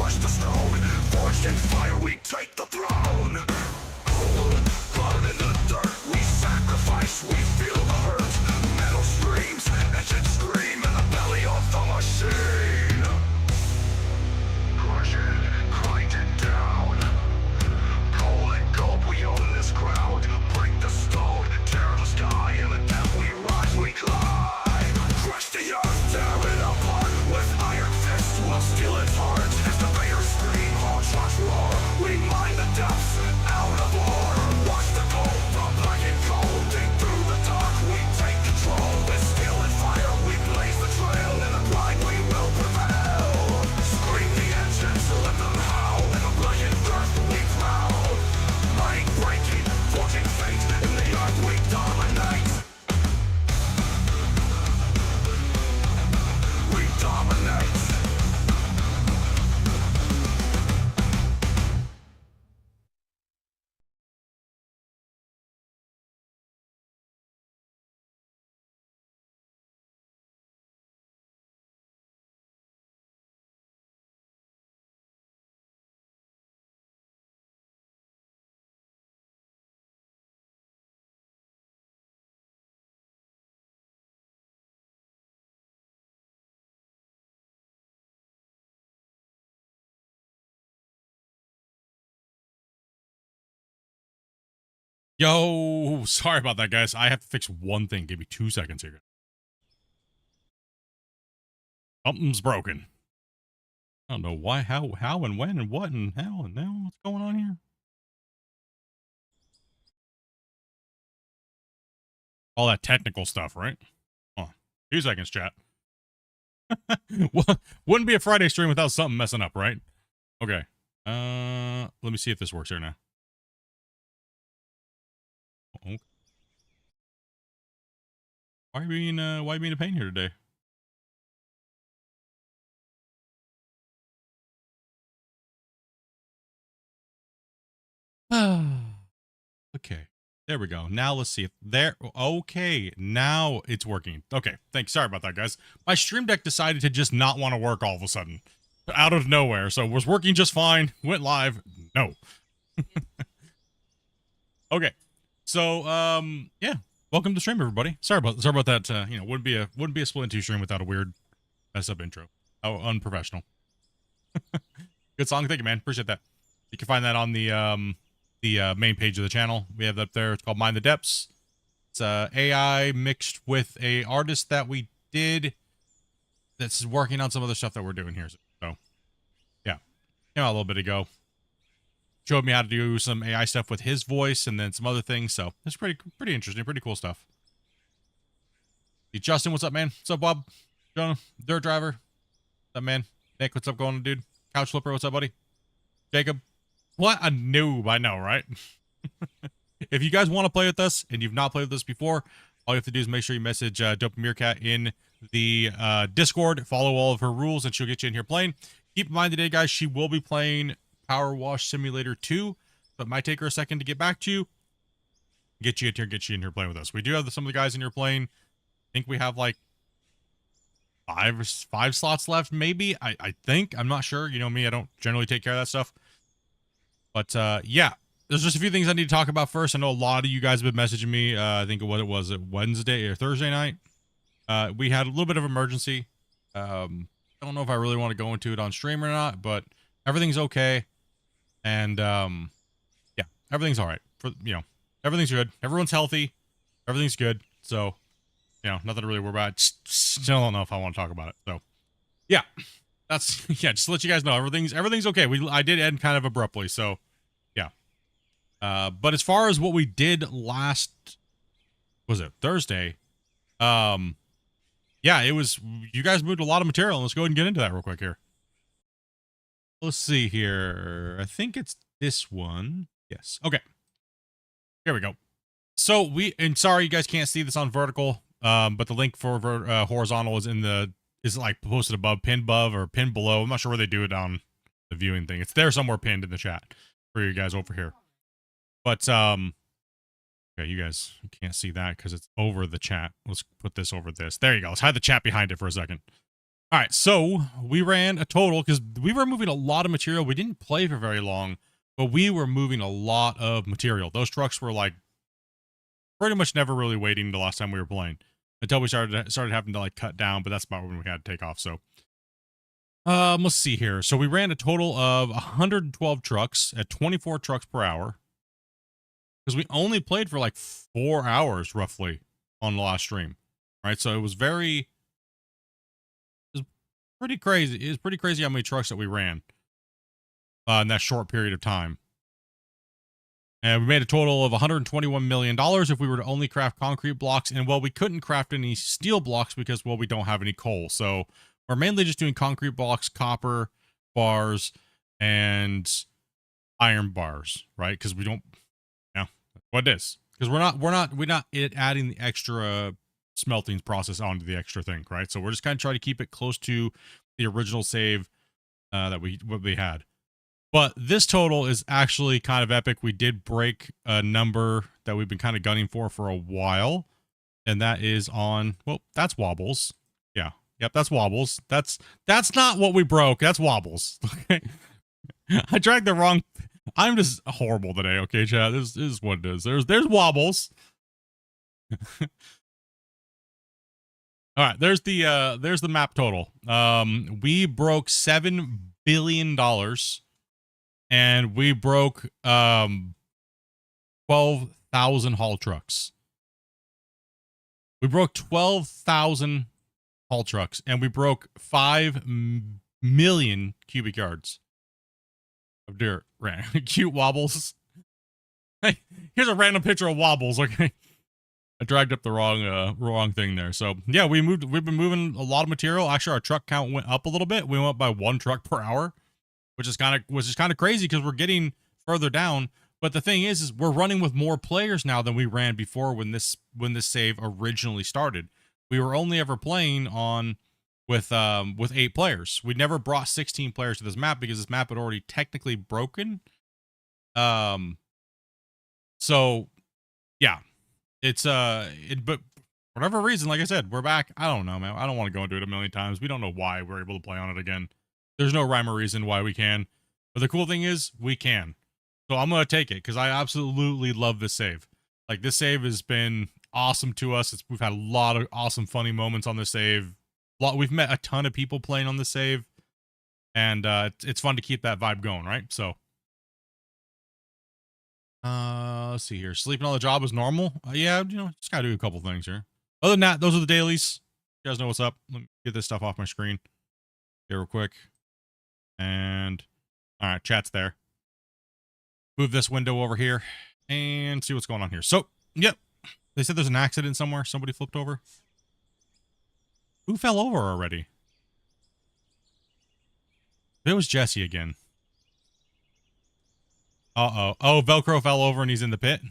crush the stone. Forged in fire, we take the throne. Cold, blood in the dirt, we sacrifice, we feel the hurt. Metal streams, engines scream in the belly of the machine. Crush it, grind it down. Coal and gold, we own this ground. Break the stone, tear the sky, and the death we rise, we climb. Crush the earth, tear it apart. With iron fists, we'll steal its heart. As the bears scream, all shots roar. We mine the depths, out of ore. Watch the gold from black and cold. Dig through the dark, we take control. With steel and fire, we blaze the trail. In the grind, we will prevail. Scream the engines, let them howl. In the blackened earth, we prowl. Mind breaking, forging fate. In the earth, we dominate. We dominate. Yo, sorry about that, guys. I have to fix one thing. Give me 2 seconds here. Something's broken. I don't know why, how, and when, and what, and how, and now what's going on here. All that technical stuff, right? Oh, 2 seconds, chat. Well, wouldn't be a Friday stream without something messing up, right? Okay. Let me see if this works here now. Okay. Why are you being a pain here today? Okay. There we go. Now let's see if there. Okay. Now it's working. Okay. Thanks. Sorry about that, guys. My stream deck decided to just not want to work all of a sudden. Out of nowhere. So it was working just fine. Went live. No. Okay. So, yeah. Welcome to the stream, everybody. Sorry about that. You know, wouldn't be a Splitintwo stream without a weird mess up intro. Oh, unprofessional. Good song. Thank you, man. Appreciate that. You can find that on the main page of the channel. We have that up there. It's called Mind the Depths. It's AI mixed with a artist that we did that's working on some other stuff that we're doing here. So, yeah. Came out a little bit ago. Showed me how to do some AI stuff with his voice and then some other things. So it's pretty interesting, pretty cool stuff. Hey, Justin, what's up, man? What's up, Bob? Jonah, Dirt Driver. What's up, man? Nick, what's up going on, dude? Couch Flipper, what's up, buddy? Jacob. What a noob, I know, right? If you guys want to play with us and you've not played with us before, all you have to do is make sure you message Dope Meerkat in the Discord. Follow all of her rules and she'll get you in here playing. Keep in mind today, guys, she will be playing Power Wash Simulator 2, but it might take her a second to get back to you. Get you in here playing with us. We do have some of the guys in here playing. I think we have like five slots left, maybe. I think. I'm not sure. You know me, I don't generally take care of that stuff. But yeah, there's just a few things I need to talk about first. I know a lot of you guys have been messaging me. I think what it was at Wednesday or Thursday night. We had a little bit of emergency. I don't know if I really want to go into it on stream or not, but everything's okay. And yeah, everything's all right. Everything's good. Everyone's healthy. Everything's good. So, nothing to really worry about. Still don't know if I want to talk about it. So, yeah, that's just to let you guys know everything's okay. I did end kind of abruptly. So, yeah. But as far as what we did last, was it Thursday? Yeah, it was. You guys moved a lot of material. Let's go ahead and get into that real quick here. Let's see here. I think it's this one. Yes. Okay. Here we go. So and sorry you guys can't see this on vertical, but the link for horizontal is like posted above, pinned above, or pinned below. I'm not sure where they do it on the viewing thing. It's there somewhere pinned in the chat for you guys over here. But okay, you guys can't see that because it's over the chat. Let's put this over this. There you go. Let's hide the chat behind it for a second. All right, so we ran a total because we were moving a lot of material. We didn't play for very long, but we were moving a lot of material. Those trucks were like pretty much never really waiting the last time we were playing until we started having to like cut down. But that's about when we had to take off. So, let's see here. So we ran a total of 112 trucks at 24 trucks per hour because we only played for like 4 hours roughly on the last stream, right? So it was pretty crazy. It was pretty crazy how many trucks that we ran in that short period of time. And we made a total of $121 million if we were to only craft concrete blocks. And, well, we couldn't craft any steel blocks because, well, we don't have any coal. So we're mainly just doing concrete blocks, copper bars, and iron bars, right? Because we don't, yeah, what it is. Because we're not adding the extra smelting process onto the extra thing, right? So we're just kind of trying to keep it close to the original save that we had. But this total is actually kind of epic. We did break a number that we've been kind of gunning for a while. And that is on, well, that's wobbles. Yeah. Yep, that's wobbles. That's not what we broke. That's wobbles. Okay. I dragged the wrong. I'm just horrible today. Okay, chat. This is what it is. There's wobbles. All right, there's the map total. We broke $7 billion. And we broke 12,000 haul trucks. We broke 12,000 haul trucks, and we broke 5 million cubic yards of dirt. Cute wobbles. Hey, here's a random picture of wobbles. Okay, I dragged up the wrong thing there. So yeah, we've been moving a lot of material. Actually, our truck count went up a little bit. We went up by 1 truck per hour. Which is kind of crazy because we're getting further down. But the thing is we're running with more players now than we ran before when this save originally started. We were only ever playing on with 8 players. We never brought 16 players to this map because this map had already technically broken. So yeah, it's but for whatever reason, like I said, we're back. I don't know, man. I don't want to go into it a million times. We don't know why we're able to play on it again. There's no rhyme or reason why we can. But the cool thing is, we can. So I'm going to take it, because I absolutely love this save. Like, this save has been awesome to us. We've had a lot of awesome, funny moments on this save. We've met a ton of people playing on this save. And it's fun to keep that vibe going, right? So, let's see here. Sleeping on the job is normal. Yeah, just got to do a couple things here. Other than that, those are the dailies. You guys know what's up. Let me get this stuff off my screen here real quick. And all right, chat's there. Move this window over here and see what's going on here. So, yep. They said there's an accident somewhere. Somebody flipped over. Who fell over already? It was Jesse again. Uh-oh. Oh, Velcro fell over and he's in the pit.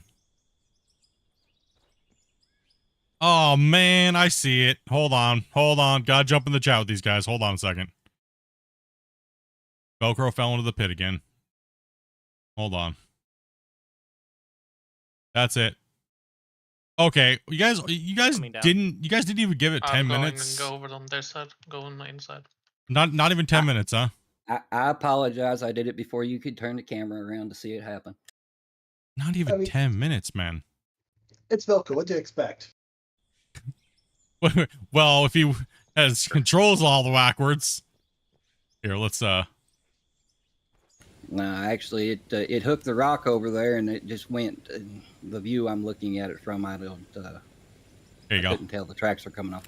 Oh, man, I see it. Hold on. Gotta jump in the chat with these guys. Hold on a second. Velcro fell into the pit again. Hold on. That's it. Okay, you guys didn't even give it 10 minutes. Go over on their side. Go on the inside. Not even 10 minutes, huh? I apologize. I did it before you could turn the camera around to see it happen. Not even 10 minutes, man. It's Velcro. What do you expect? Well, if he has controls all the backwards. Here, let's No, actually, it hooked the rock over there, and it just went. The view I'm looking at it from, I don't. There you go. Couldn't tell the tracks are coming off.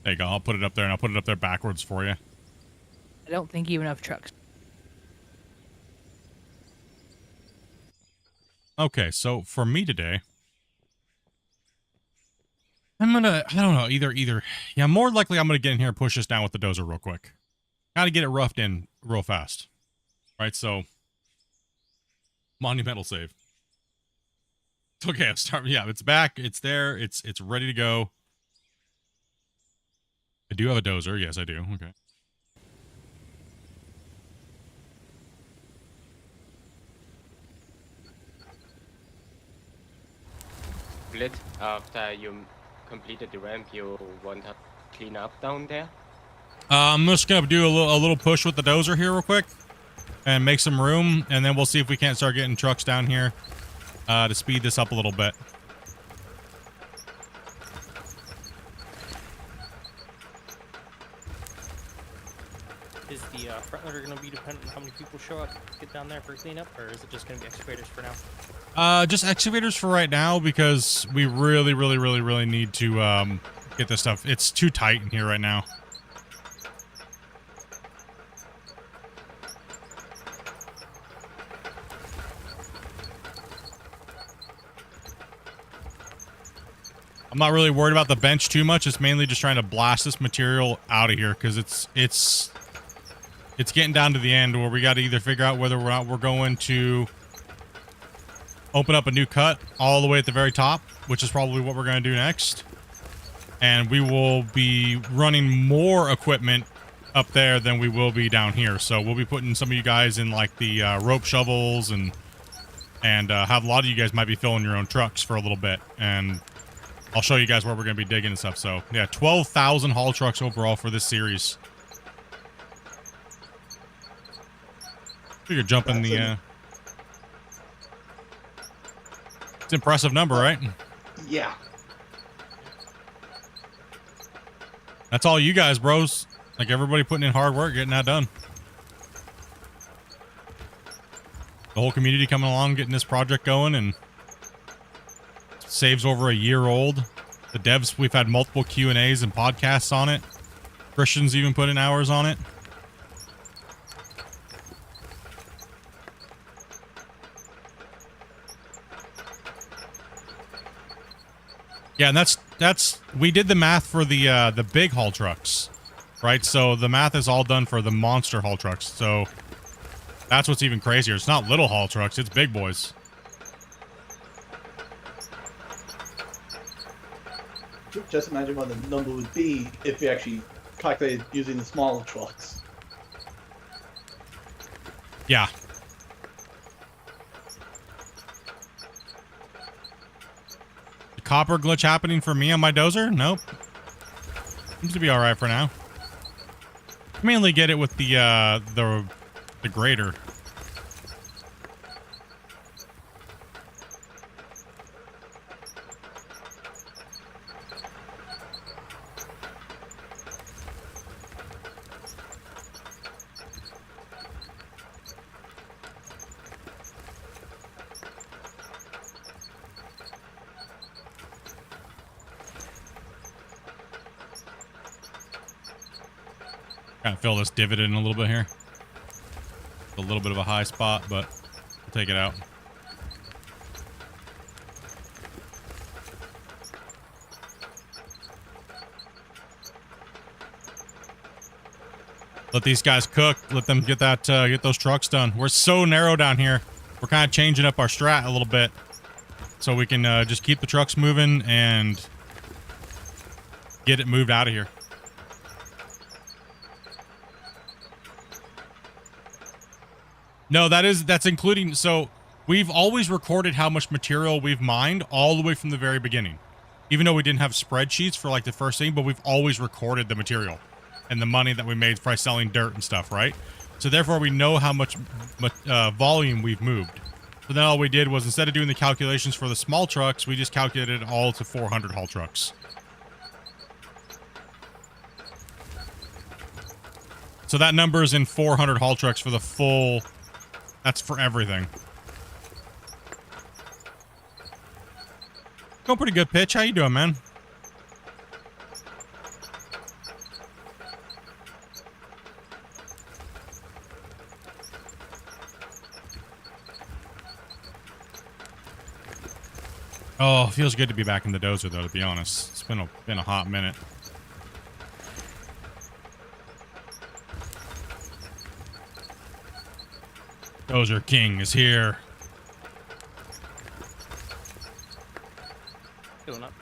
There you go. I'll put it up there, and I'll put it up there backwards for you. I don't think you have enough trucks. Okay, so for me today, I'm gonna. I don't know. Either. Yeah, more likely I'm gonna get in here and push this down with the dozer real quick. Gotta get it roughed in real fast. Right, so monumental save. Okay, I'll start. Yeah, it's back. It's there. It's ready to go. I do have a dozer. Yes, I do. Okay. Split, after you completed the ramp, you want to clean up down there? I'm just gonna do a little push with the dozer here real quick and make some room, and then we'll see if we can't start getting trucks down here to speed this up a little bit. Is the front loader going to be dependent on how many people show up, get down there for cleanup, or is it just going to be excavators for now? Just excavators for right now, because we really need to get this stuff. It's too tight in here right now. I'm not really worried about the bench too much. It's mainly just trying to blast this material out of here, because it's getting down to the end where we got to either figure out whether or not we're going to open up a new cut all the way at the very top, which is probably what we're going to do next. And we will be running more equipment up there than we will be down here. So we'll be putting some of you guys in like the rope shovels and have a lot of you guys might be filling your own trucks for a little bit. And I'll show you guys where we're going to be digging and stuff. So yeah, 12,000 haul trucks overall for this series. Figure jump in the it's an impressive number, right? Yeah. That's all you guys, bros. Like everybody putting in hard work, getting that done. The whole community coming along, getting this project going, and saves over a year old. The devs, we've had multiple Q&As and podcasts on it. Christians even put in hours on it. Yeah, and that's we did the math for the big haul trucks, right? So the math is all done for the monster haul trucks. So that's what's even crazier. It's not little haul trucks, it's big boys. Just imagine what the number would be if we actually calculated using the smaller trucks. Yeah. Copper glitch happening for me on my dozer? Nope. Seems to be all right for now. Mainly get it with the grader. Kind of fill this divot in a little bit here. A little bit of a high spot, but we'll take it out. Let these guys cook. Let them get that get those trucks done. We're so narrow down here. We're kind of changing up our strat a little bit, so we can just keep the trucks moving and get it moved out of here. No, that's including, so we've always recorded how much material we've mined all the way from the very beginning. Even though we didn't have spreadsheets for like the first thing, but we've always recorded the material and the money that we made by selling dirt and stuff, right? So therefore we know how much volume we've moved. So then all we did was, instead of doing the calculations for the small trucks, we just calculated it all to 400 haul trucks. So that number is in 400 haul trucks for the full... That's for everything. Going pretty good, Pitch. How you doing, man? Oh, feels good to be back in the dozer, though, to be honest. It's been a hot minute. Dozer King is here. Going up.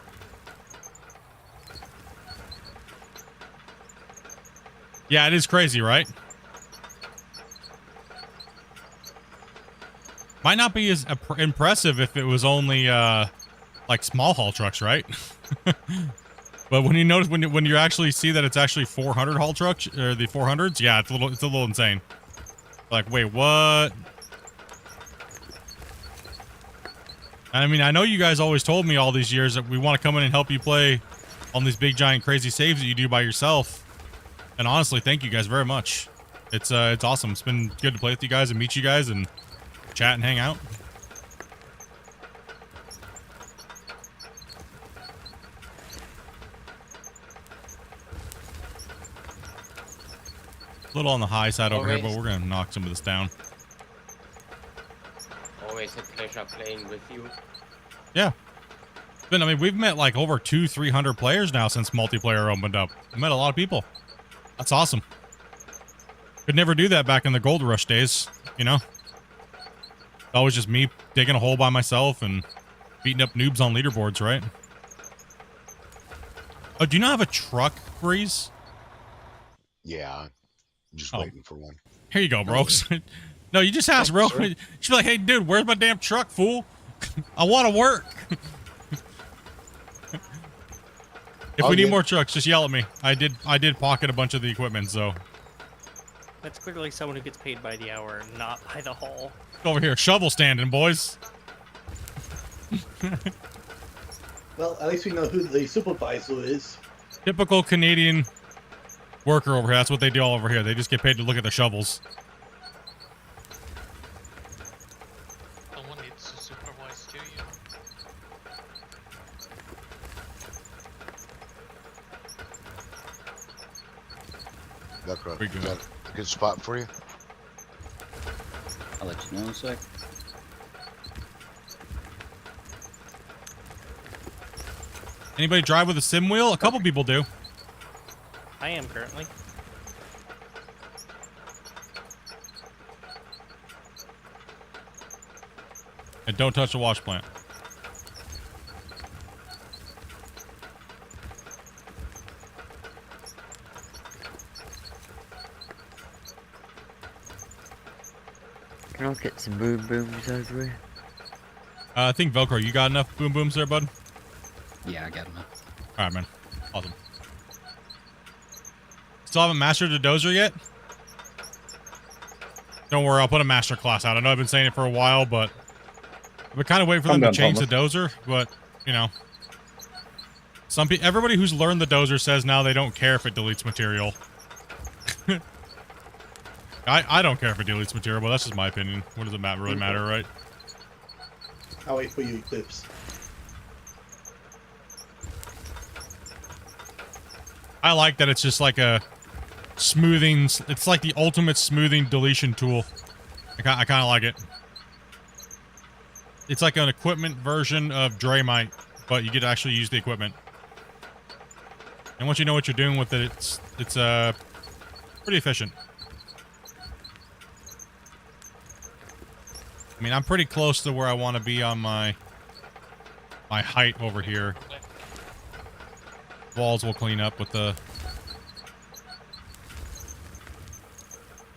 Yeah, it is crazy, right? Might not be as impressive if it was only like small haul trucks, right? But when you notice when you actually see that it's actually 400 haul trucks or the 400s, yeah, it's a little insane. Like, wait, what? I mean, I know you guys always told me all these years that we want to come in and help you play on these big giant crazy saves that you do by yourself. And honestly, thank you guys very much. It's awesome. It's been good to play with you guys and meet you guys and chat and hang out. A little on the high side over here, but we're gonna knock some of this down. Always a pleasure playing with you. Yeah. I mean, we've met like over 200-300 players now since multiplayer opened up. We met a lot of people. That's awesome. Could never do that back in the Gold Rush days, you know? Always just me digging a hole by myself and beating up noobs on leaderboards, right? Oh, do you not have a truck, Breeze? Yeah, I'm just waiting for one. Here you go, bro. No, you just asked, bro. Sorry. She's like, hey, dude, where's my damn truck, fool? I want to work. If we need more trucks, just yell at me. I did pocket a bunch of the equipment, so. That's clearly someone who gets paid by the hour, not by the haul. Over here, shovel standing, boys. Well, at least we know who the supervisor is. Typical Canadian worker over here. That's what they do all over here. They just get paid to look at the shovels. Someone needs to supervise too, you know. Velcro, Pretty is good. that a good spot for you? I'll let you know in a sec. Anybody drive with a sim wheel? A couple people do. I am currently. And don't touch the wash plant. Can I get some boom booms over here? I think Velcro, you got enough boom booms there, bud? Yeah, I got enough. All right, man. Awesome. Still haven't mastered the dozer yet? Don't worry, I'll put a master class out. I know I've been saying it for a while, but I've been kind of waiting for them to change the dozer, but, you know. Everybody who's learned the dozer says now they don't care if it deletes material. I don't care if it deletes material, but that's just my opinion. What does it really matter, right? I'll wait for you, Eclipse. I like that it's just like a smoothing, it's like the ultimate smoothing deletion tool. I kind of like it. It's like an equipment version of Draymite, but you get to actually use the equipment. And once you know what you're doing with it, it's pretty efficient. I mean, I'm pretty close to where I want to be on my height over here. Walls will clean up with the...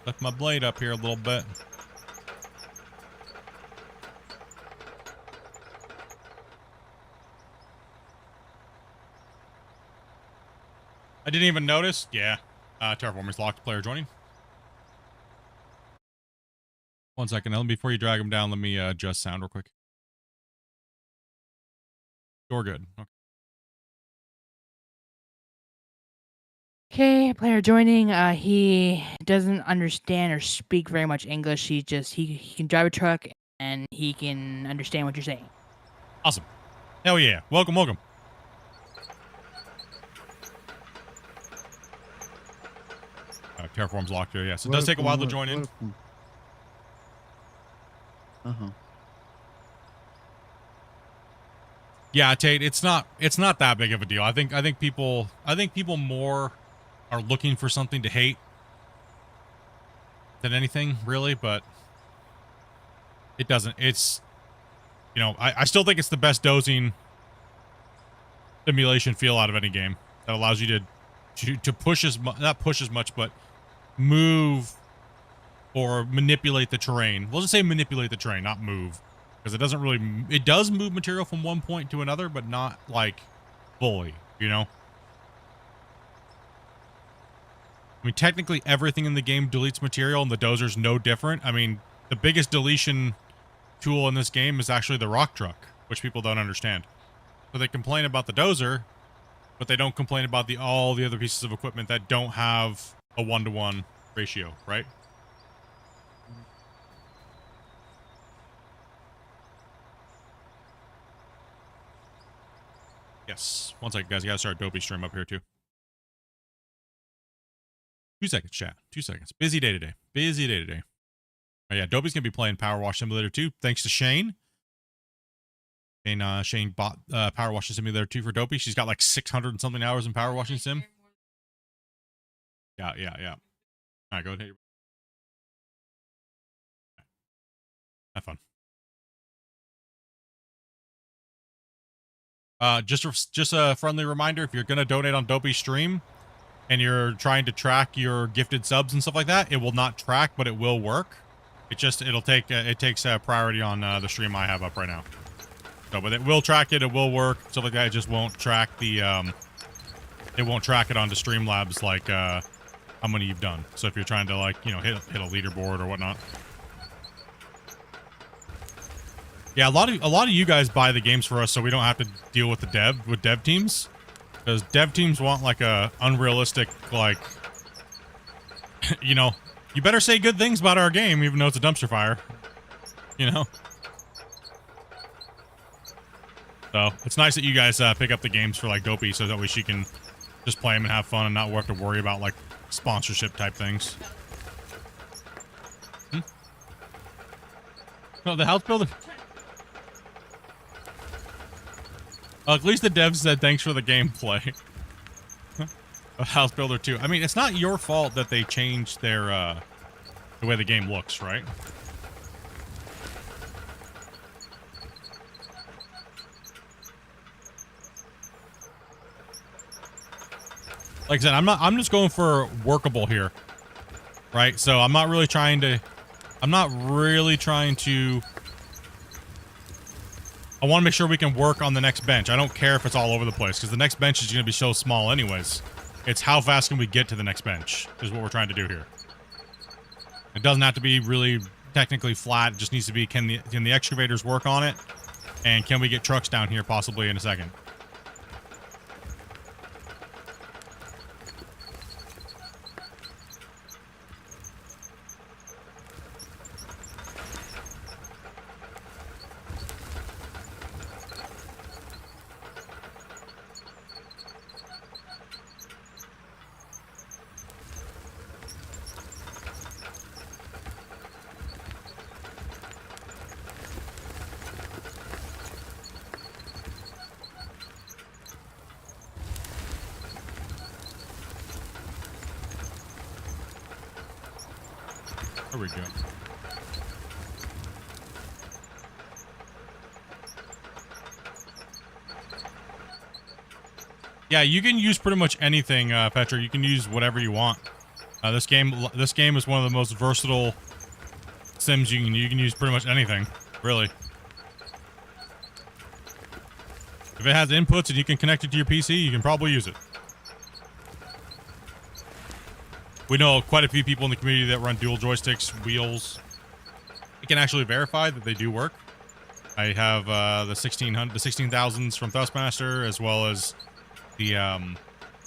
Lift my blade up here a little bit. I didn't even notice. Yeah. Terraformers locked. Player joining. 1 second. Now, before you drag him down, let me adjust sound real quick. You're good. Okay. Okay, player joining. He doesn't understand or speak very much English. He can drive a truck and he can understand what you're saying. Awesome. Hell yeah. Welcome, welcome. Terraform's locked here. Yes, it does take a while to join in. Yeah, Tate, it's not that big of a deal. I think people more are looking for something to hate than anything, really, but it doesn't. It's, you know, I still think it's the best dozing simulation feel out of any game that allows you to push not push as much, but move or manipulate the terrain. We'll just say manipulate the terrain, not move. Because it doesn't really... It does move material from one point to another, but not, like, fully, you know? I mean, technically everything in the game deletes material, and the dozer's no different. I mean, the biggest deletion tool in this game is actually the rock truck, which people don't understand. So they complain about the dozer, but they don't complain about all the other pieces of equipment that don't have a 1-to-1 ratio, right? Yes. One second, guys. I gotta start Dopey stream up here, too. 2 seconds, chat. 2 seconds. Busy day today. Busy day today. Oh, yeah, Dopey's gonna be playing Power Wash Simulator 2, thanks to Shane. And Shane bought Power Washing Simulator 2 for Dopey. She's got like 600 and something hours in Power Washing Sim. Yeah. All right, go ahead. Have fun. Just a friendly reminder, if you're gonna donate on Dopey's stream and you're trying to track your gifted subs and stuff like that, it will not track, but it will work. It takes priority on the stream I have up right now. So, but it will track it. It will work. Stuff like that. It just won't track the it won't track it onto Streamlabs like how many you've done. So if you're trying to like hit a leaderboard or whatnot. Yeah, a lot of you guys buy the games for us, so we don't have to deal with dev teams, because dev teams want like a unrealistic like, you better say good things about our game, even though it's a dumpster fire, So it's nice that you guys pick up the games for like Dopey, so that way she can just play them and have fun and not have to worry about like sponsorship type things. No, the house builder. At least the devs said thanks for the gameplay. House Builder 2. I mean, it's not your fault that they changed their the way the game looks, right? Like I said, I'm just going for workable here. Right? So I'm not really trying to I want to make sure we can work on the next bench. I don't care if it's all over the place, because the next bench is going to be so small anyways. It's how fast can we get to the next bench is what we're trying to do here. It doesn't have to be really technically flat. It just needs to be, can the excavators work on it? And can we get trucks down here possibly in a second? There we go. Yeah, you can use pretty much anything, Petra. You can use whatever you want. This game is one of the most versatile sims you can use pretty much anything, really. If it has inputs and you can connect it to your PC, you can probably use it. We know quite a few people in the community that run dual joysticks, wheels. We can actually verify that they do work. I have the 16,000s from Thrustmaster, as well as the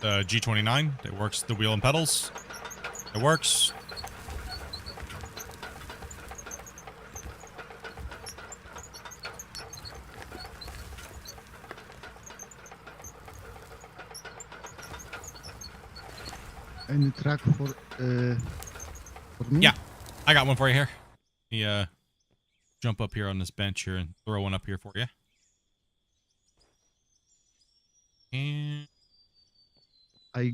G29 that works the wheel and pedals. It works. Any track for me? Yeah, I got one for you here. Let me jump up here on this bench here and throw one up here for you. And I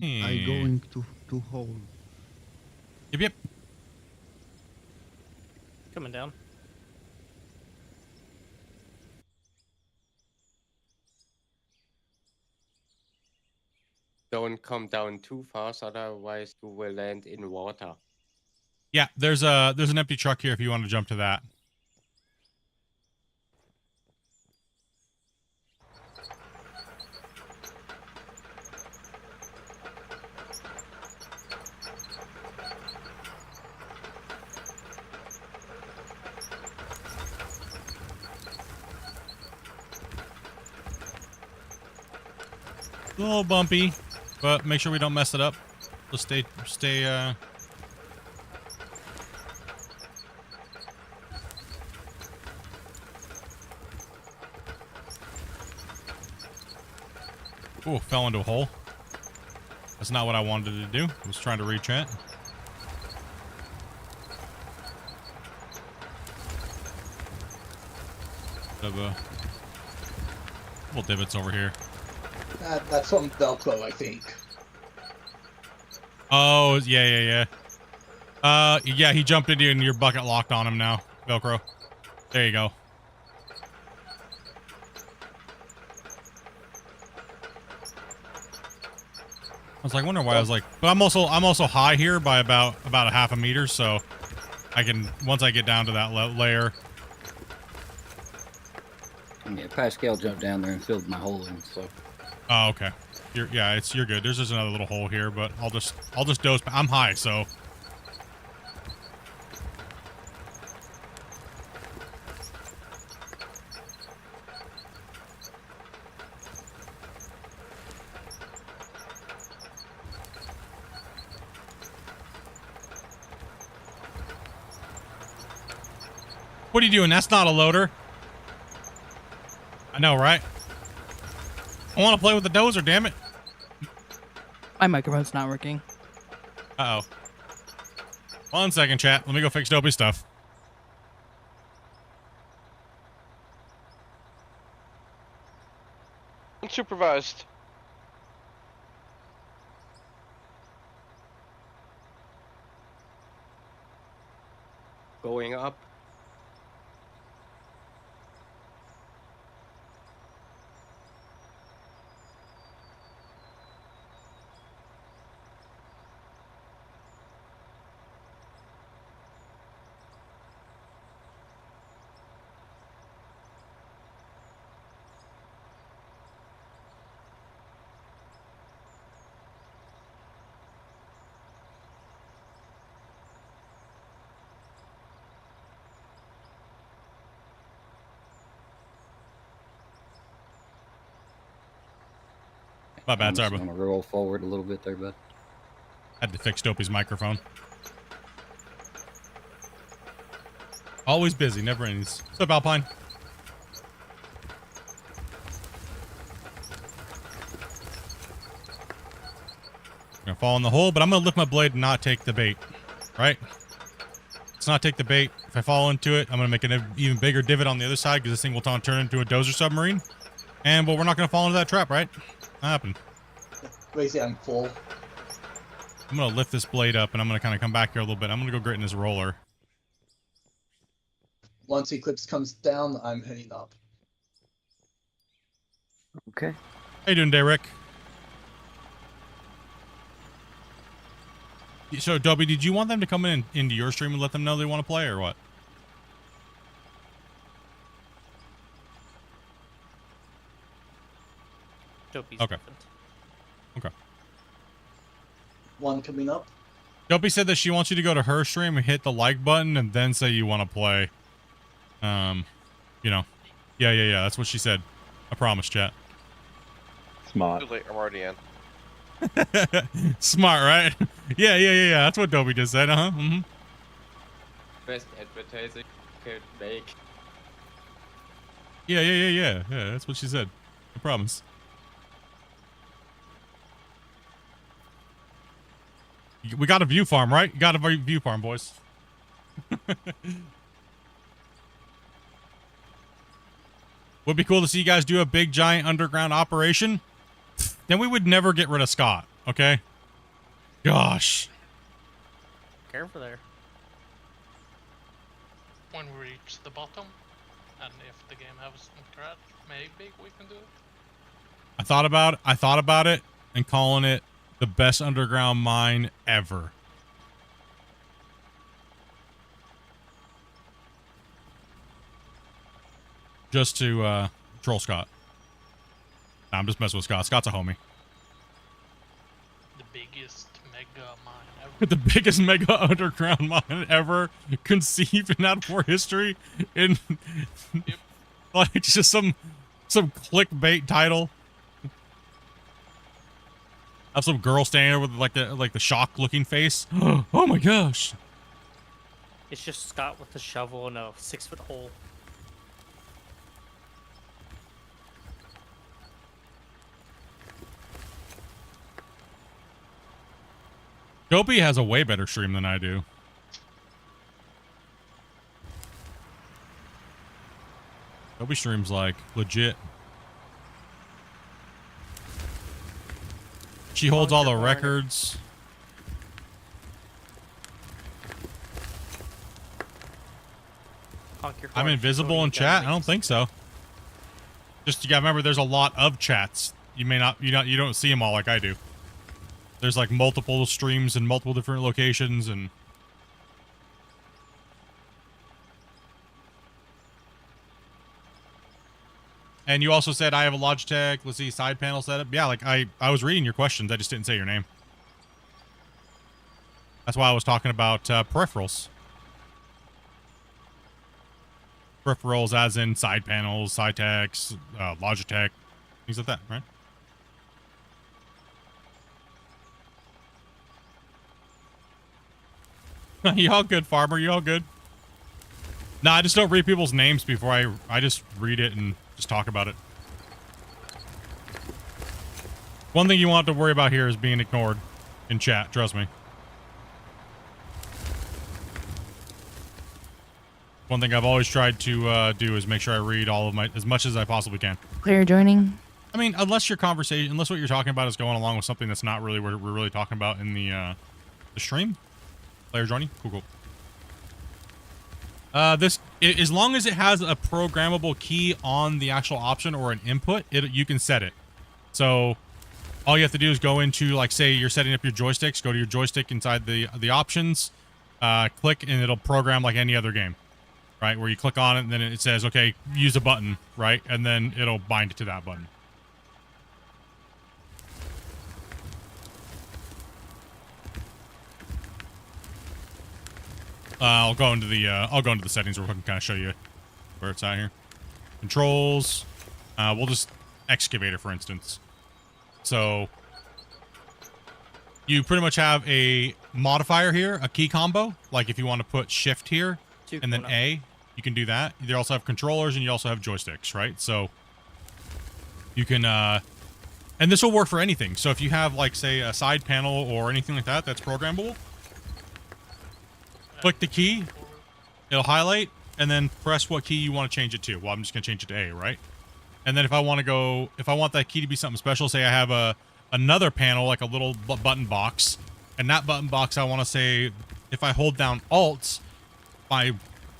going to hold. Yep. Coming down. Don't come down too fast, otherwise you will land in water. Yeah, there's an empty truck here if you want to jump to that. A little bumpy, but make sure we don't mess it up. Let's stay. Ooh, fell into a hole. That's not what I wanted to do. I was trying to reach it. Couple divots over here. That's some Velcro, I think. Oh, yeah. Yeah, he jumped into you and your bucket locked on him now. Velcro. There you go. I was like, wondering why. I was like, but I'm also high here by about a half a meter, so I can, once I get down to that layer. Yeah, Pascal jumped down there and filled my hole in, so. Oh, okay. You're good. There's just another little hole here, but I'll just dose. I'm high, so. What are you doing? That's not a loader. I know, right? I want to play with the dozer, damn it. My microphone's not working. Uh-oh. 1 second, chat. Let me go fix Dopey's stuff. Unsupervised. Going up. My bad, I'm sorry, just bud. gonna roll forward a little bit there, bud. Had to fix Dopey's microphone. Always busy, never ends. What's up, Alpine? Gonna fall in the hole, but I'm gonna lift my blade and not take the bait. Right? Let's not take the bait. If I fall into it, I'm gonna make an even bigger divot on the other side because this thing will turn into a dozer submarine. And well, we're not gonna fall into that trap, right? Not happen. Basically, I'm full. I'm gonna lift this blade up and I'm gonna kind of come back here a little bit. I'm gonna go grit in this roller. Once Eclipse comes down, I'm heading up. Okay. How you doing today, Rick? So, Dobby, did you want them to come into your stream and let them know they want to play, or what? Dopey's Okay. different. Okay. One coming up. Dopey said that she wants you to go to her stream and hit the like button and then say you want to play. You know. Yeah. That's what she said. I promise, chat. Smart. Too late, I'm already in. Smart, right? Yeah. That's what Dobby just said, uh-huh. Mm-hmm. Best advertising you could make. Yeah. Yeah, that's what she said. I promise. We got a view farm, right? You got a view farm, boys. Would be cool to see you guys do a big, giant underground operation. Then we would never get rid of Scott, okay? Gosh. Careful there. When we reach the bottom, and if the game has crash, maybe we can do it. I thought about it and calling it the best underground mine ever. Just to troll Scott. Nah, I'm just messing with Scott. Scott's a homie. The biggest mega mine ever. The biggest mega underground mine ever conceived in Outpour history. In like just some clickbait title. Have some girl standing there with like the shocked looking face. Oh my gosh. It's just Scott with a shovel and a 6-foot hole. Dopey has a way better stream than I do. Dopey streams like legit. She holds all the records. I'm invisible in chat? I don't think so. Just you gotta remember, there's a lot of chats. You don't see them all like I do. There's like multiple streams in multiple different locations and. And you also said I have a Logitech, let's see, side panel setup. Yeah, like I was reading your questions. I just didn't say your name. That's why I was talking about peripherals. Peripherals as in side panels, side techs, Logitech, things like that, right? You all good, farmer? You all good? Nah, I just don't read people's names before I just read it and just talk about it. One thing you want to worry about here is being ignored in chat, trust me. One thing I've always tried to do is make sure I read all of as much as I possibly can. Player joining. I mean, unless what you're talking about is going along with something that's not really what we're really talking about in the stream. Player joining? Cool. As long as it has a programmable key on the actual option or an input, you can set it. So all you have to do is go into, like, say you're setting up your joysticks, go to your joystick inside the options, click, and it'll program like any other game, right? Where you click on it and then it says, okay, use a button, right? And then it'll bind it to that button. I'll go into the settings real quick and kind of show you where it's at here. Controls. We'll just excavator, for instance. So you pretty much have a modifier here, a key combo. Like if you want to put shift here and then A, you can do that. You also have controllers and you also have joysticks, right? So you can, and this will work for anything. So if you have, like, say, a side panel or anything like that that's programmable, click the key, it'll highlight, and then press what key you want to change it to. Well, I'm just going to change it to A, right? And then if I want that key to be something special, say I have another panel, like a little button box, and that button box I want to say, if I hold down Alt, my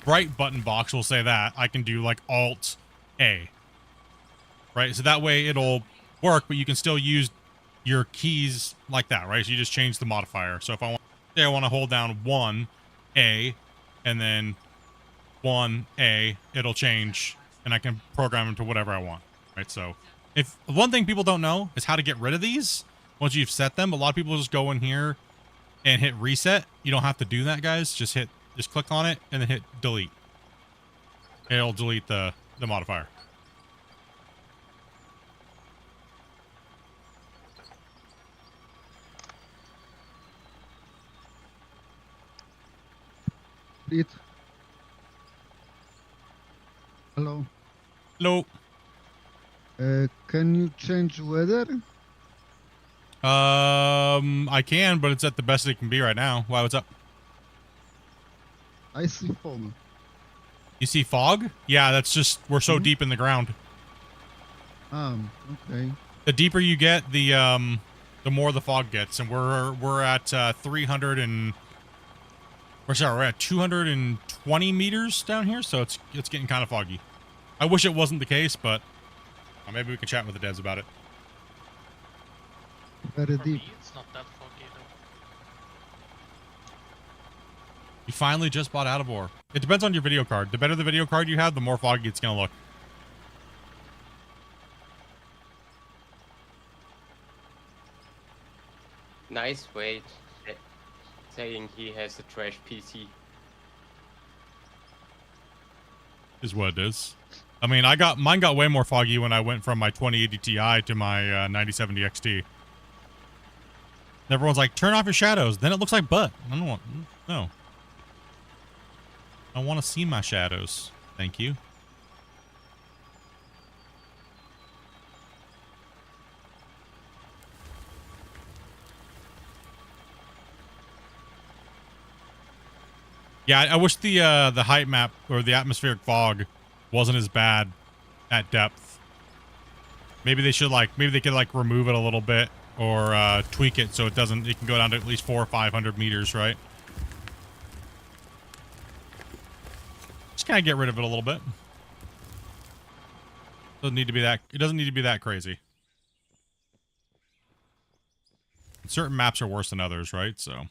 right button box will say that. I can do, like, Alt A, right? So that way it'll work, but you can still use your keys like that, right? So you just change the modifier. So if I want to hold down 1A and then 1A, it'll change and I can program them to whatever I want, right? So if one thing people don't know is how to get rid of these once you've set them. A lot of people just go in here and hit reset. You don't have to do that, guys. Just click on it and then hit delete. It'll delete the modifier. It. Hello. Hello. Can you change weather? I can, but it's at the best it can be right now. Why? What's up? I see fog. You see fog? Yeah, that's just we're so deep in the ground. Okay. The deeper you get, the more the fog gets, and we're at 300 and we're at 220 meters down here, so it's getting kind of foggy. I wish it wasn't the case, but maybe we can chat with the devs about it. Very For deep. me, it's not that foggy though. You finally just bought out of ore. It depends on your video card. The better the video card you have, the more foggy it's gonna look. Nice way saying he has a trash PC. Is what it is. I mean, mine got way more foggy when I went from my 2080 Ti to my 9070 XT. Everyone's like, turn off your shadows. Then it looks like butt. I don't want, no. I want to see my shadows. Thank you. Yeah, I wish the height map or the atmospheric fog wasn't as bad at depth. Maybe they should maybe they could remove it a little bit or tweak it so it can go down to at least 400 or 500 meters, right? Just kind of get rid of it a little bit. It doesn't need to be that crazy. Certain maps are worse than others, right? So.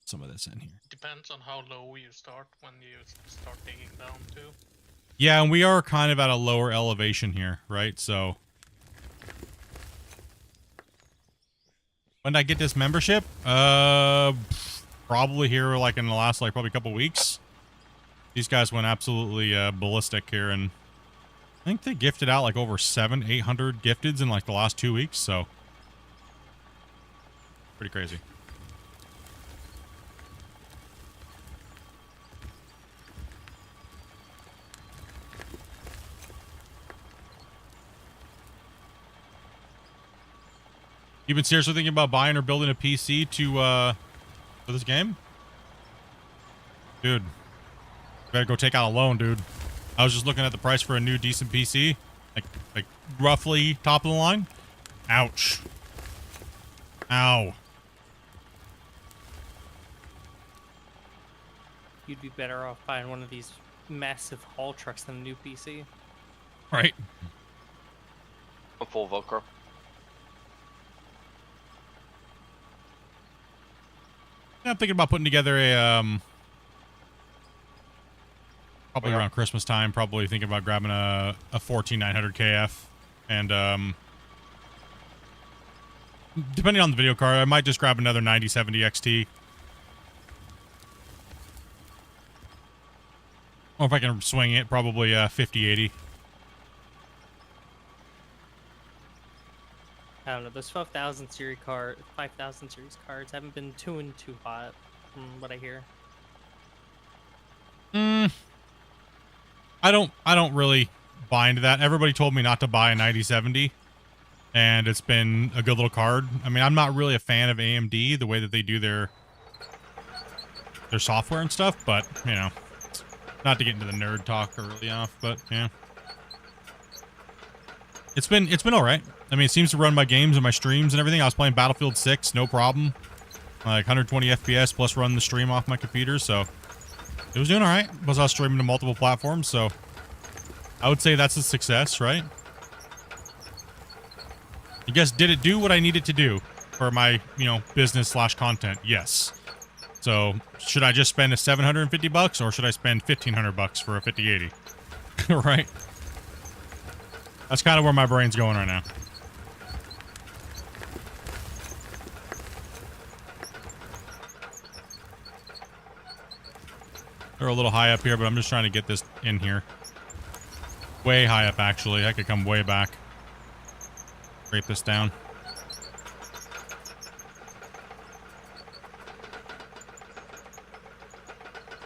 Some of this in here. Depends on how low you start when you start digging down too. Yeah, and we are kind of at a lower elevation here, right? So when did I get this membership? Probably here in the last probably couple weeks. These guys went absolutely ballistic here, and I think they gifted out over 800 gifteds in the last 2 weeks, so pretty crazy. You been seriously thinking about buying or building a PC for this game? Dude, you better go take out a loan, dude. I was just looking at the price for a new decent PC, like roughly top of the line. Ouch. Ow. You'd be better off buying one of these massive haul trucks than a new PC. Right. A full Velcro. Yeah, I'm thinking about putting together a probably around Christmas time. Probably thinking about grabbing a 14900 KF, and depending on the video card, I might just grab another 9070 XT. Or if I can swing it, probably 5080. I don't know. Those 5000 series cards haven't been too hot, from what I hear. I don't really buy into that. Everybody told me not to buy a 9070, and it's been a good little card. I mean, I'm not really a fan of AMD, the way that they do their software and stuff, but you know, not to get into the nerd talk early enough, but yeah. It's been all right. I mean, it seems to run my games and my streams and everything. I was playing Battlefield 6, no problem. 120 FPS plus run the stream off my computer, so it was doing all right. Plus I was streaming to multiple platforms, so I would say that's a success, right? I guess, did it do what I needed to do for my, business / content? Yes. So should I just spend $750 or should I spend $1,500 for a 5080? Right? That's kind of where my brain's going right now. They're a little high up here, but I'm just trying to get this in here. Way high up, actually. I could come way back. Scrape this down.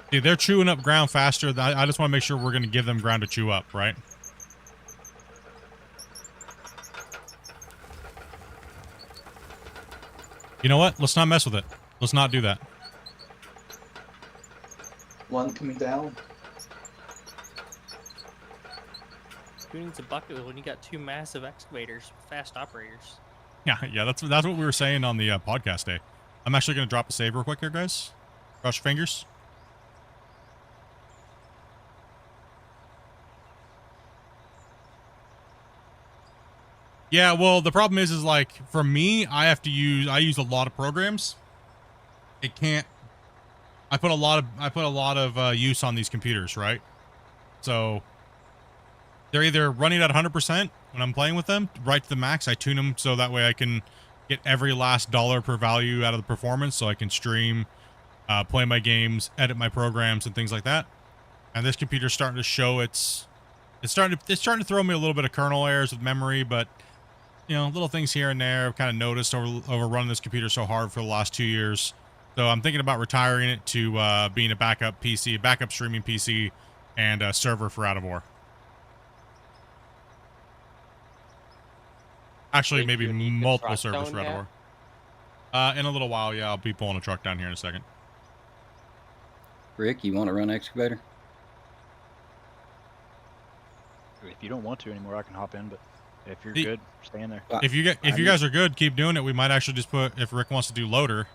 Dude, they're chewing up ground faster. I just want to make sure we're going to give them ground to chew up, right? You know what? Let's not mess with it. Let's not do that. One coming down. Who needs a bucket when you got two massive excavators with fast operators? Yeah, that's what we were saying on the podcast day. I'm actually going to drop a save real quick here, guys. Cross your fingers. Yeah, well, the problem is for me, I use a lot of programs. I put a lot of use on these computers, right? So they're either running at 100% when I'm playing with them, right to the max. I tune them so that way I can get every last dollar per value out of the performance, so I can stream, play my games, edit my programs, and things like that. And this computer's starting to show it's starting to throw me a little bit of kernel errors with memory, but you know, little things here and there I've kind of noticed over running this computer so hard for the last 2 years. So I'm thinking about retiring it to being a backup PC, backup streaming PC, and a server for Out of War. Actually, Did maybe you need the multiple truck servers down for Out of there? War. In a little while, yeah, I'll be pulling a truck down here in a second. Rick, you want to run excavator? If you don't want to anymore, I can hop in. But if you're The- good, stay in there. If you guys are good, keep doing it. We might actually just put, if Rick wants to do loader,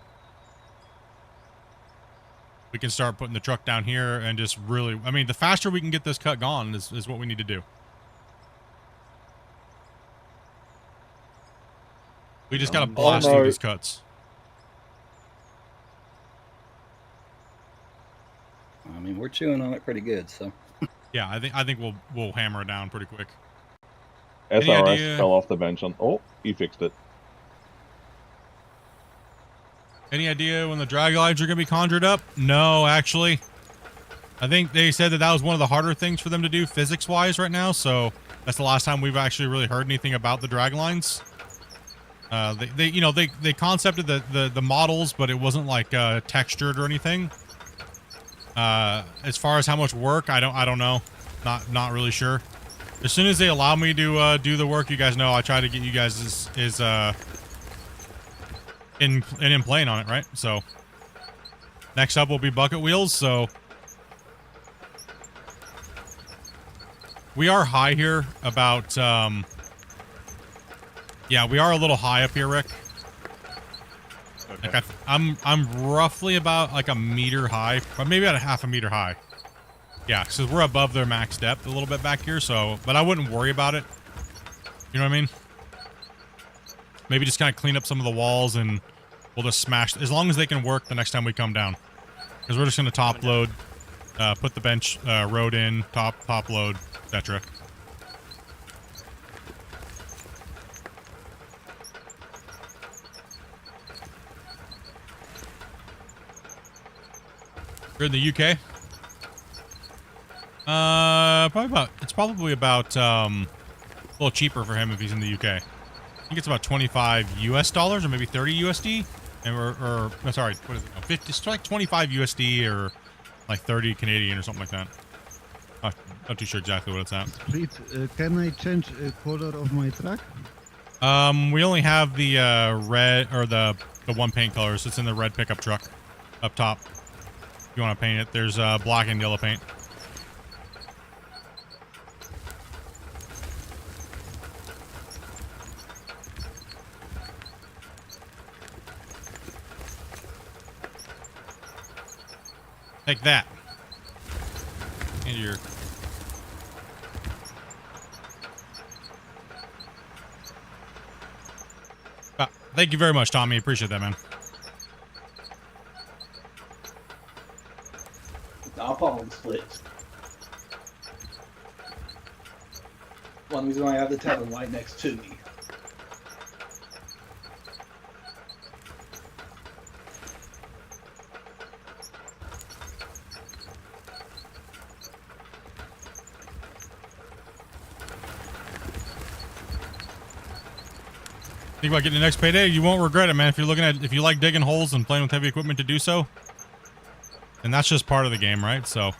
we can start putting the truck down here and just really, I mean, the faster we can get this cut gone is what we need to do. We just gotta blast through these cuts. I mean, we're chewing on it pretty good, so. Yeah, I think we'll hammer it down pretty quick. SRS fell off the bench on. Oh, he fixed it. Any idea when the drag lines are gonna be conjured up? No, actually. I think they said that was one of the harder things for them to do physics-wise right now. So that's the last time we've actually really heard anything about the drag lines. They concepted the models, but it wasn't like textured or anything. As far as how much work, I don't know. Not really sure. As soon as they allow me to do the work, you guys know I try to get you guys in playing on it, right? So next up will be bucket wheels. So we are high here about yeah, we are a little high up here, Rick. Okay. Like I'm roughly about like a meter high, but maybe about a half a meter high. Yeah, because we're above their max depth a little bit back here, so, but I wouldn't worry about it. You know what I mean? Maybe just kind of clean up some of the walls and we'll just smash, as long as they can work the next time we come down. Because we're just going to top load, put the bench road in, top load, etc. You're in the UK? It's probably about a little cheaper for him if he's in the UK. I think it's about 25 US dollars or maybe 30 USD. And no, sorry, what is it? No, 50, it's like 25 USD or like 30 Canadian or something like that. Not too sure exactly what it's at. Please, can I change the color of my truck? We only have the red, or the one paint colors. It's in the red pickup truck up top. If you want to paint it, there's black and yellow paint. Take that. And your... thank you very much, Tommy. Appreciate that, man. I'll follow the splits. One reason why I have the tavern right next to me. Think about getting the next payday, you won't regret it, man. If you like digging holes and playing with heavy equipment to do so, and that's just part of the game, right? So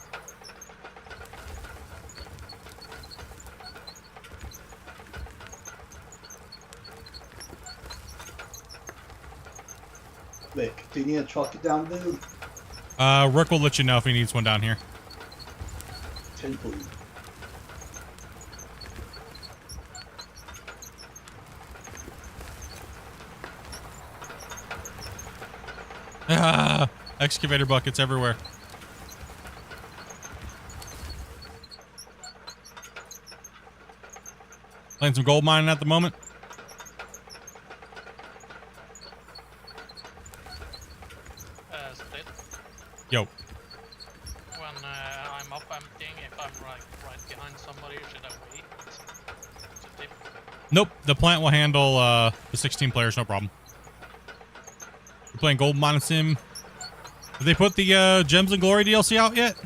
Vic, do you need a truck it down there? Rick will let you know if he needs one down here. 10 please. Excavator buckets everywhere. Playing some gold mining at the moment. Split. Yo. When I'm up emptying, if I'm right behind somebody, should I wait? To dip? Nope, the plant will handle the 16 players, no problem. We're playing Gold Mining Sim. Have they put the Gems and Glory DLC out yet?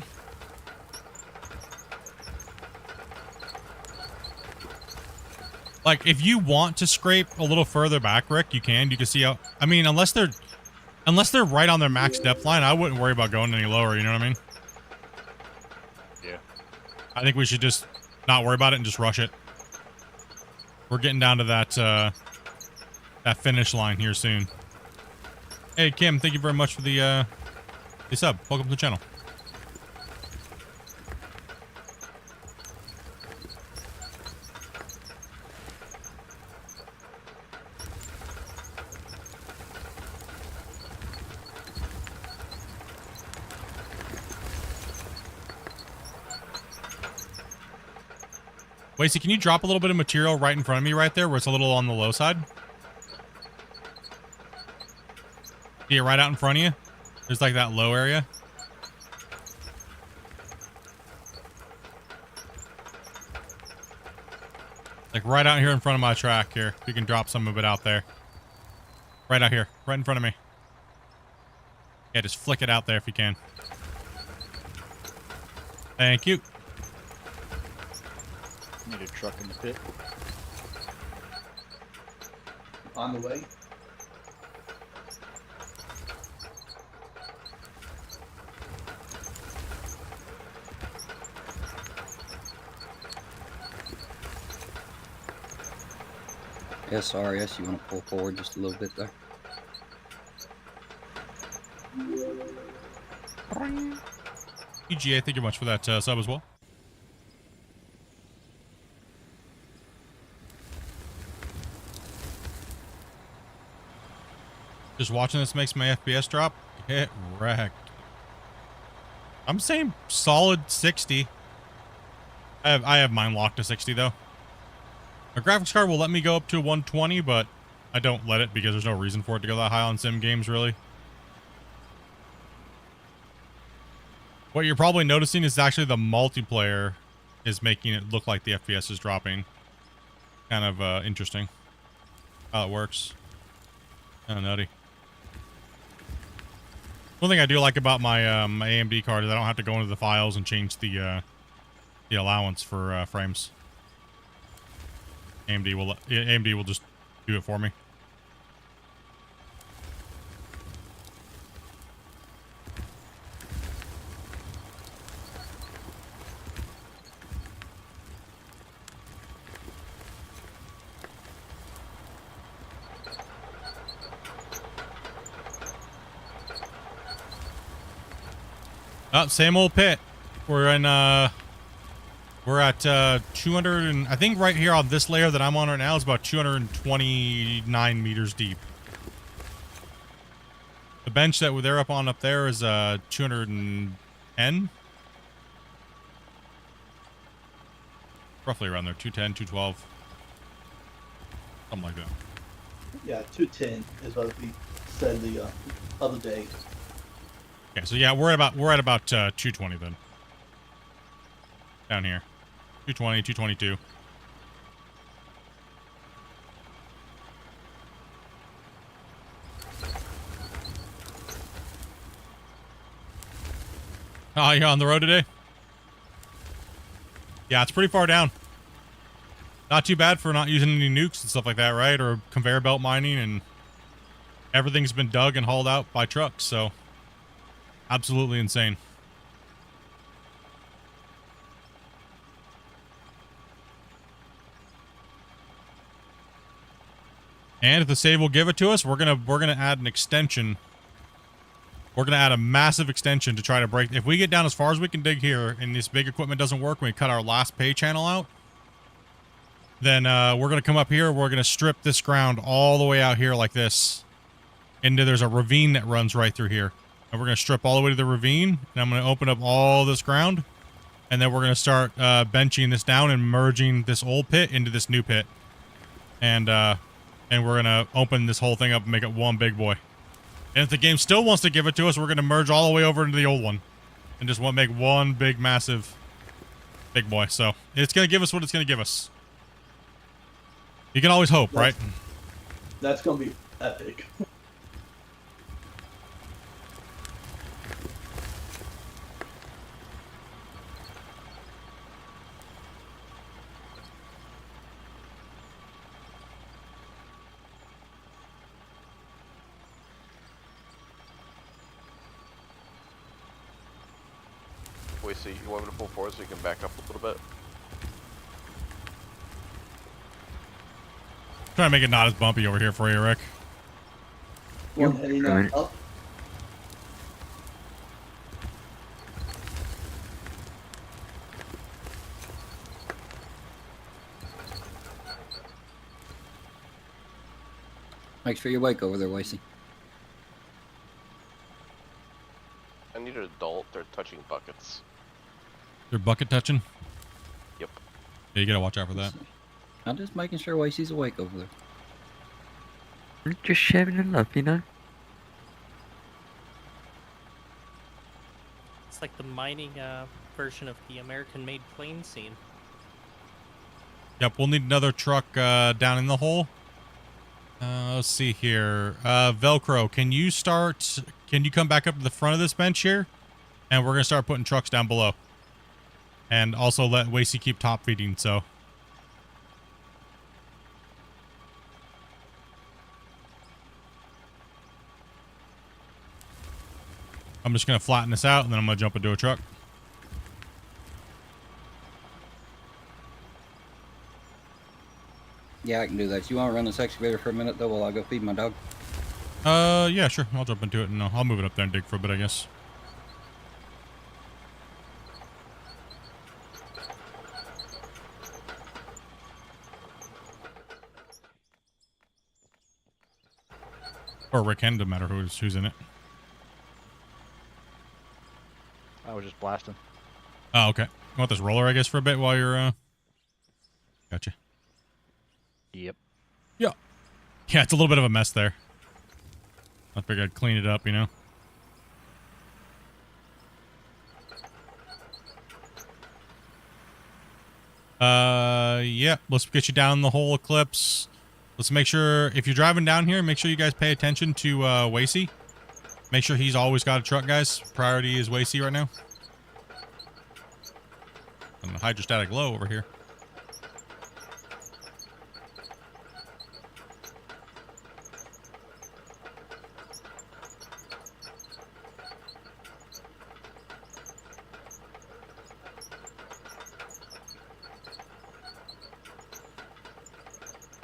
Like, if you want to scrape a little further back, Rick, you can. You can see how... I mean, unless they're right on their max depth line, I wouldn't worry about going any lower, you know what I mean? Yeah. I think we should just not worry about it and just rush it. We're getting down to that, that finish line here soon. Hey, Kim, thank you very much for the sub. Welcome to the channel. Wasey, can you drop a little bit of material right in front of me right there where it's a little on the low side? See it right out in front of you? There's like that low area. Like right out here in front of my track here. You can drop some of it out there. Right out here. Right in front of me. Yeah, just flick it out there if you can. Thank you. Need a truck in the pit. On the way. SRS, you want to pull forward just a little bit there? EGA, thank you much for that sub as well. Just watching this makes my FPS drop. Get wrecked. I'm saying solid 60. I have mine locked to 60 though. My graphics card will let me go up to 120, but I don't let it because there's no reason for it to go that high on sim games, really. What you're probably noticing is actually the multiplayer is making it look like the FPS is dropping. Kind of interesting how it works. Kind of nutty. One thing I do like about my my AMD card is I don't have to go into the files and change the allowance for frames. AMD will just do it for me. Oh, same old pit. We're in we're at 200 and I think right here on this layer that I'm on right now is about 229 meters deep. The bench that they're up on up there is 210. Roughly around there, 210, 212. Something like that. Yeah, 210 is what we said the other day. Okay, so yeah, we're at about 220 then. Down here. 220, 222. Oh, you on the road today? Yeah, it's pretty far down. Not too bad for not using any nukes and stuff like that, right? Or conveyor belt mining, and everything's been dug and hauled out by trucks, so absolutely insane. And if the save will give it to us, we're gonna add an extension. We're gonna add a massive extension to try to break. If we get down as far as we can dig here, and this big equipment doesn't work, when we cut our last pay channel out, then we're gonna come up here. We're gonna strip this ground all the way out here like this. Into there's a ravine that runs right through here, and we're gonna strip all the way to the ravine. And I'm gonna open up all this ground, and then we're gonna start benching this down and merging this old pit into this new pit, and we're gonna open this whole thing up and make it one big boy. And if the game still wants to give it to us, we're gonna merge all the way over into the old one, and just make one big, massive, big boy. So it's gonna give us what it's gonna give us. You can always hope, right? That's gonna be epic. Wait, so you want me to pull forward so you can back up a little bit? Trying to make it not as bumpy over here for you, Rick. One heading up. Make sure you wake over there, Lacey. I need an adult. They're touching buckets. They're bucket touching? Yep. Yeah, you gotta watch out for that. I'm just making sure Lacey's awake over there. We're just sharing the love, you know? It's like the mining version of the American-made plane scene. Yep, we'll need another truck down in the hole. Let's see here. Velcro, can you come back up to the front of this bench here? And we're gonna start putting trucks down below. And also let Wasey keep top feeding, so. I'm just gonna flatten this out and then I'm gonna jump into a truck. Yeah, I can do that. You want to run this excavator for a minute, though, while I go feed my dog? Yeah, sure. I'll jump into it and I'll move it up there and dig for a bit, I guess. Or Rick Hen, doesn't matter who's in it. I was just blasting. Oh, okay. You want this roller, I guess, for a bit while you're, Gotcha. Yep. Yeah. Yeah, it's a little bit of a mess there. I figured I'd clean it up, you know? Yeah. Let's get you down the whole Eclipse. Let's make sure, if you're driving down here, make sure you guys pay attention to, Wasey. Make sure he's always got a truck, guys. Priority is Wasey right now. And the hydrostatic low over here.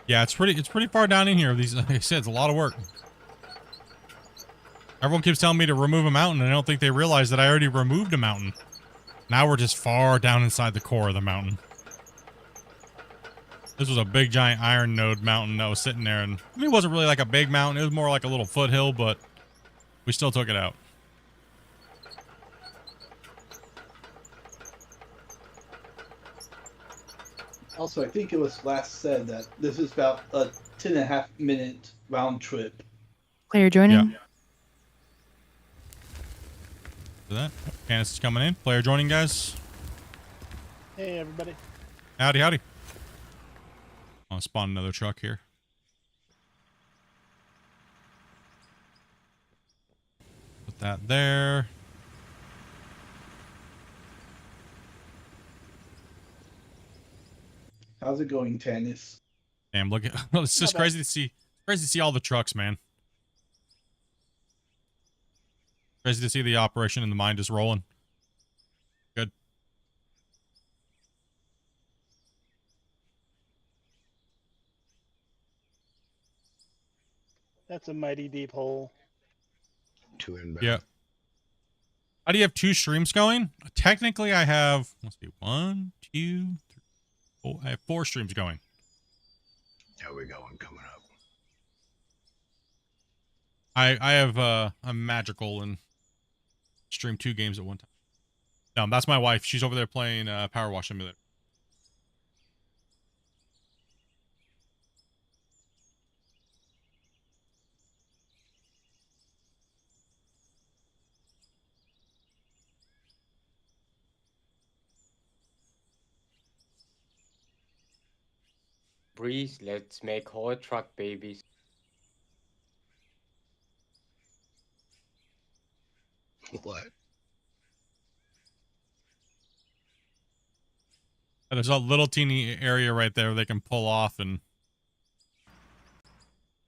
Yeah, it's pretty far down in here. These, like I said, it's a lot of work. Everyone keeps telling me to remove a mountain, and I don't think they realize that I already removed a mountain. Now we're just far down inside the core of the mountain. This was a big giant iron node mountain that was sitting there, and I mean, it wasn't really like a big mountain. It was more like a little foothill, but we still took it out. Also, I think it was last said that this is about a 10.5-minute round trip. Player joining? Yeah. For that. Candace is coming in. Player joining, guys. Hey, everybody. Howdy, howdy. I'll spawn another truck here. Put that there. How's it going, Tannis? Damn, look at it's just crazy to see all the trucks, man. Crazy to see the operation and the mine just rolling. Good. That's a mighty deep hole. 2 inbound. Yeah. How do you have 2 streams going? Technically, I have, let's see, 1, 2, 3, 4. I have 4 streams going. There we go. I'm coming up. I have a magical and stream 2 games at one time. No, that's my wife. She's over there playing Power Wash Simulator. Breeze, let's make haul truck babies. What? There's a little teeny area right there where they can pull off, and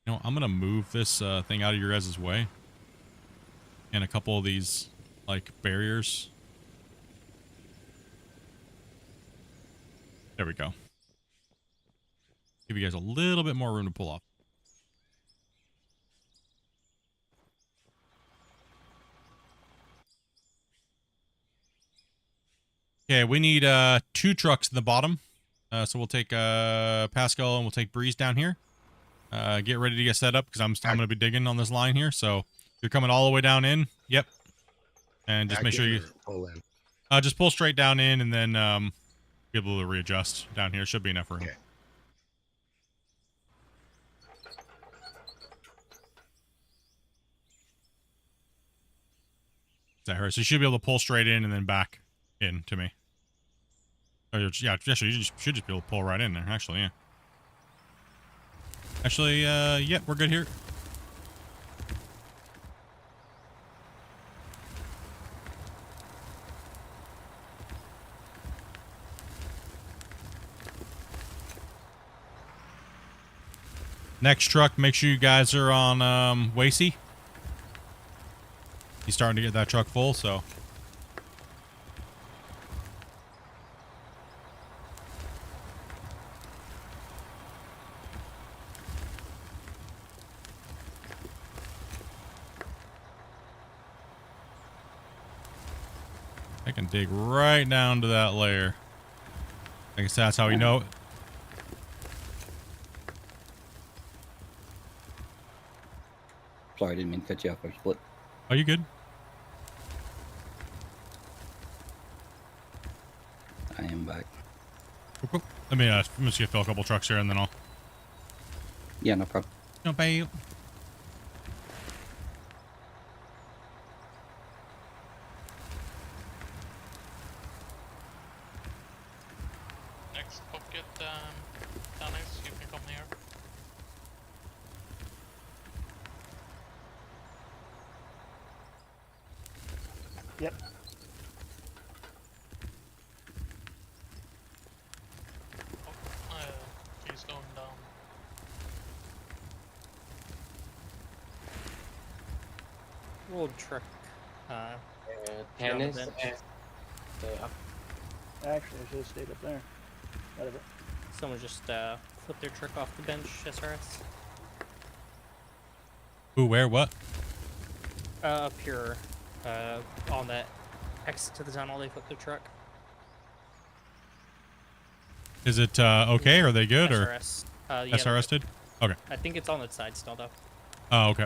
you know, I'm gonna move this thing out of your guys' way, and a couple of these like barriers. There we go. Give you guys a little bit more room to pull off. Okay, we need 2 trucks in the bottom. So we'll take Pascal and we'll take Breeze down here. Get ready to get set up because I'm going to be digging on this line here. So you're coming all the way down in. Yep. And just make sure you pull in. just pull straight down in and then be able to readjust down here. Should be enough room. Okay. That hurts. So you should be able to pull straight in and then back in to me. Or yeah, actually, you should just be able to pull right in there. Actually, yeah. Actually, yeah, we're good here. Next truck, make sure you guys are on Wasey. He's starting to get that truck full, so. I can dig right down to that layer. I guess that's how we know it. Sorry, I didn't mean to cut you off there, Split. Oh, you good? I am back. Cool. Let me I'm just gonna fill a couple trucks here and then I'll. Yeah, no problem. No pay. Next pocket, Dennis, you can come here. Yep. He's going down. Road truck. Tennis. bench. Actually, I should have stayed up there. Whatever. Someone just flipped their truck off the bench, SRS. Who, where, what? Up here, on that exit to the tunnel, they flipped their truck. Is it okay? Are they good or SRS. Yeah, SRS did? Okay. I think it's on the side still though. Oh, okay.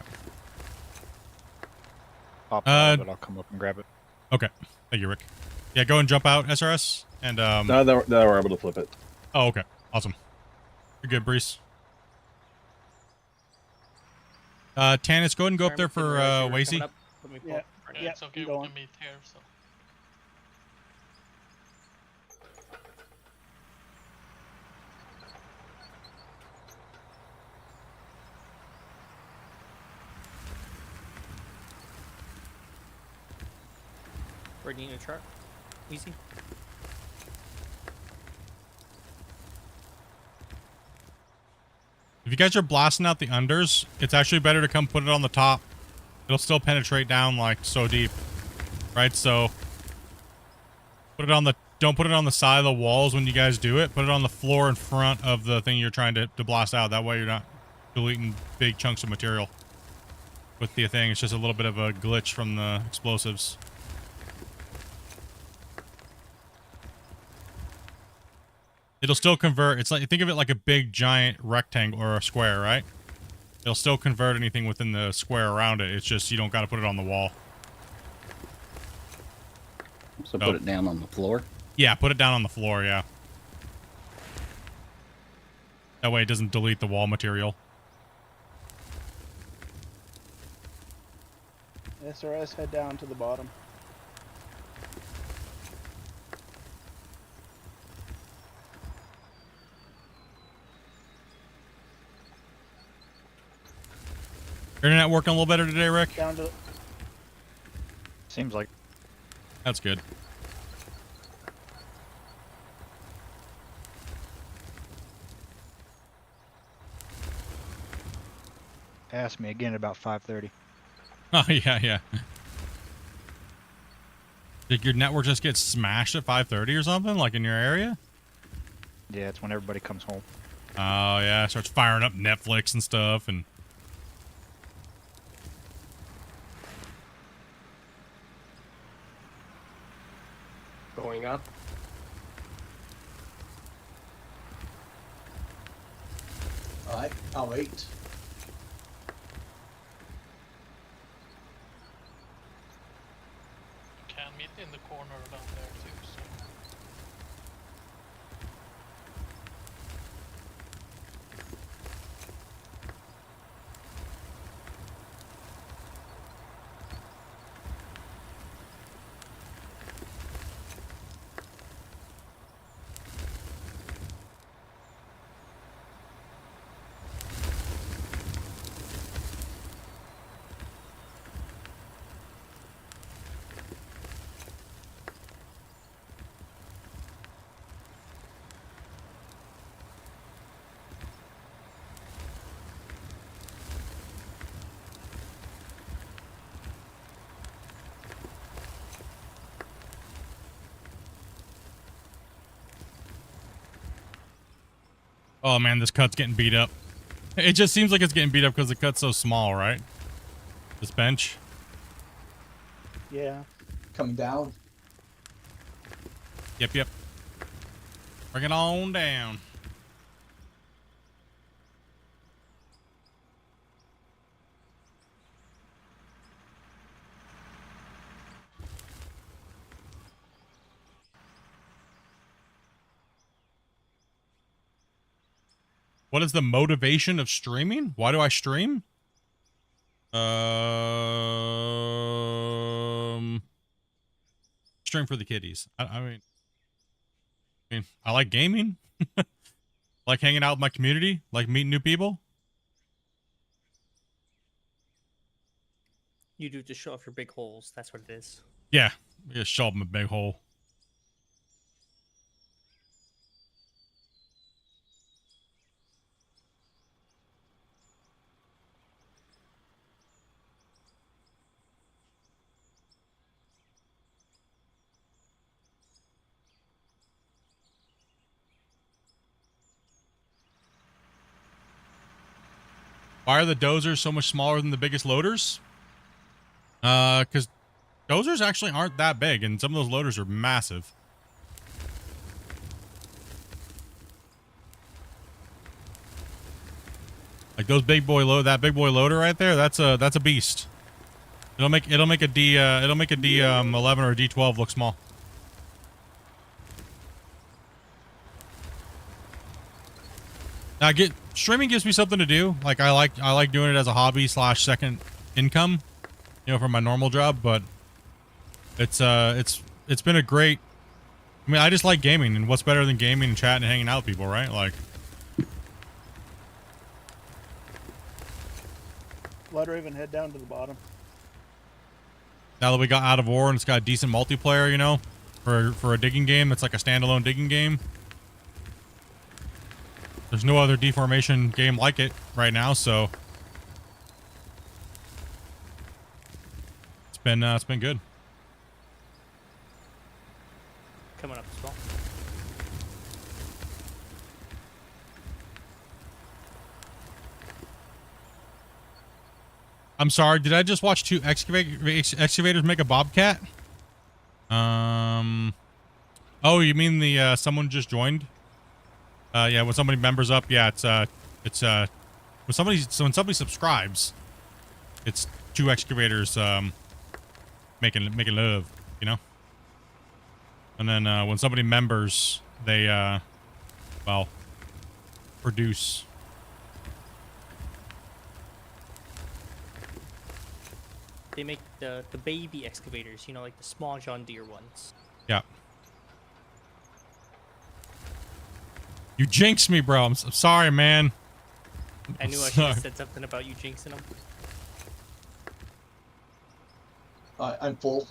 But I'll come up and grab it. Okay. Thank you, Rick. Yeah, go and jump out, SRS, and No, they were able to flip it. Oh, okay. Awesome. You're good, Breeze. Tannis, go ahead and go up there for Wasey. Let me pull Yeah. up. Yeah, it's okay, we can meet here, so. Where do you need a truck? Easy. If you guys are blasting out the unders, it's actually better to come put it on the top. It'll still penetrate down like so deep, right? So put it on the, don't put it on the side of the walls when you guys do it. Put it on the floor in front of the thing you're trying to blast out. That way you're not deleting big chunks of material with the thing. It's just a little bit of a glitch from the explosives. It'll still convert. It's like, think of it like a big giant rectangle or a square, right? It'll still convert anything within the square around it. It's just you don't got to put it on the wall. So put it down on the floor? Yeah, put it down on the floor, yeah. That way it doesn't delete the wall material. SRS, head down to the bottom. Internet working a little better today, Rick? Down to. Seems like. That's good. Ask me again about 5:30. Oh, yeah, yeah. Did your network just get smashed at 5:30 or something, like in your area? Yeah, it's when everybody comes home. Oh yeah, starts firing up Netflix and stuff, and Going up. Alright, I'll wait. You can meet in the corner down there too, so. oh man, this cut's getting beat up. It just seems like it's getting beat up because the cut's so small, right? This bench. Yeah. Coming down. Yep. Bring it on down. What is the motivation of streaming? Why do I stream? Stream for the kiddies. I mean, I like gaming. Like hanging out with my community. Like meeting new people. You do just show off your big holes. That's what it is. Yeah. Just show up my big hole. Why are the dozers so much smaller than the biggest loaders? Because dozers actually aren't that big, and some of those loaders are massive. Like those big boy that big boy loader right there, that's a beast. It'll make a D 11 or a D 12 look small. Now streaming gives me something to do. Like I like doing it as a hobby / second income, you know, from my normal job. But it's been a great. I mean, I just like gaming, and what's better than gaming and chatting and hanging out with people, right? Like. Let Raven head down to the bottom. Now that we got Out of War and it's got decent multiplayer, you know, for a digging game, it's like a standalone digging game. There's no other deformation game like it right now, so it's been good. Coming up as well. I'm sorry, did I just watch two excavators make a bobcat? Oh, you mean the someone just joined? Yeah, when somebody members up, yeah, it's when somebody subscribes, it's two excavators making love, you know. And then when somebody members, they well, produce. They make the baby excavators, you know, like the small John Deere ones. Yeah. You jinxed me, bro. I'm sorry, man. I knew I should have said something about you jinxing them. I'm full.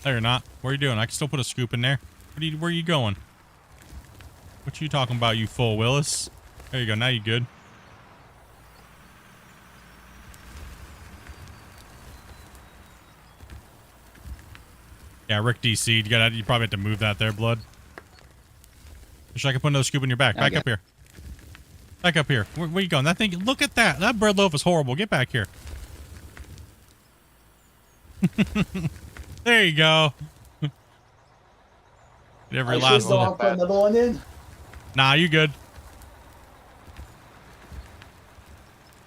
No, you're not. What are you doing? I can still put a scoop in there. Where are you going? What you talking about, you fool, Willis? There you go. Now you good. Yeah, Rick DC. You probably have to move that there, blood. Wish I could put another scoop in your back. Back up here. Back up here. Where you going? That thing. Look at that. That bread loaf is horrible. Get back here. There you go. Every last go on, put another one in. Nah, you good.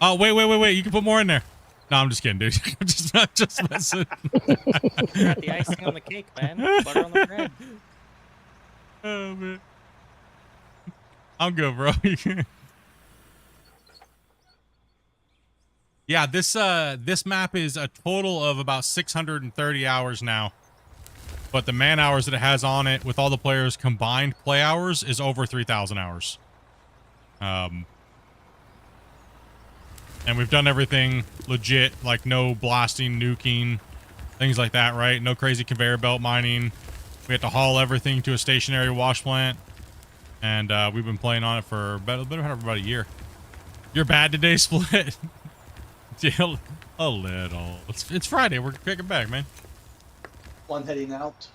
Oh, wait. You can put more in there. No, I'm just kidding, dude. I'm just messing. Got the icing on the cake, man. Butter on the bread. Oh, man. I'm good, bro. Yeah, this map is a total of about 630 hours now. But the man hours that it has on it with all the players combined play hours is over 3,000 hours. And we've done everything legit, like no blasting, nuking, things like that, right? No crazy conveyor belt mining. We have to haul everything to a stationary wash plant. And we've been playing on it for about a year. You're bad today, Split. A little. It's Friday. We're kicking back, man. One heading out.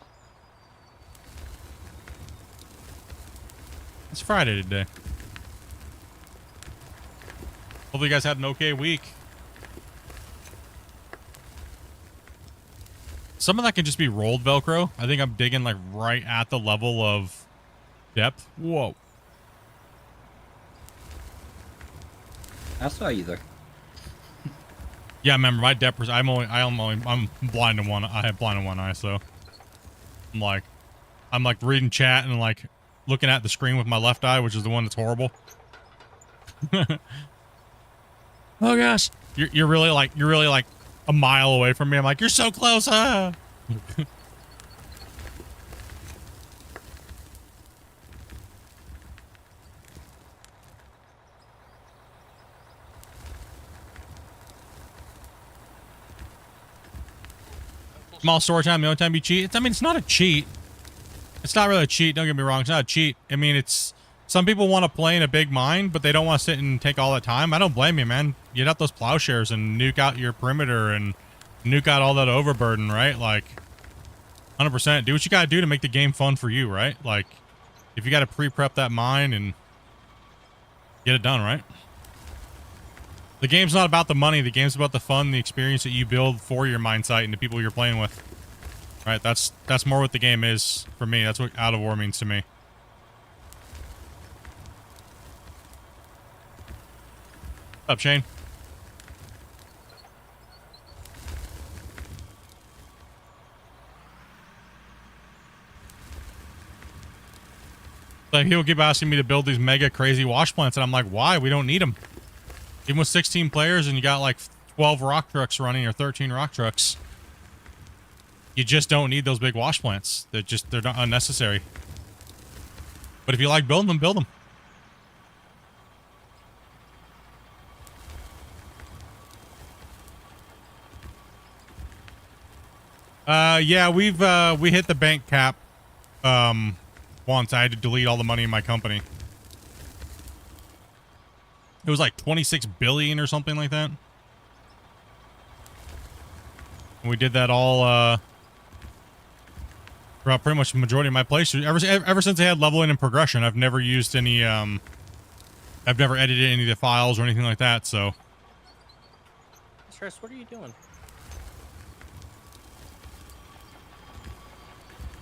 It's Friday today. Hopefully you guys had an okay week. Some of that can just be rolled Velcro. I think I'm digging like right at the level of depth. Whoa. I saw you there. Yeah, remember my depth. I'm blind in one. I have blind in one eye, so I'm like reading chat and like looking at the screen with my left eye, which is the one that's horrible. Oh gosh, you're really like a mile away from me. I'm like, you're so close. Ah. Small store time, the only time you cheat. It's not a cheat. It's not really a cheat. Don't get me wrong. It's not a cheat. I mean, it's some people want to play in a big mine, but they don't want to sit and take all that time. I don't blame you, man. Get out those plowshares and nuke out your perimeter and nuke out all that overburden, right? Like, 100%. Do what you got to do to make the game fun for you, right? Like, if you got to pre-prep that mine and get it done, right? The game's not about the money. The game's about the fun, the experience that you build for your mine site and the people you're playing with. Right? That's more what the game is for me. That's what Out of War means to me. What's up, Shane? Like, people keep asking me to build these mega crazy wash plants, and I'm like, why? We don't need them. Even with 16 players and you got like 12 rock trucks running or 13 rock trucks, you just don't need those big wash plants. They're not unnecessary. But if you like building them, build them. Yeah, we hit the bank cap once. I had to delete all the money in my company. It was like 26 billion or something like that. And we did that all throughout pretty much the majority of my playthroughs. Ever since I had leveling and progression, I've never used any I've never edited any of the files or anything like that, so. Stress, what are you doing?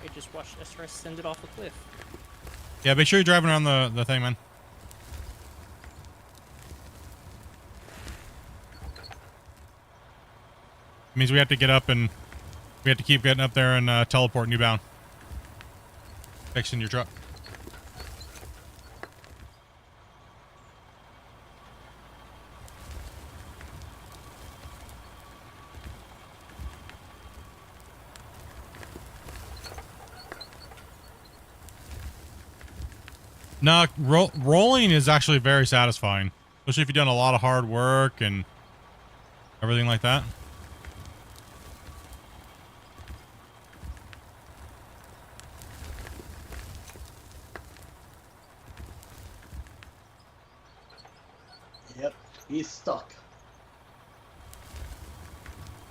I just watched SRS send it off a cliff. Yeah, make sure you're driving around the thing, man. It means we have to get up and we have to keep getting up there and teleport new bound. Fixing your truck. No, rolling is actually very satisfying, especially if you've done a lot of hard work and everything like that. Yep, he's stuck.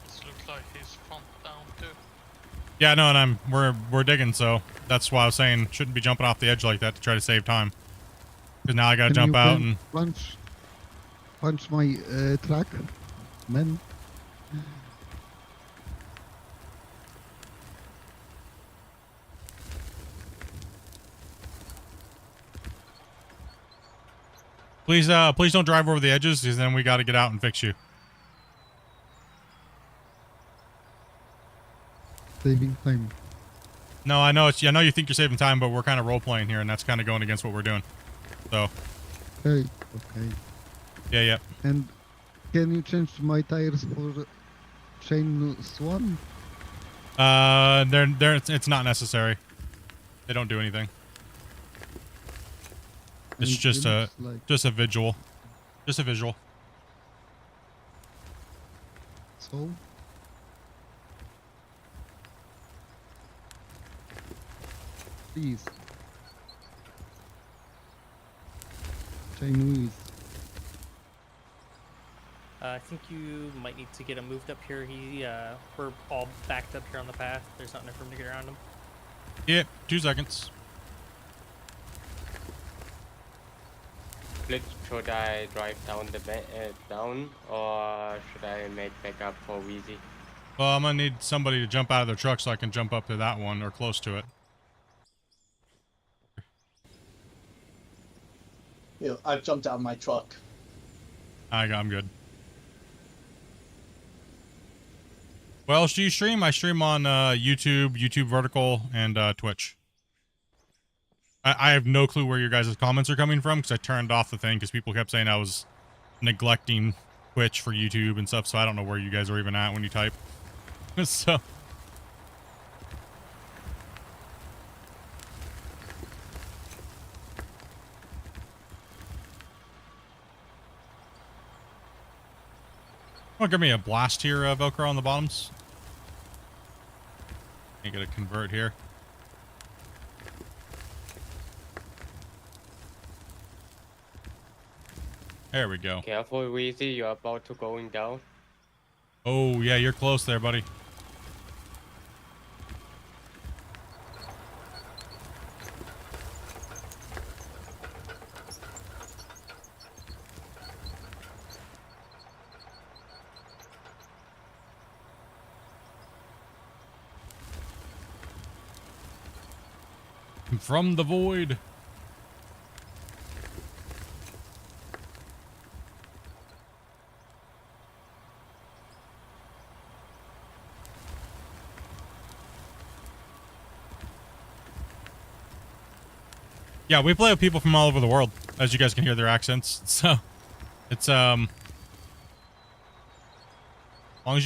This looks like he's front down too. Yeah, no, and we're digging, so that's why I was saying shouldn't be jumping off the edge like that to try to save time. Because now I gotta jump out and punch my truck, man. please don't drive over the edges, because then we got to get out and fix you. Saving time. No, I know I know you think you're saving time, but we're kind of role playing here, and that's kind of going against what we're doing. So. Okay. Yeah. And can you change my tires for chain one? It's not necessary. They don't do anything. It's And just it a looks like just a visual. Just a visual. so. Please. Chinese. I think you might need to get him moved up here. We're all backed up here on the path. There's not enough room to get around him. Yep, 2 seconds. Split, should I drive down the down, or should I make backup for Wheezy? Well, I'm gonna need somebody to jump out of their truck so I can jump up to that one or close to it. I've jumped out of my truck. I'm good. What else do you stream? I stream on YouTube Vertical, and Twitch. I have no clue where your guys' comments are coming from because I turned off the thing because people kept saying I was neglecting Twitch for YouTube and stuff, so I don't know where you guys are even at when you type. So. Oh, give me a blast here, Velcro on the bottoms. Can't get a convert here. There we go. Careful, Wheezy, you're about to going down. Oh, yeah, you're close there, buddy. From the void. Yeah, we play with people from all over the world, as you guys can hear their accents. So, it's as long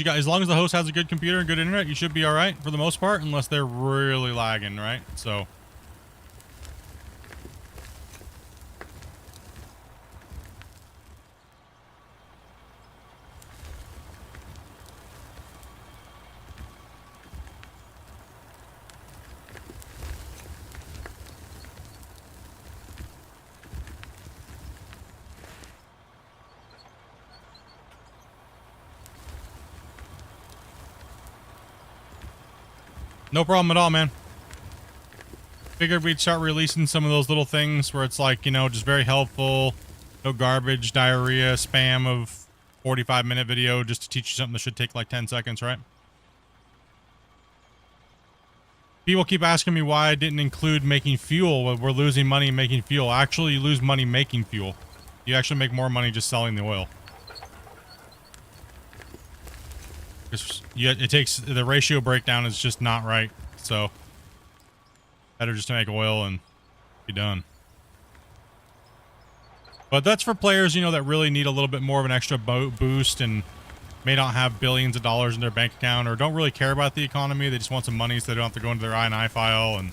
as the host has a good computer and good internet, you should be all right for the most part, unless they're really lagging, right? So. No problem at all, man. Figured we'd start releasing some of those little things where it's like, you know, just very helpful, no garbage, diarrhea, spam of 45-minute video just to teach you something that should take like 10 seconds, right? People keep asking me why I didn't include making fuel when we're losing money making fuel. Actually, you lose money making fuel. You actually make more money just selling the oil. It takes the ratio breakdown is just not right, so better just to make oil and be done. But that's for players, you know, that really need a little bit more of an extra boost and may not have billions of dollars in their bank account or don't really care about the economy. They just want some money so they don't have to go into their INI file, and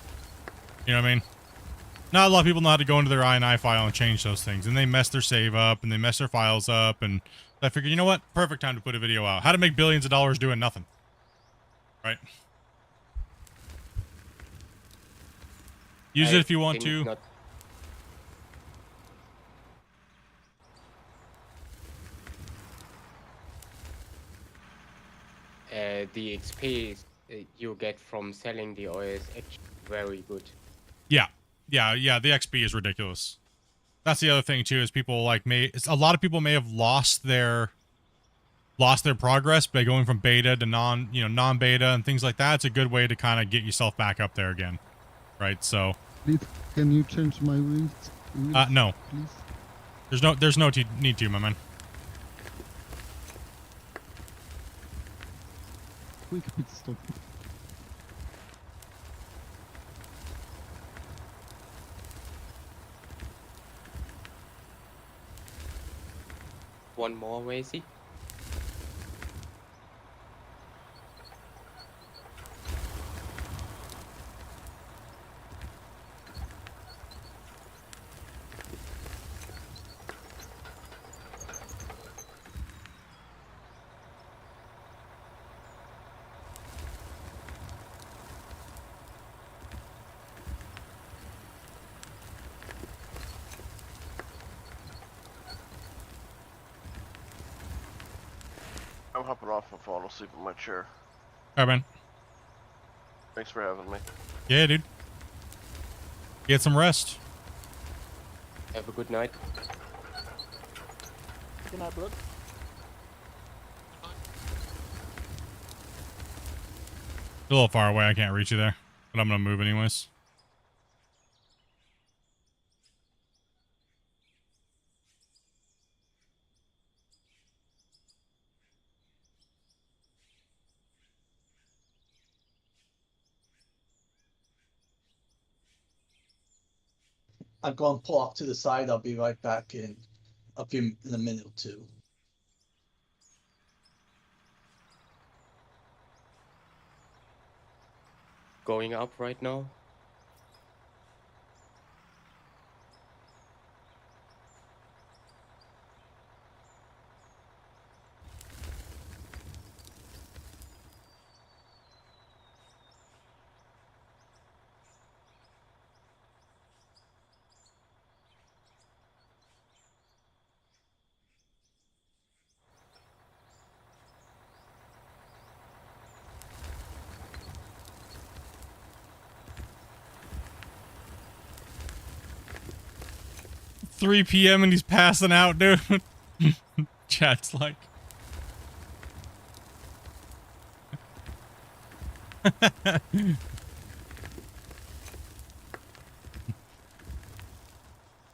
you know what I mean. Not a lot of people know how to go into their INI file and change those things, and they mess their save up and they mess their files up, and I figured, you know what? Perfect time to put a video out. How to make billions of dollars doing nothing. Right? Use it if you want to. Not... the XP you get from selling the oil is actually very good. Yeah. The XP is ridiculous. That's the other thing too, is people like a lot of people may have lost their progress by going from beta to non-beta and things like that. It's a good way to kind of get yourself back up there again, right? So, Please, can you change my wheels? no, Please. there's no need to, my man. Quick pit stop. One more, Wazy. I'm hopping off and falling asleep in my chair. All right, man. Thanks for having me. Yeah, dude. Get some rest. Have a good night. Good night, bro. A little far away. I can't reach you there, but I'm gonna move anyways. I'm going to pull off to the side. I'll be right back in a minute or two. Going up right now. It's 3 p.m. and he's passing out, dude. Chat's like.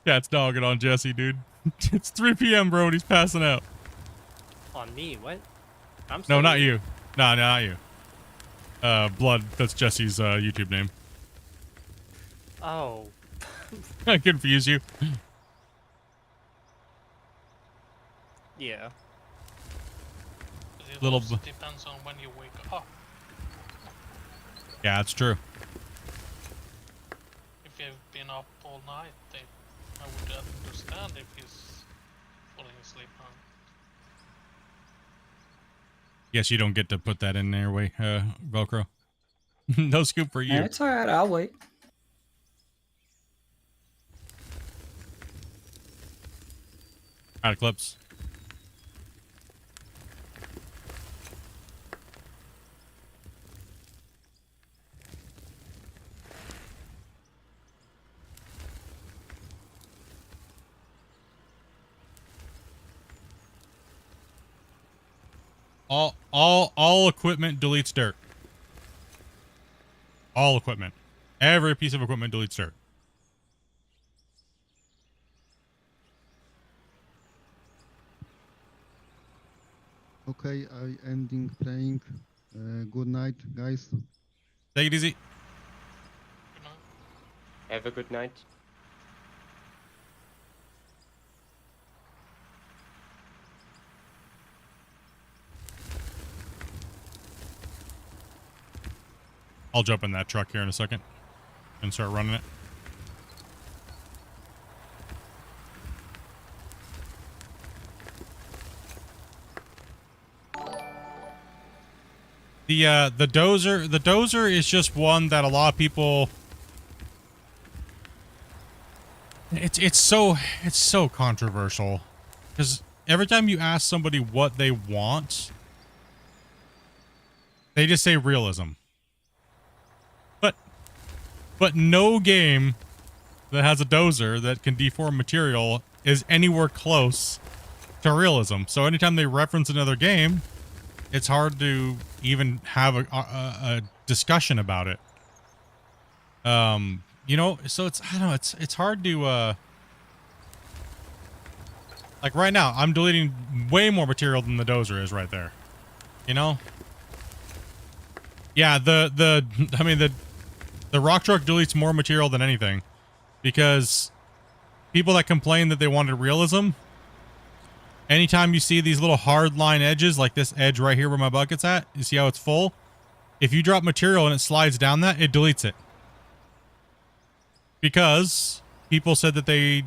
Cat's dogging on Jesse, dude. It's 3 p.m., bro, and he's passing out. On me? What? I'm No, not here. you. No, not you. Blood. That's Jesse's YouTube name. Oh. I confuse you. Yeah. It Little also depends on when you wake up. Yeah, it's true. If you've been up all night, I would understand if he's falling asleep now. Guess you don't get to put that in there, Velcro. No scoop for you. It's all right. I'll wait. Out of clips. All equipment deletes dirt. All equipment. Every piece of equipment deletes dirt. Okay, I ending playing. Good night, guys. Take it easy. Have a good night. I'll jump in that truck here in a second and start running it. The dozer is just one that a lot of people it's so controversial because every time you ask somebody what they want, they just say realism. But no game that has a dozer that can deform material is anywhere close to realism. So anytime they reference another game, it's hard to even have a discussion about it. You know, so it's, I don't know, it's hard to, like right now, I'm deleting way more material than the dozer is right there. You know? Yeah, I mean, the rock truck deletes more material than anything. Because people that complain that they wanted realism, anytime you see these little hard line edges, like this edge right here where my bucket's at, you see how it's full? If you drop material and it slides down that, it deletes it. Because people said that they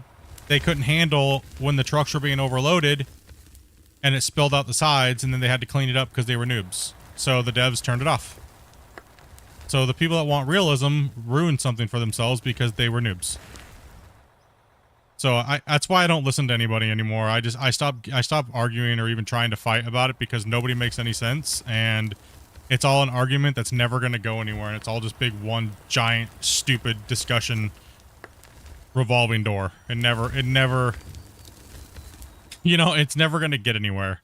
couldn't handle when the trucks were being overloaded and it spilled out the sides, and then they had to clean it up because they were noobs. So the devs turned it off. So the people that want realism ruined something for themselves because they were noobs. So that's why I don't listen to anybody anymore. I stopped arguing or even trying to fight about it because nobody makes any sense, and it's all an argument that's never going to go anywhere, and it's all just big one giant stupid discussion revolving door. It never you know, it's never going to get anywhere.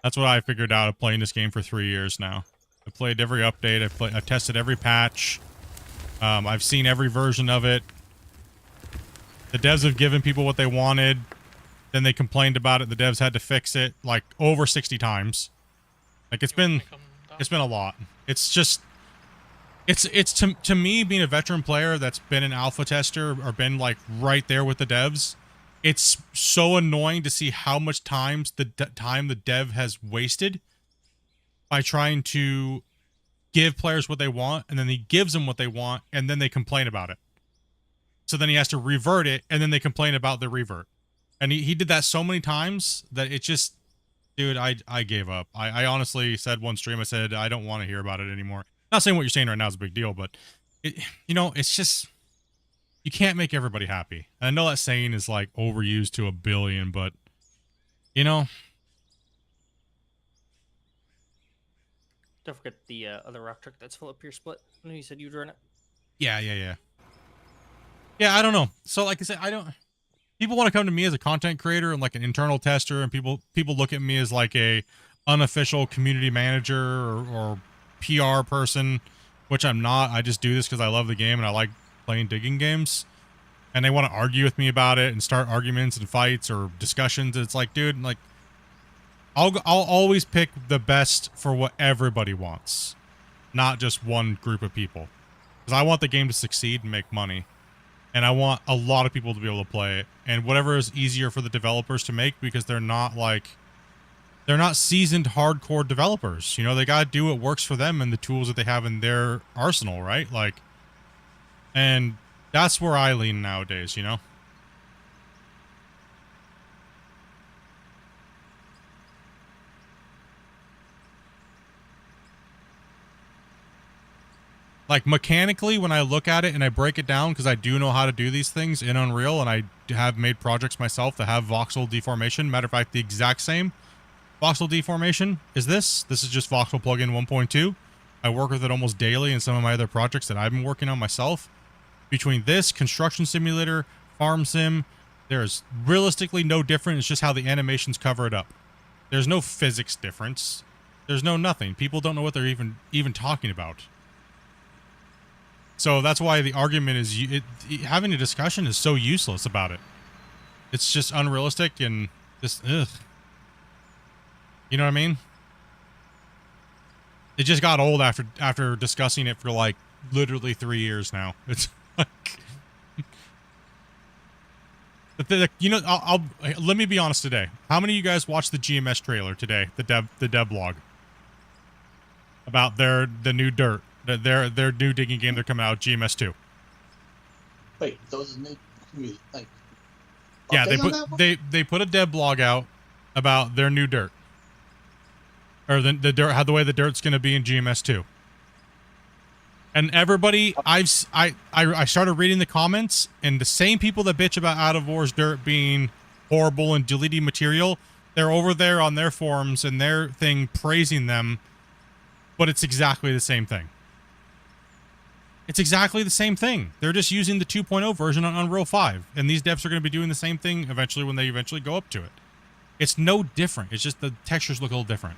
That's what I figured out of playing this game for 3 years now. I played every update. I've tested every patch. I've seen every version of it. The devs have given people what they wanted. Then they complained about it. The devs had to fix it like over 60 times. Like it's been a lot. It's just, it's to me, being a veteran player that's been an alpha tester or been like right there with the devs, it's so annoying to see how much time the dev has wasted by trying to give players what they want, and then he gives them what they want, and then they complain about it. So then he has to revert it, and then they complain about the revert. And he did that so many times that it just, dude, I gave up. I honestly said one stream, I said, I don't want to hear about it anymore. Not saying what you're saying right now is a big deal, but you know, it's just, you can't make everybody happy. And I know that saying is like overused to a billion, but you know, Don't forget the other rock truck that's full up your split. I know you said you'd run it. Yeah, I don't know. So like I said, people want to come to me as a content creator and like an internal tester, and people look at me as like a unofficial community manager or PR person, which I'm not. I just do this because I love the game and I like playing digging games. And they want to argue with me about it and start arguments and fights or discussions. It's like, dude, like, I'll always pick the best for what everybody wants, not just one group of people. Because I want the game to succeed and make money. And I want a lot of people to be able to play it. And whatever is easier for the developers to make, because they're not seasoned hardcore developers. You know, they got to do what works for them and the tools that they have in their arsenal, right? Like, and that's where I lean nowadays, you know? Like, mechanically, when I look at it and I break it down, because I do know how to do these things in Unreal, and I have made projects myself that have voxel deformation. Matter of fact, the exact same voxel deformation is this. This is just voxel plugin 1.2. I work with it almost daily in some of my other projects that I've been working on myself. Between this, Construction Simulator, Farm Sim, there's realistically no difference. It's just how the animations cover it up. There's no physics difference. There's no nothing. People don't know what they're even talking about. So that's why the argument is, having a discussion is so useless about it. It's just unrealistic and just, ugh. You know what I mean? It just got old after discussing it for like literally 3 years now. It's like, you know, let me be honest today. How many of you guys watched the GMS trailer today? The dev blog about the new dirt. Their new digging game they're coming out, GMS 2. Wait, those new like. Yeah, they put a dev blog out about their new dirt, or the dirt, how the way the dirt's going to be in GMS 2. And everybody, I started reading the comments, and the same people that bitch about Out of War's dirt being horrible and deleting material, they're over there on their forums and their thing praising them, but it's exactly the same thing. It's exactly the same thing. They're just using the 2.0 version on Unreal 5. And these devs are going to be doing the same thing eventually when they eventually go up to it. It's no different. It's just the textures look a little different.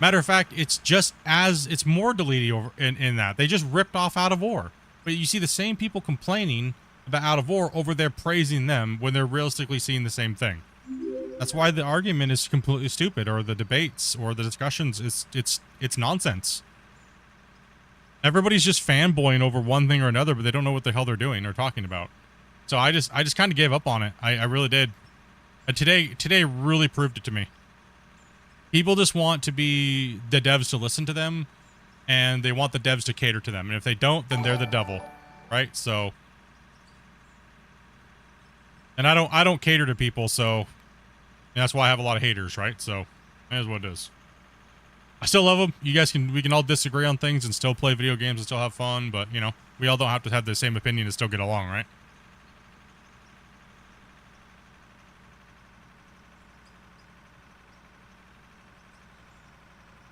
Matter of fact, it's more deleted over in that. They just ripped off Out of War. But you see the same people complaining about Out of War over there praising them when they're realistically seeing the same thing. That's why the argument is completely stupid, or the debates or the discussions it's nonsense. Everybody's just fanboying over one thing or another, but they don't know what the hell they're doing or talking about. So I just kind of gave up on it. I really did. And today really proved it to me. People just want the devs to listen to them, and they want the devs to cater to them. And if they don't, then they're the devil, right? So, and I don't cater to people, so that's why I have a lot of haters, right? So that is what it is. I still love them. We can all disagree on things and still play video games and still have fun, but you know, we all don't have to have the same opinion and still get along, right?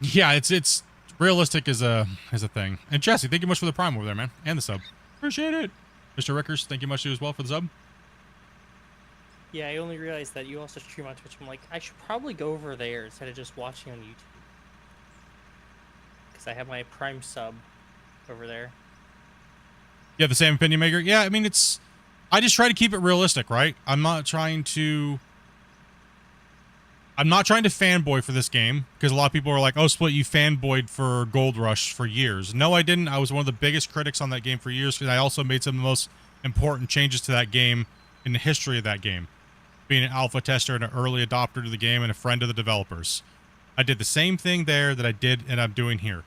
Yeah, it's realistic is a thing. And Jesse, thank you much for the prime over there, man, and the sub. Appreciate it. Mr. Rickers, thank you much to you as well for the sub. Yeah, I only realized that you also stream on Twitch. I'm like, I should probably go over there instead of just watching on YouTube. Because I have my Prime sub over there. Yeah, the same opinion maker. Yeah, I mean, I just try to keep it realistic, right? I'm not trying to fanboy for this game, because a lot of people are like, oh, Split, you fanboyed for Gold Rush for years. No, I didn't. I was one of the biggest critics on that game for years, because I also made some of the most important changes to that game in the history of that game. Being an alpha tester and an early adopter to the game and a friend of the developers. I did the same thing there that I did and I'm doing here.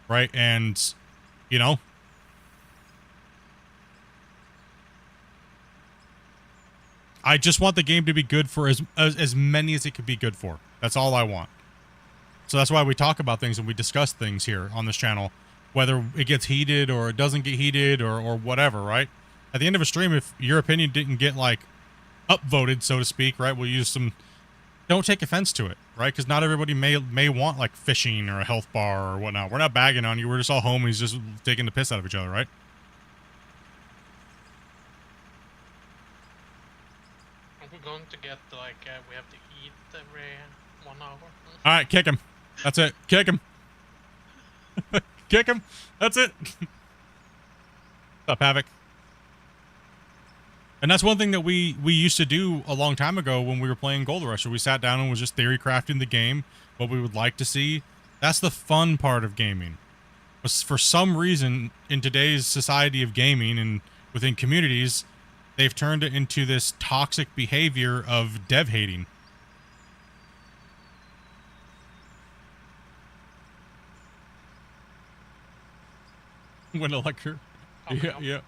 Right? And, you know, I just want the game to be good for as many as it could be good for. That's all I want. So that's why we talk about things and we discuss things here on this channel. Whether it gets heated or it doesn't get heated or whatever, right? At the end of a stream, if your opinion didn't get, like, upvoted, so to speak, right? We'll use some... Don't take offense to it, right? Because not everybody may want, like, fishing or a health bar or whatnot. We're not bagging on you. We're just all homies just taking the piss out of each other, right? Are we going to get, like, we have to eat every 1 hour? All right, kick him. That's it. Kick him. Kick him. That's it. What's up, Havoc? And that's one thing that we used to do a long time ago when we were playing Gold Rush. So we sat down and was just theory crafting the game, what we would like to see. That's the fun part of gaming. But for some reason, in today's society of gaming and within communities, they've turned it into this toxic behavior of dev hating. When Elector. Yeah.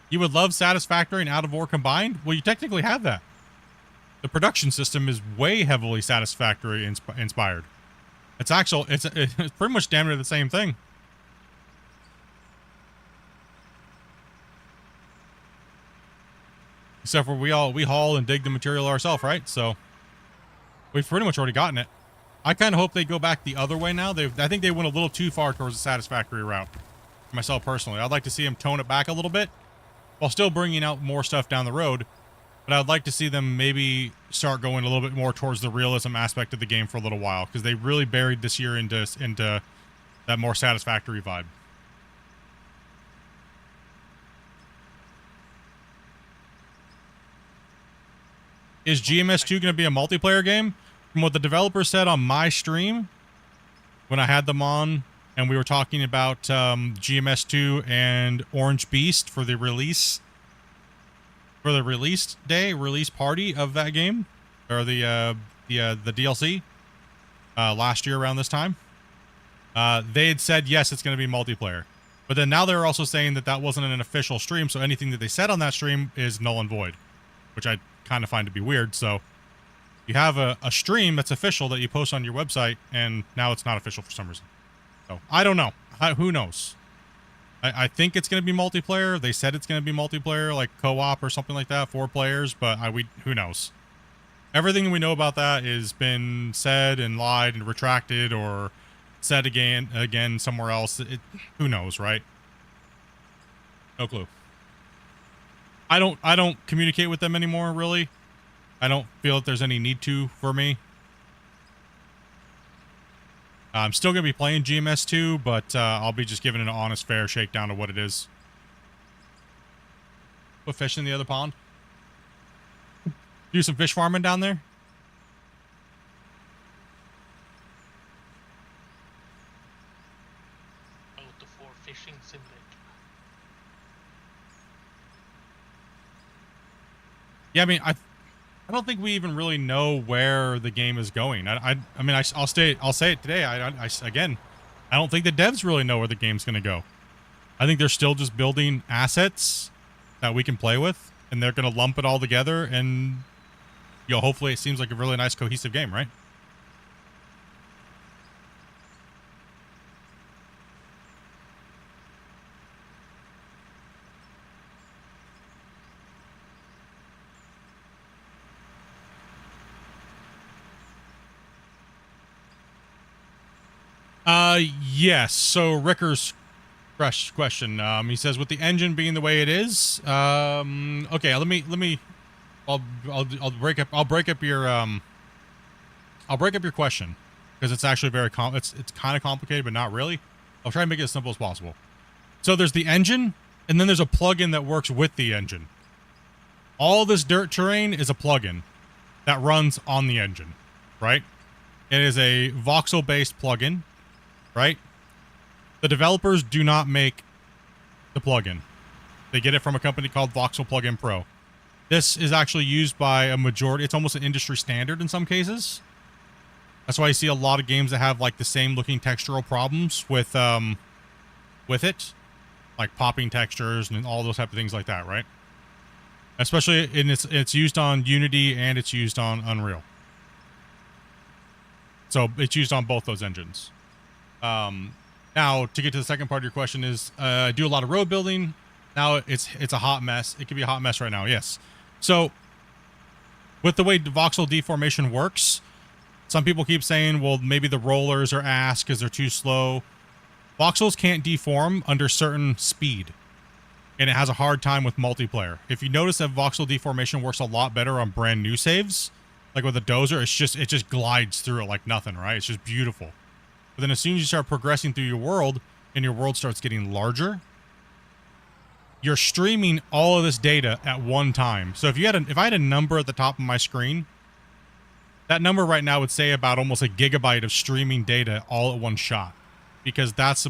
You would love Satisfactory and Out of War combined? Well, you technically have that. The production system is way heavily Satisfactory inspired. It's pretty much damn near the same thing. Except for we haul and dig the material ourselves, right? So we've pretty much already gotten it. I kind of hope they go back the other way now. I think they went a little too far towards the Satisfactory route. Myself personally, I'd like to see them tone it back a little bit, while still bringing out more stuff down the road. But I'd like to see them maybe start going a little bit more towards the realism aspect of the game for a little while, because they really buried this year into that more Satisfactory vibe. Is GMS2 going to be a multiplayer game? From what the developer said on my stream, when I had them on, and we were talking about GMS2 and Orange Beast for the release release party of that game, or the DLC last year around this time. They had said yes, it's going to be multiplayer, but then now they're also saying that wasn't an official stream, so anything that they said on that stream is null and void, which I kind of find to be weird. So you have a stream that's official that you post on your website, and now it's not official for some reason. So I don't know. Who knows? I think it's going to be multiplayer. They said it's going to be multiplayer, like co-op or something like that, 4 players. But who knows? Everything we know about that has been said and lied and retracted or said again somewhere else. Who knows, right? No clue. I don't communicate with them anymore, really. I don't feel that there's any need to for me. I'm still going to be playing GMS2, but I'll be just giving it an honest, fair shakedown of what it is. Put fish in the other pond. Do some fish farming down there. For fishing simulator. Yeah, I mean, I don't think we even really know where the game is going. I mean, I'll say it today. Again, I don't think the devs really know where the game's going to go. I think they're still just building assets that we can play with, and they're going to lump it all together, and hopefully it seems like a really nice cohesive game, right? Yes. So Ricker's question. He says, with the engine being the way it is, okay, I'll break up your question, because it's actually it's kind of complicated, but not really. I'll try and make it as simple as possible. So there's the engine, and then there's a plugin that works with the engine. All this dirt terrain is a plugin that runs on the engine, right? It is a voxel-based plugin, right? The developers do not make the plugin. They get it from a company called Voxel Plugin Pro. This is actually used by a majority. It's almost an industry standard in some cases. That's why you see a lot of games that have like the same looking textural problems with it, like popping textures and all those type of things like that, right? Especially it's used on Unity and it's used on Unreal. So it's used on both those engines. Now, to get to the second part of your question is, I do a lot of road building. Now it's a hot mess. It can be a hot mess right now, yes. So, with the way voxel deformation works, some people keep saying, well, maybe the rollers are ass because they're too slow. Voxels can't deform under certain speed, and it has a hard time with multiplayer. If you notice that voxel deformation works a lot better on brand new saves, like with a dozer, it just glides through it like nothing, right? It's just beautiful. But then as soon as you start progressing through your world and your world starts getting larger, you're streaming all of this data at one time. So if I had a number at the top of my screen, that number right now would say about almost a gigabyte of streaming data all at one shot, because that's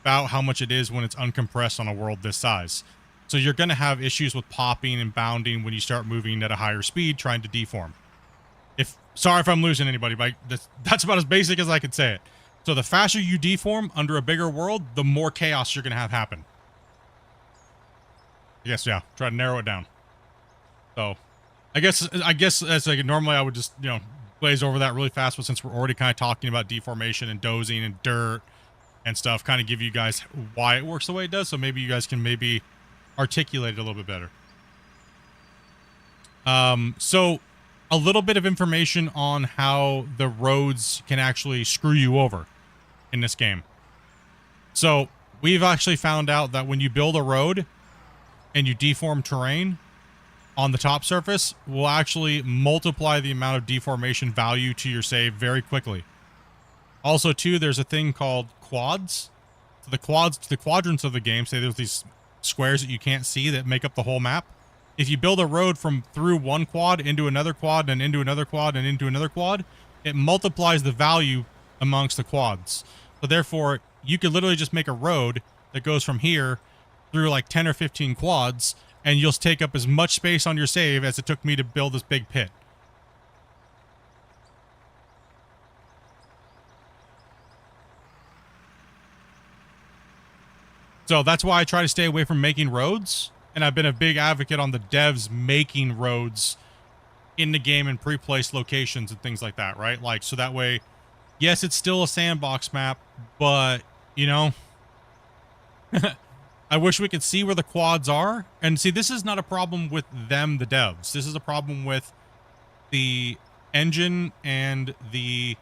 about how much it is when it's uncompressed on a world this size. So you're going to have issues with popping and bounding when you start moving at a higher speed trying to deform. Sorry if I'm losing anybody, but that's about as basic as I could say it. So the faster you deform under a bigger world, the more chaos you're going to have happen. Yes, yeah. Try to narrow it down. So, I guess as like normally I would just, blaze over that really fast, but since we're already kind of talking about deformation and dozing and dirt and stuff, kind of give you guys why it works the way it does, so maybe you guys can maybe articulate it a little bit better. So a little bit of information on how the roads can actually screw you over in this game. So we've actually found out that when you build a road and you deform terrain on the top surface, will actually multiply the amount of deformation value to your save very quickly. Also, too, there's a thing called quads. So the quadrants of the game, say there's these squares that you can't see that make up the whole map. If you build a road through one quad into another quad and into another quad and into another quad, it multiplies the value amongst the quads. So therefore, you could literally just make a road that goes from here through like 10 or 15 quads, and you'll take up as much space on your save as it took me to build this big pit. So that's why I try to stay away from making roads, and I've been a big advocate on the devs making roads in the game in pre-placed locations and things like that, right? Like, so that way, yes, it's still a sandbox map, but, I wish we could see where the quads are. And see, this is not a problem with them, the devs. This is a problem with the engine and the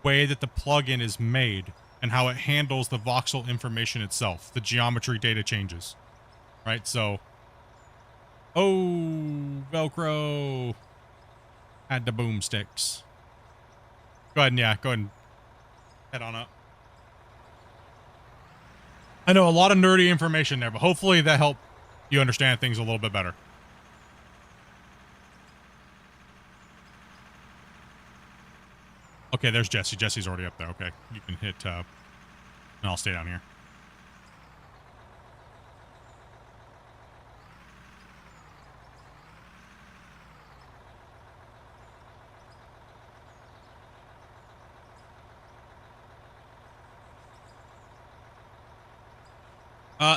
way that the plugin is made. and how it handles the voxel information itself. The geometry data changes, right? So, oh, Velcro had the boomsticks. Go ahead and, yeah, go ahead and head on up. I know a lot of nerdy information there, but hopefully that helped you understand things a little bit better. Okay, there's Jesse. Jesse's already up there. Okay, you can hit, and I'll stay down here.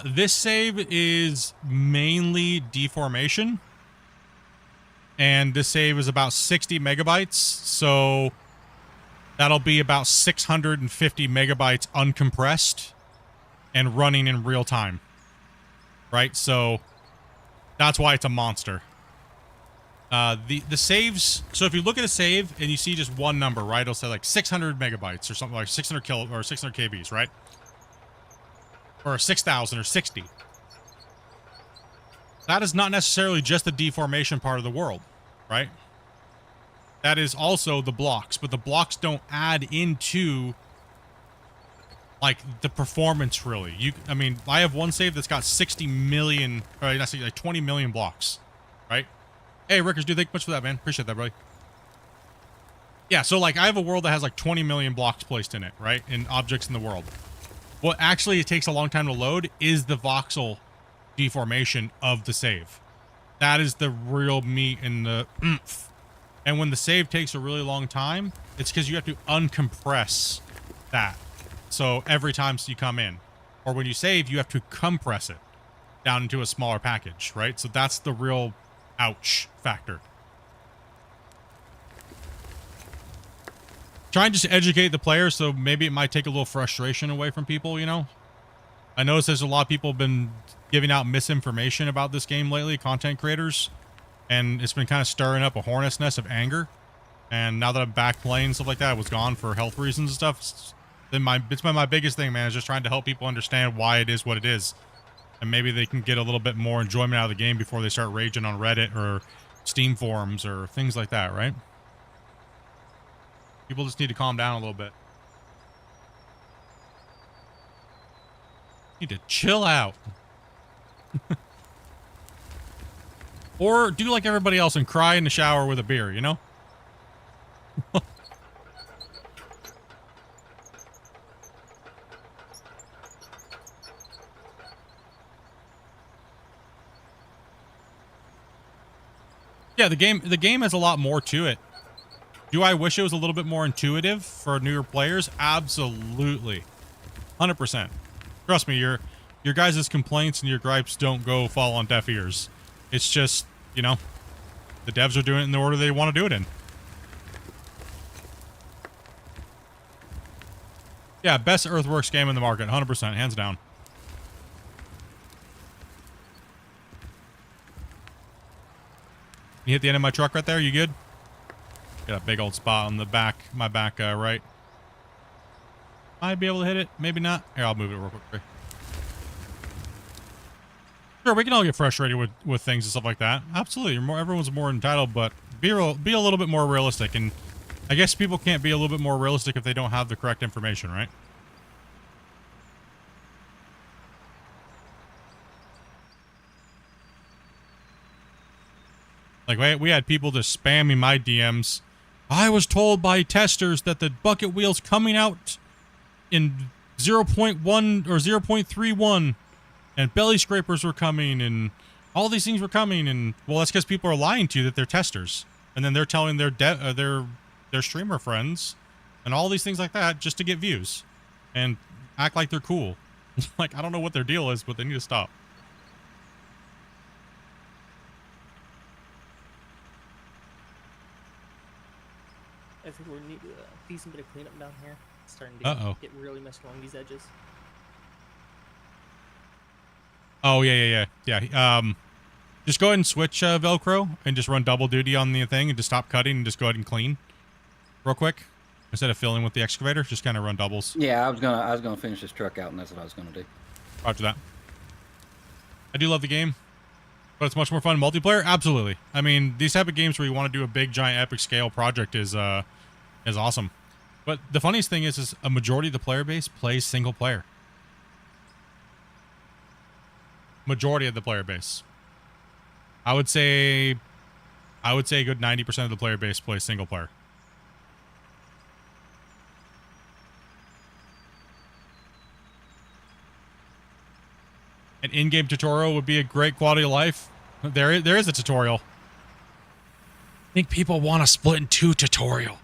This save is mainly deformation. And this save is about 60 megabytes, so that'll be about 650 megabytes uncompressed and running in real time. Right? So that's why it's a monster. The saves, so if you look at a save and you see just one number, right? It'll say like 600 megabytes or something, like 600 kbs, right? Or 6,000 or 60. That is not necessarily just the deformation part of the world, right? That is also the blocks, but the blocks don't add into like the performance really. I mean, I have one save that's got 60 million, or not 60, like 20 million blocks, right? Hey, Rickers, dude, thank you much for that, man. Appreciate that, buddy. Yeah, so like I have a world that has like 20 million blocks placed in it, right? In objects in the world. What actually it takes a long time to load is the voxel deformation of the save. That is the real meat and the oomph. And when the save takes a really long time, it's because you have to uncompress that. So every time you come in, or when you save, you have to compress it down into a smaller package, right? So that's the real ouch factor. Trying just to educate the players, so maybe it might take a little frustration away from people, you know? I notice there's a lot of people have been giving out misinformation about this game lately, content creators, and it's been kind of stirring up a hornet's nest of anger. And now that I'm back playing stuff like that, I was gone for health reasons and stuff. It's been my biggest thing, man, is just trying to help people understand why it is what it is. And maybe they can get a little bit more enjoyment out of the game before they start raging on Reddit or Steam forums or things like that, right? People just need to calm down a little bit. Need to chill out. Or do like everybody else and cry in the shower with a beer, you know? Yeah, the game has a lot more to it. Do I wish it was a little bit more intuitive for newer players? Absolutely. 100%. Trust me, your guys' complaints and your gripes don't go fall on deaf ears. It's just, you know, the devs are doing it in the order they want to do it in. Yeah, best Earthworks game in the market, 100%, hands down. You hit the end of my truck right there? You good? Got a big old spot on the back, my back right. Might be able to hit it, maybe not. Here, I'll move it real quick. Sure, we can all get frustrated with things and stuff like that. Absolutely, everyone's more entitled, but be a little bit more realistic. And I guess people can't be a little bit more realistic if they don't have the correct information, right? Like, we had people just spamming my DMs. I was told by testers that the bucket wheel's coming out in 0.1 or 0.31, and belly scrapers were coming, and all these things were coming, and well, that's because people are lying to you that they're testers, and then they're telling their streamer friends, and all these things like that just to get views, and act like they're cool. Like, I don't know what their deal is, but they need to stop. I think we need a decent bit of cleanup down here. It's starting to get really messed along these edges. Oh, yeah. Just go ahead and switch Velcro and just run double duty on the thing and just stop cutting and just go ahead and clean real quick. instead of filling with the excavator, just kind of run doubles. Yeah, I was gonna finish this truck out, and that's what I was gonna do. Roger that. I do love the game, but it's much more fun multiplayer. Absolutely. I mean, these type of games where you want to do a big, giant, epic scale project is awesome. But the funniest thing is a majority of the player base plays single player. Majority of the player base. I would say a good 90% of the player base plays single player. An in-game tutorial would be a great quality of life. There is a tutorial. I think people want a Splitintwo tutorial.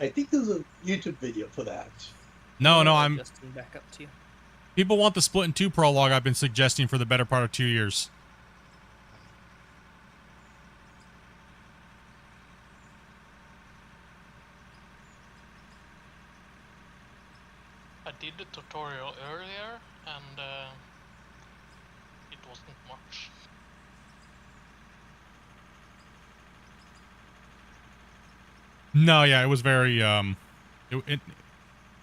I think there's a YouTube video for that. No, I'm... Justin, back up to you. People want the Splitintwo prologue I've been suggesting for the better part of 2 years. I did the tutorial earlier, and it wasn't much. No, yeah, it was very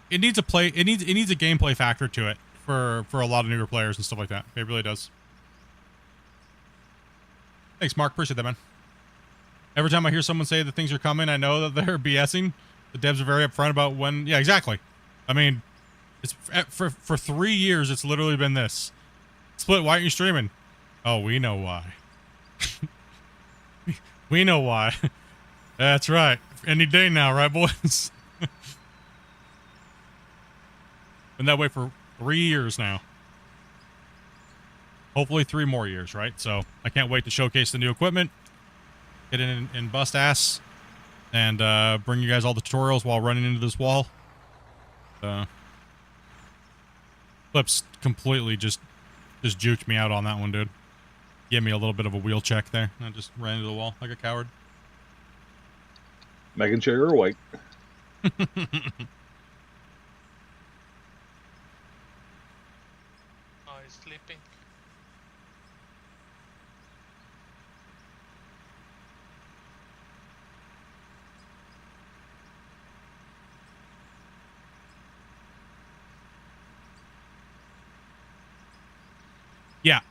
it needs a play, it needs a gameplay factor to it for a lot of newer players and stuff like that. It really does. Thanks, Mark. Appreciate that, man. Every time I hear someone say that things are coming, I know that they're BSing. The devs are very upfront about when. Yeah, exactly. I mean, it's for 3 years. It's literally been this. Split. Why aren't you streaming? Oh, we know why. We know why. That's right. Any day now, right, boys? Been that way for 3 years now. Hopefully 3 more years, right? So I can't wait to showcase the new equipment, get in and bust ass, and bring you guys all the tutorials while running into this wall. Clips completely just juked me out on that one, dude. Gave me a little bit of a wheel check there. I just ran into the wall like a coward. Making sure you're awake. Oh, he's sleeping. Yeah.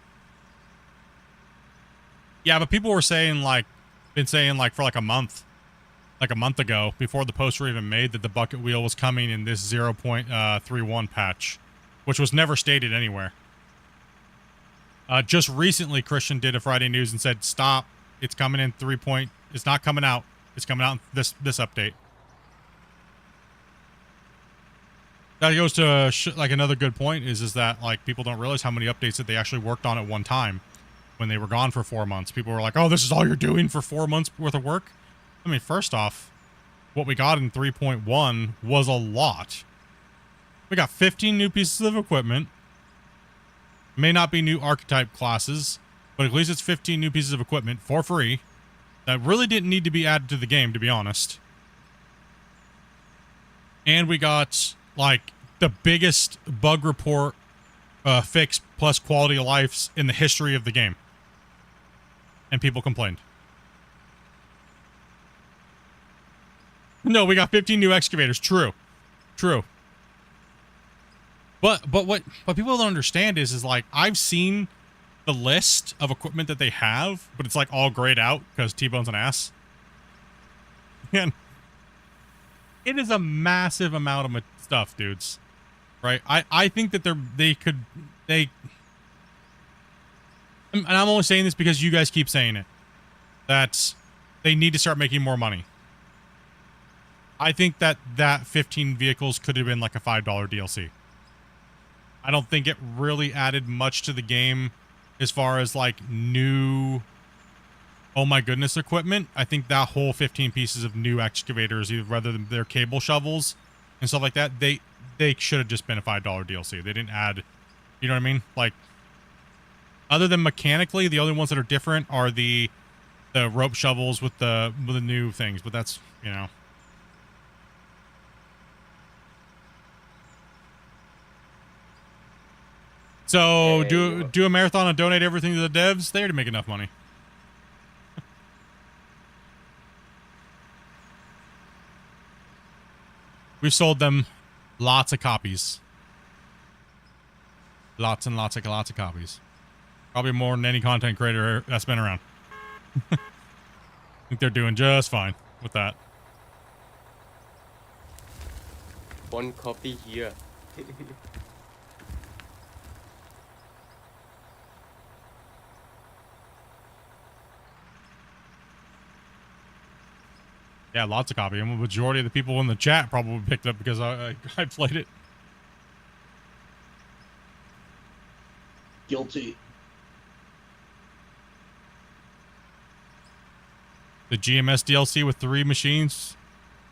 Yeah, but people were saying been saying for like a month ago, before the posts were even made, that the bucket wheel was coming in this 0.31 patch, which was never stated anywhere. Just recently, Christian did a Friday News and said, stop, it's coming in it's not coming out. It's coming out in this update. That goes to another good point is that people don't realize how many updates that they actually worked on at one time when they were gone for 4 months. People were like, oh, this is all you're doing for 4 months worth of work? I mean, first off, what we got in 3.1 was a lot. We got 15 new pieces of equipment. May not be new archetype classes, but at least it's 15 new pieces of equipment for free that really didn't need to be added to the game, to be honest. And we got, the biggest bug report fix plus quality of life in the history of the game. And people complained. No, we got 15 new excavators. True. But what people don't understand is I've seen the list of equipment that they have, but it's all grayed out because T-Bone's an ass. And it is a massive amount of stuff, dudes. Right? I think that and I'm only saying this because you guys keep saying it, that they need to start making more money. I think that 15 vehicles could have been like a $5 DLC. I don't think it really added much to the game as far as new, oh my goodness, equipment. I think that whole 15 pieces of new excavators, rather than their cable shovels and stuff like that, they should have just been a $5 DLC. They didn't add, you know what I mean? Other than mechanically, the only ones that are different are the rope shovels with the new things, but that's, you know. So Hey, do a marathon and donate everything to the devs. They already make enough money. We've sold them lots of copies. Lots and lots of copies. Probably more than any content creator that's been around. I think they're doing just fine with that. one copy here. Yeah, lots of copy. And the majority of the people in the chat probably picked it up because I played it. Guilty. The GMS DLC with 3 machines,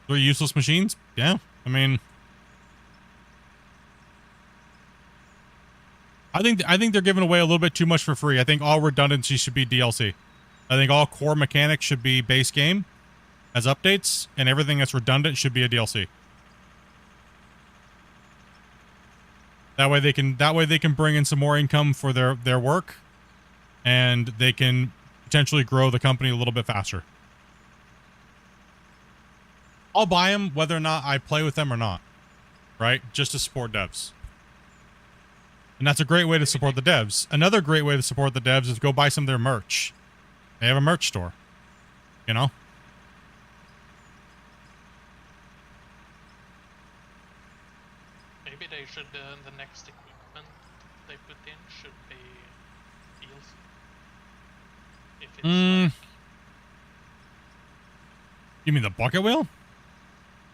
3 useless machines. Yeah, I mean, I think they're giving away a little bit too much for free. I think all redundancy should be DLC. I think all core mechanics should be base game as updates, and everything that's redundant should be a DLC. That way they can bring in some more income for their work, and they can potentially grow the company a little bit faster. I'll buy them whether or not I play with them or not, right? Just to support devs. And that's a great way to support the devs. Another great way to support the devs is go buy some of their merch. They have a merch store, you know? Maybe they should, the next equipment they put in should be DLC. If it's like, You mean the bucket wheel?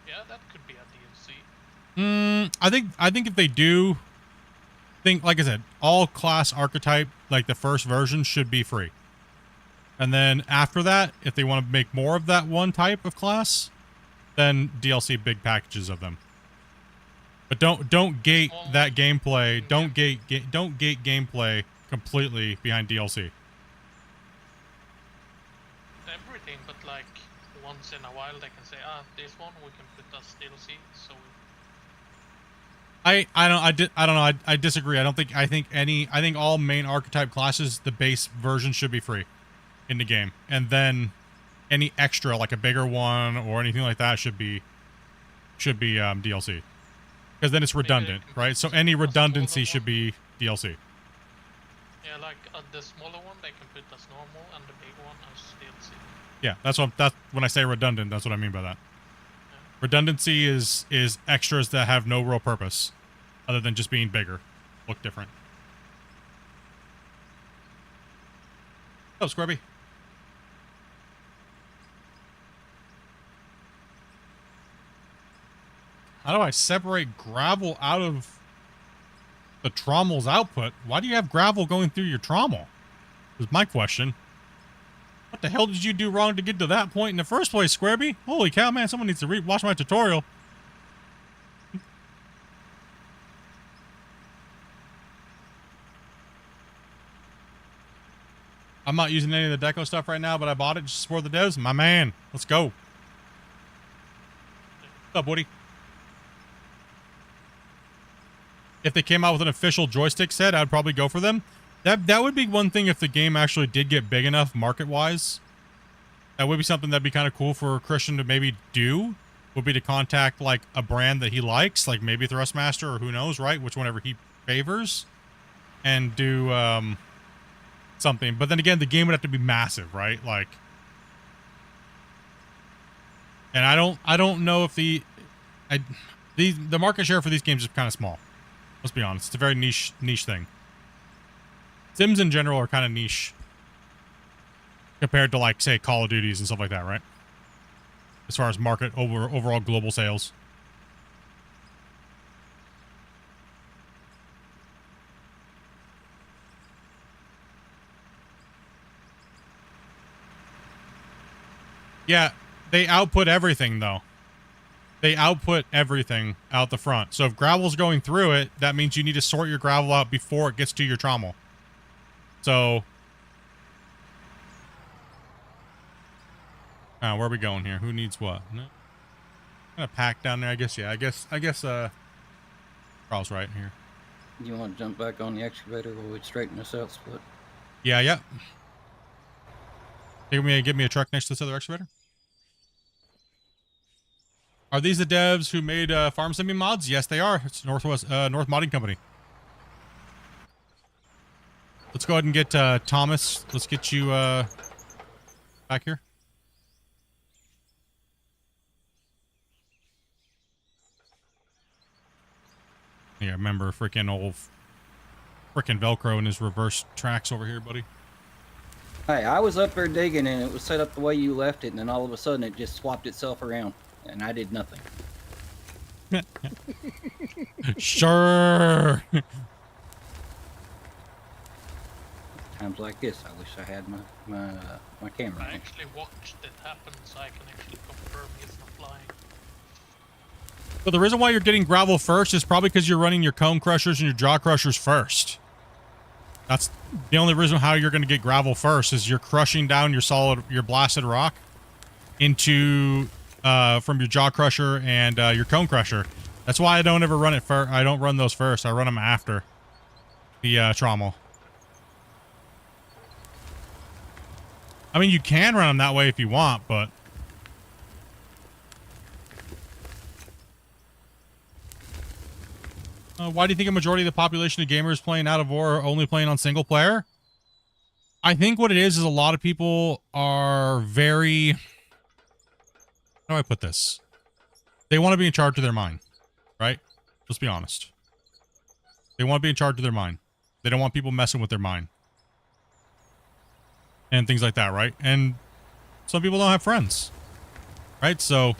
yeah, that could be a DLC. I think if they do, like I said, all class archetype, like the first version, should be free. And then after that, if they want to make more of that one type of class, then DLC big packages of them. But don't gate that gameplay. Don't gate gameplay completely behind DLC. Everything, but like once in a while they can say, this one we can put as DLC. So I don't know. I disagree. I think all main archetype classes, the base version should be free in the game, and then any extra like a bigger one or anything like that should be DLC, because then it's redundant, right? So any redundancy should be DLC. yeah, like the smaller one they can put as normal, and the big one as DLC. Yeah, that's when I say redundant. That's what I mean by that. Yeah. Redundancy is extras that have no real purpose, other than just being bigger, look different. Oh, Scrubby. How do I separate gravel out of the trommel's output? Why do you have gravel going through your trommel? Is my question. What the hell did you do wrong to get to that point in the first place, Squareby? Holy cow, man, someone needs to watch my tutorial. I'm not using any of the deco stuff right now, but I bought it just for the devs. My man, let's go. What's up, Woody? If they came out with an official joystick set, I'd probably go for them. That would be one thing if the game actually did get big enough market-wise. That would be something that'd be kind of cool for Christian to maybe do. Would be to contact like a brand that he likes, like maybe Thrustmaster or who knows, right? Whichever he favors, and do something. But then again, the game would have to be massive, right? Like, and I don't know if the market share for these games is kind of small. Let's be honest. It's a very niche thing. Sims in general are kind of niche compared to, like, say, Call of Duties and stuff like that, right? As far as market overall global sales. Yeah, they output everything, though. They output everything out the front. So if gravel's going through it, that means you need to sort your gravel out before it gets to your trommel. So, where are we going here? Who needs what? No, kind of packed down there, I guess. Yeah, I guess. Carl's right here. You want to jump back on the excavator while we straighten this out, Split? Yeah. Give me a truck next to this other excavator. Are these the devs who made Farm Sim mods? Yes, they are. It's North Modding Company. Let's go ahead and get Thomas. Let's get you back here. Yeah, remember freaking Velcro and his reverse tracks over here, buddy. Hey, I was up there digging and it was set up the way you left it, and then all of a sudden it just swapped itself around, and I did nothing. Sure. Times like this, I wish I had my camera. I actually watched it happen, so I can actually confirm it's not lying. But the reason why you're getting gravel first is probably because you're running your cone crushers and your jaw crushers first. That's the only reason how you're going to get gravel first, is you're crushing down your blasted rock into from your jaw crusher and your cone crusher. That's why I don't ever run it first. I don't run those first. I run them after the trommel. I mean, you can run them that way if you want, but why do you think a majority of the population of gamers playing Out of War are only playing on single player? I think what it is a lot of people are very... How do I put this? They want to be in charge of their mind, right? Let's be honest. They want to be in charge of their mind. They don't want people messing with their mind. And things like that, right? And some people don't have friends, right? So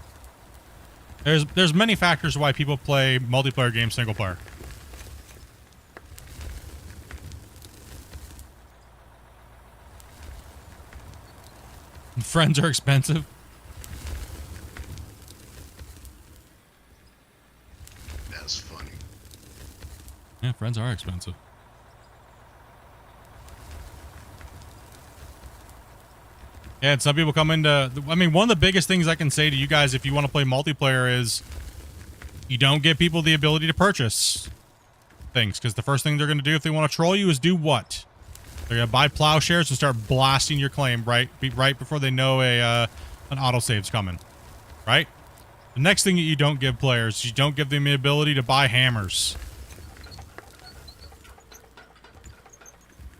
there's many factors why people play multiplayer games single player. Friends are expensive. That's funny. Yeah, friends are expensive. Yeah, and some people come into... I mean, one of the biggest things I can say to you guys if you want to play multiplayer is you don't give people the ability to purchase things, because the first thing they're going to do if they want to troll you is do what? They're going to buy plowshares and start blasting your claim right before they know an autosave's coming, right? The next thing that you don't give players is you don't give them the ability to buy hammers.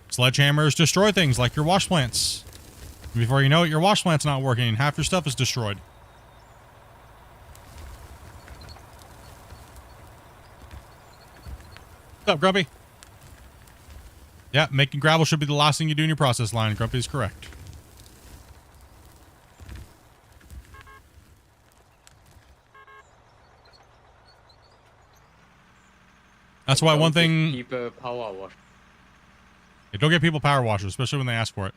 Sledgehammers destroy things like your wash plants. Before you know it, your wash plant's not working and half your stuff is destroyed. What's up, Grumpy? Yeah, making gravel should be the last thing you do in your process line. Grumpy is correct. That's why one thing... Keep a power wash. Yeah, don't get people power washers, especially when they ask for it.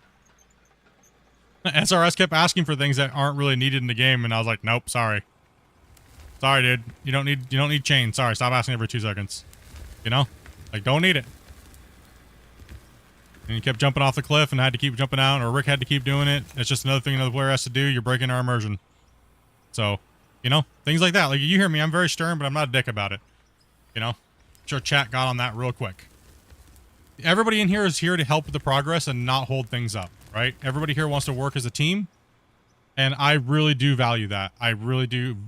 SRS kept asking for things that aren't really needed in the game, and I was like, nope, sorry. Sorry, dude. You don't need chain. Sorry, stop asking every 2 seconds. You know? Like, don't need it. And he kept jumping off the cliff and had to keep jumping out, or Rick had to keep doing it. It's just another thing another player has to do. You're breaking our immersion. So, you know, things like that. Like, you hear me, I'm very stern, but I'm not a dick about it. You know? Sure, chat got on that real quick. Everybody in here is here to help with the progress and not hold things up. Right? Everybody here wants to work as a team, and I really do value that. I really do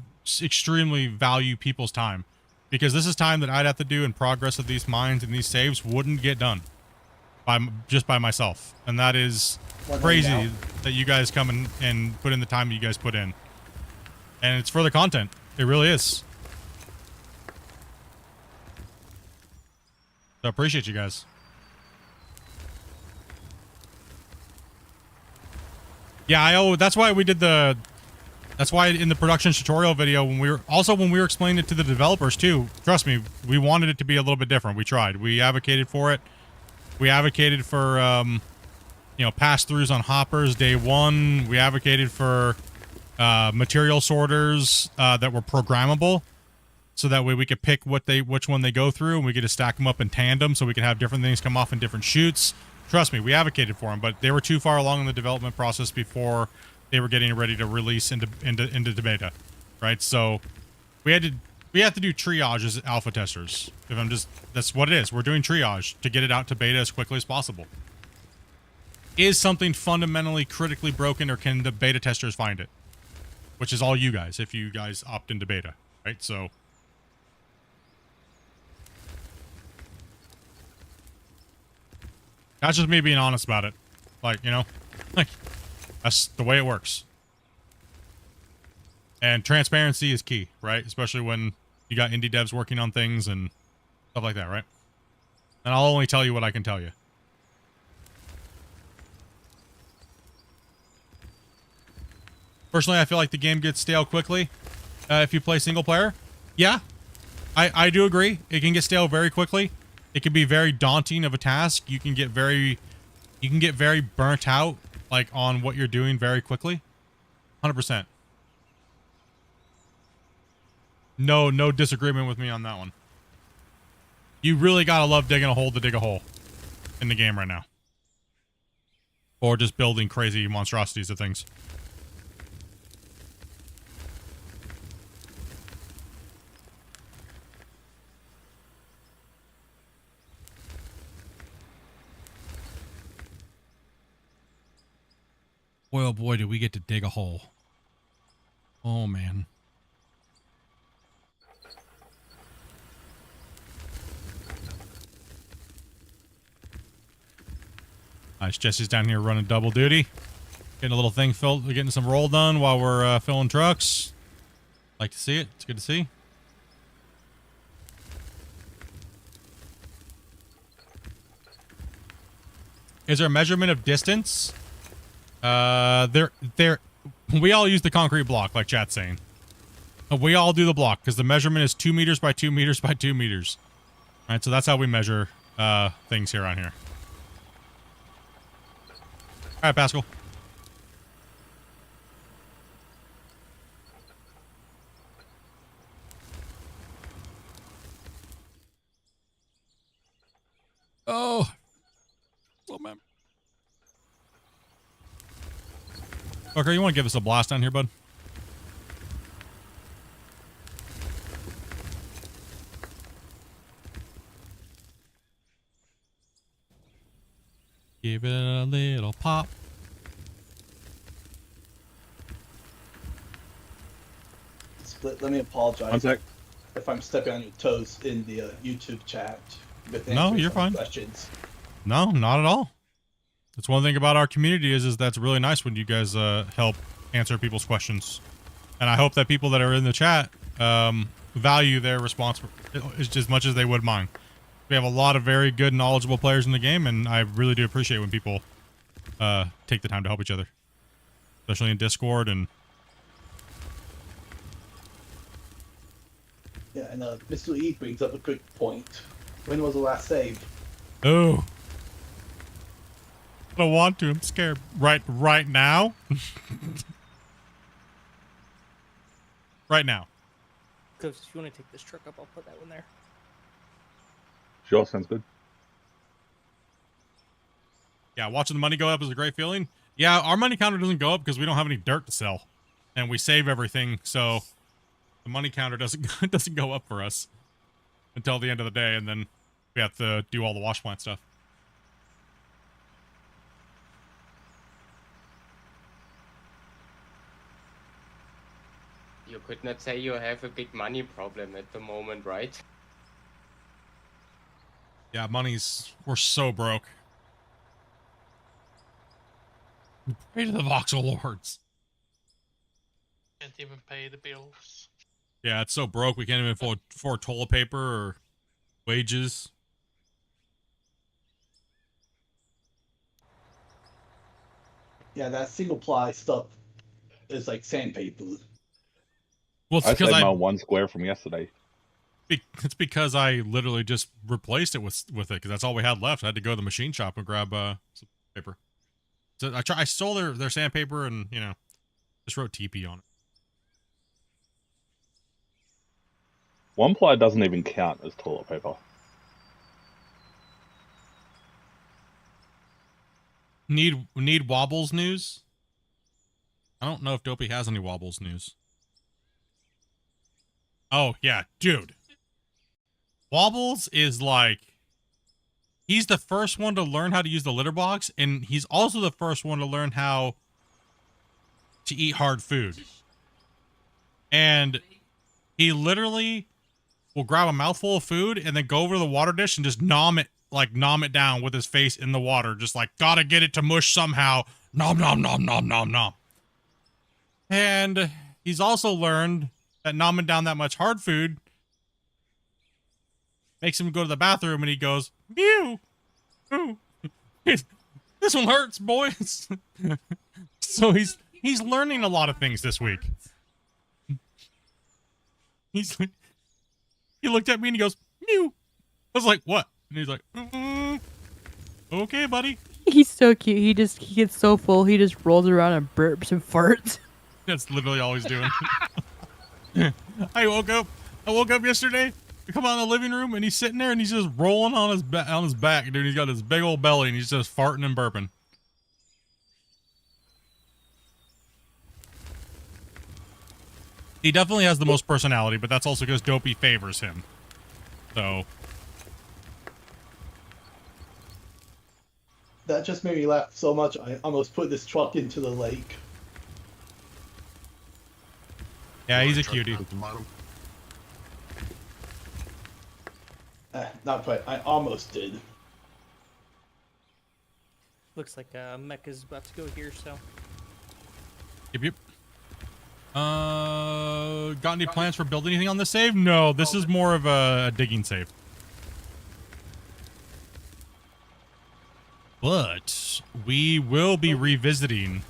extremely value people's time, because this is time that I'd have to do, and progress of these mines and these saves wouldn't get done just by myself, and that is crazy that you guys come and put in the time that you guys put in, and it's for the content. It really is. So I appreciate you guys. Yeah, that's why we did that's why in the production tutorial video, when we were explaining it to the developers too, trust me, we wanted it to be a little bit different. We tried. We advocated for it. We advocated for, you know, pass-throughs on hoppers day one. We advocated for material sorters that were programmable, so that way we could pick which one they go through, and we could just stack them up in tandem, so we could have different things come off in different chutes. Trust me, we advocated for them, but they were too far along in the development process before they were getting ready to release into beta, right? So we had to We have to do triage as alpha testers. That's what it is. We're doing triage to get it out to beta as quickly as possible. Is something fundamentally critically broken, or can the beta testers find it? Which is all you guys, if you guys opt into beta, right? So that's just me being honest about it. Like, you know, like that's the way it works. And transparency is key, right? Especially when you got indie devs working on things and stuff like that, right? And I'll only tell you what I can tell you. Personally, I feel like the game gets stale quickly if you play single player. Yeah, I do agree. It can get stale very quickly. It can be very daunting of a task. You can get very burnt out, like, on what you're doing very quickly. 100%. No disagreement with me on that one. You really gotta love digging a hole to dig a hole in the game right now. Or just building crazy monstrosities of things. Boy, oh boy, do we get to dig a hole. Oh, man. Nice, Jesse's down here running double duty. Getting a little thing filled, getting some roll done while we're filling trucks. Like to see it. It's good to see. Is there a measurement of distance? We all use the concrete block, like chat's saying. We all do the block because the measurement is 2 meters by 2 meters by 2 meters. All right, so that's how we measure things here on here. All right, Pascal. Oh. Oh, man. Okay, you want to give us a blast down here, bud? Give it a little pop. Split, let me apologize. One sec. If I'm stepping on your toes in the YouTube chat. With No, you're fine. Questions. No, not at all. That's one thing about our community is that's really nice when you guys help answer people's questions. And I hope that people that are in the chat value their response just as much as they would mine. We have a lot of very good, knowledgeable players in the game, and I really do appreciate when people take the time to help each other. Especially in Discord and... Yeah, and Mr. E brings up a good point. When was the last save? Oh. I don't want to. I'm scared. Right now? Right now. Ghost, if you want to take this truck up, I'll put that one there. Sure, sounds good. Yeah, watching the money go up is a great feeling. Yeah, our money counter doesn't go up because we don't have any dirt to sell. And we save everything, so the money counter doesn't go up for us until the end of the day, and then we have to do all the wash plant stuff. You could not say you have a big money problem at the moment, right? Yeah, we're so broke. Pray to the voxel lords. Can't even pay the bills. Yeah, it's so broke we can't even afford toilet paper or wages. Yeah, that single ply stuff is like sandpaper. Well, it's I because saved my 1 square from yesterday. It's because I literally just replaced it with it because that's all we had left. I had to go to the machine shop and grab some paper. So I stole their sandpaper and, you know, just wrote TP on it. 1 ply doesn't even count as toilet paper. Need Wobbles news? I don't know if Dopey has any Wobbles news. Oh, yeah, dude. Wobbles is like, he's the first one to learn how to use the litter box, and he's also the first one to learn how to eat hard food. And he literally will grab a mouthful of food and then go over to the water dish and just nom it down with his face in the water. Just like, gotta get it to mush somehow. Nom, nom, nom, nom, nom, nom. And he's also learned that nomming down that much hard food makes him go to the bathroom and he goes, mew. Ooh. This one hurts, boys. So he's learning a lot of things this week. He looked at me and he goes, mew. I was like, what? And he's like, okay, buddy. He's so cute. He gets so full. He just rolls around and burps and farts. That's literally all he's doing. I woke up yesterday. I come out in the living room and he's sitting there and he's just rolling on his back, dude. He's got this big old belly and he's just farting and burping. He definitely has the most personality, but that's also because Dopey favors him. So That just made me laugh so much I almost put this truck into the lake. yeah, he's a cutie. Not quite. I almost did. Looks like Mecca's about to go here, so. Yep. Got any plans for building anything on this save? No, this is more of a digging save. But we will be revisiting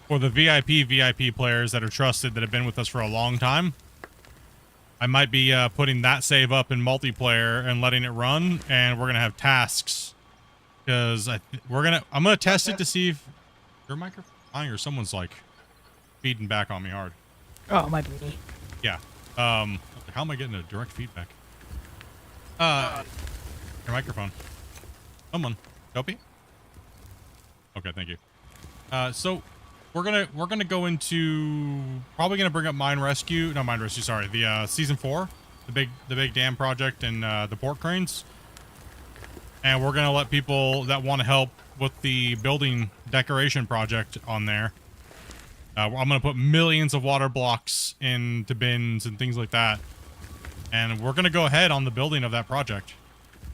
for the VIP players that are trusted, that have been with us for a long time. I might be putting that save up in multiplayer and letting it run, and we're gonna have tasks because I'm gonna test it to see if your microphone or someone's like feeding back on me hard. Oh, my baby. Yeah. How am I getting a direct feedback? Your microphone. Someone. Dopey? Okay, thank you. So we're gonna go into, probably gonna bring up sorry, the season 4, the big dam project and the port cranes. And we're gonna let people that want to help with the building decoration project on there. I'm gonna put millions of water blocks into bins and things like that, and we're gonna go ahead on the building of that project.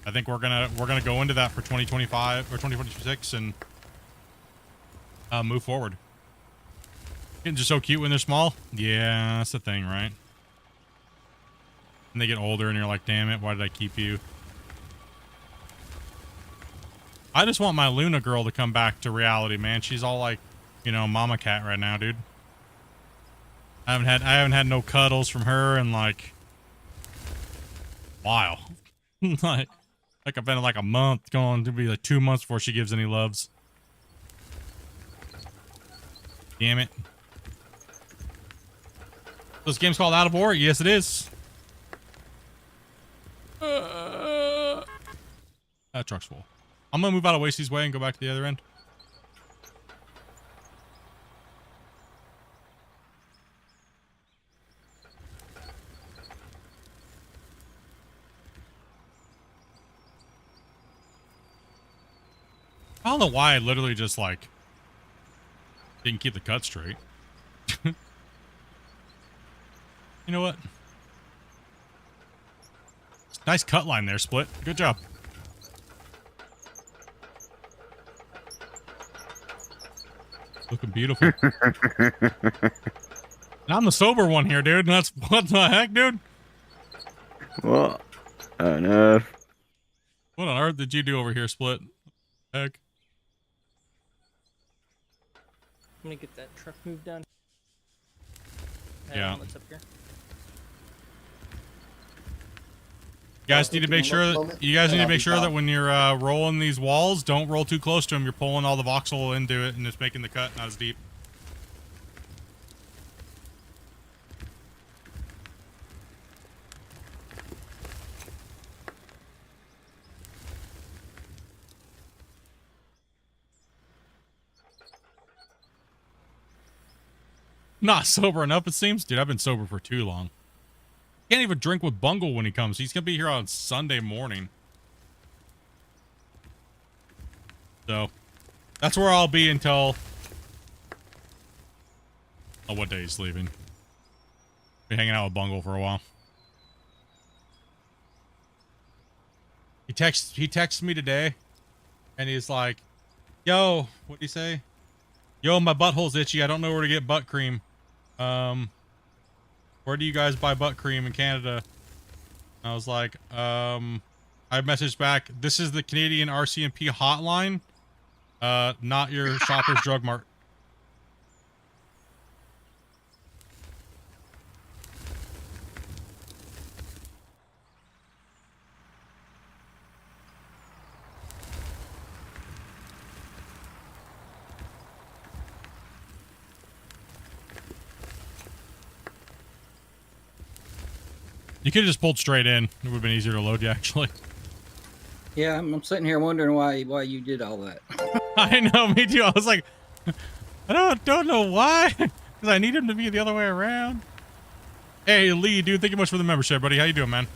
I think we're gonna go into that for 2025 or 2026 and move forward. Getting just so cute when they're small. Yeah, that's the thing, right? And they get older and you're like, damn it, why did I keep you? I just want my Luna girl to come back to reality, man. She's all like, you know, mama cat right now, dude. I haven't had no cuddles from her in like a while. like I've been like a month, going to be like 2 months before she gives any loves. Damn it. This game's called Out of War? Yes, it is. That truck's full. I'm gonna move out of Wasey's way and go back to the other end. I don't know why I literally just like didn't keep the cut straight. You know what? Nice cut line there, Split. Good job. Looking beautiful. And I'm the sober one here, dude. That's what the heck, dude? What on earth? What on earth did you do over here, Split? Heck. I'm gonna get that truck moved down. Yeah. What's up here? You guys need to make sure that when you're rolling these walls, don't roll too close to them. You're pulling all the voxel into it and it's making the cut not as deep. Not sober enough, it seems. Dude, I've been sober for too long. Can't even drink with Bungle when he comes. He's gonna be here on Sunday morning. So, that's where I'll be until... Oh, what day he's leaving. Be hanging out with Bungle for a while. He texted me today, and he's like, "Yo, what'd he say? Yo, my butthole's itchy. I don't know where to get butt cream. Where do you guys buy butt cream in Canada?" I was like, I messaged back, "This is the Canadian RCMP hotline, not your Shoppers Drug Mart." You could have just pulled straight in. It would have been easier to load you, actually. Yeah, I'm sitting here wondering why you did all that. I know, me too. I was like, I don't know why. Because I need him to be the other way around. Hey, Lee, dude, thank you much for the membership, buddy. How you doing, man?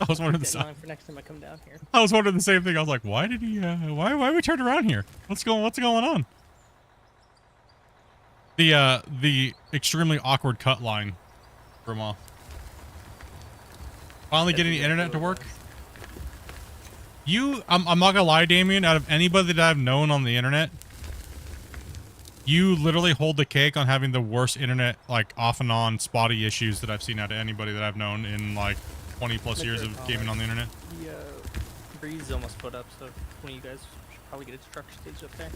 I was wondering the same. For next time I come down here. I was wondering the same thing. I was like, why did he? Why we turned around here? What's going on? The extremely awkward cut line from finally getting the internet to work. I'm not gonna lie, Damien, out of anybody that I've known on the internet, you literally hold the cake on having the worst internet, like, off and on spotty issues that I've seen out of anybody that I've known in like 20 plus years of gaming on the internet. The breeze almost put up, so one of you guys should probably get its truck stage up there.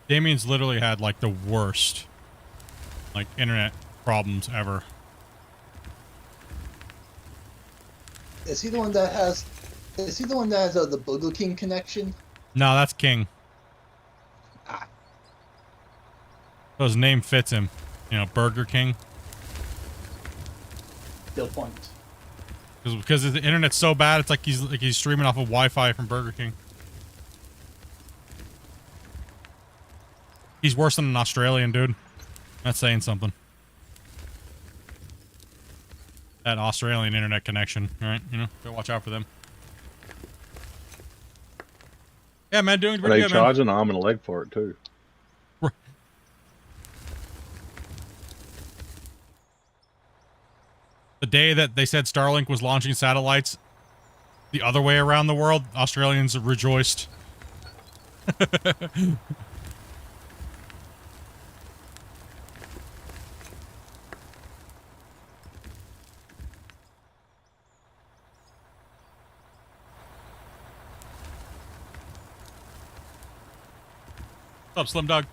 Damien's literally had like the worst, like, internet problems ever. Is he the one that has? Is he the one that has the Burger King connection? No, that's King. Ah. So his name fits him. You know, Burger King. Still point. Because the internet's so bad, it's like he's streaming off of Wi-Fi from Burger King. He's worse than an Australian dude. That's saying something. That Australian internet connection, right? You know, gotta watch out for them. Yeah, man, doing Are pretty they good, man. charging an arm and a leg for it too? The day that they said Starlink was launching satellites the other way around the world, Australians rejoiced. What's up, Slim Dog?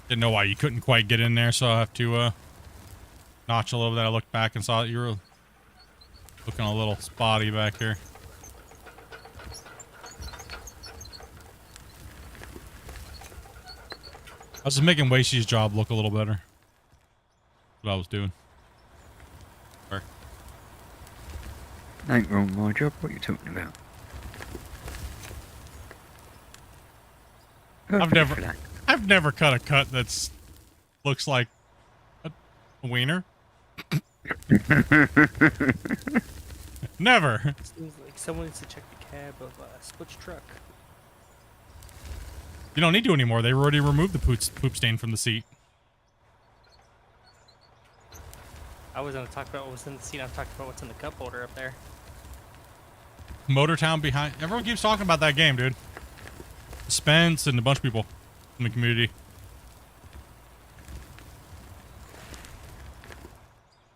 Didn't know why you couldn't quite get in there, so I have to notch a little bit. I looked back and saw that you were looking a little spotty back here. I was just making Wasey's job look a little better. That's what I was doing. Sorry. Ain't wrong, my job. What are you talking about? I've never cut a cut that's looks like a wiener. Never. Seems like someone needs to check the cab of Split's truck. You don't need to anymore. They already removed the poop stain from the seat. I wasn't talking about what's in the seat. I'm talking about what's in the cup holder up there. Motortown behind. Everyone keeps talking about that game, dude. Spence and a bunch of people in the community.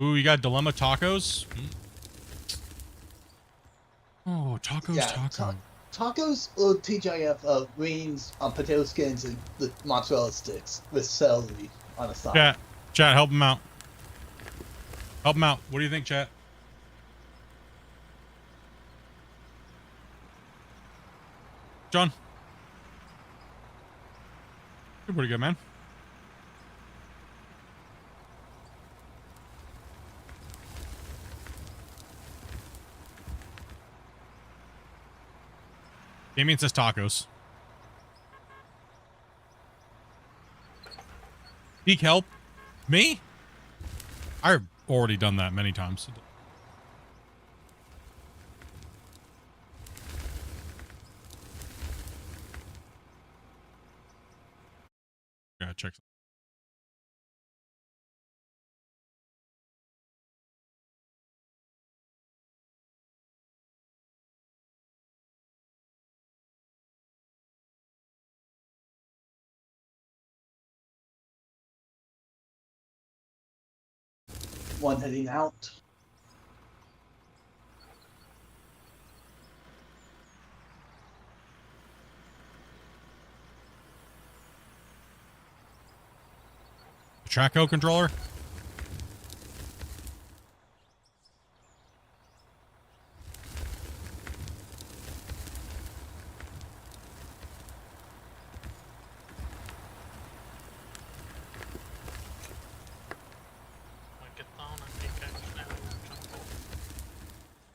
Ooh, you got Dilemma Tacos? Oh, tacos, Yeah, tacos. Tacos or TGIF greens on potato skins and the mozzarella sticks with celery on the side. Chat, help him out. Help him out. What do you think, chat? John? You're pretty good, man. Damien says tacos. Seek help? Me? I've already done that many times. Yeah, check. One heading out. Traco controller?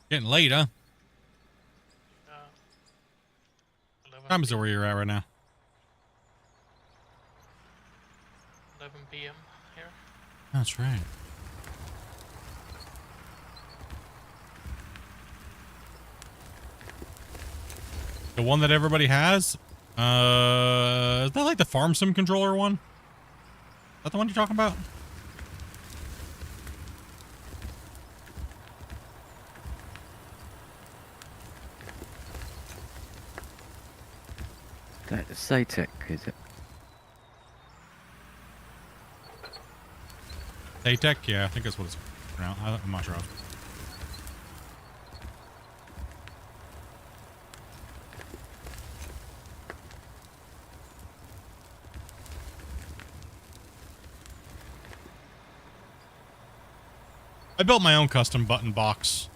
Getting late, huh? What time is it where you're at right now? 11 p.m. here. That's right. The one that everybody has? Is that like the farm sim controller one? Is that the one you're talking about? That Cytec, is it? Atec? Yeah, I think that's what it's pronounced. I'm not sure. I built my own custom button box.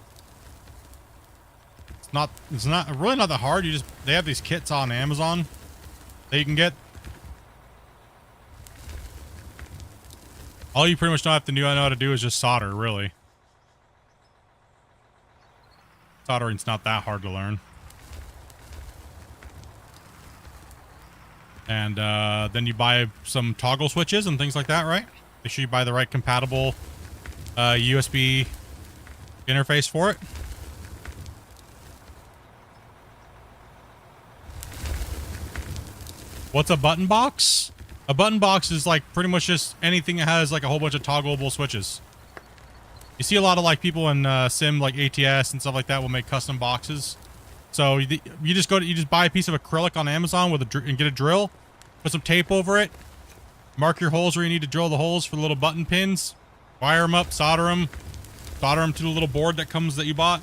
It's really not that hard. They have these kits on Amazon that you can get. All you pretty much know how to do is just solder, really. Soldering's not that hard to learn. And then you buy some toggle switches and things like that, right? Make sure you buy the right compatible USB interface for it. What's a button box? A button box is like pretty much just anything that has like a whole bunch of toggleable switches. You see a lot of like people in sim like ATS and stuff like that will make custom boxes. So you just buy a piece of acrylic on Amazon and get a drill, put some tape over it, mark your holes where you need to drill the holes for the little button pins, wire them up, solder them to the little board that you bought,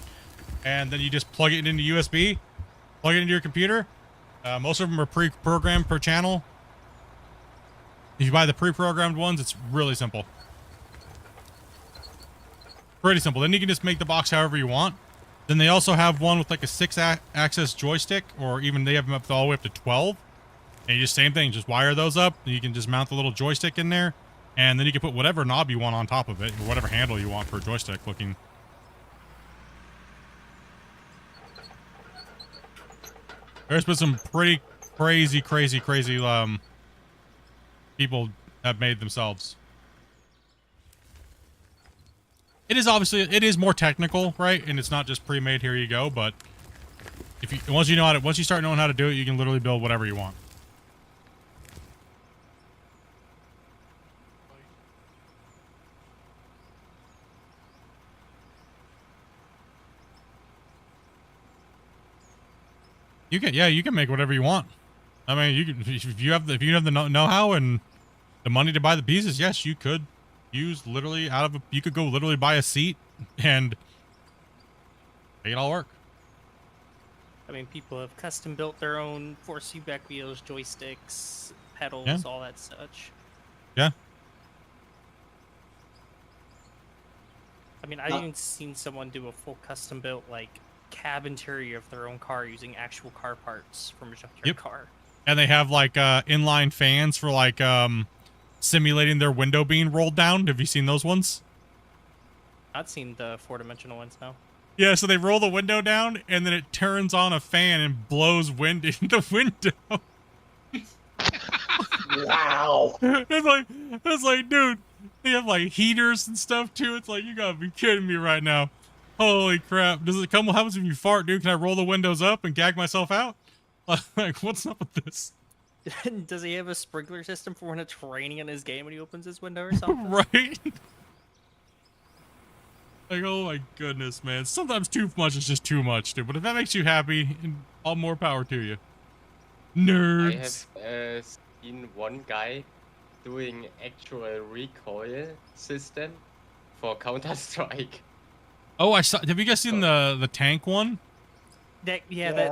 and then you just plug it into USB, plug it into your computer. Most of them are pre-programmed per channel. If you buy the pre-programmed ones, it's really simple. Pretty simple. Then you can just make the box however you want. Then they also have one with like a 6-axis joystick, or even they have them up all the way up to 12. And you just same thing, just wire those up. And you can just mount the little joystick in there, and then you can put whatever knob you want on top of it, or whatever handle you want for a joystick looking. There's been some pretty crazy people have made themselves. It is more technical, right? And it's not just pre-made, here you go, but once you start knowing how to do it, you can literally build whatever you want. You can make whatever you want. I mean, if you have the know-how and the money to buy the pieces, yes, you could use literally you could go literally buy a seat and make it all work. I mean, people have custom built their own force feedback wheels, joysticks, pedals, all that such. Yeah. I mean, I've even seen someone do a full custom built like cab interior of their own car using actual car parts from a junkyard car. And they have like inline fans for like simulating their window being rolled down. Have you seen those ones? I've seen the 4-dimensional ones now. Yeah, so they roll the window down and then it turns on a fan and blows wind in the window. Wow. It's like, dude, they have like heaters and stuff too. It's like, you gotta be kidding me right now. Holy crap. Does it come, what happens if you fart, dude? Can I roll the windows up and gag myself out? Like, what's up with this? Does he have a sprinkler system for when it's raining in his game when he opens his window or something? Right? Like, oh my goodness, man. Sometimes too much is just too much, dude. But if that makes you happy, all more power to you. Nerds. I have seen one guy doing actual recoil system for Counter-Strike. Oh, I saw. Have you guys seen the tank one? That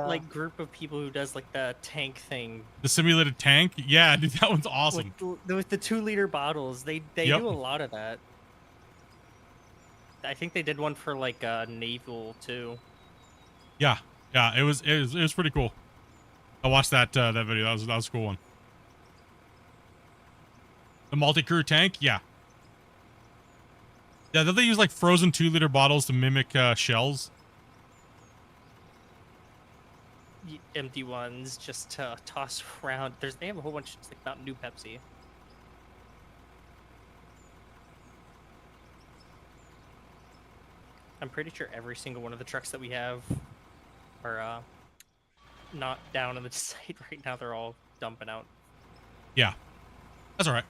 like group of people who does like the tank thing. The simulated tank? Yeah, dude, that one's awesome. With the 2-liter bottles, they do a lot of that. I think they did one for like naval too. Yeah, it was pretty cool. I watched that video. That was a cool one. The multi-crew tank, yeah. Yeah, don't they use like frozen 2-liter bottles to mimic shells? Empty ones just to toss around. They have a whole bunch. It's like Mountain Dew, Pepsi. I'm pretty sure every single one of the trucks that we have are not down in the site right now. They're all dumping out. Yeah, that's all right.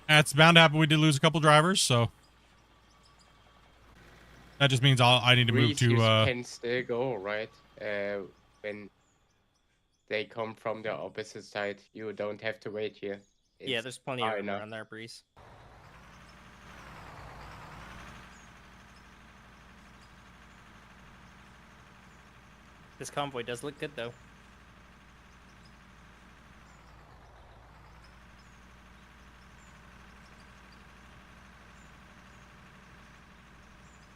It's bound to happen. We did lose a couple drivers, so that just means I need to move to. Can still go, right? When they come from the opposite side, you don't have to wait here. Yeah, there's plenty of room around there, Breeze. This convoy does look good, though.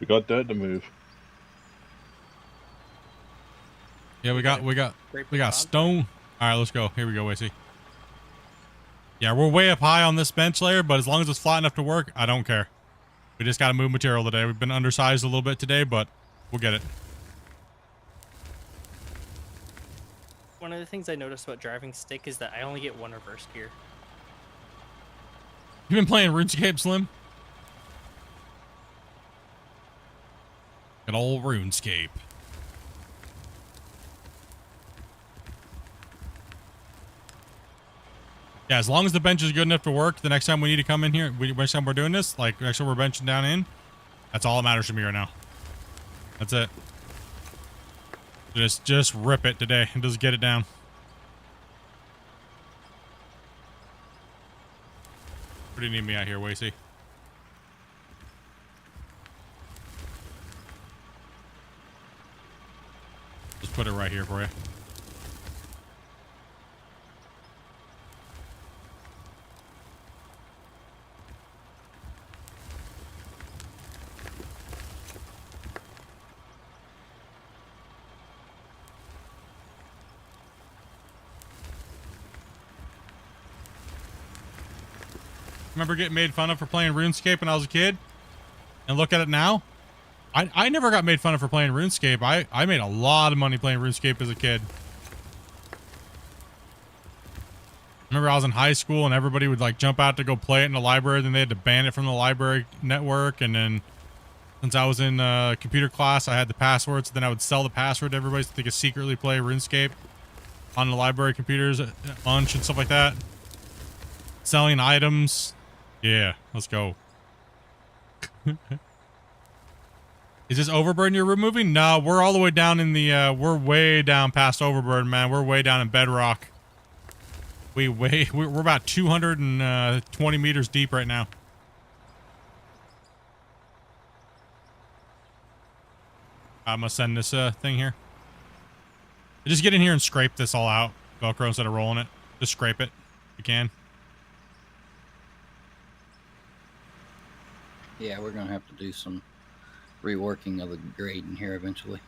We got dirt to move. Yeah, we got stone. All right, let's go. Here we go, Wacy. Yeah, we're way up high on this bench layer, but as long as it's flat enough to work, I don't care. We just got to move material today. We've been undersized a little bit today, but we'll get it. One of the things I noticed about driving stick is that I only get one reverse gear. You been playing RuneScape, Slim? Good old RuneScape. Yeah, as long as the bench is good enough to work, the next time we need to come in here, next time we're doing this, like next time we're benching down in, that's all that matters to me right now. That's it. Just rip it today and just get it down. What do you need me out here, Wacy? Just put it right here for you. Remember getting made fun of for playing RuneScape when I was a kid? And look at it now. I never got made fun of for playing RuneScape. I made a lot of money playing RuneScape as a kid. Remember I was in high school and everybody would like jump out to go play it in the library. Then they had to ban it from the library network. And then since I was in computer class, I had the password. So then I would sell the password to everybody so they could secretly play RuneScape on the library computers at lunch and stuff like that. Selling items. Yeah, let's go. Is this Overburden you're removing? No, we're all the way down in the, we're way down past Overburden, man. We're way down in Bedrock. We're about 220 meters deep right now. I'm gonna send this thing here. Just get in here and scrape this all out. Velcro instead of rolling it. Just scrape it if you can. Yeah, we're gonna have to do some reworking of the grade in here eventually.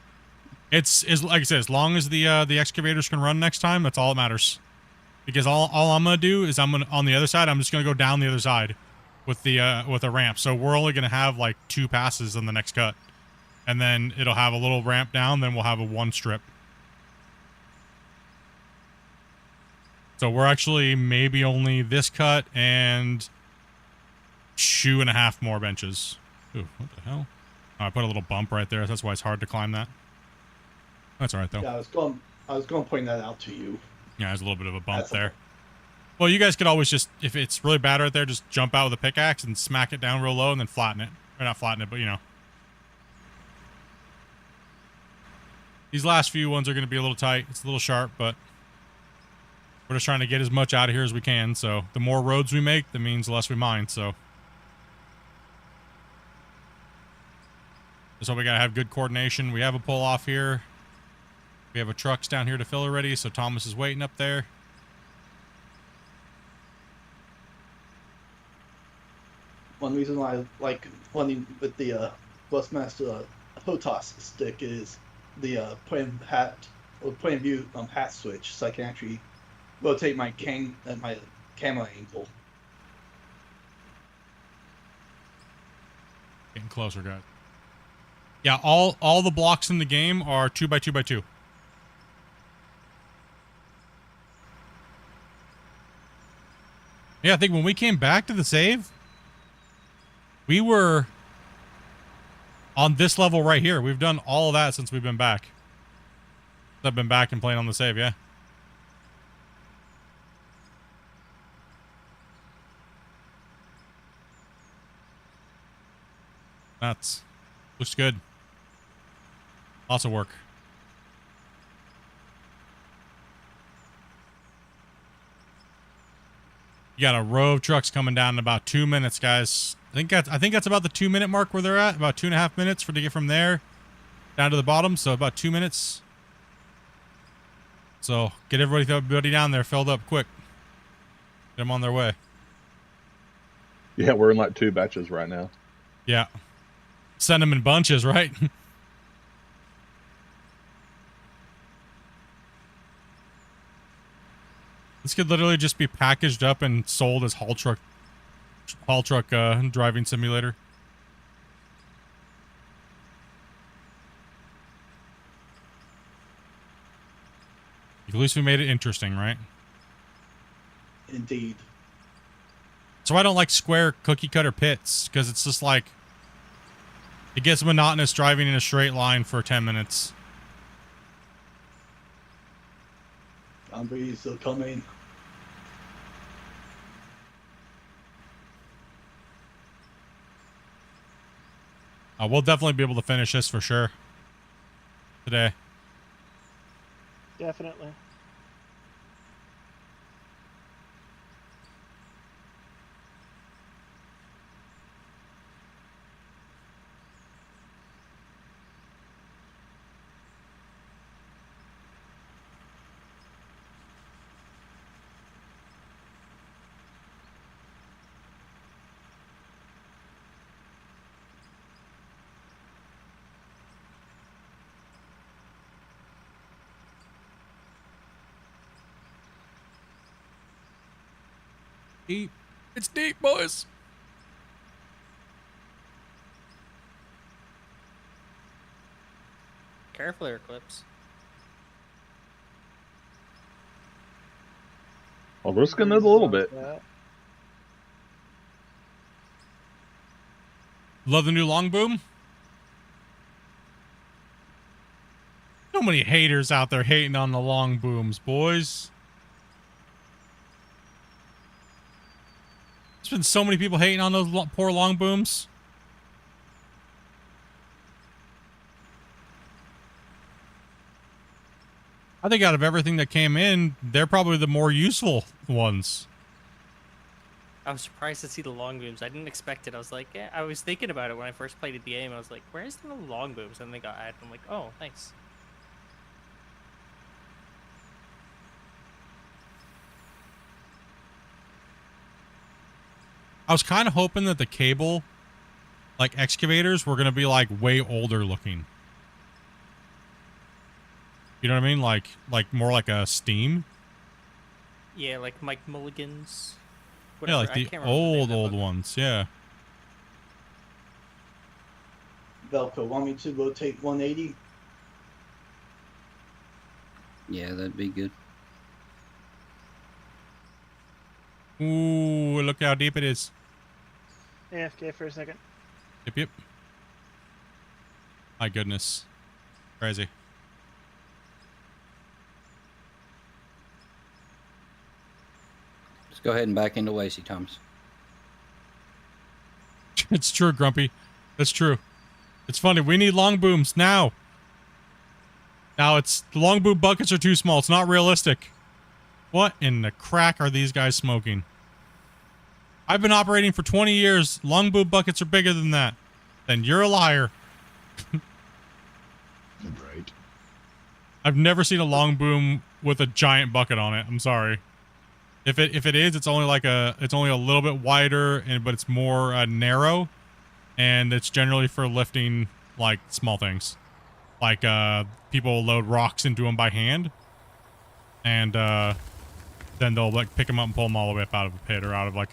It's like I said, as long as the excavators can run next time, that's all that matters. Because all I'm gonna do is I'm gonna on the other side. I'm just gonna go down the other side with a ramp. So we're only gonna have like 2 passes on the next cut, and then it'll have a little ramp down. Then we'll have a 1 strip. So we're actually maybe only this cut and 2.5 more benches. Ooh, what the hell? Oh, I put a little bump right there. That's why it's hard to climb that. That's all right though. Yeah, I was going to point that out to you. Yeah, there's a little bit of a bump there. Well, you guys could always just, if it's really bad right there, just jump out with a pickaxe and smack it down real low and then flatten it. Or not flatten it, but you know. These last few ones are going to be a little tight. It's a little sharp, but we're just trying to get as much out of here as we can. So the more roads we make, that means the less we mine. So that's why we got to have good coordination. We have a pull off here. We have a trucks down here to fill already. So Thomas is waiting up there. One reason why I like running with the Busmaster HOTAS stick is the point of view hat switch, so I can actually rotate my camera angle. Getting closer, guys. Yeah, all the blocks in the game are 2 by 2 by 2. Yeah, I think when we came back to the save, we were on this level right here. We've done all of that since we've been back. I've been back and playing on the save, yeah. Looks good. Lots of work. You got a row of trucks coming down in about 2 minutes, guys. I think that's about the 2-minute mark where they're at. About 2.5 minutes to get from there down to the bottom. So about 2 minutes. So get everybody down there filled up quick. Get them on their way. Yeah, we're in like 2 batches right now. Yeah. Send them in bunches, right? This could literally just be packaged up and sold as haul truck driving simulator. At least we made it interesting, right? Indeed. So I don't like square cookie cutter pits, because it's just like it gets monotonous driving in a straight line for 10 minutes. Zombies are coming. We'll definitely be able to finish this for sure today. Definitely. Deep. It's deep, boys. Careful there, Eclipse. I'll risk it a little bit. Love the new long boom. So many haters out there hating on the long booms, boys. There's been so many people hating on those poor long booms. I think out of everything that came in, they're probably the more useful ones. I was surprised to see the long booms. I didn't expect it. I was like, yeah, I was thinking about it when I first played the game. I was like, where's the long booms? And they got added. I'm like, oh, thanks. I was kind of hoping that the cable like excavators were gonna be like way older looking. You know what I mean? Like more like a steam. Yeah, like Mike Mulligan's. Yeah, Whatever. like I the can't remember the name of that old book. ones. Yeah. Velcro, want me to rotate 180? Yeah, that'd be good. Ooh, look how deep it is. AFK for a second. Yep, yep. My goodness. Crazy. Just go ahead and back into Lacey, Thomas. It's true, Grumpy. That's true. It's funny. We need long booms now. Now it's the long boom buckets are too small. It's not realistic. What in the crack are these guys smoking? I've been operating for 20 years. Long boom buckets are bigger than that. Then you're a liar. Right. I've never seen a long boom with a giant bucket on it. I'm sorry. If it is, it's only a little bit wider but it's more narrow, and it's generally for lifting like small things, like people load rocks into them by hand, and then they'll like pick them up and pull them all the way up out of a pit or out of like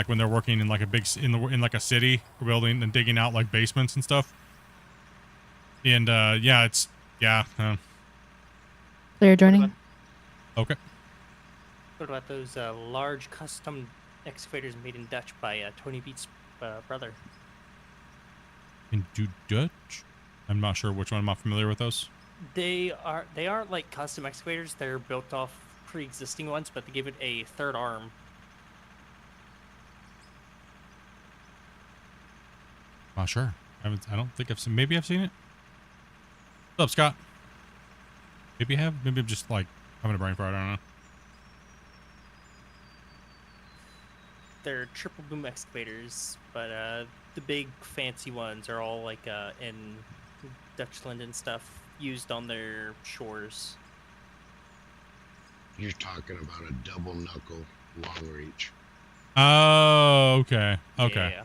when they're working in like a big in like a city or building and digging out like basements and stuff. And yeah, it's Clear joining. Okay. What about those large custom excavators made in Dutch by Tony Beat's brother? In Dutch? I'm not sure which one. I'm not familiar with those. They aren't like custom excavators. They're built off pre-existing ones, but they give it a third arm. Not sure. I don't think I've seen. Maybe I've seen it. What's up, Scott? Maybe I have. Maybe I'm just like having a brain fart. I don't know. They're triple boom excavators, but the big fancy ones are all like in Dutchland and stuff, used on their shores. You're talking about a double knuckle long reach. Oh, okay. Okay. Yeah.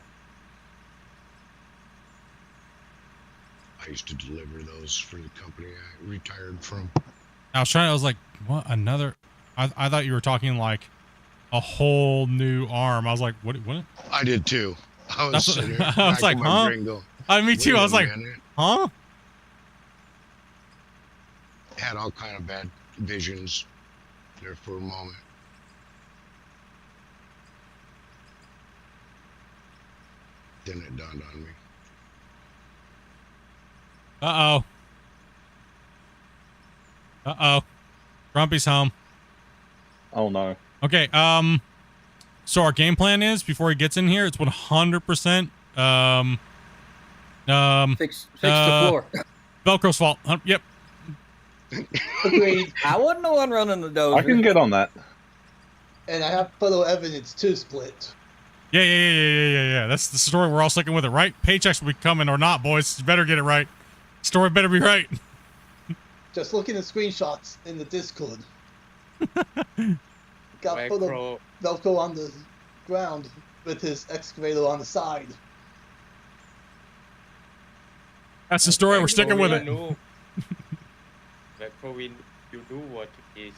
I used to deliver those for the company I retired from. I was like, what? Another? I thought you were talking like a whole new arm. I was like, what? I did too. I was sitting here. I was like, huh? Me too. I was like, huh? Had all kind of bad visions there for a moment. Then it dawned on me. Uh-oh. Grumpy's home. Oh no. Okay, so our game plan is before he gets in here, it's 100% Fix the floor. Velcro's fault. Yep. Agreed. I wasn't the one running the dozer. I can get on that. And I have photo evidence to Split. Yeah. That's the story. We're all sticking with it, right? Paychecks will be coming or not, boys. You better get it right. Story better be right. Just looking at screenshots in the Discord. Got photo Velcro on the ground with his excavator on the side. That's the story. We're sticking with it. You knew what he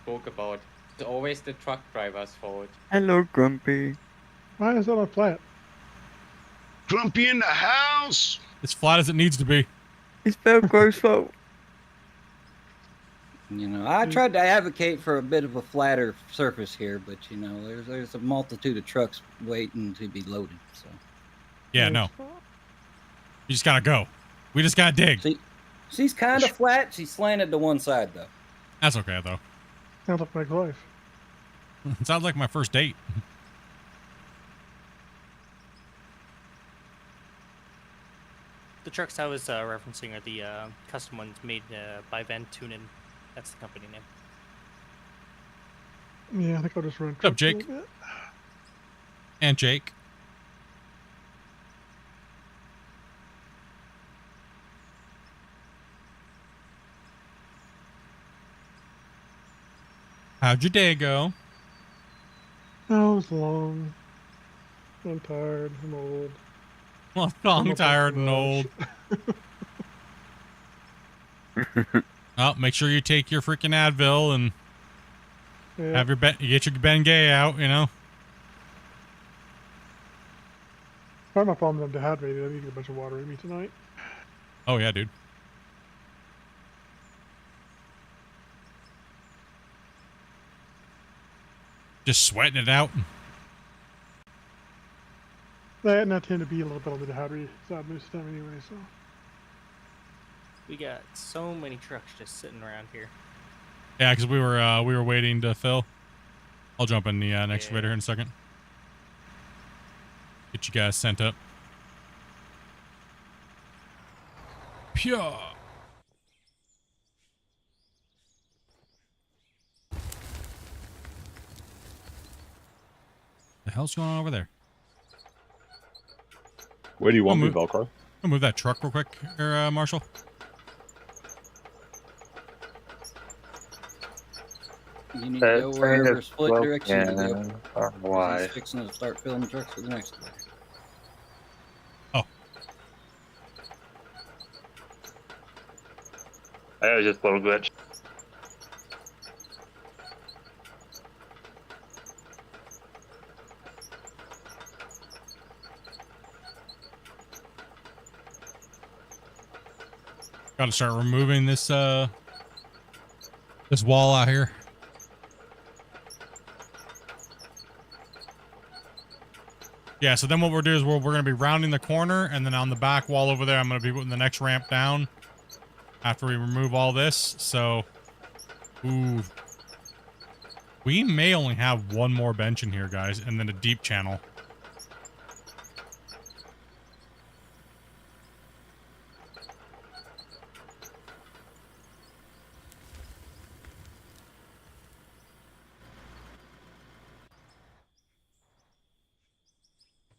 spoke about. It's always the truck driver's fault. Hello, Grumpy. Why is that on flat? Grumpy in the house. It's flat as it needs to be. It's Velcro's fault. You know, I tried to advocate for a bit of a flatter surface here, but you know, there's a multitude of trucks waiting to be loaded. So. Yeah, no. You just gotta go. We just gotta dig. See, she's kind of flat. She's slanted to one side though. That's okay though. Sounds like my life. It sounds like my first date. The trucks I was referencing are the custom ones made by Van Tunen. That's the company name. Yeah, I think I'll just run. What's up, Jake? And Jake. How'd your day go? Oh, it was long. I'm tired. I'm old. Long, tired, and old. Oh, make sure you take your freaking Advil and have your get your Bengay out. You know. Part of my problem is I'm dehydrated. I need to get a bunch of water in me tonight. Oh yeah, dude. Just sweating it out. That and I tend to be a little bit on the dehydrated side most of the time anyway, so. We got so many trucks just sitting around here. Yeah, because we were waiting to fill. I'll jump in the next excavator here in a second. Get you guys sent up. Pure. The hell's going on over there? Where do you want me, Velcro? I'll move that truck real quick here, Marshall. You need to go wherever split direction you go. Or why? He's fixing to start filling the trucks for the next one. Oh. That was just a little glitch. Got to start removing this this wall out here. Yeah, so then what we're doing is we're going to be rounding the corner, and then on the back wall over there, I'm going to be putting the next ramp down after we remove all this. So, ooh, we may only have one more bench in here, guys, and then a deep channel.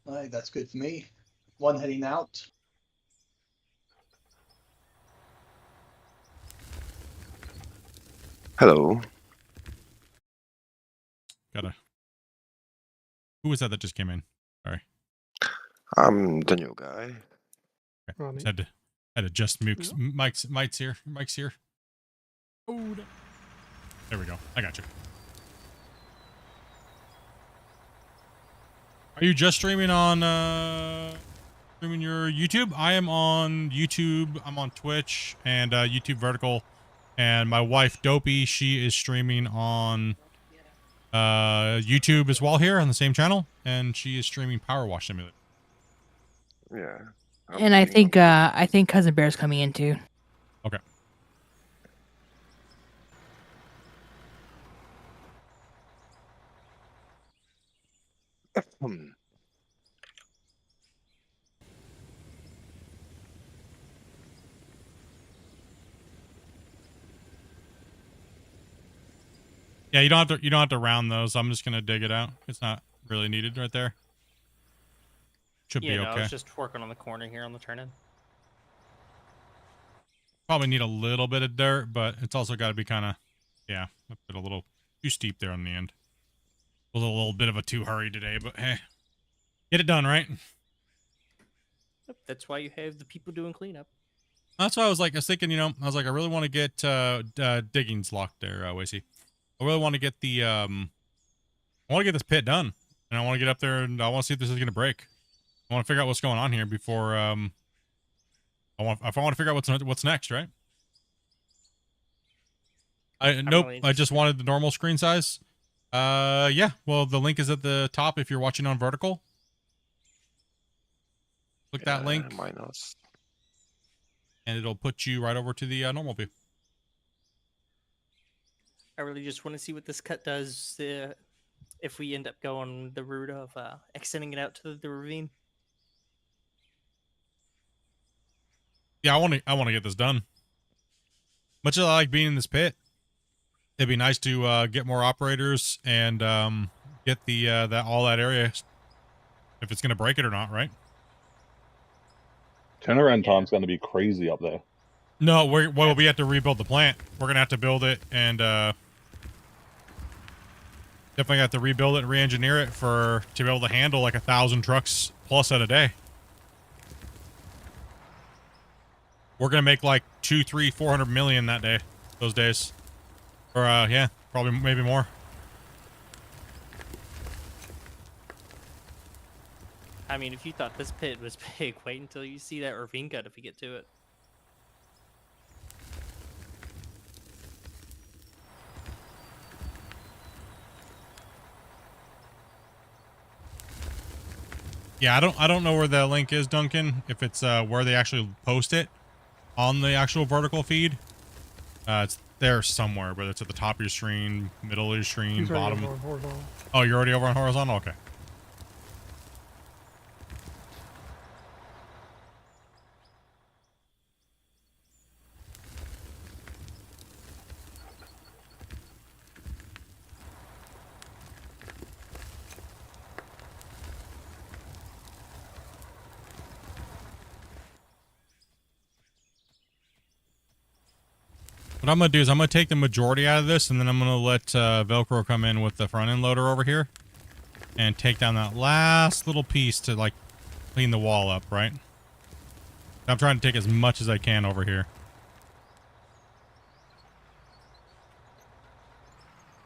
All right, that's good for me. One heading out. Hello. Who was that just came in? Sorry. I'm the new guy. Okay. Just had to adjust Mike's here. Mike's here. Oh, there we go. I got you. Are you just streaming on streaming your YouTube? I am on YouTube. I'm on Twitch and YouTube Vertical. And my wife Dopey, she is streaming on YouTube as well here on the same channel, and she is streaming Power Wash Simulator. Yeah. And I think Cousin Bear's coming in too. Okay. Yeah, you don't have to round those. I'm just gonna dig it out. It's not really needed right there. Should be okay. I was just working on the corner here on the turn-in. Probably need a little bit of dirt, but it's also got to be kind of, yeah, a little too steep there on the end. Was a little bit of a too hurry today, but hey, get it done, right? That's why you have the people doing cleanup. That's why I was thinking, I really want to get diggings locked there, Wasey. I really want to get the I want to get this pit done, and I want to get up there and I want to see if this is gonna break. I want to figure out what's going on here before I want to figure out what's next, right? I just wanted the normal screen size. Yeah. Well, the link is at the top if you're watching on vertical. Click that link. Minus. And it'll put you right over to the normal view. I really just want to see what this cut does if we end up going the route of extending it out to the ravine. Yeah, I want to get this done. Much as I like being in this pit, it'd be nice to get more operators and get the all that area if it's gonna break it or not, right? Turnaround time's going to be crazy up there. No, we have to rebuild the plant. We're gonna have to build it and definitely have to rebuild it and re-engineer it to be able to handle like 1,000 trucks plus at a day. we're gonna make like 2, 3, 400 million that day, those days. Or yeah, probably maybe more. I mean, if you thought this pit was big, wait until you see that ravine cut if we get to it. Yeah, I don't know where the link is, Duncan. If it's where they actually post it on the actual vertical feed. It's there somewhere, whether it's at the top of your screen, middle of your screen, He's already bottom. over on horizontal. Oh, you're already over on horizontal? Okay. What I'm going to do is I'm going to take the majority out of this, and then I'm going to let Velcro come in with the front end loader over here and take down that last little piece to, like, clean the wall up, right? I'm trying to take as much as I can over here.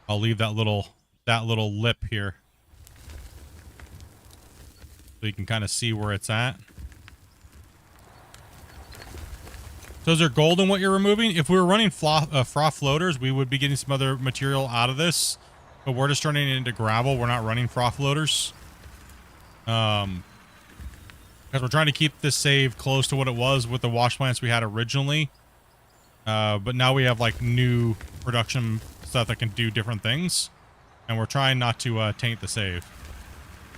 I'll leave that little lip here so you can kind of see where it's at. So is there gold in what you're removing? If we were running froth floaters, we would be getting some other material out of this. But we're just turning it into gravel. We're not running froth floaters. Because we're trying to keep this save close to what it was with the wash plants we had originally. But now we have like new production stuff that can do different things. And we're trying not to taint the save.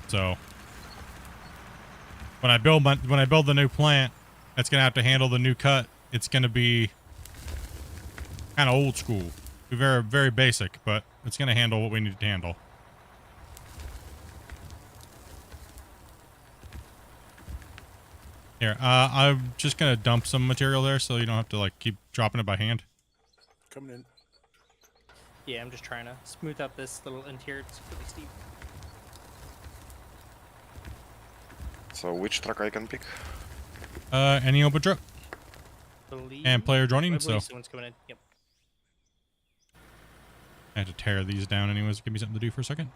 So when I build the new plant, that's gonna have to handle the new cut. It's going to be kind of old school. Be very, very basic, but it's going to handle what we need to handle. Here, I'm just going to dump some material there so you don't have to, like, keep dropping it by hand. Coming in. Yeah, I'm just trying to smooth out this little interior. It's really steep. So which truck I can pick? Any open truck. And player joining, so someone's coming in. Yep. I had to tear these down anyways. Give me something to do for a second.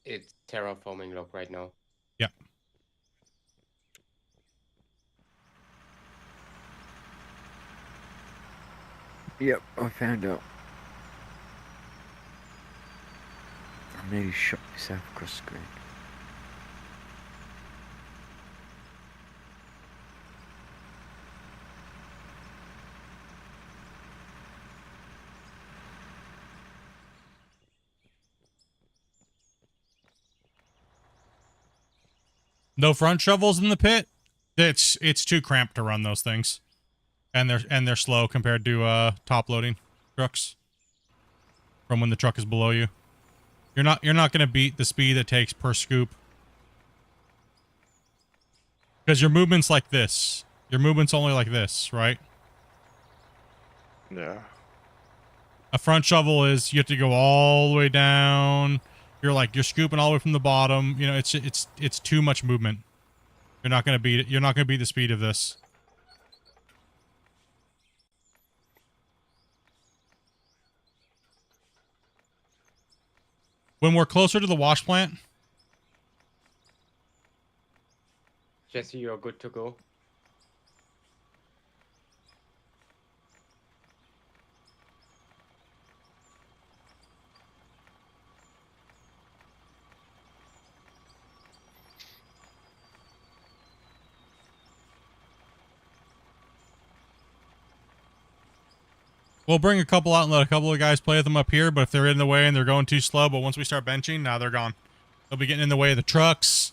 It's terraforming log right now. Yeah. Yep, I found out. I nearly shot myself across the screen. No front shovels in the pit. It's too cramped to run those things. And they're slow compared to top loading trucks. From when the truck is below you. You're not gonna beat the speed it takes per scoop. Because your movement's like this. Your movement's only like this, right? Yeah. A front shovel is you have to go all the way down. You're scooping all the way from the bottom. You know, it's too much movement. You're not gonna beat it. You're not gonna beat the speed of this. When we're closer to the wash plant. Jesse, you're good to go. We'll bring a couple out and let a couple of guys play with them up here, but if they're in the way and they're going too slow, but once we start benching, now they're gone. They'll be getting in the way of the trucks,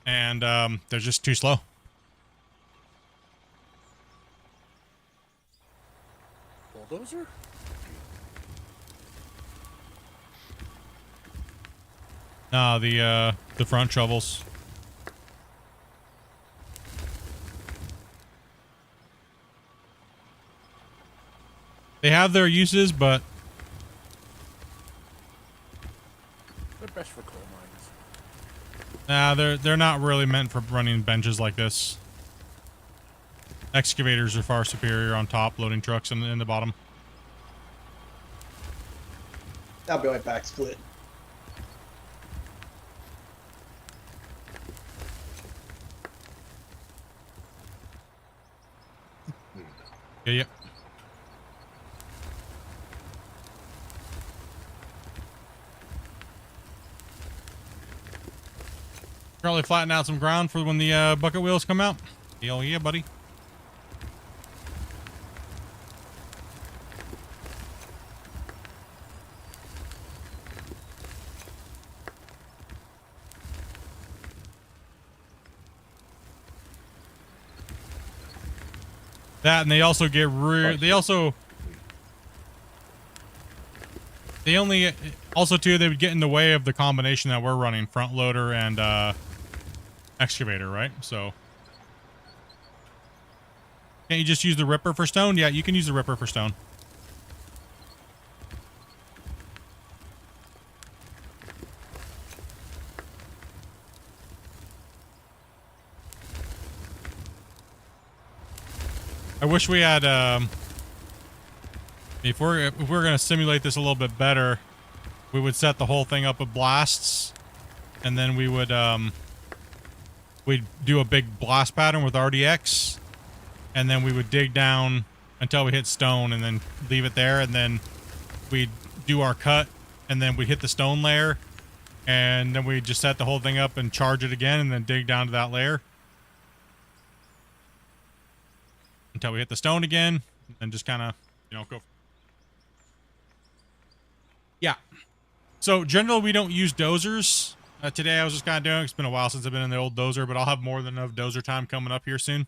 and they're just too slow. Bulldozer? No, the front shovels. They have their uses, but They're best for coal mines. nah, they're not really meant for running benches like this. Excavators are far superior on top, loading trucks in the bottom. I'll be right back, Split. Yeah, yeah. Probably flatten out some ground for when the bucket wheels come out. Hell yeah, buddy. That, and they also get also too, they would get in the way of the combination that we're running, front loader and excavator, right? So can't you just use the ripper for stone? Yeah, you can use the ripper for stone. I wish we had if we're gonna simulate this a little bit better, we would set the whole thing up with blasts, and then we would we'd do a big blast pattern with RDX, and then we would dig down until we hit stone, and then leave it there, and then we'd do our cut, and then we hit the stone layer, and then we just set the whole thing up and charge it again, and then dig down to that layer until we hit the stone again, and just kind of, you know, go. Yeah. So generally we don't use dozers. Today I was just kind of doing, it's been a while since I've been in the old dozer, but I'll have more than enough dozer time coming up here soon.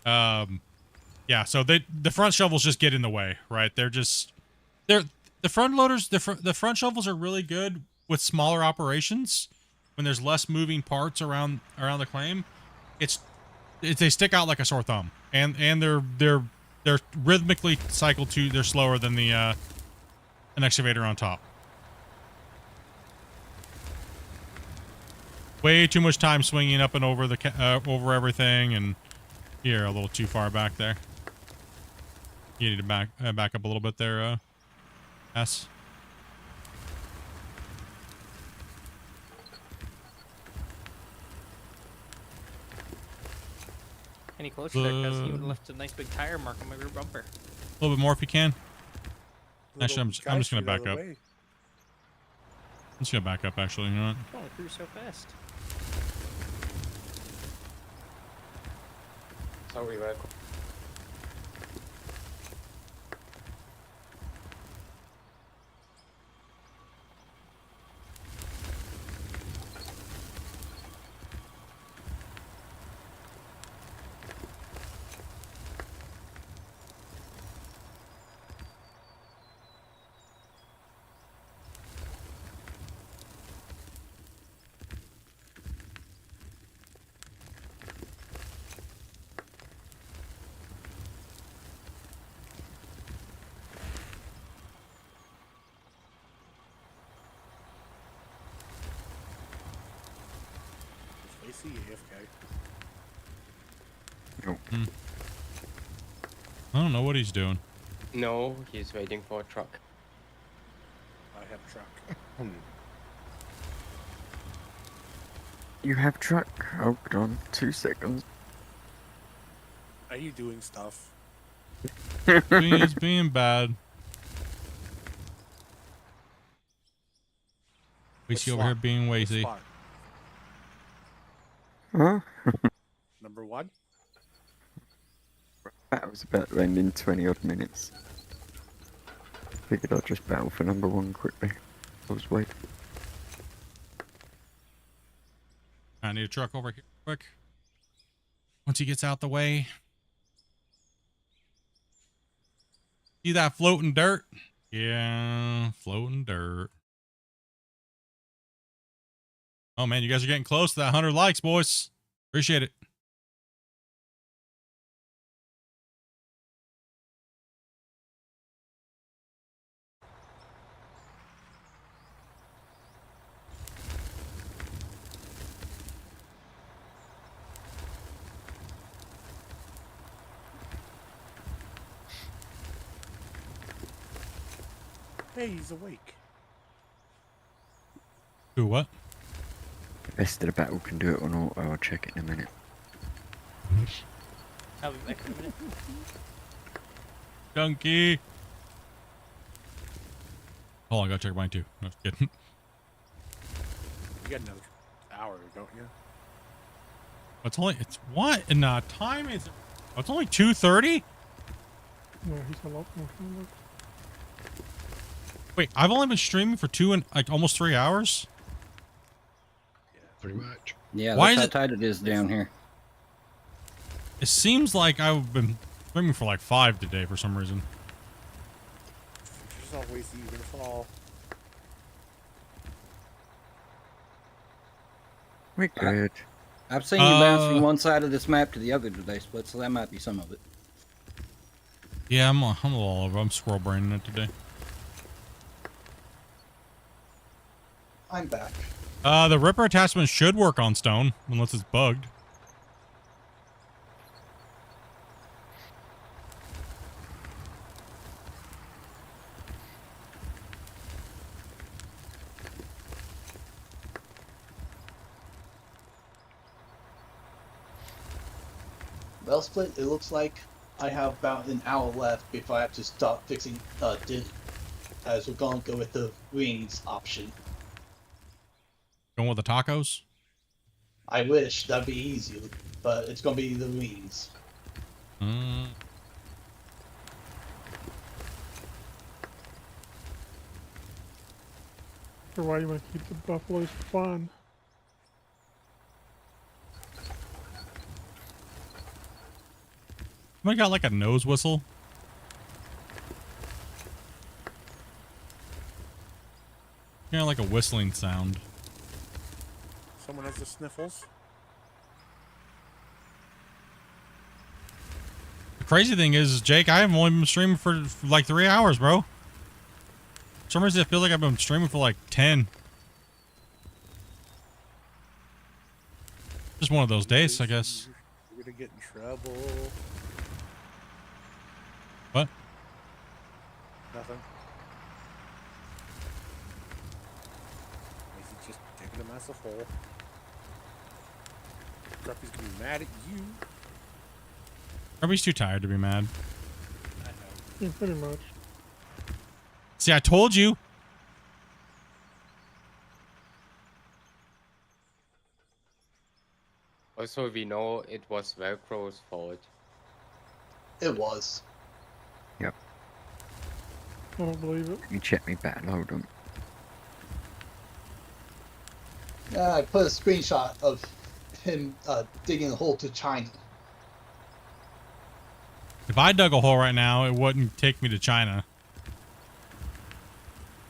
Yeah, so the front shovels just get in the way, right? The front loaders, the front shovels are really good with smaller operations when there's less moving parts around the claim. They stick out like a sore thumb, and they're rhythmically cycled to. They're slower than the an excavator on top. Way too much time swinging up and over the over everything, and you're a little too far back there. You need to back up a little bit there, S. Any closer there, because you would have left a nice big tire mark on my rear bumper. A little bit more if you can. Actually, I'm just gonna back up. I'm just gonna back up. Actually, you know what? Oh, it grew so fast. Sorry, man. AC AFK. I don't know what he's doing. No, he's waiting for a truck. I have a truck. You have truck? Hold on 2 seconds. Are you doing stuff? He's being bad. We see over here being lazy. Huh? Number 1? That was about to end in 20 odd minutes. Figured I'd just battle for number 1 quickly. I was waiting. I need a truck over here quick. Once he gets out the way. See that floating dirt? Yeah, floating dirt. Oh man, you guys are getting close to that 100 likes, boys. Appreciate it. Hey, he's awake. Do what? The best of the battle can do it on auto. I'll check it in a minute. I'll be back in a minute. Donkey. Hold on, I gotta check mine too. No, just kidding. You got another hour, don't you? It's what in time is it? Oh, it's only 2:30. No, he's a lot more. Wait, I've only been streaming for almost 3 hours. Pretty much. Yeah, Why that's is how it- tight it is down here. It seems like I've been streaming for like 5 today for some reason. There's always the even fall. We're good. I've seen you bounce from one side of this map to the other today, Split, so that might be some of it. Yeah, I'm a little all over. I'm squirrel braining it today. I'm back. The Ripper attachment should work on stone, unless it's bugged. Well, Split, it looks like I have about an hour left before I have to start fixing dinner. As we're going to go with the wings option. Going with the tacos? I wish that'd be easier, but it's going to be the wings. So why do you want to keep the buffaloes fun? Somebody got like a nose whistle? Yeah, like a whistling sound. Someone has the sniffles. The crazy thing is, Jake, I haven't only been streaming for like 3 hours, bro. For some reason, it feels like I've been streaming for like 10. Just one of those days, I guess. You're gonna get in trouble. What? Nothing. He's just taking a massive hole. Grumpy's gonna be mad at you. Everybody's too tired to be mad. Yeah, pretty much. See, I told you. Also, we know it was Velcro's fault. It was. Yep. I don't believe it. Let me check me battle. Hold on. Yeah, I put a screenshot of him digging a hole to China. If I dug a hole right now, it wouldn't take me to China.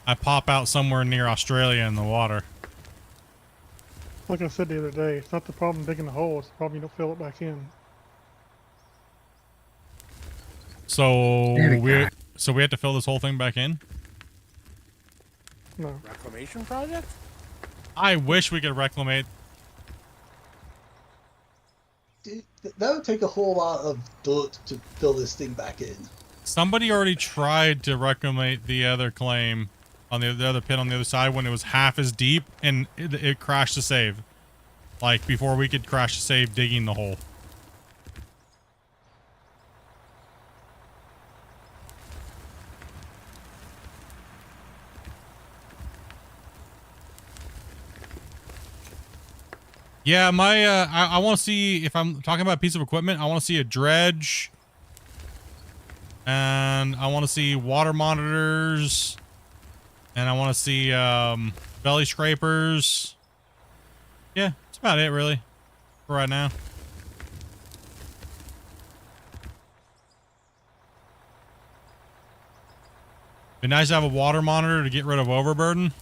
I pop out somewhere near Australia in the water. Like I said the other day, it's not the problem digging the hole, it's the problem you don't fill it back in. So There we we go. have to fill this whole thing back in? No. Reclamation project? I wish we could reclamate. That would take a whole lot of dirt to fill this thing back in. Somebody already tried to reclamate the other claim on the other pit on the other side when it was half as deep, and it crashed the save. Like, before we could crash the save digging the hole. Yeah, I want to see, if I'm talking about a piece of equipment, I want to see a dredge. And I want to see water monitors. And I want to see belly scrapers. Yeah, that's about it, really, for right now. Be nice to have a water monitor to get rid of overburden.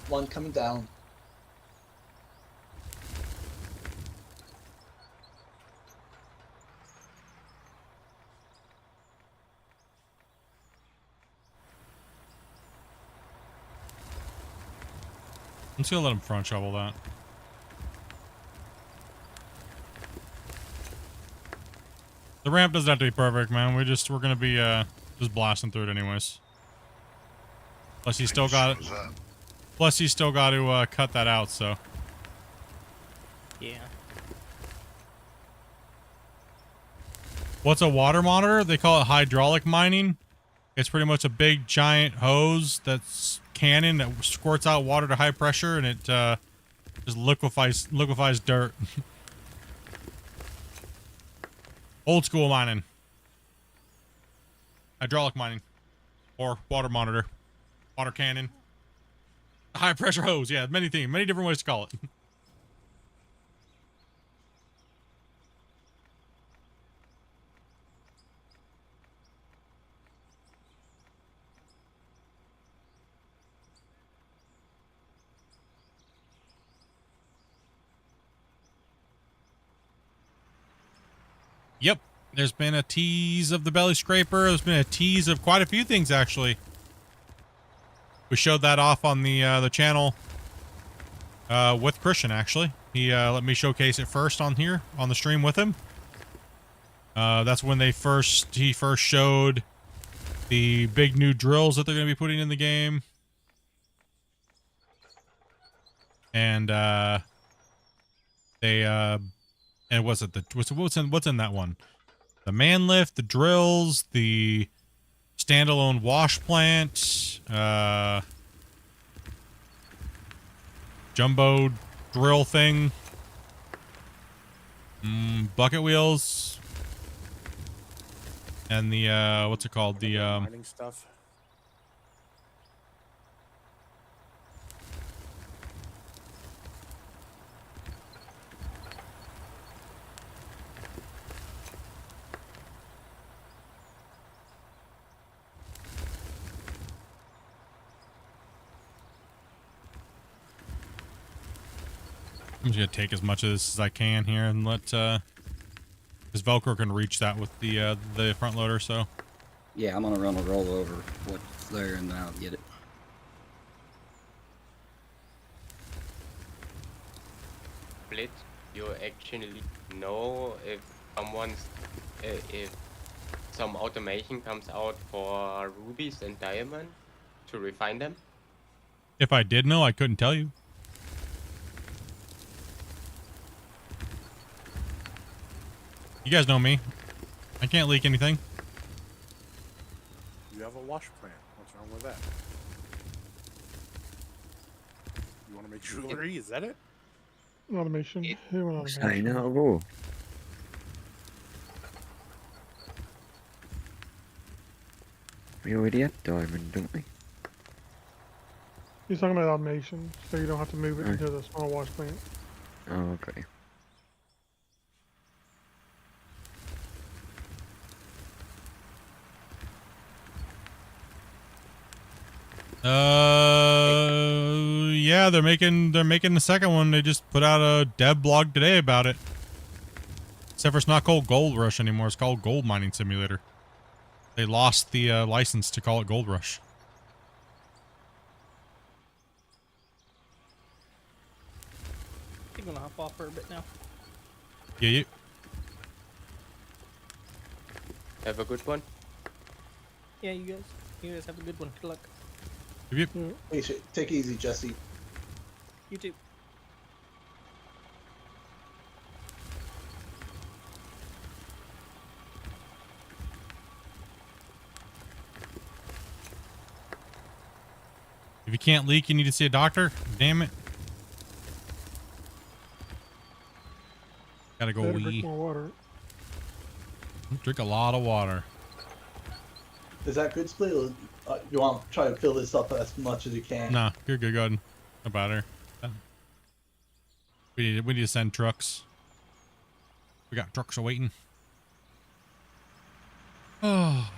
One coming down. I'm just gonna let him front shovel that. The ramp doesn't have to be perfect, man. We're gonna be just blasting through it anyways. Plus he's still got it. Plus he's still got to cut that out, so. Yeah. What's a water monitor? They call it hydraulic mining. It's pretty much a big giant hose that's cannon that squirts out water to high pressure, and it just liquefies dirt. Old school mining. Hydraulic mining. Or water monitor. Water cannon. High pressure hose. Yeah, many different ways to call it. Yep. There's been a tease of the belly scraper. There's been a tease of quite a few things, actually. We showed that off on the channel with Christian, actually. He let me showcase it first on here, on the stream with him. That's when he first showed the big new drills that they're going to be putting in the game. And and what's in that one? The man lift, the drills, the standalone wash plant, jumbo drill thing, bucket wheels, and the what's it called? The mining stuff. I'm just gonna take as much of this as I can here and let because Velcro can reach that with the front loader. So Yeah, I'm gonna run a roll over what's there and then I'll get it. Split, you actually know if if some automation comes out for rubies and diamond to refine them. if I did know, I couldn't tell you. You guys know me. I can't leak anything. You have a wash plant. What's wrong with that? You want to make jewelry? Is that it? Automation. Yeah, well, Sign automation. out of all. We already had diamond, don't we? He's talking about automation, so you don't have to move it Oh. into the small wash plant. Oh, okay. Yeah, they're making the second one. They just put out a dev blog today about it. Except for it's not called Gold Rush anymore. It's called Gold Mining Simulator. They lost the license to call it Gold Rush. I think I'm gonna hop off for a bit now. Yeah, you. Have a good one. Yeah, you guys have a good one. Good luck. Yep. Hey, take it easy, Jesse. You too. If you can't leak, you need to see a doctor. Damn it. Gotta go Better wee. drink more water. Drink a lot of water. Is that good, Split? Or you want to try to fill this up as much as you can? Nah, you're good. Go ahead. No bother. We need to send trucks. We got trucks awaiting. Oh.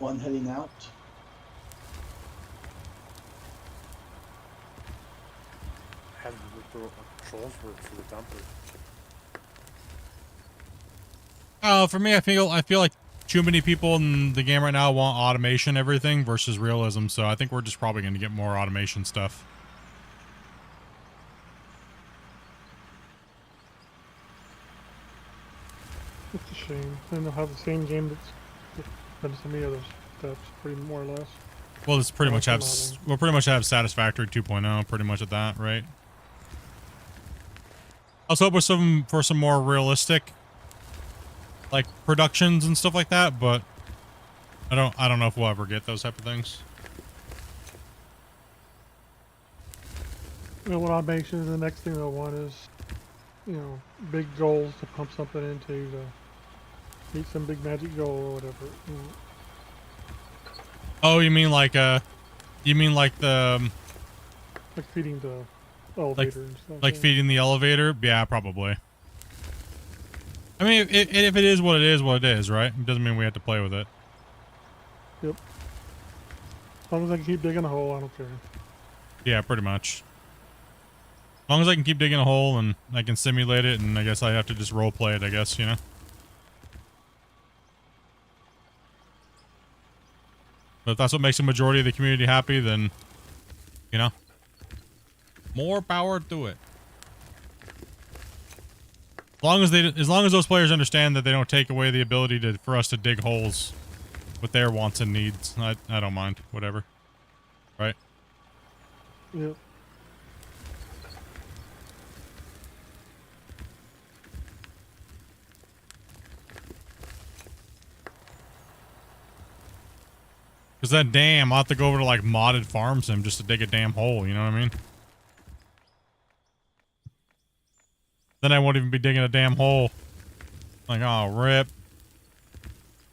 one heading out. Have the controls work for the dumper? For me, I feel like too many people in the game right now want automation everything versus realism, so I think we're just probably going to get more automation stuff. It's a shame. Then they'll have the same game that's some of the other steps, pretty more or less. Well, it's pretty Well, much have modeling. we'll pretty much have Satisfactory 2.0 pretty much at that, right? I was hoping for some more realistic like productions and stuff like that, but I don't know if we'll ever get those type of things. You know, what automation is the next thing they'll want is, you know, big goals to pump something into to meet some big magic goal or whatever. You know. Oh, you mean like the like feeding the elevator and stuff. like yeah. feeding the elevator? Yeah, probably. I mean, if it is what it is, right? It doesn't mean we have to play with it. Yep. As long as I can keep digging a hole, I don't care. Yeah, pretty much. As long as I can keep digging a hole and I can simulate it, and I guess I have to just role play it, I guess, you know? But if that's what makes the majority of the community happy, then, you know, more power to it. As long as those players understand that they don't take away the ability for us to dig holes with their wants and needs, I don't mind, whatever. Right? Yep. Because that damn, I'll have to go over to like modded farm sim just to dig a damn hole, you know what I mean? Then I won't even be digging a damn hole. Like, oh, rip.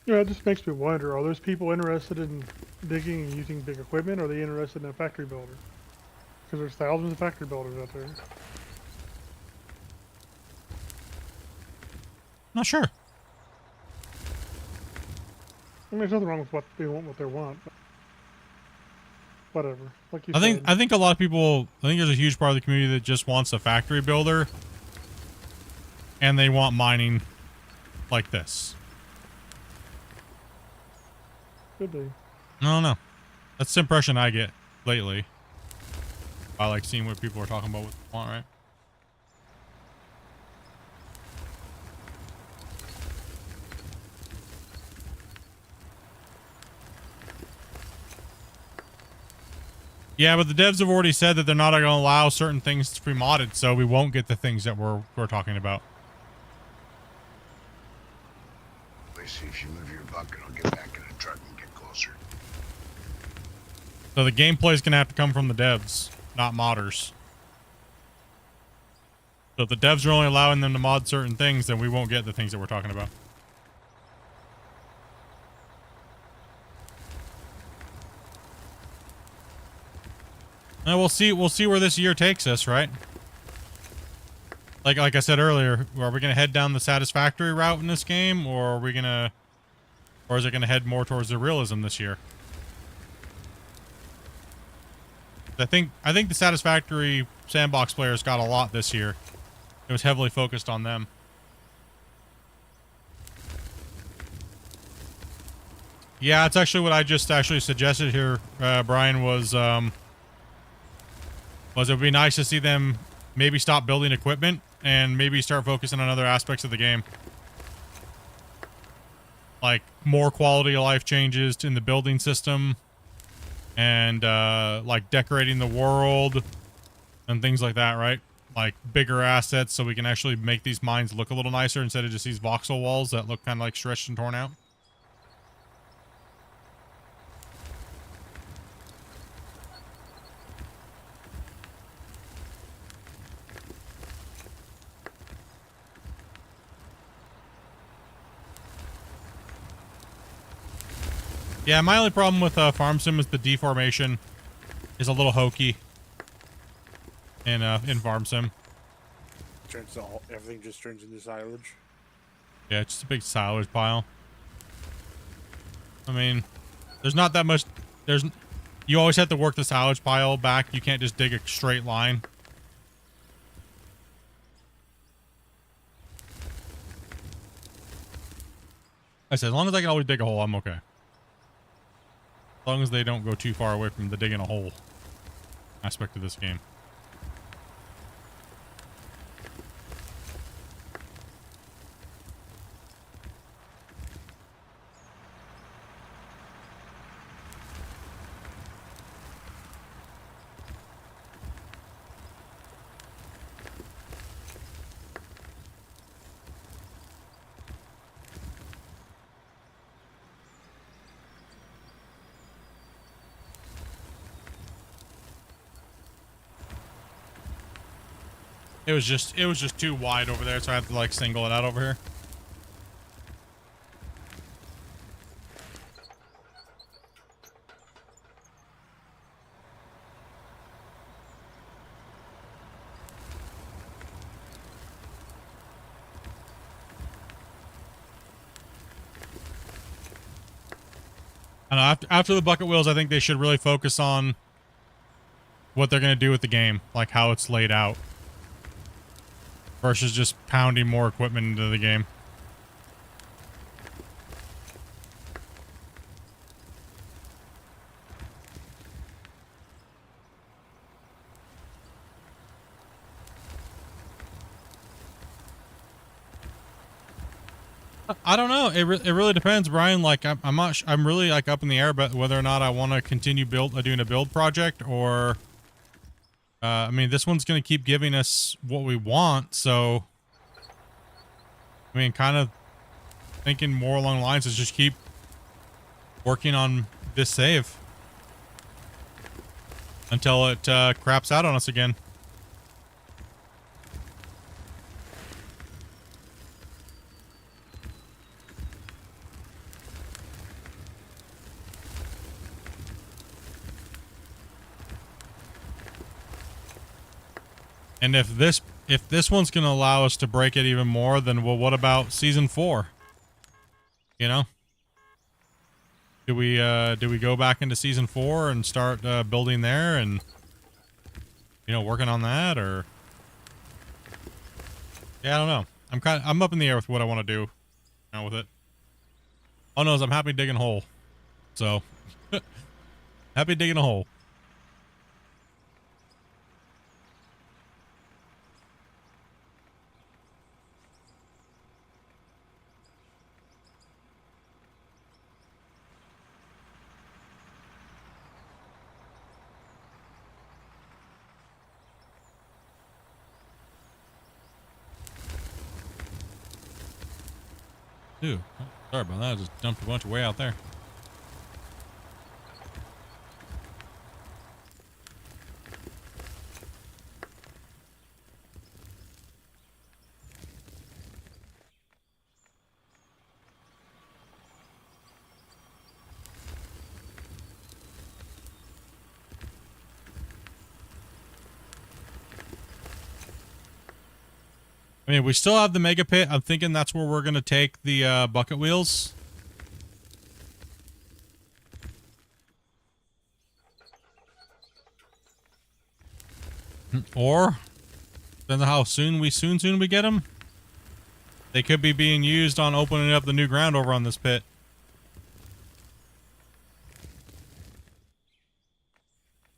Yeah, it just makes me wonder, are those people interested in digging and using big equipment, or are they interested in a factory builder? Because there's thousands of factory builders out there. Not sure. I mean, there's nothing wrong with what they want, but whatever. Like you I said. think a lot of people, I think there's a huge part of the community that just wants a factory builder. And they want mining like this. Could be. I don't know. That's the impression I get lately. I like seeing what people are talking about what they want, right? Yeah, but the devs have already said that they're not going to allow certain things to be modded, so we won't get the things that we're talking about. Let me see if you move your bucket. I'll get back in the truck and get closer. So the gameplay is going to have to come from the devs, not modders. So if the devs are only allowing them to mod certain things, then we won't get the things that we're talking about. And we'll see where this year takes us, right? Like I said earlier, are we gonna head down the satisfactory route in this game, or are we gonna, or is it gonna head more towards the realism this year? I think the satisfactory sandbox players got a lot this year. It was heavily focused on them. Yeah, it's actually what I just actually suggested here, Brian, was it would be nice to see them maybe stop building equipment and maybe start focusing on other aspects of the game. Like more quality of life changes in the building system and like decorating the world and things like that, right? Like bigger assets so we can actually make these mines look a little nicer instead of just these voxel walls that look kind of like stretched and torn out. Yeah, my only problem with Farm Sim is the deformation is a little hokey in Farm Sim. Turns everything just turns into silage. Yeah, it's just a big silage pile. I mean, There's not that much. You always have to work the silage pile back. You can't just dig a straight line. I said, as long as I can always dig a hole, I'm okay. As long as they don't go too far away from the digging a hole aspect of this game. It was just too wide over there, so I have to like single it out over here. I don't know, after the bucket wheels, I think they should really focus on what they're going to do with the game, like how it's laid out, versus just pounding more equipment into the game. I don't know. It really depends, Brian. Like I'm not. I'm really like up in the air, but whether or not I want to continue doing a build project, or I mean, this one's going to keep giving us what we want. So, I mean, kind of thinking more along the lines is just keep working on this save until it craps out on us again. And if this one's going to allow us to break it even more, then well, what about season 4? You know? Do we go back into season 4 and start building there and working on that, or yeah, I don't know. I'm up in the air with what I want to do now with it. Oh no, I'm happy digging a hole. So happy digging a hole. Ooh, sorry about that. I just dumped a bunch of way out there. I mean, we still have the mega pit. I'm thinking that's where we're going to take the bucket wheels. Or, depends on how soon we get them. They could be being used on opening up the new ground over on this pit.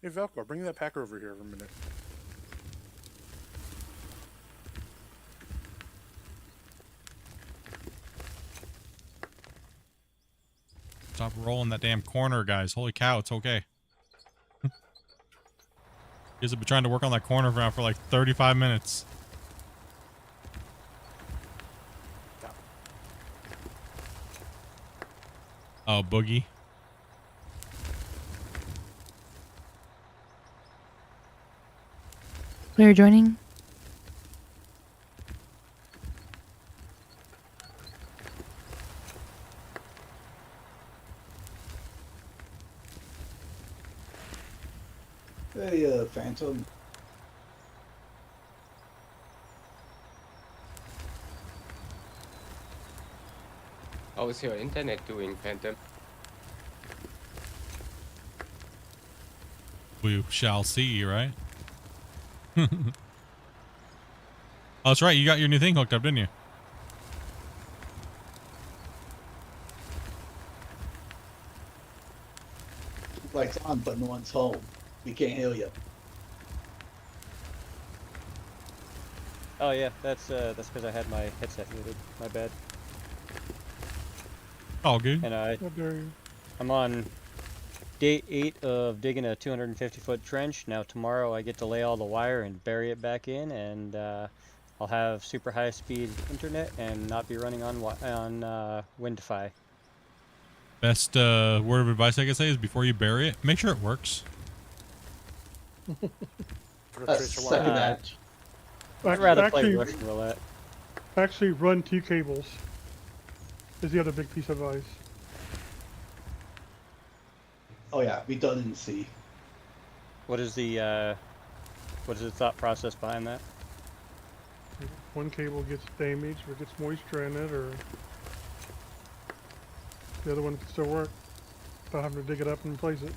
Hey, Velcro, bring that packer over here for a minute. Stop rolling that damn corner, guys. Holy cow, it's okay. You guys have been trying to work on that corner now for like 35 minutes. Oh, Boogie. Player joining. Hey, Phantom. How's your internet doing, Phantom? We shall see, right? Oh, that's right. You got your new thing hooked up, didn't you? Lights on, but no one's home. We can't hear you. Oh yeah, that's because I had my headset muted. My bad. All good. And How dare you? I'm on day 8 of digging a 250-foot trench. Now tomorrow I get to lay all the wire and bury it back in, and I'll have super high-speed internet and not be running on Wi-Fi. Best word of advice I can say is before you bury it, make sure it works. Second that. I'd rather Actually- play Russian roulette. Actually, run 2 cables. Is the other big piece of advice. Oh yeah, redundancy. What is the thought process behind that? One cable gets damaged or gets moisture in it, or the other one can still work without having to dig it up and replace it.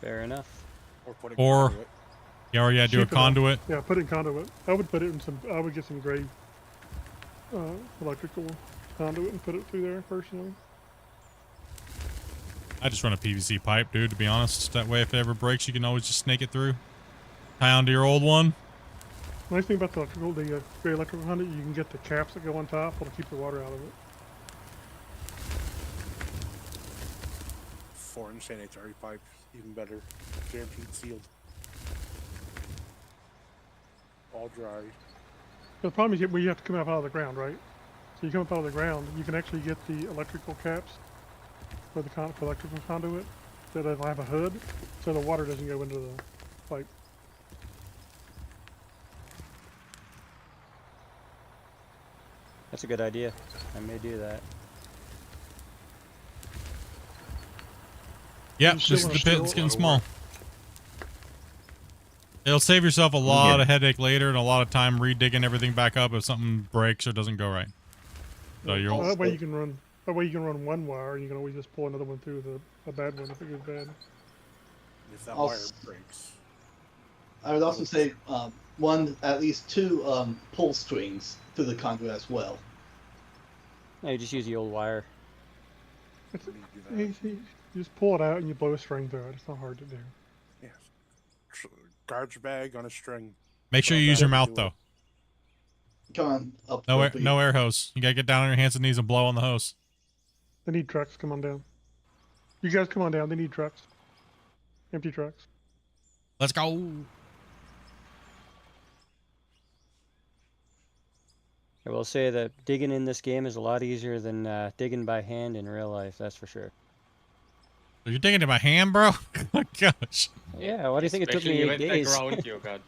Fair enough. Or yeah, do a Cheap enough. conduit. Yeah, put it in conduit. I would put it in some. I would get some gray electrical conduit and put it through there personally. I just run a PVC pipe, dude, to be honest. That way, if it ever breaks, you can always just snake it through. Tie onto your old one. Nice thing about the gray electrical conduit, you can get the caps that go on top. It'll keep the water out of it. 4-inch sanitary pipe, even better. Guaranteed sealed. All dry. The problem is where you have to come up out of the ground, right? So you come up out of the ground, you can actually get the electrical caps for the for electrical conduit that have a hood, so the water doesn't go into the pipe. That's a good idea. I may do that. Yep, You this still is wanna the pit. still It's getting wanna small. It'll save yourself a lot of headache later and a lot of time redigging everything back up if something breaks or doesn't go right. So you're Well, that way you can run. That way you can run one wire, and you can always just pull another one through the bad one if it goes bad. If that I'll wire s- breaks. I would also say at least 2 pull strings to the conduit as well. No, you just use the old wire. It's easy. You just pull it out and you blow a string through it. It's not hard to do. Yes. Garbage bag on a string. Make sure Well, you use that your would mouth do though. it. Come on up. No air, please. no air hose. You gotta get down on your hands and knees and blow on the hose. They need trucks. Come on down. You guys come on down. They need trucks. Empty trucks. Let's go. I will say that digging in this game is a lot easier than digging by hand in real life. That's for sure. You're digging to my hand, bro? Oh my gosh. Yeah, why do you think it took me Especially 8 with the days? ground you got.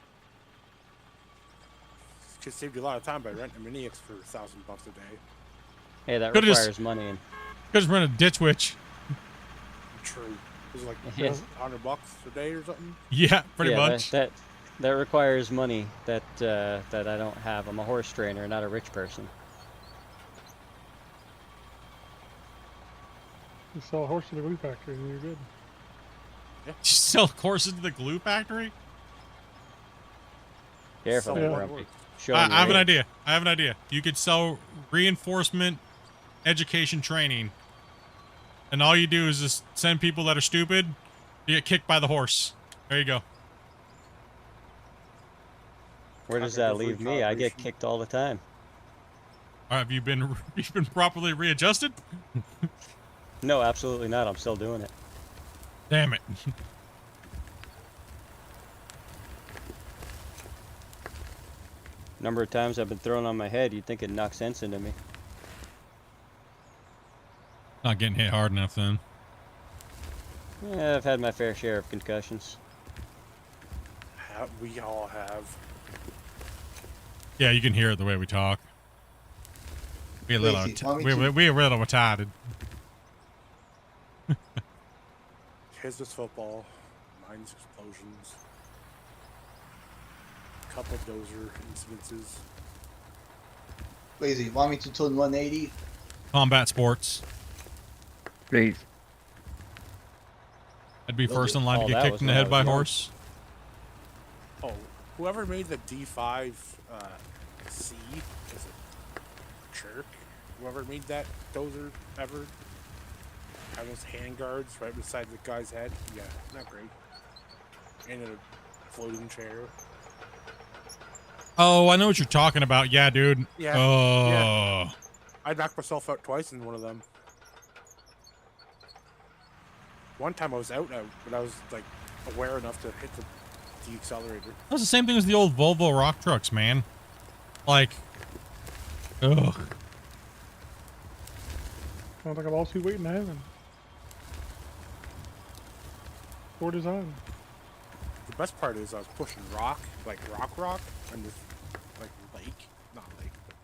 Just saved you a lot of time by renting a mini X for $1,000 a day. Hey, that Could've requires just- money. And Could just run a ditch witch. True. It was like Yes. $100 a day or something. Yeah, pretty yeah, much. That requires money that I don't have. I'm a horse trainer, not a rich person. You sell a horse to the glue factory and you're good. You sell horses to the glue factory? Careful, Yeah. Grumpy. Show I me have an your idea. I have an idea. You could sell reinforcement education training. And all you do is just send people that are stupid to get kicked by the horse. There you go. Where does that leave me? I get kicked all the time. Have you been you've been properly readjusted? No, absolutely not. I'm still doing it. Damn it. Number of times I've been thrown on my head, you'd think it'd knock sense into me. Not getting hit hard enough then. Yeah, I've had my fair share of concussions. We all have. Yeah, you can hear it the way we talk. We a little, Lazy, want me we a little retarded. His was football. Mine's explosions. Couple dozer incidences. Lazy, want me to turn 180? Combat sports. Please. I'd be first in line Oh, to get that kicked was in the when I head by a was young. horse. Oh, whoever made the D5 C is a jerk. Whoever made that dozer ever. Have those handguards right beside the guy's head. Yeah, not great. And a floating chair. Oh, I know what you're talking about. Yeah, dude. Yeah. Oh. Yeah. I knocked myself out twice in one of them. One time I was out, but I was like aware enough to hit the accelerator. That was the same thing as the old Volvo rock trucks, man. Like, ugh. Sounds like a lawsuit waiting to happen. Poor design. The best part is I was pushing rock, like rock, and this like lake, not lake, but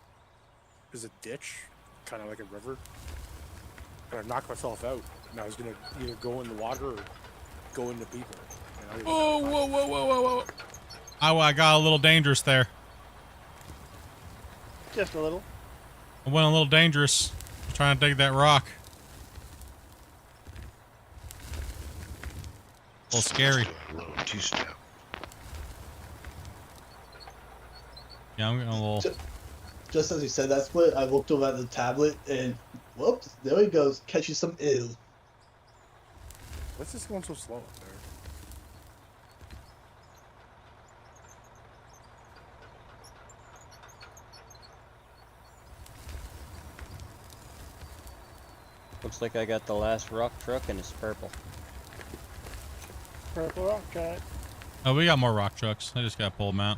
there's a ditch, kind of like a river. And I knocked myself out, and I was gonna either go in the water or go into people. And I was Whoa. I got a little dangerous there. Just a little. I went a little dangerous trying to dig that rock. A little scary. Two-step. Yeah, I'm getting a little... Just as you said that, Split, I looked over at the tablet and whoops, there he goes, catching some ew. What's this going so slow up there? Looks like I got the last rock truck and it's purple. Purple rock cat. Oh, we got more rock trucks. I just got to pull them out.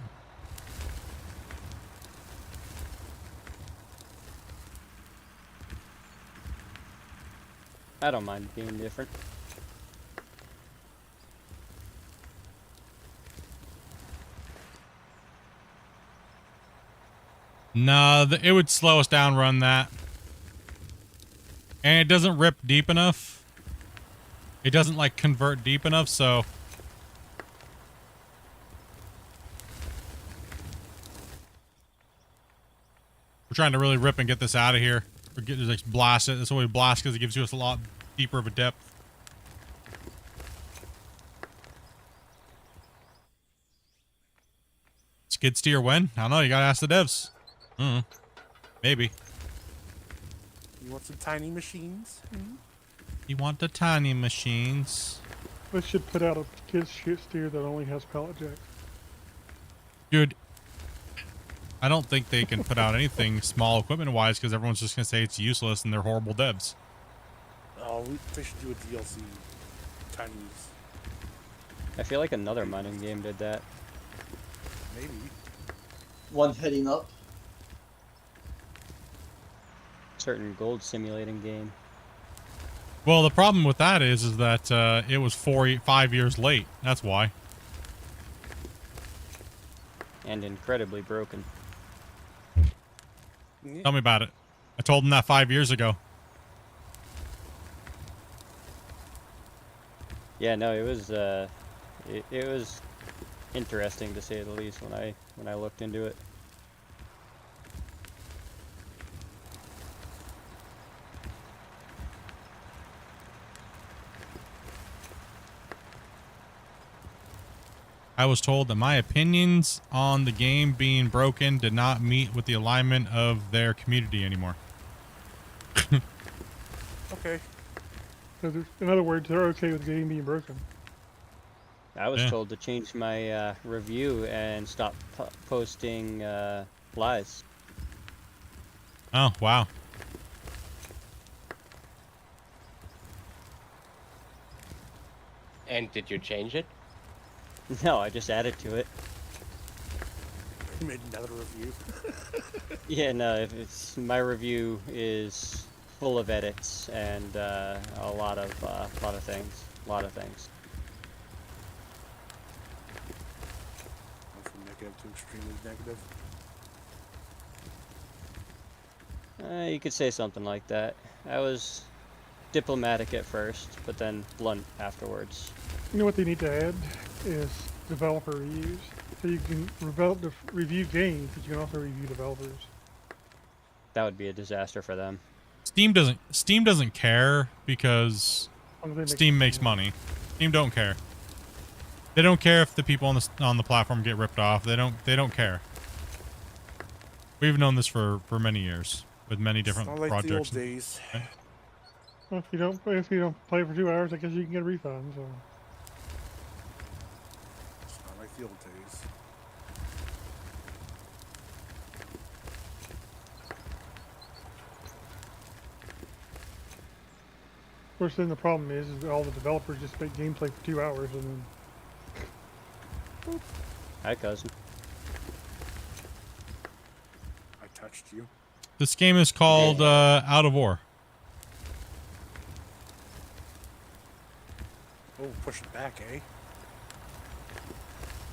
I don't mind being different. No, it would slow us down run that. And it doesn't rip deep enough. It doesn't like convert deep enough, so... We're trying to really rip and get this out of here. Or get like blast it. That's why we blast, because it gives us a lot deeper of a depth. Skid steer when? I don't know, you gotta ask the devs. Maybe. You want some tiny machines? You want the tiny machines? They should put out a kid's shit steer that only has pallet jacks. Dude, I don't think they can put out anything small equipment wise because everyone's just gonna say it's useless and they're horrible devs. Oh, they should do a DLC. Tinies. I feel like another mining game did that. Maybe. One heading up. Certain gold simulating game. Well, the problem with that is that it was 5 years late. That's why. And incredibly broken. Tell me about it. I told them that 5 years ago. Yeah, no, it was it was interesting to say the least when I looked into it. I was told that my opinions on the game being broken did not meet with the alignment of their community anymore. Okay. So in other words, they're okay with the game being broken. I was told to change my review and stop posting lies. Oh, wow. And did you change it? No, I just added to it. You made another review. Yeah, no, if it's my review is full of edits and a lot of things. Went from negative to extremely negative. You could say something like that. I was diplomatic at first, but then blunt afterwards. You know what they need to add is developer reviews. So you can review games, but you can also review developers. That would be a disaster for them. Steam doesn't care because Steam makes money. Team don't care. They don't care if the people on the platform get ripped off. They don't care. We've known this for many years with many different It's not like projects. the old days. Okay. Well, if you don't play for 2 hours, I guess you can get a refund. So. It's not like the old days. Of course, then the problem is that all the developers just make gameplay for 2 hours and then. Hi, cousin. I touched you. This game is called Out of War. Oh, push it back, eh?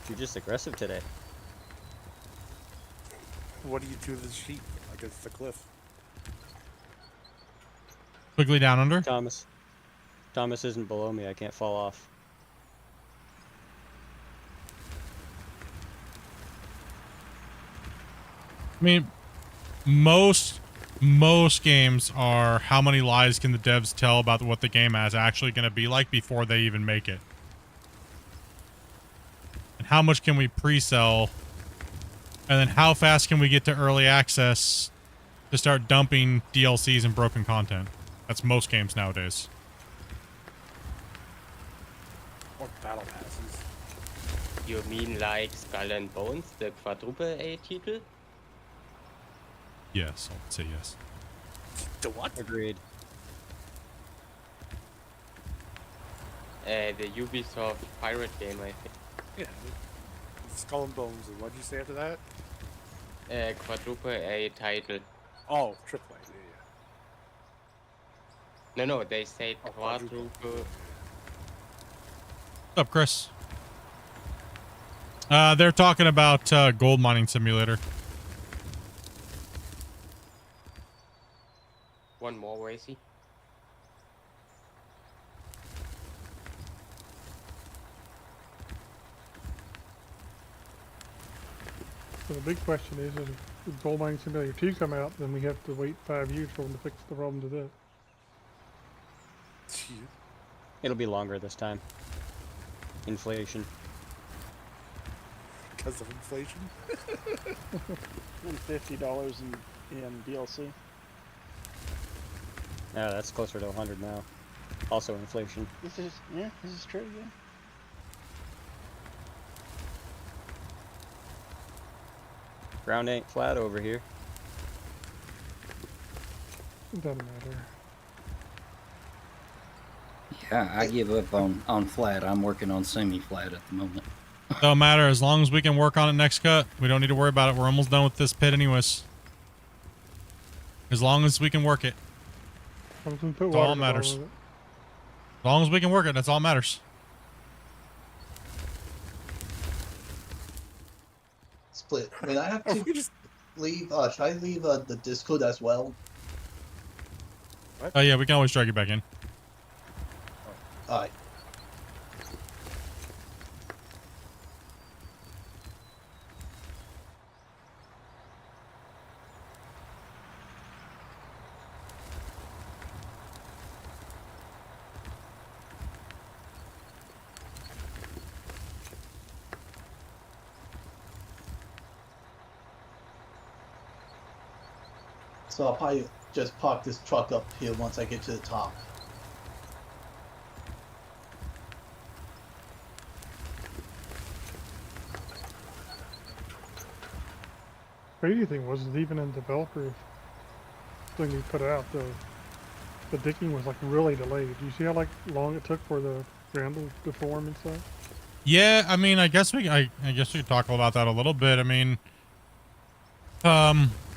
You're just aggressive today. What do you do to the sheep against the cliff? Quickly down under. Thomas isn't below me. I can't fall off. I mean, most games are how many lies can the devs tell about what the game is actually going to be like before they even make it. And how much can we pre-sell? And then how fast can we get to early access to start dumping DLCs and broken content? That's most games nowadays. Or battle passes. You mean like Skull and Bones, the quadruple A title? Yes, I'll say yes. The what? Agreed. The Ubisoft pirate game, I think. Yeah. Skull and Bones, and what'd you say after that? Quadruple A title. Oh, triple A, yeah. No, they say quadruple. What's up, Chris? They're talking about gold mining simulator. One more, Wacy. So the big question is if Gold Mining Simulator 2 come out, then we have to wait 5 years for them to fix the problem to that. It'll be longer this time. Inflation. Because of inflation? And $50 in DLC. Yeah, that's closer to 100 now. Also inflation. This is true, yeah. Ground ain't flat over here. It doesn't matter. Yeah, I give up on flat. I'm working on semi-flat at the moment. Don't matter as long as we can work on it next cut. We don't need to worry about it. We're almost done with this pit anyways. As long as we can work it. Put That's water all that in the matters. bottom of it. As long as we can work it, that's all that matters. Split. I mean, I have to leave. Should I leave the Discord as well? Oh yeah, we can always drag you back in. Alright. So I'll probably just park this truck up here once I get to the top. Crazy thing was that even in developer thing we put out, the digging was like really delayed. Do you see how long it took for the ground to form and stuff? Yeah, I mean, I guess we could talk about that a little bit. I mean,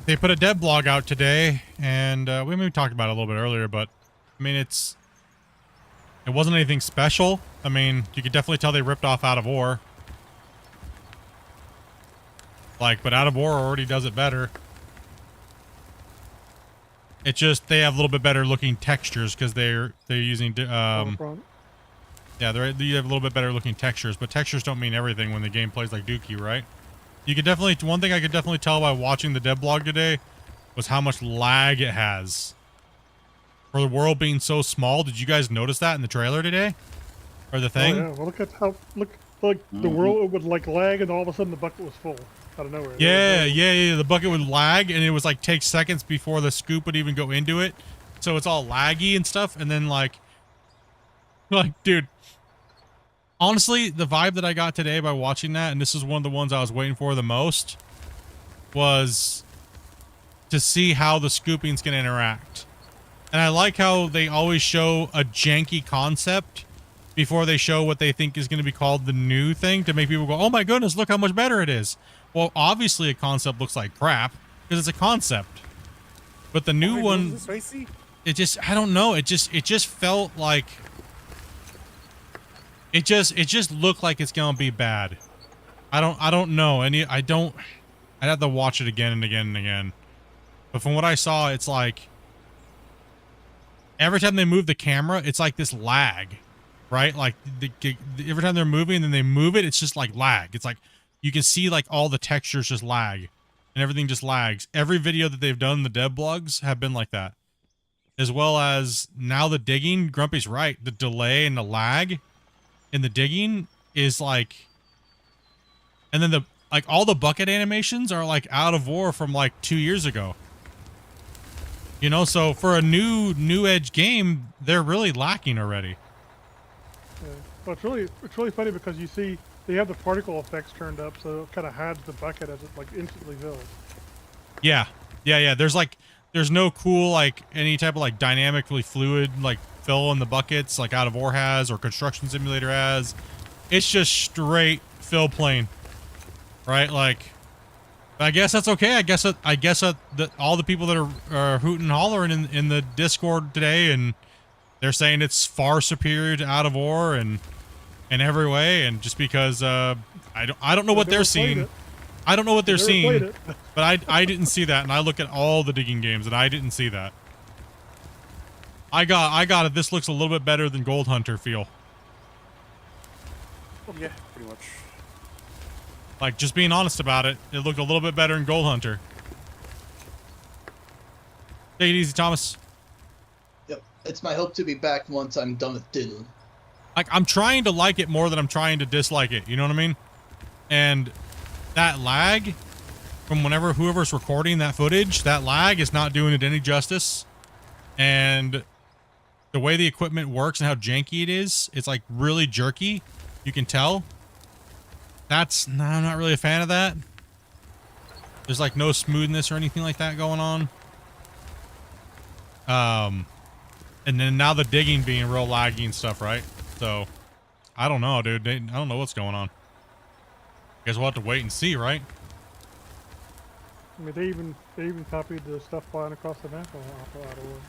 they put a dev blog out today, and we maybe talked about it a little bit earlier, but I mean, it wasn't anything special. I mean, you could definitely tell they ripped off Out of War. But Out of War already does it better. It's just they have a little bit better looking textures because they're using yeah, you have a little bit better looking textures, but textures don't mean everything when the game plays like Dookie, right? You could definitely, one thing I could definitely tell by watching the dev blog today was how much lag it has. For the world being so small, did you guys notice that in the trailer today? or the Oh thing. yeah. Well, look at how like the world would like lag, and all of a sudden the bucket was full out of nowhere. Yeah. The bucket would lag, and it was like take seconds before the scoop would even go into it, so it's all laggy and stuff. And then like, dude, honestly, the vibe that I got today by watching that, and this is one of the ones I was waiting for the most, was to see how the scooping's gonna interact. And I like how they always show a janky concept before they show what they think is going to be called the new thing, to make people go, oh my goodness, look how much better it is. Well, obviously a concept looks like crap because it's a concept. But the new one, it just, I don't know. It just felt like, it just looked like it's going to be bad. I don't know. I'd have to watch it again and again and again. But from what I saw, it's like, every time they move the camera, it's like this lag, right? Like every time they're moving and then they move it, it's just like lag. It's like you can see like all the textures just lag and everything just lags. Every video that they've done, the dev blogs have been like that. As well as now the digging, Grumpy's right. The delay and the lag in the digging is like, and then like all the bucket animations are like out of war from like 2 years ago. You know, so for a new edge game, they're really lacking already. Yeah. Well, it's really funny because you see they have the particle effects turned up, so it kind of hides the bucket as it like instantly fills. Yeah. There's no cool like any type of like dynamically fluid like fill in the buckets like Out of War has or Construction Simulator has. It's just straight fill plane, right? Like. I guess that's okay. I guess that all the people that are hooting and hollering in the Discord today, and they're saying it's far superior to Out of War and in every way, and just because I don't know what they're seeing. I don't know what they're seeing, but I didn't see that, and I look at all the digging games, and I didn't see that. I got it. This looks a little bit better than Gold Hunter feel. Yeah, pretty much. Like, just being honest about it, it looked a little bit better in Gold Hunter. Take it easy, Thomas. Yep, it's my hope to be back once I'm done with Diddle. Like, I'm trying to like it more than I'm trying to dislike it, you know what I mean? And that lag from whoever's recording that footage, that lag is not doing it any justice. And the way the equipment works and how janky it is, it's like really jerky. You can tell. I'm not really a fan of that. There's like no smoothness or anything like that going on. And then now the digging being real laggy and stuff, right? So, I don't know, dude. I don't know what's going on. Guess we'll have to wait and see, right? I mean, they even copied the stuff flying across the map off Out of War.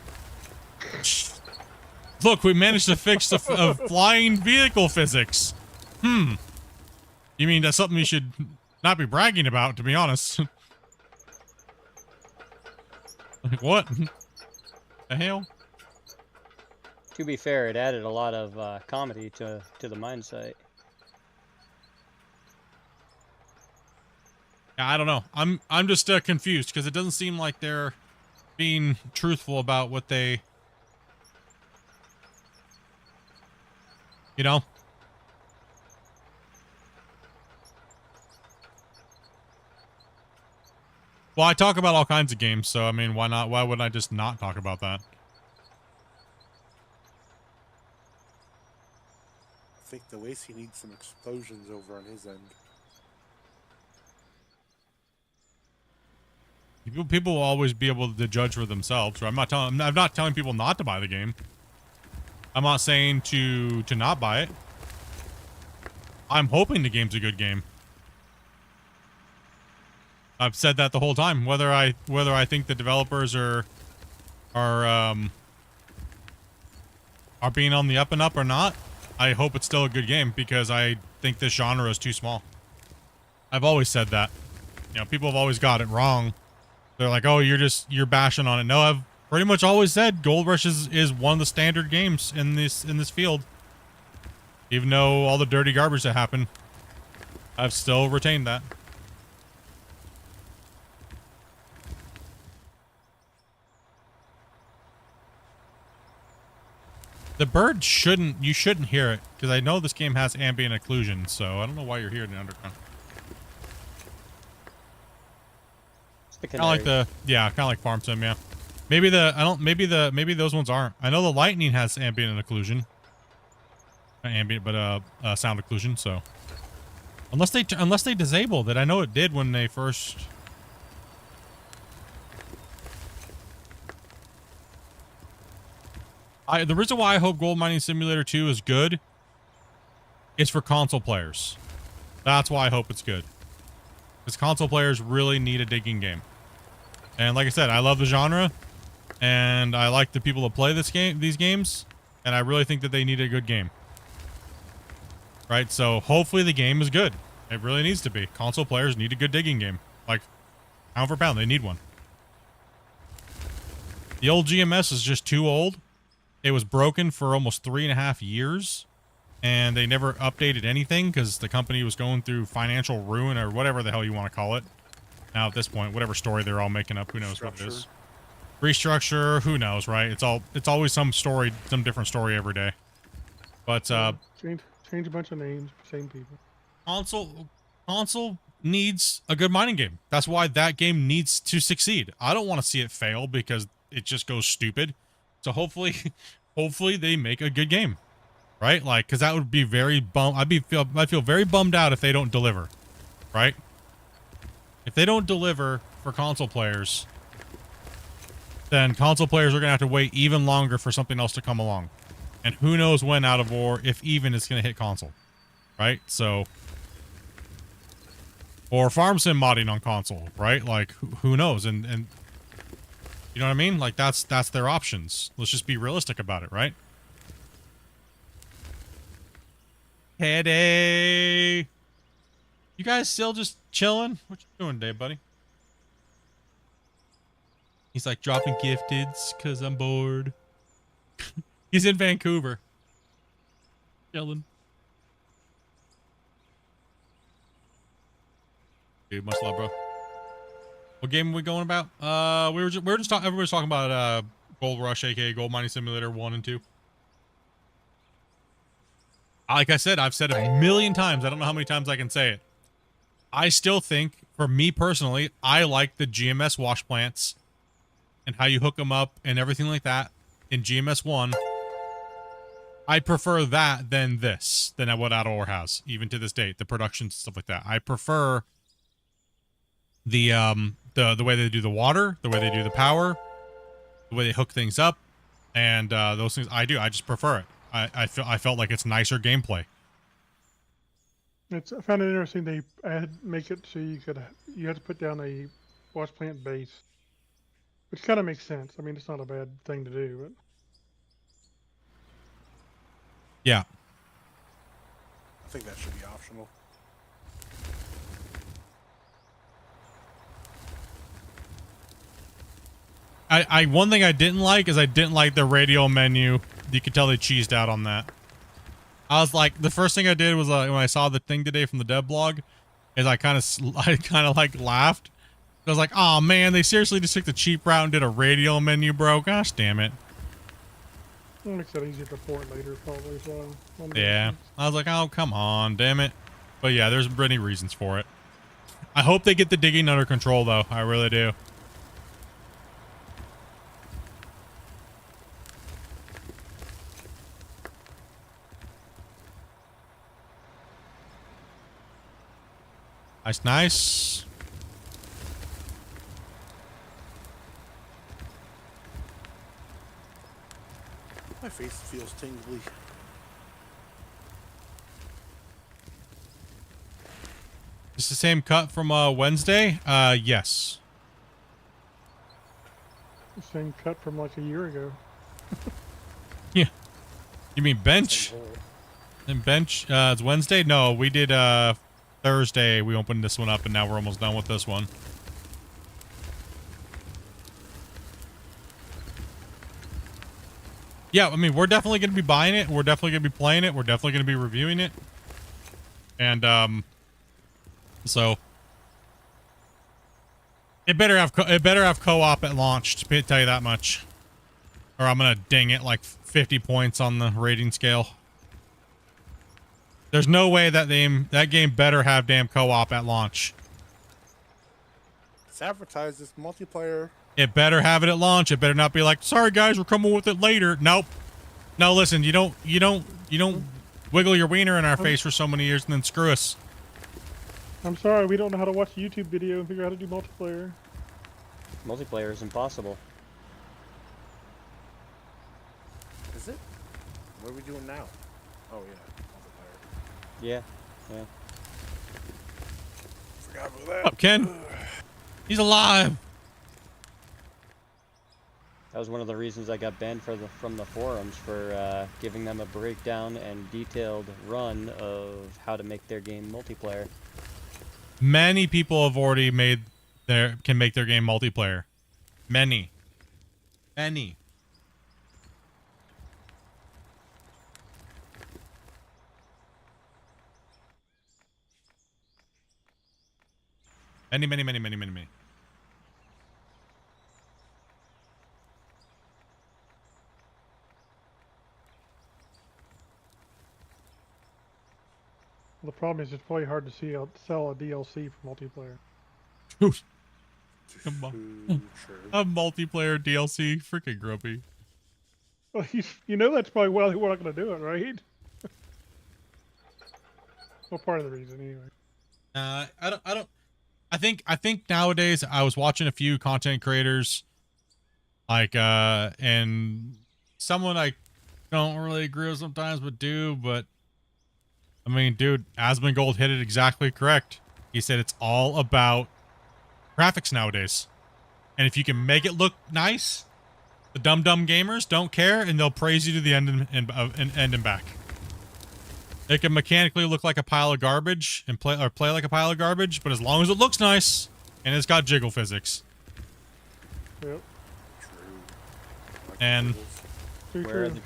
Look, we managed to fix the flying vehicle physics. You mean that's something you should not be bragging about, to be honest. Like, what? The hell? To be fair, it added a lot of comedy to the mine site. Yeah, I don't know. I'm just confused because it doesn't seem like they're being truthful about what they, you know. Well, I talk about all kinds of games, so I mean, why not? Why wouldn't I just not talk about that? I think the Lacey needs some explosions over on his end. People will always be able to judge for themselves. Right? I'm not telling people not to buy the game. I'm not saying to not buy it. I'm hoping the game's a good game. I've said that the whole time. Whether I think the developers are being on the up and up or not, I hope it's still a good game because I think this genre is too small. I've always said that. You know, people have always got it wrong. They're like, "Oh, you're bashing on it." No, I've pretty much always said Gold Rush is one of the standard games in this field. Even though all the dirty garbage that happened, I've still retained that. The bird shouldn't, you shouldn't hear it, because I know this game has ambient occlusion, so I don't know why you're hearing it underground. Kind of like the, yeah, kind of like Farm Sim, yeah. Maybe maybe those ones aren't. I know the lightning has ambient occlusion. Not ambient, but sound occlusion, so. Unless they disabled it. I know it did when they first. The reason why I hope Gold Mining Simulator 2 is good is for console players. That's why I hope it's good. Because console players really need a digging game. And like I said, I love the genre. And I like the people that play these games. And I really think that they need a good game. Right? So hopefully the game is good. It really needs to be. Console players need a good digging game. Like, pound for pound, they need one. The old GMS is just too old. It was broken for almost 3.5 years, and they never updated anything because the company was going through financial ruin or whatever the hell you want to call it. Now at this point, whatever story they're all making up, who knows what it is. Restructure, who knows, right? It's always some story, some different story every day. But change a bunch of names, same people. Console needs a good mining game. That's why that game needs to succeed. I don't want to see it fail because it just goes stupid. So hopefully they make a good game, right? Like, because that would be very I'd feel very bummed out if they don't deliver, right? If they don't deliver for console players, then console players are gonna have to wait even longer for something else to come along, and who knows when Out of War, if even, it's gonna hit console, right? So, or Farm Sim modding on console, right? Like, who knows? And you know what I mean? Like, that's their options. Let's just be realistic about it, right? Hey, you guys still just chilling? What you doing today, buddy? He's like dropping gifteds because I'm bored. He's in Vancouver. Chilling. Dude, much love, bro. What game are we going about? We were just talking. Everybody's talking about Gold Rush, aka Gold Mining Simulator 1 and 2. Like I said, I've said it a million times. I don't know how many times I can say it. I still think, for me personally, I like the GMS wash plants and how you hook them up and everything like that in GMS 1. I prefer that than this, than what Out of War has, even to this date. The production stuff like that. I prefer the way they do the water, the way they do the power, the way they hook things up, and those things. I just prefer it. I felt like it's nicer gameplay. I found it interesting. They make it so you had to put down a wash plant base, which kind of makes sense. I mean, it's not a bad thing to do, but yeah, I think that should be optional. One thing I didn't like is I didn't like the radio menu. You could tell they cheesed out on that. I was like, the first thing I did was when I saw the thing today from the dev blog, is I kind of like laughed. I was like, oh man, they seriously just took the cheap route and did a radio menu, bro. Gosh damn it. It makes it easier to port later, probably. So yeah, I was like, oh come on, damn it. But yeah, there's many reasons for it. I hope they get the digging under control, though. I really do. Nice, nice. My face feels tingly. It's the same cut from Wednesday? Yes. The same cut from like a year ago. Yeah. You mean bench? And bench, it's Wednesday? No, we did Thursday. We opened this one up and now we're almost done with this one. Yeah, I mean, we're definitely going to be buying it. We're definitely going to be playing it. We're definitely going to be reviewing it. And, so it better have co-op at launch, to tell you that much. Or I'm going to ding it like 50 points on the rating scale. There's no way that game better have damn co-op at launch. It's advertised as multiplayer. It better have it at launch. It better not be like, sorry guys, we're coming with it later. Nope. No, listen, you don't wiggle your wiener in our face for so many years and then screw us. I'm sorry, we don't know how to watch a YouTube video and figure out how to do multiplayer. Multiplayer is impossible. Is it? What are we doing now? Oh yeah, multiplayer. Yeah, yeah. Forgot about that. Up, Ken. He's alive. That was one of the reasons I got banned from the forums for giving them a breakdown and detailed run of how to make their game multiplayer. Many people have already can make their game multiplayer. Many. Many. Many. The problem is it's probably hard to sell a DLC for multiplayer. Come on. A multiplayer DLC, freaking grumpy. Well, you know that's probably why we're not going to do it, right? Well, part of the reason, anyway. I think nowadays I was watching a few content creators, like and someone I don't really agree with sometimes, but I mean, dude, Asmongold hit it exactly correct. He said it's all about graphics nowadays. And if you can make it look nice, the dumb gamers don't care, and they'll praise you to the end and back. It can mechanically look like a pile of garbage and play like a pile of garbage, but as long as it looks nice and it's got jiggle physics. Yep. And where are the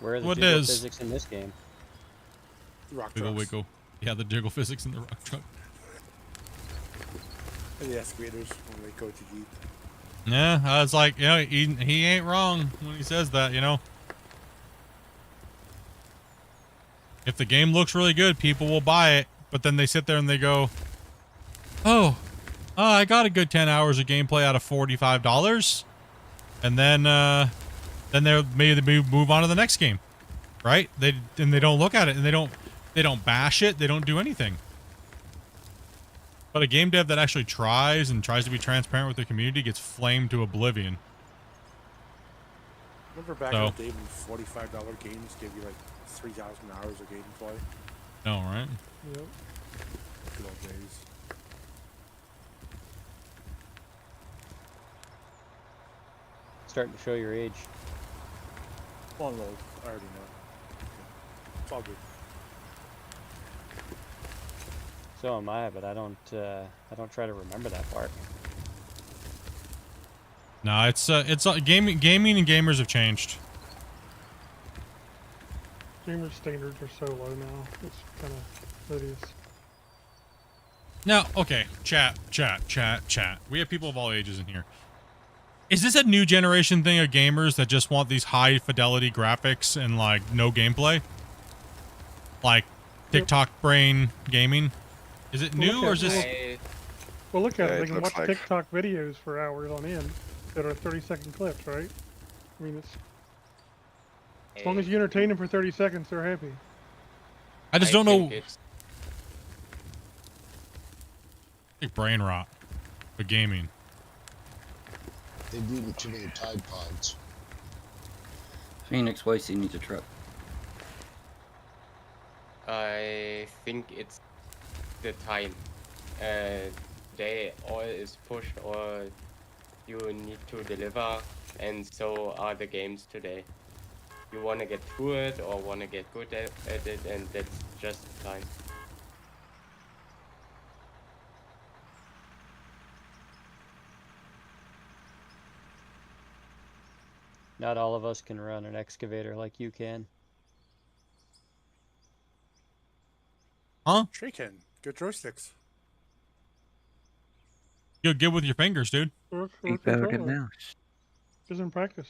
what jiggle is physics in this game? Rock wiggle trucks. wiggle. Yeah, the jiggle physics in the rock truck. And the excavators when they go to eat. Yeah, I was like, you know, he ain't wrong when he says that, you know. If the game looks really good, people will buy it, but then they sit there and they go, oh, I got a good 10 hours of gameplay out of $45. And then they're maybe move on to the next game, right? They don't look at it and they don't bash it. They don't do anything. But a game dev that actually tries to be transparent with the community gets flamed to oblivion. Remember back in the day when $45 games gave you like 3,000 hours of gameplay? No, right? Yep. Good old days. Starting to show your age. Well, I'm old. I already know. It's all good. So am I, but I don't try to remember that part. No, it's gaming and gamers have changed. Gamer standards are so low now. It's kind of hideous. Now, okay, chat. We have people of all ages in here. Is this a new generation thing of gamers that just want these high fidelity graphics and like no gameplay? Like TikTok brain gaming? Is it new or is this? Well, look at Yeah, it. They it can looks watch like- TikTok videos for hours on end that are 30-second clips, right? I mean, as long as you entertain them for 30 seconds, they're happy. I just don't know. Like brain rot for gaming. They've eaten too many Tide Pods. Phoenix Wasey needs a truck. I think it's the time. They all is pushed or you need to deliver, and so are the games today. You want to get through it or want to get good at it, and that's just time. Not all of us can run an excavator like you can. Huh? Sure you can. Good joysticks. You're good with your fingers, dude. Or Keep controller. building now. Just in practice.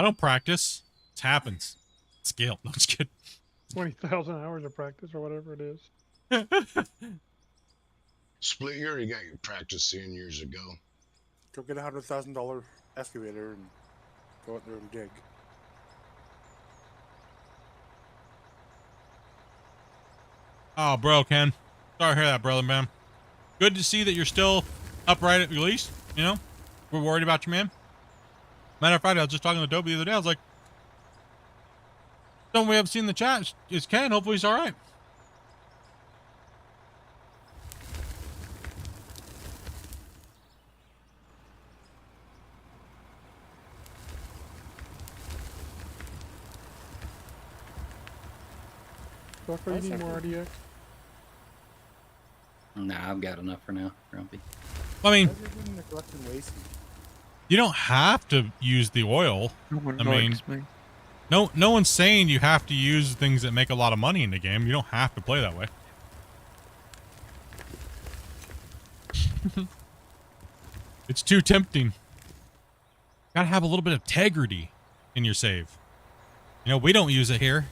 I don't practice. It happens. Skill. No, I'm just kidding. 20,000 hours of practice or whatever it is. Split, you already got your practice in years ago. Go get a $100,000 excavator and go out there and dig. Oh, bro, Ken. Sorry to hear that, brother, man. Good to see that you're still upright at least. You know, we're worried about you, man. Matter of fact, I was just talking to Dobie the other day. I was like, someone we haven't seen in the chat is Ken. Hopefully he's all right. Bucker, you need more RDX? Nah, I've got enough for now, Grumpy. I mean, neglecting wasting. you don't have to use the oil. I mean, no one's saying you have to use things that make a lot of money in the game. You don't have to play that way. It's too tempting. Gotta have a little bit of integrity in your save. You know, we don't use it here.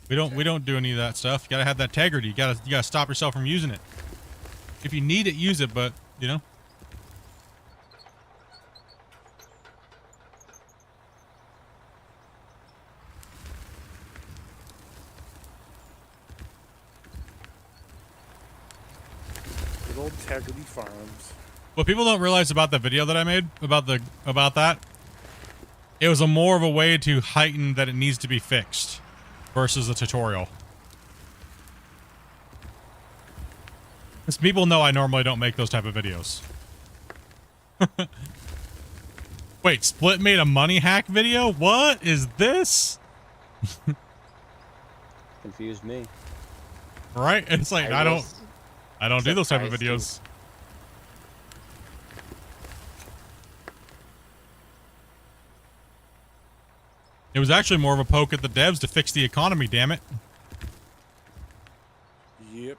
We don't do any of that stuff. You gotta have that integrity. You gotta stop yourself from using it. If you need it, use it, but you know. Good old Integrity Farms. What people don't realize about the video that I made about that, it was more of a way to heighten that it needs to be fixed versus a tutorial. Because people know I normally don't make those type of videos. Wait, Split made a money hack video? What is this? Confused me. Right? It's like I don't do those type of surprised videos. It was actually more of a poke at the devs to fix the economy, damn it. Yep.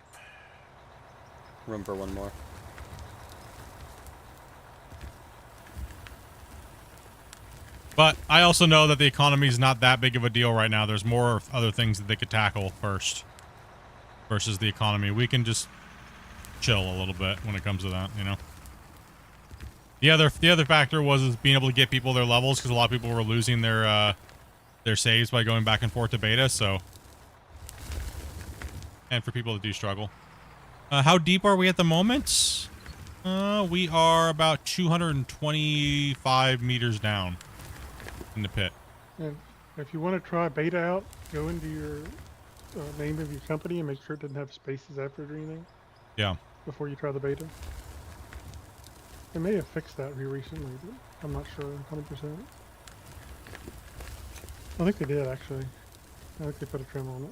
Room for one more. But I also know that the economy is not that big of a deal right now. There's more other things that they could tackle first versus the economy. We can just chill a little bit when it comes to that, you know. The other factor was being able to get people their levels, because a lot of people were losing their saves by going back and forth to beta, so. And for people that do struggle. How deep are we at the moment? We are about 225 meters down in the pit. And if you want to try beta out, go into your name of your company and make sure it doesn't have spaces after it or anything. Yeah. Before you try the beta. They may have fixed that here recently, but I'm not sure 100%. I think they did, actually. I think they put a trim on it.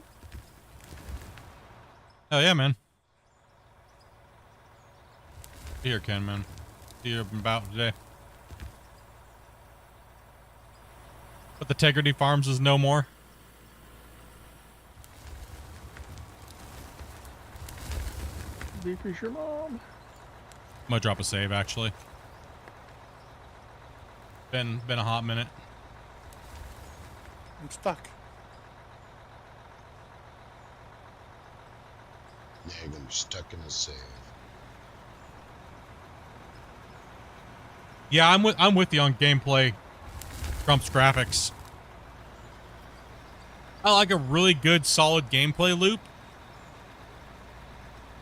Oh yeah, man. Here, Ken, man. See you about today. But the Integrity Farms is no more. Decrease your mom. I'm gonna drop a save, actually. Been a hot minute. I'm stuck. Yeah, you're gonna be stuck in a save. Yeah, I'm with you on gameplay trumps graphics. I like a really good, solid gameplay loop.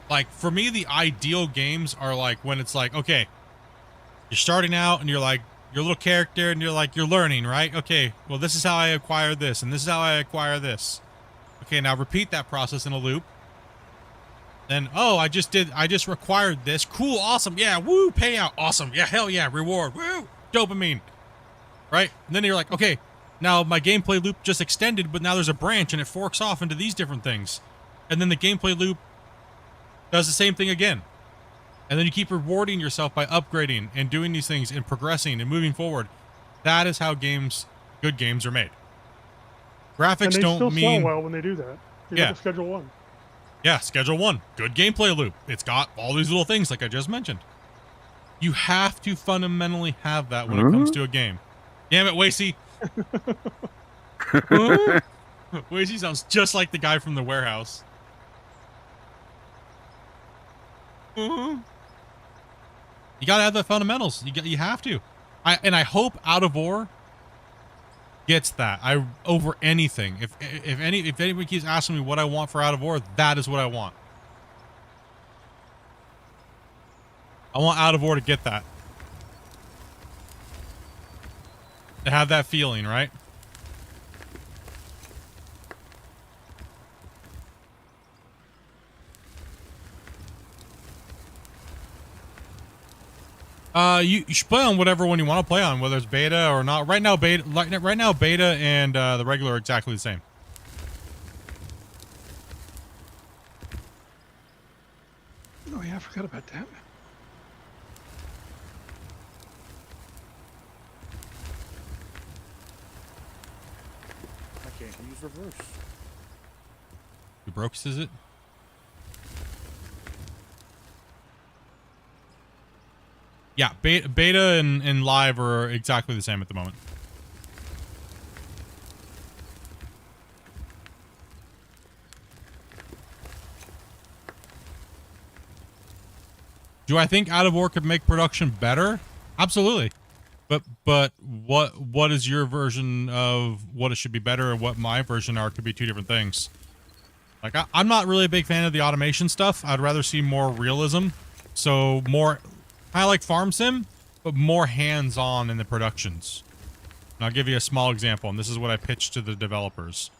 Like, for me, the ideal games are like when it's like, okay, you're starting out and you're like, your little character and you're like, you're learning, right? Okay, well, this is how I acquire this and this is how I acquire this. Okay, now repeat that process in a loop. Then, oh, I just required this. Cool, awesome, yeah, woo, payout, awesome, yeah, hell yeah, reward, woo, dopamine. Right? And then you're like, okay, now my gameplay loop just extended, but now there's a branch and it forks off into these different things. And then the gameplay loop does the same thing again. And then you keep rewarding yourself by upgrading and doing these things and progressing and moving forward. That is how good games are made. Graphics and they don't still mean... sell well when they do that. You Yeah. look at Schedule 1. Yeah, Schedule 1. Good gameplay loop. It's got all these little things like I just mentioned. You have to fundamentally have that when it comes to a game. Damn it, Wasey. Wasey sounds just like the guy from the warehouse. You gotta have the fundamentals. You have to. I hope Out of War gets that. Over anything. If anybody keeps asking me what I want for Out of War, that is what I want. I want Out of War to get that. To have that feeling, right? You should play on whatever one you want to play on, whether it's beta or not. Right now, beta and the regular are exactly the same. Oh yeah, I forgot about that. I can't use reverse. Who brokes is it? Yeah, beta and live are exactly the same at the moment. Do I think Out of War could make production better? Absolutely. But what is your version of what it should be better and what my version are could be two different things. Like I'm not really a big fan of the automation stuff. I'd rather see more realism. So more kind of like Farm Sim, but more hands-on in the productions. And I'll give you a small example, and this is what I pitched to the developers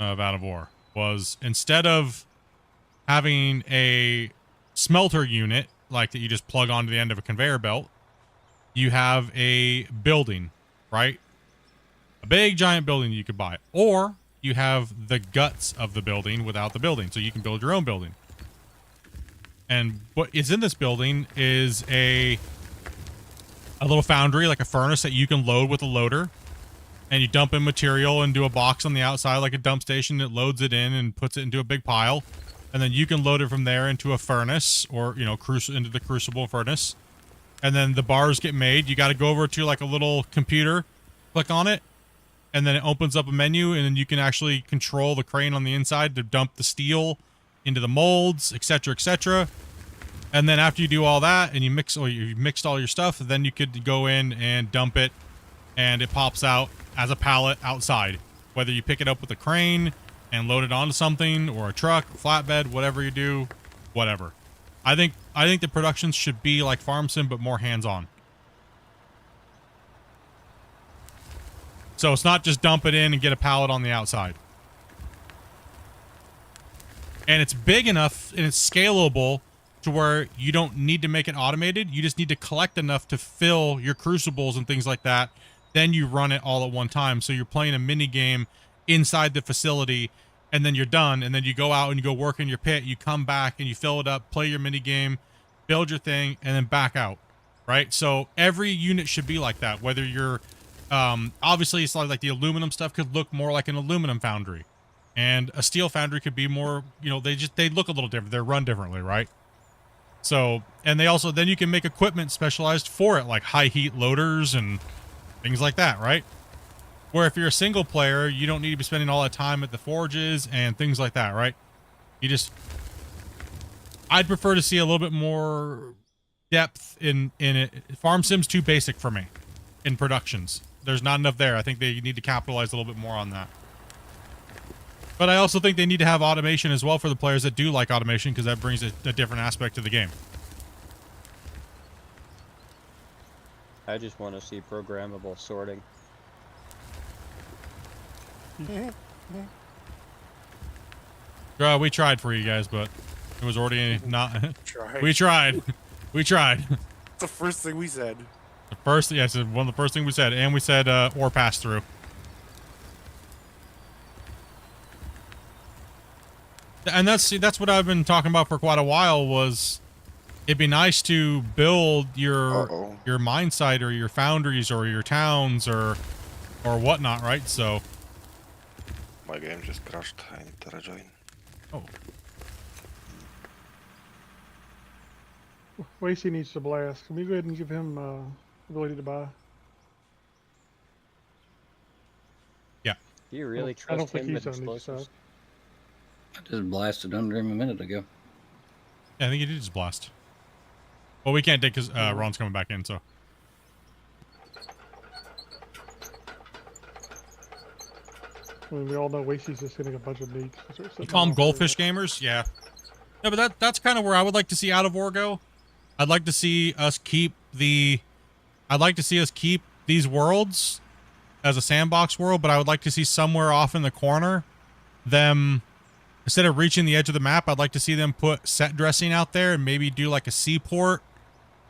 of Out of War, was instead of having a smelter unit, like that you just plug onto the end of a conveyor belt, you have a building, right? A big giant building that you could buy. Or you have the guts of the building without the building, so you can build your own building. And what is in this building is a little foundry, like a furnace that you can load with a loader. And you dump in material into a box on the outside like a dump station that loads it in and puts it into a big pile. And then you can load it from there into a furnace or, you know, into the crucible furnace. And then the bars get made. You got to go over to like a little computer, click on it, and then it opens up a menu, and then you can actually control the crane on the inside to dump the steel into the molds, etc., etc. And then after you do all that and you've mixed all your stuff, then you could go in and dump it, and it pops out as a pallet outside. Whether you pick it up with a crane and load it onto something, or a truck, flatbed, whatever you do, whatever. I think the productions should be like Farm Sim, but more hands-on. So it's not just dump it in and get a pallet on the outside. And it's big enough and it's scalable to where you don't need to make it automated. You just need to collect enough to fill your crucibles and things like that. Then you run it all at one time. So you're playing a mini game inside the facility, and then you're done. And then you go out and you go work in your pit. You come back and you fill it up, play your mini game, build your thing, and then back out. Right? So every unit should be like that. Whether you're obviously it's like the aluminum stuff could look more like an aluminum foundry, and a steel foundry could be more, you know, they look a little different. They're run differently, right? So, and they also, then you can make equipment specialized for it, like high heat loaders and things like that, right? Where if you're a single player, you don't need to be spending all that time at the forges and things like that, right? I'd prefer to see a little bit more depth in it. Farm Sim's too basic for me in productions. There's not enough there. I think they need to capitalize a little bit more on that. But I also think they need to have automation as well for the players that do like automation, because that brings a different aspect to the game. I just want to see programmable sorting. We tried for you guys, but it was already not. Tried. We tried. We tried. It's the first thing we said. Yes, one of the first things we said, and we said ore pass through. And that's what I've been talking about for quite a while. Was it'd be nice to build your mine site or your foundries or your towns or whatnot, right? So my game just crashed. I need to rejoin. Oh. Wasey needs to blast. Can we go ahead and give him ability to buy? Do you really I don't trust think him with he's on the explosives? side. I just blasted under him a minute ago. Yeah, I think he did just blast. Well, we can't dig because Ron's coming back in, so. I mean, we all know Wasey's just hitting a bunch of meat. You call them goldfish gamers? Yeah. No, but that's kind of where I would like to see out of War go. I'd like to see us keep these worlds as a sandbox world, but I would like to see somewhere off in the corner them, instead of reaching the edge of the map, I'd like to see them put set dressing out there and maybe do like a seaport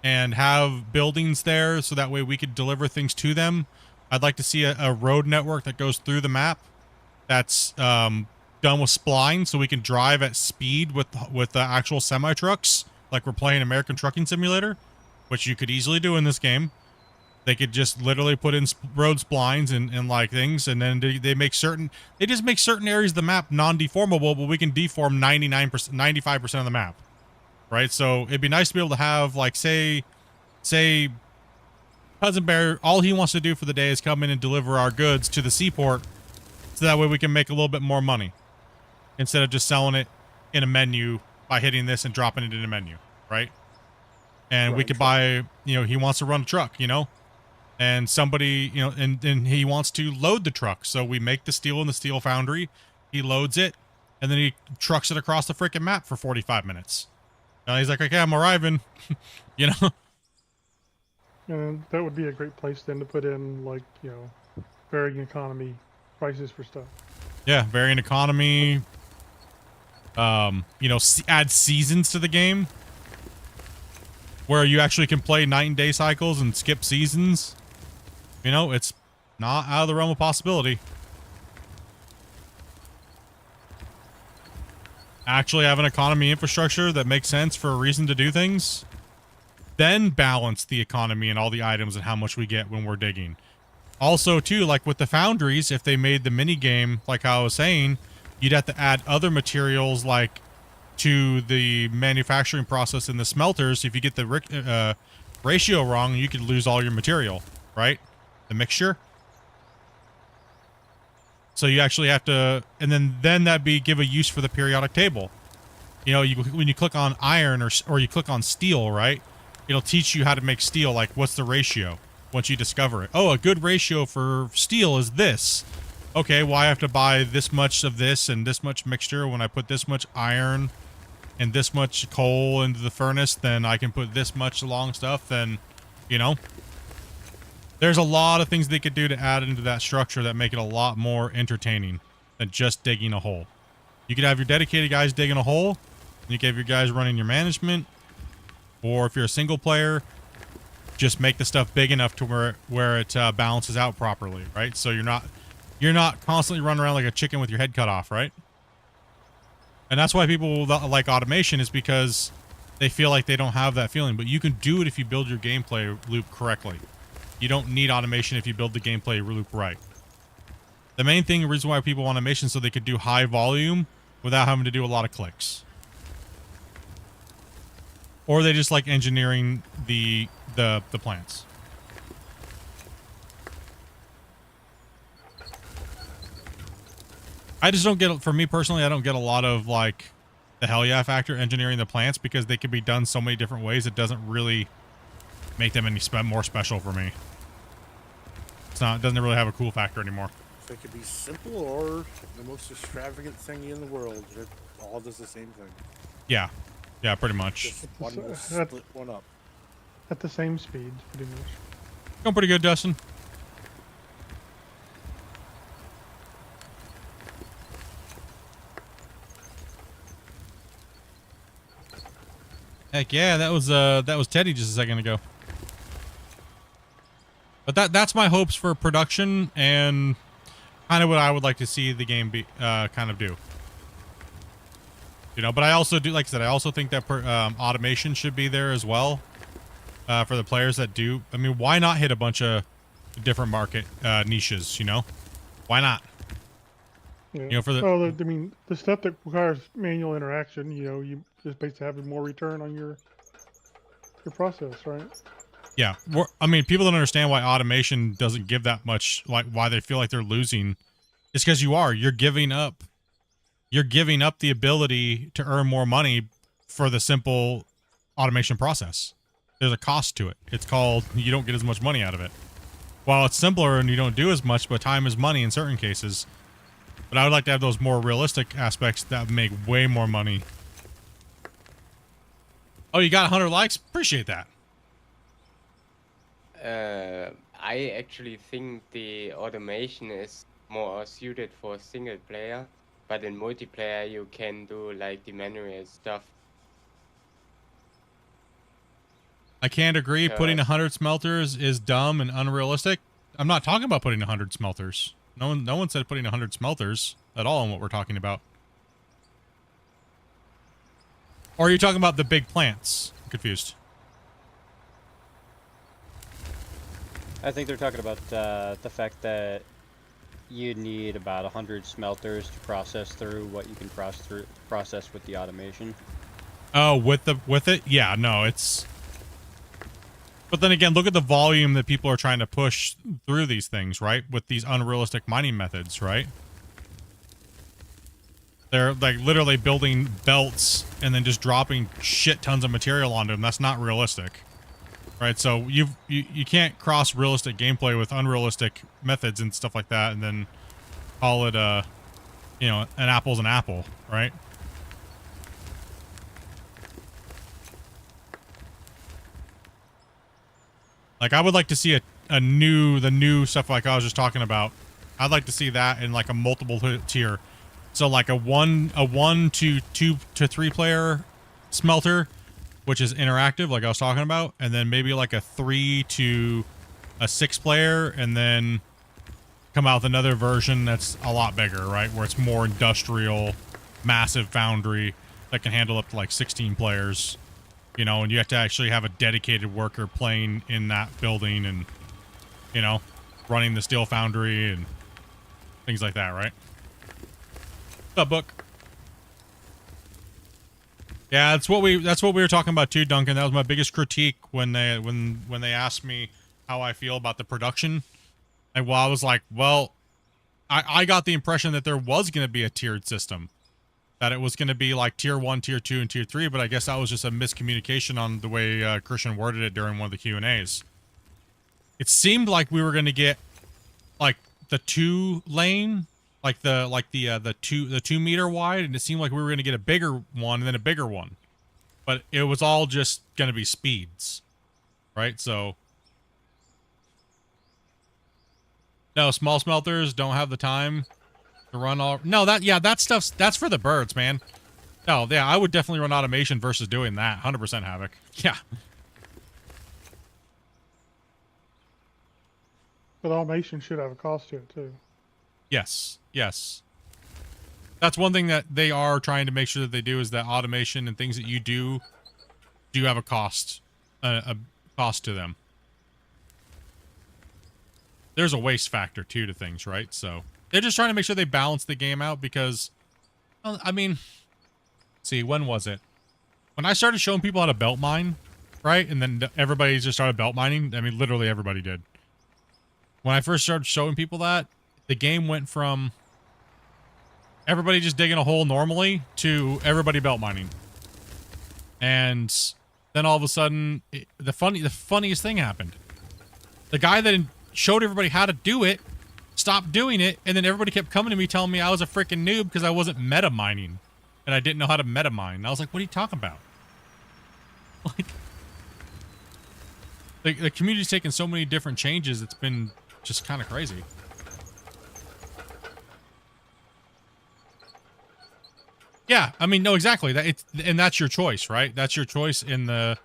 and have buildings there so that way we could deliver things to them. I'd like to see a road network that goes through the map that's done with spline so we can drive at speed with the actual semi-trucks like we're playing American Trucking Simulator, which you could easily do in this game. They could just literally put in road splines and like things, and then they just make certain areas of the map non-deformable, but we can deform 99%, 95% of the map, right? So it'd be nice to be able to have, like, say Cousin Bear, all he wants to do for the day is come in and deliver our goods to the seaport, so that way we can make a little bit more money instead of just selling it in a menu by hitting this and dropping it in a menu, right? And we could buy, he wants to run a truck, and somebody, and he wants to load the truck. So we make the steel in the steel foundry. He loads it, and then he trucks it across the freaking map for 45 minutes. And he's like, okay, I'm arriving, And that would be a great place then to put in, like, varying economy prices for stuff. Yeah, varying economy. Add seasons to the game, where you actually can play night and day cycles and skip seasons. It's not out of the realm of possibility. Actually have an economy infrastructure that makes sense for a reason to do things. Then balance the economy and all the items and how much we get when we're digging. Also, too, like with the foundries, if they made the mini game, like I was saying, you'd have to add other materials like to the manufacturing process in the smelters. If you get the ratio wrong, you could lose all your material, right? The mixture. So you actually have to, and then that'd be give a use for the periodic table. When you click on iron or you click on steel, right? It'll teach you how to make steel. Like, what's the ratio once you discover it? Oh, a good ratio for steel is this. Okay, well, I have to buy this much of this and this much mixture. When I put this much iron and this much coal into the furnace, then I can put this much long stuff. Then, there's a lot of things they could do to add into that structure that make it a lot more entertaining than just digging a hole. You could have your dedicated guys digging a hole, and you could have your guys running your management, or if you're a single player, just make the stuff big enough to where it balances out properly, right? So you're not constantly running around like a chicken with your head cut off, right? And that's why people like automation, is because they feel like they don't have that feeling. But you can do it if you build your gameplay loop correctly. You don't need automation if you build the gameplay loop right. The main reason why people want automation is so they could do high volume without having to do a lot of clicks. Or they just like engineering the plants. I just don't get, for me personally, I don't get a lot of like the hell yeah factor engineering the plants, because they can be done so many different ways. It doesn't really make them any more special for me. It doesn't really have a cool factor anymore. They could be simple or the most extravagant thing in the world. It all does the same thing. Yeah. Yeah, pretty much. Just one will split one up. At the same speed, pretty much. Going pretty good, Dustin. Heck yeah, that was Teddy just a second ago. But that's my hopes for production and kind of what I would like to see the game be kind of do. But I also do, like I said, I also think that automation should be there as well for the players that do. I mean, why not hit a bunch of different market niches? Why not? Yeah. The stuff that requires manual interaction, you just basically have more return on your process, right? Yeah, people don't understand why automation doesn't give that much, like why they feel like they're losing, It's because you are. You're giving up the ability to earn more money for the simple automation process. There's a cost to it. It's called you don't get as much money out of it. While it's simpler and you don't do as much, but time is money in certain cases. But I would like to have those more realistic aspects that make way more money. Oh, you got 100 likes? Appreciate that. I actually think the automation is more suited for single player, but in multiplayer you can do like the manual stuff. I can't agree. Putting 100 smelters is dumb and unrealistic. I'm not talking about putting 100 smelters. No one said putting 100 smelters at all in what we're talking about. Or are you talking about the big plants? I'm confused. I think they're talking about the fact that you need about 100 smelters to process through what you can process with the automation. Oh, with it? Yeah, no, it's... But then again, look at the volume that people are trying to push through these things, right? With these unrealistic mining methods, right? They're like literally building belts and then just dropping shit tons of material onto them. That's not realistic, right? So you can't cross realistic gameplay with unrealistic methods and stuff like that, and then call it you know, an apple's an apple, right? Like, I would like to see the new stuff like I was just talking about. I'd like to see that in like a multiple tier. So like a 1 to 2 to 3 player smelter, which is interactive, like I was talking about, and then maybe like a 3 to a 6 player, and then come out with another version that's a lot bigger, right? Where it's more industrial, massive foundry that can handle up to like 16 players. You know, and you have to actually have a dedicated worker playing in that building and, you know, running the steel foundry and things like that, right? What's up, book? Yeah, that's what we were talking about too, Duncan. That was my biggest critique when they asked me how I feel about the production. And well, I was like, well, I got the impression that there was going to be a tiered system. That it was going to be like tier 1, tier 2, and tier 3, but I guess that was just a miscommunication on the way Christian worded it during one of the Q&As. It seemed like we were going to get like the 2 lane, like the 2 meter wide, and it seemed like we were going to get a bigger one and then a bigger one. But it was all just going to be speeds, right? So no, small smelters don't have the time to run all... No, that stuff's... That's for the birds, man. No, yeah, I would definitely run automation versus doing that. 100% Havoc. Yeah. But automation should have a cost to it, too. Yes. Yes. That's one thing that they are trying to make sure that they do, is that automation and things that you do have a cost. A cost to them. There's a waste factor, too, to things, right? So... They're just trying to make sure they balance the game out because, well, I mean, see, when was it? When I started showing people how to belt mine, right? And then everybody just started belt mining. I mean, literally everybody did. When I first started showing people that, the game went from everybody just digging a hole normally to everybody belt mining. And then all of a sudden, the funniest thing happened. The guy that showed everybody how to do it stopped doing it, and then everybody kept coming to me telling me I was a freaking noob because I wasn't meta mining and I didn't know how to meta mine. And I was like, what are you talking about? Like, the community's taken so many different changes, it's been just kind of crazy. Yeah, I mean, no, exactly. And that's your choice, right? That's your choice in the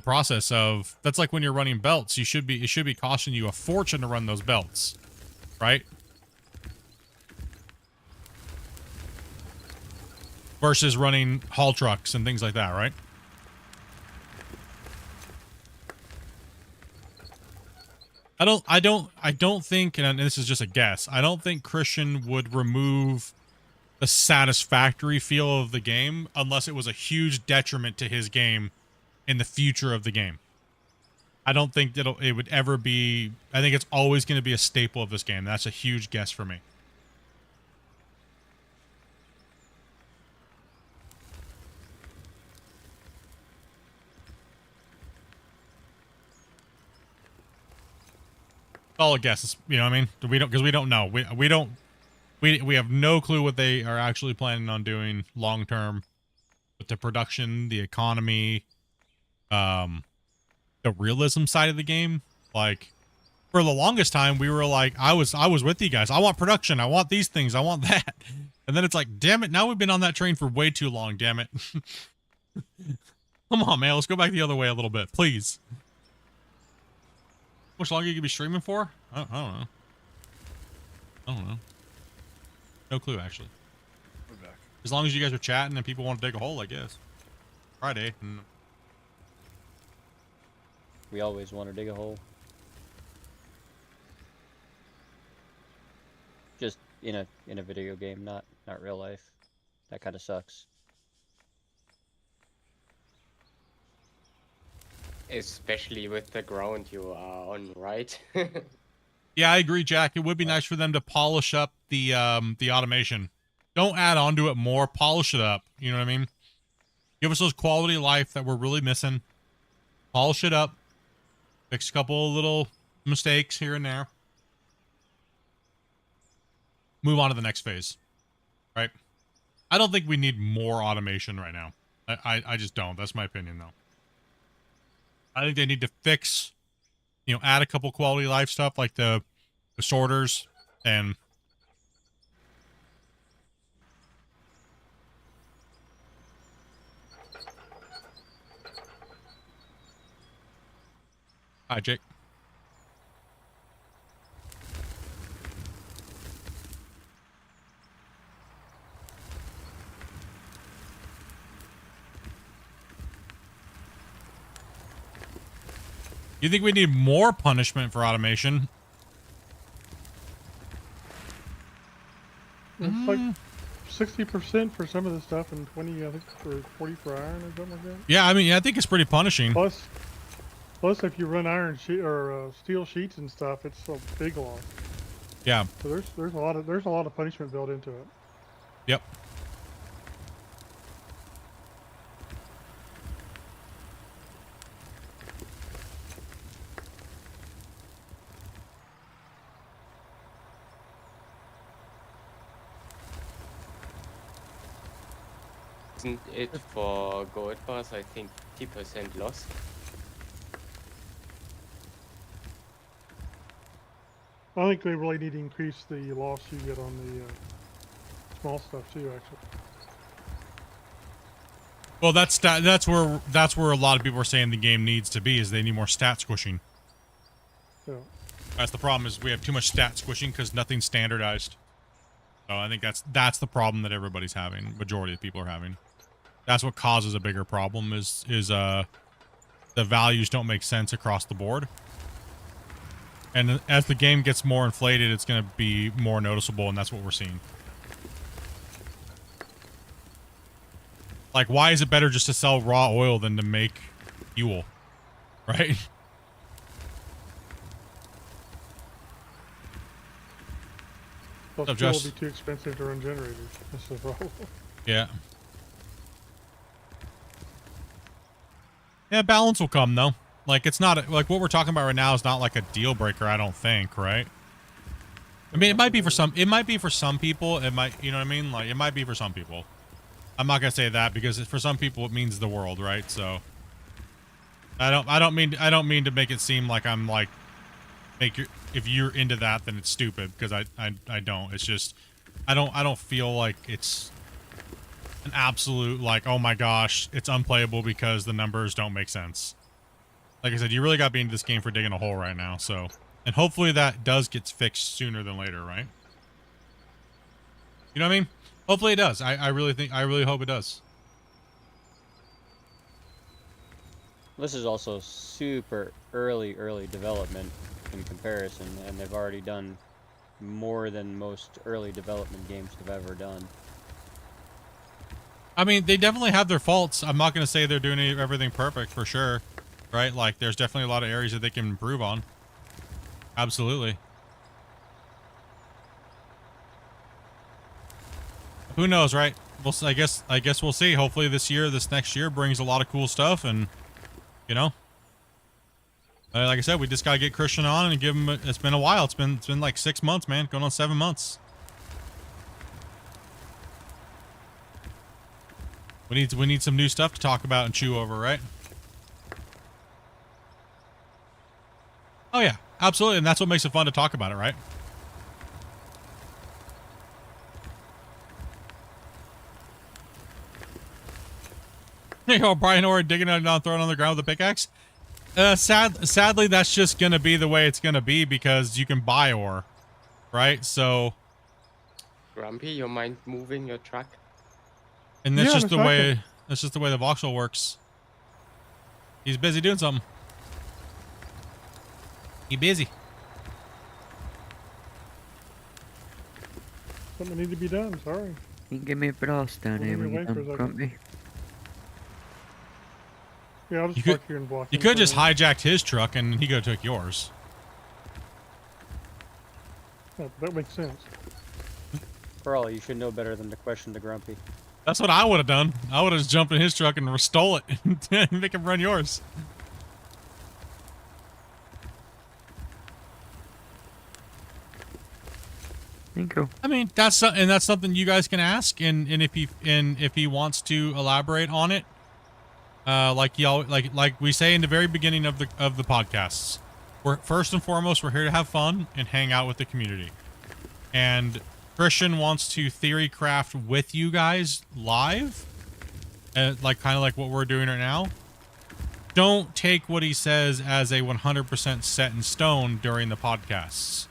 process of... That's like when you're running belts. It should be costing you a fortune to run those belts. Right? Versus running haul trucks and things like that, right? I don't think, and this is just a guess, I don't think Christian would remove the satisfactory feel of the game unless it was a huge detriment to his game in the future of the game. I don't think it would ever be... I think it's always going to be a staple of this game. That's a huge guess for me. all a guess. You know what I mean? We don't, because we don't know. We have no clue what they are actually planning on doing long term with the production, the economy, the realism side of the game. Like, for the longest time, we were like, I was with you guys. I want production. I want these things. I want that. And then it's like, damn it. Now we've been on that train for way too long. Damn it. Come on, man. Let's go back the other way a little bit, please. How much longer you could be streaming for? I don't know. I don't know. No clue, actually. We're back. As long as you guys are chatting and people want to dig a hole, I guess. Friday. We always want to dig a hole. Just in a video game, not real life. That kind of sucks. Especially with the ground you are on, right? Yeah, I agree, Jack. It would be nice for them to polish up the automation. Don't add on to it more. Polish it up. You know what I mean? Give us those quality of life that we're really missing. Polish it up. Fix a couple of little mistakes here and there. Move on to the next phase. Right? I don't think we need more automation right now. I just don't. That's my opinion, though. I think they need to fix, add a couple quality of life stuff like the sorters and hi, Jake. You think we need more punishment for automation? It's like 60% for some of the stuff and 20, I think, for 40 for iron or something like that. Yeah, I mean, I think it's pretty punishing. Plus, if you run iron or steel sheets and stuff, it's a big loss. Yeah. So there's a lot of punishment built into it. Yep. Isn't it for gold bars, I think 50% loss? I think they really need to increase the loss you get on the small stuff too, actually. Well, that's where a lot of people are saying the game needs to be, is they need more stat squishing. Yeah. That's the problem, is we have too much stat squishing because nothing's standardized. So I think that's the problem that everybody's having. Majority of people are having. That's what causes a bigger problem is the values don't make sense across the board. And as the game gets more inflated, it's going to be more noticeable, and that's what we're seeing. Like, why is it better just to sell raw oil than to make fuel? Right? Plus, fuel will be too expensive to run generators. That's the problem. Yeah. Yeah, balance will come, though. Like, it's not, like, what we're talking about right now is not, like, a deal breaker, I don't think, right? I mean, it might be for some people, it might, you know what I mean? Like, it might be for some people. I'm not gonna say that, because for some people, it means the world, right? So, I don't mean to make it seem like I'm, like, if you're into that, then it's stupid, because I don't. It's just, I don't feel like it's an absolute, like, oh my gosh, it's unplayable because the numbers don't make sense. Like I said, you really got to be into this game for digging a hole right now, so. And hopefully that does get fixed sooner than later, right? You know what I mean? Hopefully it does. I really hope it does. This is also super early development in comparison, and they've already done more than most early development games have ever done. I mean, they definitely have their faults. I'm not going to say they're doing everything perfect, for sure. Right? Like, there's definitely a lot of areas that they can improve on. Absolutely. Who knows, right? I guess we'll see. Hopefully this next year brings a lot of cool stuff, and, you know, Like I said, we just gotta get Christian on and give him. It's been a while. It's been like 6 months, man. Going on 7 months. We need some new stuff to talk about and chew over, right? Oh yeah, absolutely, and that's what makes it fun to talk about it, right? You know, Brian Orr digging it down, throwing it on the ground with a pickaxe. Sadly, that's just gonna be the way it's gonna be because you can buy ore, right? So, Grumpy, you mind moving your truck? and that's just the way. That's just the way the Vauxhall works. He's busy doing something. He busy. Something need to be done. Sorry. You can give me a blast down here when you're done, Grumpy. Yeah, I'll just park here and block. You could just hijacked his truck and he could have took yours. Yeah, that makes sense. Pearl, you should know better than to question the Grumpy. That's what I would have done. I would have just jumped in his truck and stole it and make him run yours. Thank you. I mean, that's something you guys can ask, and if he wants to elaborate on it, like we say in the very beginning of the podcasts, we're first and foremost we're here to have fun and hang out with the community, and Christian wants to theory craft with you guys live, like kind of like what we're doing right now. Don't take what he says as a 100% set in stone during the podcasts.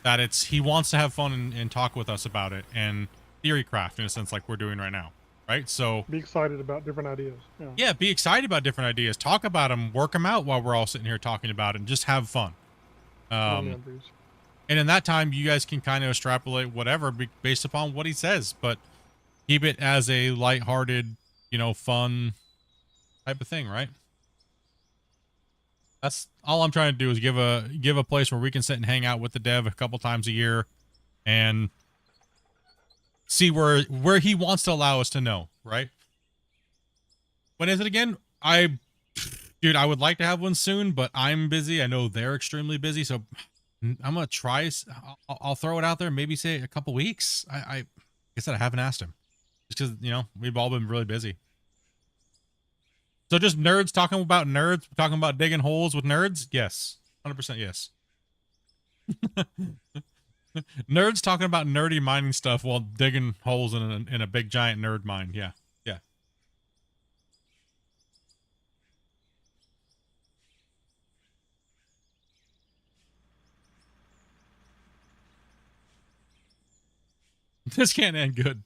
That he wants to have fun and talk with us about it and theory craft in a sense like we're doing right now, right? So be excited about different ideas. Yeah, be excited about different ideas. Talk about them, work them out while we're all sitting here talking about it, and just have fun. And in that time, you guys can kind of extrapolate whatever based upon what he says, but keep it as a lighthearted, fun type of thing, right? That's all I'm trying to do is give a place where we can sit and hang out with the dev a couple times a year and see where he wants to allow us to know, right? When is it again? Dude, I would like to have one soon, but I'm busy. I know they're extremely busy, so I'm gonna try. I'll throw it out there. Maybe say a couple weeks. Like I said, I haven't asked him just because we've all been really busy. So just nerds talking about nerds, talking about digging holes with nerds. Yes, 100% yes. Nerds talking about nerdy mining stuff while digging holes in a big giant nerd mine. Yeah, yeah. This can't end good.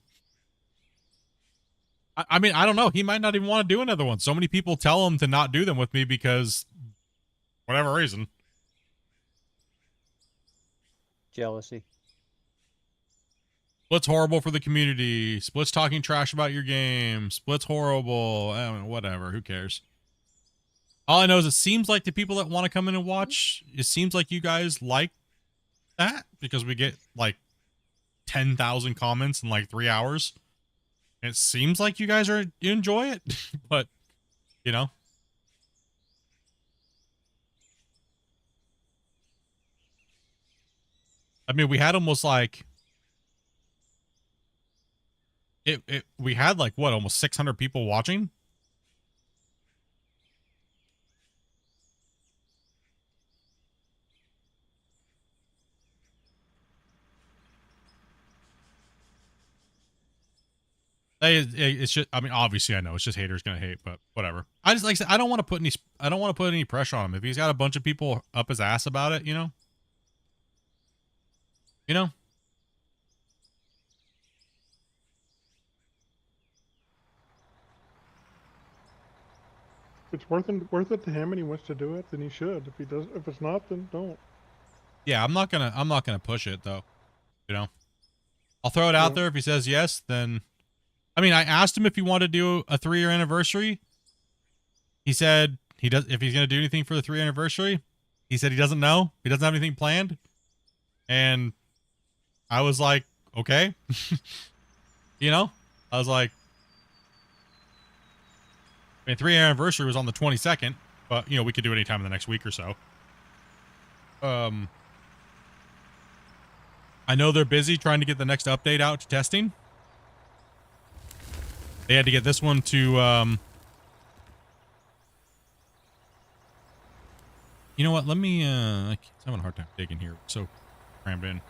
I mean, I don't know. He might not even want to do another one. So many people tell him to not do them with me because whatever reason. Jealousy. Split's horrible for the community. Split's talking trash about your game. Split's horrible. I mean, whatever. Who cares? All I know is it seems like the people that want to come in and watch, it seems like you guys like that because we get like 10,000 comments in like 3 hours. It seems like you guys you enjoy it, but I mean, we had almost like we had like what, almost 600 people watching. It's just, I mean, obviously I know it's just haters gonna hate, but whatever. I just, like I said, I don't want to put any pressure on him. If he's got a bunch of people up his ass about it, If it's worth it to him and he wants to do it, then he should. If it's not, then don't. Yeah, I'm not gonna push it though. I'll throw it out there. If he says yes, then I mean, I asked him if he wanted to do a 3-year anniversary. He said if he's going to do anything for the 3-year anniversary. He said he doesn't know. He doesn't have anything planned. And I was like, okay. I was like, I mean, 3-year anniversary was on the 22nd. but we could do it anytime in the next week or so. I know they're busy trying to get the next update out to testing. They had to get this one to, you know what? Let me, I'm having a hard time digging here. So crammed in.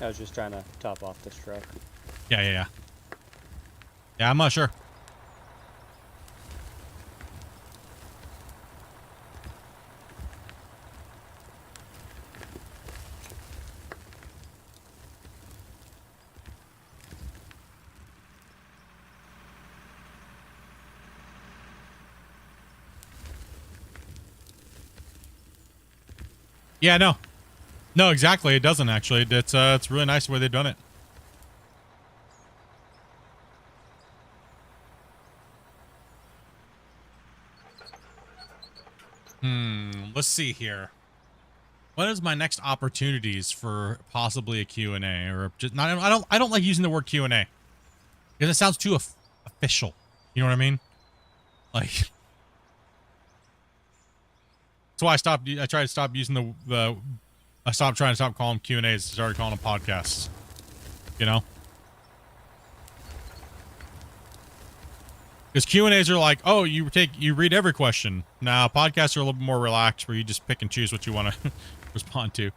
I was just trying to top off this truck. Yeah, I'm not sure. Yeah, no, exactly. It doesn't actually. It's really nice the way they've done it. Let's see here. What is my next opportunities for possibly a Q&A or just not? I don't like using the word Q&A because it sounds too official. You know what I mean? Like, that's why I tried to stop using I stopped trying to stop calling them Q&As. Started calling them podcasts. You know? Because Q&As are like, oh, you read every question. Now, podcasts are a little bit more relaxed where you just pick and choose what you want to respond to.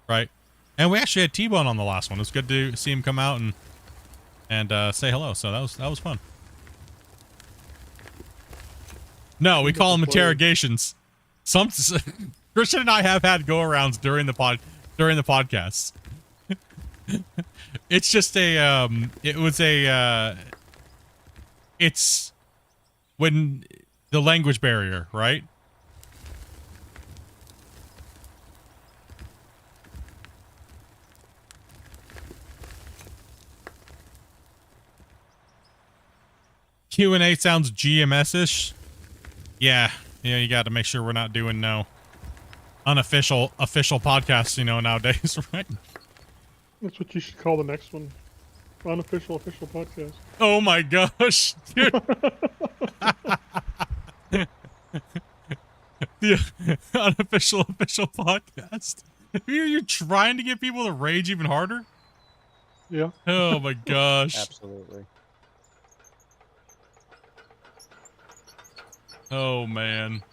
Right? And we actually had T-Bone on the last one. It was good to see him come out and say hello. So that was fun. No, we call them interrogations. Christian and I have had go-arounds during the podcasts. It's just it's when the language barrier, right? Q&A sounds GMS-ish. Yeah, you got to make sure we're not doing no unofficial podcasts, nowadays, right? That's what you should call the next one. Unofficial official podcast. Oh my gosh, dude. The unofficial official podcast. You're trying to get people to rage even harder? Yeah. Oh my gosh. Absolutely. Oh man.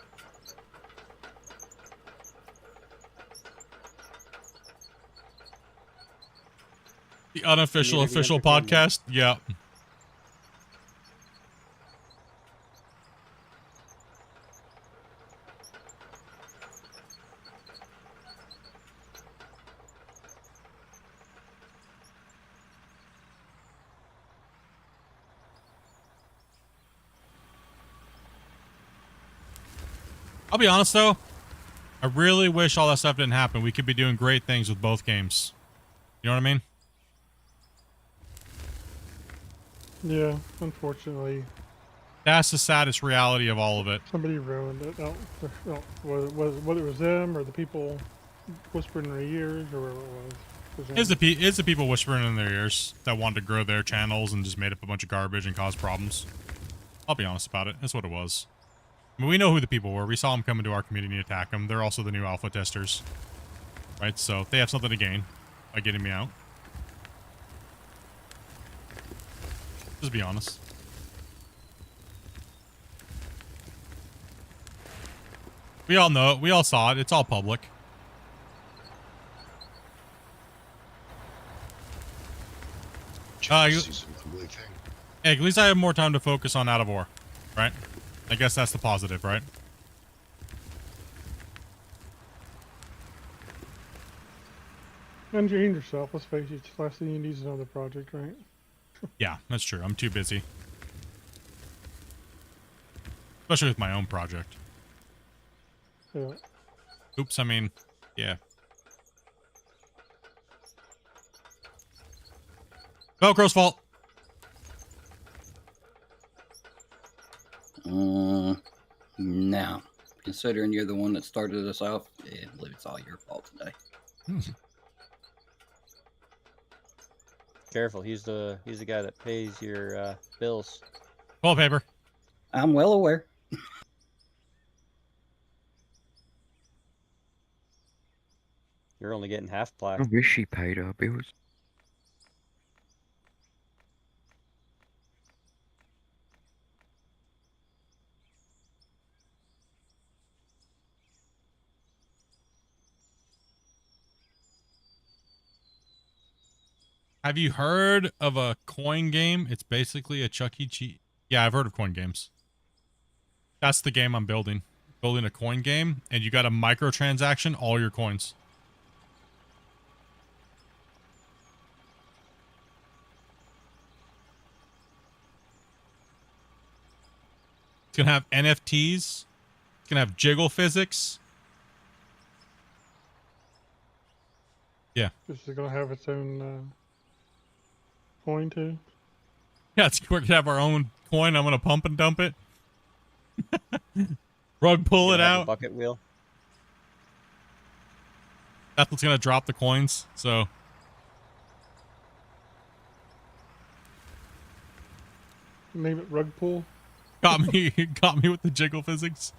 The unofficial official podcast? Yeah. I'll be honest though, I really wish all that stuff didn't happen. We could be doing great things with both games. You know what I mean? Yeah, unfortunately. That's the saddest reality of all of it. Somebody ruined it. Whether it was them or the people whispering in their ears or whatever it was. It's the people whispering in their ears that wanted to grow their channels and just made up a bunch of garbage and caused problems. I'll be honest about it. That's what it was. I mean, we know who the people were. We saw them come into our community and attack them. They're also the new alpha testers. Right? So they have something to gain by getting me out. Just be honest. We all know it. We all saw it. It's all public. Hey, at least I have more time to focus on Out of War. Right? I guess that's the positive, right? And you hinder yourself, let's face it. The last thing you need is another project, right? Yeah, that's true. I'm too busy. Especially with my own project. Yeah. Oops, I mean, yeah. Velcro's fault. Now, considering you're the one that started us off, yeah, I believe it's all your fault today. Careful, he's the guy that pays your bills. Toilet paper. I'm well aware. You're only getting half I plaque. wish she paid our bills. Have you heard of a coin game? It's basically a Chuck E. Cheese. Yeah, I've heard of coin games. That's the game I'm building. Building a coin game, and you got a microtransaction all your coins. It's gonna have NFTs. It's gonna have jiggle physics. Yeah. Is it gonna have its own coin too? Yeah, we're gonna have our own coin. I'm gonna pump and dump it. Rug pull it Have a out. bucket wheel. That's what's gonna drop the coins. So Name it rug pull. got me with the jiggle physics.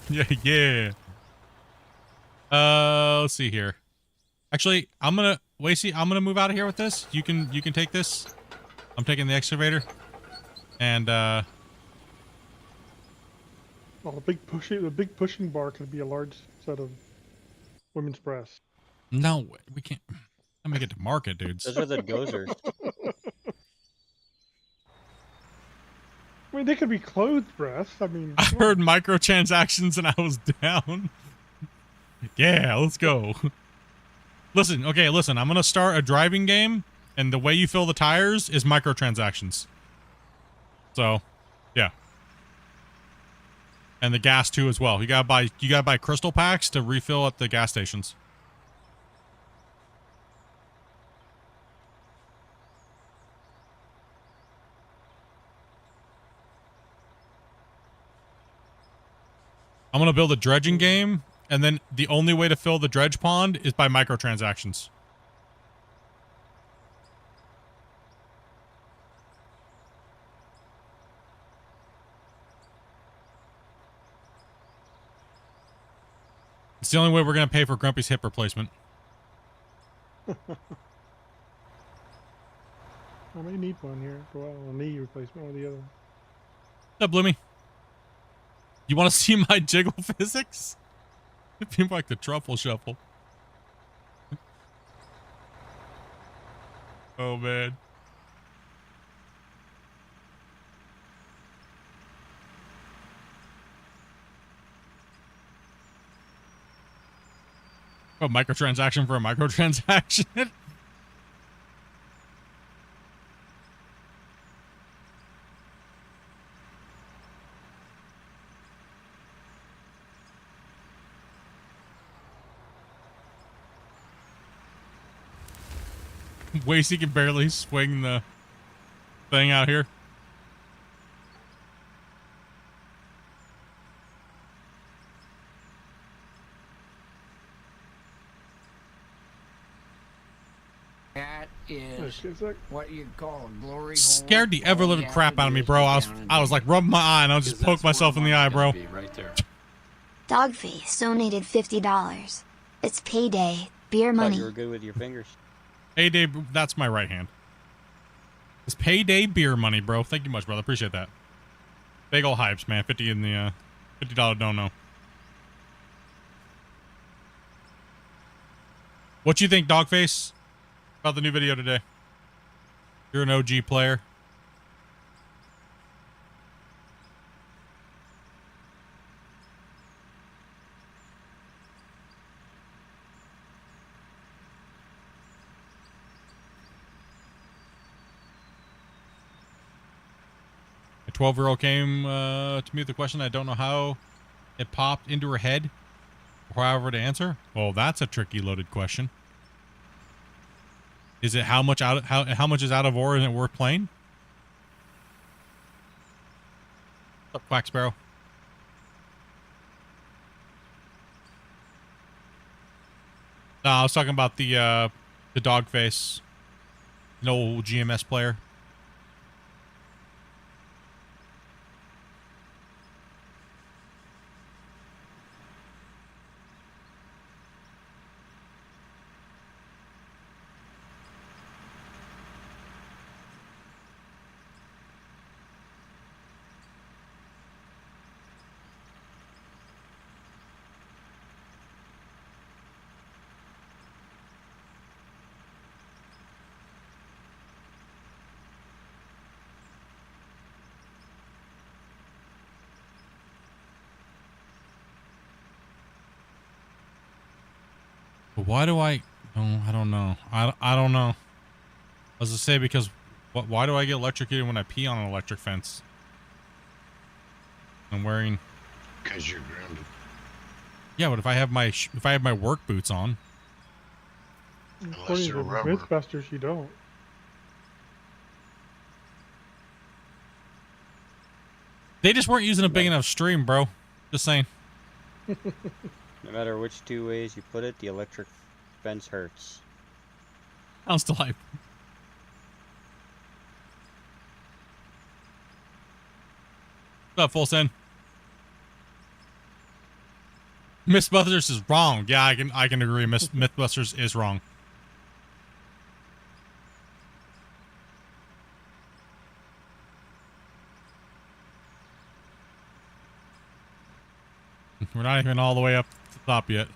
yeah. Let's see here. Actually, I'm gonna move out of here with this. You can take this. I'm taking the excavator. And Oh, the big pushing bar could be a large set of women's breasts. no, we can't. Let me get to market, dudes. Those are the dozers. I mean, they could be clothed breasts. I mean, I heard microtransactions and I was down. Yeah, let's go. Listen, okay, listen. I'm gonna start a driving game, and the way you fill the tires is microtransactions. So, yeah. And the gas too as well. You gotta buy crystal packs to refill at the gas stations. I'm gonna build a dredging game, and then the only way to fill the dredge pond is by microtransactions. It's the only way we're gonna pay for Grumpy's hip replacement. I may need one here for a while. A knee replacement or the other. What's up, Bloomy? You want to see my jiggle physics? People like the truffle shuffle. Oh, man. A microtransaction for a microtransaction? Wasey can barely swing the thing out here. That is what you call a glory hole. Scared the ever living All you crap have to out of do me, is bro. get I down was and like rubbing my eye and I was just poke myself in the eye, bro. right there. Dogface donated $50. It's payday. Beer Thought money. you were good with your fingers. Payday, that's my right hand. It's payday beer money, bro. Thank you much, brother. Appreciate that. Big ol' hypes, man. 50 in the $50 don't know. What you think, Dogface, about the new video today? You're an OG player. A 12-year-old came to me with a question. I don't know how it popped into her head or however to answer. Well, that's a tricky loaded question. Is it how much is out of ore? Isn't it worth playing? What's up, Quack Sparrow? No, I was talking about the dog face, no GMS player. But why do I? No, I don't know. I don't know. I was to say because why do I get electrocuted when I pee on an electric fence? I'm wearing. Because you're grounded. Yeah, but if I have my work boots on. According to the Mythbusters, you don't. They just weren't using a big enough stream, bro. Just saying. No matter which two ways you put it, the electric fence hurts. Sounds delightful. What's up, Full Send? Mythbusters is wrong. Yeah, I can agree. Mythbusters is wrong. We're not even all the way up to the top yet.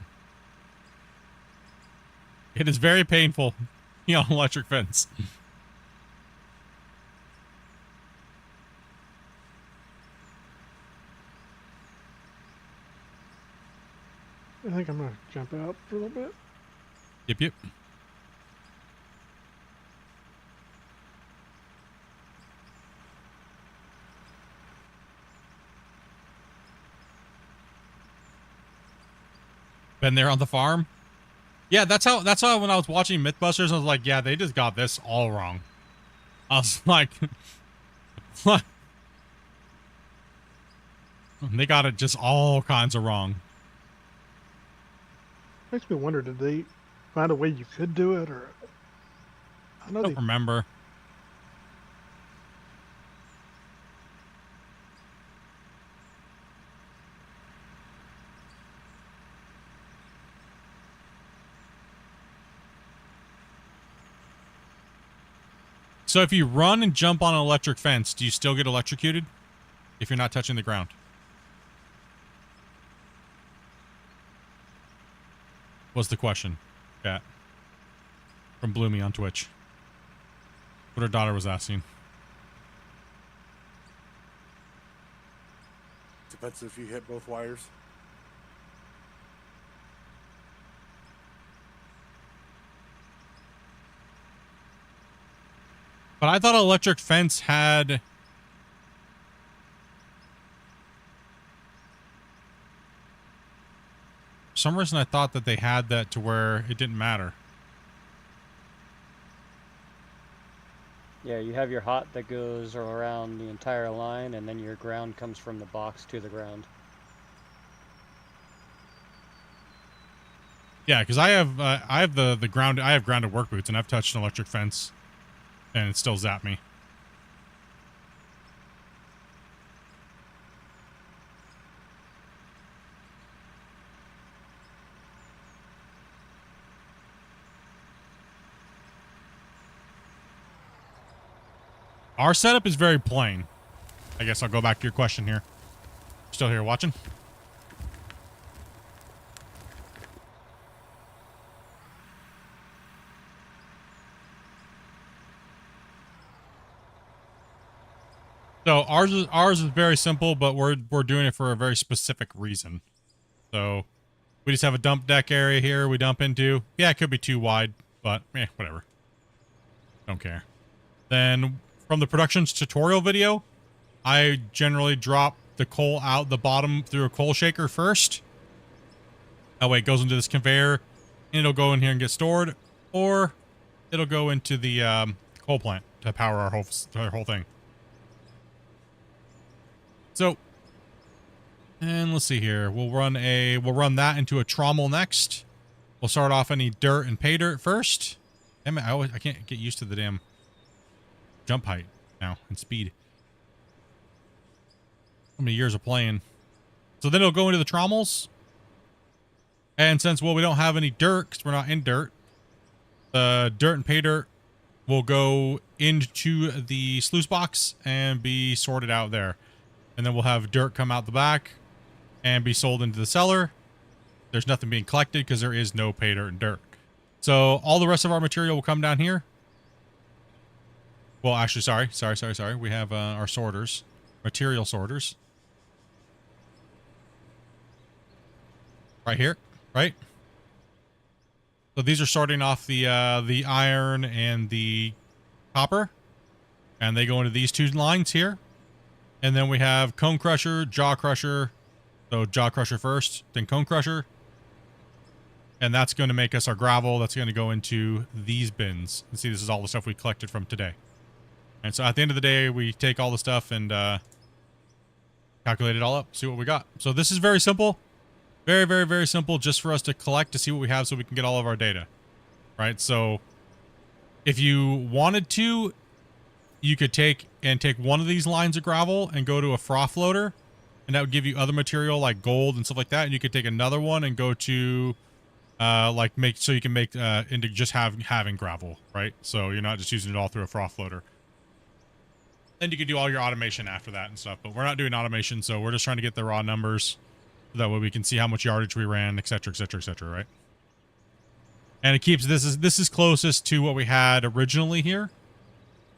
It is very painful, you know, electric fence. I think I'm gonna jump out for a little bit. Yep. Been there on the farm? Yeah, that's how when I was watching Mythbusters, I was like, yeah, they just got this all wrong. I was like, what? They got it just all kinds of wrong. Makes me wonder, did they find a way you could do it, or I don't remember. So if you run and jump on an electric fence, do you still get electrocuted if you're not touching the ground? Was the question, Cat. From Bloomy on Twitch. What her daughter was asking. Depends if you hit both wires. But I thought electric fence had... For some reason I thought that they had that to where it didn't matter. Yeah, you have your hot that goes around the entire line, and then your ground comes from the box to the ground. Yeah, because I have the ground. I have grounded work boots, and I've touched an electric fence, and it still zapped me. Our setup is very plain. I guess I'll go back to your question here. Still here watching? So ours is very simple, but we're doing it for a very specific reason. So we just have a dump deck area here we dump into. Yeah, it could be too wide, but whatever. Don't care. Then from the productions tutorial video, I generally drop the coal out the bottom through a coal shaker first. That way it goes into this conveyor and it'll go in here and get stored, or it'll go into the coal plant to power our whole thing. So, and let's see here. We'll run that into a trommel next. We'll start off any dirt and pay dirt first. Damn it, I can't get used to the damn jump height now and speed. How many years of playing? So then it'll go into the trommels. And since, well, we don't have any dirt because we're not in dirt, the dirt and pay dirt will go into the sluice box and be sorted out there. And then we'll have dirt come out the back and be sold into the cellar. There's nothing being collected because there is no pay dirt and dirt. So all the rest of our material will come down here. Well, actually, sorry. We have our sorters, material sorters. Right here, right? So these are starting off the iron and the copper, and they go into these two lines here. And then we have cone crusher, jaw crusher. So jaw crusher first, then cone crusher. And that's going to make us our gravel. That's going to go into these bins. And see, this is all the stuff we collected from today. And so at the end of the day, we take all the stuff and calculate it all up, see what we got. So this is very simple. Very, very, very simple, just for us to collect to see what we have so we can get all of our data. Right? So if you wanted to, you could take one of these lines of gravel and go to a froth loader, and that would give you other material like gold and stuff like that. And you could take another one and go to you can make into just having gravel, right? So you're not just using it all through a froth loader. Then you could do all your automation after that and stuff, but we're not doing automation, so we're just trying to get the raw numbers so that way we can see how much yardage we ran, etc., etc., etc., right? And it keeps this is closest to what we had originally here.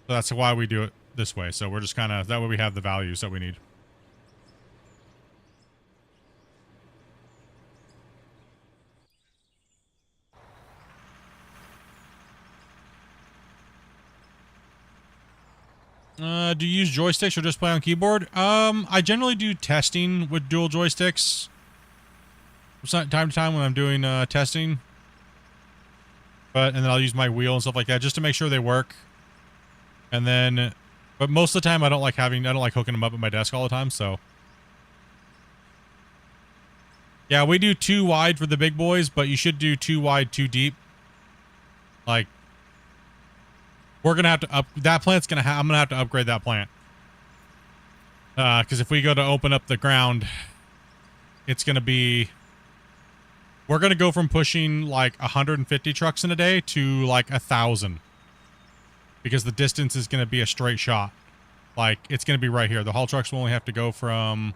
So that's why we do it this way. So we're just kind of, that way we have the values that we need. Do you use joysticks or just play on keyboard? I generally do testing with dual joysticks. Time to time when I'm doing testing. And then I'll use my wheel and stuff like that just to make sure they work. And then, but most of the time I don't like hooking them up at my desk all the time, so. Yeah, we do 2 wide for the big boys, but you should do 2 wide, 2 deep. Like, we're gonna have to that plant's gonna I'm gonna have to upgrade that plant. Because if we go to open up the ground, it's gonna be, we're gonna go from pushing like 150 trucks in a day to like 1,000. Because the distance is gonna be a straight shot. Like, it's gonna be right here. The haul trucks will only have to go from,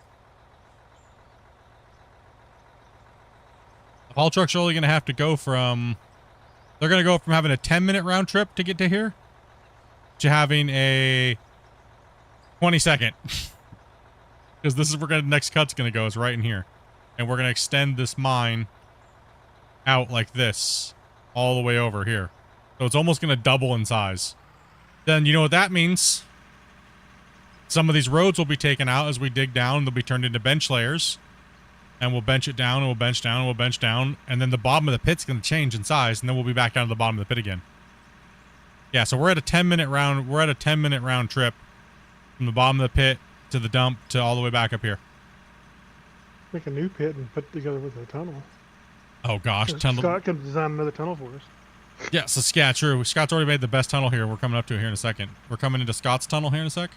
the haul trucks are only gonna have to go from, they're gonna go from having a 10-minute round trip to get to here to having a 20-second. Because this is where the next cut's going to go, is right in here. And we're going to extend this mine out like this all the way over here. So it's almost going to double in size. Then you know what that means? Some of these roads will be taken out as we dig down. They'll be turned into bench layers. And we'll bench it down, and we'll bench down, and we'll bench down. And then the bottom of the pit's going to change in size, and then we'll be back down to the bottom of the pit again. Yeah, so we're at a 10-minute round. We're at a 10-minute round trip from the bottom of the pit to the dump to all the way back up here. Make a new pit and put it together with a tunnel. Oh gosh, tunnel. Scott can design another tunnel for us. Yeah, so yeah, true. Scott's already made the best tunnel here. We're coming up to it here in a second. We're coming into Scott's tunnel here in a sec.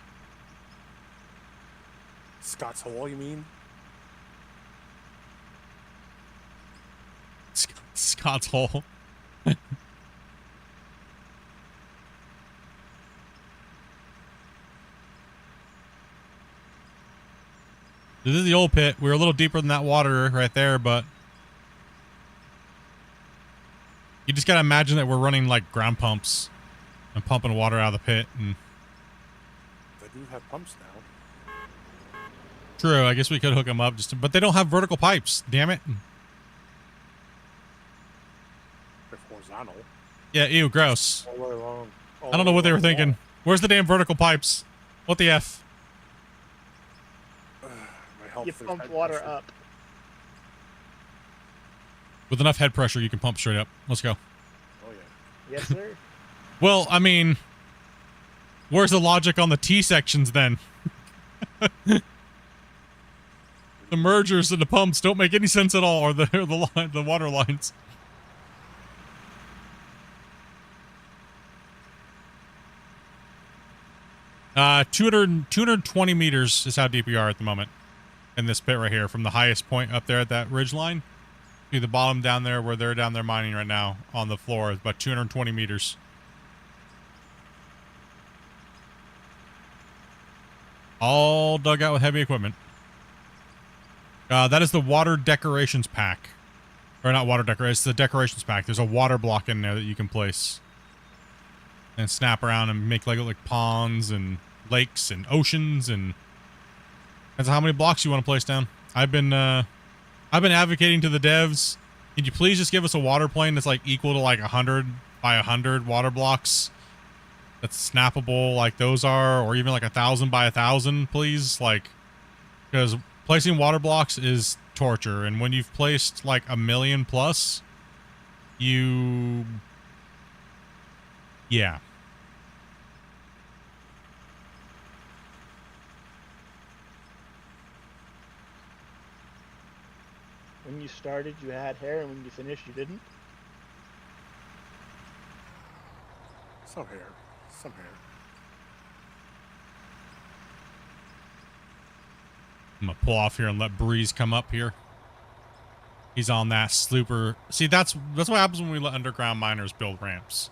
Scott's hole, you mean? Scott's hole. This is the old pit. We were a little deeper than that water right there, but you just gotta imagine that we're running like ground pumps and pumping water out of the pit. And They do have pumps now. true, I guess we could hook them up, but they don't have vertical pipes. Damn it. They're horizontal. Yeah, ew, gross. All the way along. I don't know what they were thinking. Where's the damn vertical pipes? What the F? You pump water up. With enough head pressure, you can pump straight up. Let's go. Oh, yeah. Yes, sir. Well, I mean, where's the logic on the T sections then? The mergers and the pumps don't make any sense at all, or the water lines. Uh, 220 meters is how deep we are at the moment in this pit right here, from the highest point up there at that ridge line to the bottom down there where they're down there mining right now on the floor is about 220 meters. All dug out with heavy equipment. That is the water decorations pack. Or not water decorations, it's the decorations pack. There's a water block in there that you can place and snap around and make like ponds and lakes and oceans, and depends on how many blocks you want to place down. I've been advocating to the devs, Can you please just give us a water plane that's like equal to like 100 by 100 water blocks? That's snappable like those are, or even like 1,000 by 1,000, please. Like, because placing water blocks is torture, and when you've placed like 1,000,000 plus, yeah. When you started, you had hair, and when you finished, you didn't. Some hair. Some hair. I'm gonna pull off here and let Breeze come up here. He's on that slooper. See, that's what happens when we let underground miners build ramps.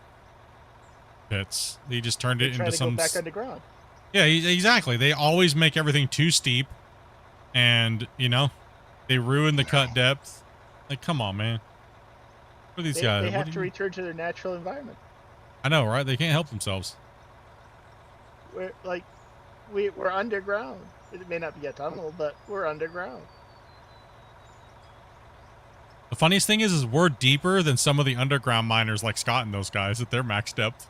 Pits. They just turned it Try into to some. go back underground. Yeah, exactly. They always make everything too steep, and you know, they ruin the cut depth. Like, come on, man. What are these guys? They What have do to you- return to their natural environment. I know, right? They can't help themselves. We're underground. It may not be a tunnel, but we're underground. The funniest thing is we're deeper than some of the underground miners like Scott and those guys at their max depth.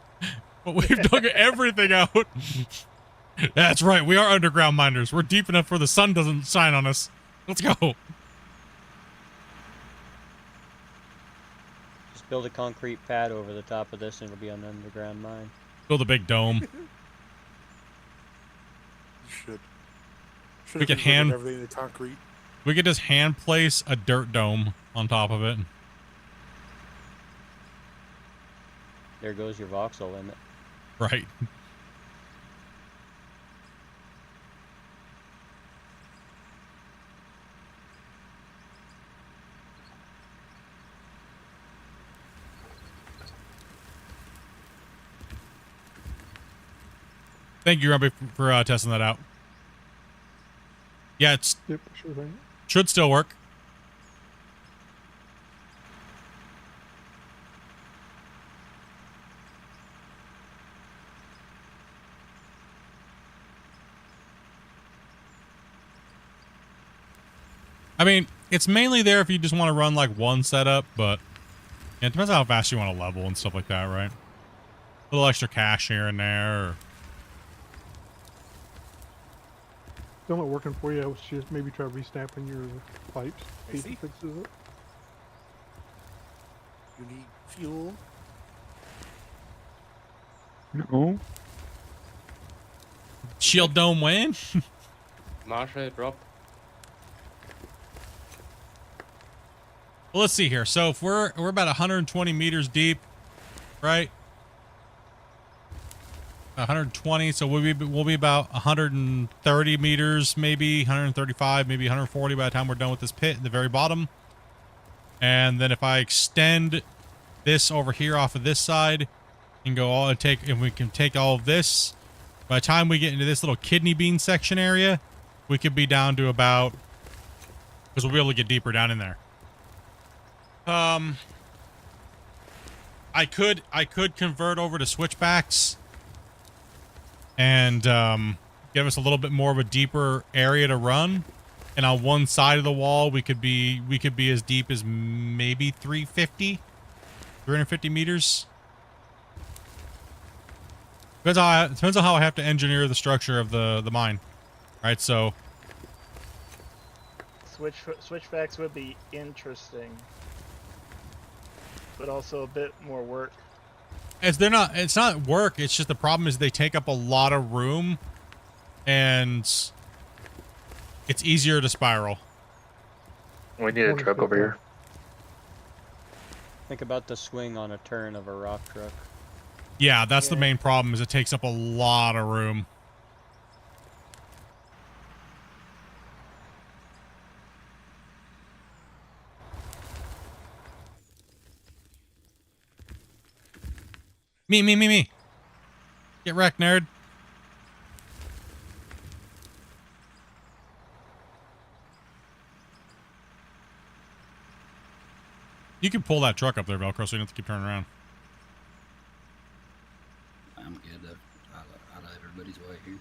But we've dug everything out. That's right. We are underground miners. We're deep enough where the sun doesn't shine on us. Let's go. Just build a concrete pad over the top of this and it'll be an underground mine. Build a big dome. You should. We could hand everything to concrete. We could just hand place a dirt dome on top of it. There goes your voxel limit. Right. Thank you, Ruby, for testing that out. Yeah, it's Yep, sure thing. should still work. I mean, it's mainly there if you just want to run like one setup, but yeah, it depends on how fast you want to level and stuff like that, right? A little extra cash here and there. Or... Still not working for you. I was just maybe try resnapping your pipes. See if see. it fixes it. You need fuel. No. Shield dome win. Marshall, drop. Well, let's see here. So if we're about 120 meters deep, right? 120. So we'll be about 130 meters, maybe 135, maybe 140 by the time we're done with this pit at the very bottom. And then if I extend this over here off of this side and go all if we can take all of this, by the time we get into this little kidney bean section area, we could be down to about, because we'll be able to get deeper down in there. I could convert over to switchbacks and give us a little bit more of a deeper area to run. And on one side of the wall, we could be as deep as maybe 350 meters. Depends on how I have to engineer the structure of the mine. All right, so Switchbacks would be interesting, but also a bit more work. it's not work. It's just the problem is they take up a lot of room, and it's easier to spiral. We need a truck over here. Think about the swing on a turn of a rock truck. Yeah, that's the main problem, is it takes up a lot of room. Me. Get wrecked, nerd. You can pull that truck up there, Velcro, so you don't have to keep turning around. I'm good. Out of everybody's way here.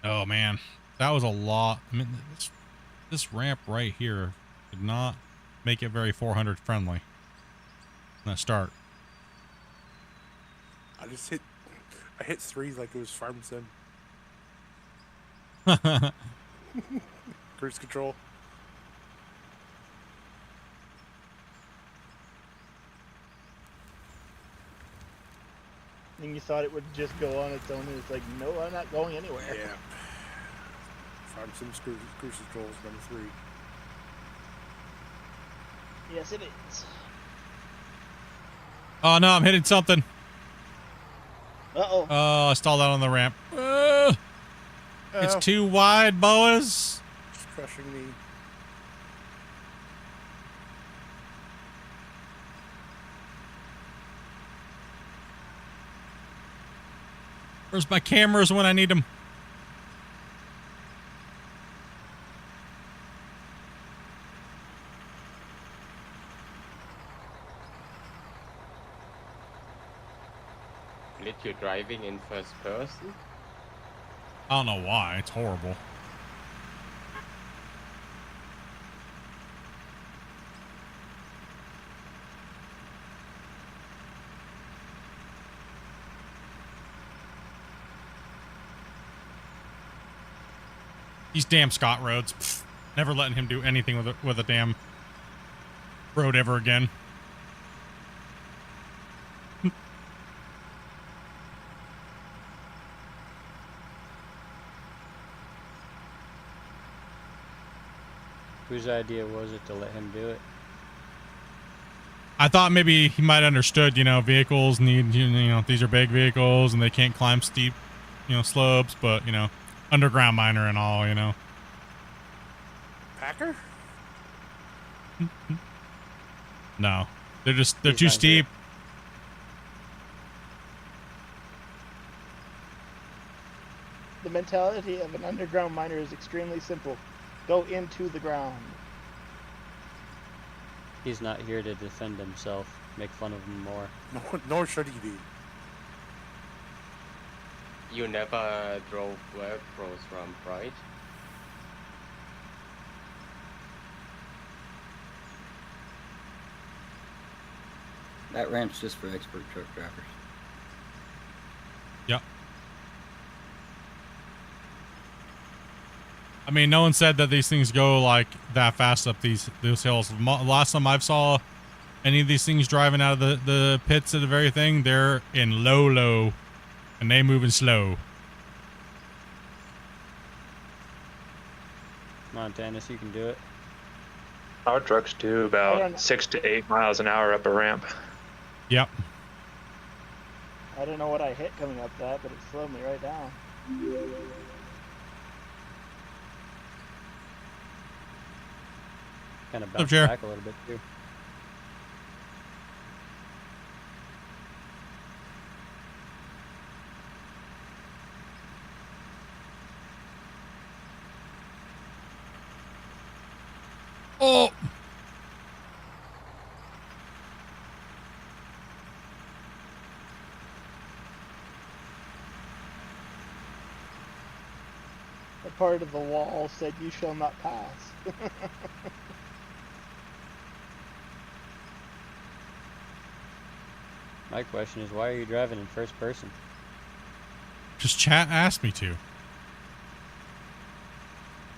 Oh man, that was a lot. I mean, this ramp right here did not make it very 400 friendly. From the start. I hit 3 like it was Farm Sim. Cruise control. And you thought it would just go on its own, and it's like, no, I'm not going anywhere. Yeah. Farm Sim cruise control is number 3. Yes, it is. Oh no, I'm hitting something. Uh-oh. Oh, I stalled out on the ramp. It's Oh. too wide, boys. It's crushing me. Where's my cameras when I need them? Lit, you're driving in first person? I don't know why. It's horrible. These damn Scott roads. Pfft, never letting him do anything with a damn road ever again. Whose idea was it to let him do it? I thought maybe he might have understood, you know, vehicles need, you know, these are big vehicles and they can't climb steep, you know, slopes, but, you know, underground miner and all, you know. Packer? No, they're too steep. The mentality of an underground miner is extremely simple. Go into the ground. He's not here to defend himself. Make fun of him more. Nor should he be. You never drove Workload ramp, right? That ramp's just for expert truck drivers. Yep. I mean, no one said that these things go like that fast up these hills. Last time I saw any of these things driving out of the pits of the very thing, they're in low, and they moving slow. Come on, Dennis, you can do it. Our trucks do about 6 to 8 miles an hour up a ramp. Yep. I don't know what I hit coming up that, but it slowed me right down. Kind of Up, bounced Jared. back a little bit too. Oh. A part of the wall said, "You shall not pass." My question is, why are you driving in first person? Because chat asked me to.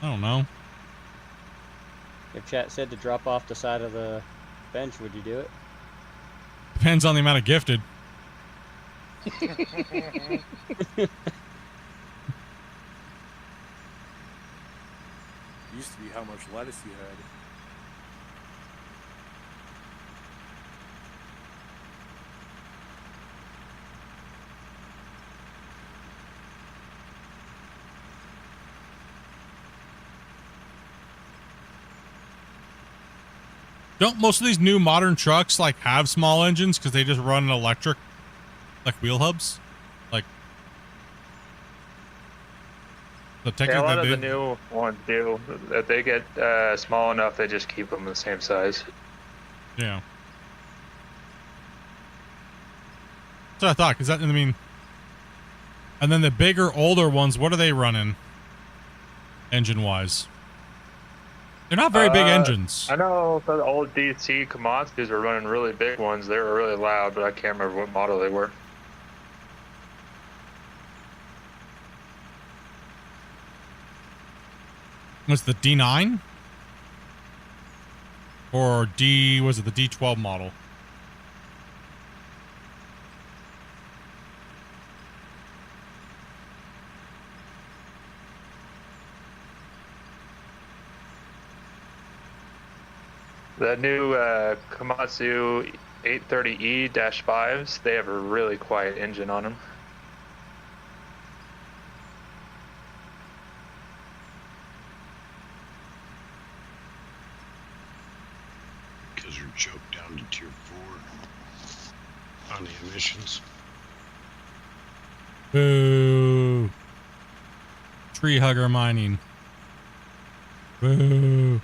I don't know. If chat said to drop off the side of the bench, would you do it? Depends on the amount of gifted. Used to be how much lettuce you had. Don't most of these new modern trucks like have small engines because they just run an electric, like wheel hubs, like. So Yeah, a lot of technically, the new ones do. That they get small enough, they just keep them the same size. yeah. That's what I thought. Cause that, I mean, and then the bigger, older ones, what are they running? engine-wise. They're not very big engines. I know the old DC Komatsus were running really big ones. They were really loud, but I can't remember what model they were. Was the D9? Or was it the D12 model? The new Komatsu 830E-5s, they have a really quiet engine on them. Because you're choked down to tier 4 on the emissions. Boo. Tree hugger mining. Boo.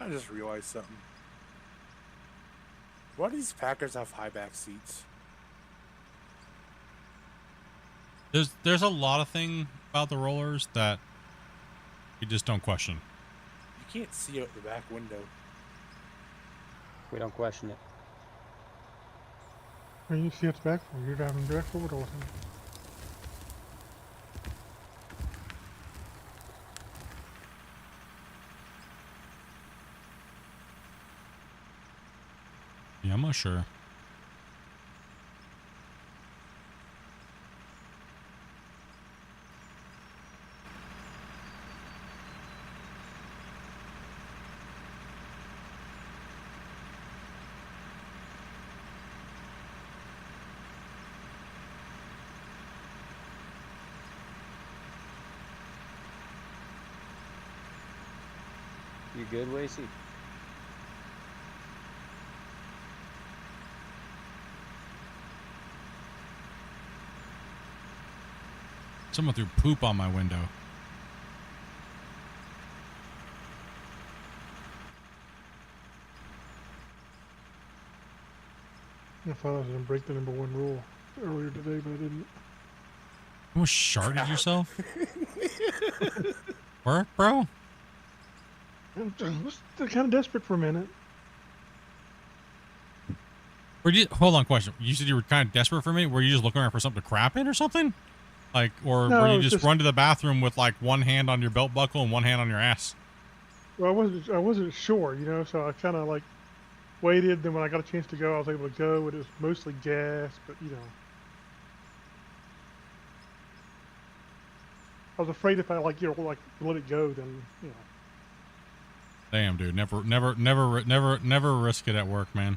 I just realized something. Why do these Packers have high back seats? There's a lot of thing about the rollers that you just don't question. You can't see out the back window. We don't question it. What do you see it's back for? You're driving direct forward all the time. Yeah, I'm not sure. You good, Wacy? Someone threw poop on my window. I thought I was going to break the #1 rule earlier today, but I didn't. You almost sharded yourself? Work, bro? I was kind of desperate for a minute. Hold on, question. You said you were kind of desperate for me? Were you just looking around for something to crap in or something? Like, or No, were it you was just just- run to the bathroom with like one hand on your belt buckle and one hand on your ass? Well, I wasn't sure, you know, so I kind of like waited. Then when I got a chance to go, I was able to go. It was mostly gas, but you know, I was afraid if I like let it go, then you know. Damn, dude. Never risk it at work, man.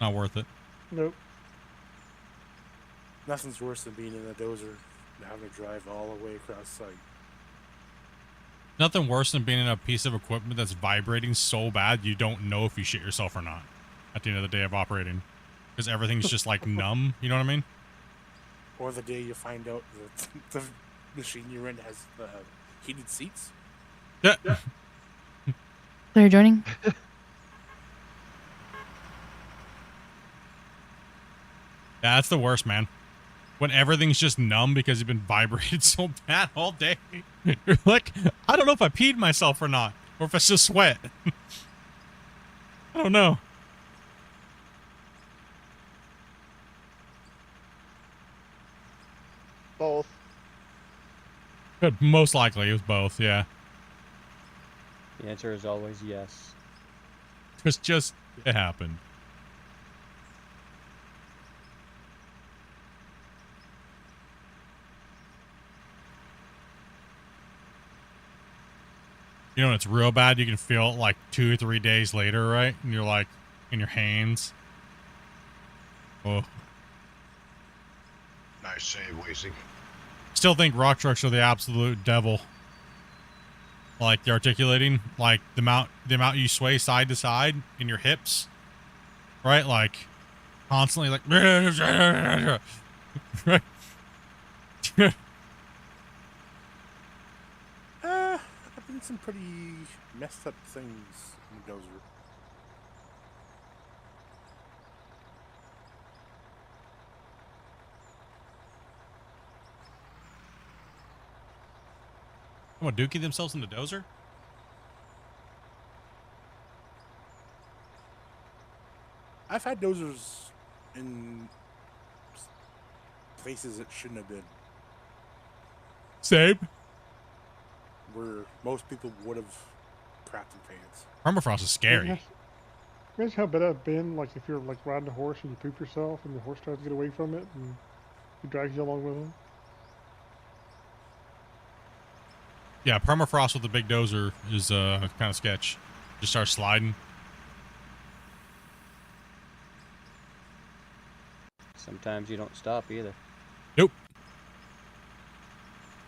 Not worth it. Nope. Nothing's worse than being in a dozer and having to drive all the way across site. Nothing worse than being in a piece of equipment that's vibrating so bad you don't know if you shit yourself or not at the end of the day of operating. Because everything's just like numb, you know what I mean? Or the day you find out that the machine you're in has heated seats. Yeah. They're joining. Yeah, that's the worst, man. When everything's just numb because you've been vibrated so bad all day. You're like, I don't know if I peed myself or not. Or if it's just sweat. I don't know. Both. But most likely it was both, yeah. The answer is always yes. It happened. You know when it's real bad, you can feel it like 2 or 3 days later, right? And you're like, in your hands. Oh. Nice save, Wacy. Still think rock trucks are the absolute devil. Like the articulating, like the amount you sway side to side in your hips, right? Like constantly, like right. been some pretty messed up things in the dozer. What, dookie themselves in the dozer? I've had dozers in places it shouldn't have been. Same. Where most people would have crapped their pants. Permafrost is scary. Imagine how bad that'd been, like if you're like riding a horse and you poop yourself and the horse tries to get away from it and he drags you along with him. Yeah, permafrost with the big dozer is kind of sketch. Just start sliding. Sometimes you don't stop either. Nope.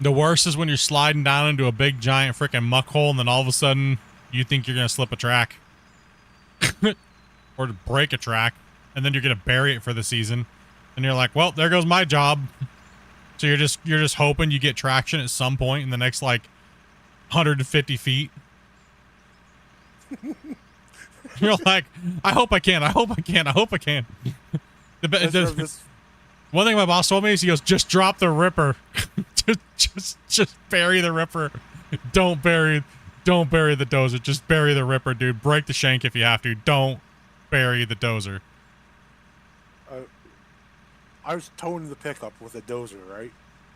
The worst is when you're sliding down into a big giant freaking muck hole and then all of a sudden you think you're going to slip a track. Or to break a track. And then you're going to bury it for the season. And you're like, well, there goes my job. So you're just hoping you get traction at some point in the next like 150 feet. You're like, I hope I can. I hope I can. I hope I can. One thing my boss told me is he goes, just drop the ripper. just bury the ripper. Don't bury the dozer. Just bury the ripper, dude. Break the shank if you have to. Don't bury the dozer. I was towing the pickup with a dozer, right?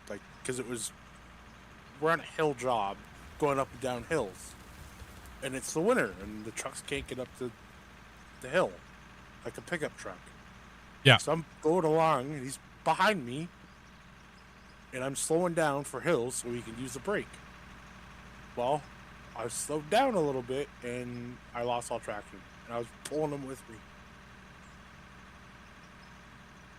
Like, because we're on a hill job, going up and down hills, and it's the winter, and the trucks can't get up the hill, like a pickup truck. Yeah. So I'm going along, and he's behind me, and I'm slowing down for hills so he can use the brake. Well, I slowed down a little bit, and I lost all traction, and I was pulling him with me.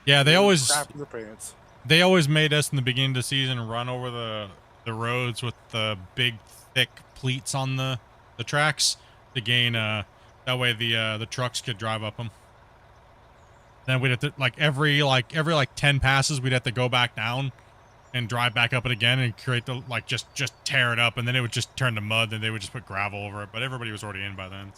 Yeah, they always Crapping their pants. They always made us in the beginning of the season run over the roads with the big thick pleats on the tracks to gain that way the trucks could drive up them. Then we'd have to every 10 passes we'd have to go back down and drive back up it again and create the just tear it up, and then it would just turn to mud, then they would just put gravel over it, but everybody was already in by then.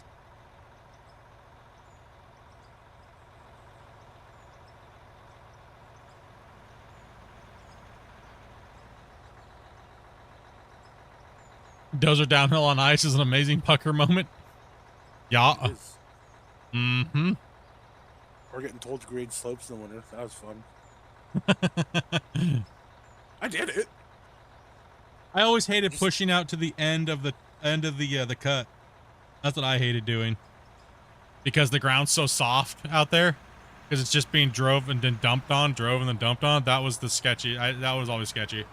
Dozer downhill on ice is an amazing pucker moment. Yeah. Mm-hmm. Or getting told to grade slopes in the winter. That was fun. I did it. I always hated pushing out to the end of the cut. That's what I hated doing. Because the ground's so soft out there. Because it's just being drove and then dumped on, drove and then dumped on. That was the sketchy. That was always sketchy.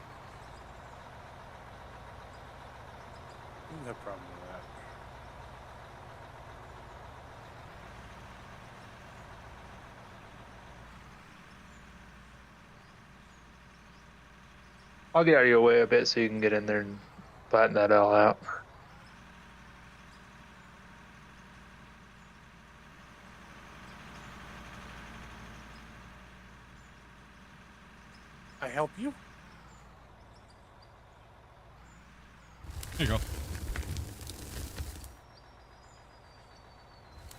No problem with that. I'll get out of your way a bit so you can get in there and flatten that all out. I help you? There you go.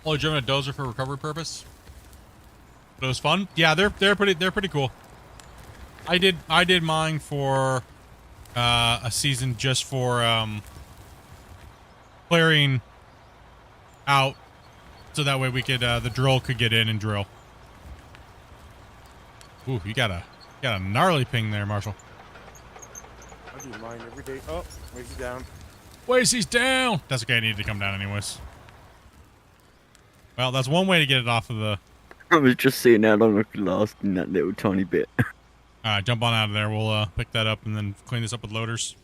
Only driven a dozer for recovery purpose. But it was fun. Yeah, they're pretty cool. I did mine for a season just for clearing out, so that way we could the drill could get in and drill. Ooh, you got a gnarly ping there, Marshall. I do mine every day. Oh, Wasey's down. Wasey's down. That's okay. I needed to come down anyways. Well, that's one way to get it off of the. I was just seeing how long I could last in that little tiny bit. Alright, jump on out of there. We'll pick that up and then clean this up with loaders.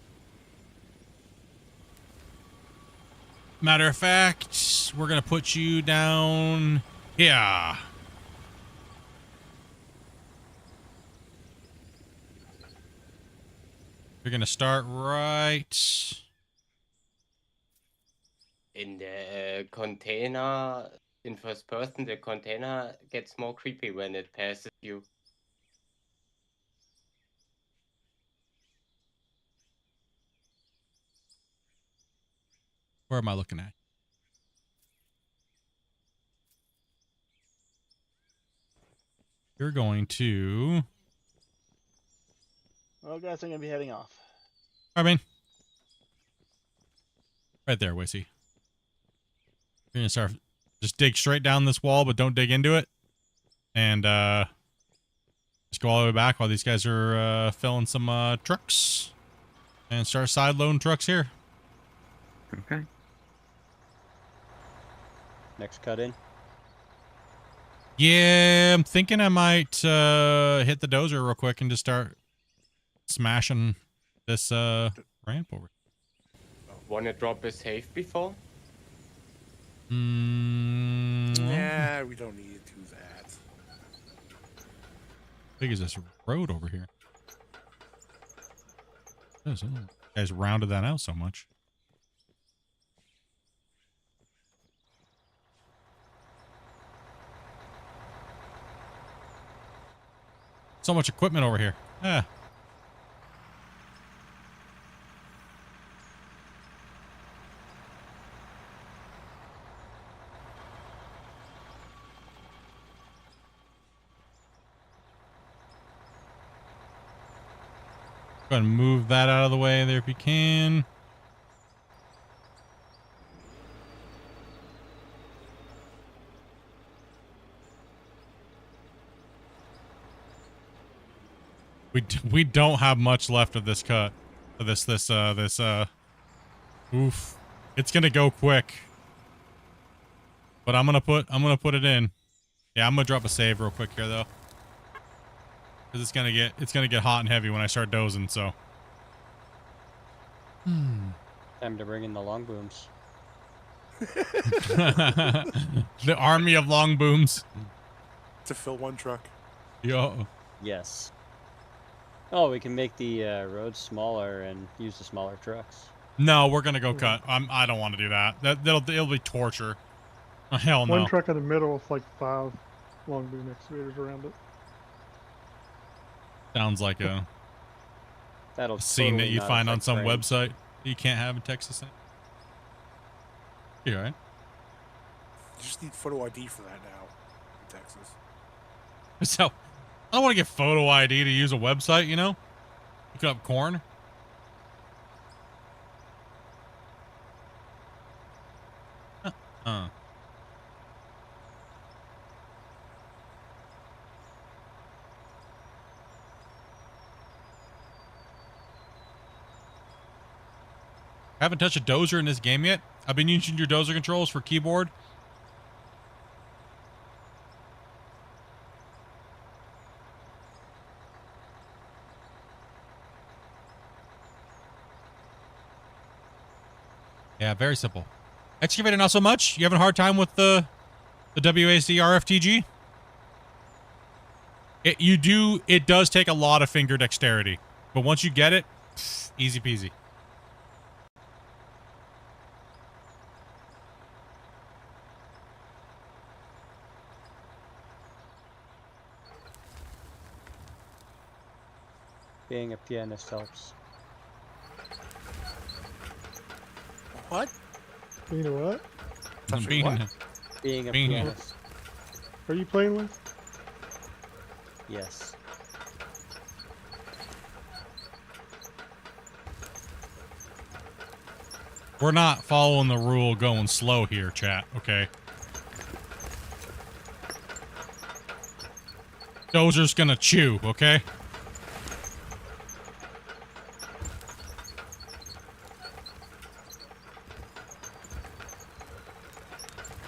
Matter of fact, we're gonna put you down here. We're gonna start right in the container. In first person, the container gets more creepy when it passes you. Where am I looking at? You're going to. Well, guys, I'm gonna be heading off. I mean, right there, Wissy. You're gonna start. Just dig straight down this wall, but don't dig into it. And just go all the way back while these guys are filling some trucks. And start side loading trucks here. Okay. Next cut in. Yeah, I'm thinking I might hit the dozer real quick and just start smashing this ramp over. Wanna drop a safe before? Yeah, we don't need to do that. How big is this road over here? You guys rounded that out so much. So much equipment over here. Ah. Go ahead and move that out of the way there if you can. We don't have much left of this cut. Of this oof. It's gonna go quick. But I'm gonna put it in. Yeah, I'm gonna drop a save real quick here though. Cause it's gonna get hot and heavy when I start dozing, so. Time to bring in the long booms. The army of long booms. To fill one truck. Yo. Yes. Oh, we can make the roads smaller and use the smaller trucks. No, we're gonna go cut. I don't want to do that. It'll be torture. Oh, hell no. One truck in the middle with like 5 long boom excavators around it. Sounds like a That'll scene that totally you'd not find on affect some frame. website that you can't have in Texas. You all right? You just need photo ID for that now in Texas. So, I don't want to get photo ID to use a website, you know? Look up corn. I haven't touched a dozer in this game yet. I've been using your dozer controls for keyboard. Yeah, very simple. Excavator, not so much. You having a hard time with the WAC RFTG? It does take a lot of finger dexterity, but once you get it, easy peasy. Being a pianist helps. What? You know what? Being a pianist. Are you playing with? Yes. We're not following the rule going slow here, chat, okay? Dozer's gonna chew, okay?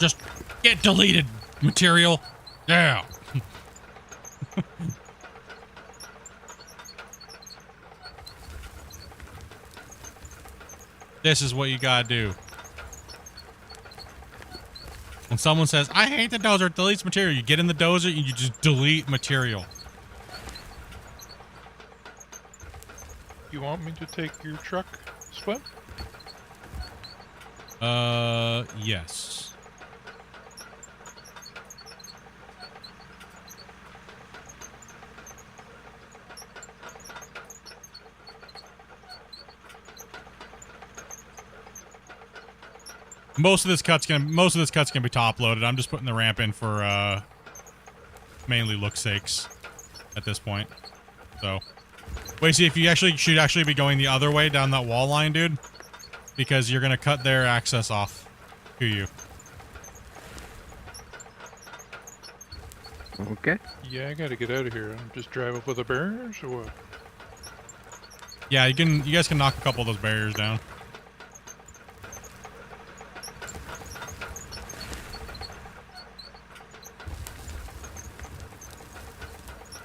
Just get deleted, material. Yeah. This is what you gotta do. When someone says, I hate the dozer, it deletes material, you get in the dozer and you just delete material. You want me to take your truck, Split? Yes. Most of this cut's gonna be top loaded. I'm just putting the ramp in for mainly look sakes at this point. So wait, see if you should actually be going the other way down that wall line, dude, because you're gonna cut their access off to you. Okay. Yeah, I gotta get out of here. I'm just driving for the barriers or what? Yeah, you guys can knock a couple of those barriers down.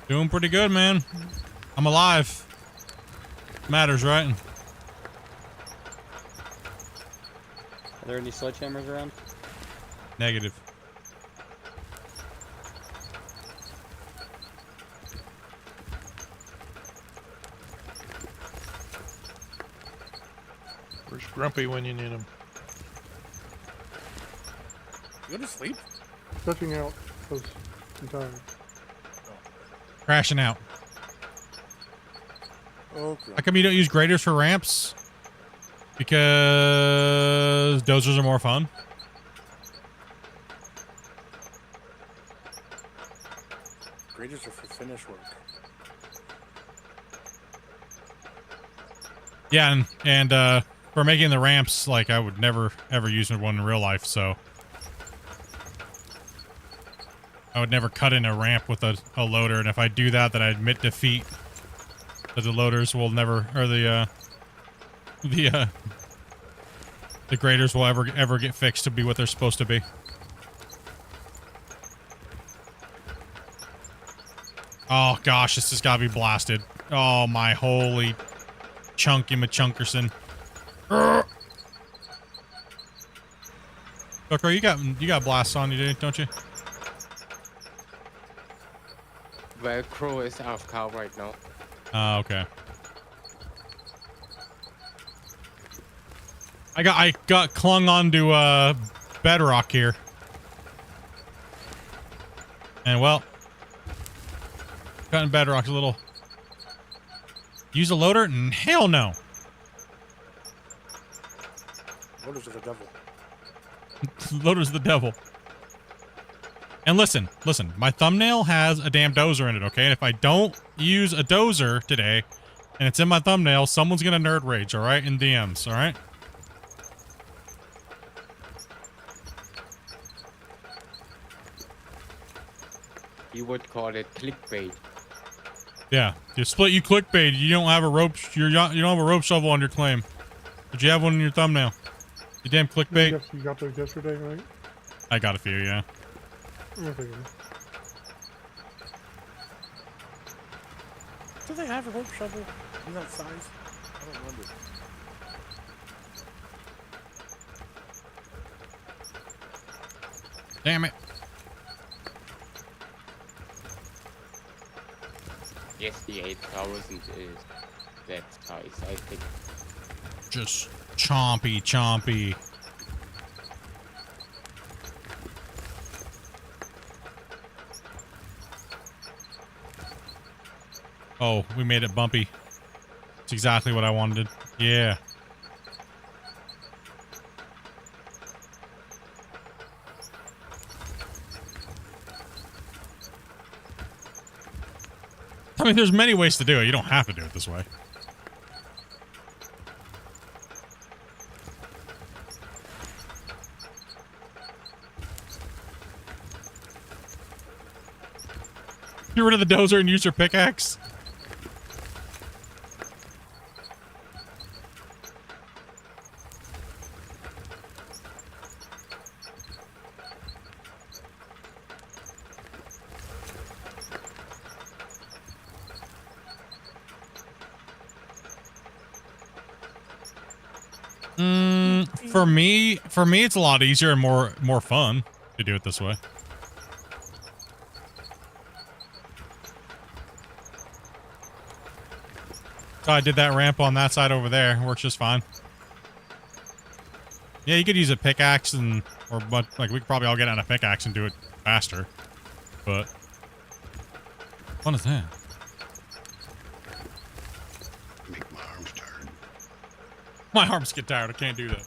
Doing pretty good, man. I'm alive. Matters, right? Are there any sledgehammers around? Negative. Where's Grumpy when you need him? You go to sleep? Stretching out because I'm tired. Crashing out. Okay. How come you don't use graders for ramps? Because dozers are more fun. Graders are for finish work. Yeah, and for making the ramps, like, I would never ever use one in real life, so I would never cut in a ramp with a loader, and if I do that, then I admit defeat. That the loaders will never, or the graders will ever get fixed to be what they're supposed to be. Oh gosh, this has got to be blasted. Oh my holy chunky machunkerson. Booker, you got blasts on you, dude, don't you? Velcro is AFK right now. Oh, okay. I got clung onto bedrock here. And well, cutting bedrock's a little. Use a loader? Hell no. Loaders are the devil. Loader's the devil. And listen, my thumbnail has a damn dozer in it, okay? And if I don't use a dozer today, and it's in my thumbnail, someone's gonna nerd rage, alright? In DMs, alright? You would call it clickbait. Yeah, you clickbait. You don't have a rope. You don't have a rope shovel on your claim, but you have one in your thumbnail. You damn clickbait. You got those yesterday, right? I got a few, yeah. Okay. Do they have a rope shovel in that size? I don't remember. Damn it. Yes, the 8000 is that size, I think. Just chompy. Oh, we made it bumpy. It's exactly what I wanted. Yeah. I mean, there's many ways to do it. You don't have to do it this way. Get rid of the dozer and use your pickaxe. For me, it's a lot easier and more fun to do it this way. So I did that ramp on that side over there. Works just fine. Yeah, you could use a pickaxe but like we could probably all get on a pickaxe and do it faster. But what fun is that? Make my arms tired. My arms get tired. I can't do that.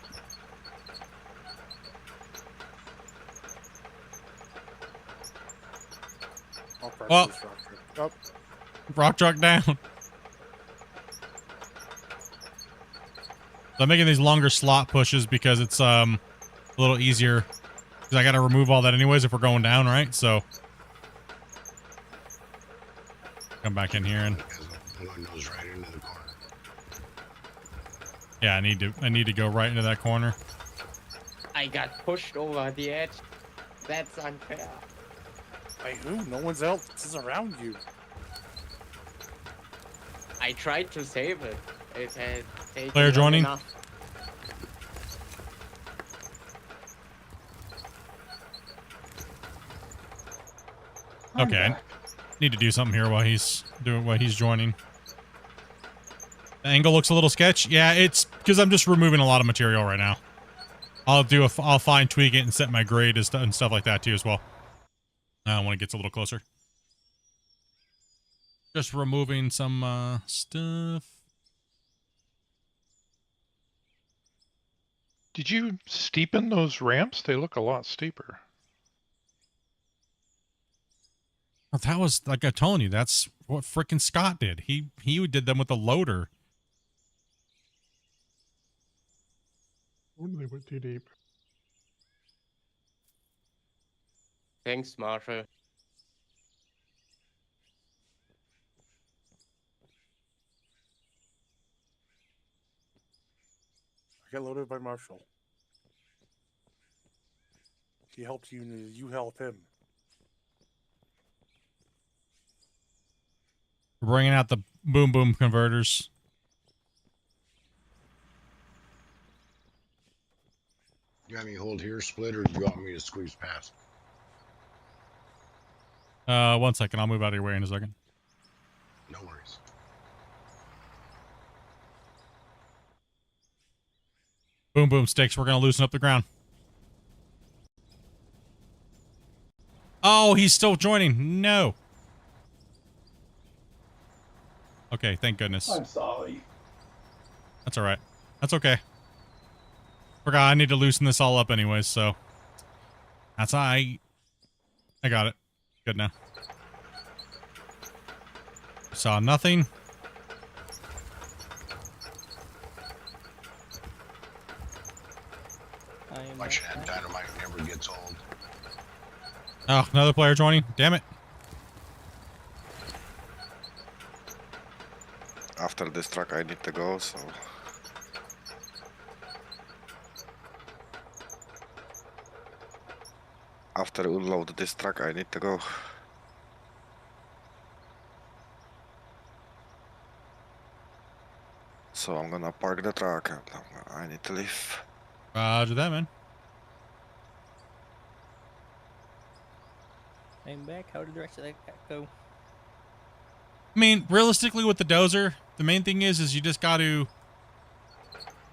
Well, this rock truck. rock truck down. So I'm making these longer slot pushes because it's a little easier. Because I got to remove all that anyways if we're going down, right? So come back in here and yeah, I need to go right into that corner. I got pushed over the edge. That's unfair. By who? No one's else is around you. I tried to save it. It had taken Player long joining. enough. Okay, I need to do something here while he's joining. The angle looks a little sketch. Yeah, it's because I'm just removing a lot of material right now. I'll fine tweak it and set my grade and stuff like that too as well. When it gets a little closer. Just removing some stuff. Did you steepen those ramps? They look a lot steeper. Well, that was, like I told you, that's what frickin' Scott did. He did them with a loader. When they went too deep. Thanks, Marshall. I got loaded by Marshall. He helped you, and you help him. We're bringing out the boom boom converters. You got me hold here, Split, or do you want me to squeeze past? 1 second. I'll move out of your way in a second. No worries. Boom boom sticks. We're gonna loosen up the ground. Oh, he's still joining. No. Okay, thank goodness. I'm sorry. That's all right. That's okay. Forgot I need to loosen this all up anyways, so that's I got it. Good now. Saw nothing. My Shad Dynamite never gets old. Oh, another player joining. Damn it. After this truck, I need to go, so. After unload this truck, I need to go. So I'm gonna park the truck and I need to leave. Roger that, man. I'm back. How did the rest of that go? I mean, realistically with the dozer, the main thing is you just got to,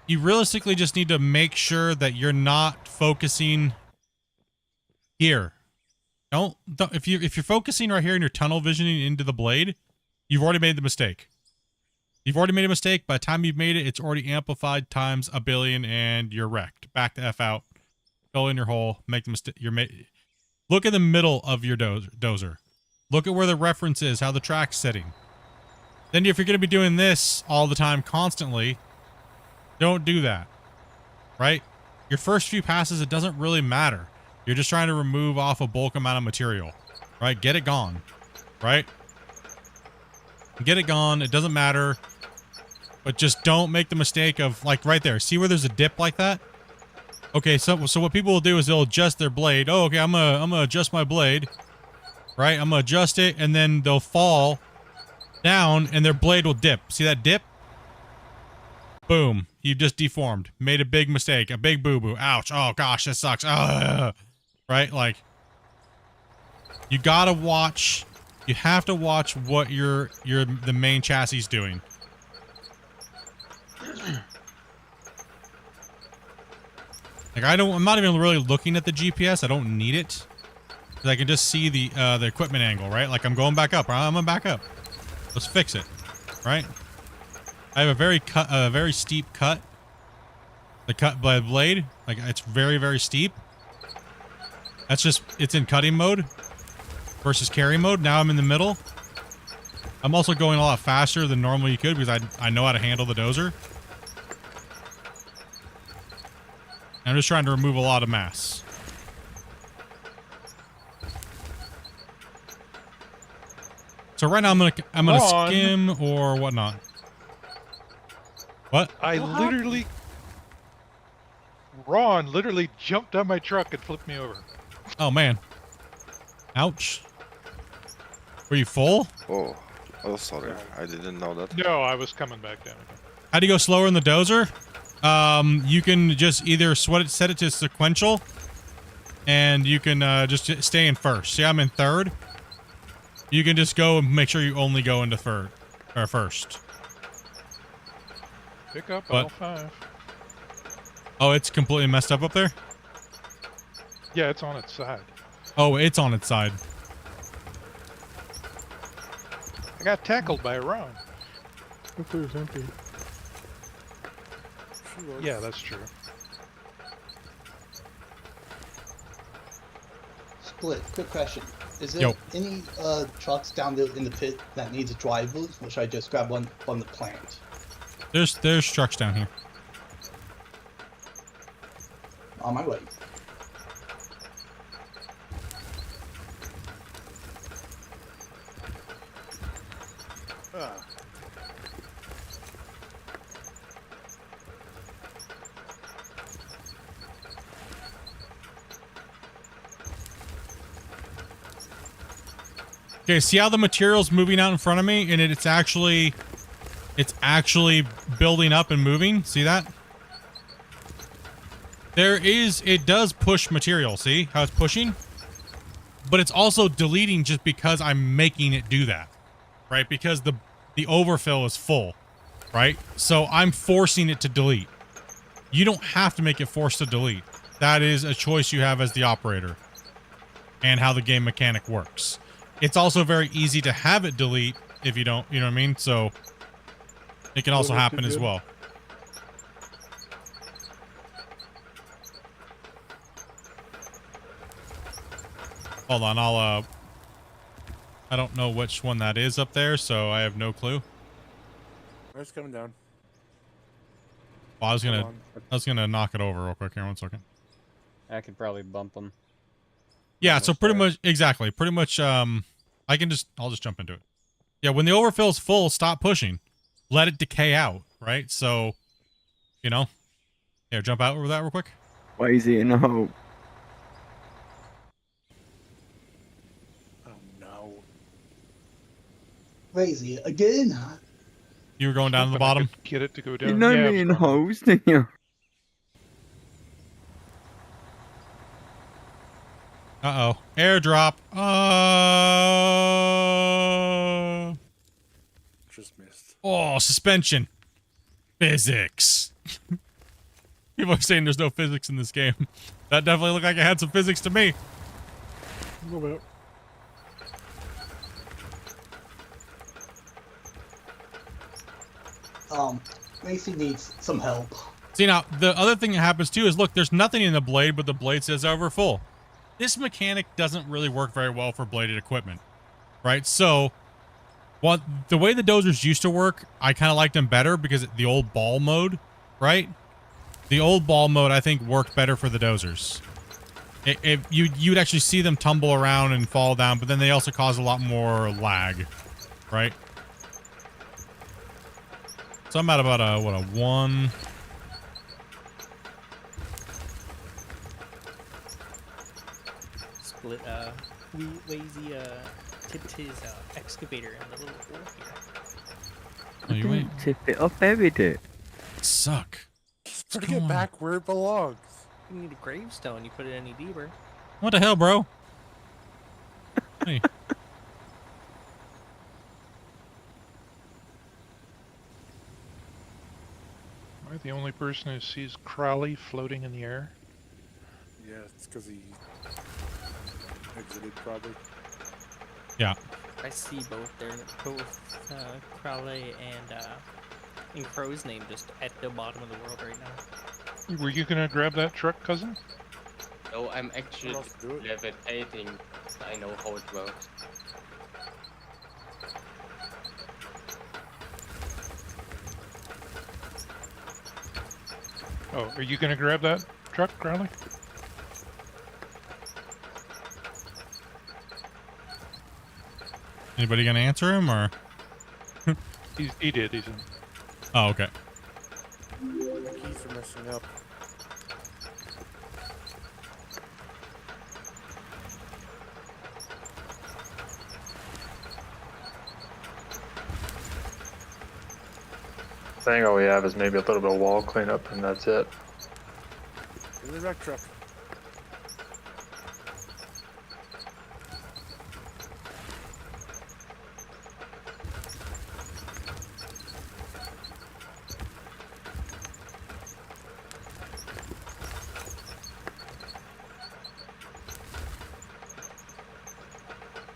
you realistically just need to make sure that you're not focusing here. Don't if you're focusing right here and you're tunnel visioning into the blade, you've already made the mistake. You've already made a mistake. By the time you've made it, it's already amplified times a billion and you're wrecked. Back the F out. Fill in your hole. Make the mistake. Look in the middle of your dozer. Look at where the reference is, how the track's sitting. Then if you're going to be doing this all the time constantly, don't do that. Right? Your first few passes, it doesn't really matter. You're just trying to remove off a bulk amount of material. Right? Get it gone. Right? Get it gone. It doesn't matter. But just don't make the mistake of, like, right there. See where there's a dip like that? Okay, so what people will do is they'll adjust their blade. Oh, okay, I'm gonna adjust my blade. Right? I'm gonna adjust it, and then they'll fall down, and their blade will dip. See that dip? Boom. You've just deformed. Made a big mistake. A big boo-boo. Ouch. Oh, gosh, that sucks. Right? Like, you gotta watch... You have to watch what the main chassis is doing. Like I'm not even really looking at the GPS. I don't need it. Cause I can just see the equipment angle, right? Like I'm going back up. I'm gonna back up. Let's fix it, right? I have a very steep cut. The cut by the blade, like it's very, very steep. That's just, it's in cutting mode. versus carry mode. Now I'm in the middle. I'm also going a lot faster than normally you could because I know how to handle the dozer. I'm just trying to remove a lot of mass. So right now I'm gonna Ron. skim or whatnot. What? Ron literally jumped on my truck and flipped me over. Oh man. Ouch. Were you full? Oh, sorry. I didn't know that. No, I was coming back down. How do you go slower in the dozer? You can just either set it to sequential, and you can just stay in first. See, I'm in third. You can just go and make sure you only go into third or first. Pick up What? aisle 5. Oh, it's completely messed up there? Yeah, it's on its side. Oh, it's on its side. I got tackled by Ron. Hopefully it was empty. Yeah, that's true. Split. Quick question: is there Yo. any trucks down there in the pit that needs a driver? Or should I just grab one from the plant? There's trucks down here. On my way. Okay, see how the material's moving out in front of me, and it's actually building up and moving. See that? It does push material. See how it's pushing? But it's also deleting just because I'm making it do that, right? Because the overfill is full, right? So I'm forcing it to delete. You don't have to make it force to delete. That is a choice you have as the operator and how the game mechanic works. It's also very easy to have it delete if you don't, you know what I mean? So it can also happen as well. Hold on, I don't know which one that is up there, so I have no clue. It's coming down. Well, I was gonna knock it over real quick here. 1 second. I could probably bump them. Yeah, so pretty much, exactly. Pretty much, I'll just jump into it. Yeah, when the overfill's full, stop pushing. Let it decay out, right? So, you know. Here, jump out over that real quick. Why is he in a hole? Oh no. Crazy again. You were going down to the bottom? Get it to go down. You know yeah, me in holes, didn't you? Uh-oh. Airdrop. Just missed. Oh, suspension. Physics. People are saying there's no physics in this game. That definitely looked like it had some physics to me. A little bit. Macy needs some help. See, now, the other thing that happens too is, look, there's nothing in the blade, but the blade says over full. This mechanic doesn't really work very well for bladed equipment, right? So, the way the dozers used to work, I kind of liked them better because the old ball mode, right? The old ball mode, I think, worked better for the dozers. You'd actually see them tumble around and fall down, but then they also cause a lot more lag, right? So I'm at about a 1. Split, lazy, tipped his, excavator in the little hole here. Oh, you ain't tip it. I buried it. Suck. Bring it back where it belongs. You need a gravestone, you put it any deeper. What the hell, bro? Hey. Am I the only person who sees Crowley floating in the air? Yeah, it's because he exited probably. Yeah. I see both there, both Crowley and Crow's name just at the bottom of the world right now. Were you gonna grab that truck, cousin? No, I'm actually else to do it? levitating. I know how it works. Oh, are you gonna grab that truck, Crowley? Anybody gonna answer him or? He did. He's in. Oh, okay. My keys are messing up. Thing all we have is maybe a little bit of wall cleanup, and that's it. Give me the wreck truck.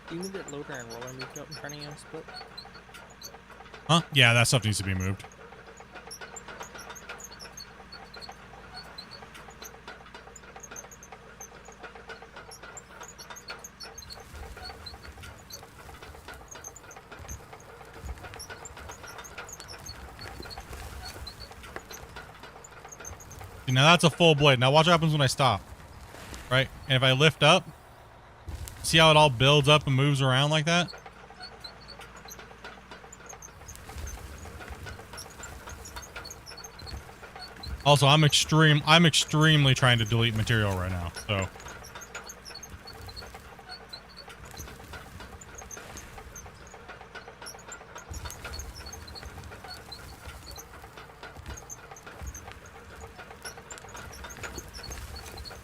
Do you need that loader and roller moved up in front of you, Split? Huh? Yeah, that stuff needs to be moved. See, now that's a full blade. Now watch what happens when I stop. Right? And if I lift up, see how it all builds up and moves around like that? Also, I'm extremely trying to delete material right now, so.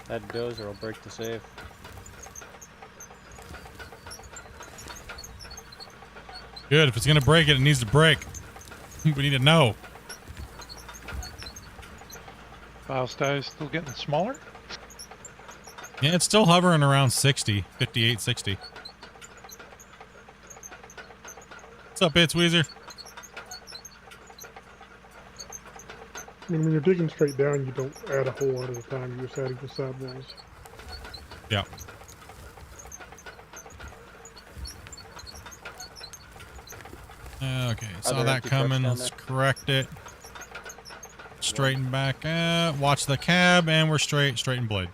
That dozer will break the safe. Good, if it's gonna break it, it needs to break. We need to know. File size still getting smaller? Yeah, it's still hovering around 60, 58, 60. What's up, Bits Weezer? I mean, when you're digging straight down, you don't add a whole lot at a time. You're just adding the side walls. Yeah. Okay, saw that coming. Let's correct it. Straighten back. Watch the cab, and we're straighten blade.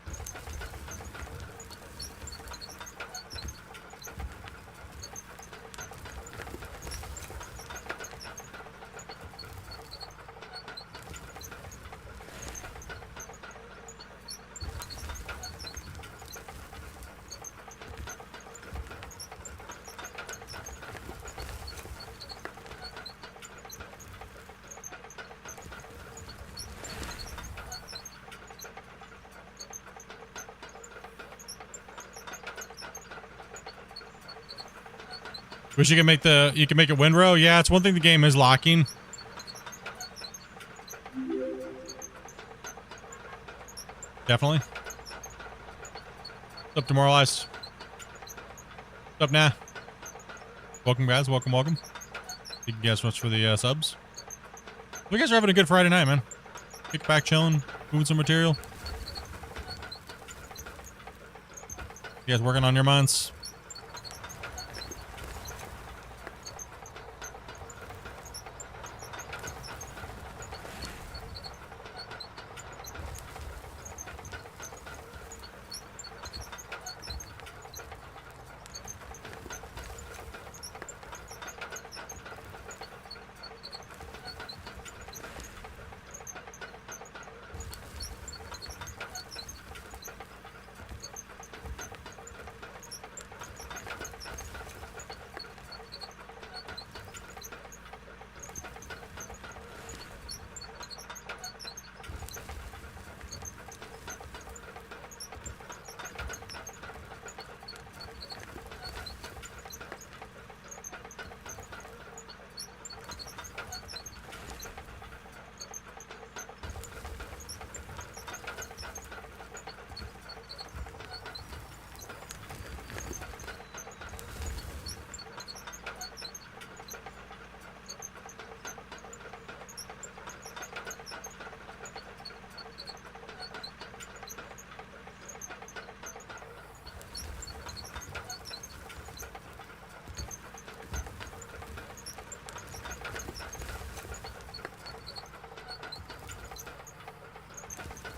Wish you could make a windrow. Yeah, it's one thing the game is locking. Definitely. What's up, Demoralized? What's up, Nah? Welcome, guys. Welcome. Thank you guys so much for the subs. You guys are having a good Friday night, man. Kick back, chilling, moving some material. You guys working on your minds?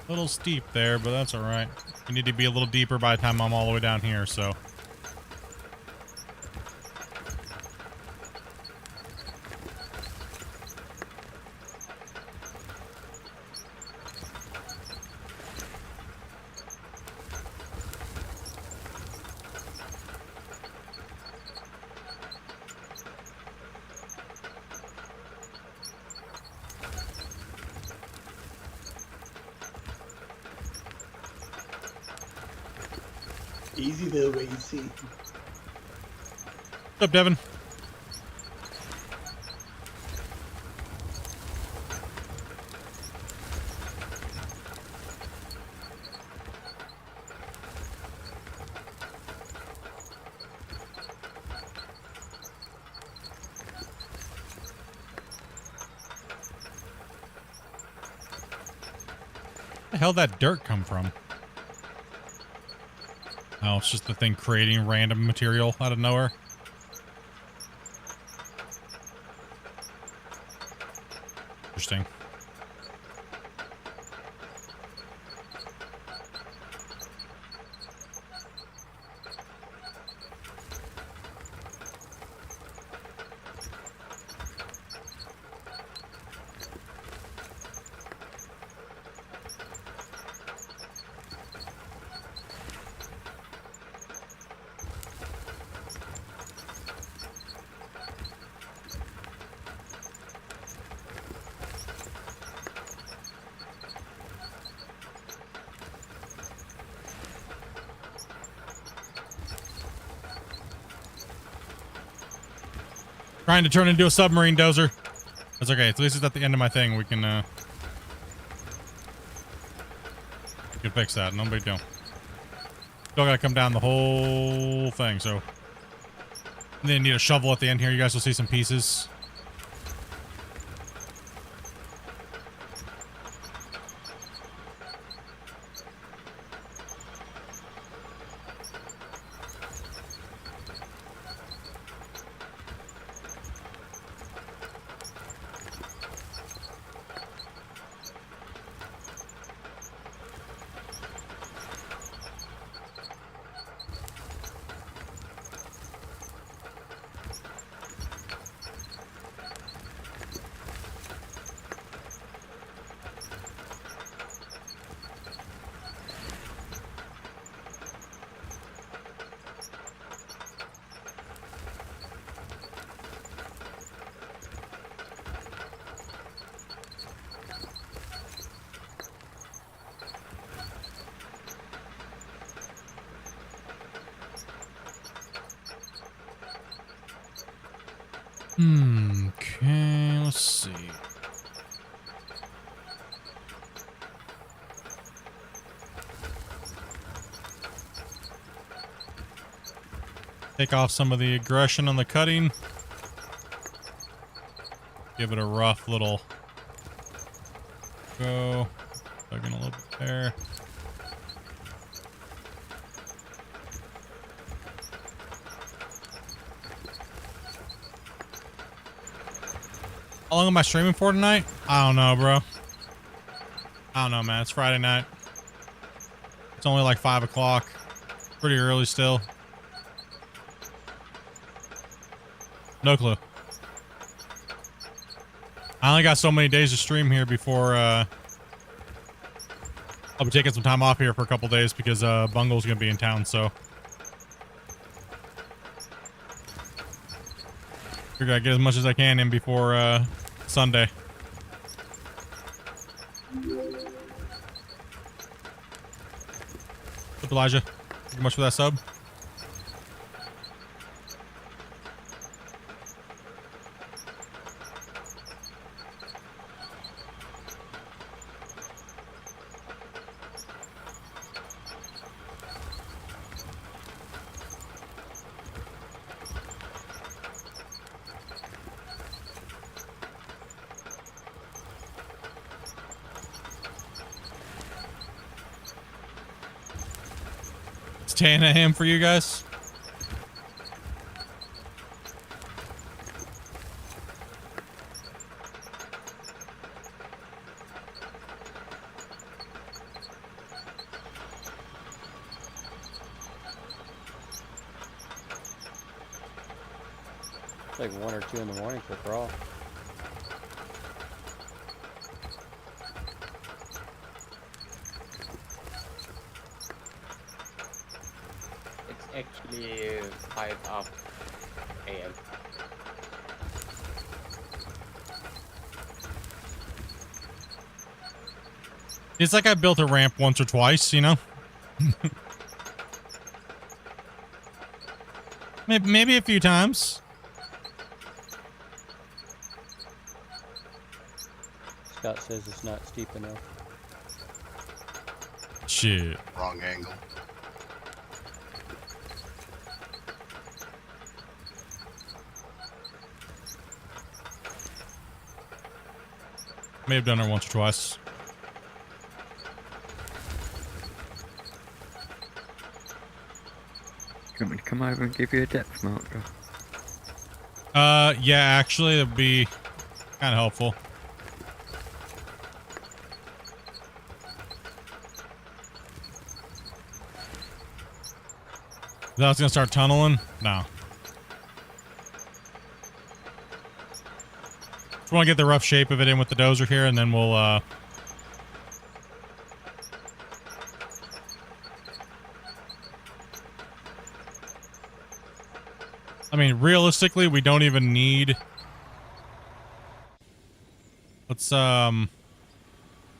little steep there, but that's all right. We need to be a little deeper by the time I'm all the way down here, so. Easy the way you see. What's up, Devin? Where the hell did that dirt come from? Oh, it's just the thing creating random material out of nowhere. Interesting. Trying to turn into a submarine dozer. That's okay. At least it's at the end of my thing. We can fix that. No big deal. Still gotta come down the whole thing, so. And then need a shovel at the end here. You guys will see some pieces. Okay, let's see. Take off some of the aggression on the cutting. Give it a rough little go. Plug in a little bit there. How long am I streaming for tonight? I don't know, bro. I don't know, man. It's Friday night. It's only like 5 o'clock. Pretty early still. No clue. I only got so many days to stream here before I'll be taking some time off here for a couple days because Bungle's gonna be in town, so figure I get as much as I can in before Sunday. What's up, Elijah? Thank you much for that sub. It's 10 a.m. for you guys. It's like 1 or 2 in the morning for crawl. It's actually 5 up a.m. It's like I built a ramp once or twice, you know? Maybe a few times. Scott says it's not steep enough. Shit. Wrong angle. May have done it once or twice. You want me to come over and give you a depth marker? Yeah, actually, that'd be kind of helpful. That's gonna start tunneling? No. Just want to get the rough shape of it in with the dozer here, and then we'll, I mean, realistically, we don't even need... Let's, yeah,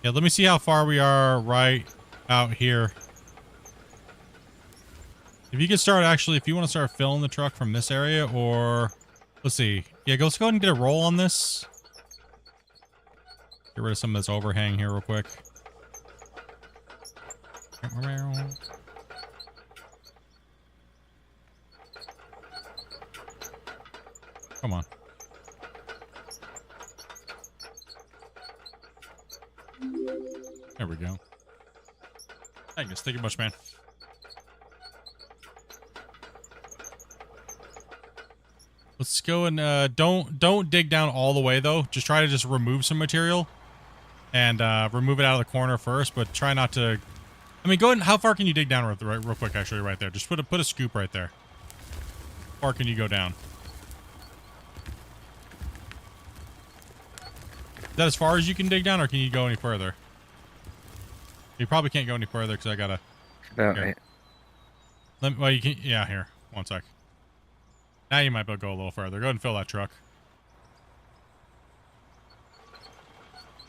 let me see how far we are right out here. If you could start, actually, if you want to start filling the truck from this area, or... Let's see. Yeah, let's go ahead and get a roll on this. Get rid of some of this overhang here real quick. Come on. There we go. Thank you much, man. Let's go and don't dig down all the way though. Just try to just remove some material and remove it out of the corner first, but try not to. I mean, go ahead and how far can you dig down real quick? Actually, right there. Just put a scoop right there. How far can you go down? Is that as far as you can dig down, or can you go any further? You probably can't go any further because I gotta. About it. Well, you can. Yeah, here. 1 sec. Now you might be able to go a little further. Go ahead and fill that truck.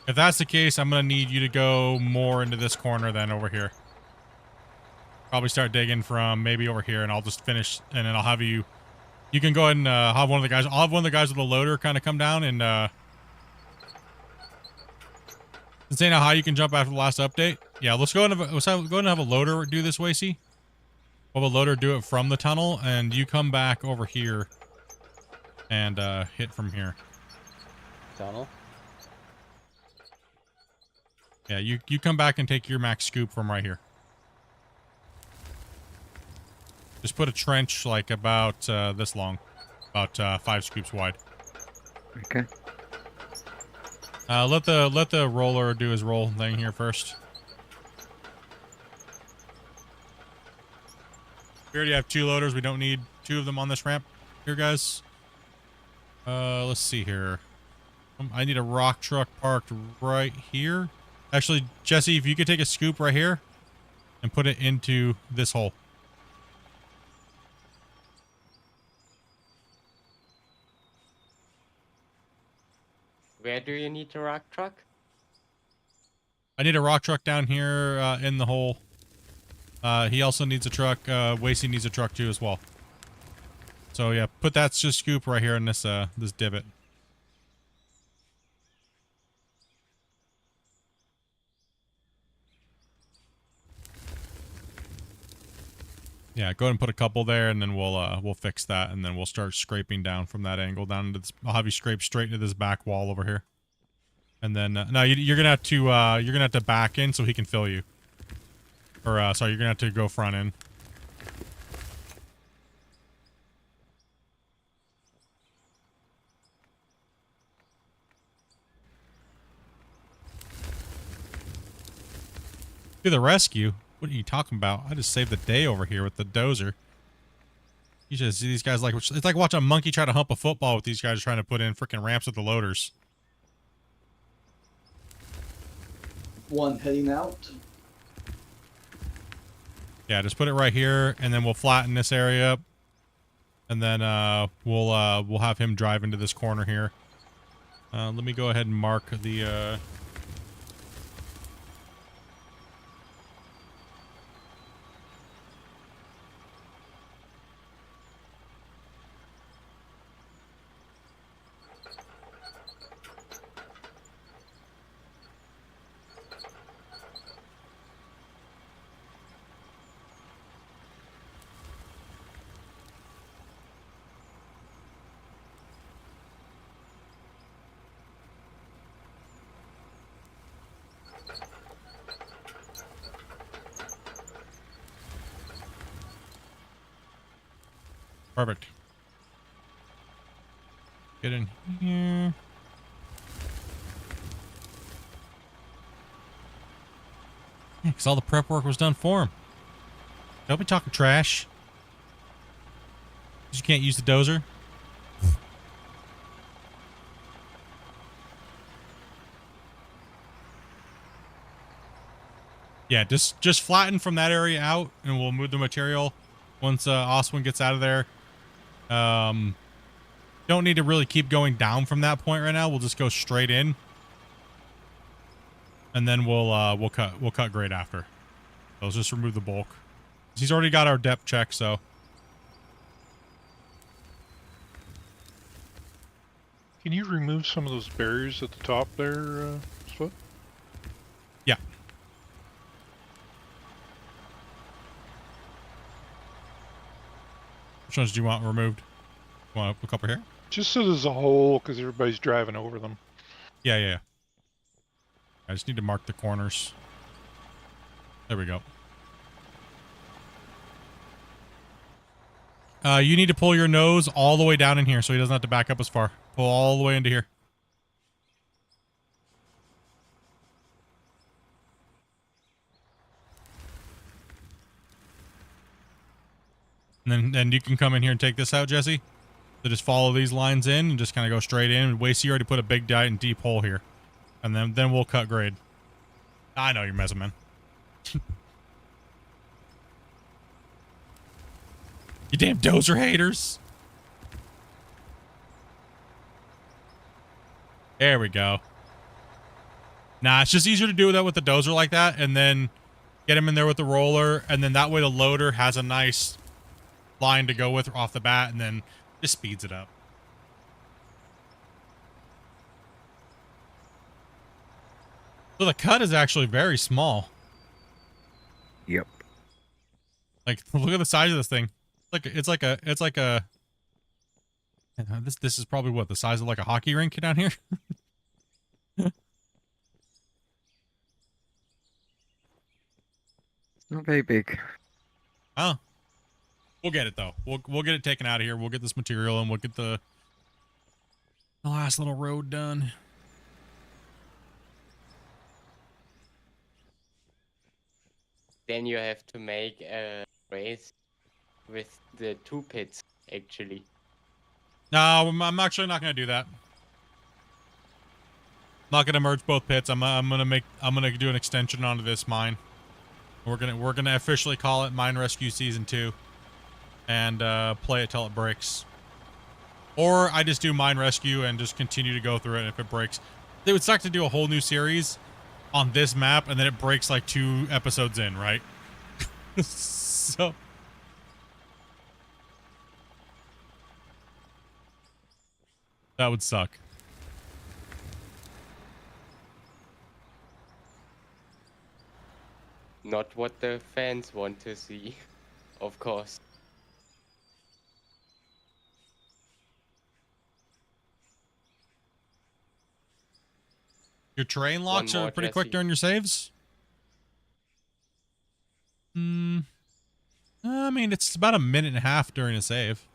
If that's the case, I'm going to need you to go more into this corner than over here. Probably start digging from maybe over here, and I'll just finish, and then I'll have you... You can go ahead and have one of the guys... I'll have one of the guys with the loader kind of come down and... Since they know how you can jump after the last update. Yeah, let's go ahead and have a loader do this, Wacy. We'll have a loader do it from the tunnel, and you come back over here and hit from here. Tunnel? Yeah, you come back and take your max scoop from right here. Just put a trench like about this long, about 5 scoops wide. Okay. Let the roller do his roll thing here first. We already have 2 loaders. We don't need 2 of them on this ramp here, guys. Let's see here. I need a rock truck parked right here. Actually, Jesse, if you could take a scoop right here and put it into this hole. Where do you need a rock truck? I need a rock truck down here in the hole. He also needs a truck. Wacy needs a truck too as well. So yeah, put that just scoop right here in this this divot. Yeah, go ahead and put a couple there, and then we'll fix that, and then we'll start scraping down from that angle down into this. I'll have you scrape straight into this back wall over here, and then no, you're gonna have to back in so he can fill you. Or, sorry, you're gonna have to go front in. Do the rescue? What are you talking about? I just saved the day over here with the dozer. You just see these guys like, it's like watching a monkey try to hump a football with these guys trying to put in freaking ramps with the loaders. One heading out. Yeah, just put it right here, and then we'll flatten this area up, and then we'll have him drive into this corner here. Let me go ahead and mark the. Perfect. Get in here. Yeah, because all the prep work was done for him. Don't be talking trash. 'Cause you can't use the dozer. Yeah, just flatten from that area out, and we'll move the material once Oswin gets out of there. Don't need to really keep going down from that point right now. We'll just go straight in, and then we'll cut grade after. So let's just remove the bulk. He's already got our depth check, so. Can you remove some of those barriers at the top there, Split? Yeah. Which ones do you want removed? Want a couple here? Just so there's a hole, because everybody's driving over them. Yeah. I just need to mark the corners. There we go. You need to pull your nose all the way down in here so he doesn't have to back up as far. Pull all the way into here. And then you can come in here and take this out, Jesse. So just follow these lines in and just kind of go straight in. Wasey already put a big giant and deep hole here. And then we'll cut grade. I know you're messing, man. You damn dozer haters. There we go. Nah, it's just easier to do that with the dozer like that, and then get him in there with the roller, and then that way the loader has a nice line to go with off the bat, and then just speeds it up. So the cut is actually very small. Yep. Like, look at the size of this thing. It's like a this is probably what, the size of like a hockey rink down here. Not very big. Oh. We'll get it though. We'll get it taken out of here. We'll get this material and we'll get the last little road done. Then you have to make a race with the 2 pits, actually. No, I'm actually not going to do that. Not going to merge both pits. I'm going to do an extension onto this mine. We're going to officially call it Mine Rescue Season 2 and play it till it breaks. Or I just do Mine Rescue and just continue to go through it, and if it breaks. They would suck to do a whole new series on this map and then it breaks like 2 episodes in, right? So that would suck. Not what the fans want to see, of course. Your terrain locks are pretty quick during your saves? I mean, it's about 1.5 minutes during a save.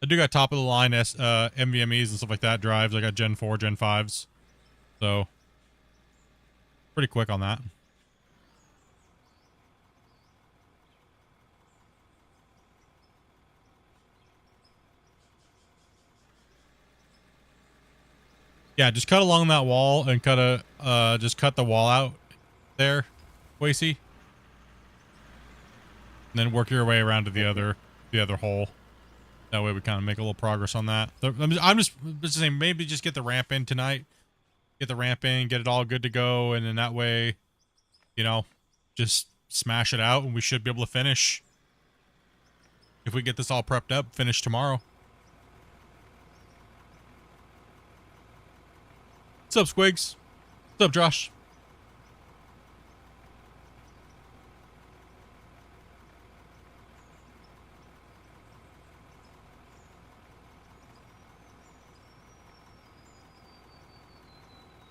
I do got top of the line MVMEs and stuff like that drives. I got Gen 4, Gen 5s. So, pretty quick on that. Yeah, just cut along that wall and just cut the wall out there, Wacy. And then work your way around to the other hole. That way we kind of make a little progress on that. I'm just saying, maybe just get the ramp in tonight. Get the ramp in, get it all good to go, and then that way, you know, just smash it out, and we should be able to finish. If we get this all prepped up, finish tomorrow. What's up, Squigs? What's up, Josh?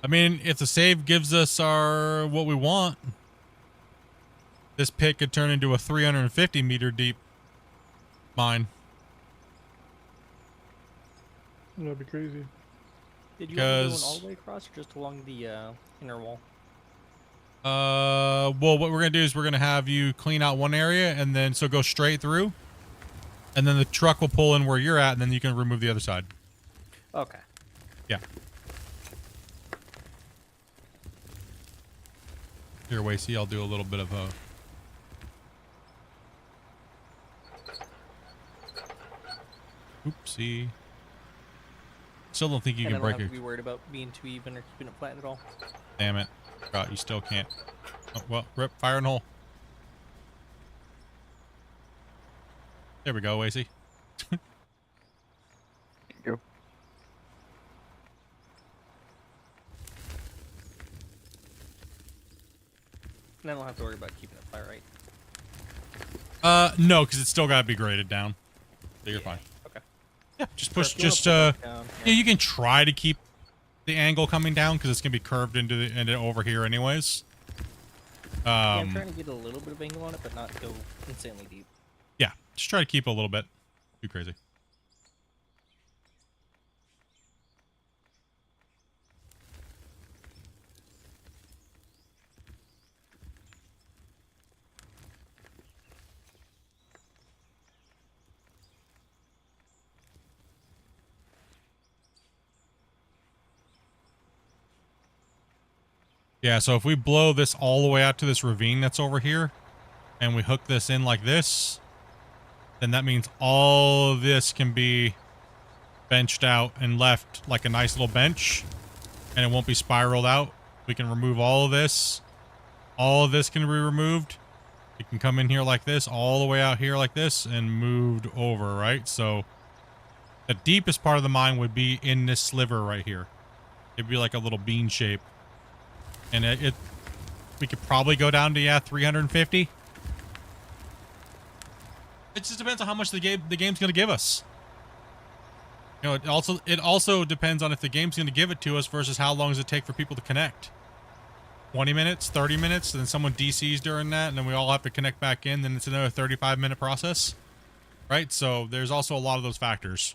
I mean, if the save gives us what we want, this pit could turn into a 350 meter deep mine. That'd be crazy. Did you want to go all the way across, or just along the inner wall? Well, what we're gonna do is we're gonna have you clean out one area, and then so go straight through, and then the truck will pull in where you're at, and then you can remove the other side. Okay. Yeah. Here, Wacy, I'll do a little bit of a... Oopsie. Still don't think you can break it. I don't have it. to be worried about being too even or keeping it flat at all. Damn it. God, you still can't. Oh, well, rip, fire and hole. There we go, Wacy. Go. And I don't have to worry about keeping it flat, right? No, because it's still got to be graded down. So you're fine. Okay. Yeah, just push, Sure, if you wanna pull that down, yeah, you can try to keep the angle coming down because it's going to be curved into over here anyways. Yeah, I'm trying to get a little bit of angle on it, but not go insanely deep. Yeah, just try to keep a little bit. Too crazy. Yeah, so if we blow this all the way out to this ravine that's over here, and we hook this in like this, then that means all of this can be benched out and left like a nice little bench, and it won't be spiraled out. We can remove all of this. All of this can be removed. It can come in here like this, all the way out here like this, and moved over, right? So the deepest part of the mine would be in this sliver right here. It'd be like a little bean shape. And we could probably go down to, yeah, 350. It just depends on how much the game's going to give us. You know, it also depends on if the game's going to give it to us versus how long does it take for people to connect. 20 minutes, 30 minutes, and then someone DCs during that, and then we all have to connect back in, then it's another 35-minute process. Right? So there's also a lot of those factors.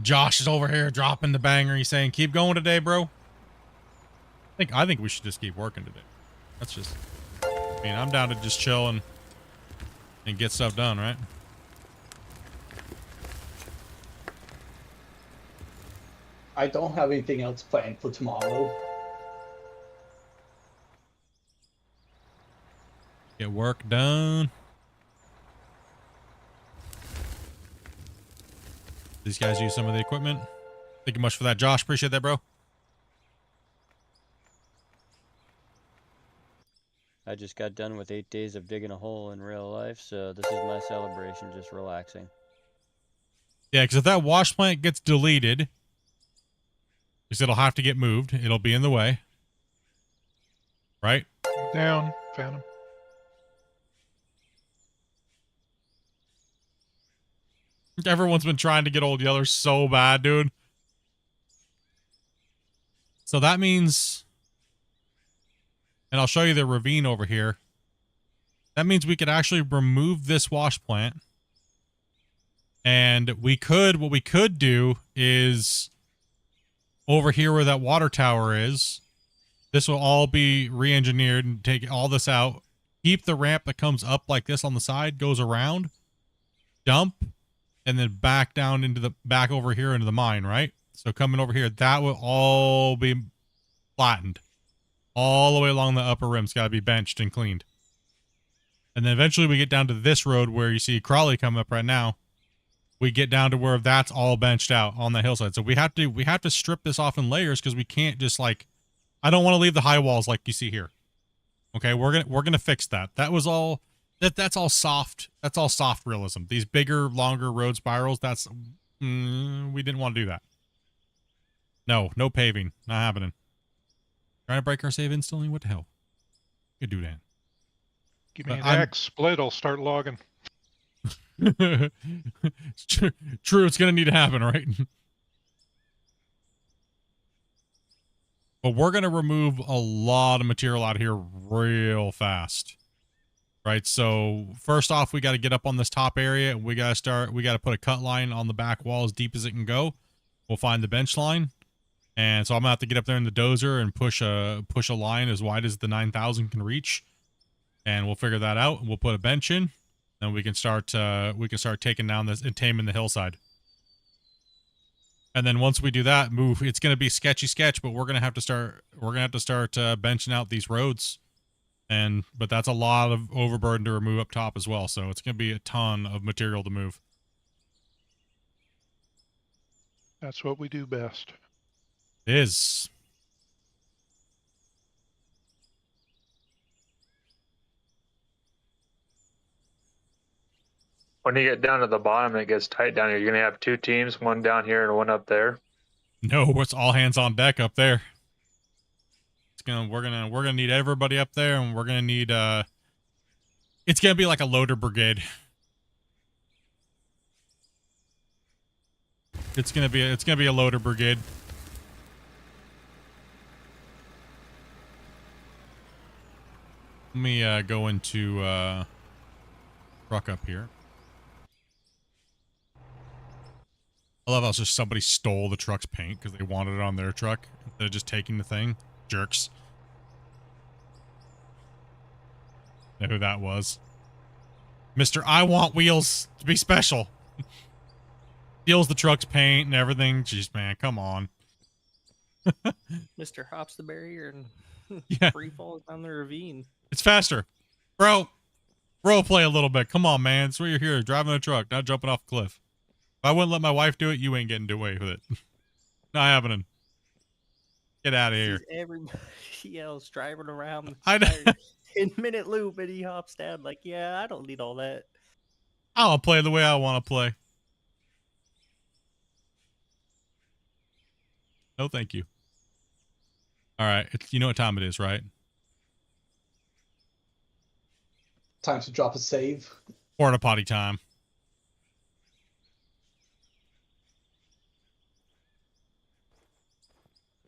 Josh is over here dropping the banger. He's saying, keep going today, bro. I think we should just keep working today. That's just... I mean, I'm down to just chill and get stuff done, right? I don't have anything else planned for tomorrow. Get work done. These guys use some of the equipment. Thank you much for that, Josh. Appreciate that, bro. I just got done with 8 days of digging a hole in real life, so this is my celebration, just relaxing. Yeah, because if that wash plant gets deleted, because it'll have to get moved, it'll be in the way. Right? Down. Found him. Everyone's been trying to get Old Yeller so bad, dude. So that means... And I'll show you the ravine over here. That means we could actually remove this wash plant. And what we could do is over here where that water tower is, this will all be re-engineered and take all this out. Keep the ramp that comes up like this on the side, goes around, dump, and then back down into the back over here into the mine, right? So coming over here, that will all be flattened. All the way along the upper rim's got to be benched and cleaned. And then eventually we get down to this road where you see Crawley coming up right now. We get down to where that's all benched out on the hillside. So we have to strip this off in layers because we can't just like, I don't want to leave the high walls like you see here. Okay, we're gonna fix that. That was all that's all soft. That's all soft realism. These bigger, longer road spirals, that's we didn't want to do that. No paving. Not happening. Trying to break our save instantly? What the hell? You do that. Give me an axe, split, I'll start logging. True, it's gonna need to happen, right? But we're gonna remove a lot of material out of here real fast. Right, so first off, we got to get up on this top area. We got to put a cut line on the back wall as deep as it can go. We'll find the bench line. And so I'm gonna have to get up there in the dozer and push a line as wide as the 9,000 can reach. And we'll figure that out. We'll put a bench in. Then we can start taking down this and taming the hillside. And then once we do that, it's gonna be sketchy sketch, but we're gonna have to start benching out these roads. But that's a lot of overburden to remove up top as well, so it's gonna be a ton of material to move. That's what we do best. It is. When you get down to the bottom, it gets tight down here. You're gonna have two teams, one down here and one up there. No, it's all hands on deck up there. We're gonna need everybody up there, and we're gonna need it's gonna be like a loader brigade. It's gonna be a loader brigade. Let me go into truck up here. I love how just somebody stole the truck's paint because they wanted it on their truck instead of just taking the thing. Jerks. Know who that was? Mr. I want wheels to be special. Steals the truck's paint and everything. Jeez, man, come on. Mr. Hops the barrier and Yeah. free falls down the ravine. It's faster. Bro, role play a little bit. Come on, man. That's why you're here. Driving a truck, not jumping off a cliff. If I wouldn't let my wife do it, you ain't getting away with it. Not happening. Get out of here. Everybody else driving around I know. 10-minute loop and he hops down like, yeah, I don't need all that. I'll play the way I want to play. No, thank you. All right. You know what time it is, right? Time to drop a save. Porta potty time.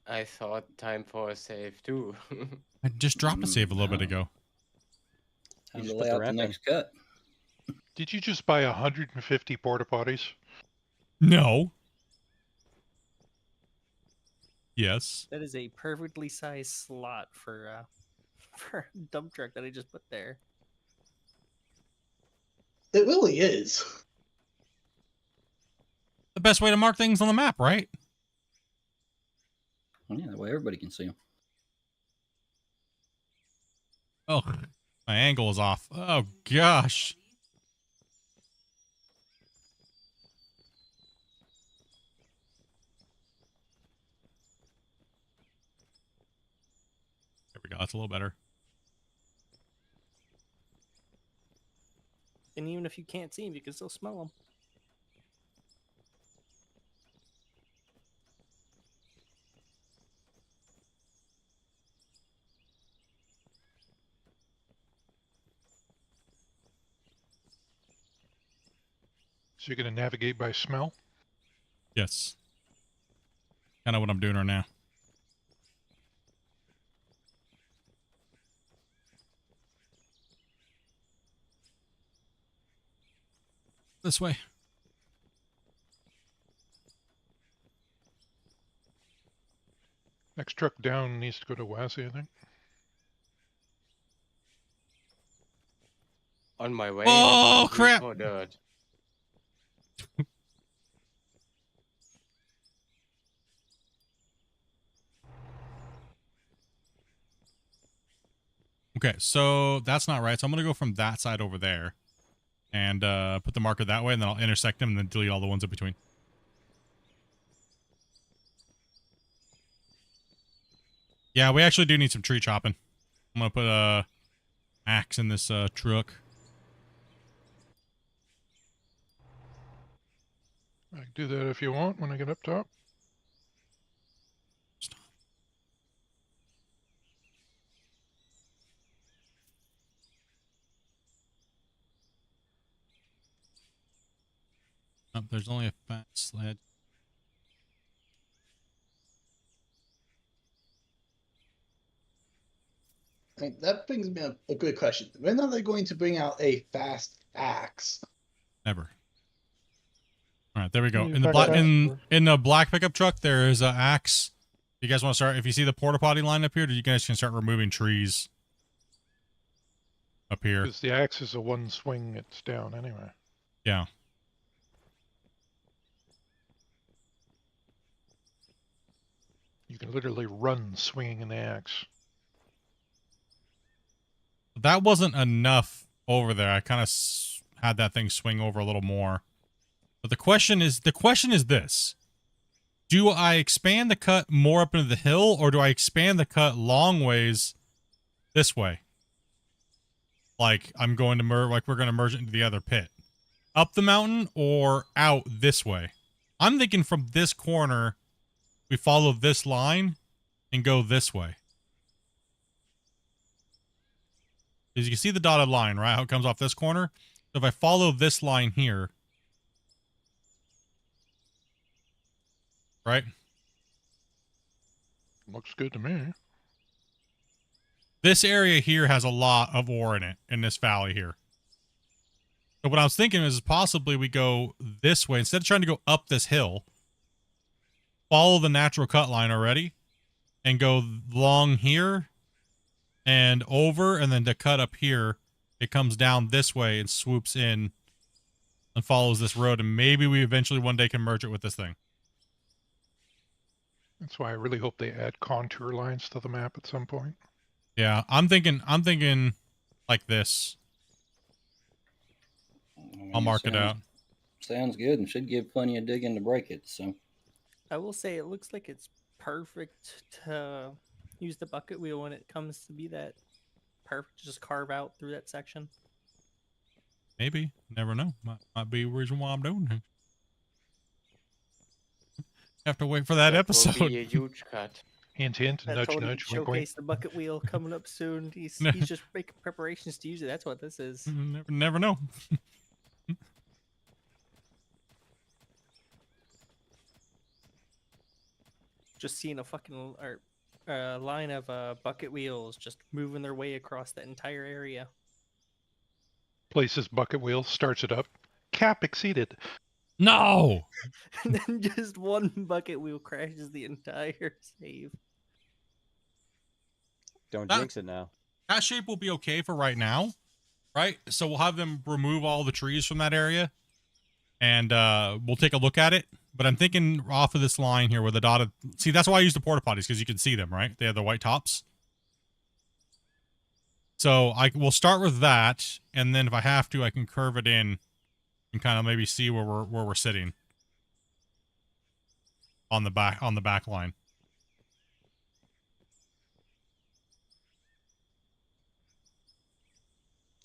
I thought time for a save too. I just dropped a save a little bit ago. Time to lay out the next cut. Did you just buy 150 porta potties? No. Yes. That is a perfectly sized slot for a dump truck that I just put there. It really is. The best way to mark things on the map, right? Well, yeah, that way everybody can see them. Oh, my angle is off. Oh, gosh. There we go. That's a little better. And even if you can't see them, you can still smell them. So you're going to navigate by smell? Yes. Kind of what I'm doing right now. This way. Next truck down needs to go to Wassy, I think. On my way. Oh, crap. Oh, dirt. Okay, so that's not right. So I'm going to go from that side over there and put the marker that way, and then I'll intersect them and then delete all the ones in between. Yeah, we actually do need some tree chopping. I'm going to put a axe in this truck. I can do that if you want when I get up top. Oh, there's only a fat sled. I mean, that brings me a good question. When are they going to bring out a fast axe? Never. All right, there we go. Yeah, In the back black to that. in the black pickup truck, there is an axe. You guys want to start? If you see the porta potty line up here, you guys can start removing trees up here. Because the axe is a one swing, it's down anyway. Yeah. You can literally run swinging an axe. That wasn't enough over there. I kind of had that thing swing over a little more. But the question is this. Do I expand the cut more up into the hill, or do I expand the cut long ways this way? Like I'm going to we're going to merge it into the other pit. Up the mountain or out this way? I'm thinking from this corner, we follow this line and go this way. As you can see the dotted line, right? How it comes off this corner. So if I follow this line here, right? Looks good to me. This area here has a lot of ore in it, in this valley here. So what I was thinking is possibly we go this way. Instead of trying to go up this hill, follow the natural cut line already, and go long here, and over, and then to cut up here, it comes down this way and swoops in and follows this road, and maybe we eventually one day can merge it with this thing. That's why I really hope they add contour lines to the map at some point. Yeah, I'm thinking like this. I'll mark it out. Sounds good and should give plenty of digging to break it. So I will say it looks like it's perfect to use the bucket wheel when it comes to be that perfect to just carve out through that section. Maybe. Never know. Might be the reason why I'm doing it. Have to wait for that episode. Will be a huge cut. Hint, hint, I nudge, told him nudge, to wink, wink. showcase the bucket wheel coming up soon. He's just making preparations to use it. That's what this is. Never know. Just seeing a fucking line of bucket wheels just moving their way across that entire area. Places bucket wheel, starts it up. Cap exceeded. No! And then just one bucket wheel crashes the entire save. Don't jinx it now. That shape will be okay for right now, right? So we'll have them remove all the trees from that area, and we'll take a look at it. But I'm thinking off of this line here where the dotted... See, that's why I use the porta potties, because you can see them, right? They have the white tops. So we'll start with that, and then if I have to, I can curve it in and kind of maybe see where we're sitting on the back line.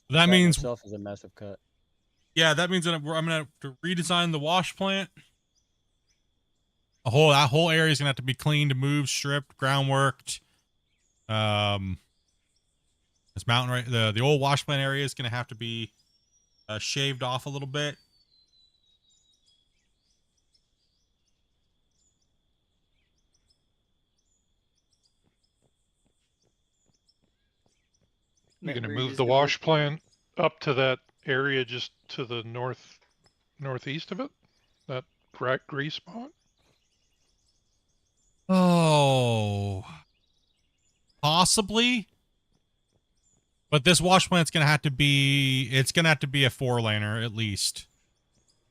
That means itself is a massive cut. Yeah, that means that I'm gonna have to redesign the wash plant. That whole area is gonna have to be cleaned, moved, stripped, groundworked. This mountain right, the old wash plant area is gonna have to be shaved off a little bit. You're going to move the wash plant up to that area just to the northeast of it? That gray spot? Oh, possibly. But this wash plant's gonna have to be. It's gonna have to be a 4-laner at least.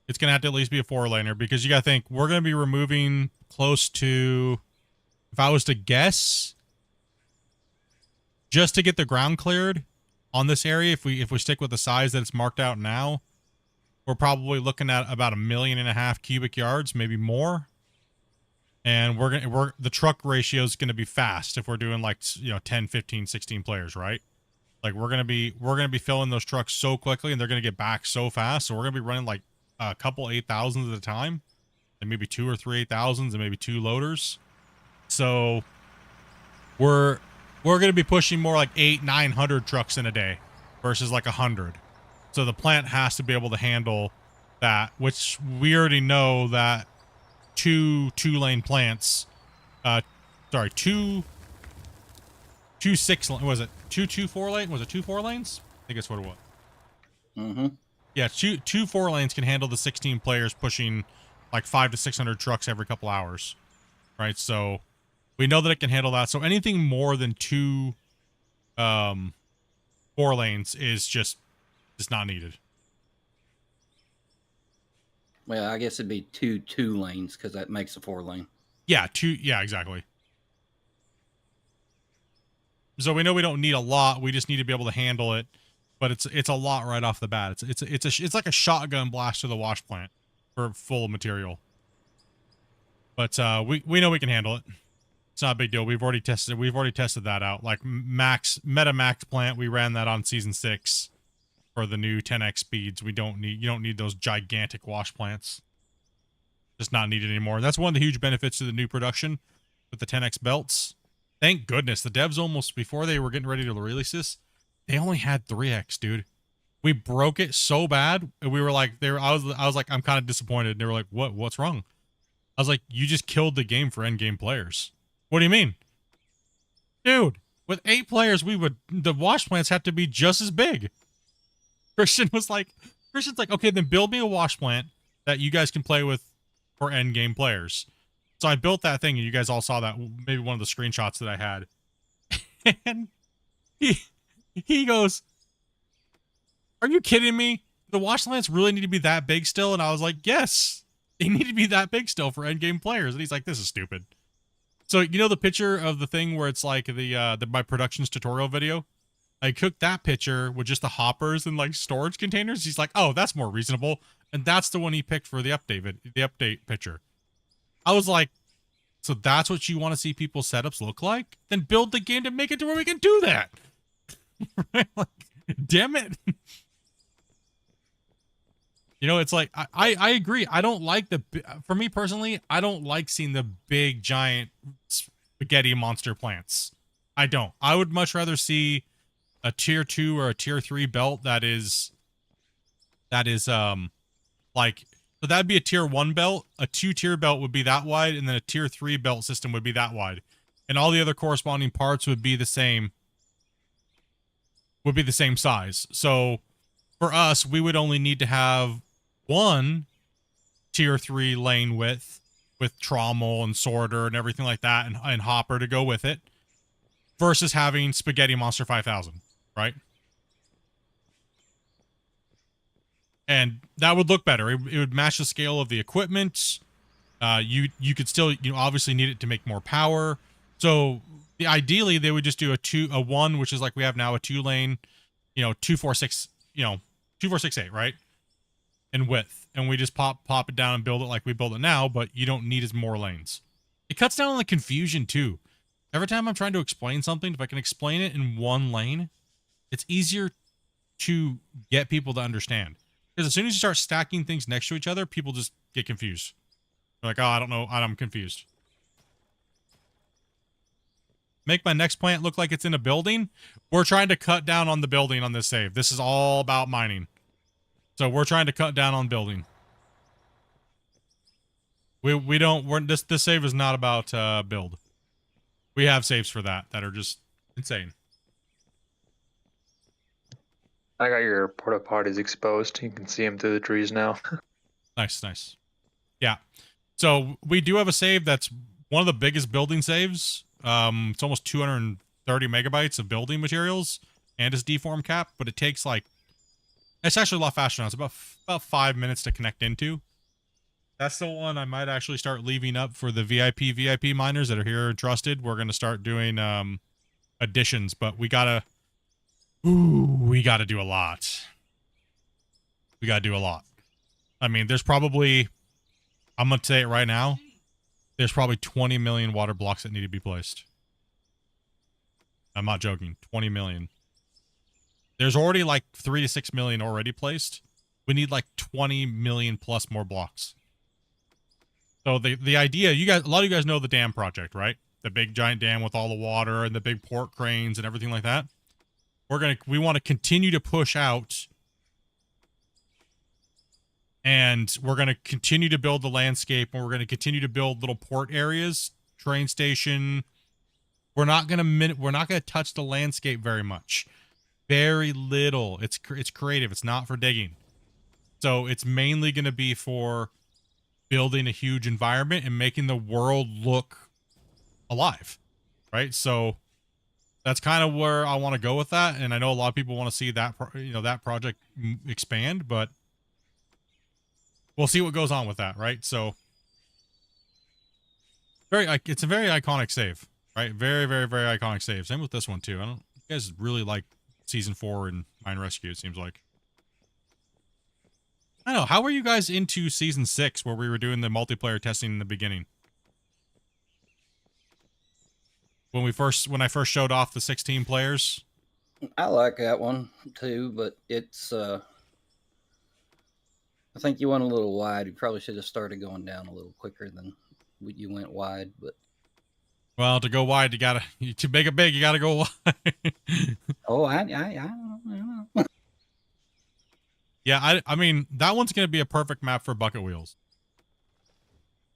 It's gonna have to at least be a 4-laner because you gotta think we're gonna be removing close to. If I was to guess, just to get the ground cleared on this area, if we stick with the size that it's marked out now, we're probably looking at about 1.5 million cubic yards, maybe more. And the truck ratio is going to be fast if we're doing like 10, 15, 16 players, right? Like we're gonna be filling those trucks so quickly, and they're gonna get back so fast. So we're gonna be running like a couple 8,000s at a time, and maybe 2 or 3 8,000s, and maybe 2 loaders. So we're gonna be pushing more like 800-900 trucks in a day versus like 100. So the plant has to be able to handle that, which we already know that two 2 4 lane? Was it 2 4 lanes? I think that's what it was. Mm-hmm. Yeah, two 4 lanes can handle the 16 players pushing like 500 to 600 trucks every couple hours, right? So we know that it can handle that. So anything more than 2 4 lanes is just not needed. Well, I guess it'd be 2 lanes because that makes a 4 lane. Yeah, 2. Yeah, exactly. So we know we don't need a lot. We just need to be able to handle it, but it's a lot right off the bat. It's like a shotgun blast to the wash plant for full of material. But we know we can handle it. It's not a big deal. We've already tested that out. Like Meta Max plant, we ran that on season 6 for the new 10x speeds. You don't need those gigantic wash plants. Just not needed anymore. That's one of the huge benefits to the new production with the 10x belts. Thank goodness the devs almost before they were getting ready to release this, they only had 3x, dude. We broke it so bad, and we were like, I was like, I'm kind of disappointed. And they were like, what's wrong? I was like, you just killed the game for end game players. What do you mean, dude? With 8 players, the wash plants have to be just as big. Christian's like, okay, then build me a wash plant that you guys can play with for end game players. So I built that thing, and you guys all saw that, maybe one of the screenshots that I had. And he goes, are you kidding me? The wash plants really need to be that big still? And I was like, yes, they need to be that big still for end game players. And he's like, this is stupid. So you know the picture of the thing where it's like my productions tutorial video? I cooked that picture with just the hoppers and like storage containers. He's like, oh, that's more reasonable. And that's the one he picked for the update picture. I was like, so that's what you want to see people's setups look like? Then build the game to make it to where we can do that. Like, damn it. You know, it's like, I agree. I don't like for me personally, I don't like seeing the big, giant spaghetti monster plants. I don't. I would much rather see a tier 2 or a tier 3 belt that is like, so that'd be a tier 1 belt. A 2-tier belt would be that wide, and then a tier 3 belt system would be that wide. And all the other corresponding parts would be the same size. So for us, we would only need to have 1 tier 3 lane width with trommel and sorter and everything like that, and hopper to go with it, versus having Spaghetti Monster 5000, right? And that would look better. It would match the scale of the equipment. You could still, obviously need it to make more power. So ideally they would just do a 1, which is like we have now, a 2-lane, 246, 2468, right? In width. And we just pop it down and build it like we build it now, but you don't need as more lanes. It cuts down on the confusion too. Every time I'm trying to explain something, if I can explain it in 1 lane, it's easier to get people to understand. Because as soon as you start stacking things next to each other, people just get confused. They're like, oh, I don't know, I'm confused. Make my next plant look like it's in a building. We're trying to cut down on the building on this save. This is all about mining. So we're trying to cut down on building. This save is not about build. We have saves for that are just insane. I got your porta potties exposed. You can see them through the trees now. Nice. Yeah. So we do have a save that's one of the biggest building saves. It's almost 230 megabytes of building materials and its deform cap, but it takes it's actually a lot faster now. It's about 5 minutes to connect into. That's the one I might actually start leaving up for the VIP miners that are here and trusted. We're going to start doing additions, but we gotta do a lot. We gotta do a lot. I mean, there's probably, I'm gonna say it right now, there's probably 20 million water blocks that need to be placed. I'm not joking. 20 million. There's already like 3 to 6 million already placed. We need like 20 million plus more blocks. So the idea, you guys, a lot of you guys know the dam project, right? The big giant dam with all the water and the big port cranes and everything like that. We want to continue to push out, and we're going to continue to build the landscape, and we're going to continue to build little port areas, train station. We're not going to touch the landscape very much. Very little. It's creative. It's not for digging. So it's mainly going to be for building a huge environment and making the world look alive, right? So that's kind of where I want to go with that. And I know a lot of people want to see that, that project expand, but we'll see what goes on with that, right? So it's a very iconic save, right? Very, very, very iconic save. Same with this one too. You guys really like Season 4 and Mine Rescue, it seems like. I don't know. How were you guys into Season 6 where we were doing the multiplayer testing in the beginning? When I first showed off the 16 players? I like that one too, but it's I think you went a little wide. You probably should have started going down a little quicker than you went wide, but well, to go wide, to make it big, you gotta go wide. Oh, I don't know. Yeah, I mean, that one's going to be a perfect map for bucket wheels.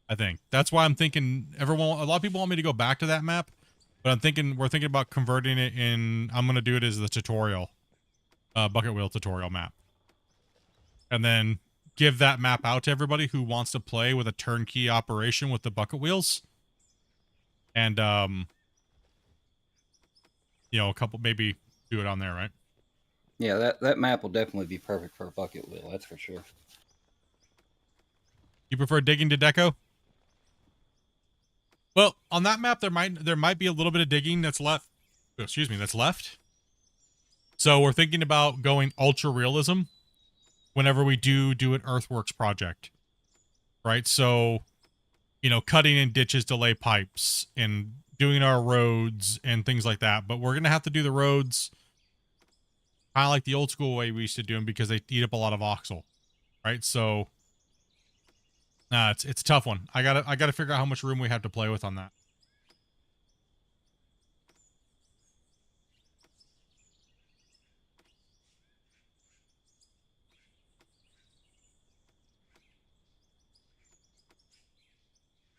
I think. That's why I'm thinking a lot of people want me to go back to that map, but we're thinking about converting it I'm going to do it as the tutorial, bucket wheel tutorial map. And then give that map out to everybody who wants to play with a turnkey operation with the bucket wheels. And, a couple, maybe do it on there, right? Yeah, that map will definitely be perfect for a bucket wheel. That's for sure. You prefer digging to deco? Well, on that map, there might be a little bit of digging that's left. Excuse me, that's left. So we're thinking about going ultra realism whenever we do an earthworks project, right? So, cutting in ditches to lay pipes and doing our roads and things like that. But we're gonna have to do the roads kind of like the old school way we used to do them because they eat up a lot of voxel, right? So, it's a tough one. I gotta figure out how much room we have to play with on that.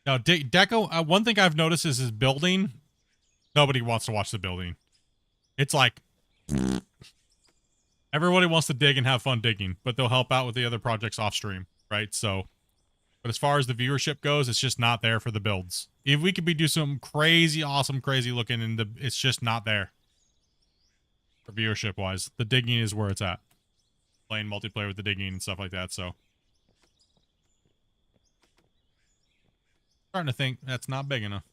Now, deco. One thing I've noticed is his building. Nobody wants to watch the building. It's like. Everybody wants to dig and have fun digging, but they'll help out with the other projects off stream, right? So, but as far as the viewership goes, it's just not there for the builds. If we could do some crazy, awesome, crazy looking, it's just not there for viewership wise. The digging is where it's at. Playing multiplayer with the digging and stuff like that. So, starting to think that's not big enough.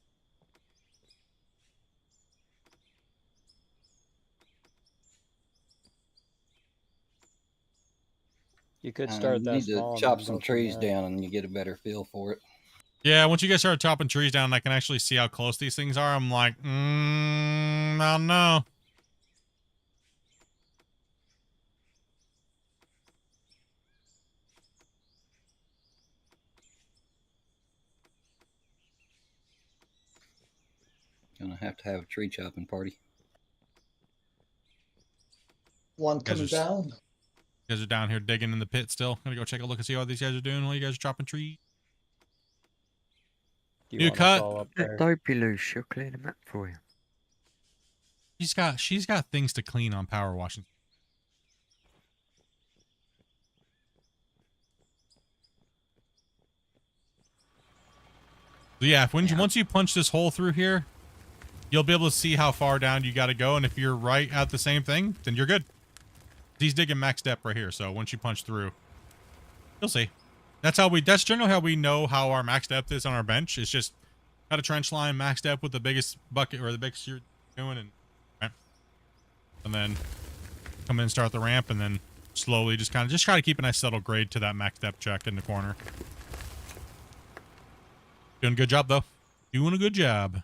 You could start that small. You need to chop some trees down and you get a better feel for it. Yeah, once you guys start chopping trees down, I can actually see how close these things are. I'm like, I don't know. Gonna have to have a tree chopping party. One coming down. You guys are down here digging in the pit still. Gonna go check a look and see how these guys are doing while you guys are chopping trees. New cut. Don't be loose. She'll clean them up for you. She's got things to clean on power washing. So yeah, once you punch this hole through here, you'll be able to see how far down you got to go, and if you're right at the same thing, then you're good. He's digging max depth right here, so once you punch through, you'll see. That's generally how we know how our max depth is on our bench. It's just got a trench line, max depth with the biggest bucket or the biggest you're doing, and and then come in and start the ramp, and then slowly just try to keep a nice subtle grade to that max depth check in the corner. Doing a good job, though. Doing a good job.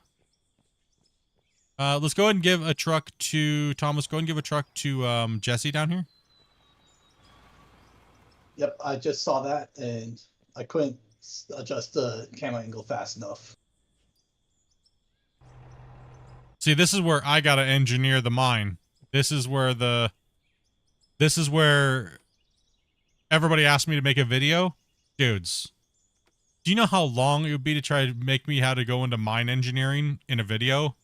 Let's go ahead and give a truck to Thomas. Go ahead and give a truck to Jesse down here. Yep, I just saw that and I couldn't adjust the camera angle fast enough. See, this is where I gotta engineer the mine. This is where everybody asked me to make a video. Dudes, do you know how long it would be to try to make me how to go into mine engineering in a video?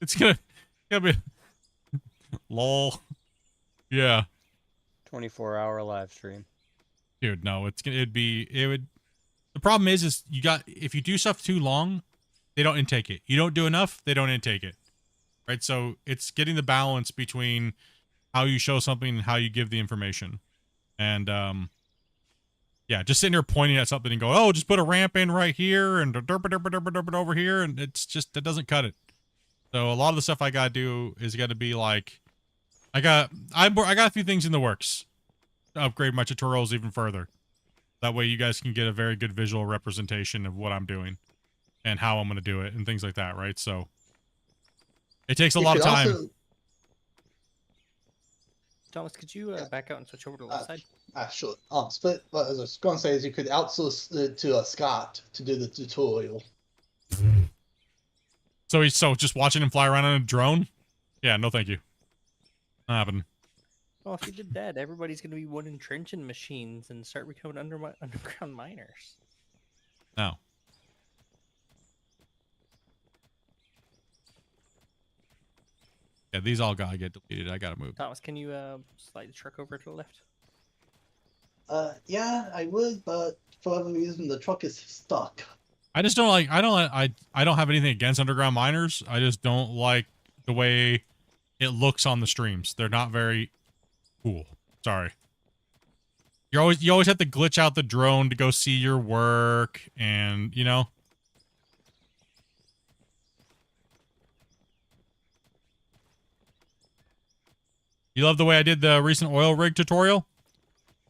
It's gonna be lol. Yeah. 24-hour live stream. Dude, no, the problem is if you do stuff too long, they don't intake it. You don't do enough, they don't intake it. Right? So it's getting the balance between how you show something and how you give the information. And yeah, just sitting here pointing at something and go, oh, just put a ramp in right here and derp it over here, and it doesn't cut it. So a lot of the stuff I gotta do is gotta be like, I got a few things in the works to upgrade my tutorials even further. That way you guys can get a very good visual representation of what I'm doing and how I'm going to do it and things like that, right? So it takes a lot of time. Also, Thomas, could you back out and switch over to the left side? Sure. But what I was going to say is you could outsource it to Scott to do the tutorial. So just watching him fly around on a drone? Yeah, no thank you. Not happening. Well, if you did that, everybody's going to be wooden trenching machines and start becoming underground miners. No. Yeah, these all gotta get deleted. I gotta move. Thomas, can you slide the truck over to the left? Yeah, I would, but for whatever reason, the truck is stuck. I just don't like. I don't have anything against underground miners. I just don't like the way it looks on the streams. They're not very cool. Sorry. You always have to glitch out the drone to go see your work, and you know. You love the way I did the recent oil rig tutorial?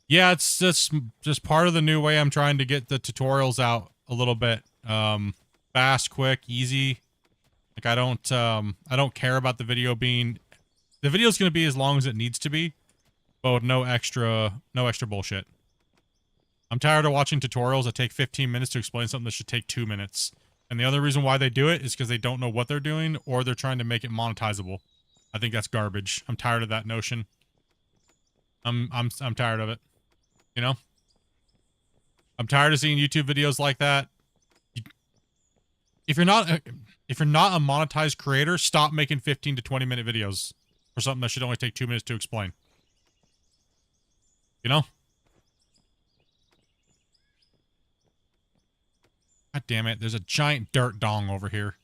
Yeah, it's just part of the new way I'm trying to get the tutorials out a little bit. Fast, quick, easy. Like I don't care about the video being, the video's going to be as long as it needs to be, but with no extra bullshit. I'm tired of watching tutorials that take 15 minutes to explain something that should take 2 minutes. And the other reason why they do it is because they don't know what they're doing, or they're trying to make it monetizable. I think that's garbage. I'm tired of that notion. I'm tired of it. You know? I'm tired of seeing YouTube videos like that. If you're not a monetized creator, stop making 15 to 20 minute videos for something that should only take 2 minutes to explain. You know? God damn it, there's a giant dirt dong over here.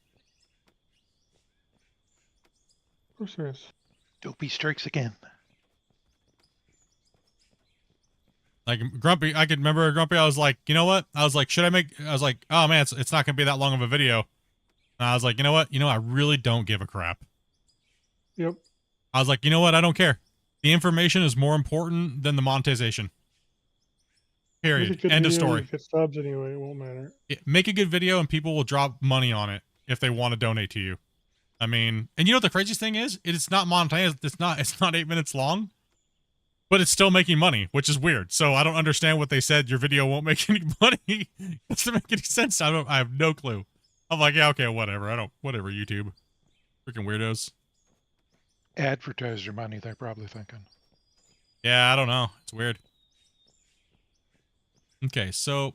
Of course there is. Dopey strikes again. Like Grumpy, I could remember Grumpy. I was like, you know what? I was like, oh man, it's not gonna be that long of a video. And I was like, you know what? I really don't give a crap. Yep. I was like, you know what? I don't care. The information is more important than the monetization. Period. End of story. If it subs anyway, it won't matter. Make a good video and people will drop money on it if they want to donate to you. I mean, and you know what the craziest thing is? It's not monetized. It's not 8 minutes long, but it's still making money, which is weird. So I don't understand what they said. Your video won't make any money. It doesn't make any sense. I have no clue. I'm like, yeah, okay, whatever. Whatever, YouTube. Freaking weirdos. Advertise your money, they're probably thinking. Yeah, I don't know. It's weird. Okay, so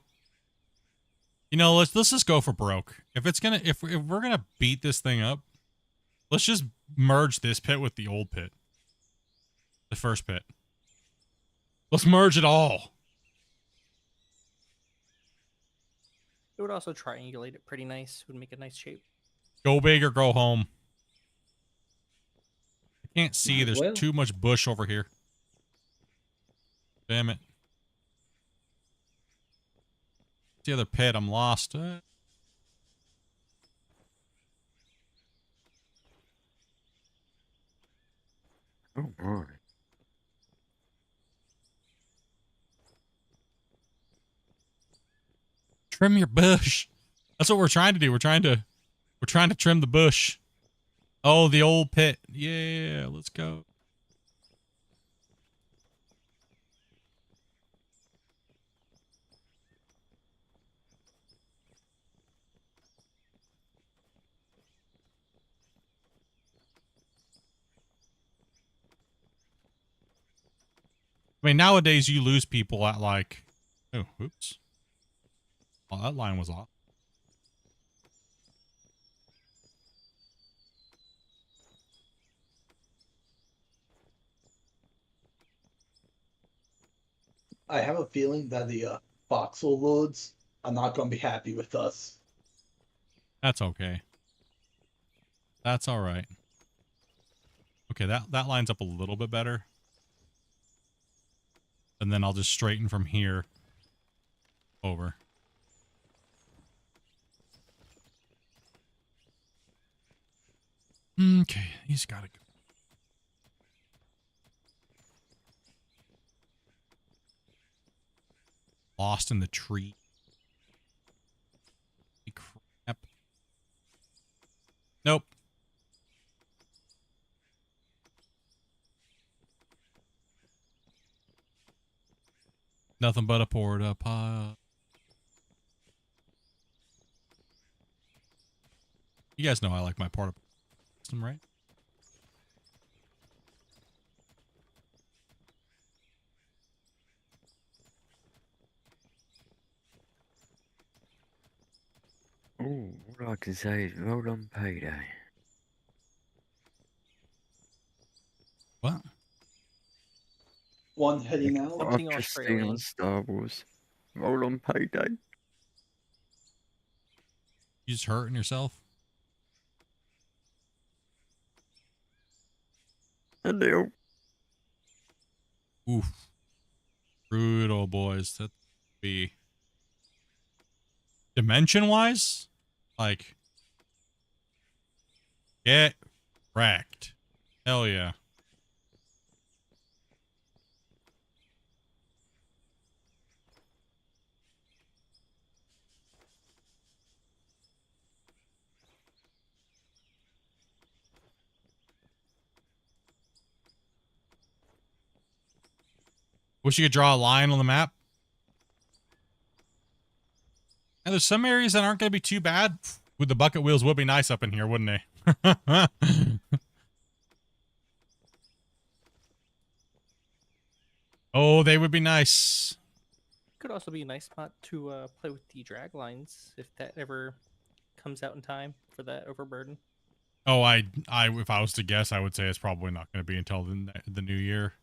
let's just go for broke. If we're gonna beat this thing up, let's just merge this pit with the old pit. The first pit. Let's merge it all. It would also triangulate it pretty nice. Would make a nice shape. Go big or go home. I can't see. There's well. too much bush over here. Damn it. The other pit, I'm lost. Alright. Trim your bush. That's what we're trying to do. We're trying to trim the bush. Oh, the old pit. Yeah, let's go. I mean, nowadays you lose people at like, oh, oops. Oh, that line was off. I have a feeling that the voxel loads are not going to be happy with us. That's okay. That's all right. Okay, that lines up a little bit better. And then I'll just straighten from here over. Okay, he's got to go. Lost in the tree. Crap. Nope. Nothing but a porta pot. You guys know I like my porta system, right? Oh, all I can say is well done payday. What? One heading out. I've just seen on Star Wars. Roll on payday. You just hurting yourself? A little. Oof. Brutal, boys. That'd be... Dimension-wise? Like... Get wrecked. Hell yeah. Wish you could draw a line on the map. And there's some areas that aren't going to be too bad. With the bucket wheels would be nice up in here, wouldn't they? Oh, they would be nice. Could also be a nice spot to play with the drag lines if that ever comes out in time for that overburden. Oh, I if I was to guess, I would say it's probably not going to be until the new year.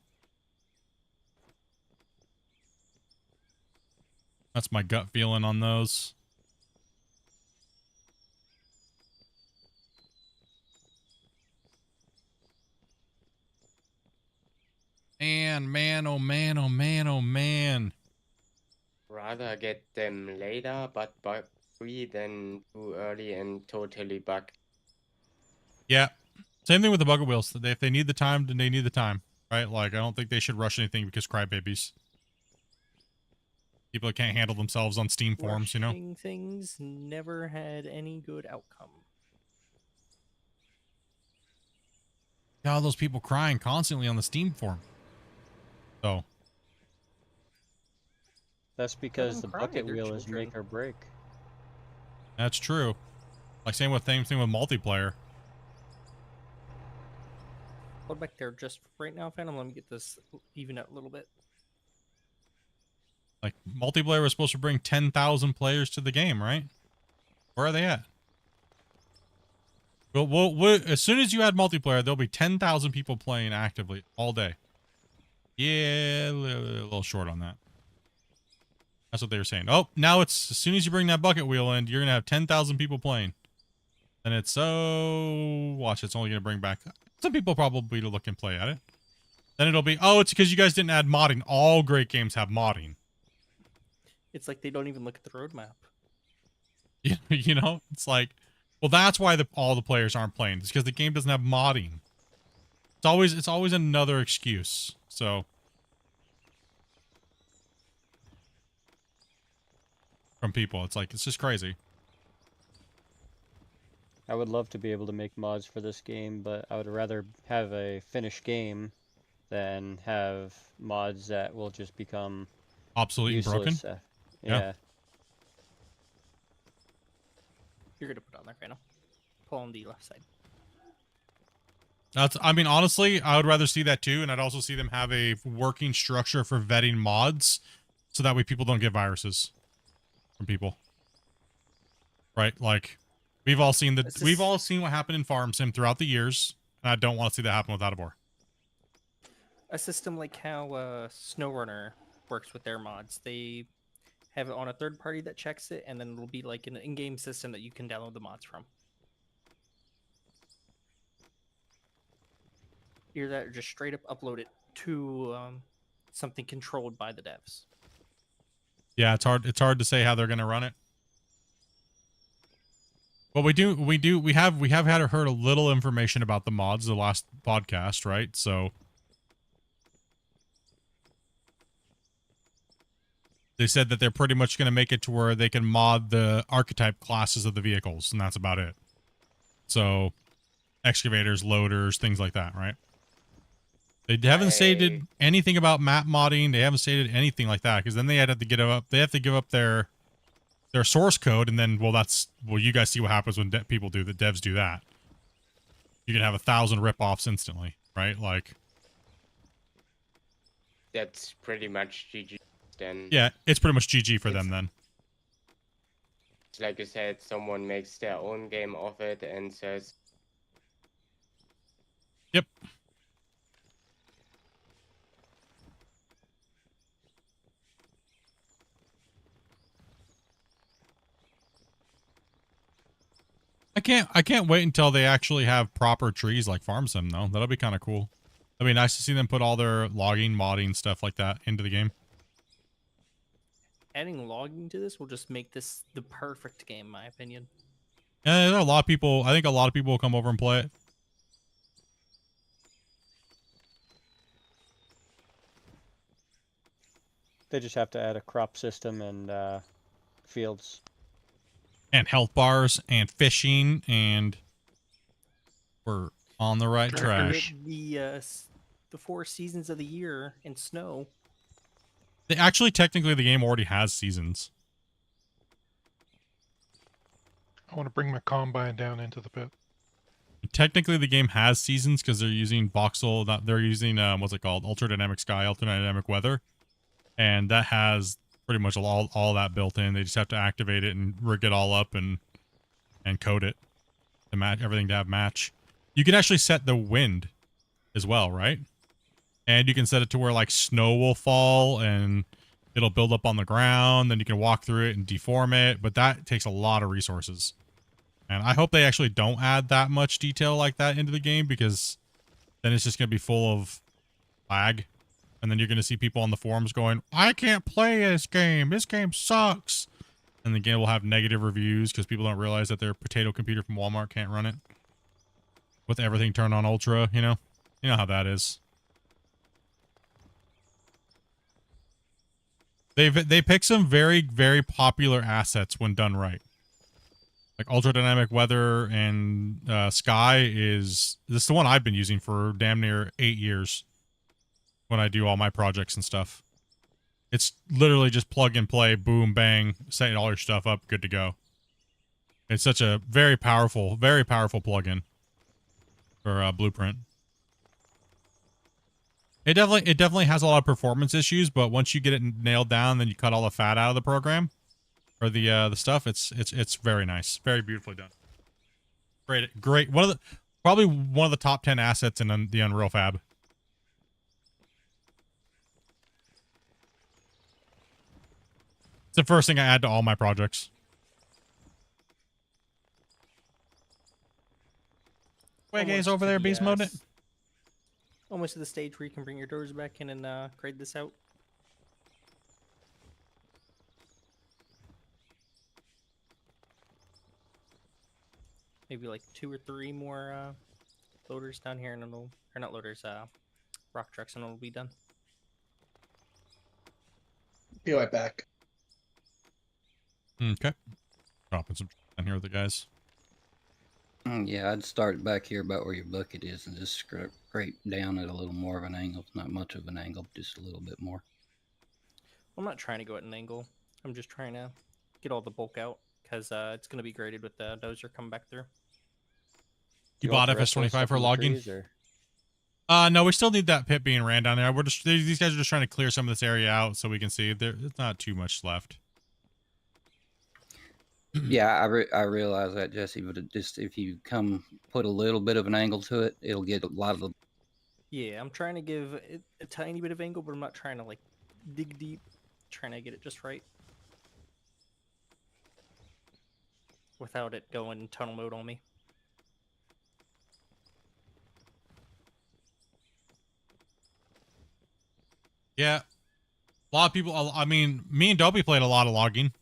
That's my gut feeling on those. And man, oh man, oh man, oh man. Rather get them later, but bug free than too early and totally bugged. Yeah. Same thing with the bucket wheels. If they need the time, then they need the time. Right? Like, I don't think they should rush anything because crybabies. People that can't handle themselves on Steam forums, you know? Rushing things never had any good outcome. Got all those people crying constantly on the Steam forum. So. That's because the bucket wheel is make or break. That's true. Like same thing with multiplayer. Hold back there just right now, Phantom. Let me get this even out a little bit. Like, multiplayer was supposed to bring 10,000 players to the game, right? Where are they at? Well, as soon as you add multiplayer, there'll be 10,000 people playing actively all day. Yeah, a little short on that. That's what they were saying. Oh, now it's, as soon as you bring that bucket wheel in, you're going to have 10,000 people playing. And it's, oh, watch, it's only going to bring back, some people probably look and play at it. Then it'll be, oh, it's because you guys didn't add modding. All great games have modding. It's like they don't even look at the roadmap. You know, it's like, well, that's why all the players aren't playing. It's because the game doesn't have modding. it's always another excuse. So from people, it's like, it's just crazy. I would love to be able to make mods for this game, but I would rather have a finished game than have mods that will just become obsolete useless. and broken. Yeah. You're gonna put it on there, Randall. Pull on the left side. I mean, honestly, I would rather see that too, and I'd also see them have a working structure for vetting mods, so that way people don't get viruses from people. Right? Like, we've all seen what happened in Farm Sim throughout the years, and I don't want to see that happen with Atabor. A system like how SnowRunner works with their mods. They have it on a third party that checks it, and then it'll be like an in-game system that you can download the mods from. Either that or just straight up upload it to something controlled by the devs. Yeah, it's hard to say how they're gonna run it. But we have heard a little information about the mods the last podcast, right? So they said that they're pretty much gonna make it to where they can mod the archetype classes of the vehicles, and that's about it. So excavators, loaders, things like that, right? They haven't stated anything about map modding. They haven't stated anything like that, because then they have to give up their source code, and then you guys see what happens when people do that. Devs do that. You can have 1,000 ripoffs instantly, right? Like, that's pretty much GG then. Yeah, it's pretty much GG for them then. Like I said, someone makes their own game of it and says, "Yep." I can't wait until they actually have proper trees like Farm Sim, though. That'll be kind of cool. It'll be nice to see them put all their logging, modding, stuff like that into the game. Adding logging to this will just make this the perfect game, in my opinion. Yeah, there are a lot of people. I think a lot of people will come over and play it. They just have to add a crop system and fields. And health bars and fishing, and we're on the right track. The 4 seasons of the year in snow. Technically, the game already has seasons. I want to bring my combine down into the pit. Technically, the game has seasons because they're using voxel. They're using what's it called? Ultra dynamic sky, ultra dynamic weather, and that has pretty much all that built in. They just have to activate it and rig it all up and code it to match everything to have match. You can actually set the wind as well, right? And you can set it to where like snow will fall and it'll build up on the ground. Then you can walk through it and deform it, but that takes a lot of resources. And I hope they actually don't add that much detail like that into the game, because then it's just going to be full of lag. And then you're going to see people on the forums going, I can't play this game. This game sucks. And the game will have negative reviews because people don't realize that their potato computer from Walmart can't run it with everything turned on ultra, you know? You know how that is. They pick some very, very popular assets when done right. Like ultra dynamic weather and sky this is the one I've been using for damn near 8 years when I do all my projects and stuff. It's literally just plug and play, boom, bang, setting all your stuff up, good to go. It's such a very powerful plugin for Blueprint. It definitely has a lot of performance issues, but once you get it nailed down, then you cut all the fat out of the program or the stuff. It's very nice, very beautifully done. Great. Probably one of the top 10 assets in the Unreal Fab. It's the first thing I add to all my projects. Wiggy's over there beast mode it. Almost to the stage where you can bring your doors back in and grade this out. Maybe like 2 or 3 more loaders down here, and it'll, or not loaders, rock trucks, and it'll be done. Be right back. Okay. Dropping some down here with the guys. Yeah, I'd start back here about where your bucket is and just scrape down at a little more of an angle. Not much of an angle, just a little bit more. I'm not trying to go at an angle. I'm just trying to get all the bulk out because it's going to be graded with the dozer coming back through. You bought FS25 for logging? No, we still need that pit being ran down there. We're just these guys are just trying to clear some of this area out so we can see. There's not too much left. Yeah, I realize that, Jesse, but it just if you come put a little bit of an angle to it, it'll get a lot of the. Yeah, I'm trying to give it a tiny bit of angle, but I'm not trying to like dig deep. Trying to get it just right without it going tunnel mode on me. Yeah, a lot of people. I mean, me and Dopey played a lot of logging.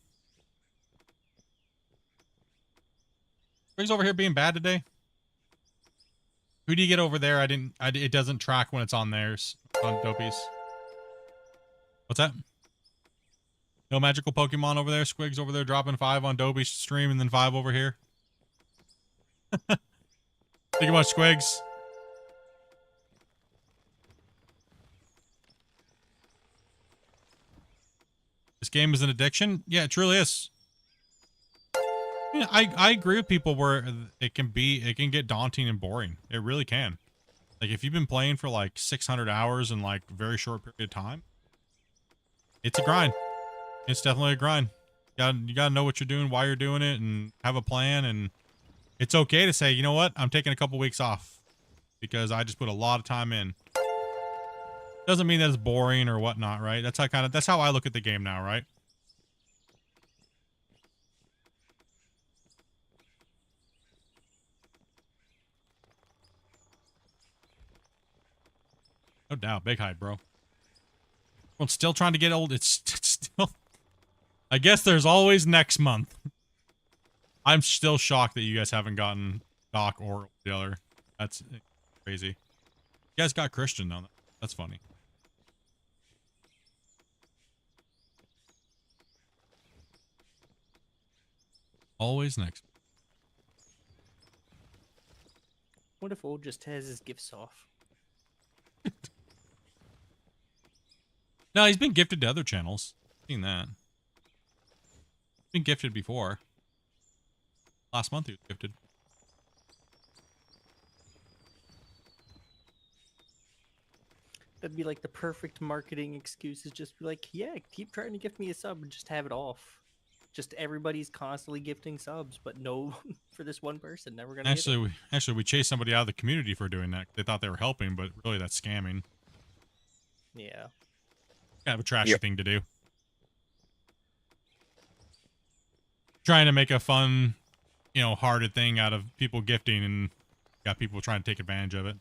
Briggs over here being bad today. Who do you get over there? It doesn't track when it's on theirs. On Dopey's. What's that? No magical Pokemon over there. Squigs over there dropping 5 on Dopey's stream and then 5 over here. Thank you much, Squigs. This game is an addiction? Yeah, it truly is. Yeah, I agree with people where it can get daunting and boring. It really can. Like if you've been playing for like 600 hours in like a very short period of time, it's a grind. It's definitely a grind. You gotta know what you're doing, why you're doing it, and have a plan. And it's okay to say, you know what, I'm taking a couple weeks off because I just put a lot of time in. Doesn't mean that it's boring or whatnot, right? That's how I look at the game now, right? No doubt. Big hype, bro. Well, still trying to get old. It's still... I guess there's always next month. I'm still shocked that you guys haven't gotten Doc or the other. That's crazy. You guys got Christian, though. That's funny. Always next. What if Old just has his gifts off? No, he's been gifted to other channels. I've seen that. He's been gifted before. Last month he was gifted. That'd be like the perfect marketing excuse is just be like, yeah, keep trying to gift me a sub and just have it off. Just everybody's constantly gifting subs, but no for this one person. Never gonna Actually, we chased somebody out of the community for doing that. They thought they were helping, but really that's scamming. Yeah. Kind of a trashy thing to do. Trying to make a fun, hearted thing out of people gifting, and got people trying to take advantage of it.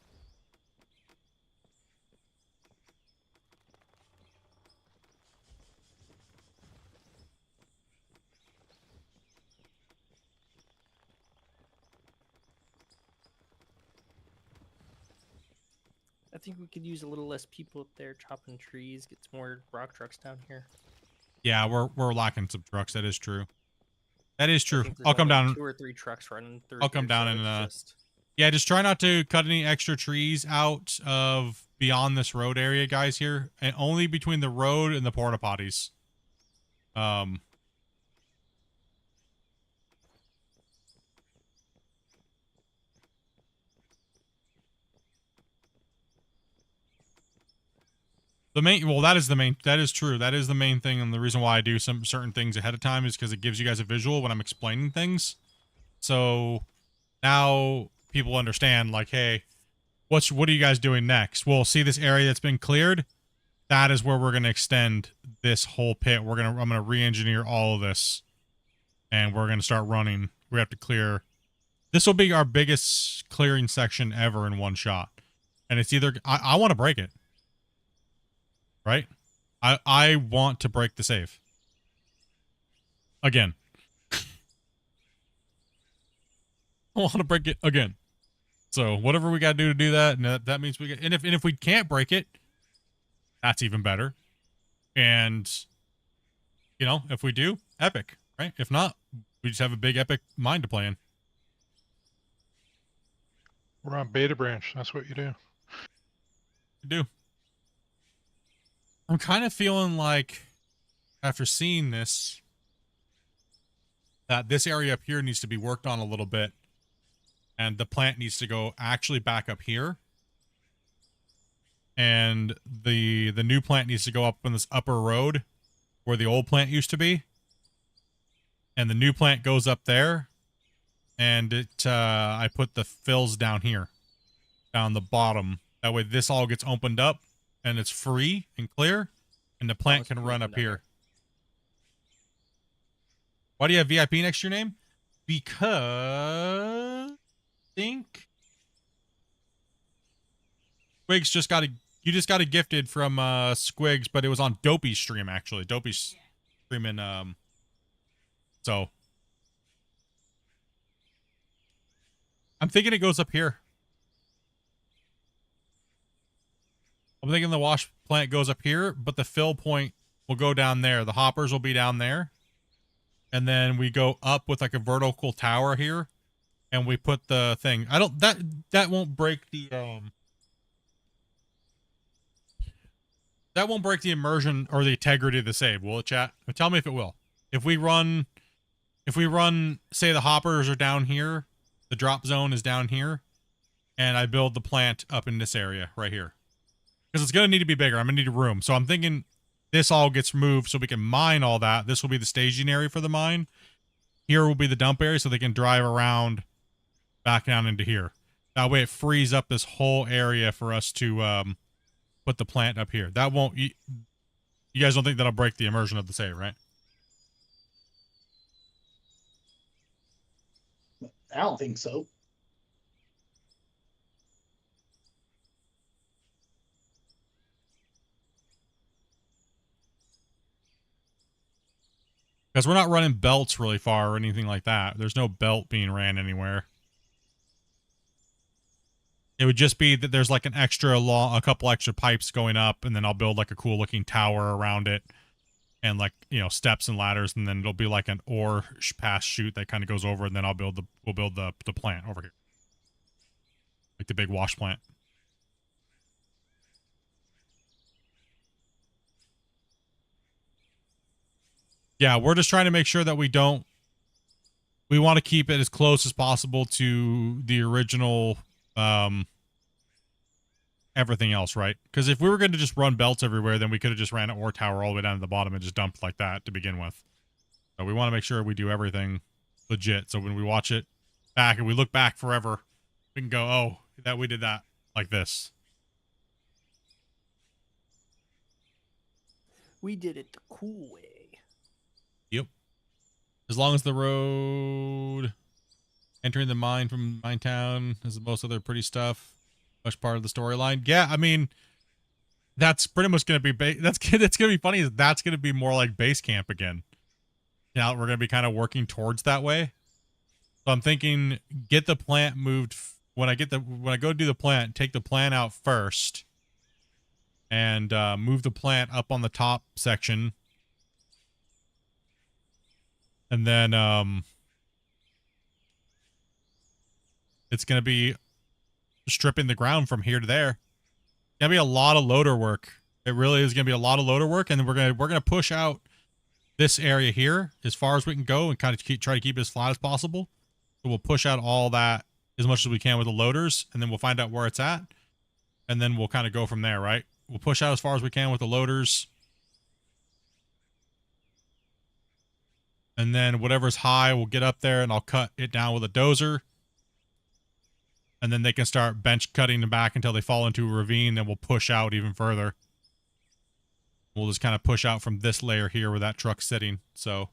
I think we could use a little less people up there chopping trees, get some more rock trucks down here. Yeah, we're lacking some trucks. That is true. That is true. I'll come down. 2 or 3 trucks running through. I'll come down and yeah, just try not to cut any extra trees out of beyond this road area, guys. Here, and only between the road and the porta potties. That is true. That is the main thing, and the reason why I do some certain things ahead of time is because it gives you guys a visual when I'm explaining things. So now people understand, like, hey, what are you guys doing next? Well, see this area that's been cleared? That is where we're gonna extend this whole pit. I'm gonna re-engineer all of this, and we're gonna start running. We have to clear. This will be our biggest clearing section ever in one shot, and it's either I want to break it. Right? I want to break the save. Again. I want to break it again. So whatever we got to do that, and that means we get. And if we can't break it, that's even better. And you know, if we do, epic, right? If not, we just have a big epic mine to play in. We're on beta branch. That's what you do. You do. I'm kind of feeling like, after seeing this, that this area up here needs to be worked on a little bit, and the plant needs to go actually back up here, and the new plant needs to go up on this upper road where the old plant used to be, and the new plant goes up there, and it I put the fills down here, down the bottom. That way this all gets opened up and it's free and clear, and the plant can run up here. Why do you have VIP next to your name? Because I think Squigs just got you just got a gifted from Squigs, but it was on Dopey's stream actually. Dopey's streaming so I'm thinking it goes up here. I'm thinking the wash plant goes up here, but the fill point will go down there. The hoppers will be down there. And then we go up with like a vertical tower here, and we put the thing. I don't that won't break the that won't break the immersion or the integrity of the save, will it, chat? Tell me if it will. If we run say the hoppers are down here, the drop zone is down here, and I build the plant up in this area right here. Because it's gonna need to be bigger. I'm gonna need room. So I'm thinking this all gets moved so we can mine all that. This will be the staging area for the mine. Here will be the dump area so they can drive around back down into here. That way it frees up this whole area for us to put the plant up here. That won't... You guys don't think that'll break the immersion of the save, right? I don't think so. Because we're not running belts really far or anything like that. There's no belt being ran anywhere. It would just be that there's like an extra a couple extra pipes going up, and then I'll build like a cool looking tower around it, and like, you know, steps and ladders, and then it'll be like an ore pass chute that kind of goes over, and then we'll build the plant over here, like the big wash plant. Yeah, we're just trying to make sure that we want to keep it as close as possible to the original everything else, right? Because if we were going to just run belts everywhere, then we could have just ran an ore tower all the way down to the bottom and just dumped like that to begin with. So we want to make sure we do everything legit. So when we watch it back and we look back forever, we can go, oh, that we did that like this. We did it the cool way. Yep. As long as the road entering the mine from Mine Town is most other pretty stuff, much part of the storyline. Yeah, I mean, that's pretty much going to be that's going to be funny. Is that's going to be more like base camp again. Now we're going to be kind of working towards that way. So I'm thinking, get the plant moved when I go do the plant. Take the plant out first, and move the plant up on the top section. And then it's going to be stripping the ground from here to there. It's going to be a lot of loader work. It really is going to be a lot of loader work, and we're going to push out this area here as far as we can go and kind of try to keep it as flat as possible. So we'll push out all that as much as we can with the loaders, and then we'll find out where it's at, and then we'll kind of go from there, right? We'll push out as far as we can with the loaders. And then whatever's high, we'll get up there and I'll cut it down with a dozer. And then they can start bench cutting them back until they fall into a ravine. Then we'll push out even further. We'll just kind of push out from this layer here where that truck's sitting. So.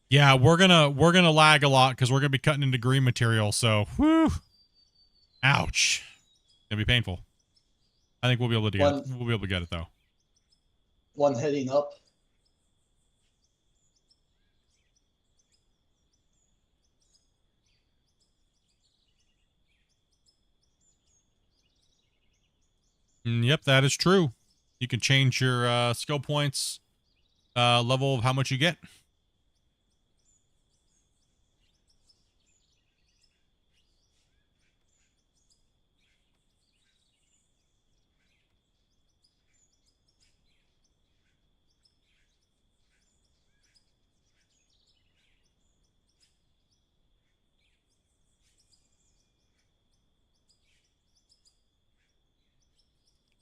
Yeah, we're gonna lag a lot because we're gonna be cutting into green material. So, whew. Ouch. It's gonna be painful. I think we'll be able to get it though. one heading up. Yep, that is true. You can change your skill points level of how much you get.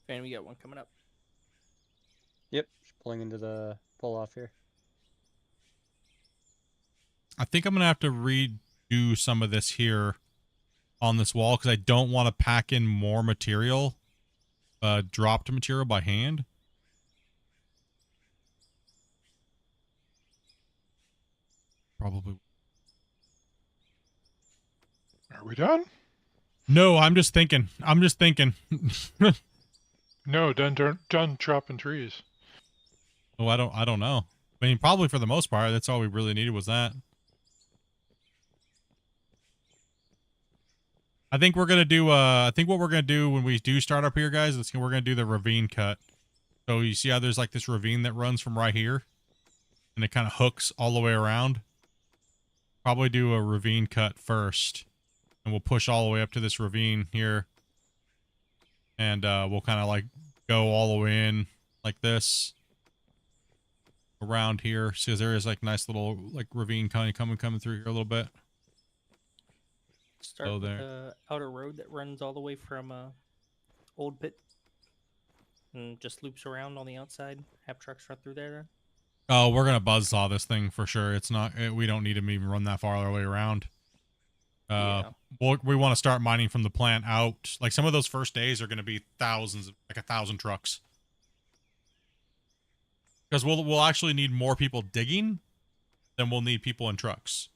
And we got one coming up. Yep, just pulling into the pull off here. I think I'm going to have to redo some of this here on this wall because I don't want to pack in more material, dropped material by hand. Probably. Are we done? No, I'm just thinking. No, done chopping trees. Oh, I don't know. I mean, probably for the most part, that's all we really needed was that. I think we're gonna do. I think what we're gonna do when we do start up here, guys, is we're gonna do the ravine cut. So you see how there's like this ravine that runs from right here, and it kind of hooks all the way around. Probably do a ravine cut first, and we'll push all the way up to this ravine here, and we'll kind of like go all the way in like this around here. See, there is like nice little like ravine kind of coming through here a little bit. Start with the outer road that runs all the way from Old Pit and just loops around on the outside. Have trucks run through there. Oh, we're gonna buzzsaw this thing for sure. It's not. We don't need to even run that far all the way around. Yeah. We want to start mining from the plant out. Like some of those first days are gonna be thousands, like 1,000 trucks. Because we'll actually need more people digging than we'll need people in trucks.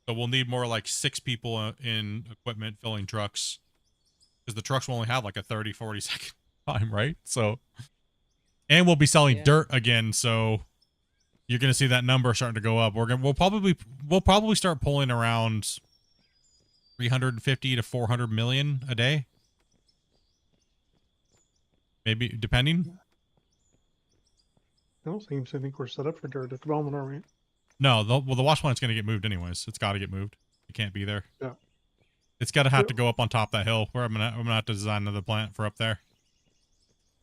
So we'll need more like 6 people in equipment filling trucks. Because the trucks will only have like a 30, 40 second time, right? So, and we'll be selling dirt again, so you're gonna see that number starting to go up. We'll probably start pulling around 350 to 400 million a day. Maybe, depending. I don't seem to think we're set up for dirt at the moment, are we? No, the wash plant's going to get moved anyways. It's got to get moved. It can't be there. Yeah. It's got to have to go up on top of that hill where I'm gonna have to design another plant for up there.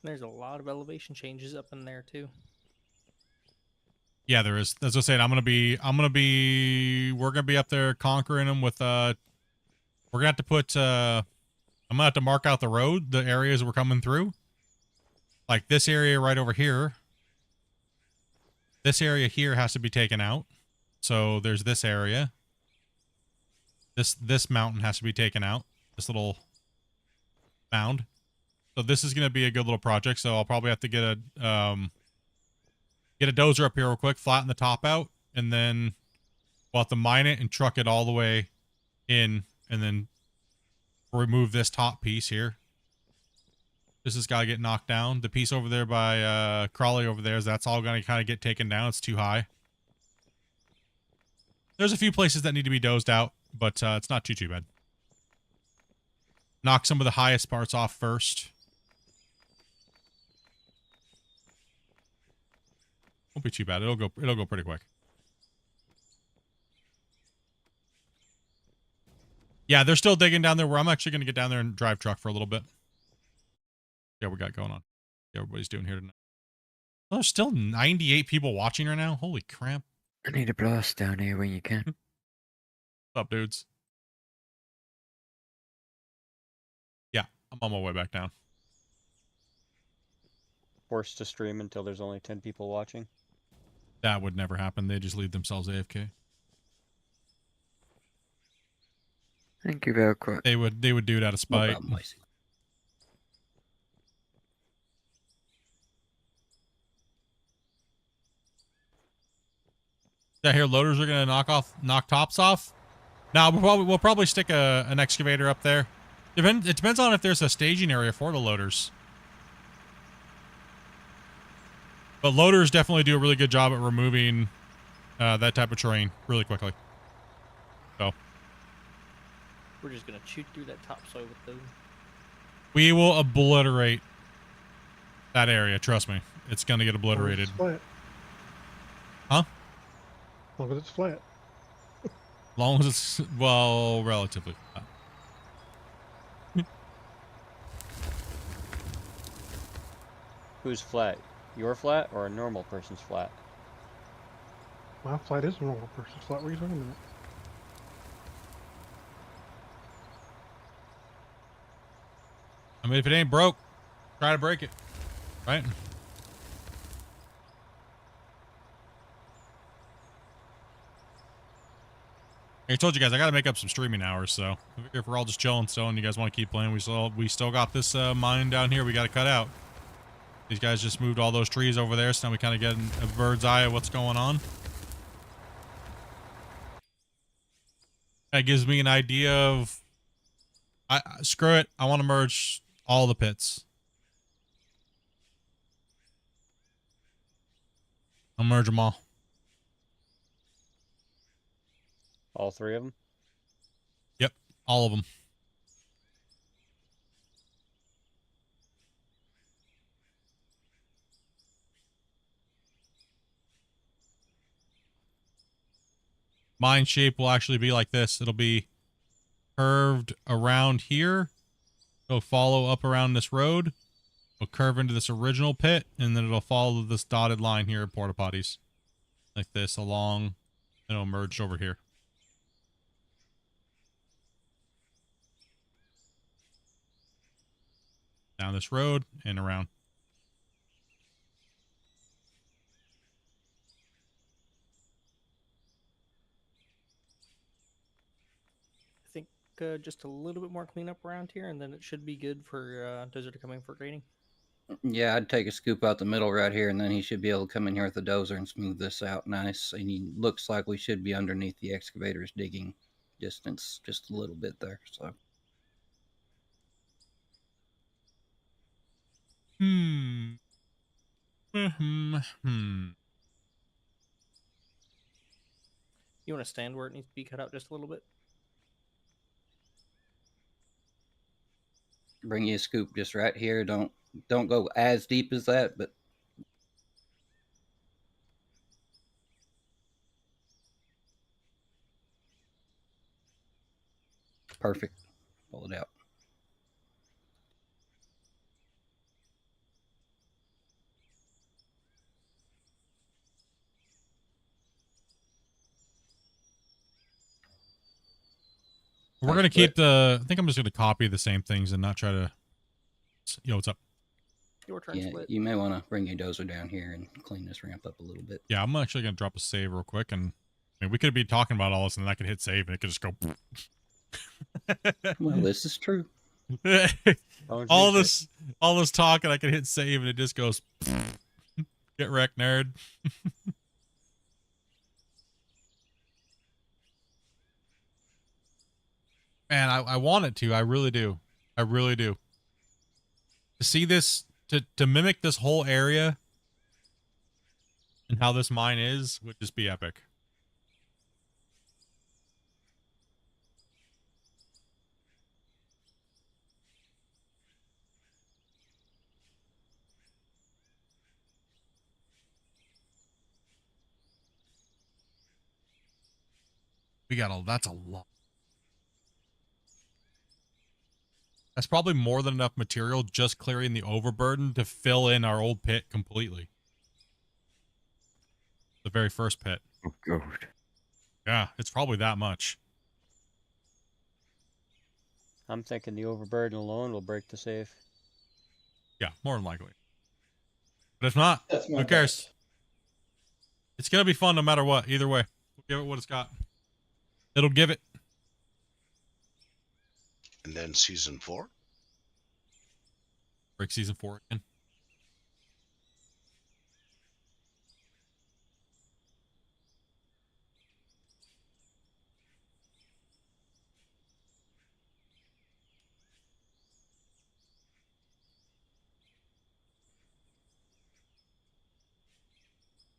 There's a lot of elevation changes up in there too. Yeah, there is. As I said, we're gonna be up there conquering them with we're gonna have to put I'm gonna have to mark out the road, the areas we're coming through. Like this area right over here. This area here has to be taken out. So there's this area. This mountain has to be taken out. This little mound. So this is going to be a good little project. So I'll probably have to get a dozer up here real quick, flatten the top out, and then we'll have to mine it and truck it all the way in, and then remove this top piece here. This has got to get knocked down. The piece over there by Crawley over there, that's all going to kind of get taken down. It's too high. There's a few places that need to be dozed out, but it's not too bad. Knock some of the highest parts off first. Won't be too bad. It'll go pretty quick. Yeah, they're still digging down there. Where I'm actually going to get down there and drive truck for a little bit. Yeah, we got going on. Yeah, everybody's doing here tonight. Oh, there's still 98 people watching right now. Holy crap. I need a blast down here when you can. What's up, dudes? Yeah, I'm on my way back down. Forced to stream until there's only 10 people watching. That would never happen. They just leave themselves AFK. Thank you, Velcro. They would do it out of spite. I hear loaders are gonna knock tops off. Now we'll probably stick an excavator up there. It depends on if there's a staging area for the loaders. But loaders definitely do a really good job at removing that type of terrain really quickly. So We're just gonna shoot through that topsoil with those. we will obliterate that area. Trust me, it's gonna get As long as obliterated. it's flat. Huh? As long as it's flat. As long as it's, well, relatively flat. Who's flat? Your flat or a normal person's flat? My flat is a normal person's flat. What are you talking about? I mean, if it ain't broke, try to break it, right? I told you guys I got to make up some streaming hours, so if we're all just chilling still and you guys want to keep playing, we still got this mine down here we got to cut out. These guys just moved all those trees over there, so now we kind of get a bird's eye of what's going on. That gives me an idea of, screw it, I want to merge all the pits. I'll merge them all. All three of them? Yep, all of them. Mine shape will actually be like this. It'll be curved around here. It'll follow up around this road. It'll curve into this original pit, and then it'll follow this dotted line here at porta potties. Like this along, and it'll merge over here. Down this road and around. I think just a little bit more cleanup around here, and then it should be good for Dozer to come in for grading. Yeah, I'd take a scoop out the middle right here, and then he should be able to come in here with the dozer and smooth this out nice. And he looks like we should be underneath the excavator's digging distance just a little bit there. So. Hmm. You want to stand where it needs to be cut out just a little bit? Bring you a scoop just right here. Don't go as deep as that, but perfect. Pull it out. We're going to keep the, I think I'm just going to copy the same things and not try to, yo, what's up? Your turn, Yeah, Split. you may want to bring your dozer down here and clean this ramp up a little bit. Yeah, I'm actually going to drop a save real quick. And I mean, we could be talking about all this and then I could hit save and it could just go. Well, this is true. all this talk and I can hit save and it just goes. Get wrecked, nerd. Man, I want it to. I really do. I really do. To see this, to mimic this whole area and how this mine is would just be epic. We got that's a lot. That's probably more than enough material just clearing the overburden to fill in our old pit completely. The very first pit. Oh, God. Yeah, it's probably that much. I'm thinking the overburden alone will break the safe. Yeah, more than likely. But if not, who cares? It's going to be fun no matter what. Either way. We'll give it what it's got. It'll give it. And then season 4? Break season 4 again.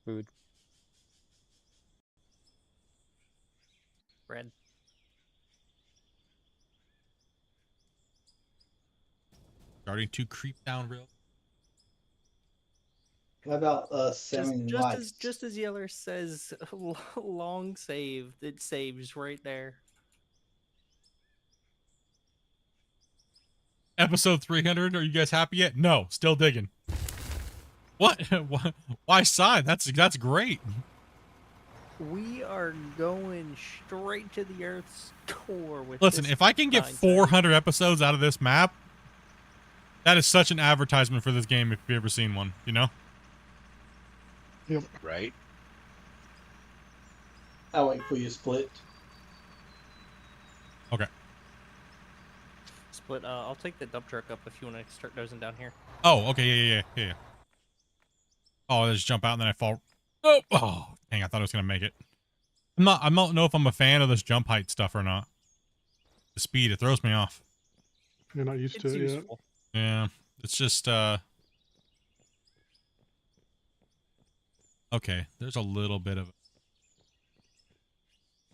food. Bread. Starting to creep down real. How about salmon rice? Just as Yeller says, long save. It saves right there. Episode 300. Are you guys happy yet? No, still digging. What? Why sigh? That's great. We are going straight to the Earth's core with Listen, this if I can get content. 400 episodes out of this map, that is such an advertisement for this game if you've ever seen one, you know? Yep. Right. I'll wait for you to split. Okay. Split. I'll take the dump truck up if you want to start nosing down here. Oh, okay, yeah. Oh, I just jump out and then I fall. Oh, dang, I thought I was gonna make it. I don't know if I'm a fan of this jump height stuff or not. The speed, it throws me off. You're not used to it yet. Yeah, it's just, okay, there's a little bit of...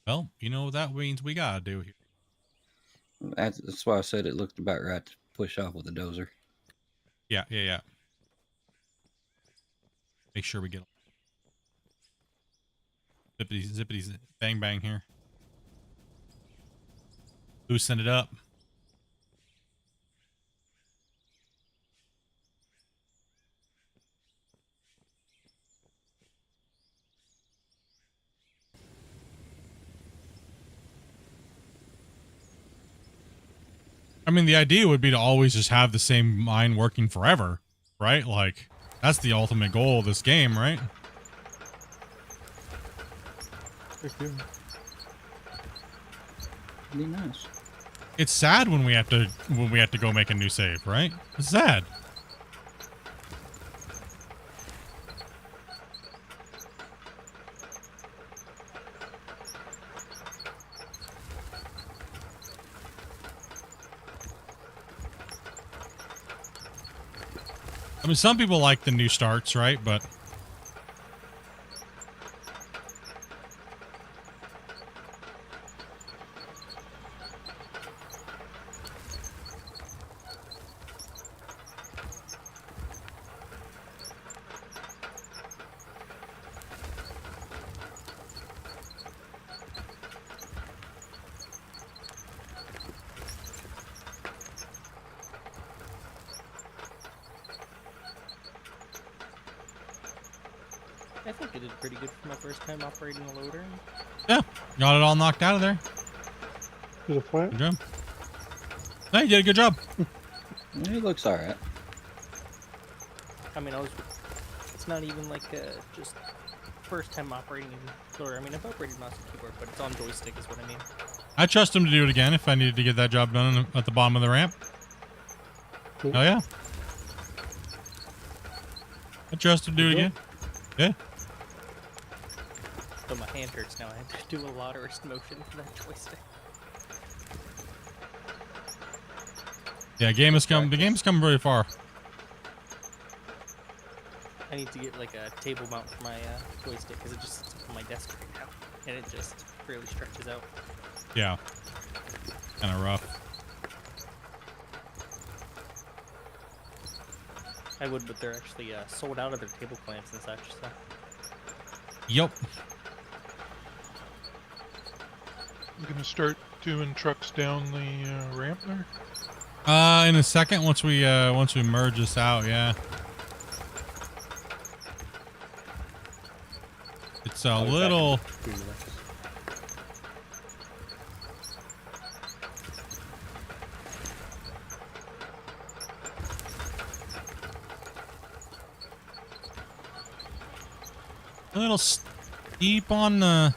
Well, you know what that means we gotta do here. That's why I said it looked about right to push off with a dozer. Yeah. Make sure we get zippity bang bang here. Loosen it up. I mean, the idea would be to always just have the same mine working forever, right? Like, that's the ultimate goal of this game, right? Be nice. It's sad when we have to go make a new save, right? It's sad. I mean, some people like the new starts, right? But I think I did pretty good for my first time operating a loader. yeah, got it all knocked out of there. Is it flat? Good job. Hey, you did a good job. It looks alright. I mean, it's not even like just first time operating a loader. I mean, I've operated mouse and keyboard, but it's on joystick is what I mean. I trust him to do it again if I needed to get that job done at the bottom of the ramp. Oh yeah. I trust him to do it again. Yeah. So my hand hurts now. I have to do a lot of wrist motion for that joystick. Yeah, the game has come very far. I need to get like a table mount for my joystick because it just sits on my desk right now, and it just really stretches out. Yeah. Kind of rough. I would, but they're actually sold out of their table clamps and such. So. Yep. You gonna start doing trucks down the ramp there? In a second, once we merge this out, yeah. It's a little. A little steep on the...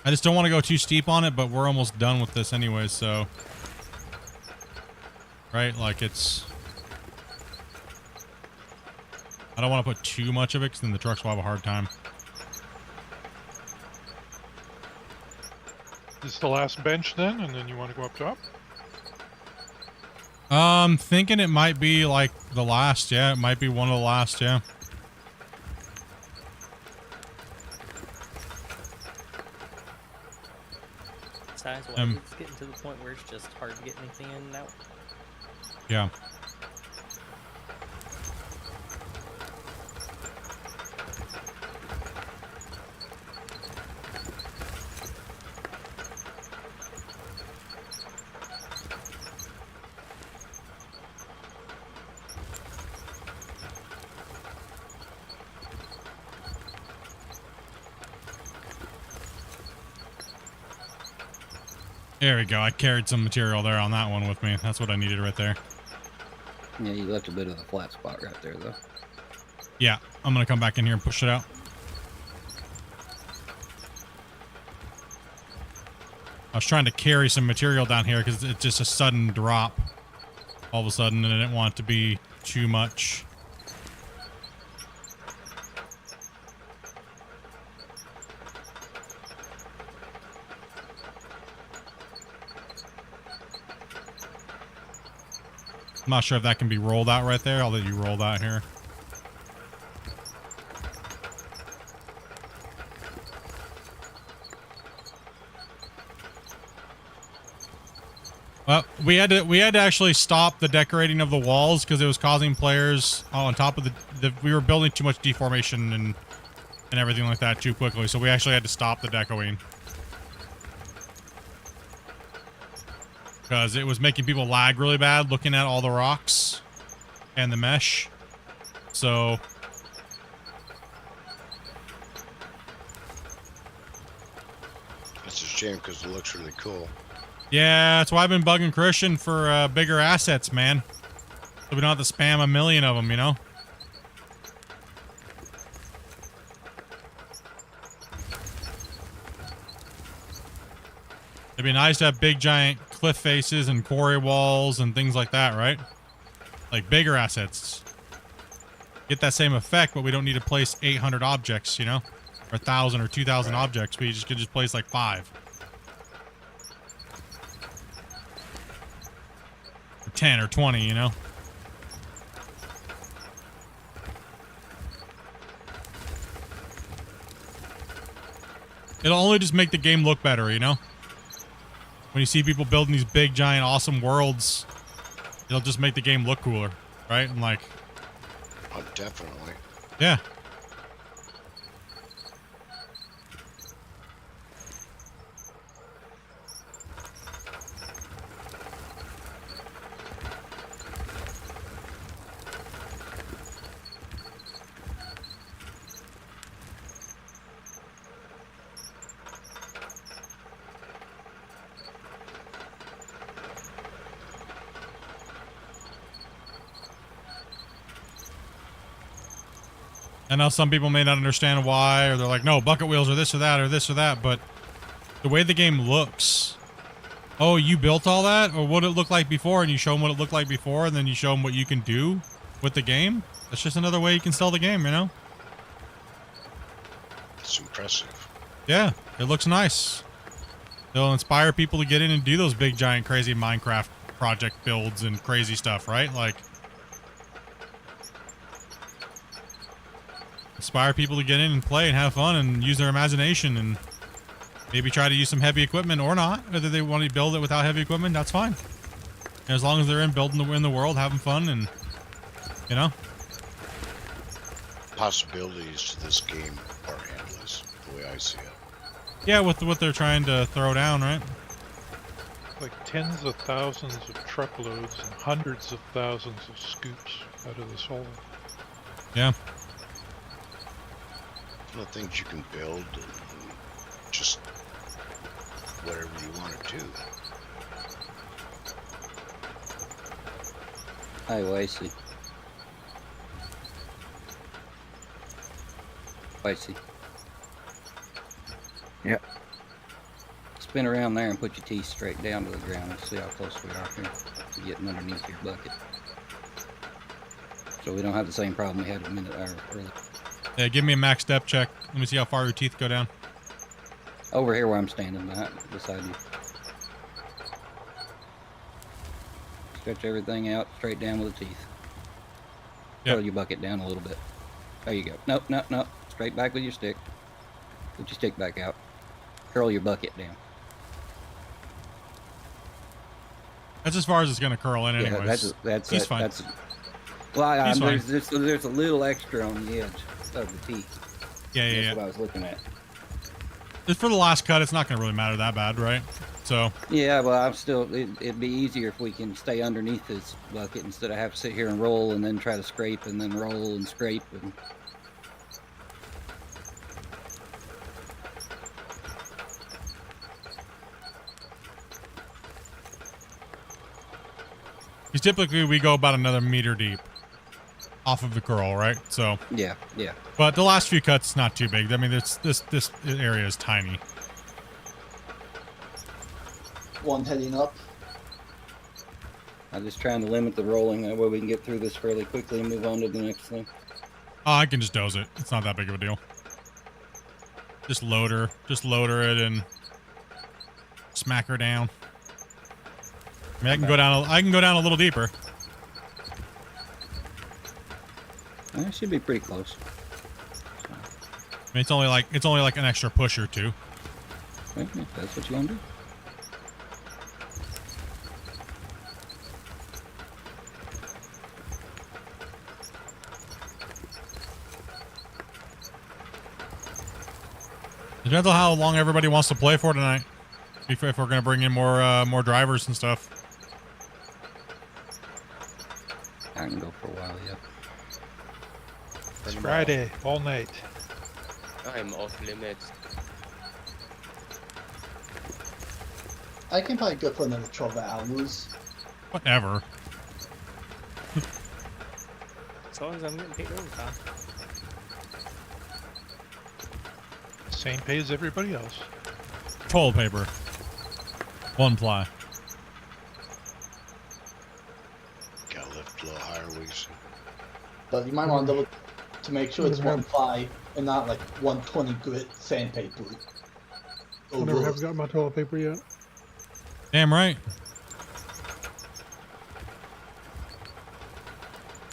I just don't want to go too steep on it, but we're almost done with this anyway, so... Right? Like, it's... I don't want to put too much of it, because then the trucks will have a hard time. This is the last bench then, and then you want to go up top? Thinking it might be, like, the last, yeah. It might be one of the last, yeah. That's why it's getting to the point where it's just hard to get anything in and out. Yeah. There we go. I carried some material there on that one with me. That's what I needed right there. Yeah, you left a bit of the flat spot right there, though. Yeah, I'm going to come back in here and push it out. I was trying to carry some material down here because it's just a sudden drop all of a sudden, and I didn't want it to be too much. I'm not sure if that can be rolled out right there. I'll let you roll that here. Well, we had to actually stop the decorating of the walls because it was causing players on top of we were building too much deformation and everything like that too quickly. So we actually had to stop the decoing. Because it was making people lag really bad looking at all the rocks and the mesh. So It's a shame because it looks really cool. yeah, that's why I've been bugging Christian for bigger assets, man. So we don't have to spam a million of them, you know? It'd be nice to have big giant cliff faces and quarry walls and things like that, right? Like bigger assets. Get that same effect, but we don't need to place 800 objects, you know? Or 1,000 or 2,000 objects. We could just place like 5. Or 10 or 20, you know? It'll only just make the game look better, you know? When you see people building these big, giant, awesome worlds, it'll just make the game look cooler, right? And like... Oh, definitely. Yeah. I know some people may not understand why, or they're like, no, bucket wheels or this or that or this or that, but the way the game looks, oh, you built all that? Or what it looked like before, and you show them what it looked like before, and then you show them what you can do with the game? That's just another way you can sell the game, you know? It's impressive. Yeah, it looks nice. It'll inspire people to get in and do those big, giant, crazy Minecraft project builds and crazy stuff, right? Like, inspire people to get in and play and have fun and use their imagination and maybe try to use some heavy equipment or not. Whether they want to build it without heavy equipment, that's fine. And as long as they're in the world, having fun, and you know, Possibilities to this game are endless, the way I see it. yeah, with what they're trying to throw down, right? Like tens of thousands of truckloads and hundreds of thousands of scoops out of this hole. Yeah. The things you can build, and just whatever you want to do. Hi, Lacey. Lacey. Yep. Spin around there and put your teeth straight down to the ground and see how close we are here to getting underneath your bucket. So we don't have the same problem we had a minute earlier. Yeah, give me a max depth check. Let me see how far your teeth go down. Over here where I'm standing beside you. Stretch everything out straight down with the teeth. Yep. Curl your bucket down a little bit. There you go. Nope, nope, nope. Straight back with your stick. Put your stick back out. Curl your bucket down. That's as far as it's gonna curl in, anyways. Yeah, that's He's fine. Well, He's fine. there's a little extra on the edge of the tee. Yeah. That's what I was looking at. Just for the last cut, it's not gonna really matter that bad, right? So. Yeah, well, it'd be easier if we can stay underneath this bucket instead of have to sit here and roll and then try to scrape and then roll and scrape and. Because typically we go about another meter deep off of the curl, right? So. Yeah. But the last few cuts, not too big. I mean, this area is tiny. One heading up. I'm just trying to limit the rolling. That way we can get through this fairly quickly and move on to the next thing. Oh, I can just doze it. It's not that big of a deal. Just load her it and smack her down. I mean, I can go down a little deeper. That should be pretty close. I mean, it's only like an extra push or two. Okay, if that's what you want to do. Depends on how long everybody wants to play for tonight. If we're gonna bring in more drivers and stuff. I can go for a while yet. It's Friday, all night. I'm off limits. I can probably go for another 12 hours. Whatever. As long as I'm getting paid overtime. Same pay as everybody else. Toilet paper. 1 ply. Gotta lift a little higher, Weezy. But you might want to double to make sure it's 1 ply and not like 120 grit sandpaper. I never have got my toilet paper yet. Damn right.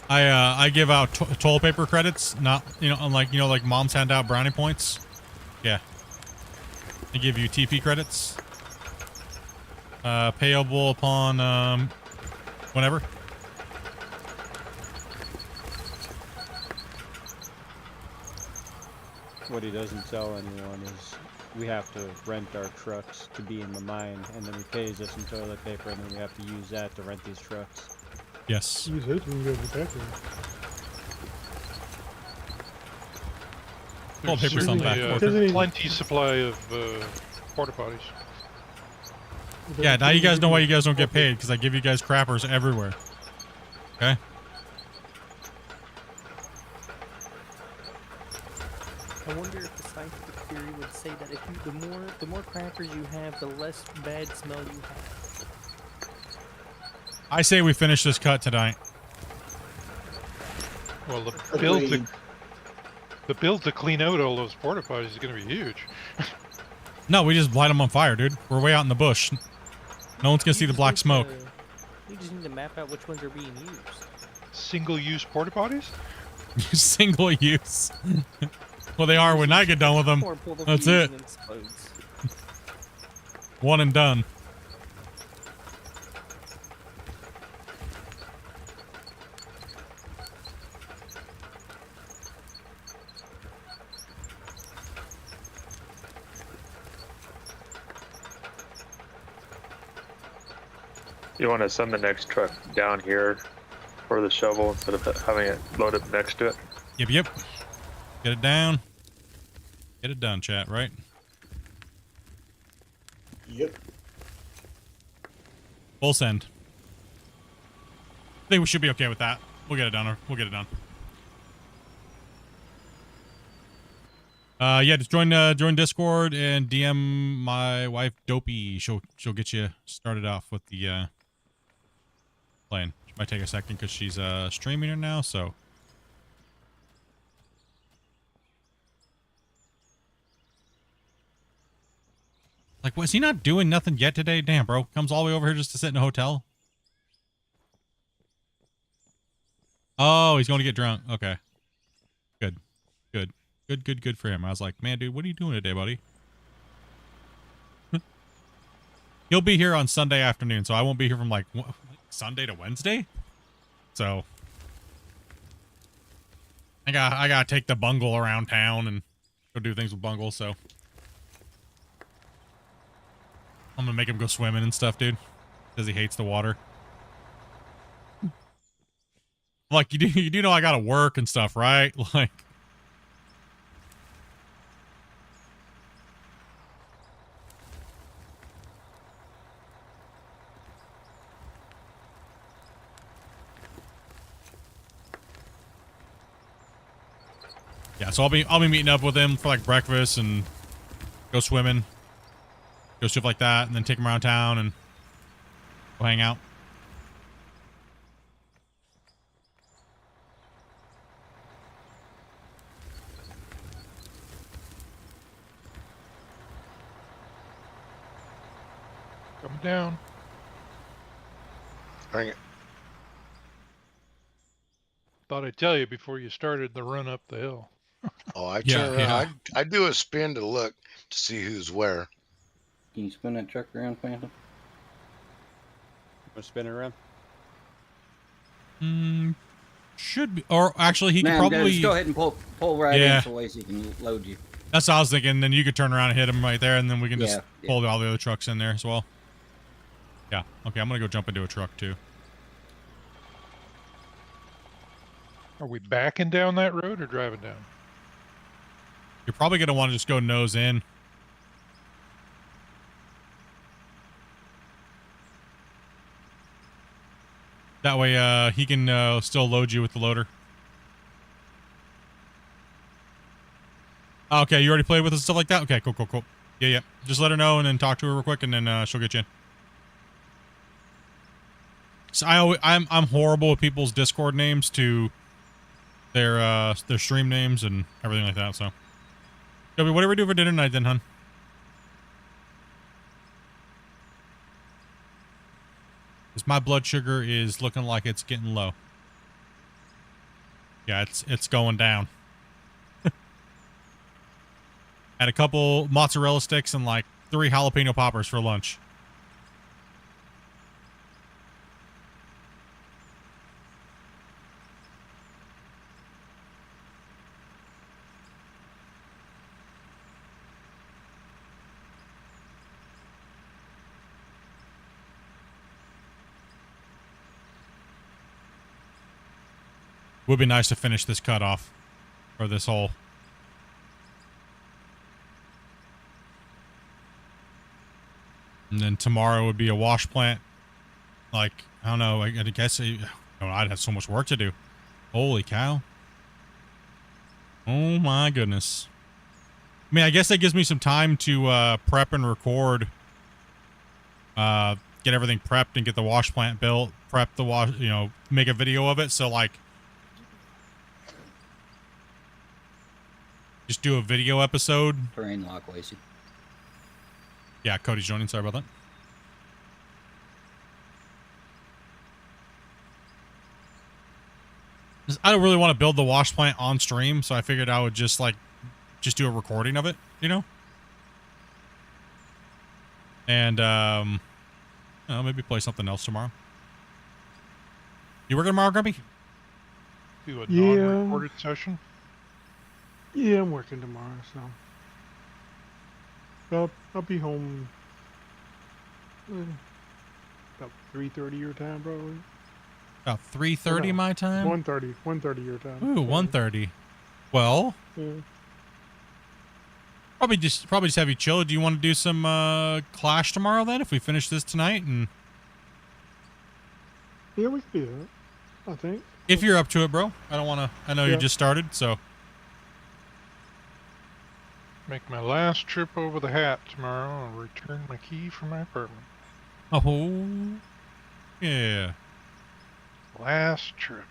I give out toilet paper credits, not unlike like moms hand out brownie points. Yeah. I give you TP credits. Payable upon whenever. What he doesn't tell anyone is we have to rent our trucks to be in the mine, and then he pays us in toilet paper, and then we have to use that to rent these trucks. Yes. Use this when you go to the bathroom. Toilet paper's on the back. There's plenty supply of porta potties. Yeah, now you guys know why you guys don't get paid, because I give you guys crappers everywhere. Okay? I wonder if the scientific theory would say that if you the more crackers you have, the less bad smell you have. I say we finish this cut tonight. Well, the build to clean out all those porta potties is going to be huge. No, we just light them on fire, dude. We're way out in the bush. No one's gonna see the black smoke. You just need to map out which ones are being used. Single-use porta potties? Single use. Well, they are when I get done with them. That's it. One and done. You want to send the next truck down here for the shovel instead of having it loaded next to it? Yep. Get it down. Get it done, chat, right? Yep. Full send. I think we should be okay with that. We'll get it done. We'll get it done. Yeah, just join Discord and DM my wife Dopey. She'll get you started off with the playing. It might take a second because she's streaming it now, so. Like, was he not doing nothing yet today? Damn, bro. Comes all the way over here just to sit in a hotel? Oh, he's going to get drunk. Okay. Good. Good for him. I was like, man, dude, what are you doing today, buddy? He'll be here on Sunday afternoon, so I won't be here from like Sunday to Wednesday. So I gotta take the bungle around town and go do things with bungle. So I'm gonna make him go swimming and stuff, dude, because he hates the water. Like you do know I gotta work and stuff, right? Like. Yeah, so I'll be meeting up with him for like breakfast and go swimming, go stuff like that, and then take him around town and go hang out. Coming down. Bring it. Thought I'd tell you before you started the run up the hill. Oh, I Yeah, turn around. yeah. I do a spin to look to see who's where. Can you spin that truck around, Phantom? Want to spin it around? Should be, or actually he could Man, probably just go ahead and pull right Yeah. in so ways he can load you. That's what I was thinking. Then you could turn around and hit him right there, and then we can just Yeah, pull all the other trucks in there as well. Yeah. Okay, I'm gonna go jump into a truck too. Are we backing down that road or driving down? You're probably gonna want to just go nose in. That way, he can still load you with the loader. Okay, you already played with us and stuff like that? Okay, cool. Yeah. Just let her know and then talk to her real quick, and then she'll get you in. So I'm horrible with people's Discord names to their stream names and everything like that. So, Toby, what do we do for dinner tonight then, hun? Because my blood sugar is looking like it's getting low. Yeah, it's going down. Had a couple mozzarella sticks and like 3 jalapeno poppers for lunch. Would be nice to finish this cut off, or this hole. And then tomorrow would be a wash plant. Like, I don't know, I guess I'd have so much work to do. Holy cow. Oh my goodness. I mean, I guess that gives me some time to prep and record. Get everything prepped and get the wash plant built. Prep the wash, make a video of it. So like, just do a video episode. Terrain lock, Lacey. Yeah, Cody's joining. Sorry about that. I don't really want to build the wash plant on stream, so I figured I would just do a recording of it, And maybe play something else tomorrow. You working tomorrow, Grumpy? Do a non-recorded session? Yeah, I'm working tomorrow, so I'll be home about 3:30 your time, probably. About 3:30 my time? 1:30 your time. Ooh, 1:30. Well, Yeah. probably just have you chill. Do you want to do some Clash tomorrow then? If we finish this tonight, and Yeah, we can do that, I think. if you're up to it, bro. I don't want to. I know you Yeah. just started, so. Make my last trip over the hat tomorrow and return my key from my apartment. Oh, yeah. Last trip.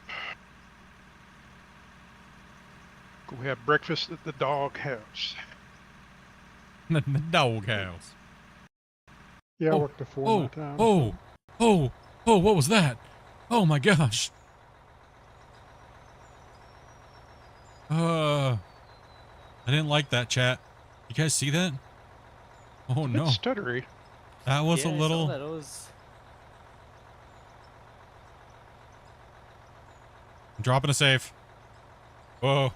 Go have breakfast at the dog house. The dog house. Yeah, I worked the 4 my time. Oh, what was that? Oh my gosh. I didn't like that, chat. You guys see that? Oh no. It's stuttery. That was yeah, a I saw little. that. It was... I'm dropping a safe. Whoa.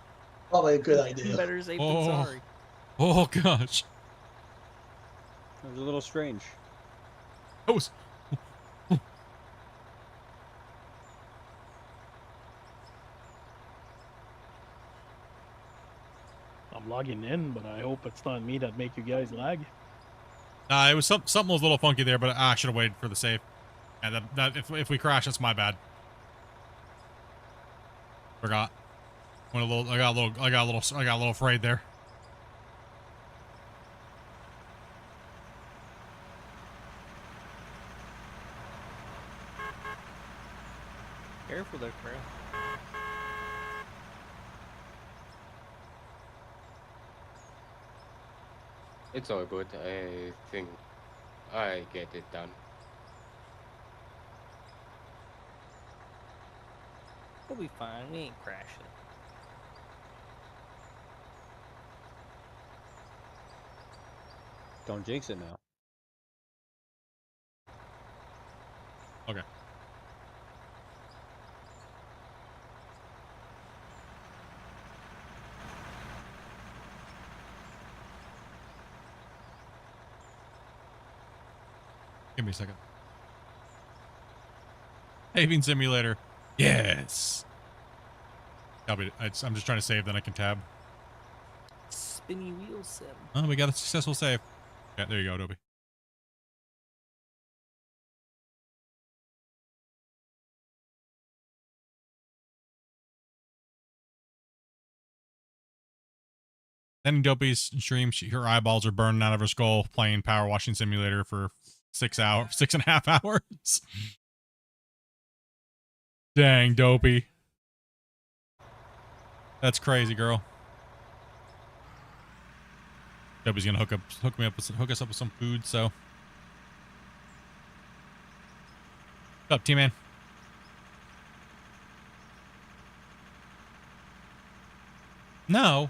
Probably a good idea. Better safe than Oh. sorry. Oh gosh. It was a little strange. That was. I'm logging in, but I hope it's not me that make you guys lag. It was something was a little funky there, but I should have waited for the save. And that if we crash, that's my bad. Forgot. I got a little afraid there. Careful there, Crow. It's all good. I think I get it done. We'll be fine. We ain't crashing. Don't jinx it now. Okay. Give me a second. Paving simulator. Yes. I'm just trying to save, then I can tab. Spinny wheel sim. Oh, we got a successful save. Yeah, there you go, Adobe. Then Dopey's stream, her eyeballs are burning out of her skull playing Power Washing Simulator for 6.5 hours. Dang, Dopey. That's crazy, girl. Dopey's gonna hook us up with some food. So, what's up, T-Man? No.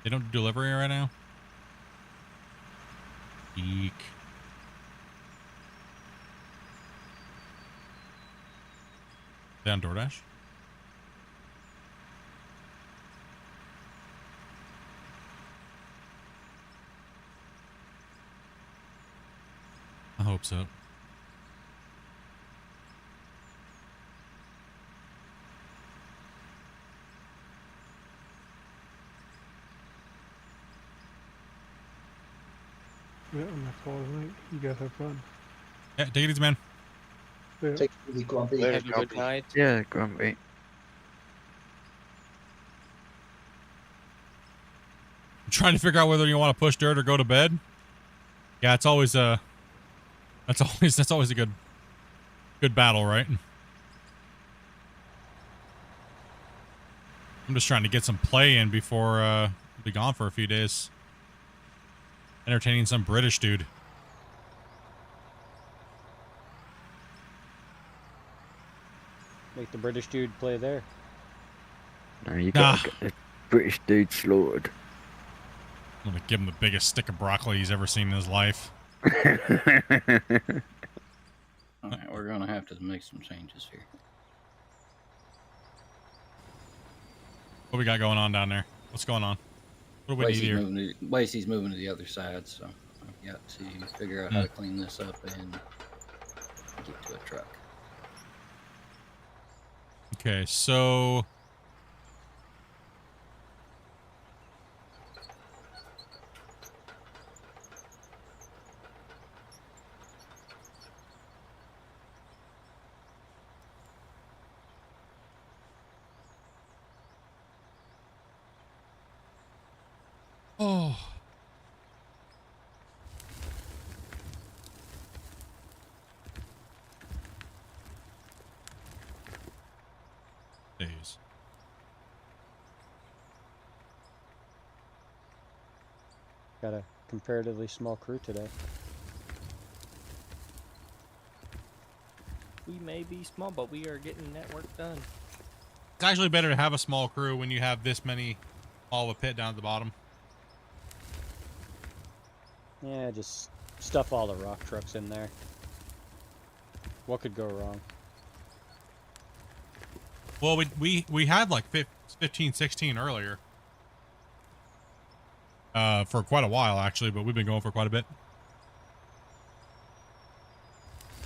They don't do delivery right now? Eek. They on DoorDash? I hope so. Yeah, and that's all I think. You guys have fun. Yeah, take it easy, man. Yeah. Take it easy, Grumpy. Have a good night. Yeah, Grumpy. I'm trying to figure out whether you want to push dirt or go to bed. Yeah, it's always that's always a good battle, right? I'm just trying to get some play in before I'll be gone for a few days. Entertaining some British dude. Make the British dude play there. No, you gotta get the British dude slaughtered. I'm gonna give him the biggest stick of broccoli he's ever seen in his life. Alright, we're gonna have to make some changes here. What we got going on down there? What's going on? What do we need here? Lacey's moving to the other side, so I've got to figure out how to clean this up and get to a truck. Okay, so oh. Days. Got a comparatively small crew today. We may be small, but we are getting that work done. It's actually better to have a small crew when you have this many All of a pit down at the bottom. Yeah, just stuff all the rock trucks in there. What could go wrong? Well, we had like 15, 16 earlier. For quite a while actually, but we've been going for quite a bit.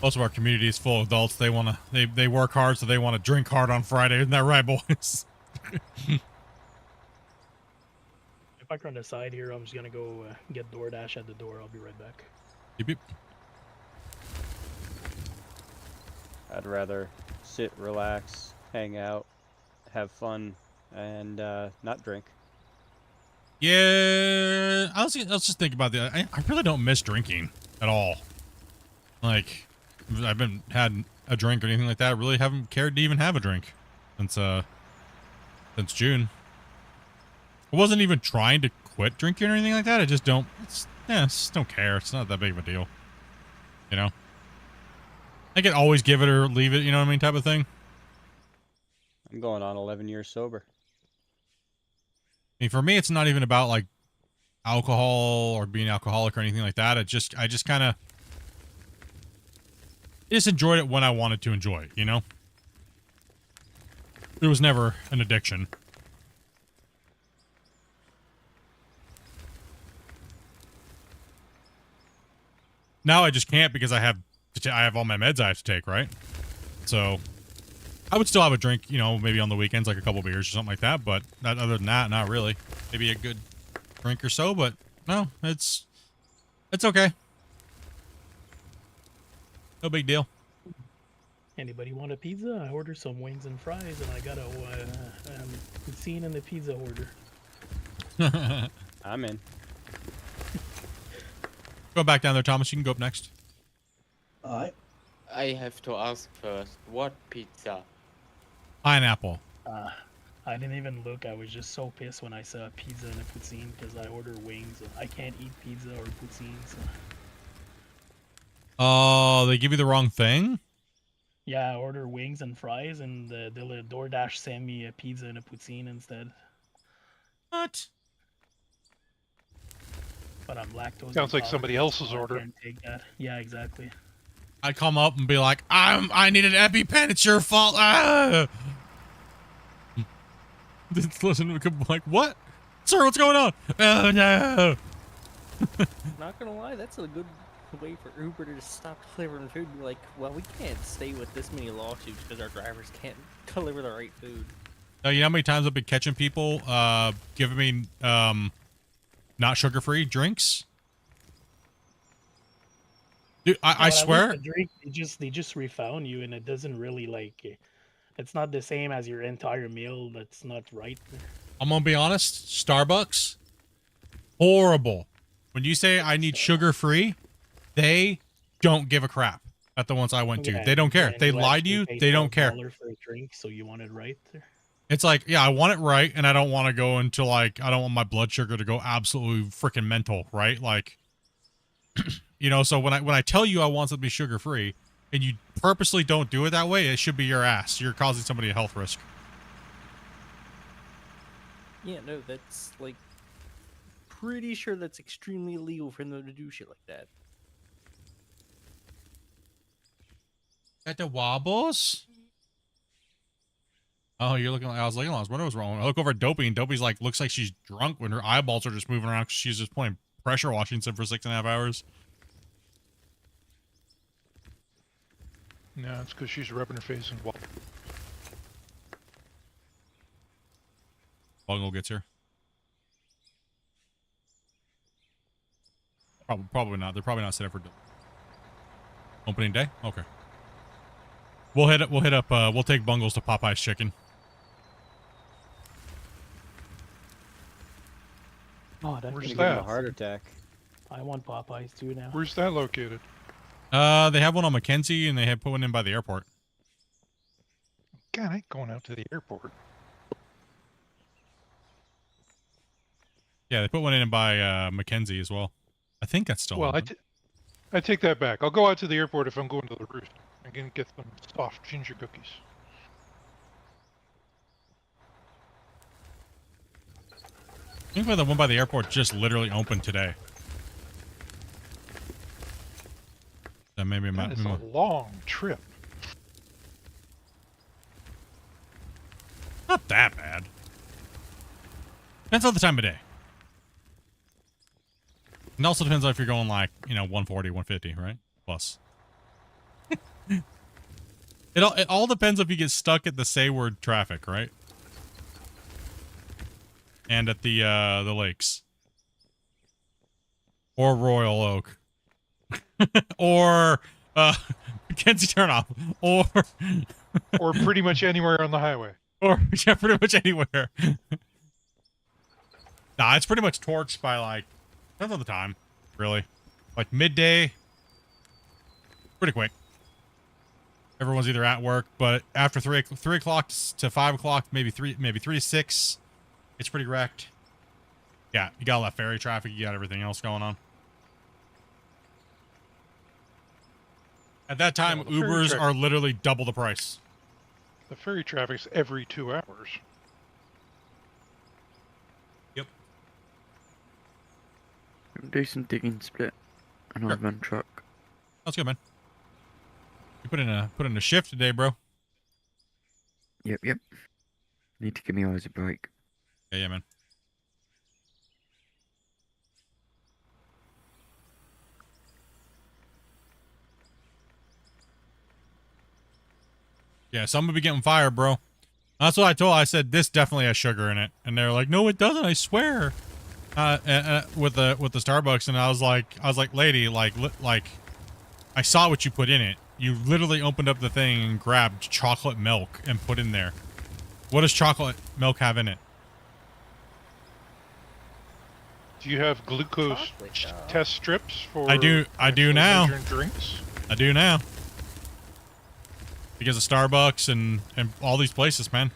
Most of our community is full of adults. They wanna they work hard, so they want to drink hard on Friday. Isn't that right, boys? If I run aside here, I'm just gonna go get DoorDash at the door. I'll be right back. Beep, beep. I'd rather sit, relax, hang out, have fun, and not drink. Yeah, honestly, let's just think about that. I really don't miss drinking at all. Like, I haven't had a drink or anything like that. I really haven't cared to even have a drink since June. I wasn't even trying to quit drinking or anything like that. I just don't. I just don't care. It's not that big of a deal. You know, I could always give it or leave it. You know what I mean, type of thing. I'm going on 11 years sober. I mean, for me, it's not even about like alcohol or being alcoholic or anything like that. I just kind of just enjoyed it when I wanted to enjoy it, you know? It was never an addiction. Now I just can't because I have all my meds I have to take, right? So I would still have a drink, you know, maybe on the weekends, like a couple beers or something like that. But other than that, not really. Maybe a good drink or so, but no, it's okay. No big deal. Anybody want a pizza? I ordered some wings and fries, and I got a scene in the pizza order. I'm in. Go back down there, Thomas. You can go up next. Alright. I have to ask first, what pizza? Pineapple. I didn't even look. I was just so pissed when I saw pizza and a poutine because I order wings. I can't eat pizza or poutine. So. Oh, they give you the wrong thing? Yeah, I order wings and fries, and the DoorDash sent me a pizza and a poutine instead. What? But I'm lactose. Sounds like somebody else's so order. I can't take that. Yeah, exactly. I'd come up and be like, I need an EpiPen. It's your fault. Ah! Listen, like, what? Sir, what's going on? Oh, no. Not gonna lie, that's a good way for Uber to just stop delivering food. Be like, well, we can't stay with this many lawsuits because our drivers can't deliver the right food. You know how many times I've been catching people giving me not sugar-free drinks? Dude, I swear. The drink, they just refound you, and it doesn't really like. It's not the same as your entire meal. That's not right. I'm gonna be honest. Starbucks, horrible. When you say I need sugar-free, they don't give a crap. At the ones I went to, they don't care. They lied to you. They don't care. For a drink, so you want it right there. It's like, yeah, I want it right, and I don't want to go into like, I don't want my blood sugar to go absolutely freaking mental, right? Like, you know, so when I tell you I want something to be sugar-free, and you purposely don't do it that way, it should be your ass. You're causing somebody a health risk. Yeah, no, that's like pretty sure that's extremely illegal for them to do shit like that. At the wobbles? Oh, you're looking like I was wondering what was wrong. I look over at Dopey, and Dopey's like looks like she's drunk when her eyeballs are just moving around because she's just playing pressure washing sim for 6.5 hours. No, it's because she's rubbing her face in water. Bungle gets here. Probably not. They're probably not set up for opening day. Okay. We'll hit up. We'll take Bungles to Popeye's Chicken. Oh, that's Where's gonna that? give me A heart attack. I want Popeyes too now. Where's that located? They have one on Mackenzie, and they have put one in by the airport. God, I ain't going out to the airport. Yeah, they put one in by Mackenzie as well. I think that's still Well, open. I take that back. I'll go out to the airport if I'm going to the roost. I'm gonna get some soft ginger cookies. I think the one by the airport just literally opened today. That maybe That is a long trip. Not that bad. Depends on the time of day. It also depends on if you're going like, 140, 150, right? Plus. It all depends if you get stuck at the Sayward traffic, right? And at the lakes. Or Royal Oak. Or Mackenzie Turnoff. Or pretty much anywhere on the highway. Or yeah, pretty much anywhere. Nah, it's pretty much torched by like, depends on the time, really. Like midday, pretty quick. Everyone's either at work, but after 3 o'clock to 5 o'clock, maybe 3 to 6, it's pretty wrecked. Yeah, you got all that ferry traffic, you got everything else going on. At that time, Yeah, Ubers are literally double the price. The ferry traffic's every 2 hours. Yep. Do some digging, Split. An old man truck. That's good, man. You put in a shift today, bro. Yep. Need to give me eyes a break. Yeah, man. Yeah, some will be getting fired, bro. That's what I told. I said this definitely has sugar in it, and they're like, "No, it doesn't. I swear." With the Starbucks, and I was like, "Lady, like, I saw what you put in it. You literally opened up the thing and grabbed chocolate milk and put in there. What does chocolate milk have in it?" Do you have glucose test strips for? I do now. measuring drinks? I do now. Because of Starbucks and all these places, man.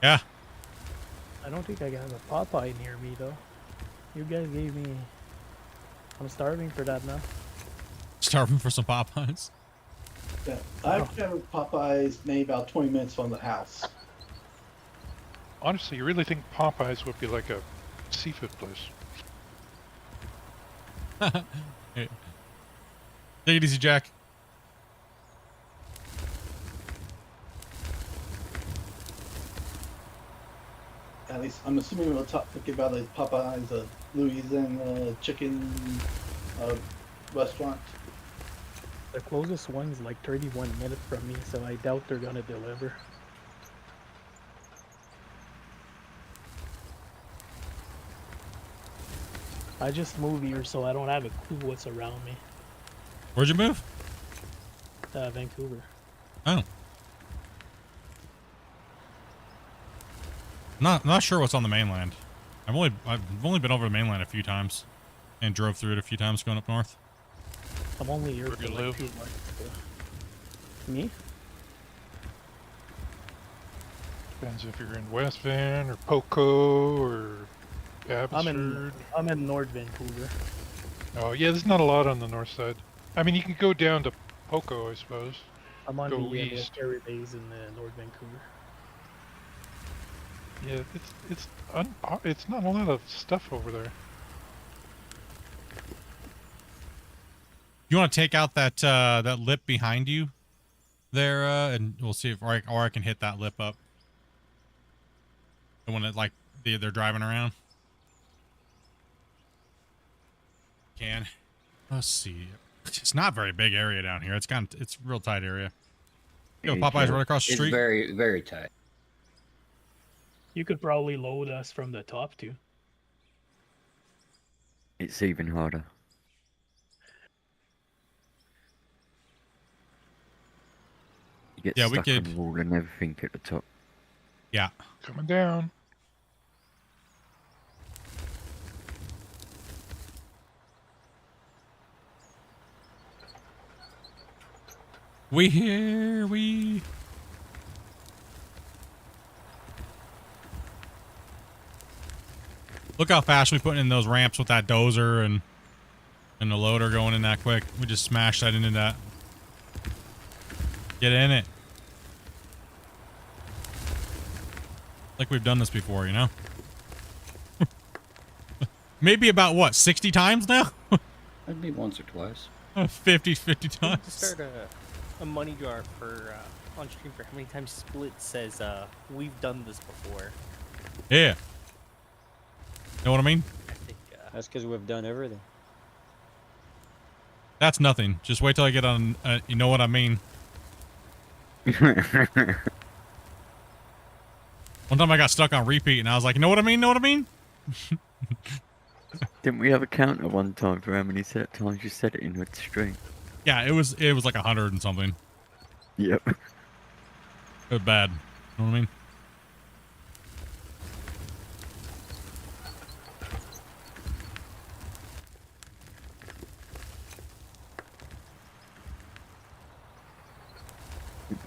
Yeah. I don't think I got a Popeye near me though. You guys gave me. I'm starving for that now. Starving for some Popeyes. Yeah, I've got Popeyes maybe about 20 minutes from the house. Honestly, you really think Popeyes would be like a seafood place? Hey. Take it easy, Jack. At least I'm assuming we'll talk about the Popeyes, Louisiana chicken restaurant. The closest one's like 31 minutes from me, so I doubt they're gonna deliver. I just moved here, so I don't have a clue what's around me. Where'd you move? Vancouver. Oh. Not sure what's on the mainland. I've only been over the mainland a few times, and drove through it a few times going up north. I'm only here Where for do you like live? 2 months. So. Me? Depends if you're in West Van or Poco or Abbotsford. I'm in North Vancouver. Oh yeah, there's not a lot on the north side. I mean, you can go down to Poco, I suppose. I'm on Go the east. military base in North Vancouver. Yeah, it's not a lot of stuff over there. You want to take out that that lip behind you there, and we'll see if or I can hit that lip up. The one that like they're driving around. Can. Let's see. It's not a very big area down here. It's a real tight area. You know, Popeye's right across the street. It's very, very tight. You could probably load us from the top too. It's even harder. You get Yeah, we stuck on could- the wall and everything at the top. Yeah. Coming down. We here, we. Look how fast we put in those ramps with that dozer and the loader going in that quick. We just smashed that into that. Get in it. Like we've done this before, you know? Maybe about, what, 60 times now? That'd be once or twice. 50 We need times. to start a money jar for on stream for how many times Split says we've done this before. Yeah. Know what I mean? I think That's because we've done everything. That's nothing. Just wait till I get on, you know what I mean. One time I got stuck on repeat and I was like, you know what I mean? Know what I mean? Didn't we have a counter one time for how many times you said it in a string? Yeah, it was like 100 and something. Yep. It was bad. Know what I mean?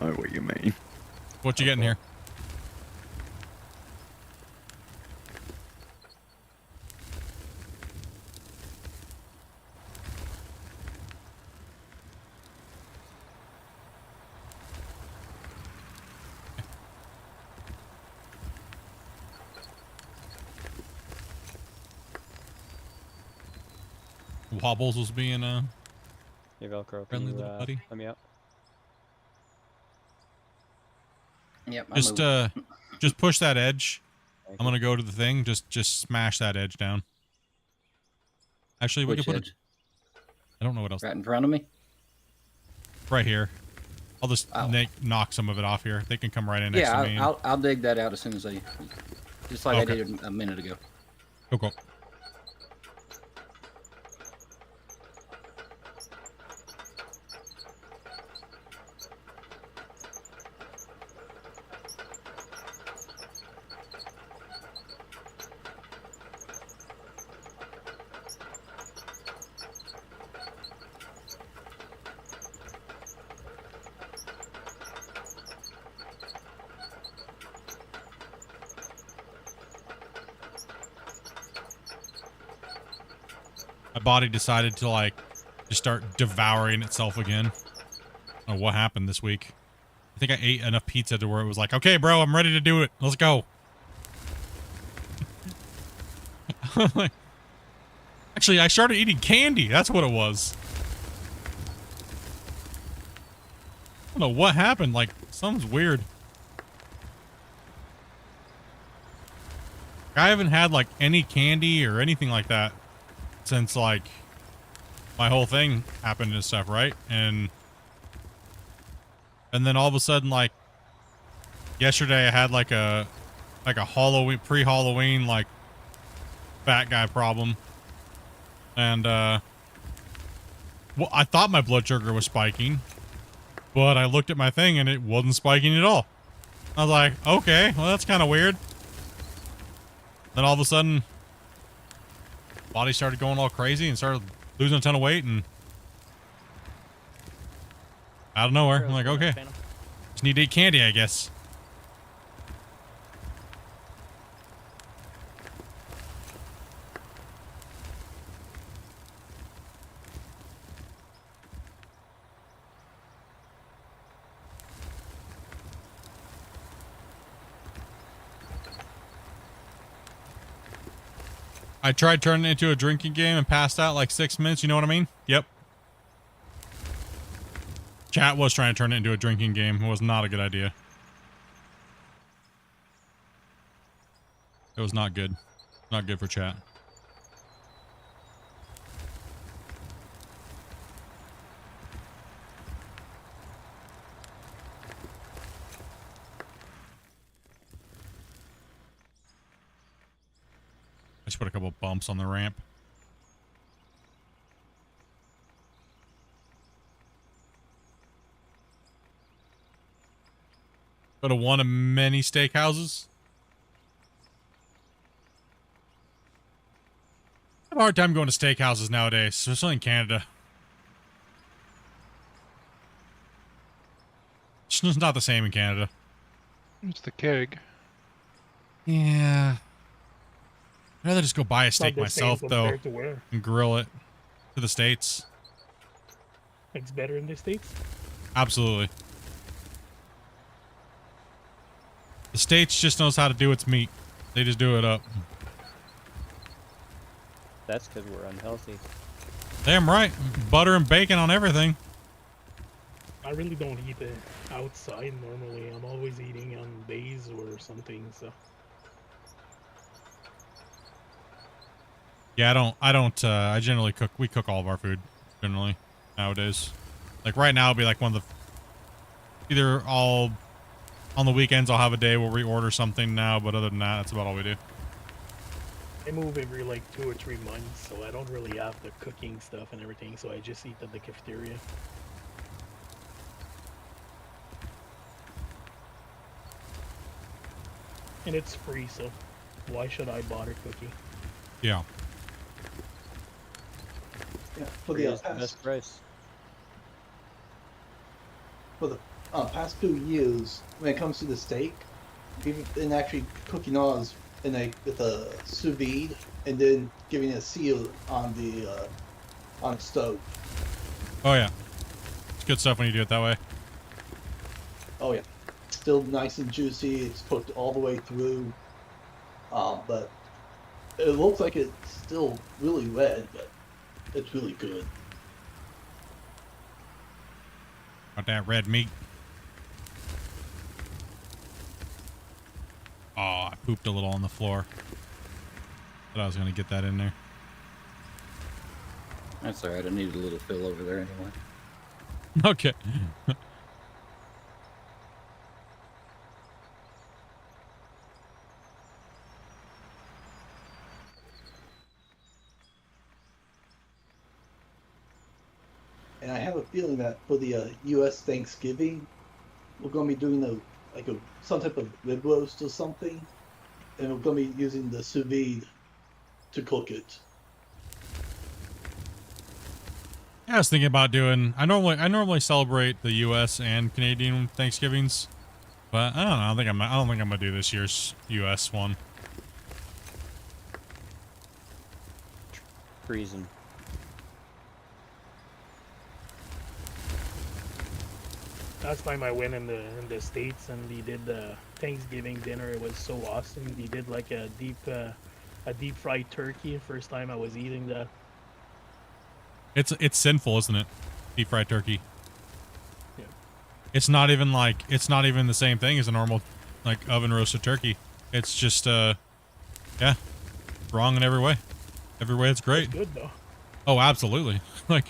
I know what you mean. What you getting here? Wobbles was being Hey Velcro, friendly can you, little buddy. let me out? Yep. Just push that edge. Thank I'm gonna go to the thing. Just smash that edge down. Actually, we Which can put edge? it. I don't know what else. Right in front of me. Right here. I'll just knock some of it off here. They can come right in next to me. Yeah, I'll dig that out as soon as just like Okay. I did a minute ago. Cool. My body decided to like just start devouring itself again. I don't know what happened this week. I think I ate enough pizza to where it was like, okay, bro, I'm ready to do it. Let's go. Actually, I started eating candy. That's what it was. I don't know what happened. Like, something's weird. I haven't had like any candy or anything like that since like my whole thing happened and stuff, right? And then all of a sudden, like yesterday, I had like a Halloween pre-Halloween like fat guy problem, and well, I thought my blood sugar was spiking, but I looked at my thing and it wasn't spiking at all. I was like, okay, well that's kind of weird. Then all of a sudden, body started going all crazy and started losing a ton of weight, and out of nowhere, I'm like, okay, just need to eat candy, I guess. I tried turning it into a drinking game and passed out like 6 minutes. You know what I mean? Yep. Chat was trying to turn it into a drinking game. It was not a good idea. It was not good. Not good for chat. I just put a couple bumps on the ramp. Go to one of many steakhouses. I have a hard time going to steakhouses nowadays, especially in Canada. It's just not the same in Canada. It's the keg. Yeah. I'd rather just go buy a steak Not the same myself, though, compared to where? and grill it to the States. It's better in the States? Absolutely. The States just knows how to do its meat. They just do it up. That's because we're unhealthy. Damn right. Butter and bacon on everything. I really don't eat outside normally. I'm always eating on days or something. So Yeah, I generally cook. We cook all of our food generally nowadays. Like right now, it'll be like one of the either all on the weekends. I'll have a day where we order something now, but other than that, that's about all we do. I move every like 2 or 3 months, so I don't really have the cooking stuff and everything. So I just eat at the cafeteria. And it's free, so why should I bother cooking? Yeah. Yeah, for Free the is the best price. For the past 2 years, when it comes to the steak, we've been actually cooking ours with a sous vide and then giving it a seal on the stove. Oh yeah, it's good stuff when you do it that way. Oh yeah, still nice and juicy. It's cooked all the way through, but it looks like it's still really red, but it's really good. Got that red meat. Oh, I pooped a little on the floor. Thought I was gonna get that in there. That's alright, I needed a little fill over there anyway. Okay. And I have a feeling that for the U.S. Thanksgiving, we're going to be doing some type of rib roast or something, and we're going to be using the sous vide to cook it. Yeah, I was thinking about doing. I normally celebrate the U.S. and Canadian Thanksgivings, but I don't know. I don't think I'm gonna do this year's U.S. one. Treason. Last time I went in the States and they did the Thanksgiving dinner, it was so awesome. They did like a deep fried turkey. First time I was eating that. It's sinful, isn't it? Deep fried turkey. Yeah. It's not even the same thing as a normal like oven roasted turkey. It's just yeah, wrong in every way. Every way it's great. It's good though. Oh, absolutely. Like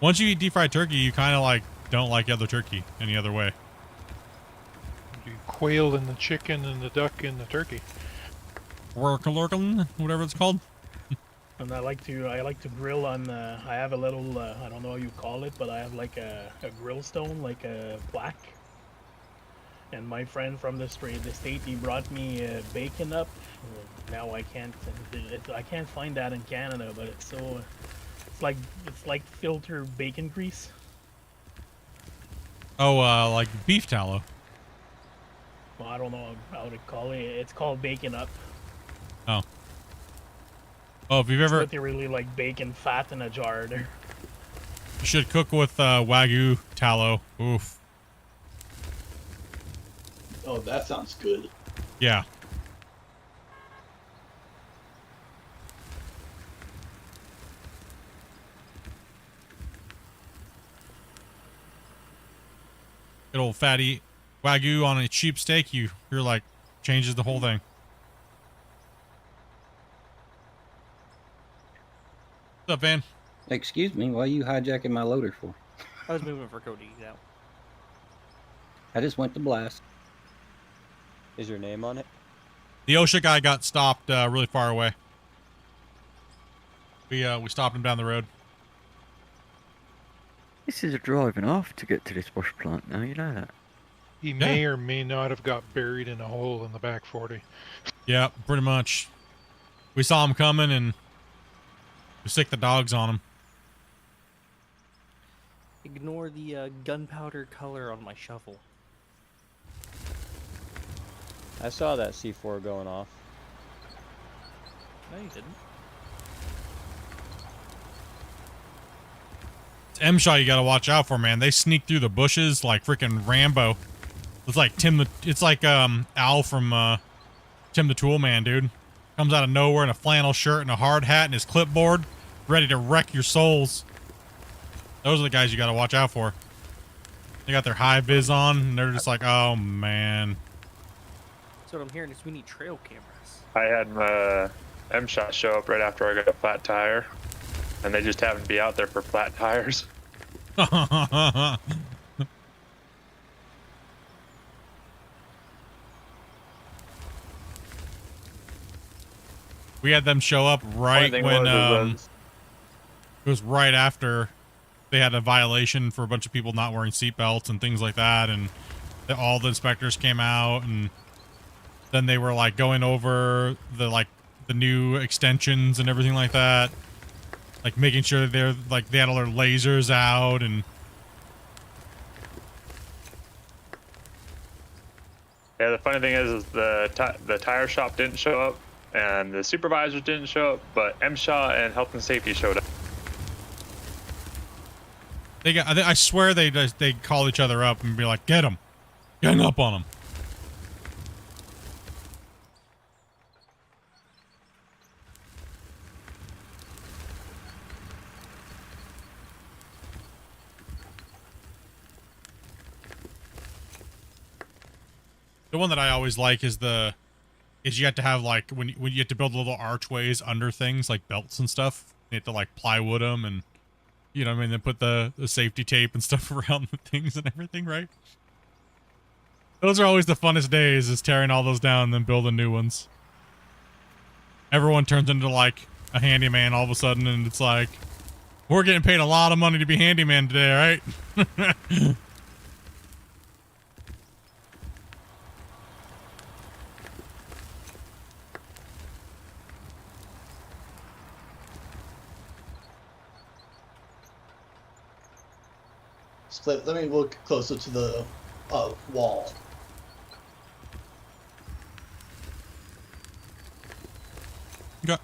once you eat deep fried turkey, you kind of like don't like other turkey any other way. You quail and the chicken and the duck and the turkey. Workload, whatever it's called. And I like to grill on. I have a little. I don't know how you call it, but I have like a grill stone, like a plaque. And my friend from the state, he brought me bacon up. Now I can't find that in Canada, but it's so. It's like filtered bacon grease. Oh, like beef tallow. Well, I don't know how to call it. It's called bacon up. Oh. Oh, if you've ever... It's literally like bacon fat in a jar there. You should cook with Wagyu tallow. Oof. Oh, that sounds good. Yeah. Good old fatty Wagyu on a cheap steak, you're like, changes the whole thing. What's up, Van? Excuse me, why are you hijacking my loader for? I was moving for Cody out. I just went to blast. Is your name on it? The OSHA guy got stopped really far away. We stopped him down the road. This is driving off to get to this wash plant now, you know that. He may or may not have got buried in a hole in the back 40. Yeah, pretty much. We saw him coming and we sicked the dogs on him. Ignore the gunpowder color on my shovel. I saw that C4 going off. No, you didn't. It's M-Shot you gotta watch out for, man. They sneak through the bushes like freaking Rambo. It's like Al from Tim the Tool Man, dude. Comes out of nowhere in a flannel shirt and a hard hat and his clipboard, ready to wreck your souls. Those are the guys you got to watch out for. They got their high vis on, and they're just like, oh man. So what I'm hearing is we need trail cameras. I had my M-Shot show up right after I got a flat tire, and they just happened to be out there for flat tires. We had them show up right when it was right after they had a violation for a bunch of people not wearing seatbelts and things like that, and all the inspectors came out, and then they were like going over the new extensions and everything like that, like making sure that they had all their lasers out. And yeah, the funny thing is the tire shop didn't show up, and the supervisors didn't show up, but MSHA and Health and Safety showed up. I swear they call each other up and be like, get them, gang up on them. The one that I always like is you have to have like when you have to build little archways under things like belts and stuff. You have to like plywood them, and you know what I mean, then put the safety tape and stuff around the things and everything, right? Those are always the funnest days, is tearing all those down and then building new ones. Everyone turns into like a handyman all of a sudden, and it's like, we're getting paid a lot of money to be handyman today, right? Split. Let me look closer to the wall. Okay.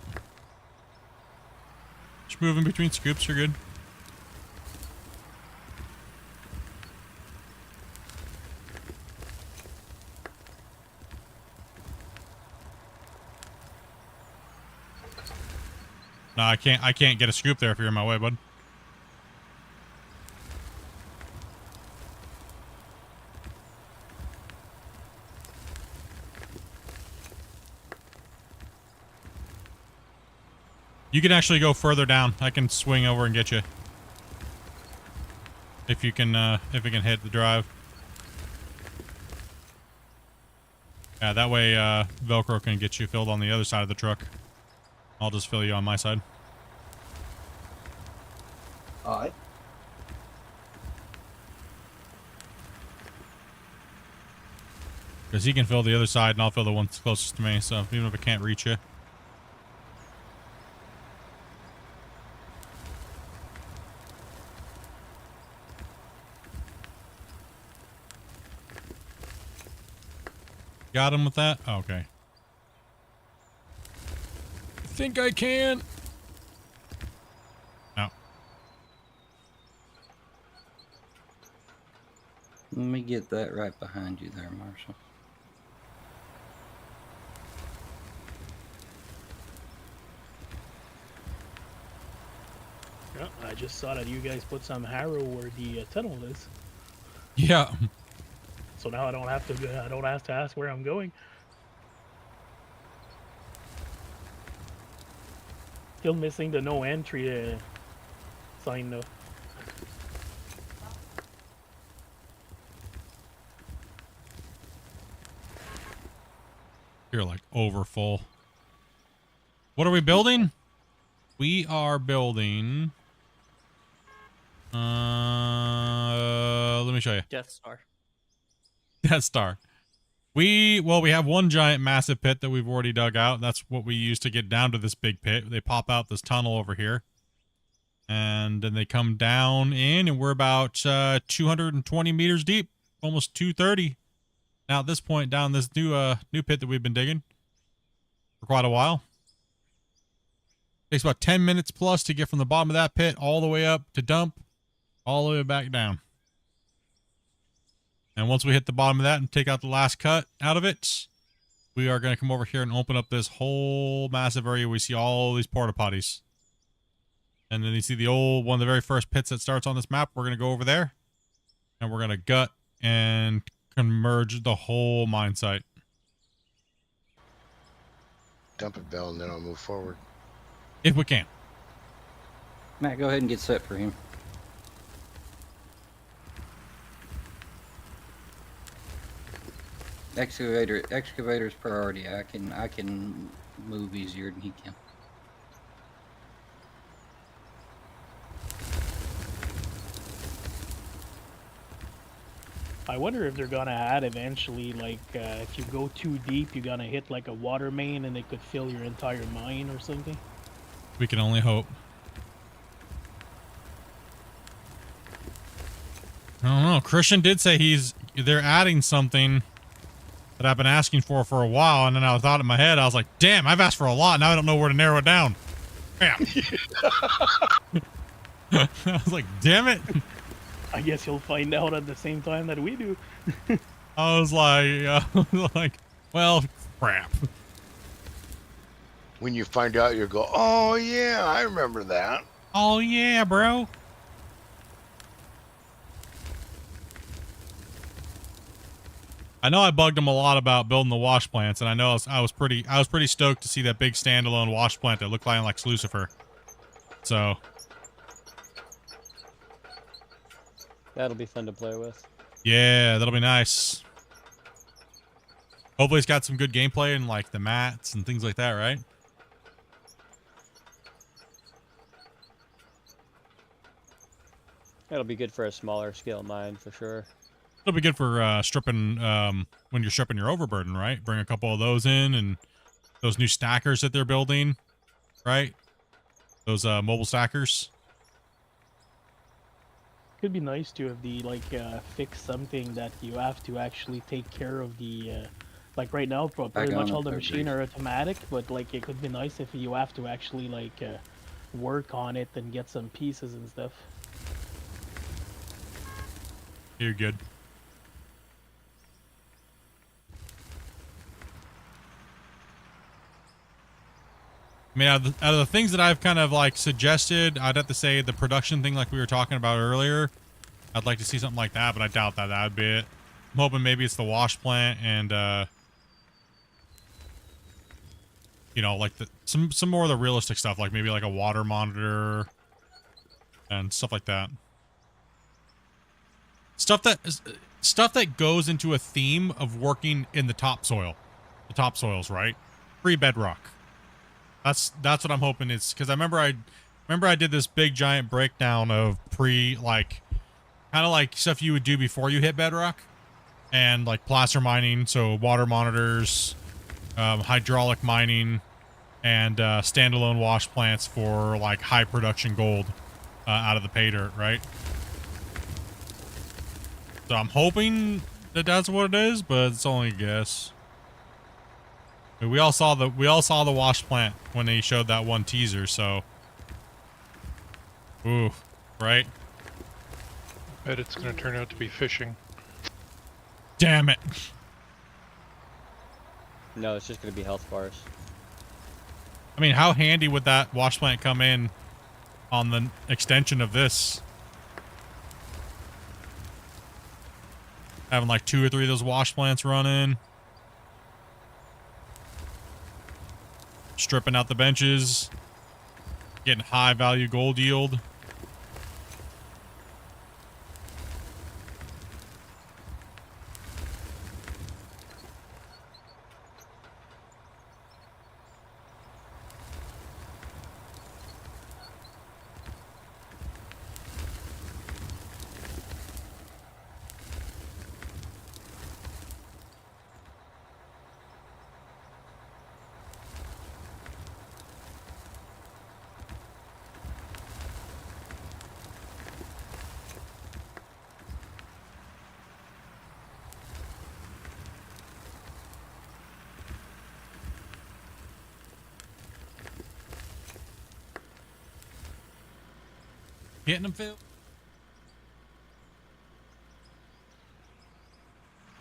Just moving between scoops, you're good. No, I can't get a scoop there if you're in my way, bud. You can actually go further down. I can swing over and get you. If you can hit the drive. Yeah, that way Velcro can get you filled on the other side of the truck. I'll just fill you on my side. Alright. Because he can fill the other side and I'll fill the one closest to me, so even if I can't reach you. Got him with that? Oh, okay. I think I can. No. Let me get that right behind you there, Marshall. Yeah, I just saw that you guys put some harrow where the tunnel is. Yeah. So now I don't have to ask where I'm going. Still missing the no entry sign though. You're like over full. What are we building? We are building. Let me show you. Death Star. Death Star. We have one giant massive pit that we've already dug out. That's what we use to get down to this big pit. They pop out this tunnel over here. And then they come down in, and we're about 220 meters deep. Almost 230. Now at this point down this new pit that we've been digging for quite a while. Takes about 10 minutes plus to get from the bottom of that pit all the way up to dump, all the way back down. And once we hit the bottom of that and take out the last cut out of it, we are going to come over here and open up this whole massive area. We see all these porta potties. And then you see the old, one of the very first pits that starts on this map. We're going to go over there. And we're going to gut and merge the whole mine site. Dump it, Bill, and then I'll move forward. If we can. Matt, go ahead and get set for him. Excavator's priority. I can move easier than he can. I wonder if they're gonna add eventually, like, if you go too deep, you're gonna hit like a water main and it could fill your entire mine or something. We can only hope. I don't know. Christian did say they're adding something that I've been asking for a while, and then I thought in my head, I was like, damn, I've asked for a lot, now I don't know where to narrow it down. Bam. I was like, damn it. I guess you'll find out at the same time that we do. I was like, well, crap. When you find out, you'll go, oh yeah, I remember that. Oh yeah, bro. I know I bugged him a lot about building the wash plants, and I know I was pretty stoked to see that big standalone wash plant that looked like Lucifer. So That'll be fun to play with. yeah, that'll be nice. Hopefully it's got some good gameplay and like the mats and things like that, right? That'll be good for a smaller scale mine for sure. It'll be good for stripping when you're stripping your overburden, right? Bring a couple of those in, and those new stackers that they're building, right? Those mobile stackers. Could be nice to have the fix something that you have to actually take care of the like right now pretty much all the machine are automatic, but like it could be nice if you have to actually work on it and get some pieces and stuff. You're good. I mean, out of the things that I've kind of like suggested, I'd have to say the production thing like we were talking about earlier. I'd like to see something like that, but I doubt that would be it. I'm hoping maybe it's the wash plant and, you know, like some more of the realistic stuff, like maybe like a water monitor and stuff like that. Stuff that goes into a theme of working in the topsoil, the topsoils, right? Pre-bedrock. That's what I'm hoping is, because I remember I did this big giant breakdown of kind of like stuff you would do before you hit bedrock, and like placer mining, so water monitors, hydraulic mining, and standalone wash plants for like high production gold out of the pay dirt, right? So I'm hoping that that's what it is, but it's only a guess. We all saw the wash plant when they showed that one teaser, so ooh, right? Bet it's gonna turn out to be fishing. Damn it. No, it's just gonna be health bars. I mean, how handy would that wash plant come in on the extension of this? Having like 2 or 3 of those wash plants running. Stripping out the benches, getting high value gold yield. Getting them, Phil?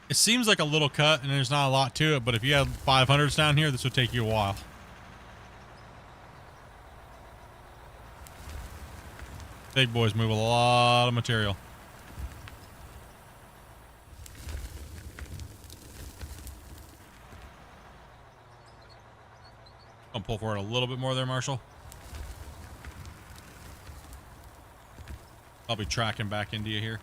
It seems like a little cut and there's not a lot to it, but if you had 500s down here, this would take you a while. Big boys move a lot of material. I'll pull forward a little bit more there, Marshall. I'll be tracking back into you here.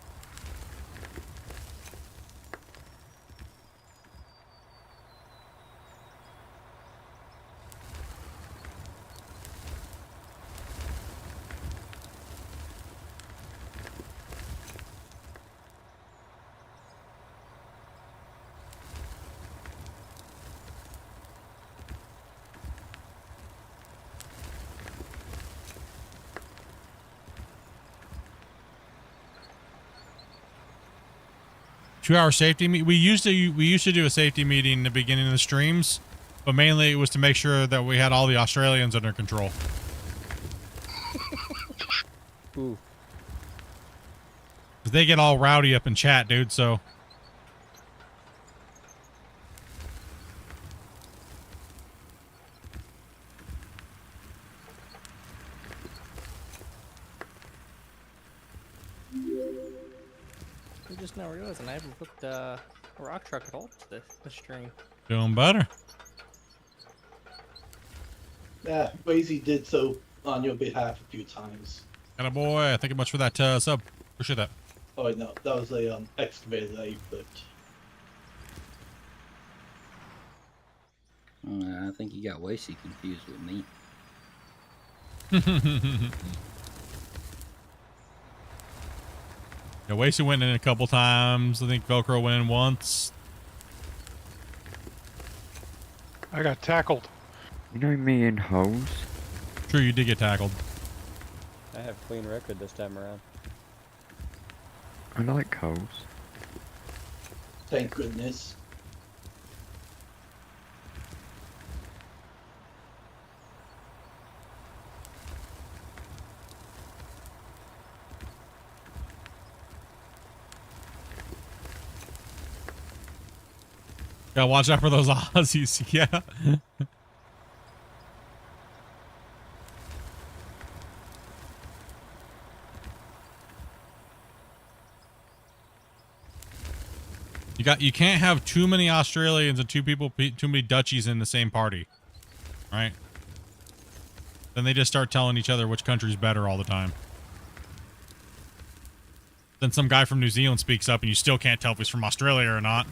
2-hour safety meet. We used to do a safety meeting in the beginning of the streams, but mainly it was to make sure that we had all the Australians under control. Ooh. 'Cause they get all rowdy up in chat, dude, so. I'm just now realizing I haven't hooked a rock truck at all to the string. Doing better. Yeah, Wazy did so on your behalf a few times. Atta boy, thank you much for that sub. Appreciate that. Oh no, that was a excavator that you flipped. I think you got Wacy confused with me. Yeah, Wacy went in a couple times. I think Velcro went in once. I got tackled. You know me and hose? True, you did get tackled. I have clean record this time around. I like hose. Thank goodness. Gotta watch out for those Aussies, yeah. You can't have too many Australians and too many Dutchies in the same party. Right? Then they just start telling each other which country's better all the time. Then some guy from New Zealand speaks up and you still can't tell if he's from Australia or not.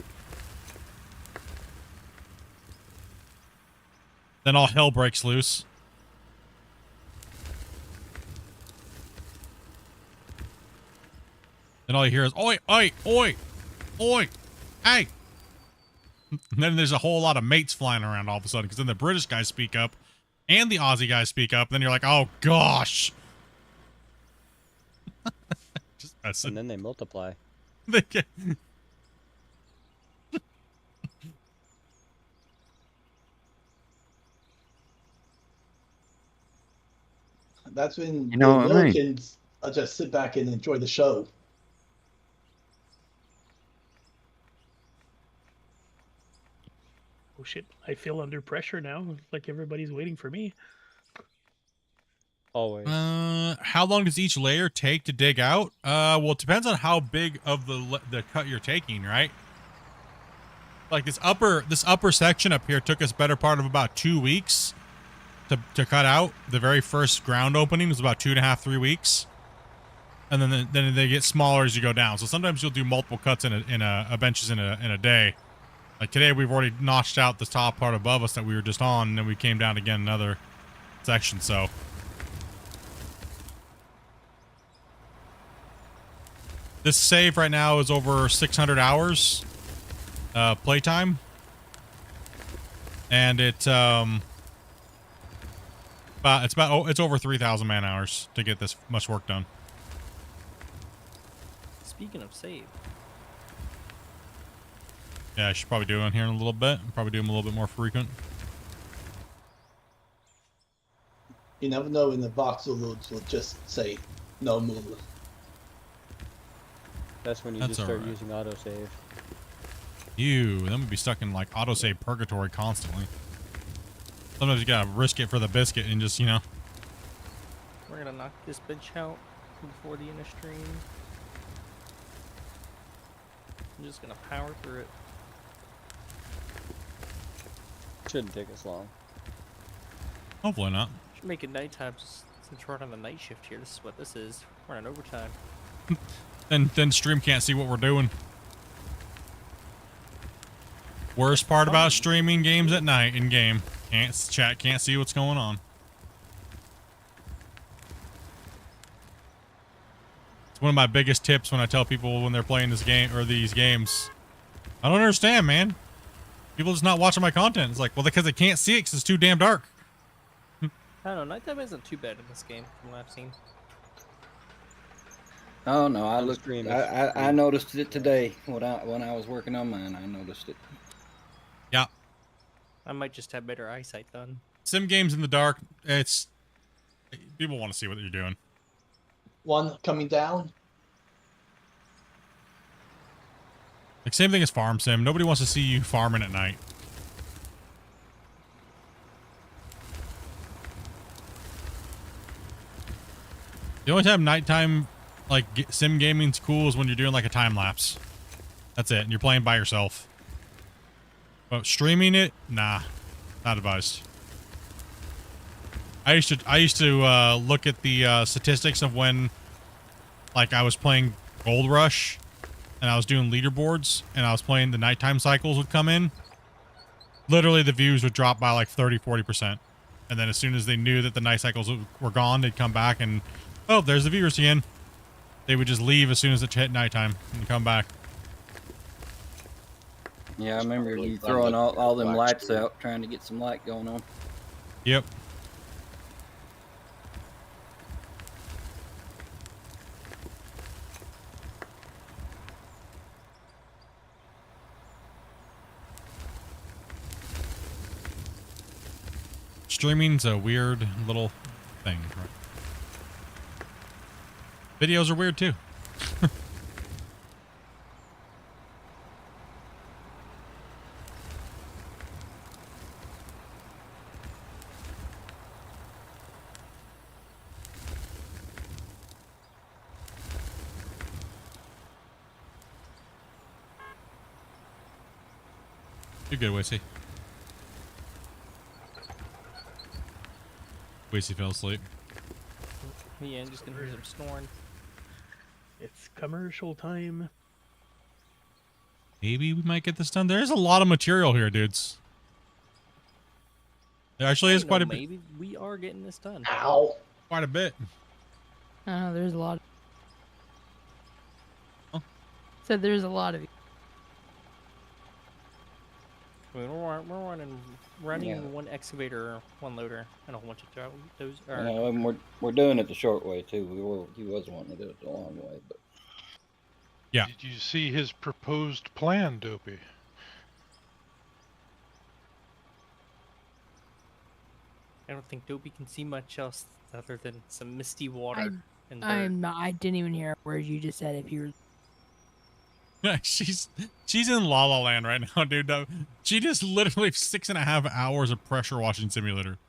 Then all hell breaks loose. Then all you hear is, oi, oi, oi, oi, hey. And then there's a whole lot of mates flying around all of a sudden, because then the British guys speak up and the Aussie guys speak up. And then you're like, oh, gosh. Just messing. And then they multiply. They get... That's when You know the what I mean? Americans just sit back and enjoy the show. Oh shit, I feel under pressure now. It's like everybody's waiting for me. Always. How long does each layer take to dig out? Well, it depends on how big of the cut you're taking, right? Like this upper section up here took us better part of about 2 weeks to cut out. The very first ground opening was about 2.5, 3 weeks, and then they get smaller as you go down. So sometimes you'll do multiple cuts in a benches in a day. Like today, we've already notched out the top part above us that we were just on, and then we came down again another section. So. This save right now is over 600 hours playtime, and it's over 3,000 man hours to get this much work done. Speaking of save, Yeah, I should probably do it on here in a little bit. Probably do them a little bit more frequent. You never know when the voxel loads will just say no move. That's when you That's just start alright. using autosave. Ew, then we'd be stuck in like autosave purgatory constantly. Sometimes you gotta risk it for the biscuit and just, you know. We're gonna knock this bitch out before the end of stream. I'm just gonna power through it. Shouldn't take us long. Hopefully not. Should make it nighttime since we're on the night shift here. This is what this is. We're on overtime. Then stream can't see what we're doing. Worst part about streaming games at night in game. Chat can't see what's going on. It's one of my biggest tips when I tell people when they're playing this game or these games. I don't understand, man. People just not watching my content. It's like, well, because they can't see it because it's too damn dark. I don't know. Nighttime isn't too bad in this game from what I've seen. Oh no, I noticed it today when I was working on mine. I noticed it. Yeah. I might just have better eyesight then. Sim games in the dark, it's people want to see what you're doing. One coming down. Like same thing as farm sim. Nobody wants to see you farming at night. The only time nighttime like sim gaming's cool is when you're doing like a time lapse. That's it. And you're playing by yourself. But streaming it, nah, not advised. I used to look at the statistics of when like I was playing Gold Rush and I was doing leaderboards and I was playing the nighttime cycles would come in. Literally the views would drop by like 30-40%. And then as soon as they knew that the night cycles were gone, they'd come back and, oh, there's the viewers again. They would just leave as soon as it hit nighttime and come back. Yeah, I remember you throwing all them lights out, trying to get some light going on. Yep. Streaming's a weird little thing. Videos are weird too. You're good, Wacey. Wacey fell asleep. Yeah, I'm just gonna hear some snoring. It's commercial time. Maybe we might get this done. There's a lot of material here, dudes. There actually is quite a bit. Maybe we are getting this done. Ow. Quite a bit. I don't know, there's a lot. Said there's a lot of it. We're running Yeah. one excavator, one loader, and a whole bunch of those. And we're doing it the short way too. He was wanting to do it the long way, but yeah. Did you see his proposed plan, Dopey? I don't think Dopey can see much else other than some misty water and dirt. I'm not. I didn't even hear a word you just said. If you were. she's in La La Land right now, dude. She just literally 6.5 hours of pressure washing simulator.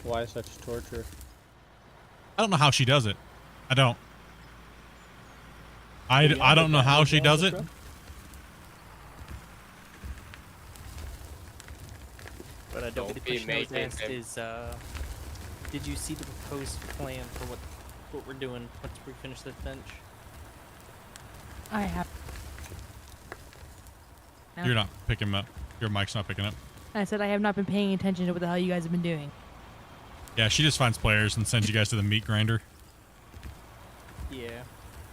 Why such torture? I don't know how she does it. I don't. I don't know how she does it. But I don't. The question I was asked is, did you see the proposed plan for what we're doing once we finish this bench? I have. You're not picking up. Your mic's not picking up. I said I have not been paying attention to what the hell you guys have been doing. Yeah, she just finds players and sends you guys to the meat grinder. Yeah,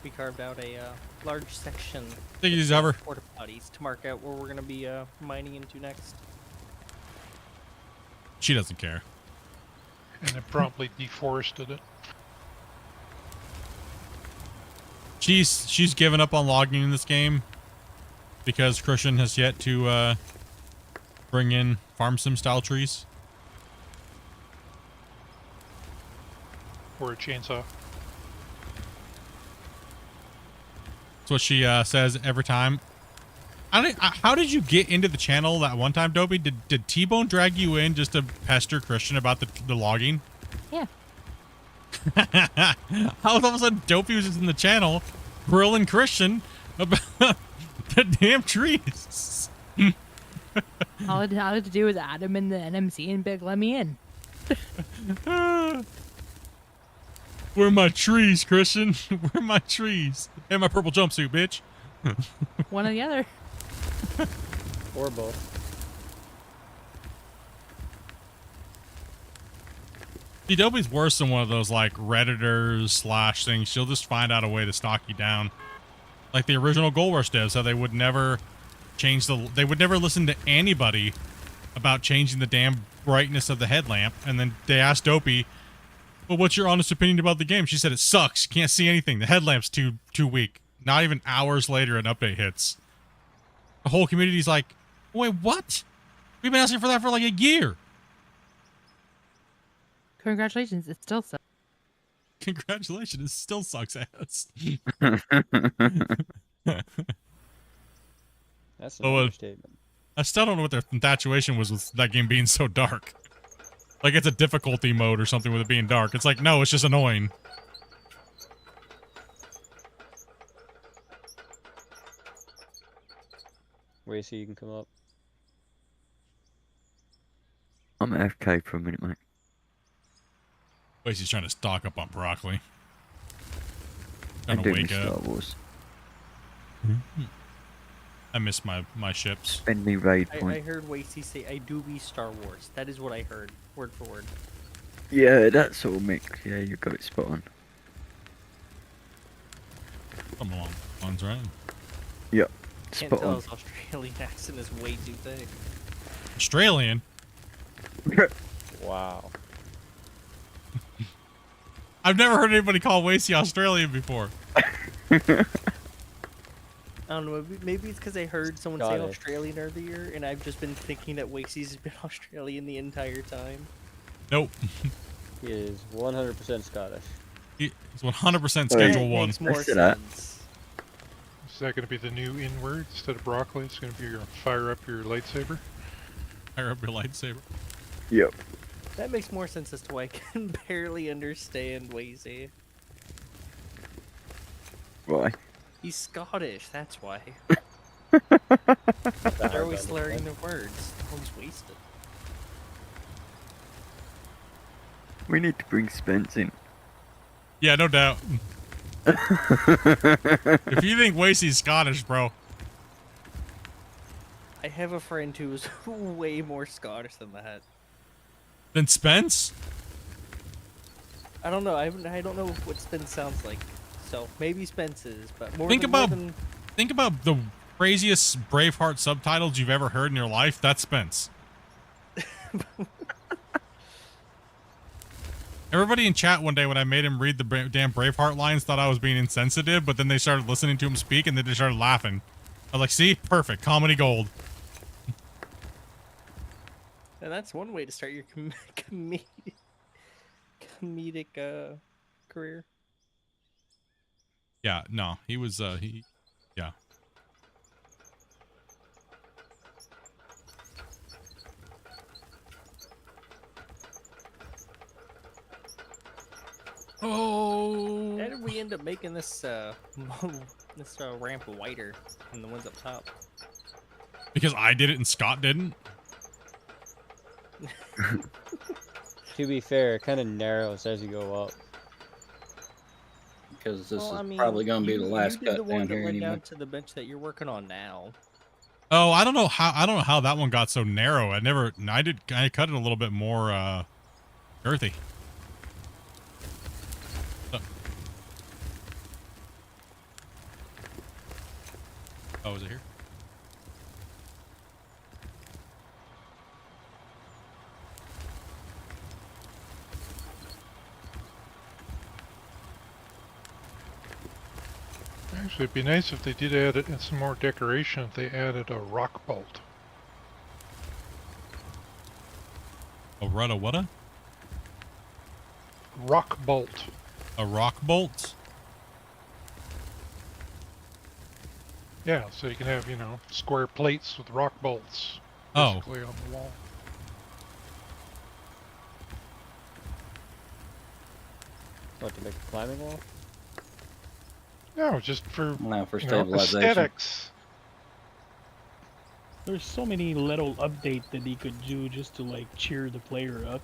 we carved out a large section. Take it easy, Hover. Porta potties to mark out where we're gonna be mining into next. She doesn't care. And then promptly deforested it. She's given up on logging in this game because Christian has yet to bring in farm sim style trees. Or a chainsaw. That's what she says every time. How did you get into the channel that one time, Dopey? Did T-Bone drag you in just to pester Christian about the logging? Yeah. How all of a sudden Dopey was just in the channel grilling Christian about the damn trees? All I had to do was add him in the NMC and big let me in. Where are my trees, Christian? Where are my trees? And my purple jumpsuit, bitch. One or the other. Or both. See, Dopey's worse than one of those like Redditors / things. She'll just find out a way to stalk you down. Like the original Gold Rush devs, how they would never they would never listen to anybody about changing the damn brightness of the headlamp. And then they asked Dopey, well, what's your honest opinion about the game? She said, it sucks. You can't see anything. The headlamp's too weak. Not even hours later, an update hits. The whole community's like, wait, what? We've been asking for that for like a year. Congratulations, it still sucks. Congratulations, it still sucks ass. That's an understatement. I still don't know what their infatuation was with that game being so dark. Like it's a difficulty mode or something with it being dark. It's like, no, it's just annoying. Wait, so you can come up. I'm AFK for a minute, mate. Wait, he's trying to stock up on broccoli. I'm Trying to doing wake Star up. Wars. I miss my ships. Spend me raid I point. heard Wasty say, I do be Star Wars. That is what I heard, word for word. Yeah, that's all mix. Yeah, you got it spot on. Come on, one's right. Yep, Can't spot tell on. his Australian accent is way too thick. Australian? Wow. I've never heard anybody call Wasey Australian before. I don't know, maybe it's because I heard someone say Scottish. Australian earlier, and I've just been thinking that Wasty's been Australian the entire time. Nope. He is 100% Scottish. He's 100% Schedule 1. Makes more I see that. sense. Is that going to be the new N-word instead of broccoli? It's going to be your fire up your lightsaber? Fire up your lightsaber. Yep. That makes more sense as to why I can barely understand Wasey. Why? He's Scottish, that's why. That They're hard always to slurring understand. their words. They're always wasted. We need to bring Spence in. Yeah, no doubt. If you think Wasey's Scottish, bro. I have a friend who is way more Scottish than that. Then Spence? I don't know. I don't know what Spence sounds like. So maybe Spence is, but more Think than, about more than... think about the craziest Braveheart subtitles you've ever heard in your life. That's Spence. Everybody in chat one day when I made him read the damn Braveheart lines thought I was being insensitive, but then they started listening to him speak and then they started laughing. I was like, see? Perfect. Comedy gold. And that's one way to start your comedic career. Yeah, no. He was, yeah. Oh. How did we end up making this ramp wider than the ones up top? Because I did it and Scott didn't? To be fair, it kind of narrows as you go up. Because this Well, I is mean, probably going to be you- the last you did cut the one down that here went anyway. down to the bench that you're working on now. Oh, I don't know how that one got so narrow. I cut it a little bit more girthy. Oh, is it here? Actually, it'd be nice if they did add it, some more decoration if they added a rock bolt. A what? Rock bolt. A rock bolt? Yeah, so you can have, you know, square plates with rock bolts Oh. basically on the wall. What, to make a climbing wall? No, just for, No, for you know, stabilization. aesthetics. There's so many little updates that he could do just to like cheer the player up.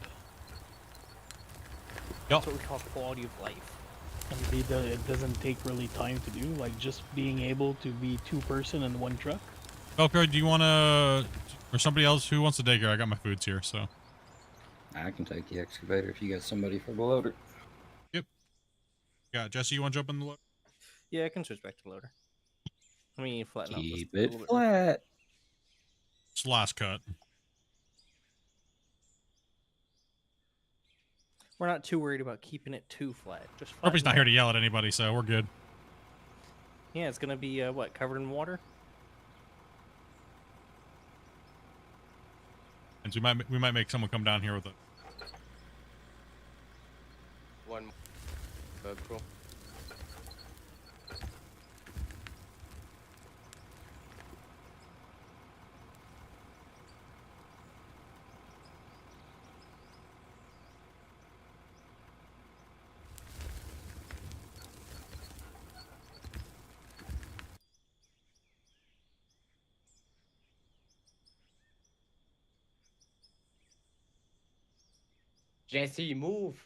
That's what we call quality of life. And it doesn't take really time to do, like just being able to be 2-person in one truck. Velcro, do you want to, or somebody else who wants to take her? I got my foods here, so. I can take the excavator if you got somebody for the loader. Yep. Yeah, Jesse, you want to jump in the loader? Yeah, I can switch back to loader. Let me flatten out this Keep a it little bit. flat. It's the last cut. We're not too worried about keeping it too flat. Just Ruby's flatten not it here out. to yell at anybody, so we're good. Yeah, it's gonna be what, covered in water? And so we might make someone come down here with it. One Velcro. Jesse, move.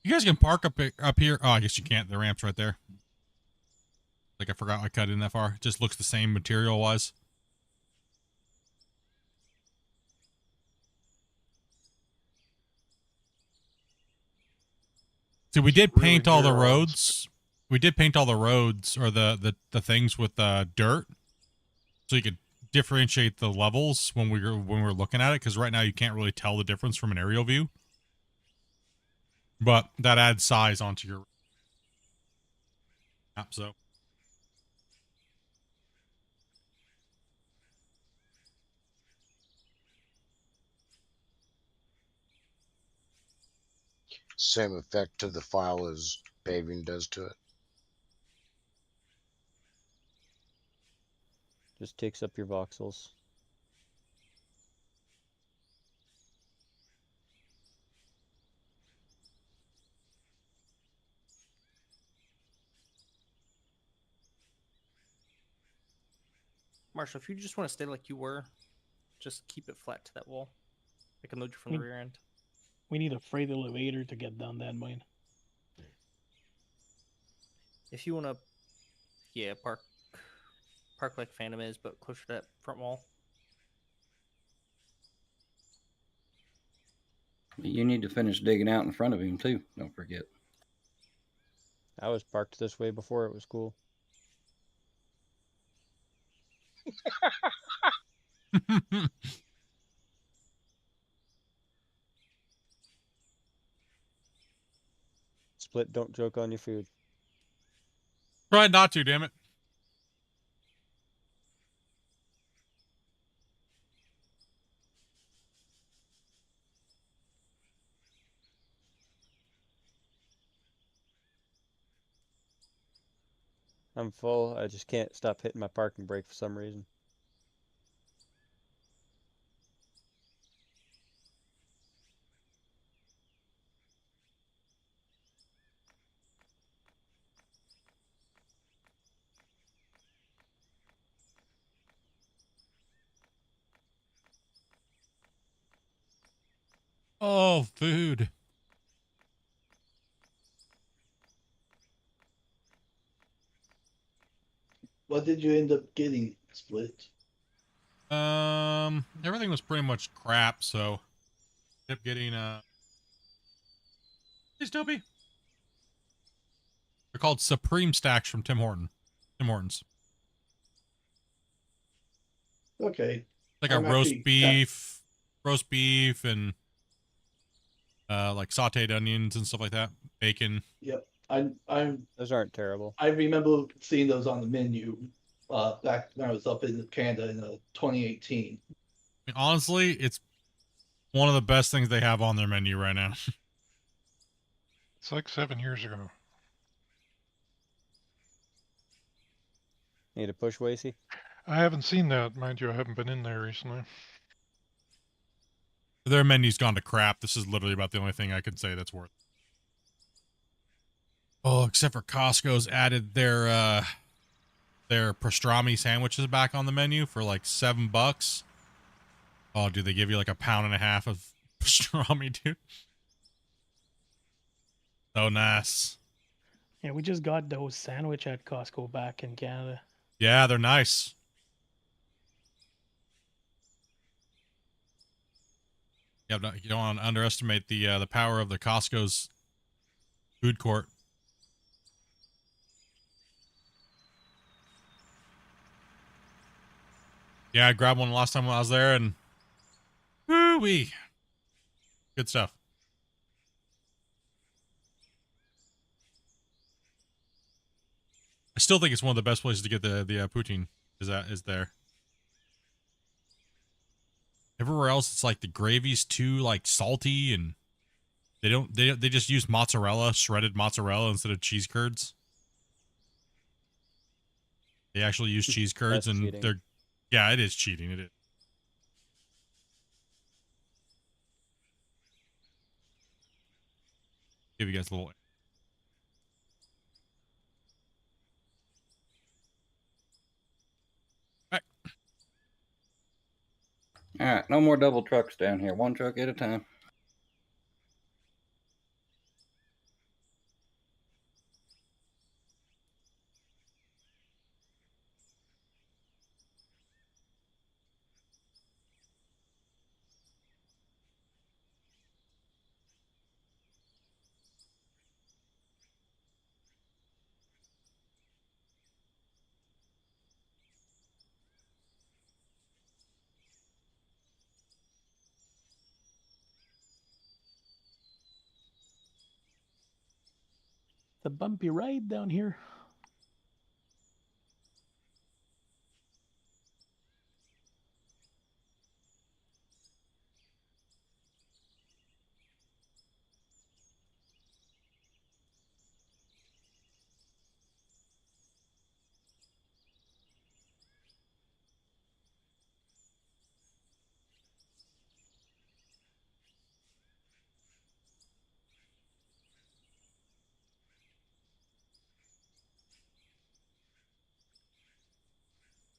You guys can park up here. Oh, I guess you can't. The ramp's right there. Like I forgot I cut in that far. It just looks the same material wise. See, we did paint all the roads. We did paint all the roads or the things with dirt, so you could differentiate the levels when we're looking at it. Because right now you can't really tell the difference from an aerial view. But that adds size onto your map. So. Same effect to the file as paving does to it. Just takes up your voxels. Marshall, if you just want to stay like you were, just keep it flat to that wall. I can load you from the rear end. We need a freight elevator to get down that mine. If you want to, yeah, park like Phantom is, but closer to that front wall. You need to finish digging out in front of him too. Don't forget. I was parked this way before it was cool. Split, don't joke on your food. Try not to, damn it. I'm full. I just can't stop hitting my parking brake for some reason. Oh, food. What did you end up getting, Split? Everything was pretty much crap, so kept getting Hey, Snoopy. They're called Supreme Stacks from Tim Hortons. Okay. Like a roast beef and like sauteed onions and stuff like that. Bacon. Yep. Those aren't terrible. I remember seeing those on the menu back when I was up in Canada in 2018. I mean, honestly, it's one of the best things they have on their menu right now. It's like 7 years ago. Need a push, Wacy? I haven't seen that, mind you. I haven't been in there recently. Their menu's gone to crap. This is literally about the only thing I can say that's worth. Oh, except for Costco's added their pastrami sandwiches back on the menu for like $7. Oh, dude, they give you like a pound and a half of pastrami, dude. So nice. Yeah, we just got those sandwich at Costco back in Canada. Yeah, they're nice. Yeah, you don't want to underestimate the power of the Costco's food court. Yeah, I grabbed one last time when I was there, and woo-wee. Good stuff. I still think it's one of the best places to get the poutine is there. Everywhere else, it's like the gravy's too like salty, and they just use mozzarella, shredded mozzarella instead of cheese curds. They actually use cheese curds, and cheating. yeah, it is cheating. It is. Give you guys a little. All right, no more double trucks down here. One truck at a time. The bumpy ride down here.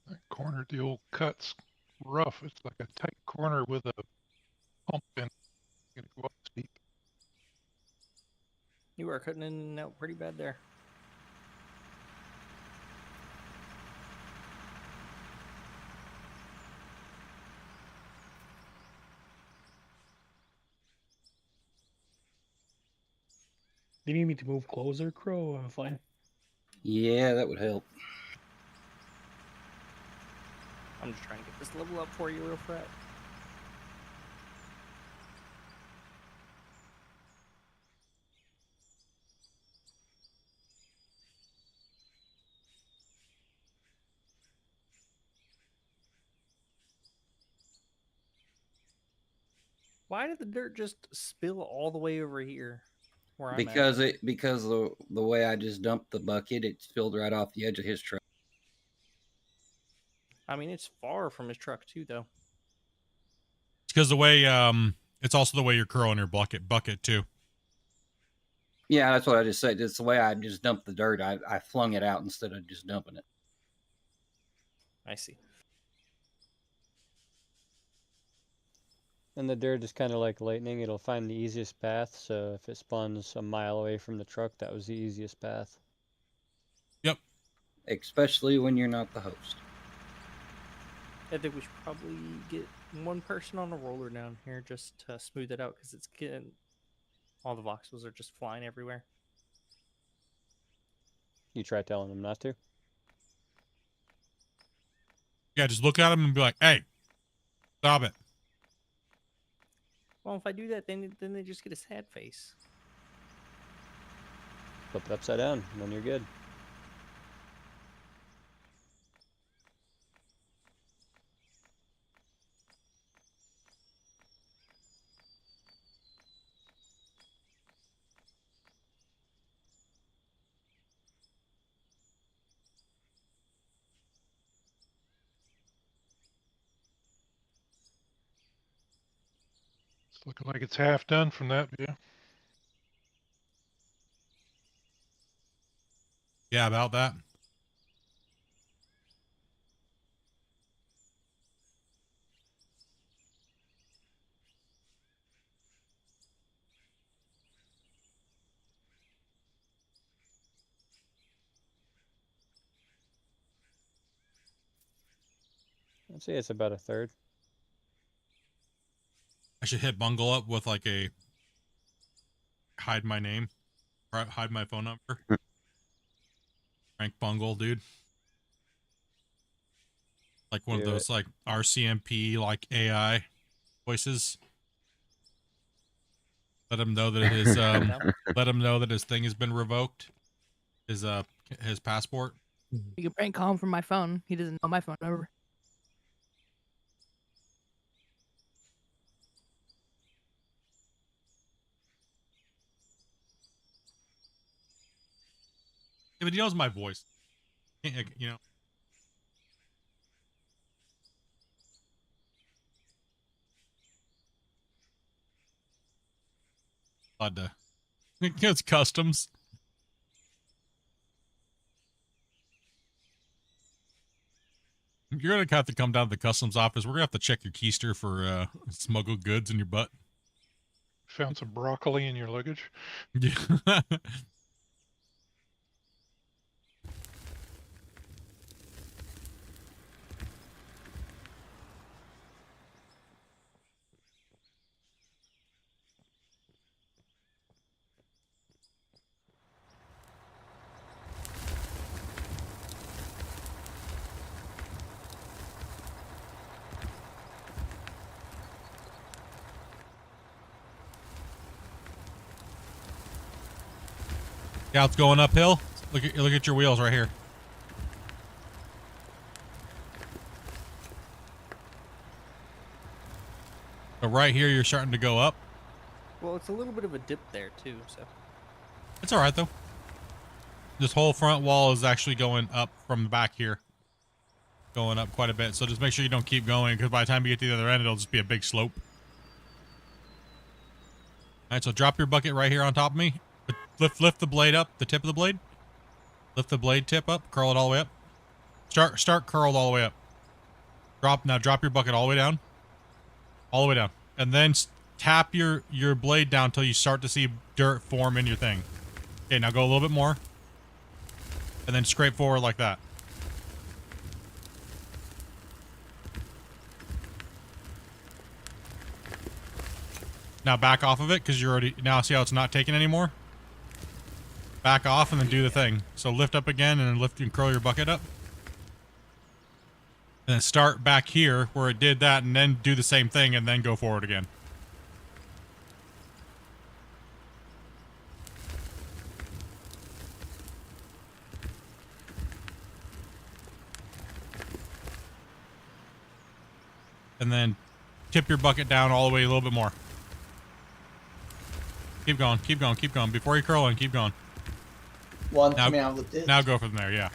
That corner, the old cut's rough. It's like a tight corner with a hump in it. It's gonna go up steep. You are cutting in and out pretty bad there. Do you need me to move closer, Crow? I'm fine. Yeah, that would help. I'm just trying to get this level up for you real fast. Why did the dirt just spill all the way over here? Where I'm Because at? because the way I just dumped the bucket, it spilled right off the edge of his truck. I mean, it's far from his truck too, though. It's because the way it's also the way you're curling your bucket too. Yeah, that's what I just said. It's the way I just dumped the dirt. I flung it out instead of just dumping it. I see. And the dirt is kind of like lightning. It'll find the easiest path. So if it spawns a mile away from the truck, that was the easiest path. Yep. Especially when you're not the host. I think we should probably get one person on a roller down here just to smooth it out because it's getting all the voxels are just flying everywhere. You try telling them not to? Yeah, just look at them and be like, "Hey, stop it." Well, if I do that, then they just get a sad face. Flip it upside down, and then you're good. It's looking like it's half done from that view. Yeah, about that. I'd say it's about a third. I should hit Bungle up with like a hide my name, or hide my phone number. Frank Bungle, dude. Like one of those like RCMP like AI voices. Let him know that his let him know that his thing has been revoked. His passport. You can prank call him from my phone. He doesn't know my phone number. Yeah, but he knows my voice. You know. Odd to. It's customs. You're gonna have to come down to the customs office. We're gonna have to check your keister for smuggled goods in your butt. Found some broccoli in your luggage. Yeah. Yeah, it's going uphill. Look at your wheels right here. So right here, you're starting to go up. Well, it's a little bit of a dip there too, so. It's all right though. This whole front wall is actually going up from the back here. Going up quite a bit. So just make sure you don't keep going, because by the time you get to the other end, it'll just be a big slope. All right, so drop your bucket right here on top of me. Lift the blade up, the tip of the blade. Lift the blade tip up, curl it all the way up. Start curled all the way up. Drop your bucket all the way down. All the way down. And then tap your blade down until you start to see dirt form in your thing. Okay, now go a little bit more. And then scrape forward like that. Now back off of it, because you're already, now see how it's not taking anymore? Back off and then do the thing. So lift up again and then lift and curl your bucket up. And then start back here where it did that and then do the same thing and then go forward again. And then tip your bucket down all the way a little bit more. Keep going, keep going, keep going. Before you curl in, keep going. One coming out of the ditch. Now go from there, yeah.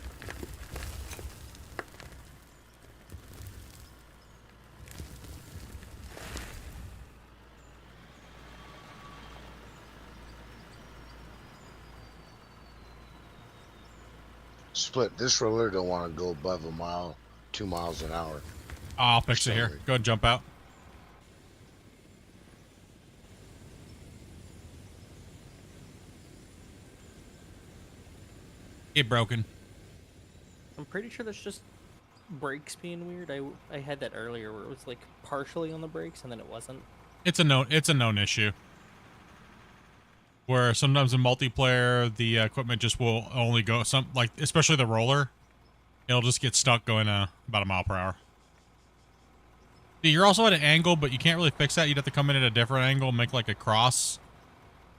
Split. This roller don't want to go above 2 miles an hour. I'll fix it here. Go ahead and jump out. Get broken. I'm pretty sure that's just brakes being weird. I had that earlier where it was like partially on the brakes and then it wasn't. It's a known issue. Where sometimes in multiplayer the equipment just will only go especially the roller, it'll just get stuck going about 1 mile per hour. You're also at an angle, but you can't really fix that. You'd have to come in at a different angle, make like a cross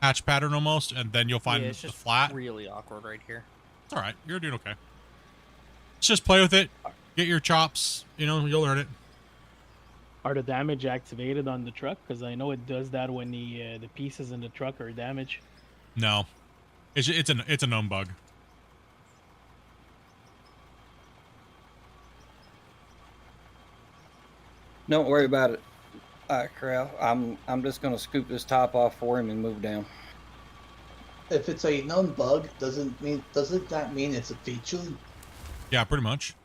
hatch pattern almost, and then you'll find it's the just flat. Really awkward right here. It's all right. You're doing okay. Let's just play with it. Get your chops. You know, you'll learn it. Are the damage activated on the truck? Because I know it does that when the pieces in the truck are damaged. No, it's a known bug. Don't worry about it. Alright, Corral. I'm just gonna scoop this top off for him and move down. If it's a known bug, doesn't that mean it's a feature? Yeah, pretty much.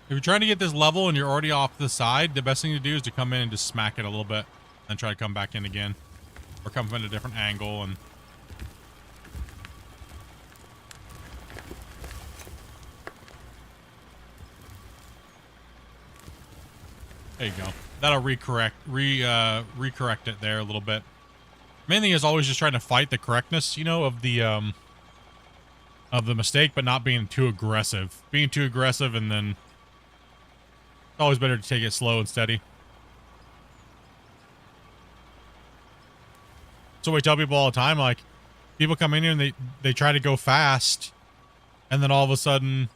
If you're trying to get this level and you're already off the side, the best thing to do is to come in and just smack it a little bit and try to come back in again. Or come from a different angle and... There you go. That'll recorrect it there a little bit. Main thing is always just trying to fight the correctness, you know, of the mistake, but not being too aggressive. Being too aggressive and then it's always better to take it slow and steady. So we tell people all the time, like, people come in here and they try to go fast, and then all of a sudden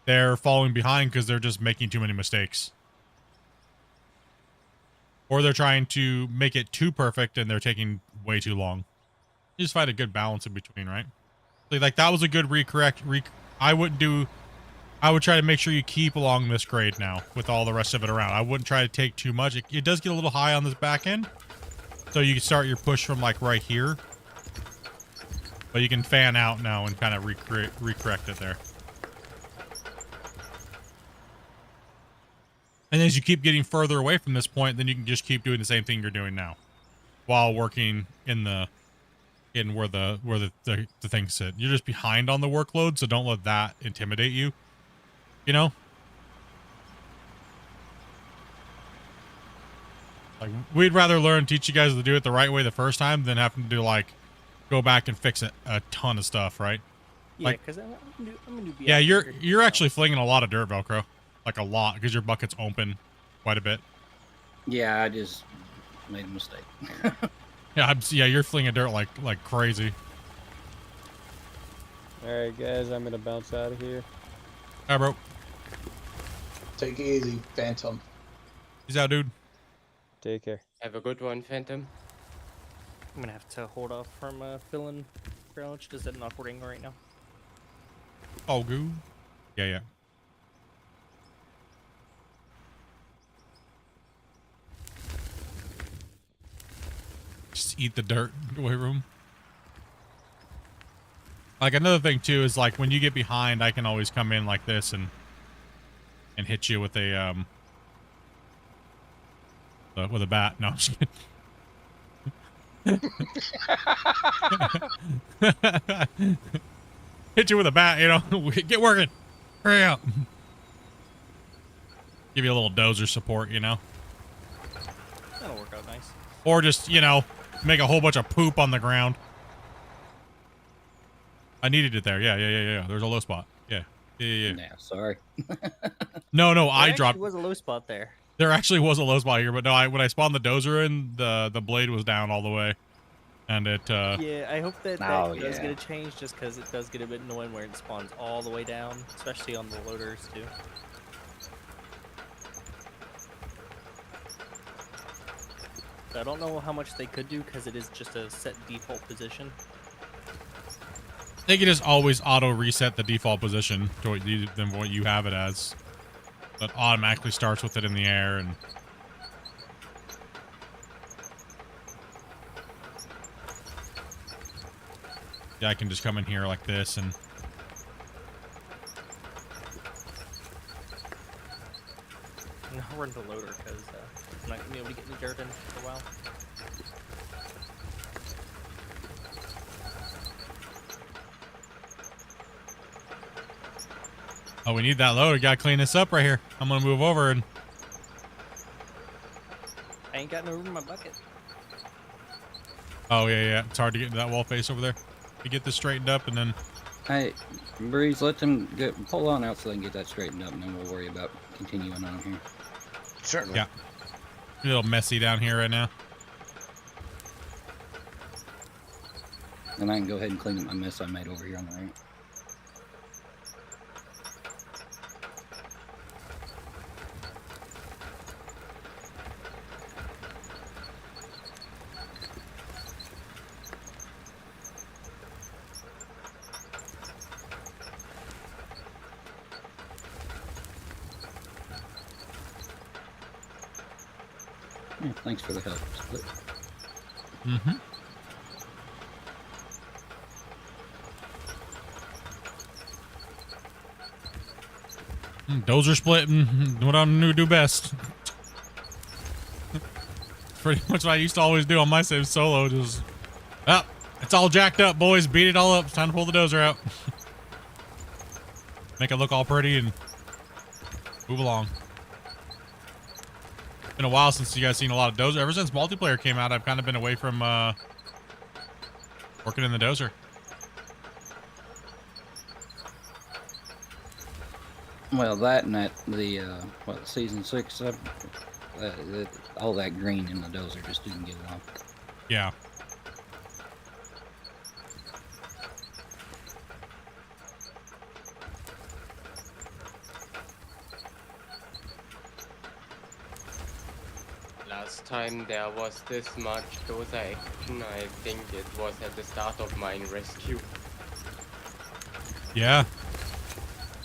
they're falling behind because they're just making too many mistakes. Or they're trying to make it too perfect and they're taking way too long. You just find a good balance in between, right? Like that was a good I would try to make sure you keep along this grade now with all the rest of it around. I wouldn't try to take too much. It does get a little high on this back end. So you can start your push from like right here. But you can fan out now and kind of recorrect it there. And as you keep getting further away from this point, then you can just keep doing the same thing you're doing now, while working in where the things sit. You're just behind on the workload, so don't let that intimidate you. You know, like we'd rather teach you guys to do it the right way the first time than having to like go back and fix a ton of stuff, right? Yeah, like, because I'm a newbie. Yeah, you're actually flinging a lot of dirt, Velcro. Like a lot, because your bucket's open quite a bit. Yeah, I just made a mistake. Yeah, you're flinging dirt like crazy. Alright, guys, I'm gonna bounce out of here. Alright, bro. Take it easy, Phantom. Peace out, dude. Take care. Have a good one, Phantom. I'm gonna have to hold off from filling Greenwich just at an awkward angle right now. Oh, good. Yeah. Just eat the dirt away room. Like another thing too is like when you get behind, I can always come in like this and hit you with a bat. No, I'm just kidding. Hit you with a bat, you know. Get working. Hurry up. Give you a little dozer support, you know. That'll work out nice. Or just, you know, make a whole bunch of poop on the ground. I needed it there. Yeah. There's a low spot. Yeah. Nah, sorry. No, I dropped. There was a low spot there. There actually was a low spot here, but no, when I spawned the dozer in, the blade was down all the way. And it, Yeah, I hope that does get a change, just because it does get a bit annoying where it spawns all the way down, especially on the loaders, too. I don't know how much they could do, because it is just a set default position. They can just always auto reset the default position to what you have it as. That automatically starts with it in the air and. Yeah, I can just come in here like this and. I'll run the loader because I'm not gonna be able to get any dirt in for a while. Oh, we need that loader. Gotta clean this up right here. I'm gonna move over and. I ain't got no room in my bucket. Oh yeah. It's hard to get into that wall face over there. You get this straightened up and then. Hey, Breeze, let them pull on out so they can get that straightened up, and then we'll worry about continuing on here. Certainly. Yeah. A little messy down here right now. And I can go ahead and clean up my mess I made over here on the right. Yeah, thanks for the help, Split. Mm-hmm. Dozer split and what I'm gonna do best. Pretty much what I used to always do on my save solo. Just, it's all jacked up, boys. Beat it all up. It's time to pull the dozer out. Make it look all pretty and move along. Been a while since you guys seen a lot of dozer. Ever since multiplayer came out, I've kind of been away from working in the dozer. Well, that and season 6, all that green in the dozer just didn't get along. Yeah. Last time there was this much dozer action, I think it was at the start of mine rescue. Yeah.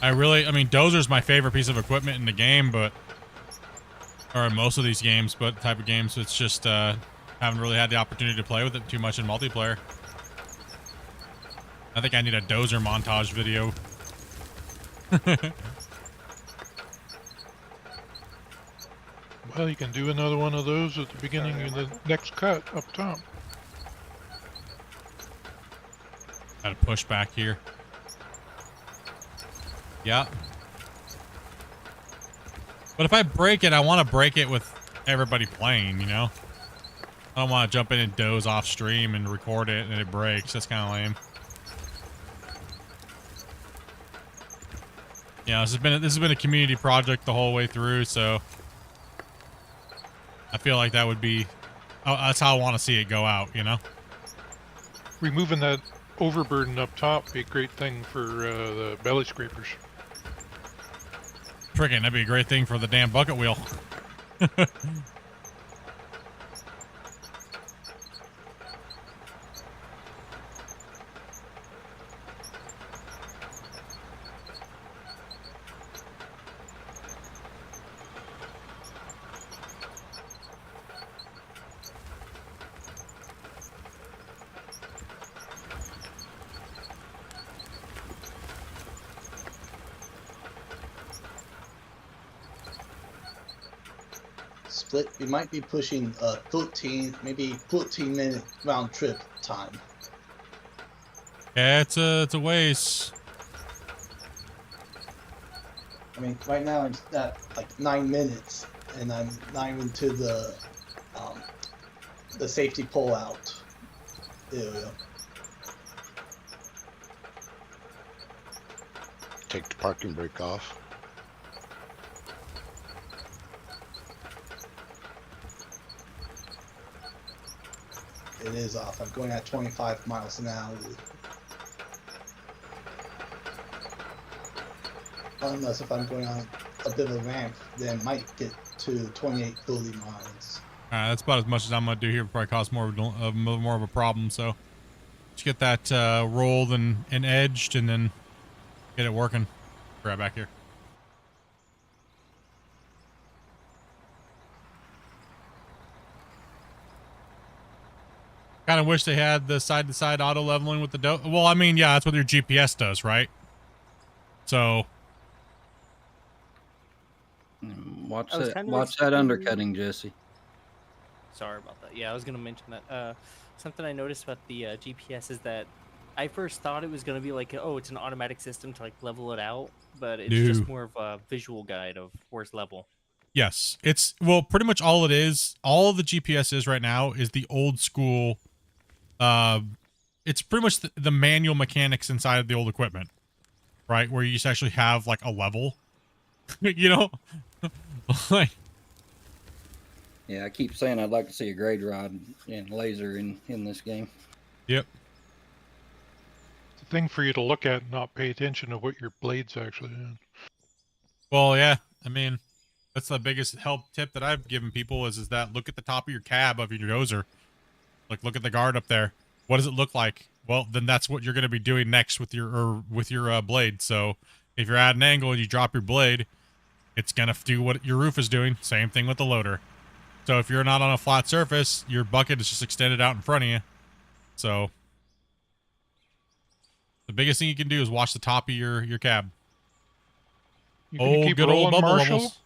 I mean, dozer's my favorite piece of equipment in the game, or in most of these games, but type of games, it's just, haven't really had the opportunity to play with it too much in multiplayer. I think I need a dozer montage video. Well, you can do another one of those at the beginning of the next cut up top. Gotta push back here. Yeah. But if I break it, I want to break it with everybody playing, you know? I don't want to jump in and doze off stream and record it and it breaks. That's kind of lame. Yeah, this has been a community project the whole way through, so I feel like that would be that's how I want to see it go out, you know? Removing that overburden up top would be a great thing for the belly scrapers. Freaking, that'd be a great thing for the damn bucket wheel. Split, we might be pushing 13, maybe 14-minute round trip time. Yeah, it's a waste. I mean, right now it's at like 9 minutes, and I'm not even to the safety pull-out area. Take the parking brake off. It is off. I'm going at 25 miles an hour. Unless if I'm going on a bit of a ramp, then I might get to 28, 30 miles. Alright, that's about as much as I'm gonna do here before I cause more of a problem, so let's get that rolled and edged and then get it working. Right back here. Kind of wish they had the side-to-side auto leveling with the well, I mean, yeah, that's what your GPS does, right? So watch that undercutting, Jesse. Sorry about that. Yeah, I was gonna mention that. Something I noticed about the GPS is that I first thought it was gonna be like, oh, it's an automatic system to like level it out, but it's just more of a visual guide of where's level. yes, it's pretty much all it is. All the GPS is right now is the old school. It's pretty much the manual mechanics inside of the old equipment, right? Where you just actually have like a level, you know, like. Yeah, I keep saying I'd like to see a grade rod and laser in this game. Yep. It's a thing for you to look at and not pay attention to what your blade's actually doing. Well, yeah. I mean, that's the biggest help tip that I've given people is that look at the top of your cab of your dozer. Like, look at the guard up there. What does it look like? Well, then that's what you're going to be doing next with your blade. So if you're at an angle and you drop your blade, it's going to do what your roof is doing. Same thing with the loader. So if you're not on a flat surface, your bucket is just extended out in front of you. So the biggest thing you can do is watch the top of your cab. You gonna keep Good old rolling, bubble Marshall? levels.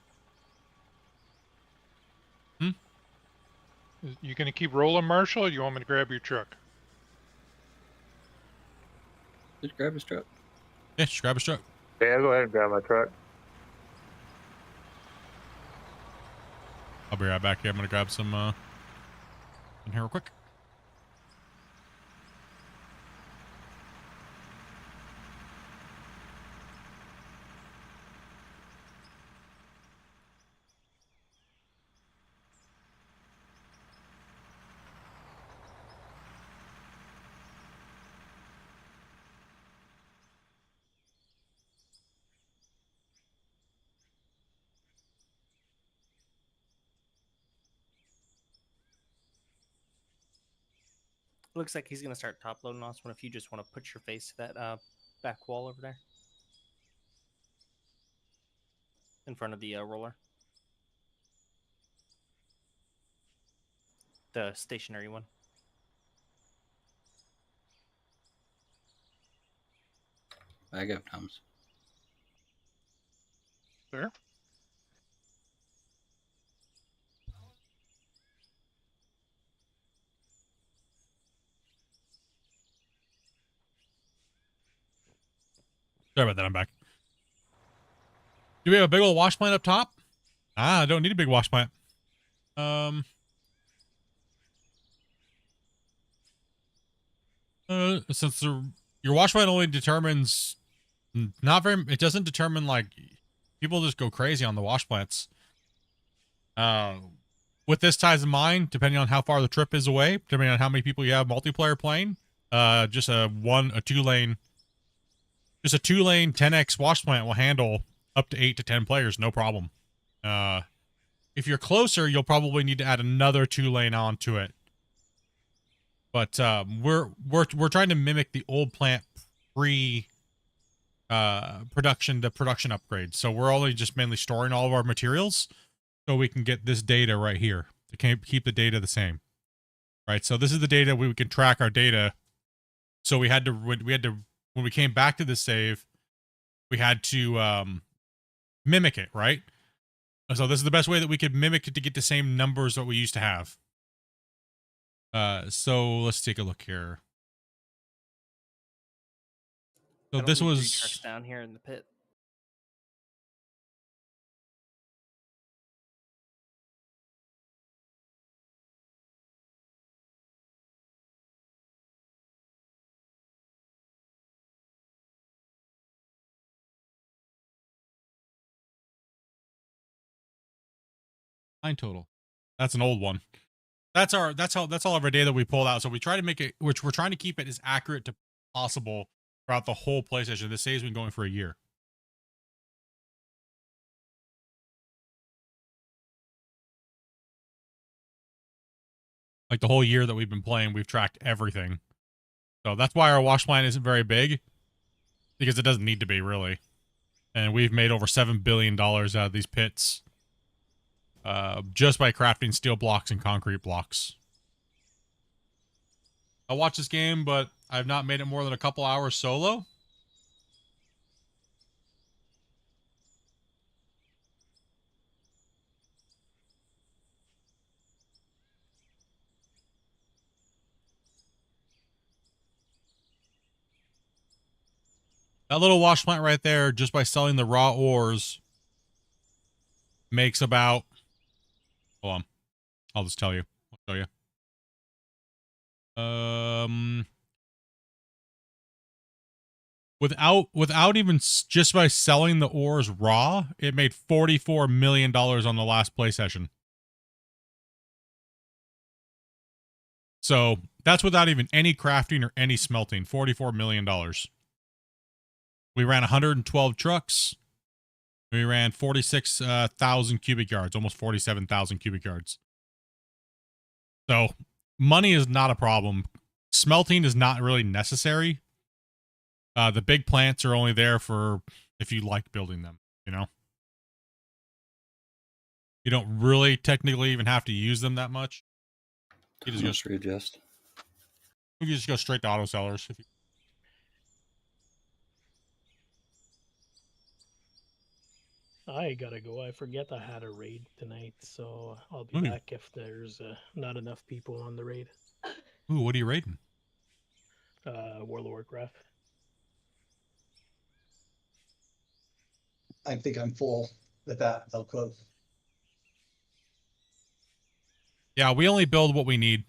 You gonna keep rolling, Marshall, or you want me to grab your truck? Just grab his truck. Yeah, just grab his truck. Yeah, I'll go ahead and grab my truck. I'll be right back here. I'm gonna grab some in here real quick. Looks like he's gonna start top loading on us. If you just want to put your face to that back wall over there, in front of the roller, the stationary one. Bag up, Thomas. There. Sorry about that. I'm back. Do we have a big old wash plant up top? I don't need a big wash plant. Since your wash plant only determines it doesn't determine, like, people just go crazy on the wash plants. With this size in mind, depending on how far the trip is away, depending on how many people you have multiplayer playing, just a two lane 10x wash plant will handle up to 8 to 10 players, no problem. If you're closer, you'll probably need to add another 2 lane onto it. But we're trying to mimic the old plant production upgrade. So we're only just mainly storing all of our materials so we can get this data right here to keep the data the same. Right? So this is the data we can track our data. So when we came back to this save, we had to mimic it, right? So this is the best way that we could mimic it to get the same numbers that we used to have. So let's take a look here. So this was 3 trucks down here in the pit. total. That's an old one. That's all of our data that we pulled out. So we try to make it, which we're trying to keep it as accurate to possible throughout the whole PlayStation. This save's been going for a year. Like the whole year that we've been playing, we've tracked everything. So that's why our wash plant isn't very big, because it doesn't need to be, really. And we've made over $7 billion out of these pits. Just by crafting steel blocks and concrete blocks. I watched this game, but I've not made it more than a couple hours solo. That little wash plant right there, just by selling the raw ores, makes about... Hold on. I'll just tell you. I'll show you. Without even just by selling the ores raw, it made $44 million on the last play session. So that's without even any crafting or any smelting. $44 million. We ran 112 trucks. We ran 46,000 cubic yards, almost 47,000 cubic yards. So money is not a problem. Smelting is not really necessary. The big plants are only there for if you like building them, you know? You don't really technically even have to use them that much. You just go readjust. You just go straight to auto sellers. If you... I gotta go. I forget I had a raid tonight, so I'll be Ooh. back if there's not enough people on the raid. Ooh, what are you raiding? World of Warcraft. I think I'm full with that. I'll close. Yeah, we only build what we need.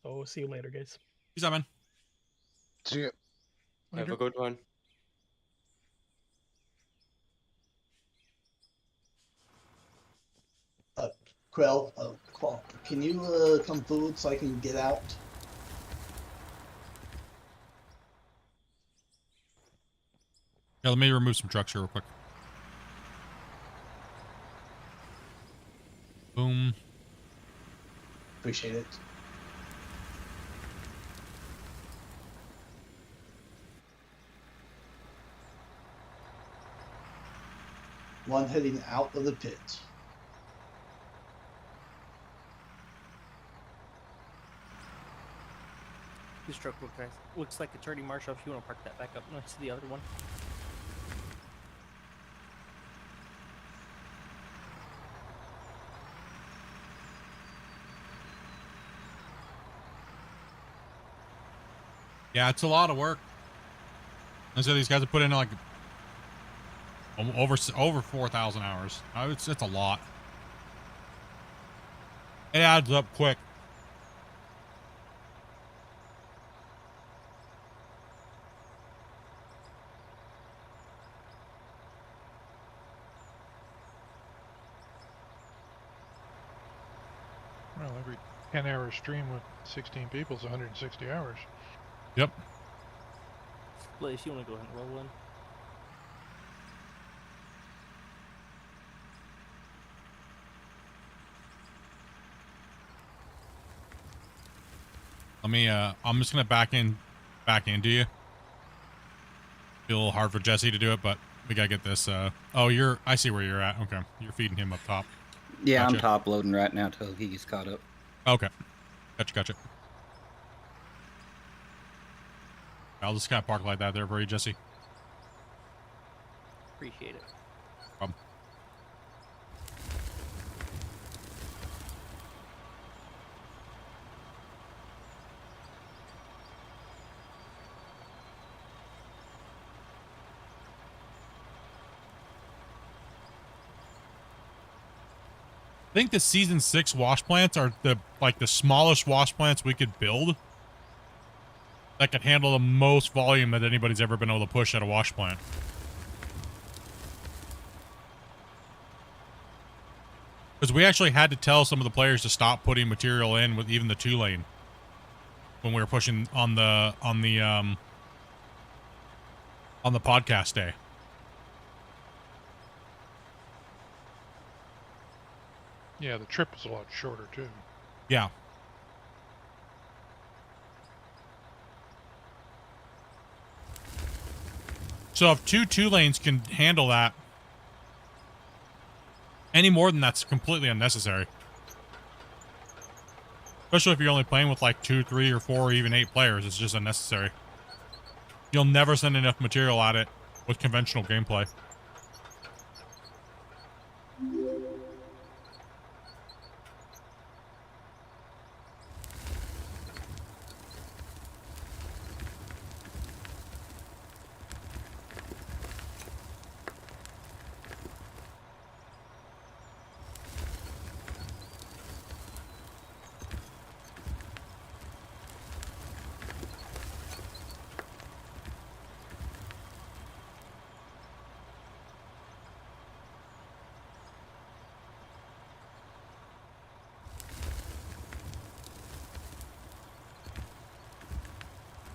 Oh, see you later, guys. Peace out, man. See ya. Have a good one. Quill, can you come forward so I can get out? Yeah, let me remove some trucks here real quick. Boom. Appreciate it. One heading out of the pit. This truck looks like it's already marked off. If you want to park that back up next to the other one. Yeah, it's a lot of work. And so these guys have put in like over 4,000 hours. It's a lot. It adds up quick. Well, every 10-hour stream with 16 people is 160 hours. Yep. Blaze, you want to go ahead and roll in? Let me, I'm just gonna back into you. Be a little hard for Jesse to do it, but we gotta get this, oh, I see where you're at. Okay. You're feeding him up top. Yeah, Gotcha. I'm top loading right now till he gets caught up. Okay. Gotcha. I'll just kind of park like that there for you, Jesse. Appreciate it. Problem. I think the season 6 wash plants are the smallest wash plants we could build that could handle the most volume that anybody's ever been able to push at a wash plant. Because we actually had to tell some of the players to stop putting material in with even the 2-lane when we were pushing on the podcast day. Yeah, the trip is a lot shorter too. Yeah. So if two lanes can handle that, any more than that's completely unnecessary. Especially if you're only playing with like 2, 3, or 4, or even 8 players, it's just unnecessary. You'll never send enough material at it with conventional gameplay.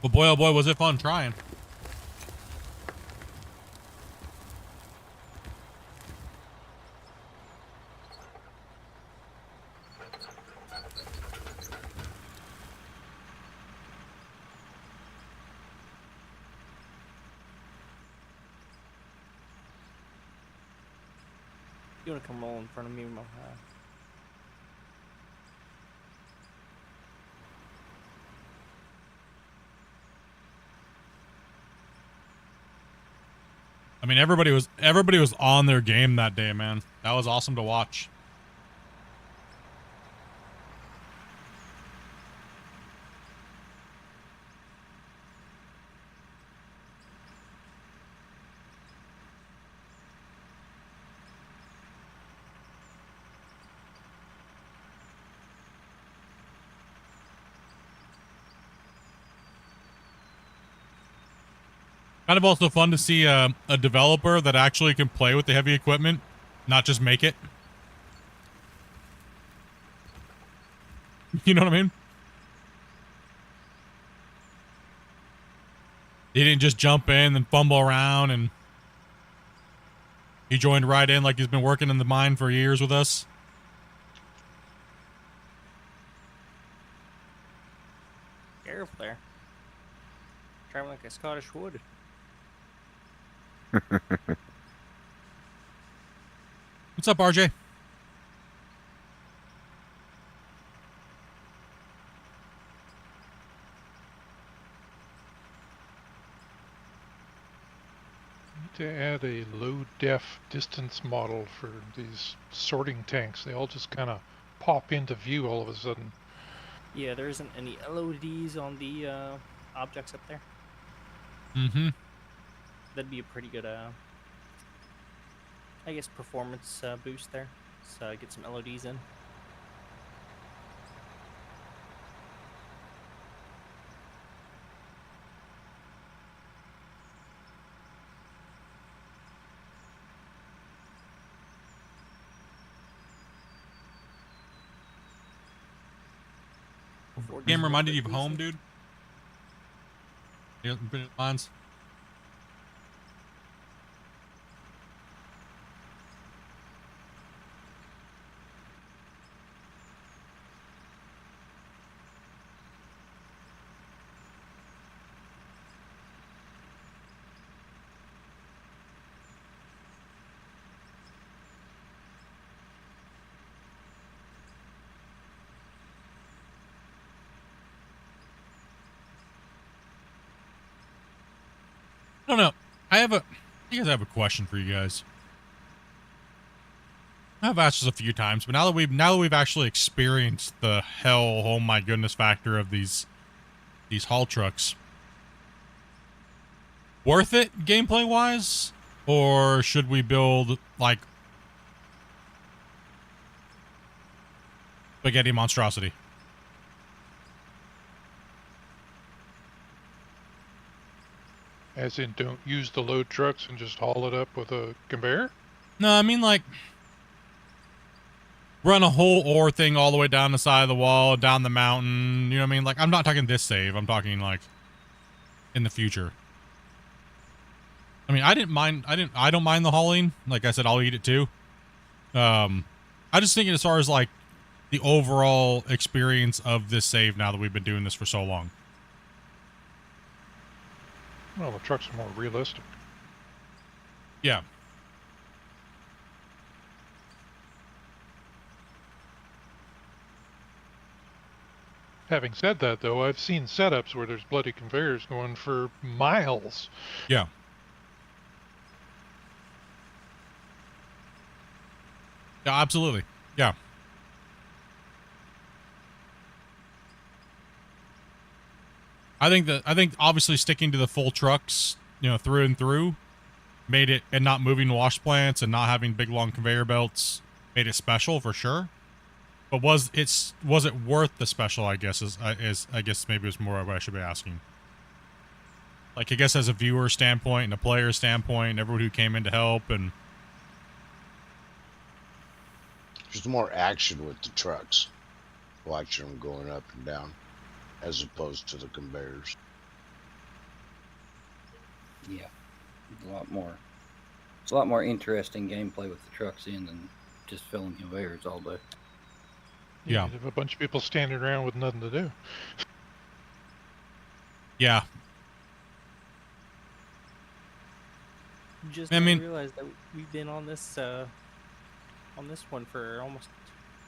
But boy, oh boy, was it fun trying. You want to come roll in front of me, Mo? I mean, everybody was on their game that day, man. That was awesome to watch. Kind of also fun to see a developer that actually can play with the heavy equipment, not just make it. You know what I mean? He didn't just jump in and fumble around, and he joined right in like he's been working in the mine for years with us. Careful there. Driving like a Scottish wood. What's up, RJ? To add a low def distance model for these sorting tanks. They all just kind of pop into view all of a sudden. Yeah, there isn't any LODs on the objects up there. Mm-hmm. That'd be a pretty good, I guess, performance boost there. So get some LODs in. Game reminded you of home, dude? You know, lines. I don't know. I guess I have a question for you guys. I've asked this a few times, but now that we've actually experienced the hell, oh my goodness factor of these haul trucks, worth it gameplay wise, or should we build like spaghetti monstrosity? As in, don't use the load trucks and just haul it up with a conveyor? No, I mean like run a whole ore thing all the way down the side of the wall, down the mountain. You know what I mean? Like, I'm not talking this save. I'm talking like in the future. I mean, I don't mind the hauling. Like I said, I'll eat it too. I just think as far as like the overall experience of this save now that we've been doing this for so long. Well, the trucks are more realistic. Yeah. Having said that, though, I've seen setups where there's bloody conveyors going for miles. Yeah. Yeah, absolutely. Yeah. I think obviously sticking to the full trucks, you know, through and through, made it, and not moving wash plants and not having big long conveyor belts made it special for sure. But was it worth the special? I guess I guess maybe it's more of what I should be asking. Like I guess as a viewer standpoint and a player standpoint, and everyone who came in to help, and there's more action with the trucks, watching them going up and down, as opposed to the conveyors. Yeah, a lot more. It's a lot more interesting gameplay with the trucks in than just filling conveyors all day. Yeah. You have a bunch of people standing around with nothing to do. Yeah. Just I mean, realized that we've been on this on this one for almost,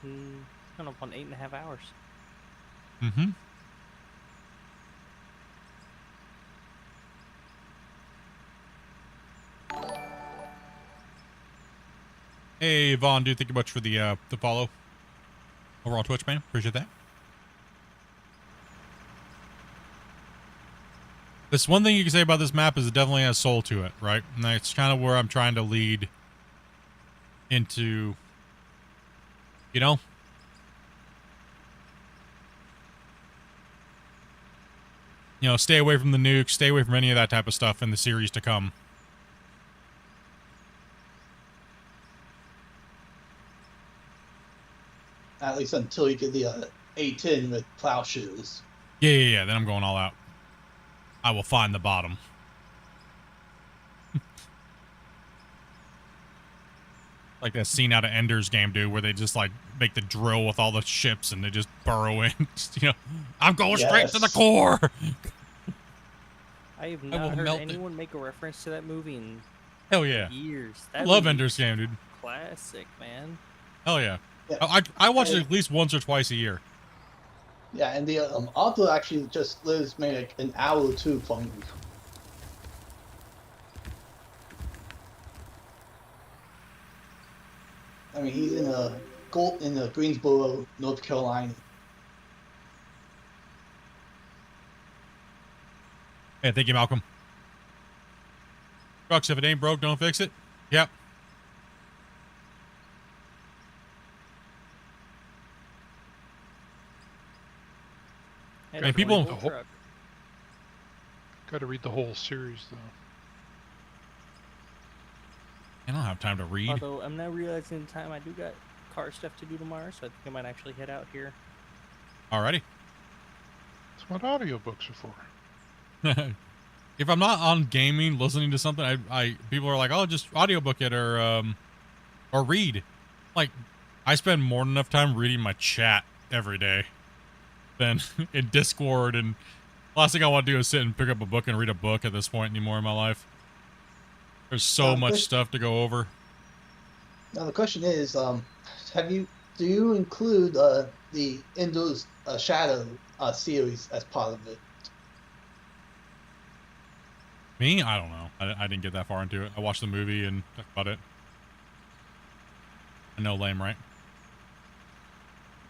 kind of on 8.5 hours. Mm-hmm. Hey, Vaughn, dude, thank you much for the follow over on Twitch, man. Appreciate that. This one thing you can say about this map is it definitely has soul to it, right? And that's kind of where I'm trying to lead into, you know? You know, stay away from the nukes, stay away from any of that type of stuff in the series to come. At least until you get the A10 with plowshares. Yeah. Then I'm going all out. I will find the bottom. Like that scene out of Ender's Game, dude, where they just like make the drill with all the ships and they just burrow in. You know, I'm going straight to the core. I have I not will heard melt it. anyone make a reference to that movie in Hell yeah. years. I That love movie Ender's is Game, dude. Classic, man. Hell yeah. I watch it at least once or twice a year. Yeah, and the author actually just lives maybe like an hour or two from me. I mean, he's in Greensboro, North Carolina. Hey, thank you, Malcolm. Trucks, if it ain't broke, don't fix it. Yep. And people, got to read the whole series though. I don't have time to read. Although I'm now realizing the time I do got car stuff to do tomorrow, so I think I might actually head out here. Alrighty. That's what audiobooks are for. If I'm not on gaming, listening to something, people are like, "Oh, just audiobook it or read." Like, I spend more than enough time reading my chat every day than in Discord, and last thing I want to do is sit and pick up a book and read a book at this point anymore in my life. There's so much stuff to go over. Now the question is, do you include the Ender's Shadow series as part of it? Me? I don't know. I didn't get that far into it. I watched the movie and that's about it. I know, lame, right?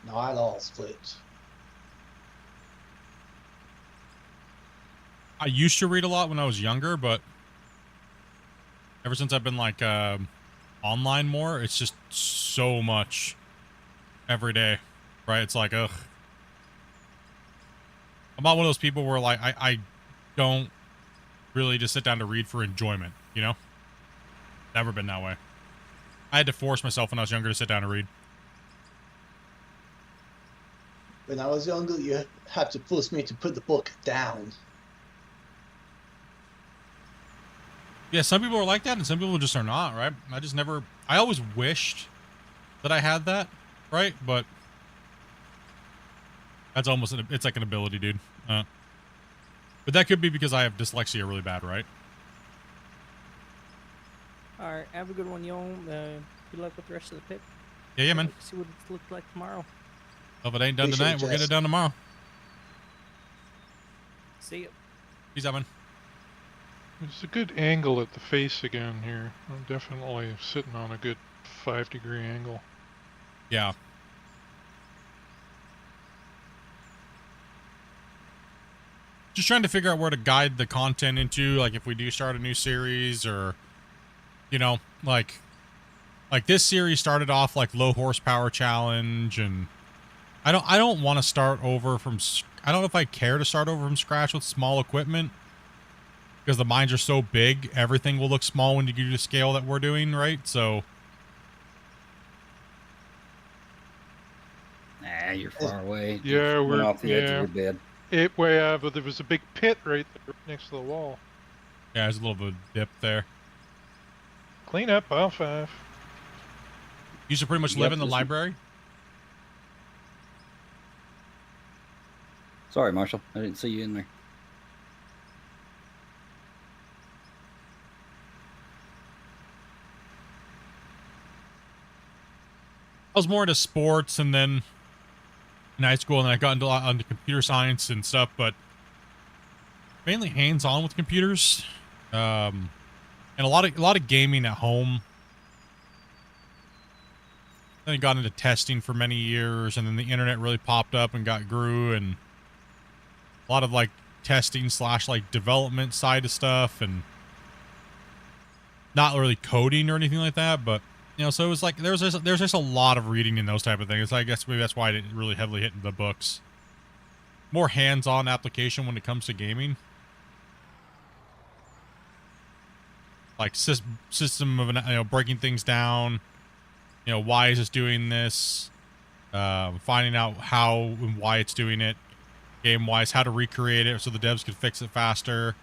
Not all split. I used to read a lot when I was younger, but ever since I've been like online more, it's just so much every day, right? It's like, ugh. I'm not one of those people where like I don't really just sit down to read for enjoyment, you know? Never been that way. I had to force myself when I was younger to sit down and read. When I was younger, you had to force me to put the book down. Yeah, some people are like that and some people just are not, right? I always wished that I had that, right? But that's almost, it's like an ability, dude. But that could be because I have dyslexia really bad, right? All right, have a good one, y'all. Good luck with the rest of the pick. Yeah, man. See what it's looked like tomorrow. Well, if it ain't done tonight, we'll get it done tomorrow. See ya. Peace out, man. There's a good angle at the face again here. I'm definitely sitting on a good 5-degree angle. Yeah. Just trying to figure out where to guide the content into, like if we do start a new series or, you know, like this series started off like low horsepower challenge, and I don't want to start over from, I don't know if I care to start over from scratch with small equipment. Because the mines are so big, everything will look small when you do the scale that we're doing, right? So. Nah, you're far away. Yeah, Just we're off the edge of your bed. But there was a big pit right there next to the wall. Yeah, there's a little bit of dip there. Clean up, aisle 5. You used to pretty much live in the library? Sorry, Marshall. I didn't see you in there. I was more into sports, and then in high school, and then I got into computer science and stuff, but mainly hands-on with computers, and a lot of gaming at home. Then I got into testing for many years, and then the internet really popped up and grew, and a lot of like testing / like development side of stuff, and not really coding or anything like that, but you know, so it was like there's just a lot of reading in those type of things. I guess maybe that's why I didn't really heavily hit into the books. More hands-on application when it comes to gaming. Like system of breaking things down. You know, why is this doing this? Finding out how and why it's doing it. Game-wise, how to recreate it so the devs could fix it faster.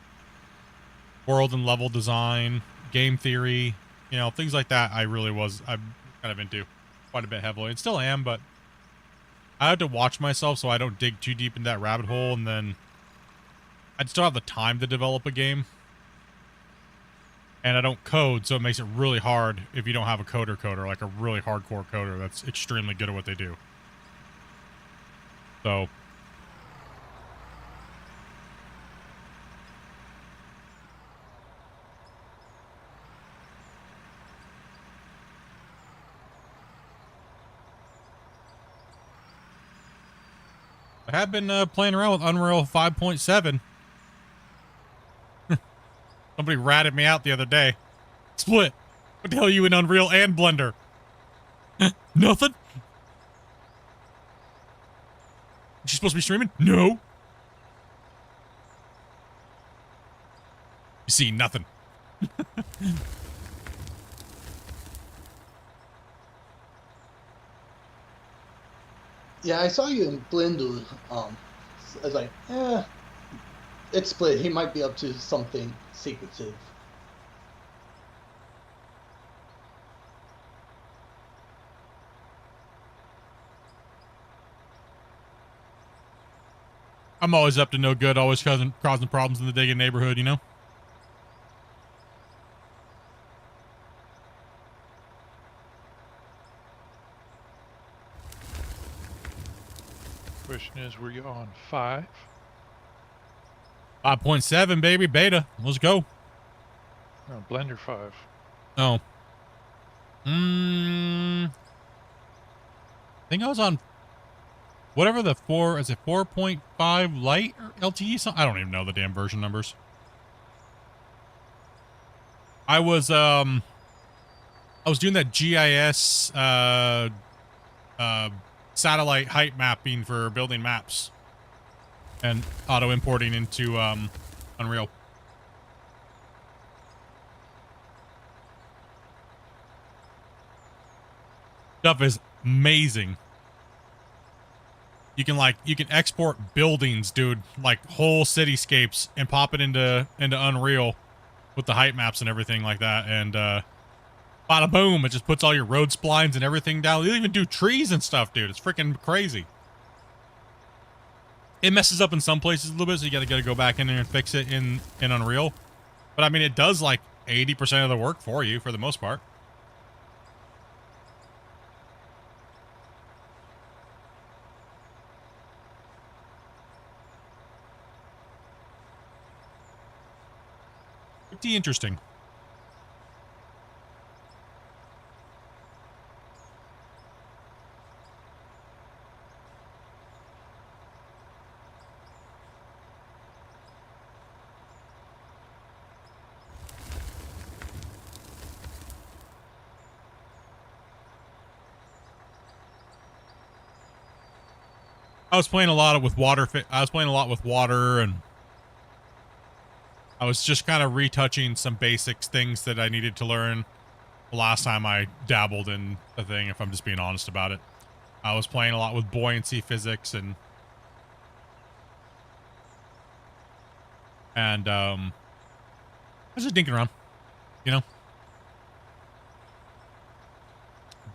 World and level design, game theory, you know, things like that. I'm kind of into quite a bit heavily, and still am, but I have to watch myself so I don't dig too deep in that rabbit hole, and then I just don't have the time to develop a game. And I don't code, so it makes it really hard if you don't have a coder, like a really hardcore coder that's extremely good at what they do. So I have been playing around with Unreal 5.7. Somebody ratted me out the other day. Split. What the hell are you in Unreal and Blender? Nothing? She's supposed to be streaming? No. You see nothing. Yeah, I saw you in Blender. I was like, it's Split. He might be up to something secretive. I'm always up to no good, always causing problems in the digging neighborhood, you know? Question is, were you on 5? 5.7, baby, beta. Let's go. No, Blender 5. Oh. I think I was on whatever the 4.5 light or LTE? I don't even know the damn version numbers. I was doing that GIS satellite height mapping for building maps and auto importing into Unreal. Stuff is amazing. You can export buildings, dude, like whole cityscapes, and pop it into Unreal with the height maps and everything like that, and bada boom, it just puts all your road splines and everything down. You even do trees and stuff, dude. It's freaking crazy. It messes up in some places a little bit, so you gotta go back in there and fix it in Unreal. But I mean, it does like 80% of the work for you for the most part. Pretty interesting. I was playing a lot with water. I was playing a lot with water, and I was just kind of retouching some basics things that I needed to learn the last time I dabbled in the thing, if I'm just being honest about it. I was playing a lot with buoyancy physics and I was just dinking around, you know.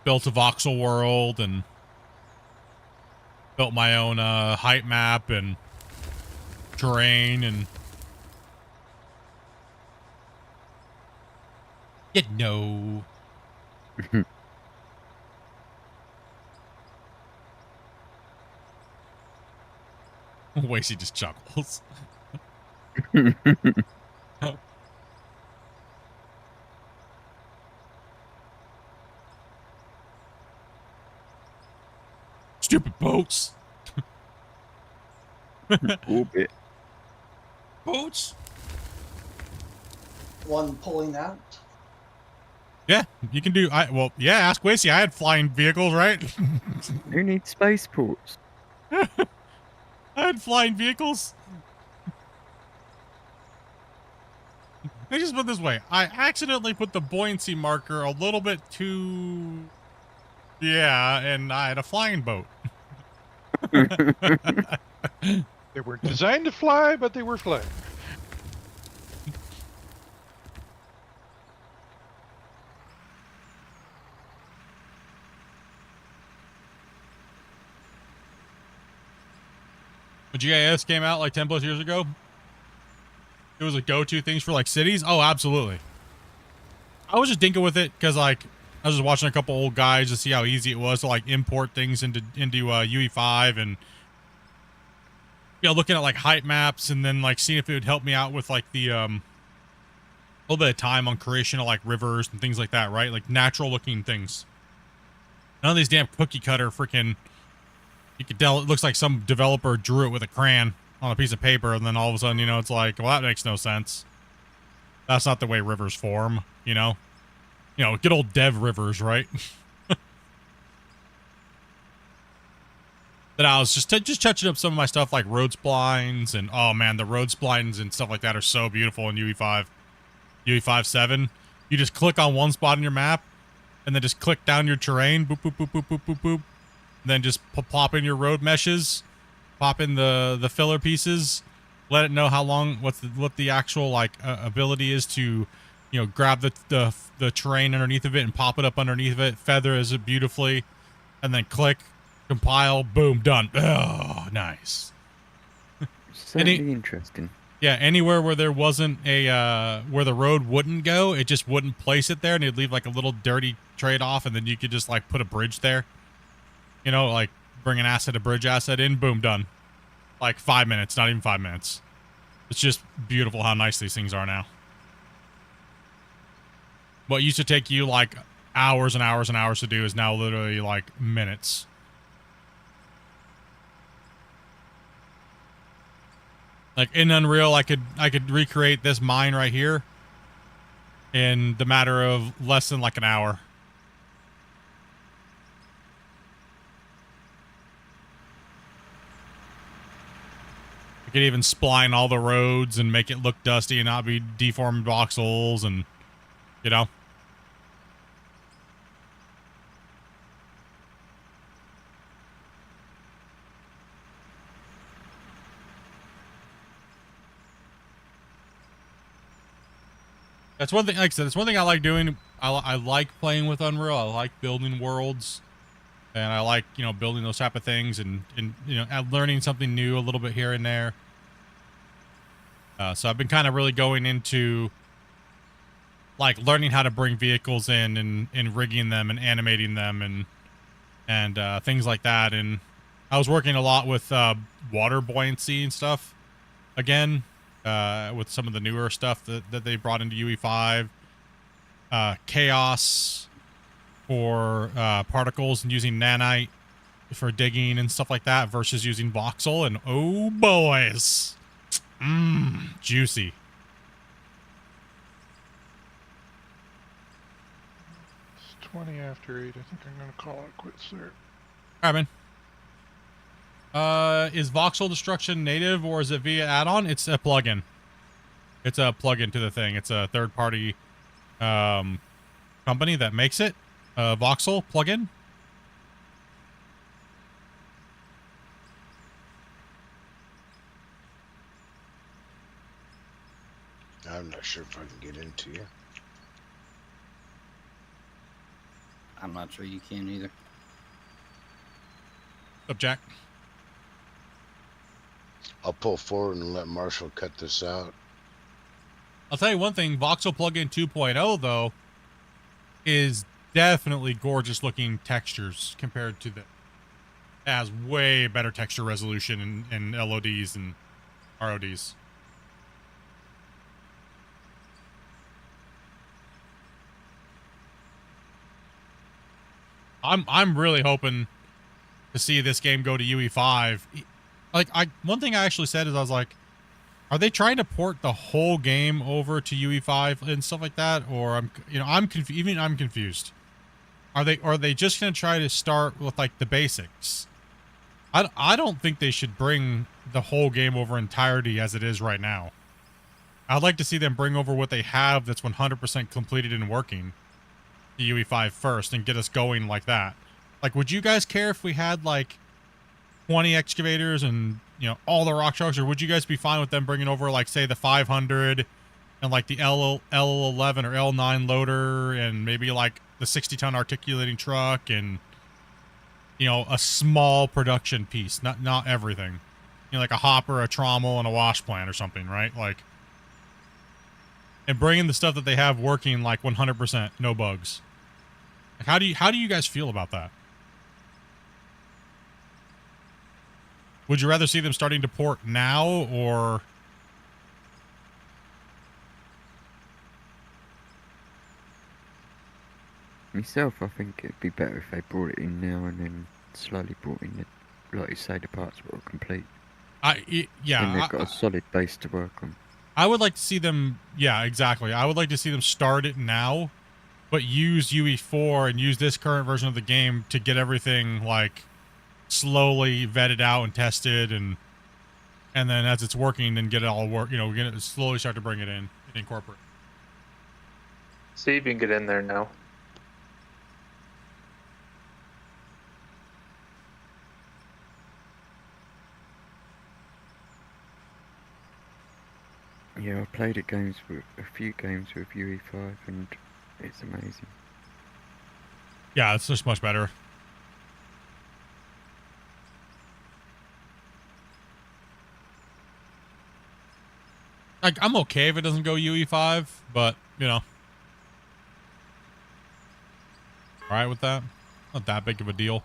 Built a voxel world and built my own height map and terrain and you know. Wasey just chuckles. Stupid boats. Orbit. Boats. One pulling out. Yeah, you can do. Well, yeah. Ask Wasey. I had flying vehicles, right? Who needs spaceports? I had flying vehicles. Let me just put it this way. I accidentally put the buoyancy marker a little bit too... Yeah, and I had a flying boat. They weren't designed to fly, but they were flying. When GIS came out like 10 plus years ago, it was a go-to things for like cities. Oh, absolutely. I was just dinking with it because like I was just watching a couple old guys to see how easy it was to like import things into UE5 and looking at like height maps and then like seeing if it would help me out with like the a little bit of time on creation of like rivers and things like that, right? Like natural looking things. None of these damn cookie cutter freaking, you could tell it looks like some developer drew it with a crayon on a piece of paper and then all of a sudden, it's like, well, that makes no sense. That's not the way rivers form, good old dev rivers, right? But I was just touching up some of my stuff like road splines and oh man, the road splines and stuff like that are so beautiful in UE5. UE5-7. You just click on one spot on your map and then just click down your terrain, boop, boop, boop, boop, boop, boop, boop. And then just plop in your road meshes, pop in the filler pieces, let it know how long, what the actual like ability is to, grab the terrain underneath of it and pop it up underneath of it, feathers it beautifully, and then click, compile, boom, done. Oh, nice. Certainly interesting. Yeah, anywhere where there wasn't a where the road wouldn't go, it just wouldn't place it there, and it'd leave like a little dirty trade-off, and then you could just like put a bridge there. Like bring an asset, a bridge asset in, boom, done. Like 5 minutes, not even 5 minutes. It's just beautiful how nice these things are now. What used to take you like hours and hours and hours to do is now literally like minutes. Like in Unreal, I could recreate this mine right here in the matter of less than like an hour. I could even spline all the roads and make it look dusty and not be deformed voxels and, That's one thing, like I said, that's one thing I like doing. I like playing with Unreal. I like building worlds. And I like, building those type of things and learning something new a little bit here and there. So I've been kind of really going into like learning how to bring vehicles in and rigging them and animating them and things like that. And I was working a lot with water buoyancy and stuff again, with some of the newer stuff that they brought into UE5. Chaos for particles and using nanite for digging and stuff like that versus using voxel, and oh boys, juicy. It's 20 after 8. I think I'm going to call it quits there. All right, man. Is voxel destruction native or is it via add-on? It's a plugin. It's a plugin to the thing. It's a third-party company that makes it. Voxel plugin. I'm not sure if I can get into you. I'm not sure you can either. Up, Jack. I'll pull forward and let Marshall cut this out. I'll tell you one thing, Voxel plugin 2.0 though is definitely gorgeous looking textures compared to It has way better texture resolution in LODs and RODs. I'm really hoping to see this game go to UE5. Like, one thing I actually said is I was like, are they trying to port the whole game over to UE5 and stuff like that? Or I'm confused. Are they just going to try to start with like the basics? I don't think they should bring the whole game over entirety as it is right now. I'd like to see them bring over what they have that's 100% completed and working to UE5 first and get us going like that. Like, would you guys care if we had like 20 excavators and, all the rock trucks, or would you guys be fine with them bringing over like, say, the 500 and like the L11 or L9 loader and maybe like the 60-ton articulating truck and, a small production piece, not everything, like a hopper, a trommel, and a wash plant or something, right? Like, and bringing the stuff that they have working like 100%, no bugs. Like, how do you guys feel about that? Would you rather see them starting to port now, or Myself, I think it'd be better if they brought it in now and then slowly brought in the, like you say, the parts were complete. Yeah. And they've got a solid base to work on. I would like to see them, yeah, exactly. I would like to see them start it now, but use UE4 and use this current version of the game to get everything, like, slowly vetted out and tested, and then as it's working, then get it all slowly start to bring it in and incorporate. See if you can get in there now. Yeah, I played a few games with UE5 and it's amazing. Yeah, it's just much better. Like, I'm okay if it doesn't go UE5, but, alright with that. Not that big of a deal.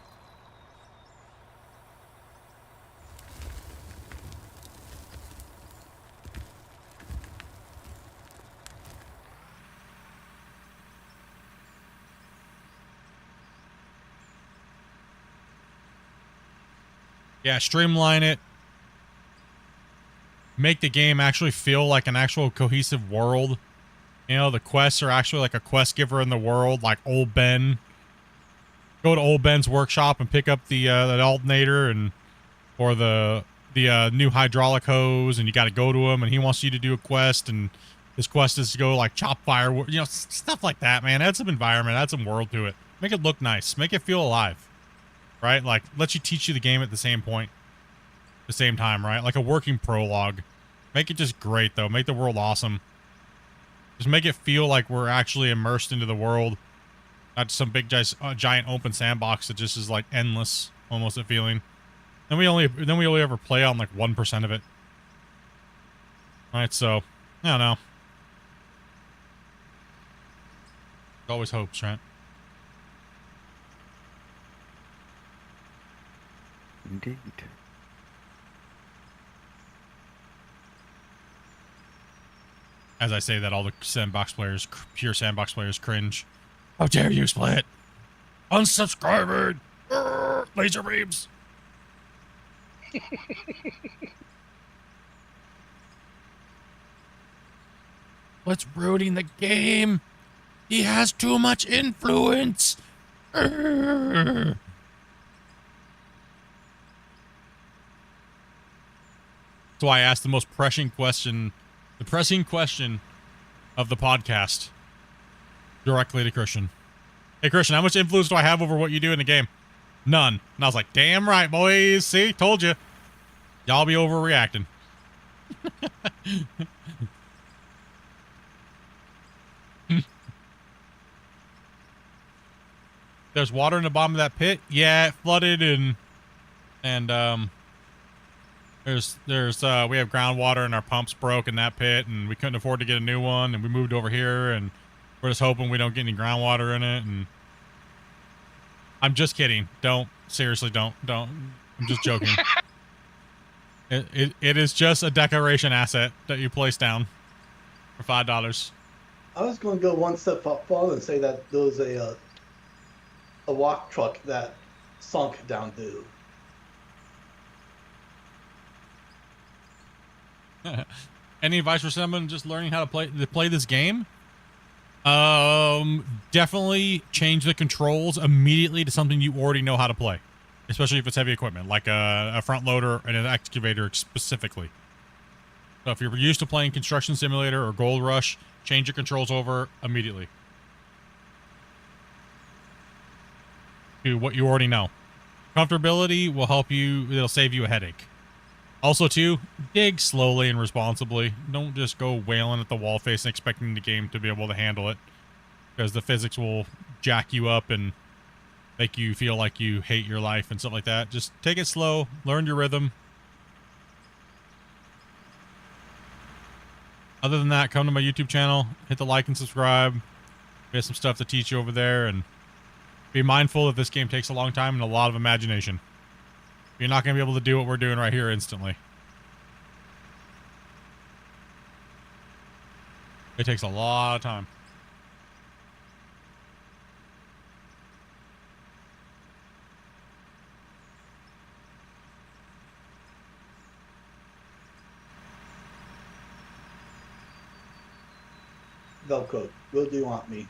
Yeah, streamline it. Make the game actually feel like an actual cohesive world. The quests are actually like a quest giver in the world, like Old Ben. Go to Old Ben's workshop and pick up the alternator or the new hydraulic hose, and you got to go to him, and he wants you to do a quest, and his quest is to go like chop fire, stuff like that, man. Add some environment, add some world to it. Make it look nice, make it feel alive, right? Like, let you teach you the game at the same time, right? Like a working prologue. Make it just great, though. Make the world awesome. Just make it feel like we're actually immersed into the world. Not some big giant open sandbox that just is like endless, almost a feeling. Then we only ever play on like 1% of it. All right, so I don't know. Always hopes, right? Indeed. As I say that, all the pure sandbox players cringe. How dare you, Split? Unsubscribing! Laser beams! What's ruining the game? He has too much influence! That's why I asked the most pressing question of the podcast directly to Christian. Hey, Christian, how much influence do I have over what you do in the game? None. And I was like, damn right, boys. See? Told you. Y'all be overreacting. There's water in the bottom of that pit? Yeah, it flooded and we have groundwater and our pumps broke in that pit, and we couldn't afford to get a new one, and we moved over here, and we're just hoping we don't get any groundwater in it, and I'm just kidding. Don't. Seriously, don't. I'm just joking. It is just a decoration asset that you place down for $5. I was going to go one step farther and say that there was a rock truck that sunk down due. Any advice for someone just learning how to play this game? Definitely change the controls immediately to something you already know how to play, especially if it's heavy equipment, like a front loader and an excavator specifically. So if you're used to playing Construction Simulator or Gold Rush, change your controls over immediately to what you already know. Comfortability will help you. It'll save you a headache. Also, too, dig slowly and responsibly. Don't just go wailing at the wall face and expecting the game to be able to handle it, because the physics will jack you up and make you feel like you hate your life and stuff like that. Just take it slow, learn your rhythm. Other than that, come to my YouTube channel, hit the like and subscribe. We have some stuff to teach you over there, and be mindful that this game takes a long time and a lot of imagination. You're not going to be able to do what we're doing right here instantly. It takes a lot of time. Velcro, where do you want me?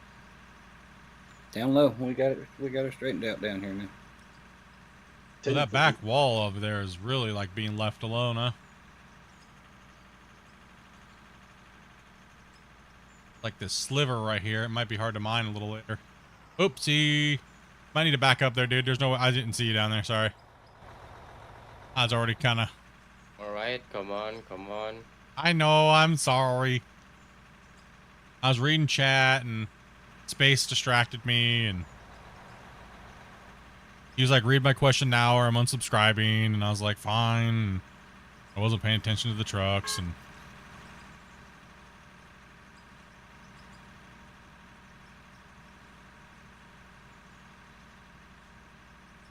Down low. We got it straightened out down here now. So that back wall over there is really like being left alone, huh? Like this sliver right here. It might be hard to mine a little later. Oopsie. Might need to back up there, dude. There's no way. I didn't see you down there. Sorry. I was already kind of... Alright, come on. I know. I'm sorry. I was reading chat and space distracted me, and he was like, read my question now or I'm unsubscribing, and I was like, fine. And I wasn't paying attention to the trucks, and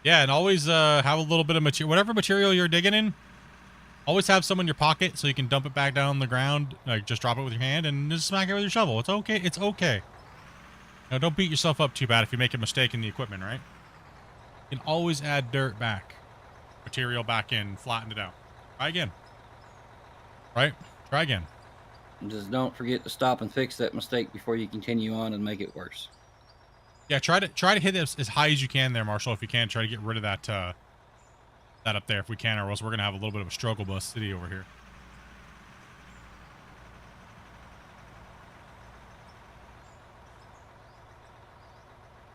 yeah, and always have a little bit of material, whatever material you're digging in, always have some in your pocket so you can dump it back down on the ground, like just drop it with your hand and just smack it with your shovel. It's okay. It's okay. Now, don't beat yourself up too bad if you make a mistake in the equipment, right? You can always add dirt back, material back in, flatten it out. Try again. Right? Try again. Just don't forget to stop and fix that mistake before you continue on and make it worse. Yeah, try to hit it as high as you can there, Marshall. If you can, try to get rid of that that up there if we can, or else we're gonna have a little bit of a struggle bus city over here.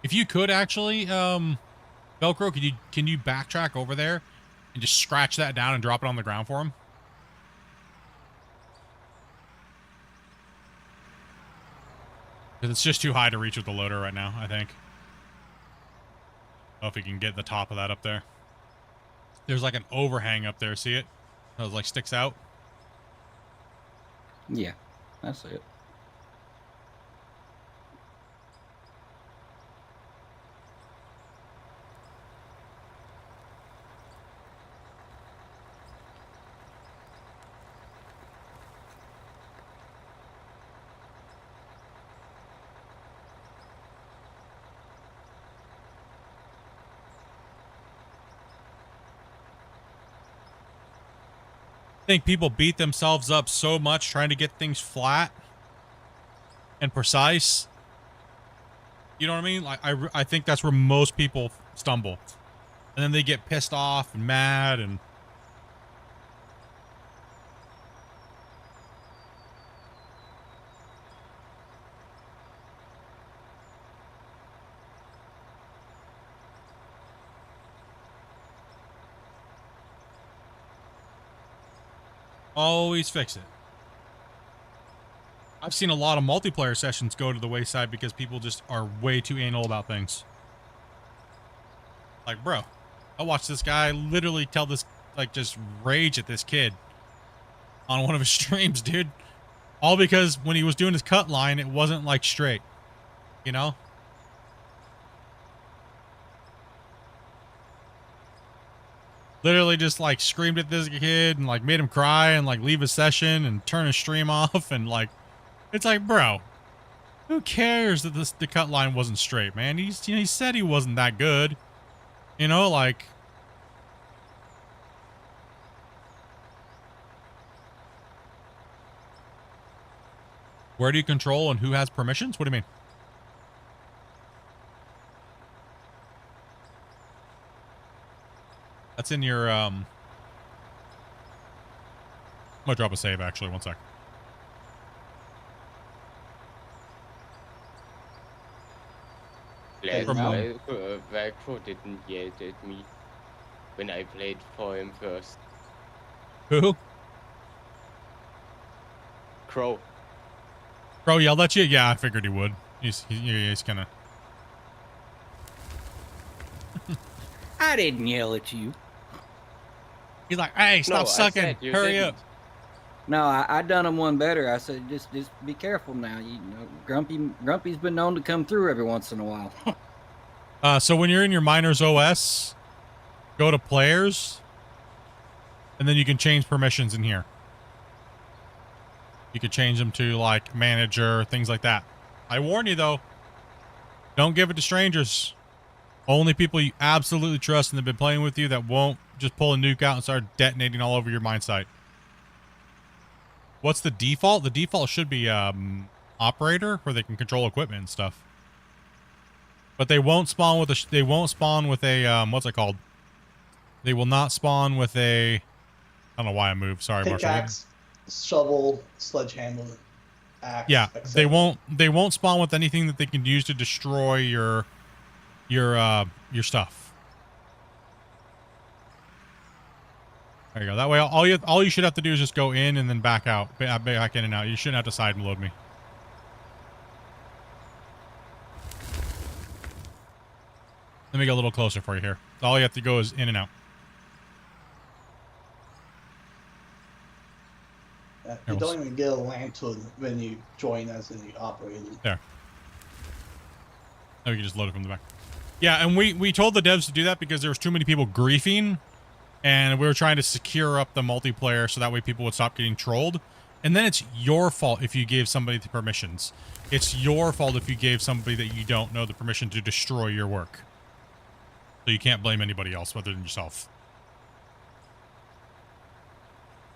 If you could actually, Velcro, can you backtrack over there and just scratch that down and drop it on the ground for him? Because it's just too high to reach with the loader right now, I think. I don't know if we can get the top of that up there. There's like an overhang up there, see it? It like sticks out. Yeah, that's it. I think people beat themselves up so much trying to get things flat and precise. You know what I mean? Like I think that's where most people stumble. And then they get pissed off and mad and always fix it. I've seen a lot of multiplayer sessions go to the wayside because people just are way too anal about things. Like, bro, I watched this guy literally tell this, like, just rage at this kid on one of his streams, dude. All because when he was doing his cut line, it wasn't, like, straight. You know? literally just like screamed at this kid and like made him cry and like leave his session and turn his stream off and like, it's like, bro, who cares that the cut line wasn't straight, man? He said he wasn't that good, you know, like. Where do you control and who has permissions? What do you mean? That's in your, I'm gonna drop a save, actually. One sec. Velcro didn't yell at me when I played for him first. Who? Crow. Crow yelled at you? Yeah, I figured he would. He's kind of... I didn't yell at you. He's like, hey, stop sucking. Hurry up. No, I done him one better. I said, just be careful now. You know, Grumpy's been known to come through every once in a while. So when you're in your Miners OS, go to Players, and then you can change permissions in here. You could change them to, like, Manager, things like that. I warn you, though, don't give it to strangers. Only people you absolutely trust and have been playing with you that won't just pull a nuke out and start detonating all over your mine site. What's the default? The default should be operator, where they can control equipment and stuff. But they won't spawn with a what's it called? They will not spawn with a, I don't know why I moved. Sorry, Marshall. Pickaxe, shovel, sledgehammer, axe. Yeah, etc. they won't spawn with anything that they can use to destroy your stuff. There you go. That way, all you should have to do is just go in and then back out, back in and out. You shouldn't have to side and load me. Let me get a little closer for you here. All you have to go is in and out. You don't even get a lantern when you join as the operator. There. Now we can just load it from the back. Yeah, and we told the devs to do that because there was too many people griefing, and we were trying to secure up the multiplayer so that way people would stop getting trolled. And then it's your fault if you gave somebody the permissions. It's your fault if you gave somebody that you don't know the permission to destroy your work. So you can't blame anybody else other than yourself.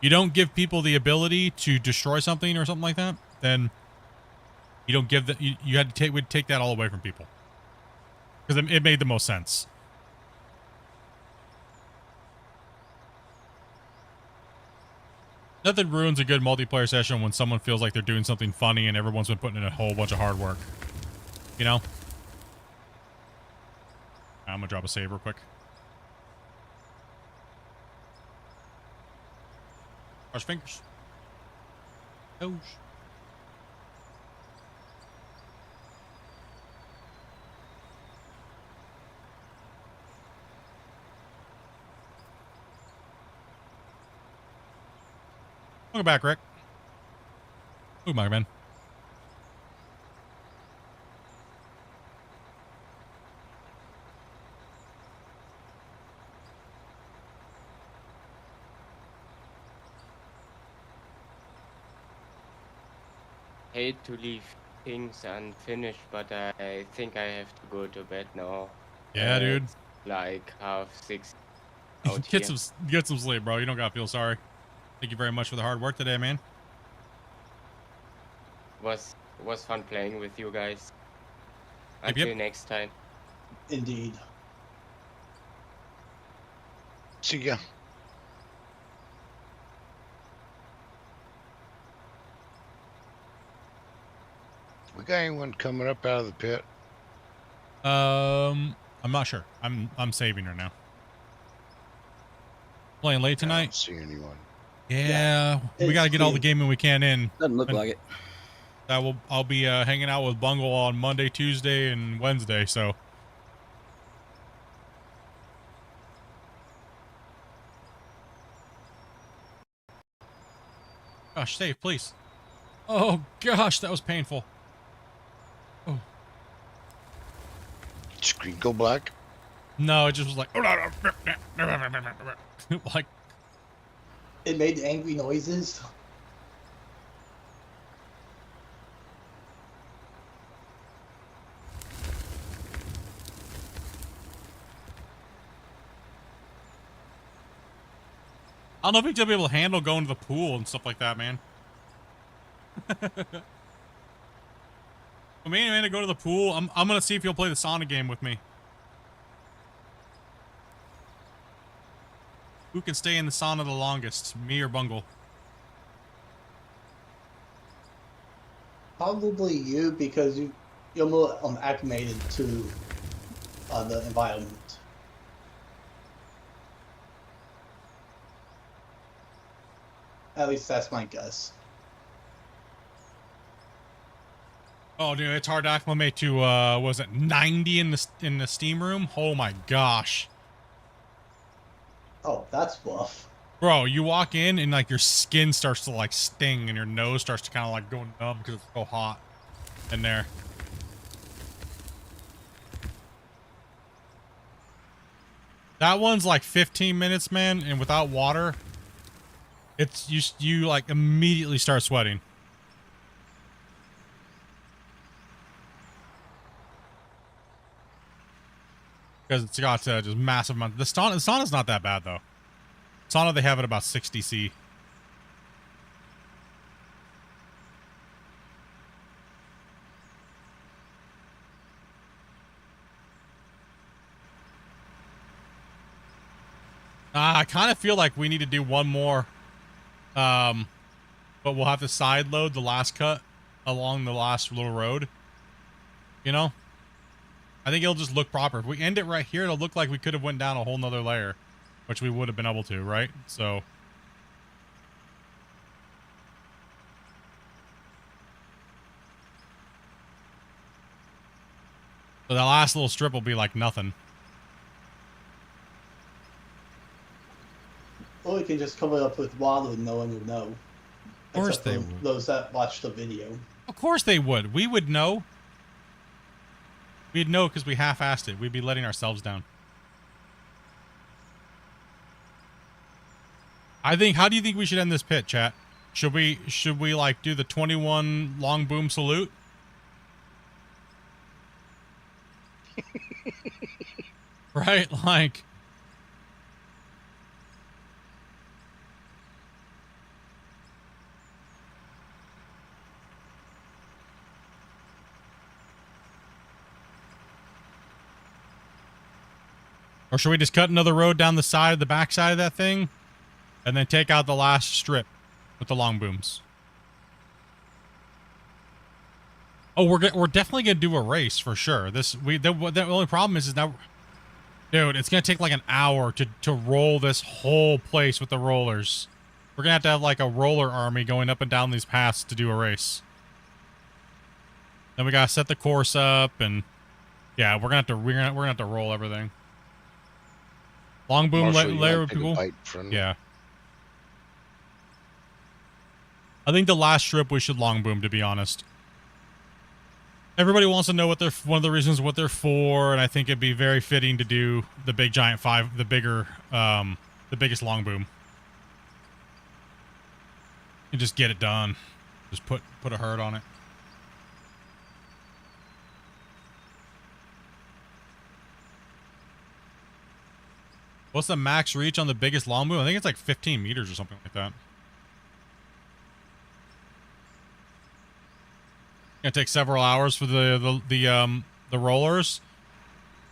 You don't give people the ability to destroy something or something like that, then you don't give that. You had to take that all away from people because it made the most sense. Nothing ruins a good multiplayer session when someone feels like they're doing something funny and everyone's been putting in a whole bunch of hard work. You know? I'm gonna drop a save real quick. Cross fingers. Oh. Welcome back, Rick. Ooh, my man. Hate to leave things unfinished, but I think I have to go to bed now. Yeah, dude. It's like 6:30 out Get here. some sleep, bro. You don't gotta feel sorry. Thank you very much for the hard work today, man. Was fun playing with you guys. Yep, Until yep. next time. Indeed. See ya. We got anyone coming up out of the pit? I'm not sure. I'm saving her now. Playing late tonight. I don't see anyone. Yeah, we gotta get all the gaming we can in. Doesn't look And like it. I'll be hanging out with Bungle on Monday, Tuesday, and Wednesday. So. Gosh, save, please. Oh gosh, that was painful. Oh. Screen go black. No, it just was like, like, It made angry noises. I don't know if he's gonna be able to handle going to the pool and stuff like that, man. For me and Amanda go to the pool. I'm gonna see if he'll play the sauna game with me. Who can stay in the sauna the longest, me or Bungle? Probably you, because you're more acclimated to the environment. At least that's my guess. Oh, dude, it's hard to acclimate to, was it 90 in the steam room? Oh my gosh. Oh, that's rough. Bro, you walk in and like your skin starts to like sting and your nose starts to kind of like go numb because it's so hot in there. That one's like 15 minutes, man, and without water, it's you like immediately start sweating. Because it's got just massive amount. The sauna's not that bad though. Sauna they have at about 60 C. I kind of feel like we need to do one more, but we'll have to side load the last cut along the last little road. You know, I think it'll just look proper. If we end it right here, it'll look like we could have went down a whole nother layer, which we would have been able to, right? So. So that last little strip will be like nothing. Or we can just cover it up with water and no one will know. Of course Except they for would. those that watch the video. Of course they would. We would know. We'd know because we half-assed it. We'd be letting ourselves down. I think, how do you think we should end this pit, chat? Should we like do the 21 long boom salute? Right? Like. Or should we just cut another road down the side, the back side of that thing, and then take out the last strip with the long booms? Oh, we're definitely gonna do a race for sure. The only problem is now, dude, it's gonna take like an hour to roll this whole place with the rollers. We're gonna have to have like a roller army going up and down these paths to do a race. Then we gotta set the course up, and yeah, we're gonna have to roll everything. Long boom layer would be cool. Yeah. I think the last strip we should long boom, to be honest. Everybody wants to know what one of the reasons what they're for, and I think it'd be very fitting to do the big giant the biggest long boom. And just get it done. Just put a hurt on it. What's the max reach on the biggest long boom? I think it's like 15 meters or something like that. Gonna take several hours for the rollers.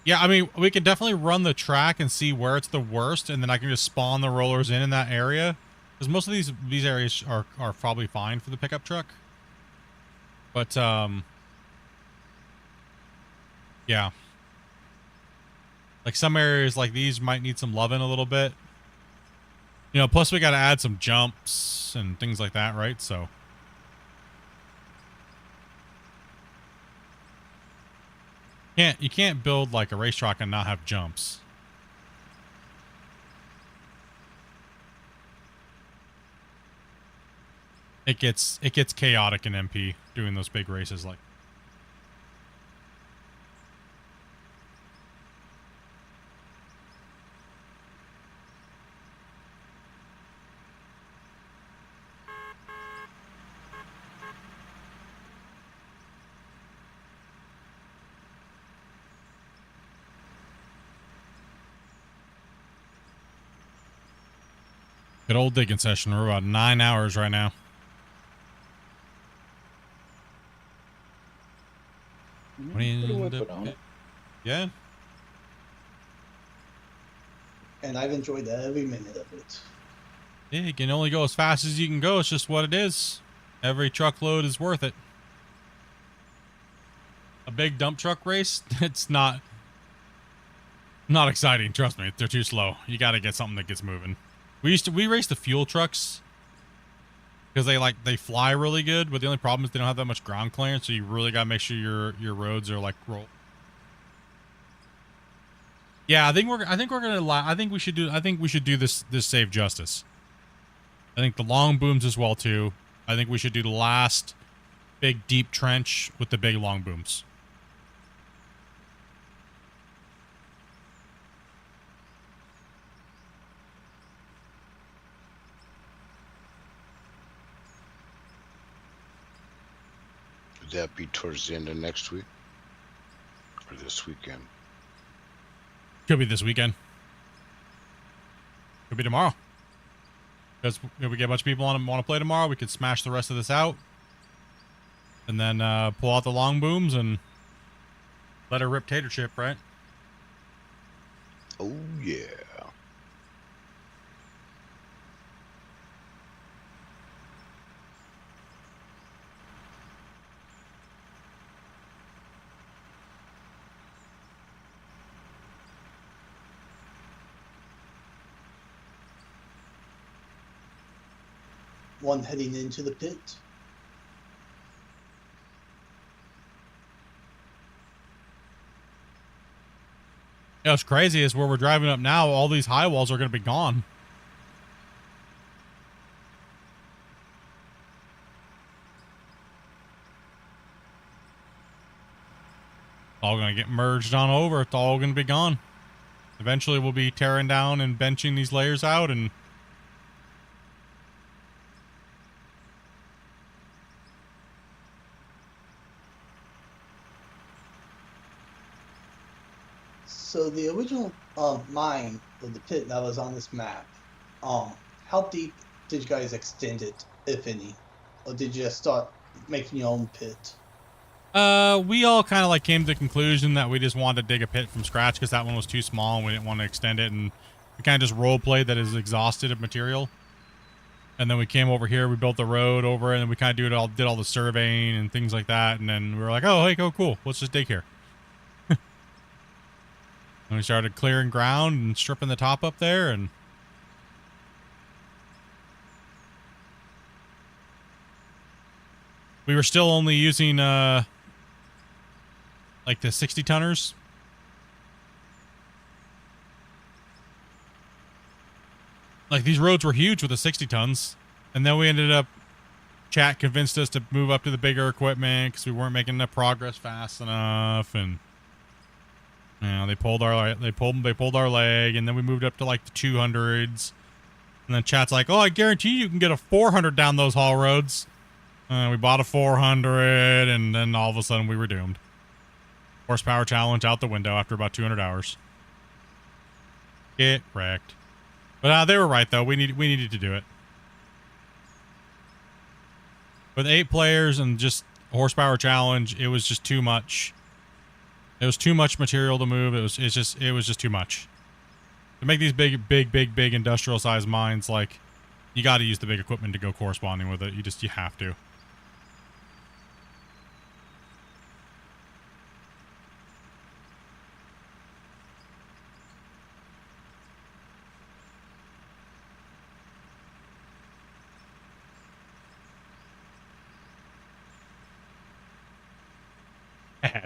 Yeah, I mean, we can definitely run the track and see where it's the worst, and then I can just spawn the rollers in that area. Because most of these areas are probably fine for the pickup truck. But yeah. Like some areas like these might need some loving a little bit. You know, plus we got to add some jumps and things like that, right? So. You can't build like a racetrack and not have jumps. It gets chaotic in MP doing those big races like. Good old digging session. We're about 9 hours right now. Put a whip the on it. Yeah. And I've enjoyed every minute of it. Yeah, you can only go as fast as you can go. It's just what it is. Every truckload is worth it. A big dump truck race, it's not exciting. Trust me, they're too slow. You got to get something that gets moving. We race the fuel trucks because they fly really good, but the only problem is they don't have that much ground clearance, so you really got to make sure your roads are like roll. Yeah, I think we should do this save justice. I think the long booms as well too. I think we should do the last big deep trench with the big long booms. Would that be towards the end of next week? Or this weekend? Could be this weekend. Could be tomorrow. Because if we get a bunch of people want to play tomorrow, we could smash the rest of this out. And then pull out the long booms and let her rip tater chip, right? Oh, yeah. One heading into the pit. Yeah, what's crazy is where we're driving up now, all these high walls are going to be gone. All going to get merged on over. It's all going to be gone. Eventually we'll be tearing down and benching these layers out and So the original mine of the pit that was on this map, how deep did you guys extend it, if any? Or did you just start making your own pit? we all kind of came to the conclusion that we just wanted to dig a pit from scratch because that one was too small and we didn't want to extend it, and we kind of just role played that is exhausted of material. And then we came over here, we built the road over it, and we kind of did all the surveying and things like that, and then we were like, oh, hey, cool, let's just dig here. And we started clearing ground and stripping the top up there, and we were still only using the 60 tonners. These roads were huge with the 60 tons, and then we ended up, chat convinced us to move up to the bigger equipment because we weren't making enough progress fast enough, and they pulled our leg, and then we moved up to the 200s, and then chat's like, oh, I guarantee you can get a 400 down those haul roads. We bought a 400, and then all of a sudden we were doomed. Horsepower challenge out the window after about 200 hours. Get wrecked. But they were right though. We needed to do it. With 8 players and just horsepower challenge, it was just too much. It was too much material to move. It was just too much. To make these big industrial sized mines, you got to use the big equipment to go corresponding with it. You have to.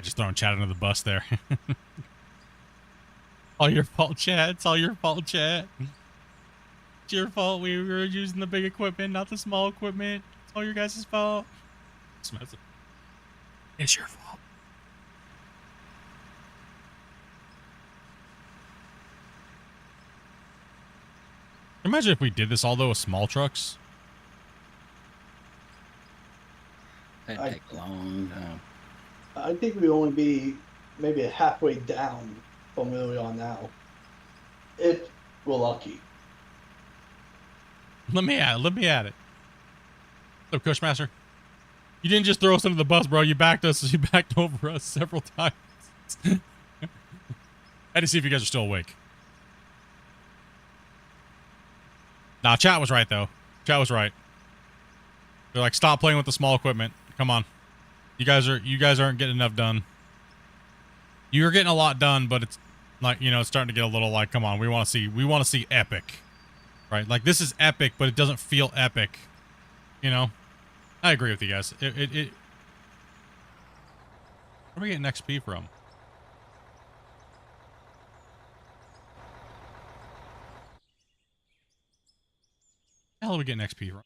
Just throwing chat under the bus there. All your fault, chat. It's all your fault, chat. It's your fault. We were using the big equipment, not the small equipment. It's all your guys' fault. It's your fault. Imagine if we did this all though with small trucks. That'd take a long time. I think we'd only be maybe halfway down from where we are now, if we're lucky. Let me at it. What's up, Cushmaster? You didn't just throw us under the bus, bro. You backed us. You backed over us several times. I had to see if you guys are still awake. Nah, chat was right though. Chat was right. They're like, stop playing with the small equipment. Come on. You guys aren't getting enough done. You're getting a lot done, but it's like, you know, it's starting to get a little like, come on, we want to see epic. Right? Like, this is epic, but it doesn't feel epic. You know? I agree with you guys. Where are we getting XP from? The hell are we getting XP from?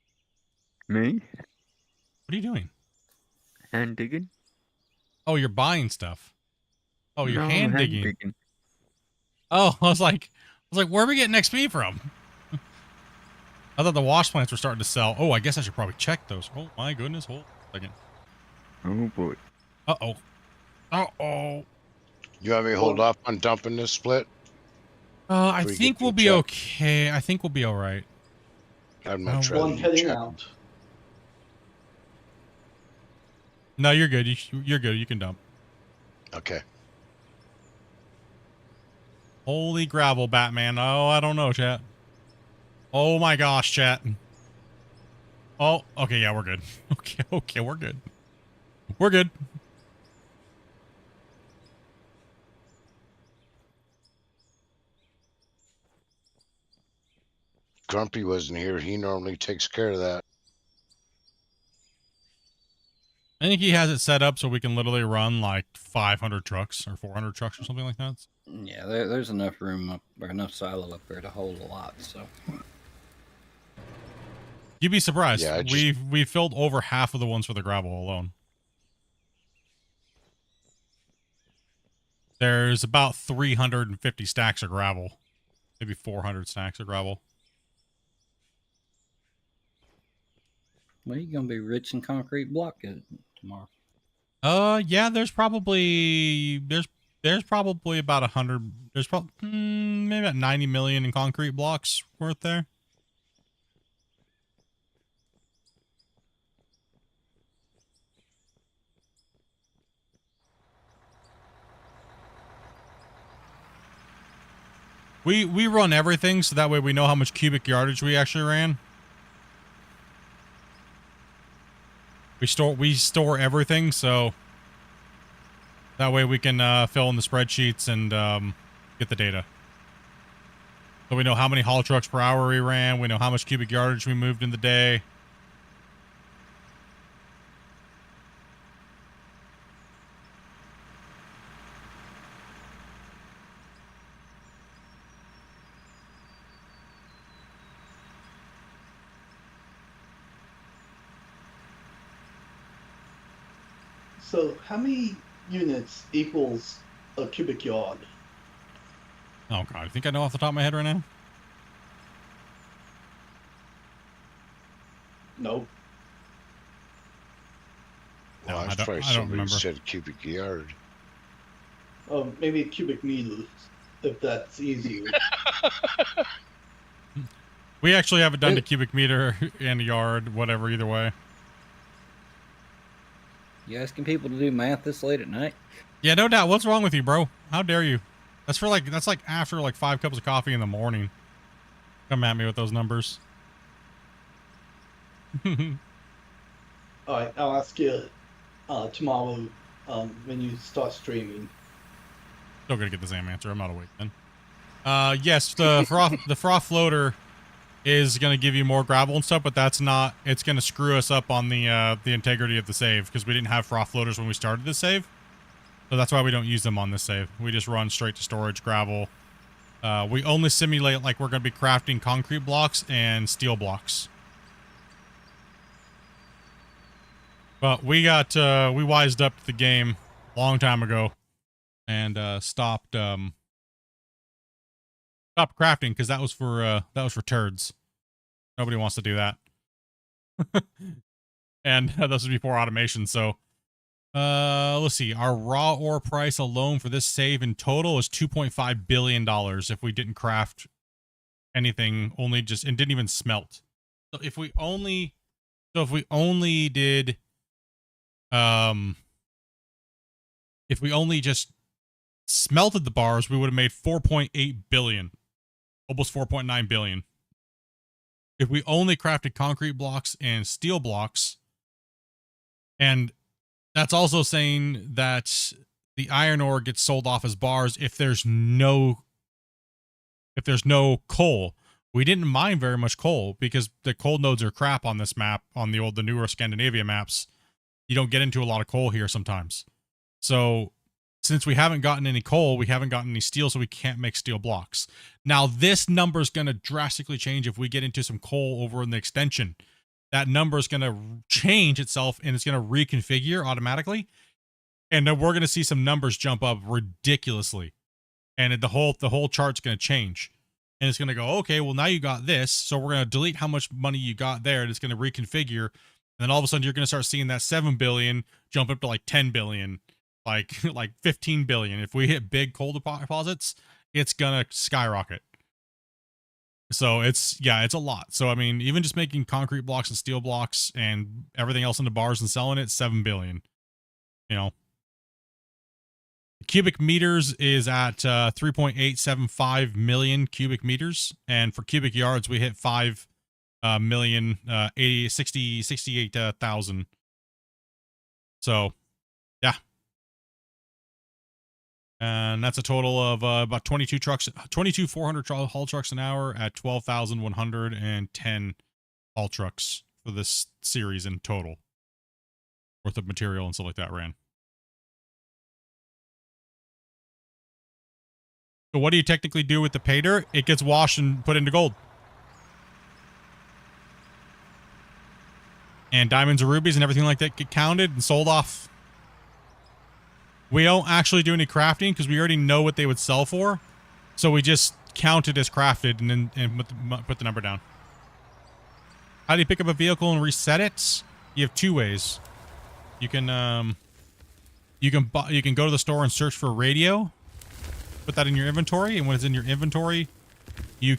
Me? What are you doing? Hand digging? Oh, you're buying stuff. Oh, you're No, hand digging. Oh, I was like, where are we getting XP from? I thought the wash plants were starting to sell. Oh, I guess I should probably check those. Oh my goodness, hold on a second. Oh boy. Uh-oh. Uh-oh. You want me to hold off on dumping this split? I think we'll be okay. I think we'll be all right. I'd much rather One you heading check. out. No, you're good. You're good. You can dump. Okay. Holy gravel, Batman. Oh, I don't know, chat. Oh my gosh, chat. Oh, okay, yeah, we're good. Okay, we're good. We're good. Grumpy wasn't here. He normally takes care of that. I think he has it set up so we can literally run like 500 trucks or 400 trucks or something like that. Yeah, there's enough room up or enough silo up there to hold a lot. So you'd be surprised. Yeah, we filled over half of the ones for the gravel alone. There's about 350 stacks of gravel, maybe 400 stacks of gravel. well, you're gonna be rich in concrete block tomorrow. Yeah, there's probably about 100. There's probably maybe about 90 million in concrete blocks worth there. We run everything so that way we know how much cubic yardage we actually ran. We store everything, so that way we can fill in the spreadsheets and get the data. So we know how many haul trucks per hour we ran. We know how much cubic yardage we moved in the day. So how many units equals a cubic yard? Oh god, I think I know off the top of my head right now. Nope. Well, No, that's I probably don't somebody remember. who said cubic yard. Maybe cubic meters, if that's easier. We actually have it done to cubic meter and yard, whatever, either way. You asking people to do math this late at night? Yeah, no doubt. What's wrong with you, bro? How dare you? That's like after like 5 cups of coffee in the morning. Come at me with those numbers. Alright, I'll ask you tomorrow when you start streaming. Still gonna get the same answer. I'm not awake then. Yes, the froth floater is gonna give you more gravel and stuff, but that's not. It's gonna screw us up on the integrity of the save because we didn't have froth floaters when we started the save, so that's why we don't use them on this save. We just run straight to storage gravel. We only simulate like we're gonna be crafting concrete blocks and steel blocks. But we wised up to the game a long time ago and stopped crafting because that was for turds. Nobody wants to do that. And this was before automation, so let's see. Our raw ore price alone for this save in total is $2.5 billion if we didn't craft anything, and didn't even smelt. So if we only did, if we only just smelted the bars, we would have made 4.8 billion, almost 4.9 billion. If we only crafted concrete blocks and steel blocks, and that's also saying that the iron ore gets sold off as bars if there's no coal. We didn't mine very much coal because the coal nodes are crap on this map, on the newer Scandinavia maps. You don't get into a lot of coal here sometimes. So since we haven't gotten any coal, we haven't gotten any steel, so we can't make steel blocks. Now, this number is going to drastically change if we get into some coal over in the extension. That number is going to change itself, and it's going to reconfigure automatically. And then we're going to see some numbers jump up ridiculously. And the whole chart's going to change. And it's going to go, okay, well, now you got this, so we're going to delete how much money you got there, and it's going to reconfigure. And then all of a sudden, you're going to start seeing that 7 billion jump up to like 10 billion. Like 15 billion. If we hit big coal deposits, it's gonna skyrocket. So it's a lot. So I mean, even just making concrete blocks and steel blocks and everything else into bars and selling it, 7 billion. You know, cubic meters is at 3.875 million cubic meters, and for cubic yards we hit 5 million 68,000. So yeah. And that's a total of about 22 400 haul trucks an hour at 12,110 haul trucks for this series in total worth of material and stuff like that ran. So what do you technically do with the pay dirt? It gets washed and put into gold. And diamonds and rubies and everything like that get counted and sold off. We don't actually do any crafting because we already know what they would sell for. So we just count it as crafted and then put the number down. How do you pick up a vehicle and reset it? You have two ways. You can go to the store and search for radio. Put that in your inventory, and when it's in your inventory, you'll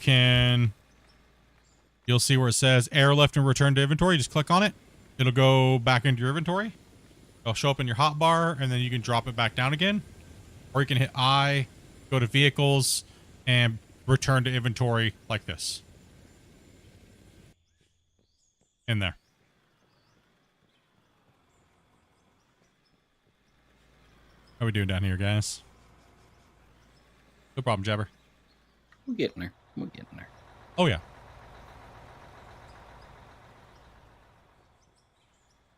see where it says airlift and return to inventory. Just click on it. It'll go back into your inventory. It'll show up in your hotbar, and then you can drop it back down again. Or you can hit I, go to vehicles, and return to inventory like this. In there. How we doing down here, guys? No problem, Jabber. We're getting there. We're getting there. Oh, yeah.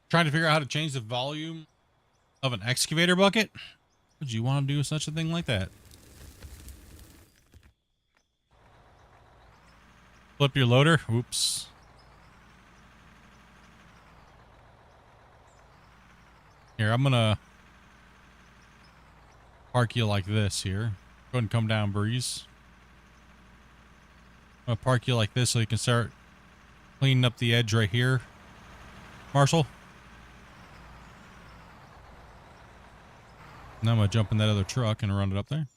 Trying to figure out how to change the volume of an excavator bucket? Would you want to do such a thing like that? Flip your loader. Oops. Here, I'm gonna park you like this here. Go ahead and come down, Breeze. I'm gonna park you like this so you can start cleaning up the edge right here, Marshall. Now I'm gonna jump in that other truck and run it up there.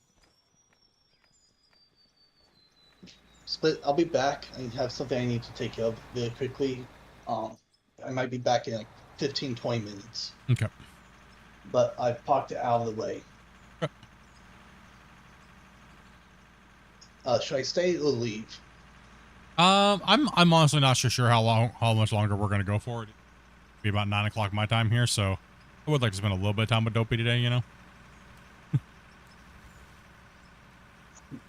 Split, I'll be back. I have something I need to take care of very quickly. I might be back in like 15, 20 minutes. Okay. But I parked it out of the way. Should I stay or leave? I'm honestly not sure how much longer we're gonna go for it. It'll be about 9 o'clock my time here, so I would like to spend a little bit of time with Dopey today, you know.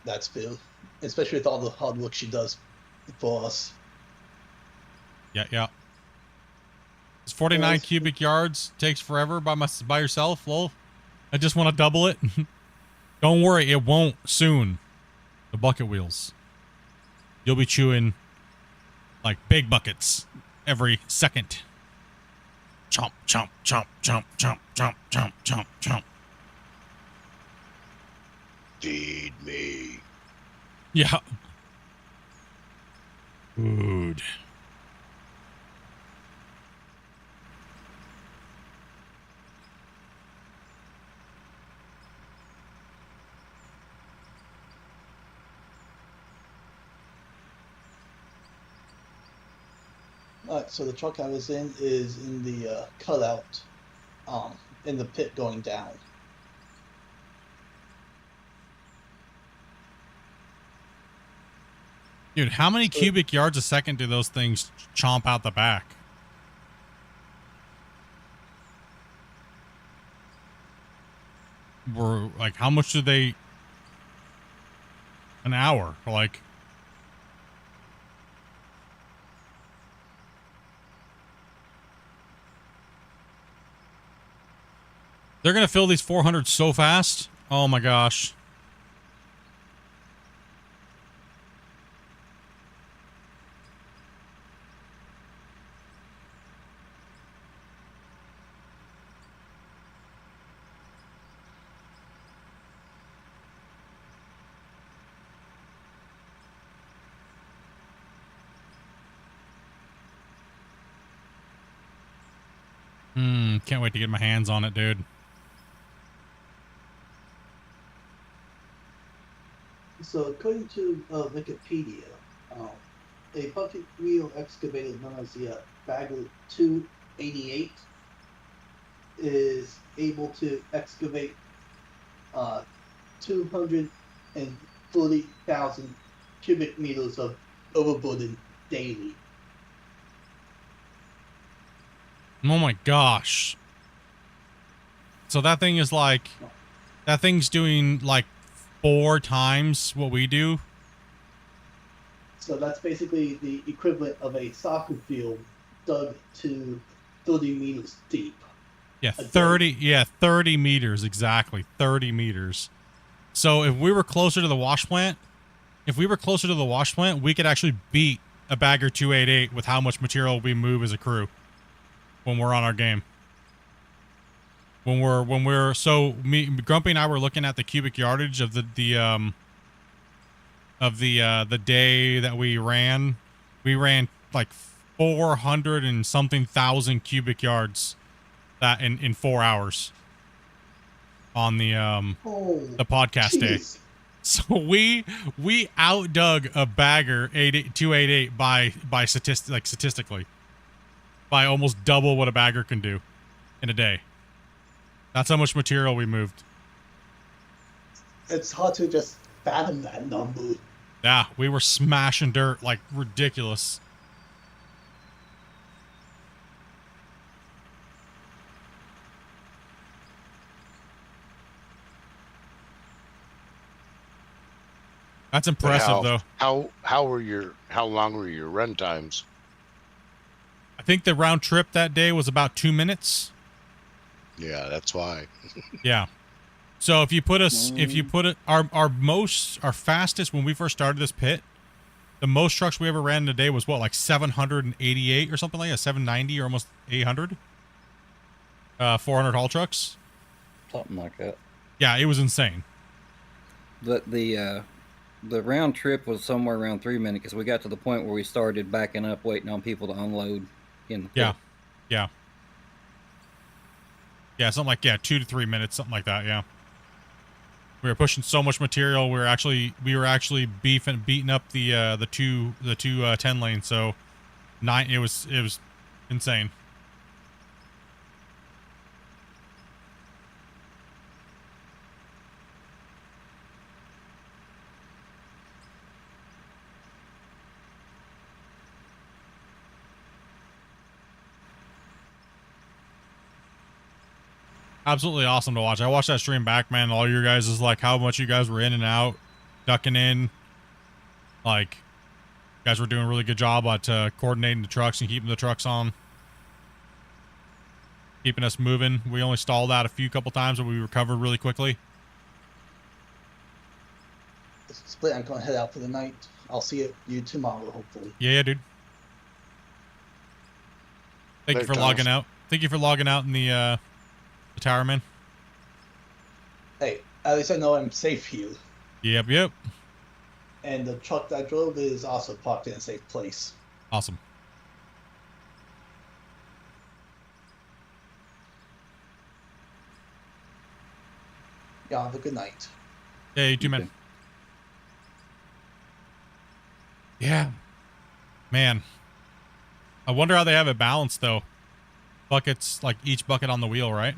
That's Bill, especially with all the hard work she does for us. Yeah. It's 49 cubic yards. Takes forever by yourself. Lol. I just want to double it. Don't worry, it won't soon. The bucket wheels. You'll be chewing like big buckets every second. Chomp, chomp, chomp, chomp, chomp, chomp, chomp, chomp, chomp. Feed me. Yeah. Food. Alright, so the truck I was in is in the cutout, in the pit going down. Dude, how many cubic yards a second do those things chomp out the back? Like, how much do they... An hour, like... They're gonna fill these 400 so fast. Oh my gosh. Can't wait to get my hands on it, dude. So according to Wikipedia, a bucket wheel excavator known as the Bagger 288 is able to excavate 240,000 cubic meters of overburden daily. Oh my gosh. So that thing is like... That thing's doing like 4 times what we do. So that's basically the equivalent of a soccer field dug to 30 meters deep. Yeah, 30. Yeah, 30 meters exactly. 30 meters. So if we were closer to the wash plant, we could actually beat a Bagger 288 with how much material we move as a crew when we're on our game. So Grumpy and I were looking at the cubic yardage of the day that we ran. We ran like 400 and something thousand cubic yards that in 4 hours on the podcast day. So we outdug a Bagger 288 by statistically by almost double what a Bagger can do in a day. That's how much material we moved. It's hard to just fathom that number. Yeah, we were smashing dirt like ridiculous. That's impressive, though. How long were your run times? I think the round trip that day was about 2 minutes. Yeah, that's why. Yeah. So if you put our fastest when we first started this pit, the most trucks we ever ran in a day was what, like 788 or something like that, 790 or almost 800. 400 haul trucks. Something like that. Yeah, it was insane. The round trip was somewhere around 3 minutes because we got to the point where we started backing up, waiting on people to unload in the pit. Yeah, something like 2 to 3 minutes, something like that. Yeah, we were pushing so much material. We were actually beating up the two 10 lanes. So 9. It was insane. Absolutely awesome to watch. I watched that stream back, man. All your guys is like how much you guys were in and out, ducking in. Like, you guys were doing a really good job at coordinating the trucks and keeping the trucks on. Keeping us moving. We only stalled out a couple times, but we recovered really quickly. Split, I'm going to head out for the night. I'll see you tomorrow, hopefully. Yeah, dude. Thank you for logging out. Thank you for logging out in the tower, man. Hey, at least I know I'm safe here. Yep. And the truck that I drove is also parked in a safe place. Awesome. Yeah, have a good night. Yeah, you too, man. Yeah. Man. I wonder how they have it balanced though. Buckets, like each bucket on the wheel, right?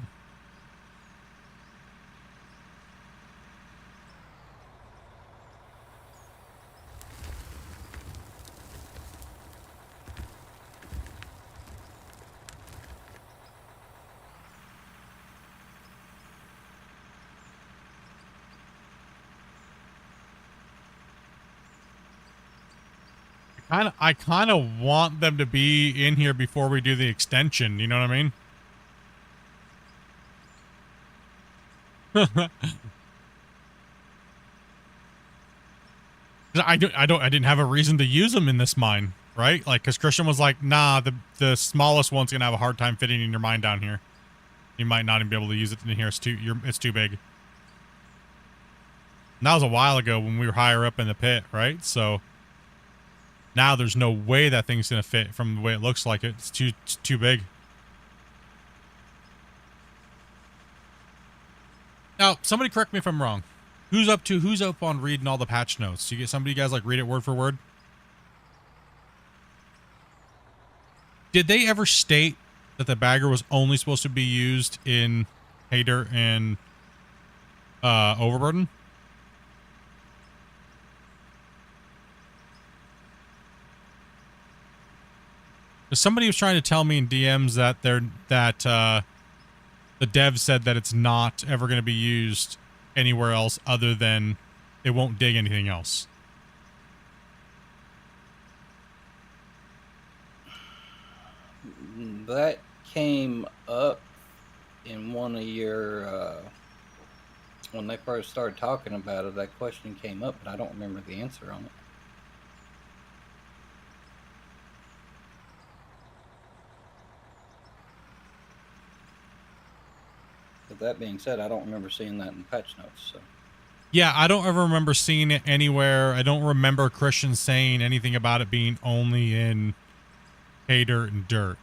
I kind of want them to be in here before we do the extension. You know what I mean? I didn't have a reason to use them in this mine, right? Like, because Christian was like, nah, the smallest one's gonna have a hard time fitting in your mine down here. You might not even be able to use it in here. It's too big. And that was a while ago when we were higher up in the pit, right? So now there's no way that thing's gonna fit from the way it looks like it. It's too big. Now, somebody correct me if I'm wrong. Who's up on reading all the patch notes? Do you get somebody, you guys, like read it word for word? Did they ever state that the bagger was only supposed to be used in Hater and Overburden? Somebody was trying to tell me in DMs that the dev said that it's not ever going to be used anywhere else other than it won't dig anything else. That came up in one of your when they first started talking about it. That question came up, but I don't remember the answer on it. But that being said, I don't remember seeing that in the patch notes. So. Yeah, I don't ever remember seeing it anywhere. I don't remember Christian saying anything about it being only in hay dirt and dirt.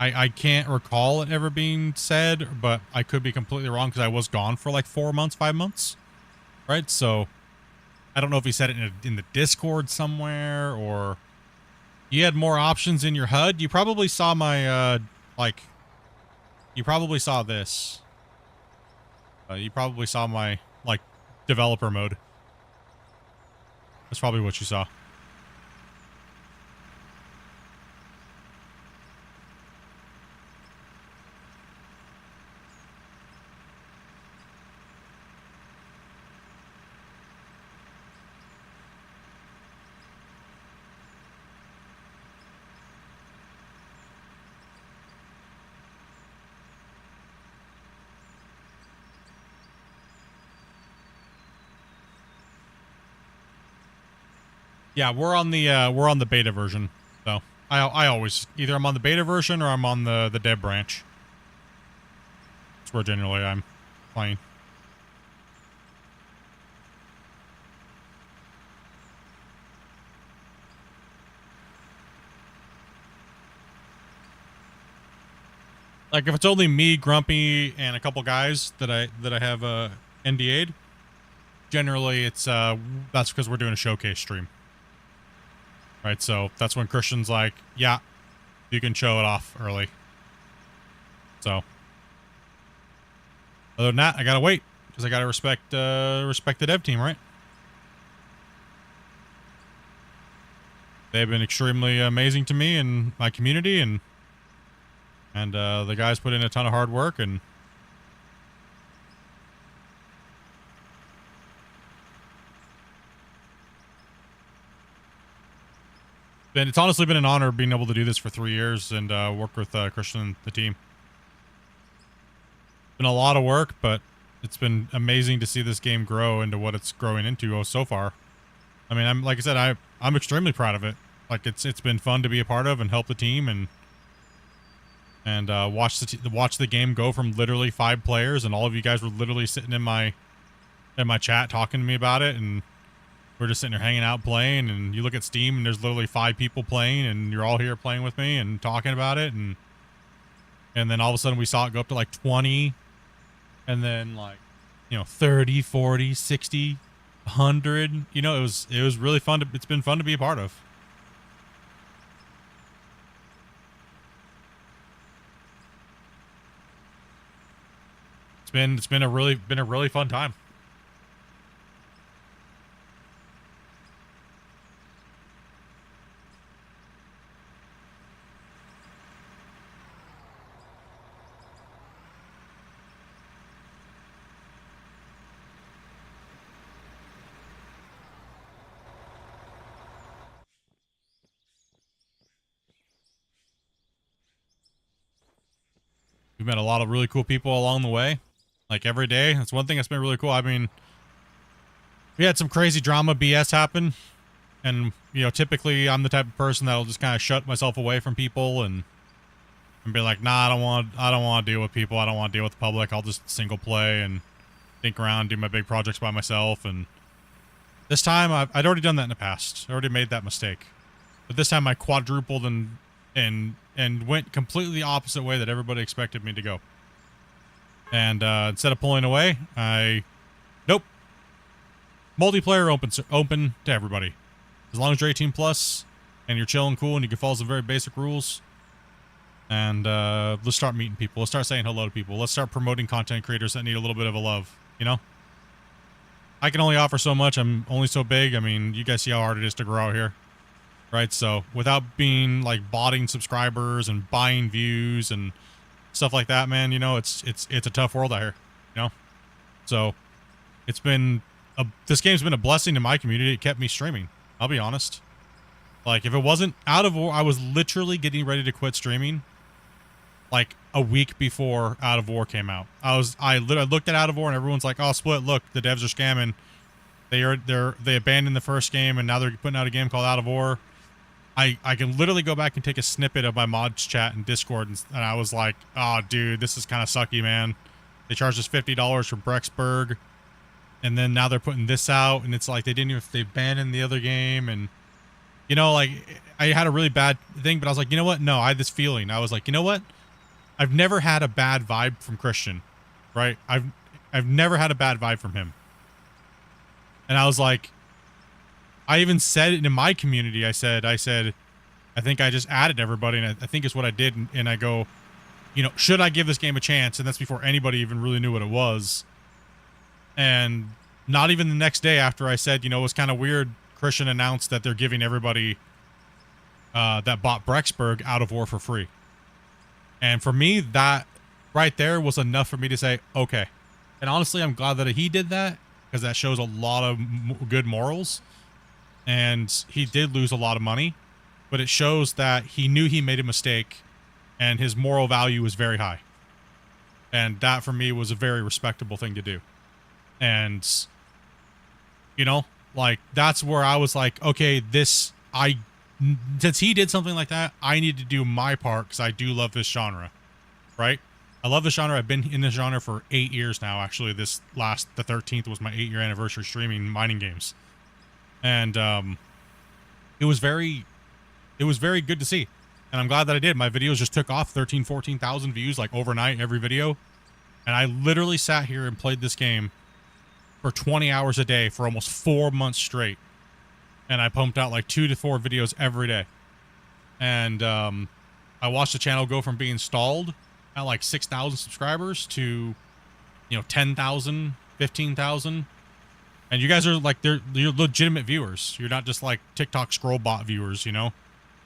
I can't recall it ever being said, but I could be completely wrong because I was gone for like 4 months, 5 months, right? So I don't know if he said it in the Discord somewhere, or you had more options in your HUD. You probably saw my you probably saw this. You probably saw my like developer mode. That's probably what you saw. Yeah, we're on the beta version. So I always either I'm on the beta version or I'm on the dev branch. That's where generally I'm playing. Like if it's only me, Grumpy, and a couple guys that I have NDA'd, generally it's that's because we're doing a showcase stream. Right, so that's when Christian's like, yeah, you can show it off early. So other than that, I gotta wait because I gotta respect the dev team, right? They've been extremely amazing to me and my community, and the guys put in a ton of hard work, and it's honestly been an honor being able to do this for 3 years and work with Christian and the team. Been a lot of work, but it's been amazing to see this game grow into what it's growing into so far. I mean, like I said, I'm extremely proud of it. Like it's been fun to be a part of and help the team and watch the game go from literally 5 players, and all of you guys were literally sitting in my chat talking to me about it, and we're just sitting there hanging out playing, and you look at Steam and there's literally 5 people playing, and you're all here playing with me and talking about it, and then all of a sudden we saw it go up to like 20, and then like, 30, 40, 60, 100. You know, it was really fun. It's been fun to be a part of. It's been a really fun time. We've met a lot of really cool people along the way, like every day. That's one thing that's been really cool. I mean, we had some crazy drama BS happen, and you know, typically I'm the type of person that'll just kind of shut myself away from people and be like, nah, I don't want to deal with people. I don't want to deal with the public. I'll just single play and think around, do my big projects by myself. And this time, I'd already done that in the past. I already made that mistake, but this time I quadrupled and went completely the opposite way that everybody expected me to go. And instead of pulling away, nope. Multiplayer open to everybody. As long as you're 18 plus and you're chill and cool and you can follow some very basic rules. And let's start meeting people. Let's start saying hello to people. Let's start promoting content creators that need a little bit of a love, you know? I can only offer so much. I'm only so big. I mean, you guys see how hard it is to grow out here. Right, so without being like botting subscribers and buying views and stuff like that, man, you know, it's a tough world out here, you know. So it's been this game's been a blessing to my community. It kept me streaming. I'll be honest. Like if it wasn't Out of War, I was literally getting ready to quit streaming. Like a week before Out of War came out, I looked at Out of War and everyone's like, "Oh, Split, look, the devs are scamming. They abandoned the first game and now they're putting out a game called Out of War." I can literally go back and take a snippet of my mods chat in Discord, and I was like, oh, dude, this is kind of sucky, man. They charged us $50 for Brexburg, and then now they're putting this out, and it's like they abandoned the other game, and, you know, like, I had a really bad thing, but I was like, you know what? No, I had this feeling. I was like, you know what? I've never had a bad vibe from Christian, right? I've never had a bad vibe from him. And I was like, I even said it in my community. I said, I think I just added everybody, and I think it's what I did. And I go, you know, should I give this game a chance? And that's before anybody even really knew what it was. And not even the next day after I said, you know, it was kind of weird, Christian announced that they're giving everybody that bought Brexburg Out of War for free. And for me, that right there was enough for me to say, okay. And honestly, I'm glad that he did that, because that shows a lot of good morals. And he did lose a lot of money, but it shows that he knew he made a mistake and his moral value was very high. And that for me was a very respectable thing to do. And, you know, like that's where I was like, okay, since he did something like that, I need to do my part, because I do love this genre, right? I love this genre. I've been in this genre for 8 years now. Actually, the 13th was my 8-year anniversary streaming mining games. And it was very good to see, and I'm glad that I did. My videos just took off 14,000 views like overnight, every video, and I literally sat here and played this game for 20 hours a day for almost 4 months straight, and I pumped out like 2 to 4 videos every day. And I watched the channel go from being stalled at like 6,000 subscribers to, you know, 10,000, 15,000. And you guys are like, you're legitimate viewers. You're not just like TikTok scroll bot viewers, you know,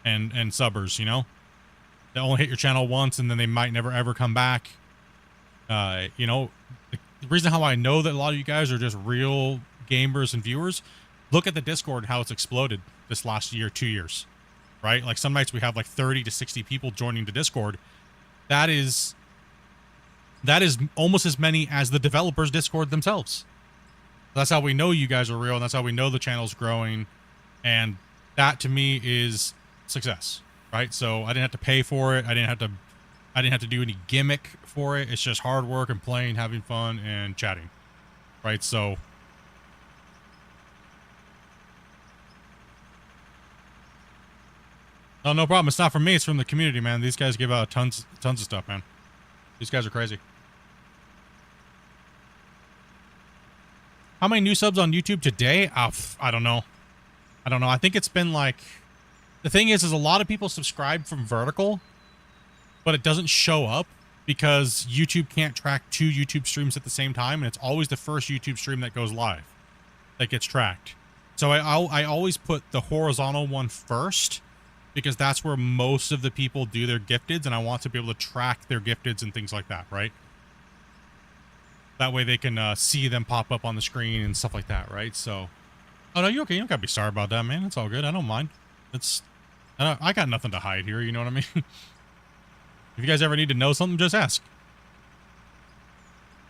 and subbers, you know. They only hit your channel once and then they might never ever come back. You know, the reason how I know that a lot of you guys are just real gamers and viewers, look at the Discord, how it's exploded this last year, 2 years, right? Like some nights we have like 30 to 60 people joining the Discord. That is almost as many as the developers Discord themselves. That's how we know you guys are real, and that's how we know the channel's growing, and that to me is success, right? So I didn't have to pay for it. I didn't have to do any gimmick for it. It's just hard work and playing, having fun, and chatting, right? So no problem. It's not from me. It's from the community, man. These guys give out tons of stuff, man. These guys are crazy. How many new subs on YouTube today? I don't know. I think it's been like, the thing is a lot of people subscribe from vertical, but it doesn't show up because YouTube can't track 2 YouTube streams at the same time, and it's always the first YouTube stream that goes live that gets tracked. So I always put the horizontal one first because that's where most of the people do their gifteds, and I want to be able to track their gifteds and things like that, right? That way they can see them pop up on the screen and stuff like that, right? So, oh no, you're okay. You don't gotta be sorry about that, man. It's all good. I don't mind. I got nothing to hide here. You know what I mean? If you guys ever need to know something, just ask.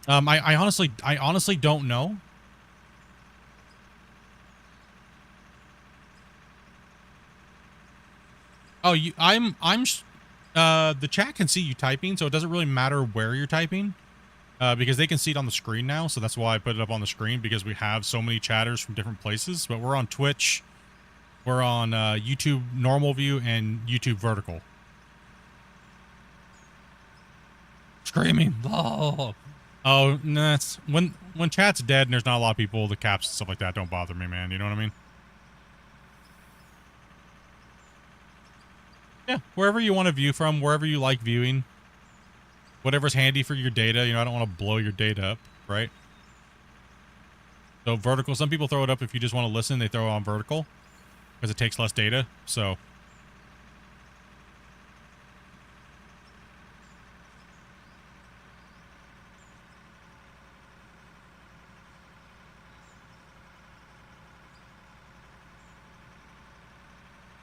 I honestly don't know. Oh, the chat can see you typing, so it doesn't really matter where you're typing, because they can see it on the screen now. So that's why I put it up on the screen, because we have so many chatters from different places. But we're on Twitch, we're on YouTube normal view and YouTube vertical. Screaming. Oh, no, that's when chat's dead and there's not a lot of people, the caps and stuff like that don't bother me, man. You know what I mean? Yeah, wherever you want to view from, wherever you like viewing, whatever's handy for your data. You know, I don't want to blow your data up, right? So vertical, some people throw it up if you just want to listen, they throw it on vertical because it takes less data. So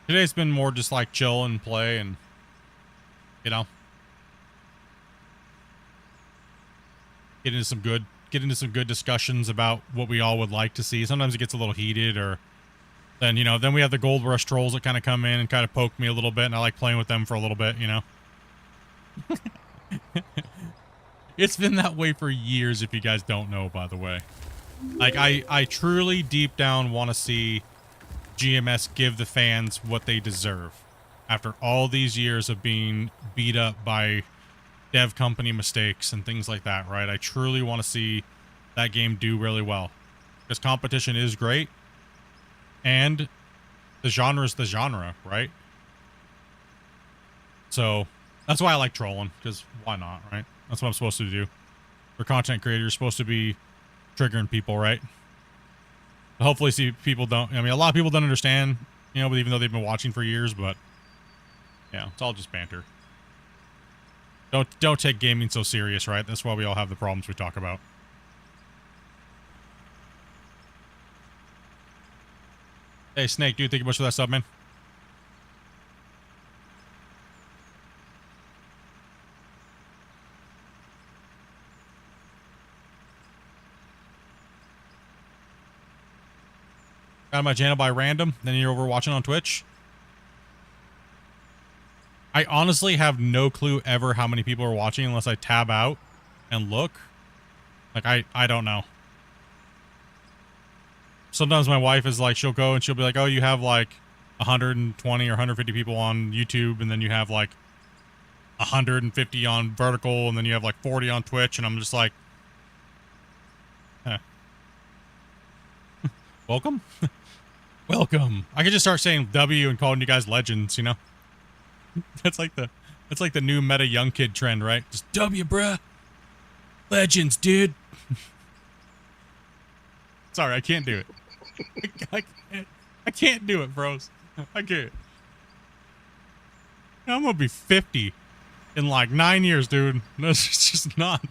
today's been more just like chill and play and, you know, get into some good discussions about what we all would like to see. Sometimes it gets a little heated, or then, you know, then we have the Gold Rush trolls that kind of come in and kind of poke me a little bit, and I like playing with them for a little bit, you know. It's been that way for years, if you guys don't know, by the way. Like, I truly deep down want to see GMS give the fans what they deserve after all these years of being beat up by dev company mistakes and things like that, right? I truly want to see that game do really well, because competition is great and the genre is the genre, right? So that's why I like trolling, because why not, right? That's what I'm supposed to do. For content creators, you're supposed to be triggering people, right? Hopefully, see, people don't, I mean, a lot of people don't understand, you know, but even though they've been watching for years, but yeah, it's all just banter. Don't take gaming so serious, right? That's why we all have the problems we talk about. Hey, Snake, dude, thank you much for that sub, man. Got my channel by random, then you're over watching on Twitch. I honestly have no clue ever how many people are watching unless I tab out and look. Like, I don't know. Sometimes my wife is like, she'll go and she'll be like, oh, you have like 120 or 150 people on YouTube, and then you have like 150 on vertical, and then you have like 40 on Twitch, and I'm just like, welcome. Welcome. I could just start saying W and calling you guys legends, you know? That's like the new meta young kid trend, right? Just W, bruh. Legends, dude. Sorry, I can't do it. I can't do it, bros. I can't. I'm gonna be 50 in like 9 years, dude. That's just not.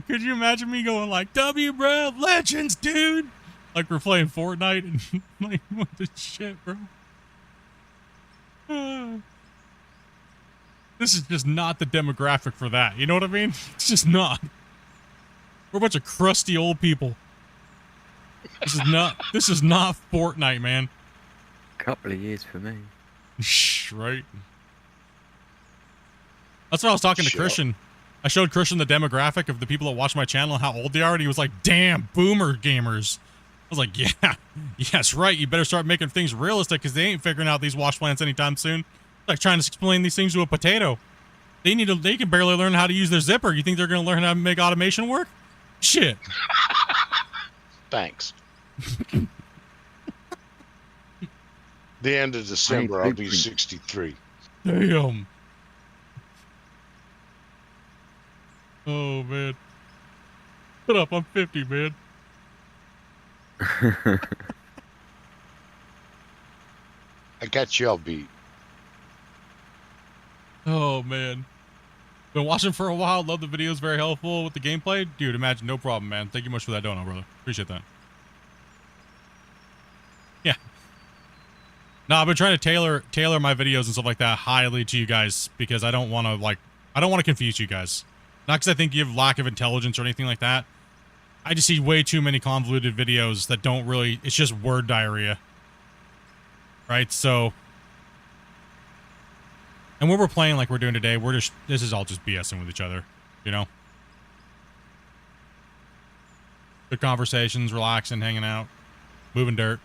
Could you imagine me going like, W, bro, legends, dude? Like we're playing Fortnite and like, what the shit, bro? This is just not the demographic for that. You know what I mean? It's just not. We're a bunch of crusty old people. This is not Fortnite, man. Couple of years for me. Right? That's what I was talking to Christian. I showed Christian the demographic of the people that watch my channel and how old they are, and he was like, damn, boomer gamers. I was like, yeah, yes, right. You better start making things realistic, because they ain't figuring out these wash plants anytime soon. It's like trying to explain these things to a potato. They can barely learn how to use their zipper. You think they're going to learn how to make automation work? Shit. Thanks. The end of December, I'll be 63. Damn. Oh, man. Shut up, I'm 50, man. I got you all beat. Oh, man. Been watching for a while. Love the videos. Very helpful with the gameplay. Dude, imagine. No problem, man. Thank you much for that donut, brother. Appreciate that. Yeah. No, I've been trying to tailor my videos and stuff like that highly to you guys because I don't want to confuse you guys. Not because I think you have lack of intelligence or anything like that. I just see way too many convoluted videos that don't really, it's just word diarrhea. Right? So, and when we're playing like we're doing today, this is all just BSing with each other, you know? Good conversations, relaxing, hanging out, moving dirt.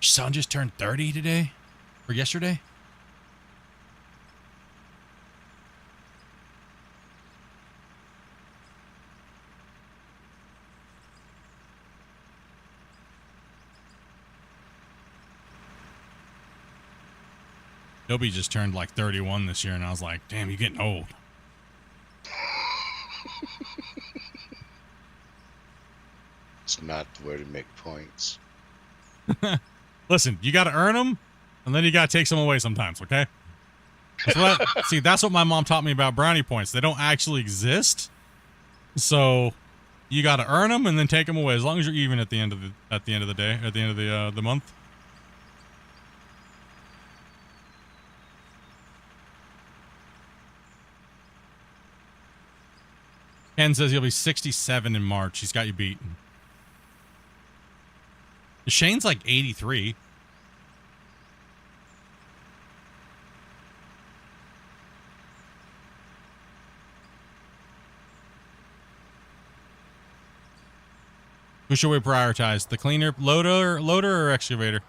Your son just turned 30 today? Or yesterday? Dobie just turned like 31 this year, and I was like, damn, you're getting old. It's not the way to make points. Listen, you got to earn them, and then you got to take some away sometimes, okay? That's what my mom taught me about brownie points. They don't actually exist. So you got to earn them and then take them away, as long as you're even at the end of the day, at the end of the month. Ken says he'll be 67 in March. He's got you beat. Shane's like 83. Who should we prioritize? The cleaner, loader or excavator?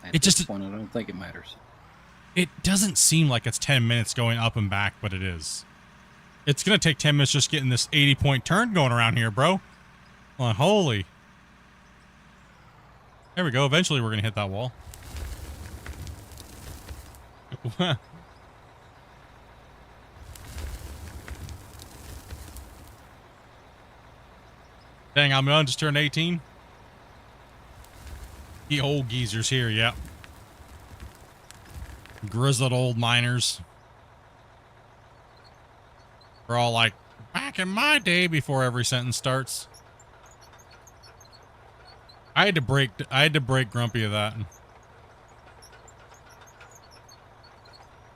At this point, I don't think it matters. It doesn't seem like it's 10 minutes going up and back, but it is. It's going to take 10 minutes just getting this 80-point turn going around here, bro. Well, holy. There we go. Eventually, we're going to hit that wall. Dang, Almion just turned 18. The old geezer's here, yep. Grizzled old miners. We're all like, back in my day, before every sentence starts. I had to break Grumpy of that.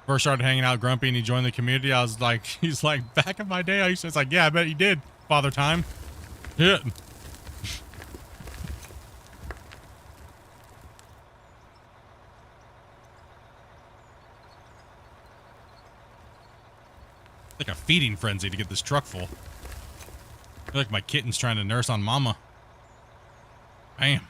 First started hanging out with Grumpy and he joined the community. I was like, he's like, back in my day, I used to, it's like, yeah, I bet you did, Father Time. Yeah. Like a feeding frenzy to get this truck full. I feel like my kitten's trying to nurse on mama. Bam.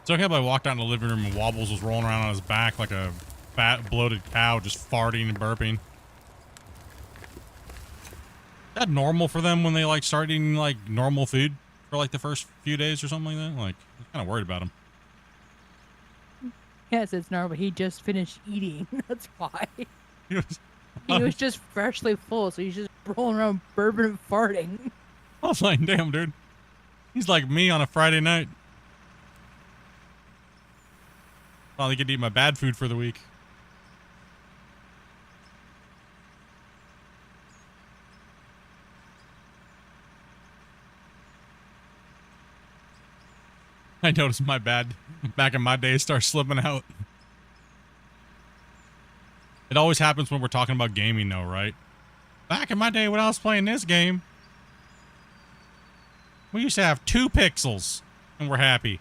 It's okay if I walked out in the living room and Wobbles was rolling around on his back like a fat, bloated cow, just farting and burping. Is that normal for them when they like start eating like normal food for like the first few days or something like that? Like, I'm kind of worried about him. Yes, it's normal. He just finished eating. That's why. He was just freshly full, so he's just rolling around burping and farting. I was like, damn, dude. He's like me on a Friday night. Finally get to eat my bad food for the week. I noticed my bad back in my day starts slipping out. It always happens when we're talking about gaming though, right? Back in my day when I was playing this game, we used to have 2 pixels and we're happy.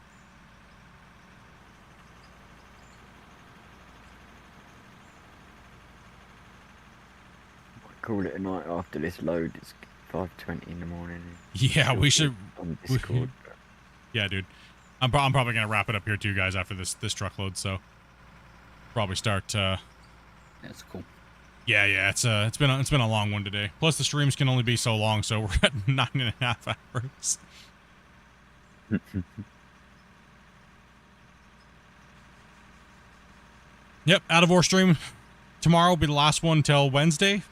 Call it a night after this load. It's 5:20 in the morning. Yeah, we should. On Discord. Yeah, dude. I'm probably gonna wrap it up here too, guys, after this truckload. So probably start. That's cool. Yeah. It's been a long one today. Plus the streams can only be so long, so we're at 9.5 hours. Yep, out of our stream tomorrow will be the last one till Wednesday.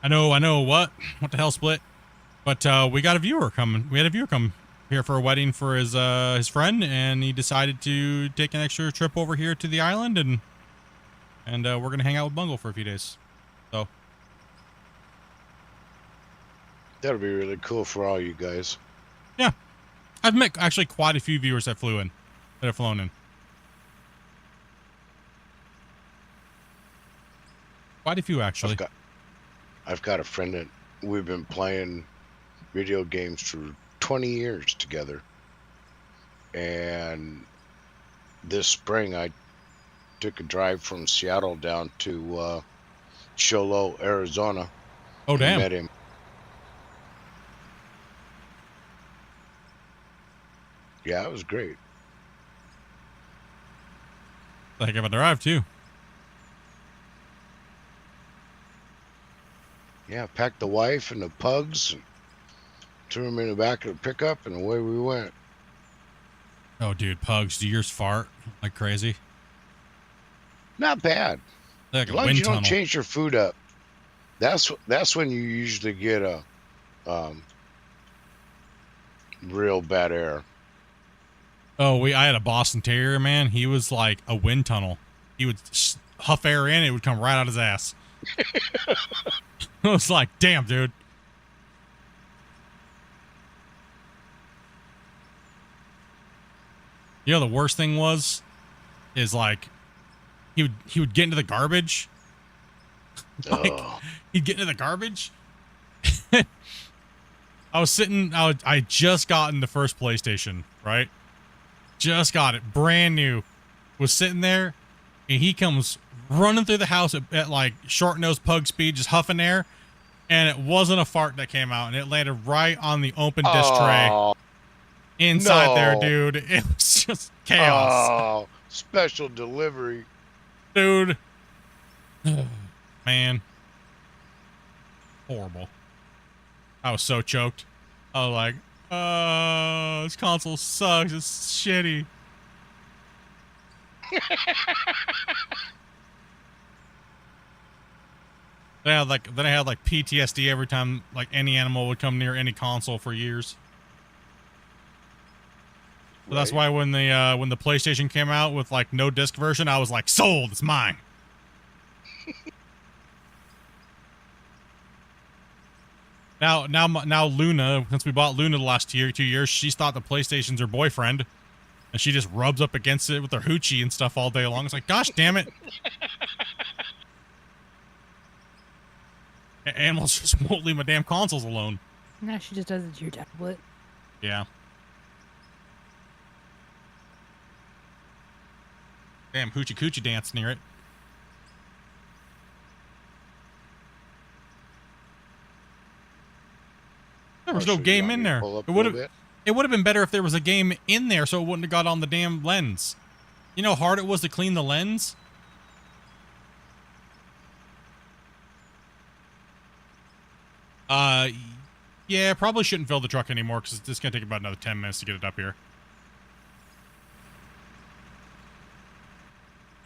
I know what the hell, Split, but we got a viewer coming. We had a viewer come here for a wedding for his friend, and he decided to take an extra trip over here to the island, and we're gonna hang out with Bungle for a few days. So That'll be really cool for all you guys. yeah, I've met actually quite a few viewers that have flown in. Quite a few, actually. I've got a friend that we've been playing video games for 20 years together. And this spring, I took a drive from Seattle down to Cholo, Arizona. Oh, damn. Met him. Yeah, it was great. Heck of a drive, too. Yeah, packed the wife and the pugs and threw them in the back of the pickup, and away we went. Oh, dude, pugs, do yours fart like crazy? Not bad. Like as a long as wind you don't tunnel. change your food up, that's when you usually get a real bad air. Oh, I had a Boston Terrier, man. He was like a wind tunnel. He would huff air in, it would come right out his ass. I was like, damn, dude. You know, the worst thing is like, he would get into the garbage. Like, he'd get into the garbage. I just gotten the first PlayStation, right? Just got it, brand new. Was sitting there, and he comes running through the house at like short-nosed pug speed, just huffing air, and it wasn't a fart that came out, and it landed right on the open dish tray inside there, dude. It was just chaos. Oh, special delivery. Dude. Man. Horrible. I was so choked. I was like, this console sucks. It's shitty. Then I had like PTSD every time like any animal would come near any console for years. So that's why when the PlayStation came out with like no disc version, I was like, sold, it's mine. Now Luna, since we bought Luna the last 2 years, she's thought the PlayStation's her boyfriend, and she just rubs up against it with her hoochie and stuff all day long. It's like, gosh damn it. Animals just won't leave my damn consoles alone. Now she just does it to your tablet. Yeah. Damn hoochie coochie dance near it. There was no game in there. It would have been better if there was a game in there, so it wouldn't have got on the damn lens. You know how hard it was to clean the lens? Yeah, probably shouldn't fill the truck anymore because it's gonna take about another 10 minutes to get it up here.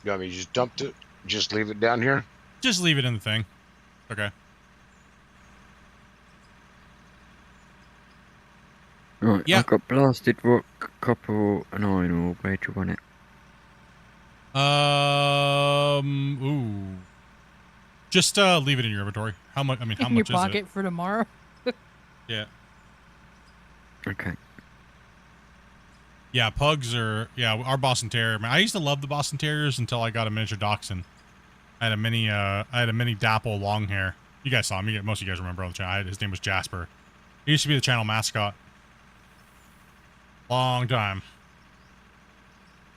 You want me to just dumped it? Just leave it down here? Just leave it in the thing. Okay. Right, Yeah. I've got blasted rock, copper, and iron ore. Where do you want it? Ooh. Just leave it in your inventory. How much? I mean, how In your much is pocket it? for tomorrow. Yeah. Okay. Yeah, pugs are. Yeah, our Boston Terrier. Man, I used to love the Boston Terriers until I got a miniature dachshund. I had a mini dapple long hair. You guys saw him. Most of you guys remember on the channel. His name was Jasper. He used to be the channel mascot. Long time.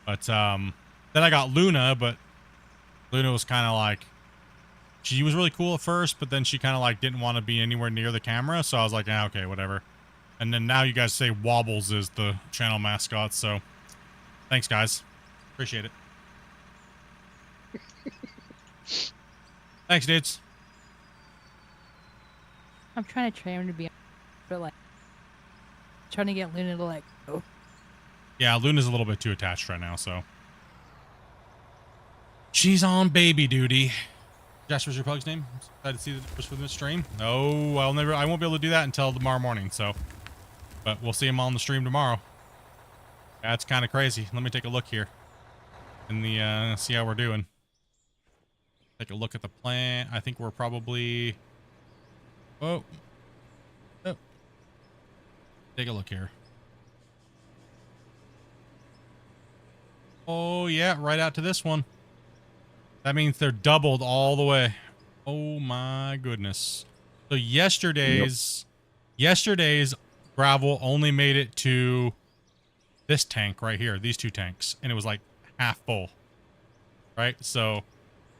But then I got Luna, but Luna was kind of like, she was really cool at first, but then she kind of like didn't want to be anywhere near the camera, so I was like, okay, whatever. And then now you guys say Wobbles is the channel mascot, so thanks, guys. Appreciate it. Thanks, dudes. I'm trying to train him to be, but like, trying to get Luna to like go. Yeah, Luna's a little bit too attached right now, so. She's on baby duty. Josh, what's your pug's name? Excited to see the numbers for this stream. No, I won't be able to do that until tomorrow morning, so. But we'll see him on the stream tomorrow. That's kind of crazy. Let me take a look here. In the, see how we're doing. Take a look at the plant. I think we're probably... Oh. Oh. Take a look here. Oh, yeah, right out to this one. That means they're doubled all the way. Oh, my goodness. So yesterday's gravel only made it to this tank right here, these two tanks, and it was like half full. Right? So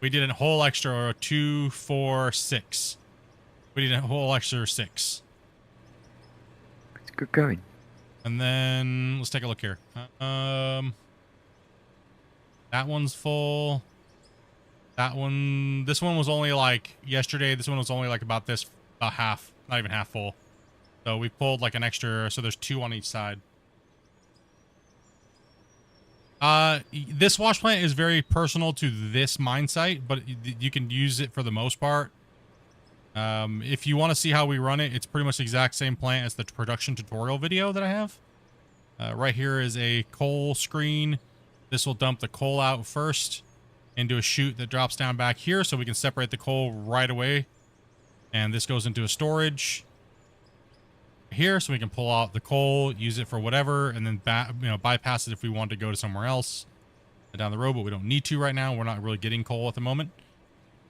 we did a whole extra 2, 4, 6. We did a whole extra 6. It's good going. And then let's take a look here. That one's full. That one, this one was only like yesterday. This one was only like about half, not even half full. So we pulled like an extra, so there's 2 on each side. This wash plant is very personal to this mine site, but you can use it for the most part. If you want to see how we run it, it's pretty much the exact same plant as the production tutorial video that I have. Right here is a coal screen. This will dump the coal out first into a chute that drops down back here so we can separate the coal right away. And this goes into a storage here so we can pull out the coal, use it for whatever, and then bypass it if we want to go to somewhere else down the road, but we don't need to right now. We're not really getting coal at the moment.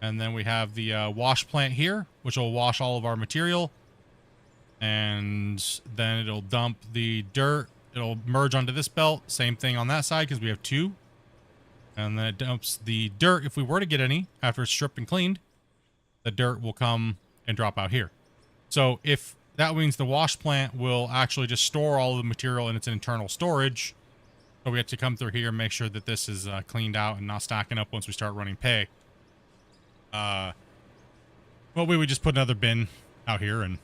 And then we have the wash plant here, which will wash all of our material. And then it'll dump the dirt. It'll merge onto this belt. Same thing on that side because we have 2. And then it dumps the dirt. If we were to get any after it's stripped and cleaned, the dirt will come and drop out here. So if that means the wash plant will actually just store all of the material in its internal storage. So we have to come through here and make sure that this is cleaned out and not stacking up once we start running pay. Well, we would just put another bin out here, and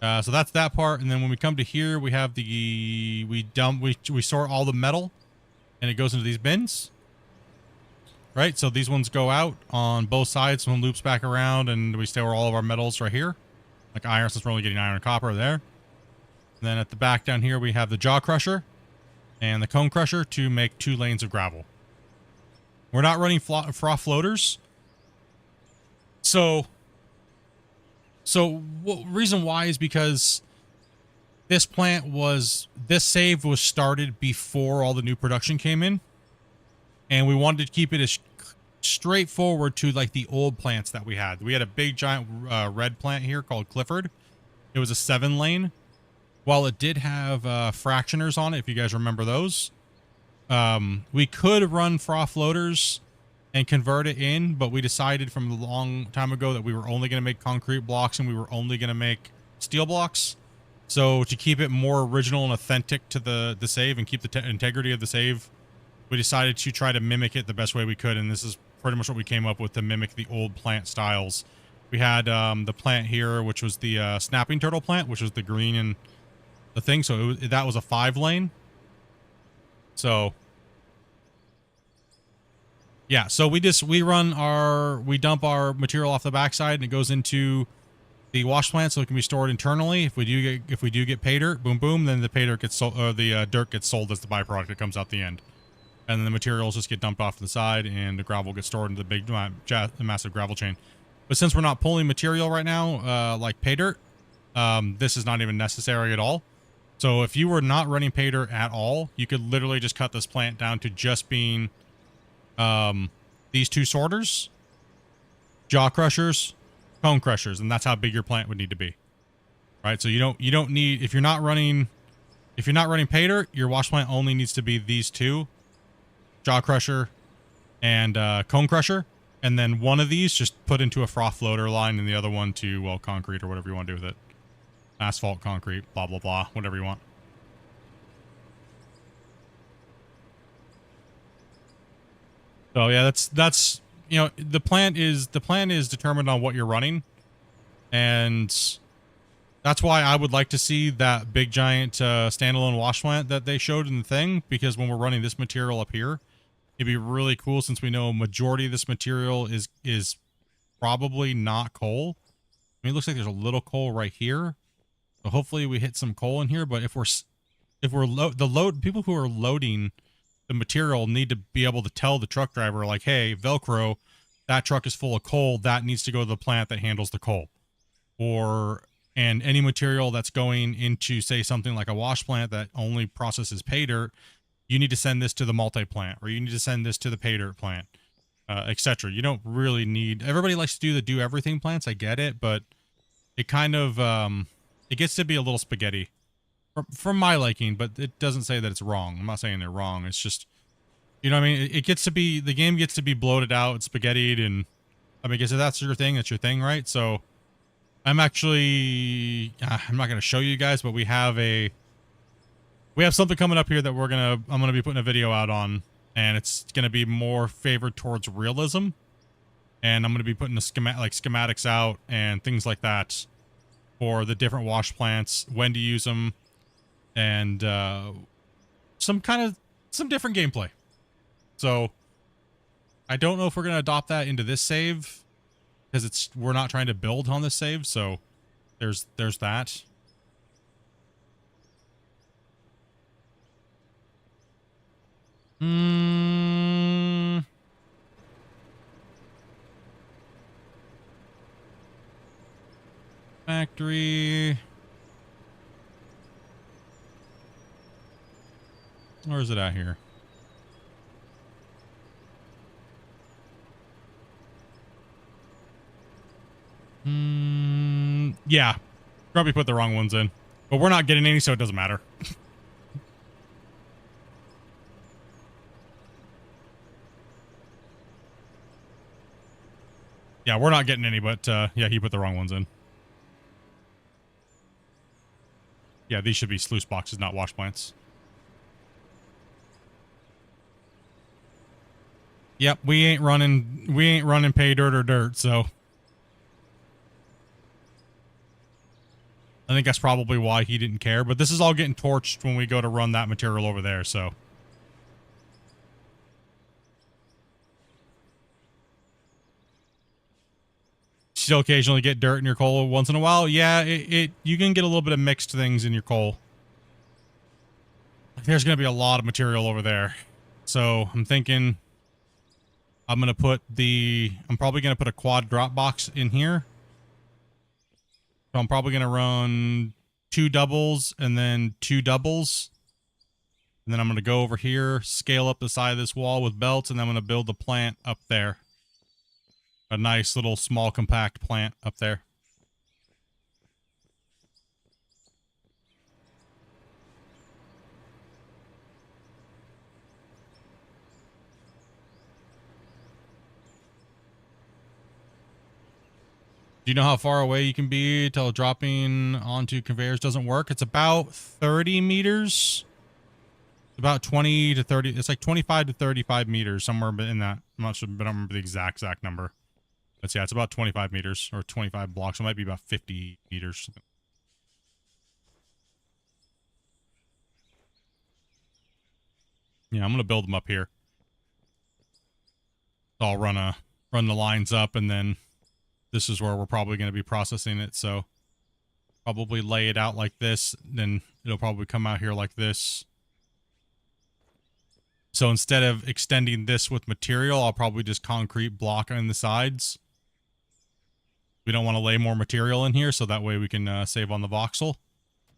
so that's that part. And then when we come to here, we have we sort all the metal, and it goes into these bins. Right, so these ones go out on both sides. One loops back around, and we store all of our metals right here, like iron, since we're only getting iron and copper there. And then at the back down here, we have the jaw crusher and the cone crusher to make 2 lanes of gravel. We're not running froth floaters. So reason why is because this save was started before all the new production came in. And we wanted to keep it as straightforward to like the old plants that we had. We had a big giant red plant here called Clifford. It was a 7 lane. While it did have fractioners on it, if you guys remember those, we could run froth floaters and convert it in, but we decided from a long time ago that we were only going to make concrete blocks and we were only going to make steel blocks. So to keep it more original and authentic to the save and keep the integrity of the save, we decided to try to mimic it the best way we could, and this is pretty much what we came up with to mimic the old plant styles. We had the plant here, which was the snapping turtle plant, which was the green and the thing. So that was a 5 lane. So yeah, so we dump our material off the backside, and it goes into the wash plant so it can be stored internally. If we do get pay dirt, boom boom, then the pay dirt gets sold, or the dirt gets sold as the byproduct that comes out the end. And then the materials just get dumped off to the side, and the gravel gets stored into the big, massive gravel chain. But since we're not pulling material right now, like pay dirt, this is not even necessary at all. So if you were not running pay dirt at all, you could literally just cut this plant down to just being these 2 sorters, jaw crushers, cone crushers, and that's how big your plant would need to be. Right? So you don't need, if you're not running pay dirt, your wash plant only needs to be these 2. Jaw crusher and cone crusher, and then one of these just put into a froth floater line and the other one to, well, concrete or whatever you want to do with it. asphalt, concrete, blah, blah, blah, whatever you want. So yeah, that's you know, the plan is determined on what you're running, and that's why I would like to see that big giant standalone wash plant that they showed in the thing, because when we're running this material up here, it'd be really cool since we know a majority of this material is probably not coal. I mean, it looks like there's a little coal right here, so hopefully we hit some coal in here. But if we're people who are loading the material need to be able to tell the truck driver, like, hey, Velcro, that truck is full of coal, that needs to go to the plant that handles the coal. And any material that's going into, say, something like a wash plant that only processes pay dirt, you need to send this to the multi-plant, or you need to send this to the pay dirt plant, etc. You don't really need, everybody likes to do the do everything plants, I get it, but it kind of, it gets to be a little spaghetti from my liking, but it doesn't say that it's wrong. I'm not saying they're wrong. It's just, you know what I mean? It gets to be, the game gets to be bloated out, spaghettied, and I mean, I guess if that's your thing, that's your thing, right? So I'm actually, I'm not going to show you guys, but we have something coming up here that I'm going to be putting a video out on, and it's going to be more favored towards realism. And I'm going to be putting the schematics out and things like that for the different wash plants, when to use them, and some different gameplay. So I don't know if we're going to adopt that into this save, because we're not trying to build on this save. So there's that. Factory. Where is it at here? Yeah. Probably put the wrong ones in. But we're not getting any, so it doesn't matter. Yeah, we're not getting any, but yeah, he put the wrong ones in. Yeah, these should be sluice boxes, not wash plants. Yep, we ain't running pay dirt or dirt, so I think that's probably why he didn't care, but this is all getting torched when we go to run that material over there, so. Still occasionally get dirt in your coal once in a while. Yeah, you can get a little bit of mixed things in your coal. There's going to be a lot of material over there. So I'm thinking I'm probably going to put a quad drop box in here. So I'm probably going to run 2 doubles and then 2 doubles. And then I'm going to go over here, scale up the side of this wall with belts, and then I'm going to build the plant up there. A nice little small compact plant up there. Do you know how far away you can be till dropping onto conveyors doesn't work? It's about 30 meters. About 20 to 30. It's like 25 to 35 meters, somewhere in that. I'm not sure, but I don't remember the exact number. But yeah, it's about 25 meters or 25 blocks. It might be about 50 meters. Yeah, I'm going to build them up here. So I'll run the lines up, and then this is where we're probably going to be processing it. So probably lay it out like this. Then it'll probably come out here like this. So instead of extending this with material, I'll probably just concrete block on the sides. We don't want to lay more material in here, so that way we can save on the voxel,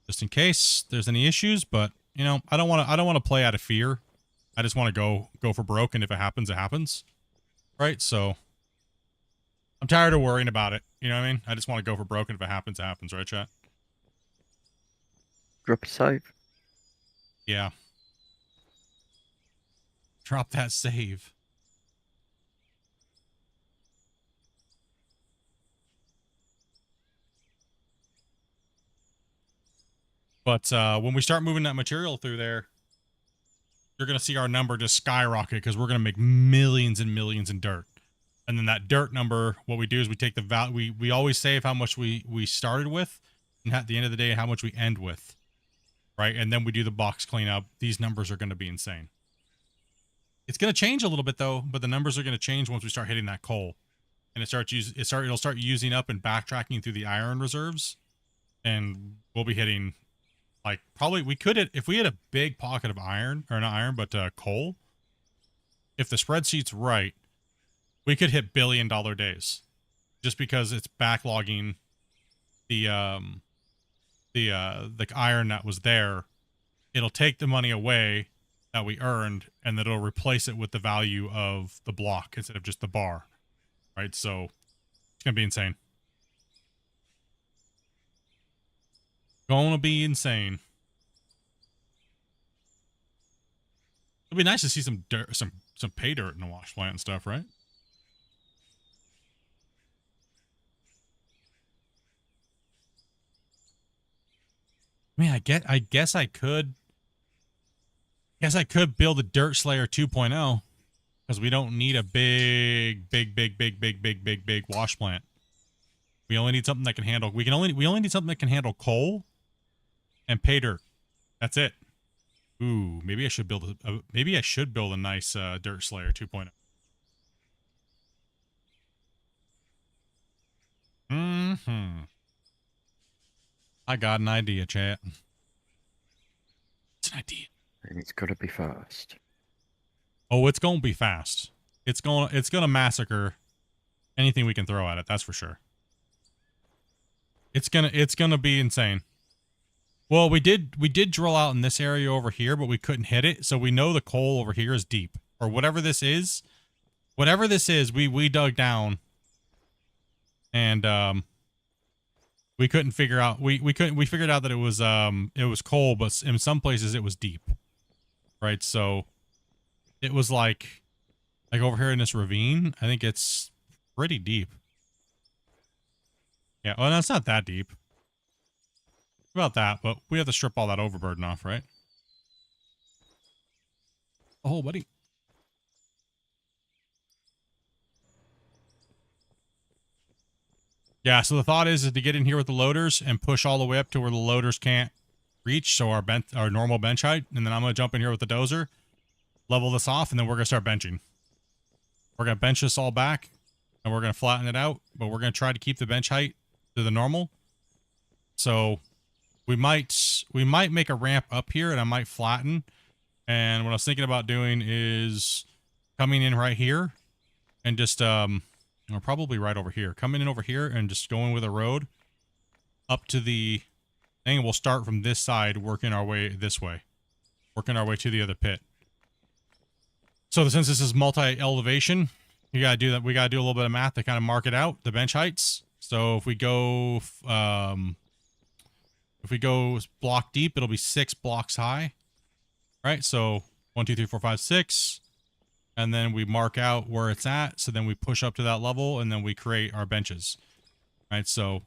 just in case there's any issues. But you know, I don't want to play out of fear. I just want to go for broke, and if it happens, it happens, right? So I'm tired of worrying about it. You know what I mean? I just want to go for broke, and if it happens, it happens, right, chat? Drop a save. Yeah. Drop that save. But when we start moving that material through there, you're going to see our number just skyrocket because we're going to make millions and millions in dirt. And then that dirt number, what we do is we take the value, we always save how much we started with, and at the end of the day, how much we end with, right? And then we do the box cleanup. These numbers are going to be insane. It's going to change a little bit though, but the numbers are going to change once we start hitting that coal, and it'll start using up and backtracking through the iron reserves, and we'll be hitting like probably we could if we had a big pocket of iron, or not iron, but coal. If the spreadsheet's right, we could hit billion-dollar days, just because it's backlogging the iron that was there. It'll take the money away that we earned, and then it'll replace it with the value of the block instead of just the bar, right? So it's gonna be insane. Gonna be insane. It'd be nice to see some dirt, some pay dirt in the wash plant and stuff, right? I mean, I guess I could build a Dirt Slayer 2.0, because we don't need a big wash plant. We only need something that can handle, we only need something that can handle coal and pay dirt. That's it. Ooh, maybe I should build a nice Dirt Slayer 2.0. I got an idea, chat. It's an idea. And it's gotta be fast. Oh, it's gonna be fast. It's gonna massacre anything we can throw at it, that's for sure. It's gonna be insane. Well, we did drill out in this area over here, but we couldn't hit it, so we know the coal over here is deep. Or whatever this is. Whatever this is, we dug down, and we couldn't figure out we figured out that it was coal, but in some places it was deep. Right? So it was like over here in this ravine, I think it's pretty deep. Yeah, well, that's not that deep. About that, but we have to strip all that overburden off, right? Oh, buddy. Yeah, so the thought is to get in here with the loaders and push all the way up to where the loaders can't reach, so our normal bench height, and then I'm going to jump in here with the dozer, level this off, and then we're going to start benching. We're going to bench this all back, and we're going to flatten it out, but we're going to try to keep the bench height to the normal. So we might make a ramp up here, and I might flatten. And what I was thinking about doing is coming in right here and just or probably right over here, coming in over here and just going with a road up to the thing. We'll start from this side, working our way this way, working our way to the other pit. So since this is multi-elevation, you gotta do that. We gotta do a little bit of math to kind of mark it out, the bench heights. So if we go block deep, it'll be 6 blocks high, right? So 1, 2, 3, 4, 5, 6, and then we mark out where it's at. So then we push up to that level, and then we create our benches, right? So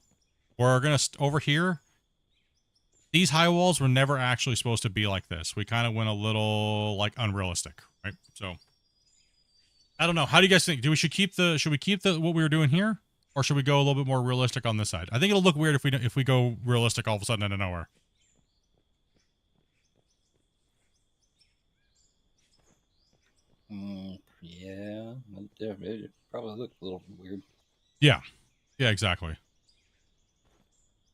we're gonna over here. These high walls were never actually supposed to be like this. We kind of went a little like unrealistic, right? So I don't know. How do you guys think? Should we keep the what we were doing here, or should we go a little bit more realistic on this side? I think it'll look weird if we go realistic all of a sudden out of nowhere. Yeah, it probably look a little weird. Yeah, exactly.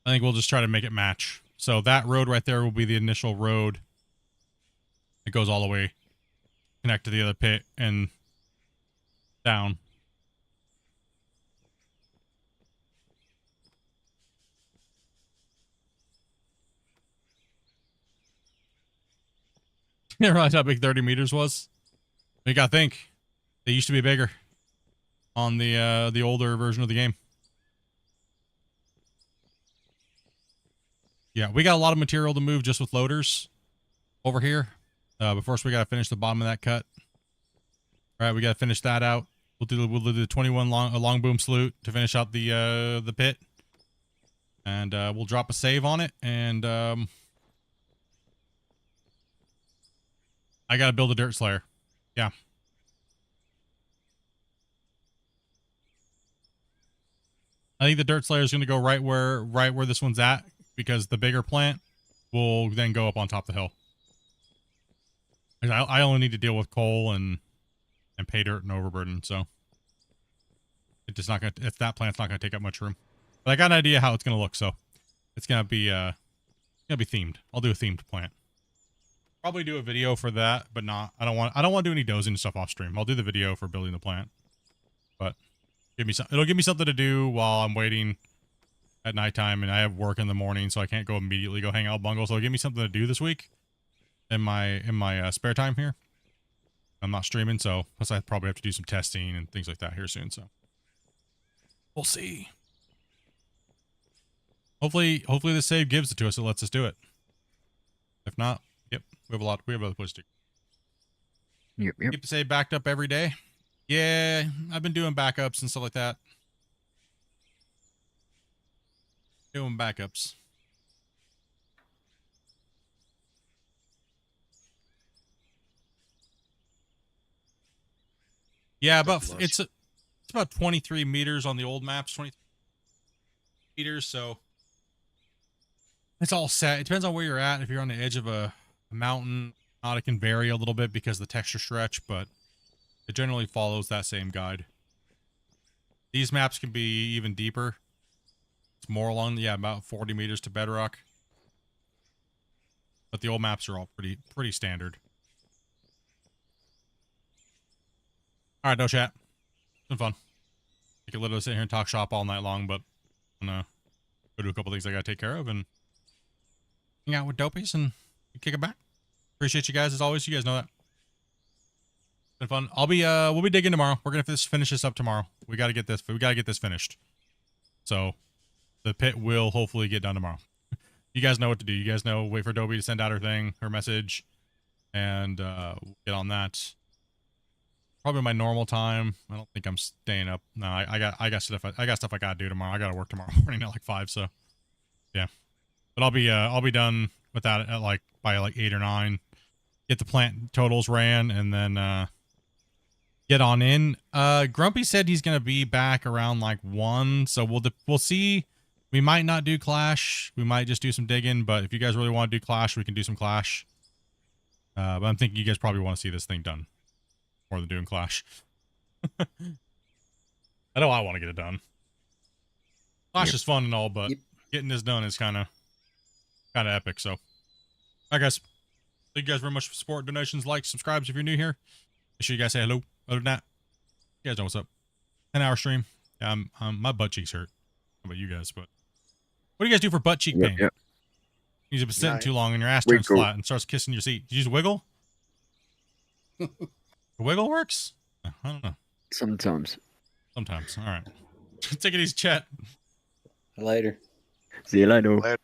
I think we'll just try to make it match. So that road right there will be the initial road. It goes all the way, connect to the other pit and down. You didn't realize how big 30 meters was? You gotta think. They used to be bigger on the older version of the game. Yeah, we got a lot of material to move just with loaders over here. But first we gotta finish the bottom of that cut. All right, we gotta finish that out. We'll do the 21 long boom salute to finish out the pit, and we'll drop a save on it, and I gotta build a dirt slayer. Yeah. I think the dirt slayer is gonna go right where this one's at, because the bigger plant will then go up on top of the hill. I only need to deal with coal and pay dirt and overburden, so it's just not gonna. If that plant's not gonna take up much room, but I got an idea how it's gonna look, so it's gonna be themed. I'll do a themed plant. Probably do a video for that, but not. I don't want to do any dozing stuff off stream. I'll do the video for building the plant, but it'll give me something to do while I'm waiting at nighttime, and I have work in the morning, so I can't go immediately go hang out with Bungle. So it'll give me something to do this week in my spare time here. I'm not streaming, so plus I probably have to do some testing and things like that here soon. So we'll see. Hopefully the save gives it to us. It lets us do it. If not, yep, we have other places to. Yep. Keep the save backed up every day. Yeah, I've been doing backups and stuff like that. Doing backups. Yeah, it's about 23 meters on the old maps, 23 meters, so it's all set. It depends on where you're at. If you're on the edge of a mountain, it can vary a little bit because the texture stretch, but it generally follows that same guide. These maps can be even deeper. It's more along, about 40 meters to bedrock. But the old maps are all pretty standard. All right, no chat. It's been fun. I could literally sit here and talk shop all night long, but I'm gonna go do a couple things I gotta take care of and hang out with dopies and kick it back. Appreciate you guys as always. You guys know that. It's been fun. We'll be digging tomorrow. We're gonna finish this up tomorrow. We gotta get this finished. So the pit will hopefully get done tomorrow. You guys know what to do. You guys know, wait for Dobie to send out her message, and we'll get on that. Probably my normal time. I don't think I'm staying up. No, I got stuff I gotta do tomorrow. I gotta work tomorrow morning at like 5. So yeah, but I'll be done with that at by 8 or 9. Get the plant totals ran, and then get on in. Grumpy said he's gonna be back around 1. So we'll see. We might not do Clash. We might just do some digging. But if you guys really want to do Clash, we can do some Clash. But I'm thinking you guys probably want to see this thing done more than doing Clash. I know I want to get it done. Clash is fun and all, but getting this done is kind of epic. So, all right, guys. Thank you guys very much for support, donations, likes, subscribes if you're new here. Make sure you guys say hello. Other than that, you guys know what's up. 10-hour stream. Yeah, my butt cheeks hurt. How about you guys? But what do you guys do for butt cheek pain? You've been sitting too long and your ass turns flat and starts kissing your seat. Did you use wiggle? Wiggle works? I don't know. Sometimes. All right. Take it easy, chat. Later. See you later.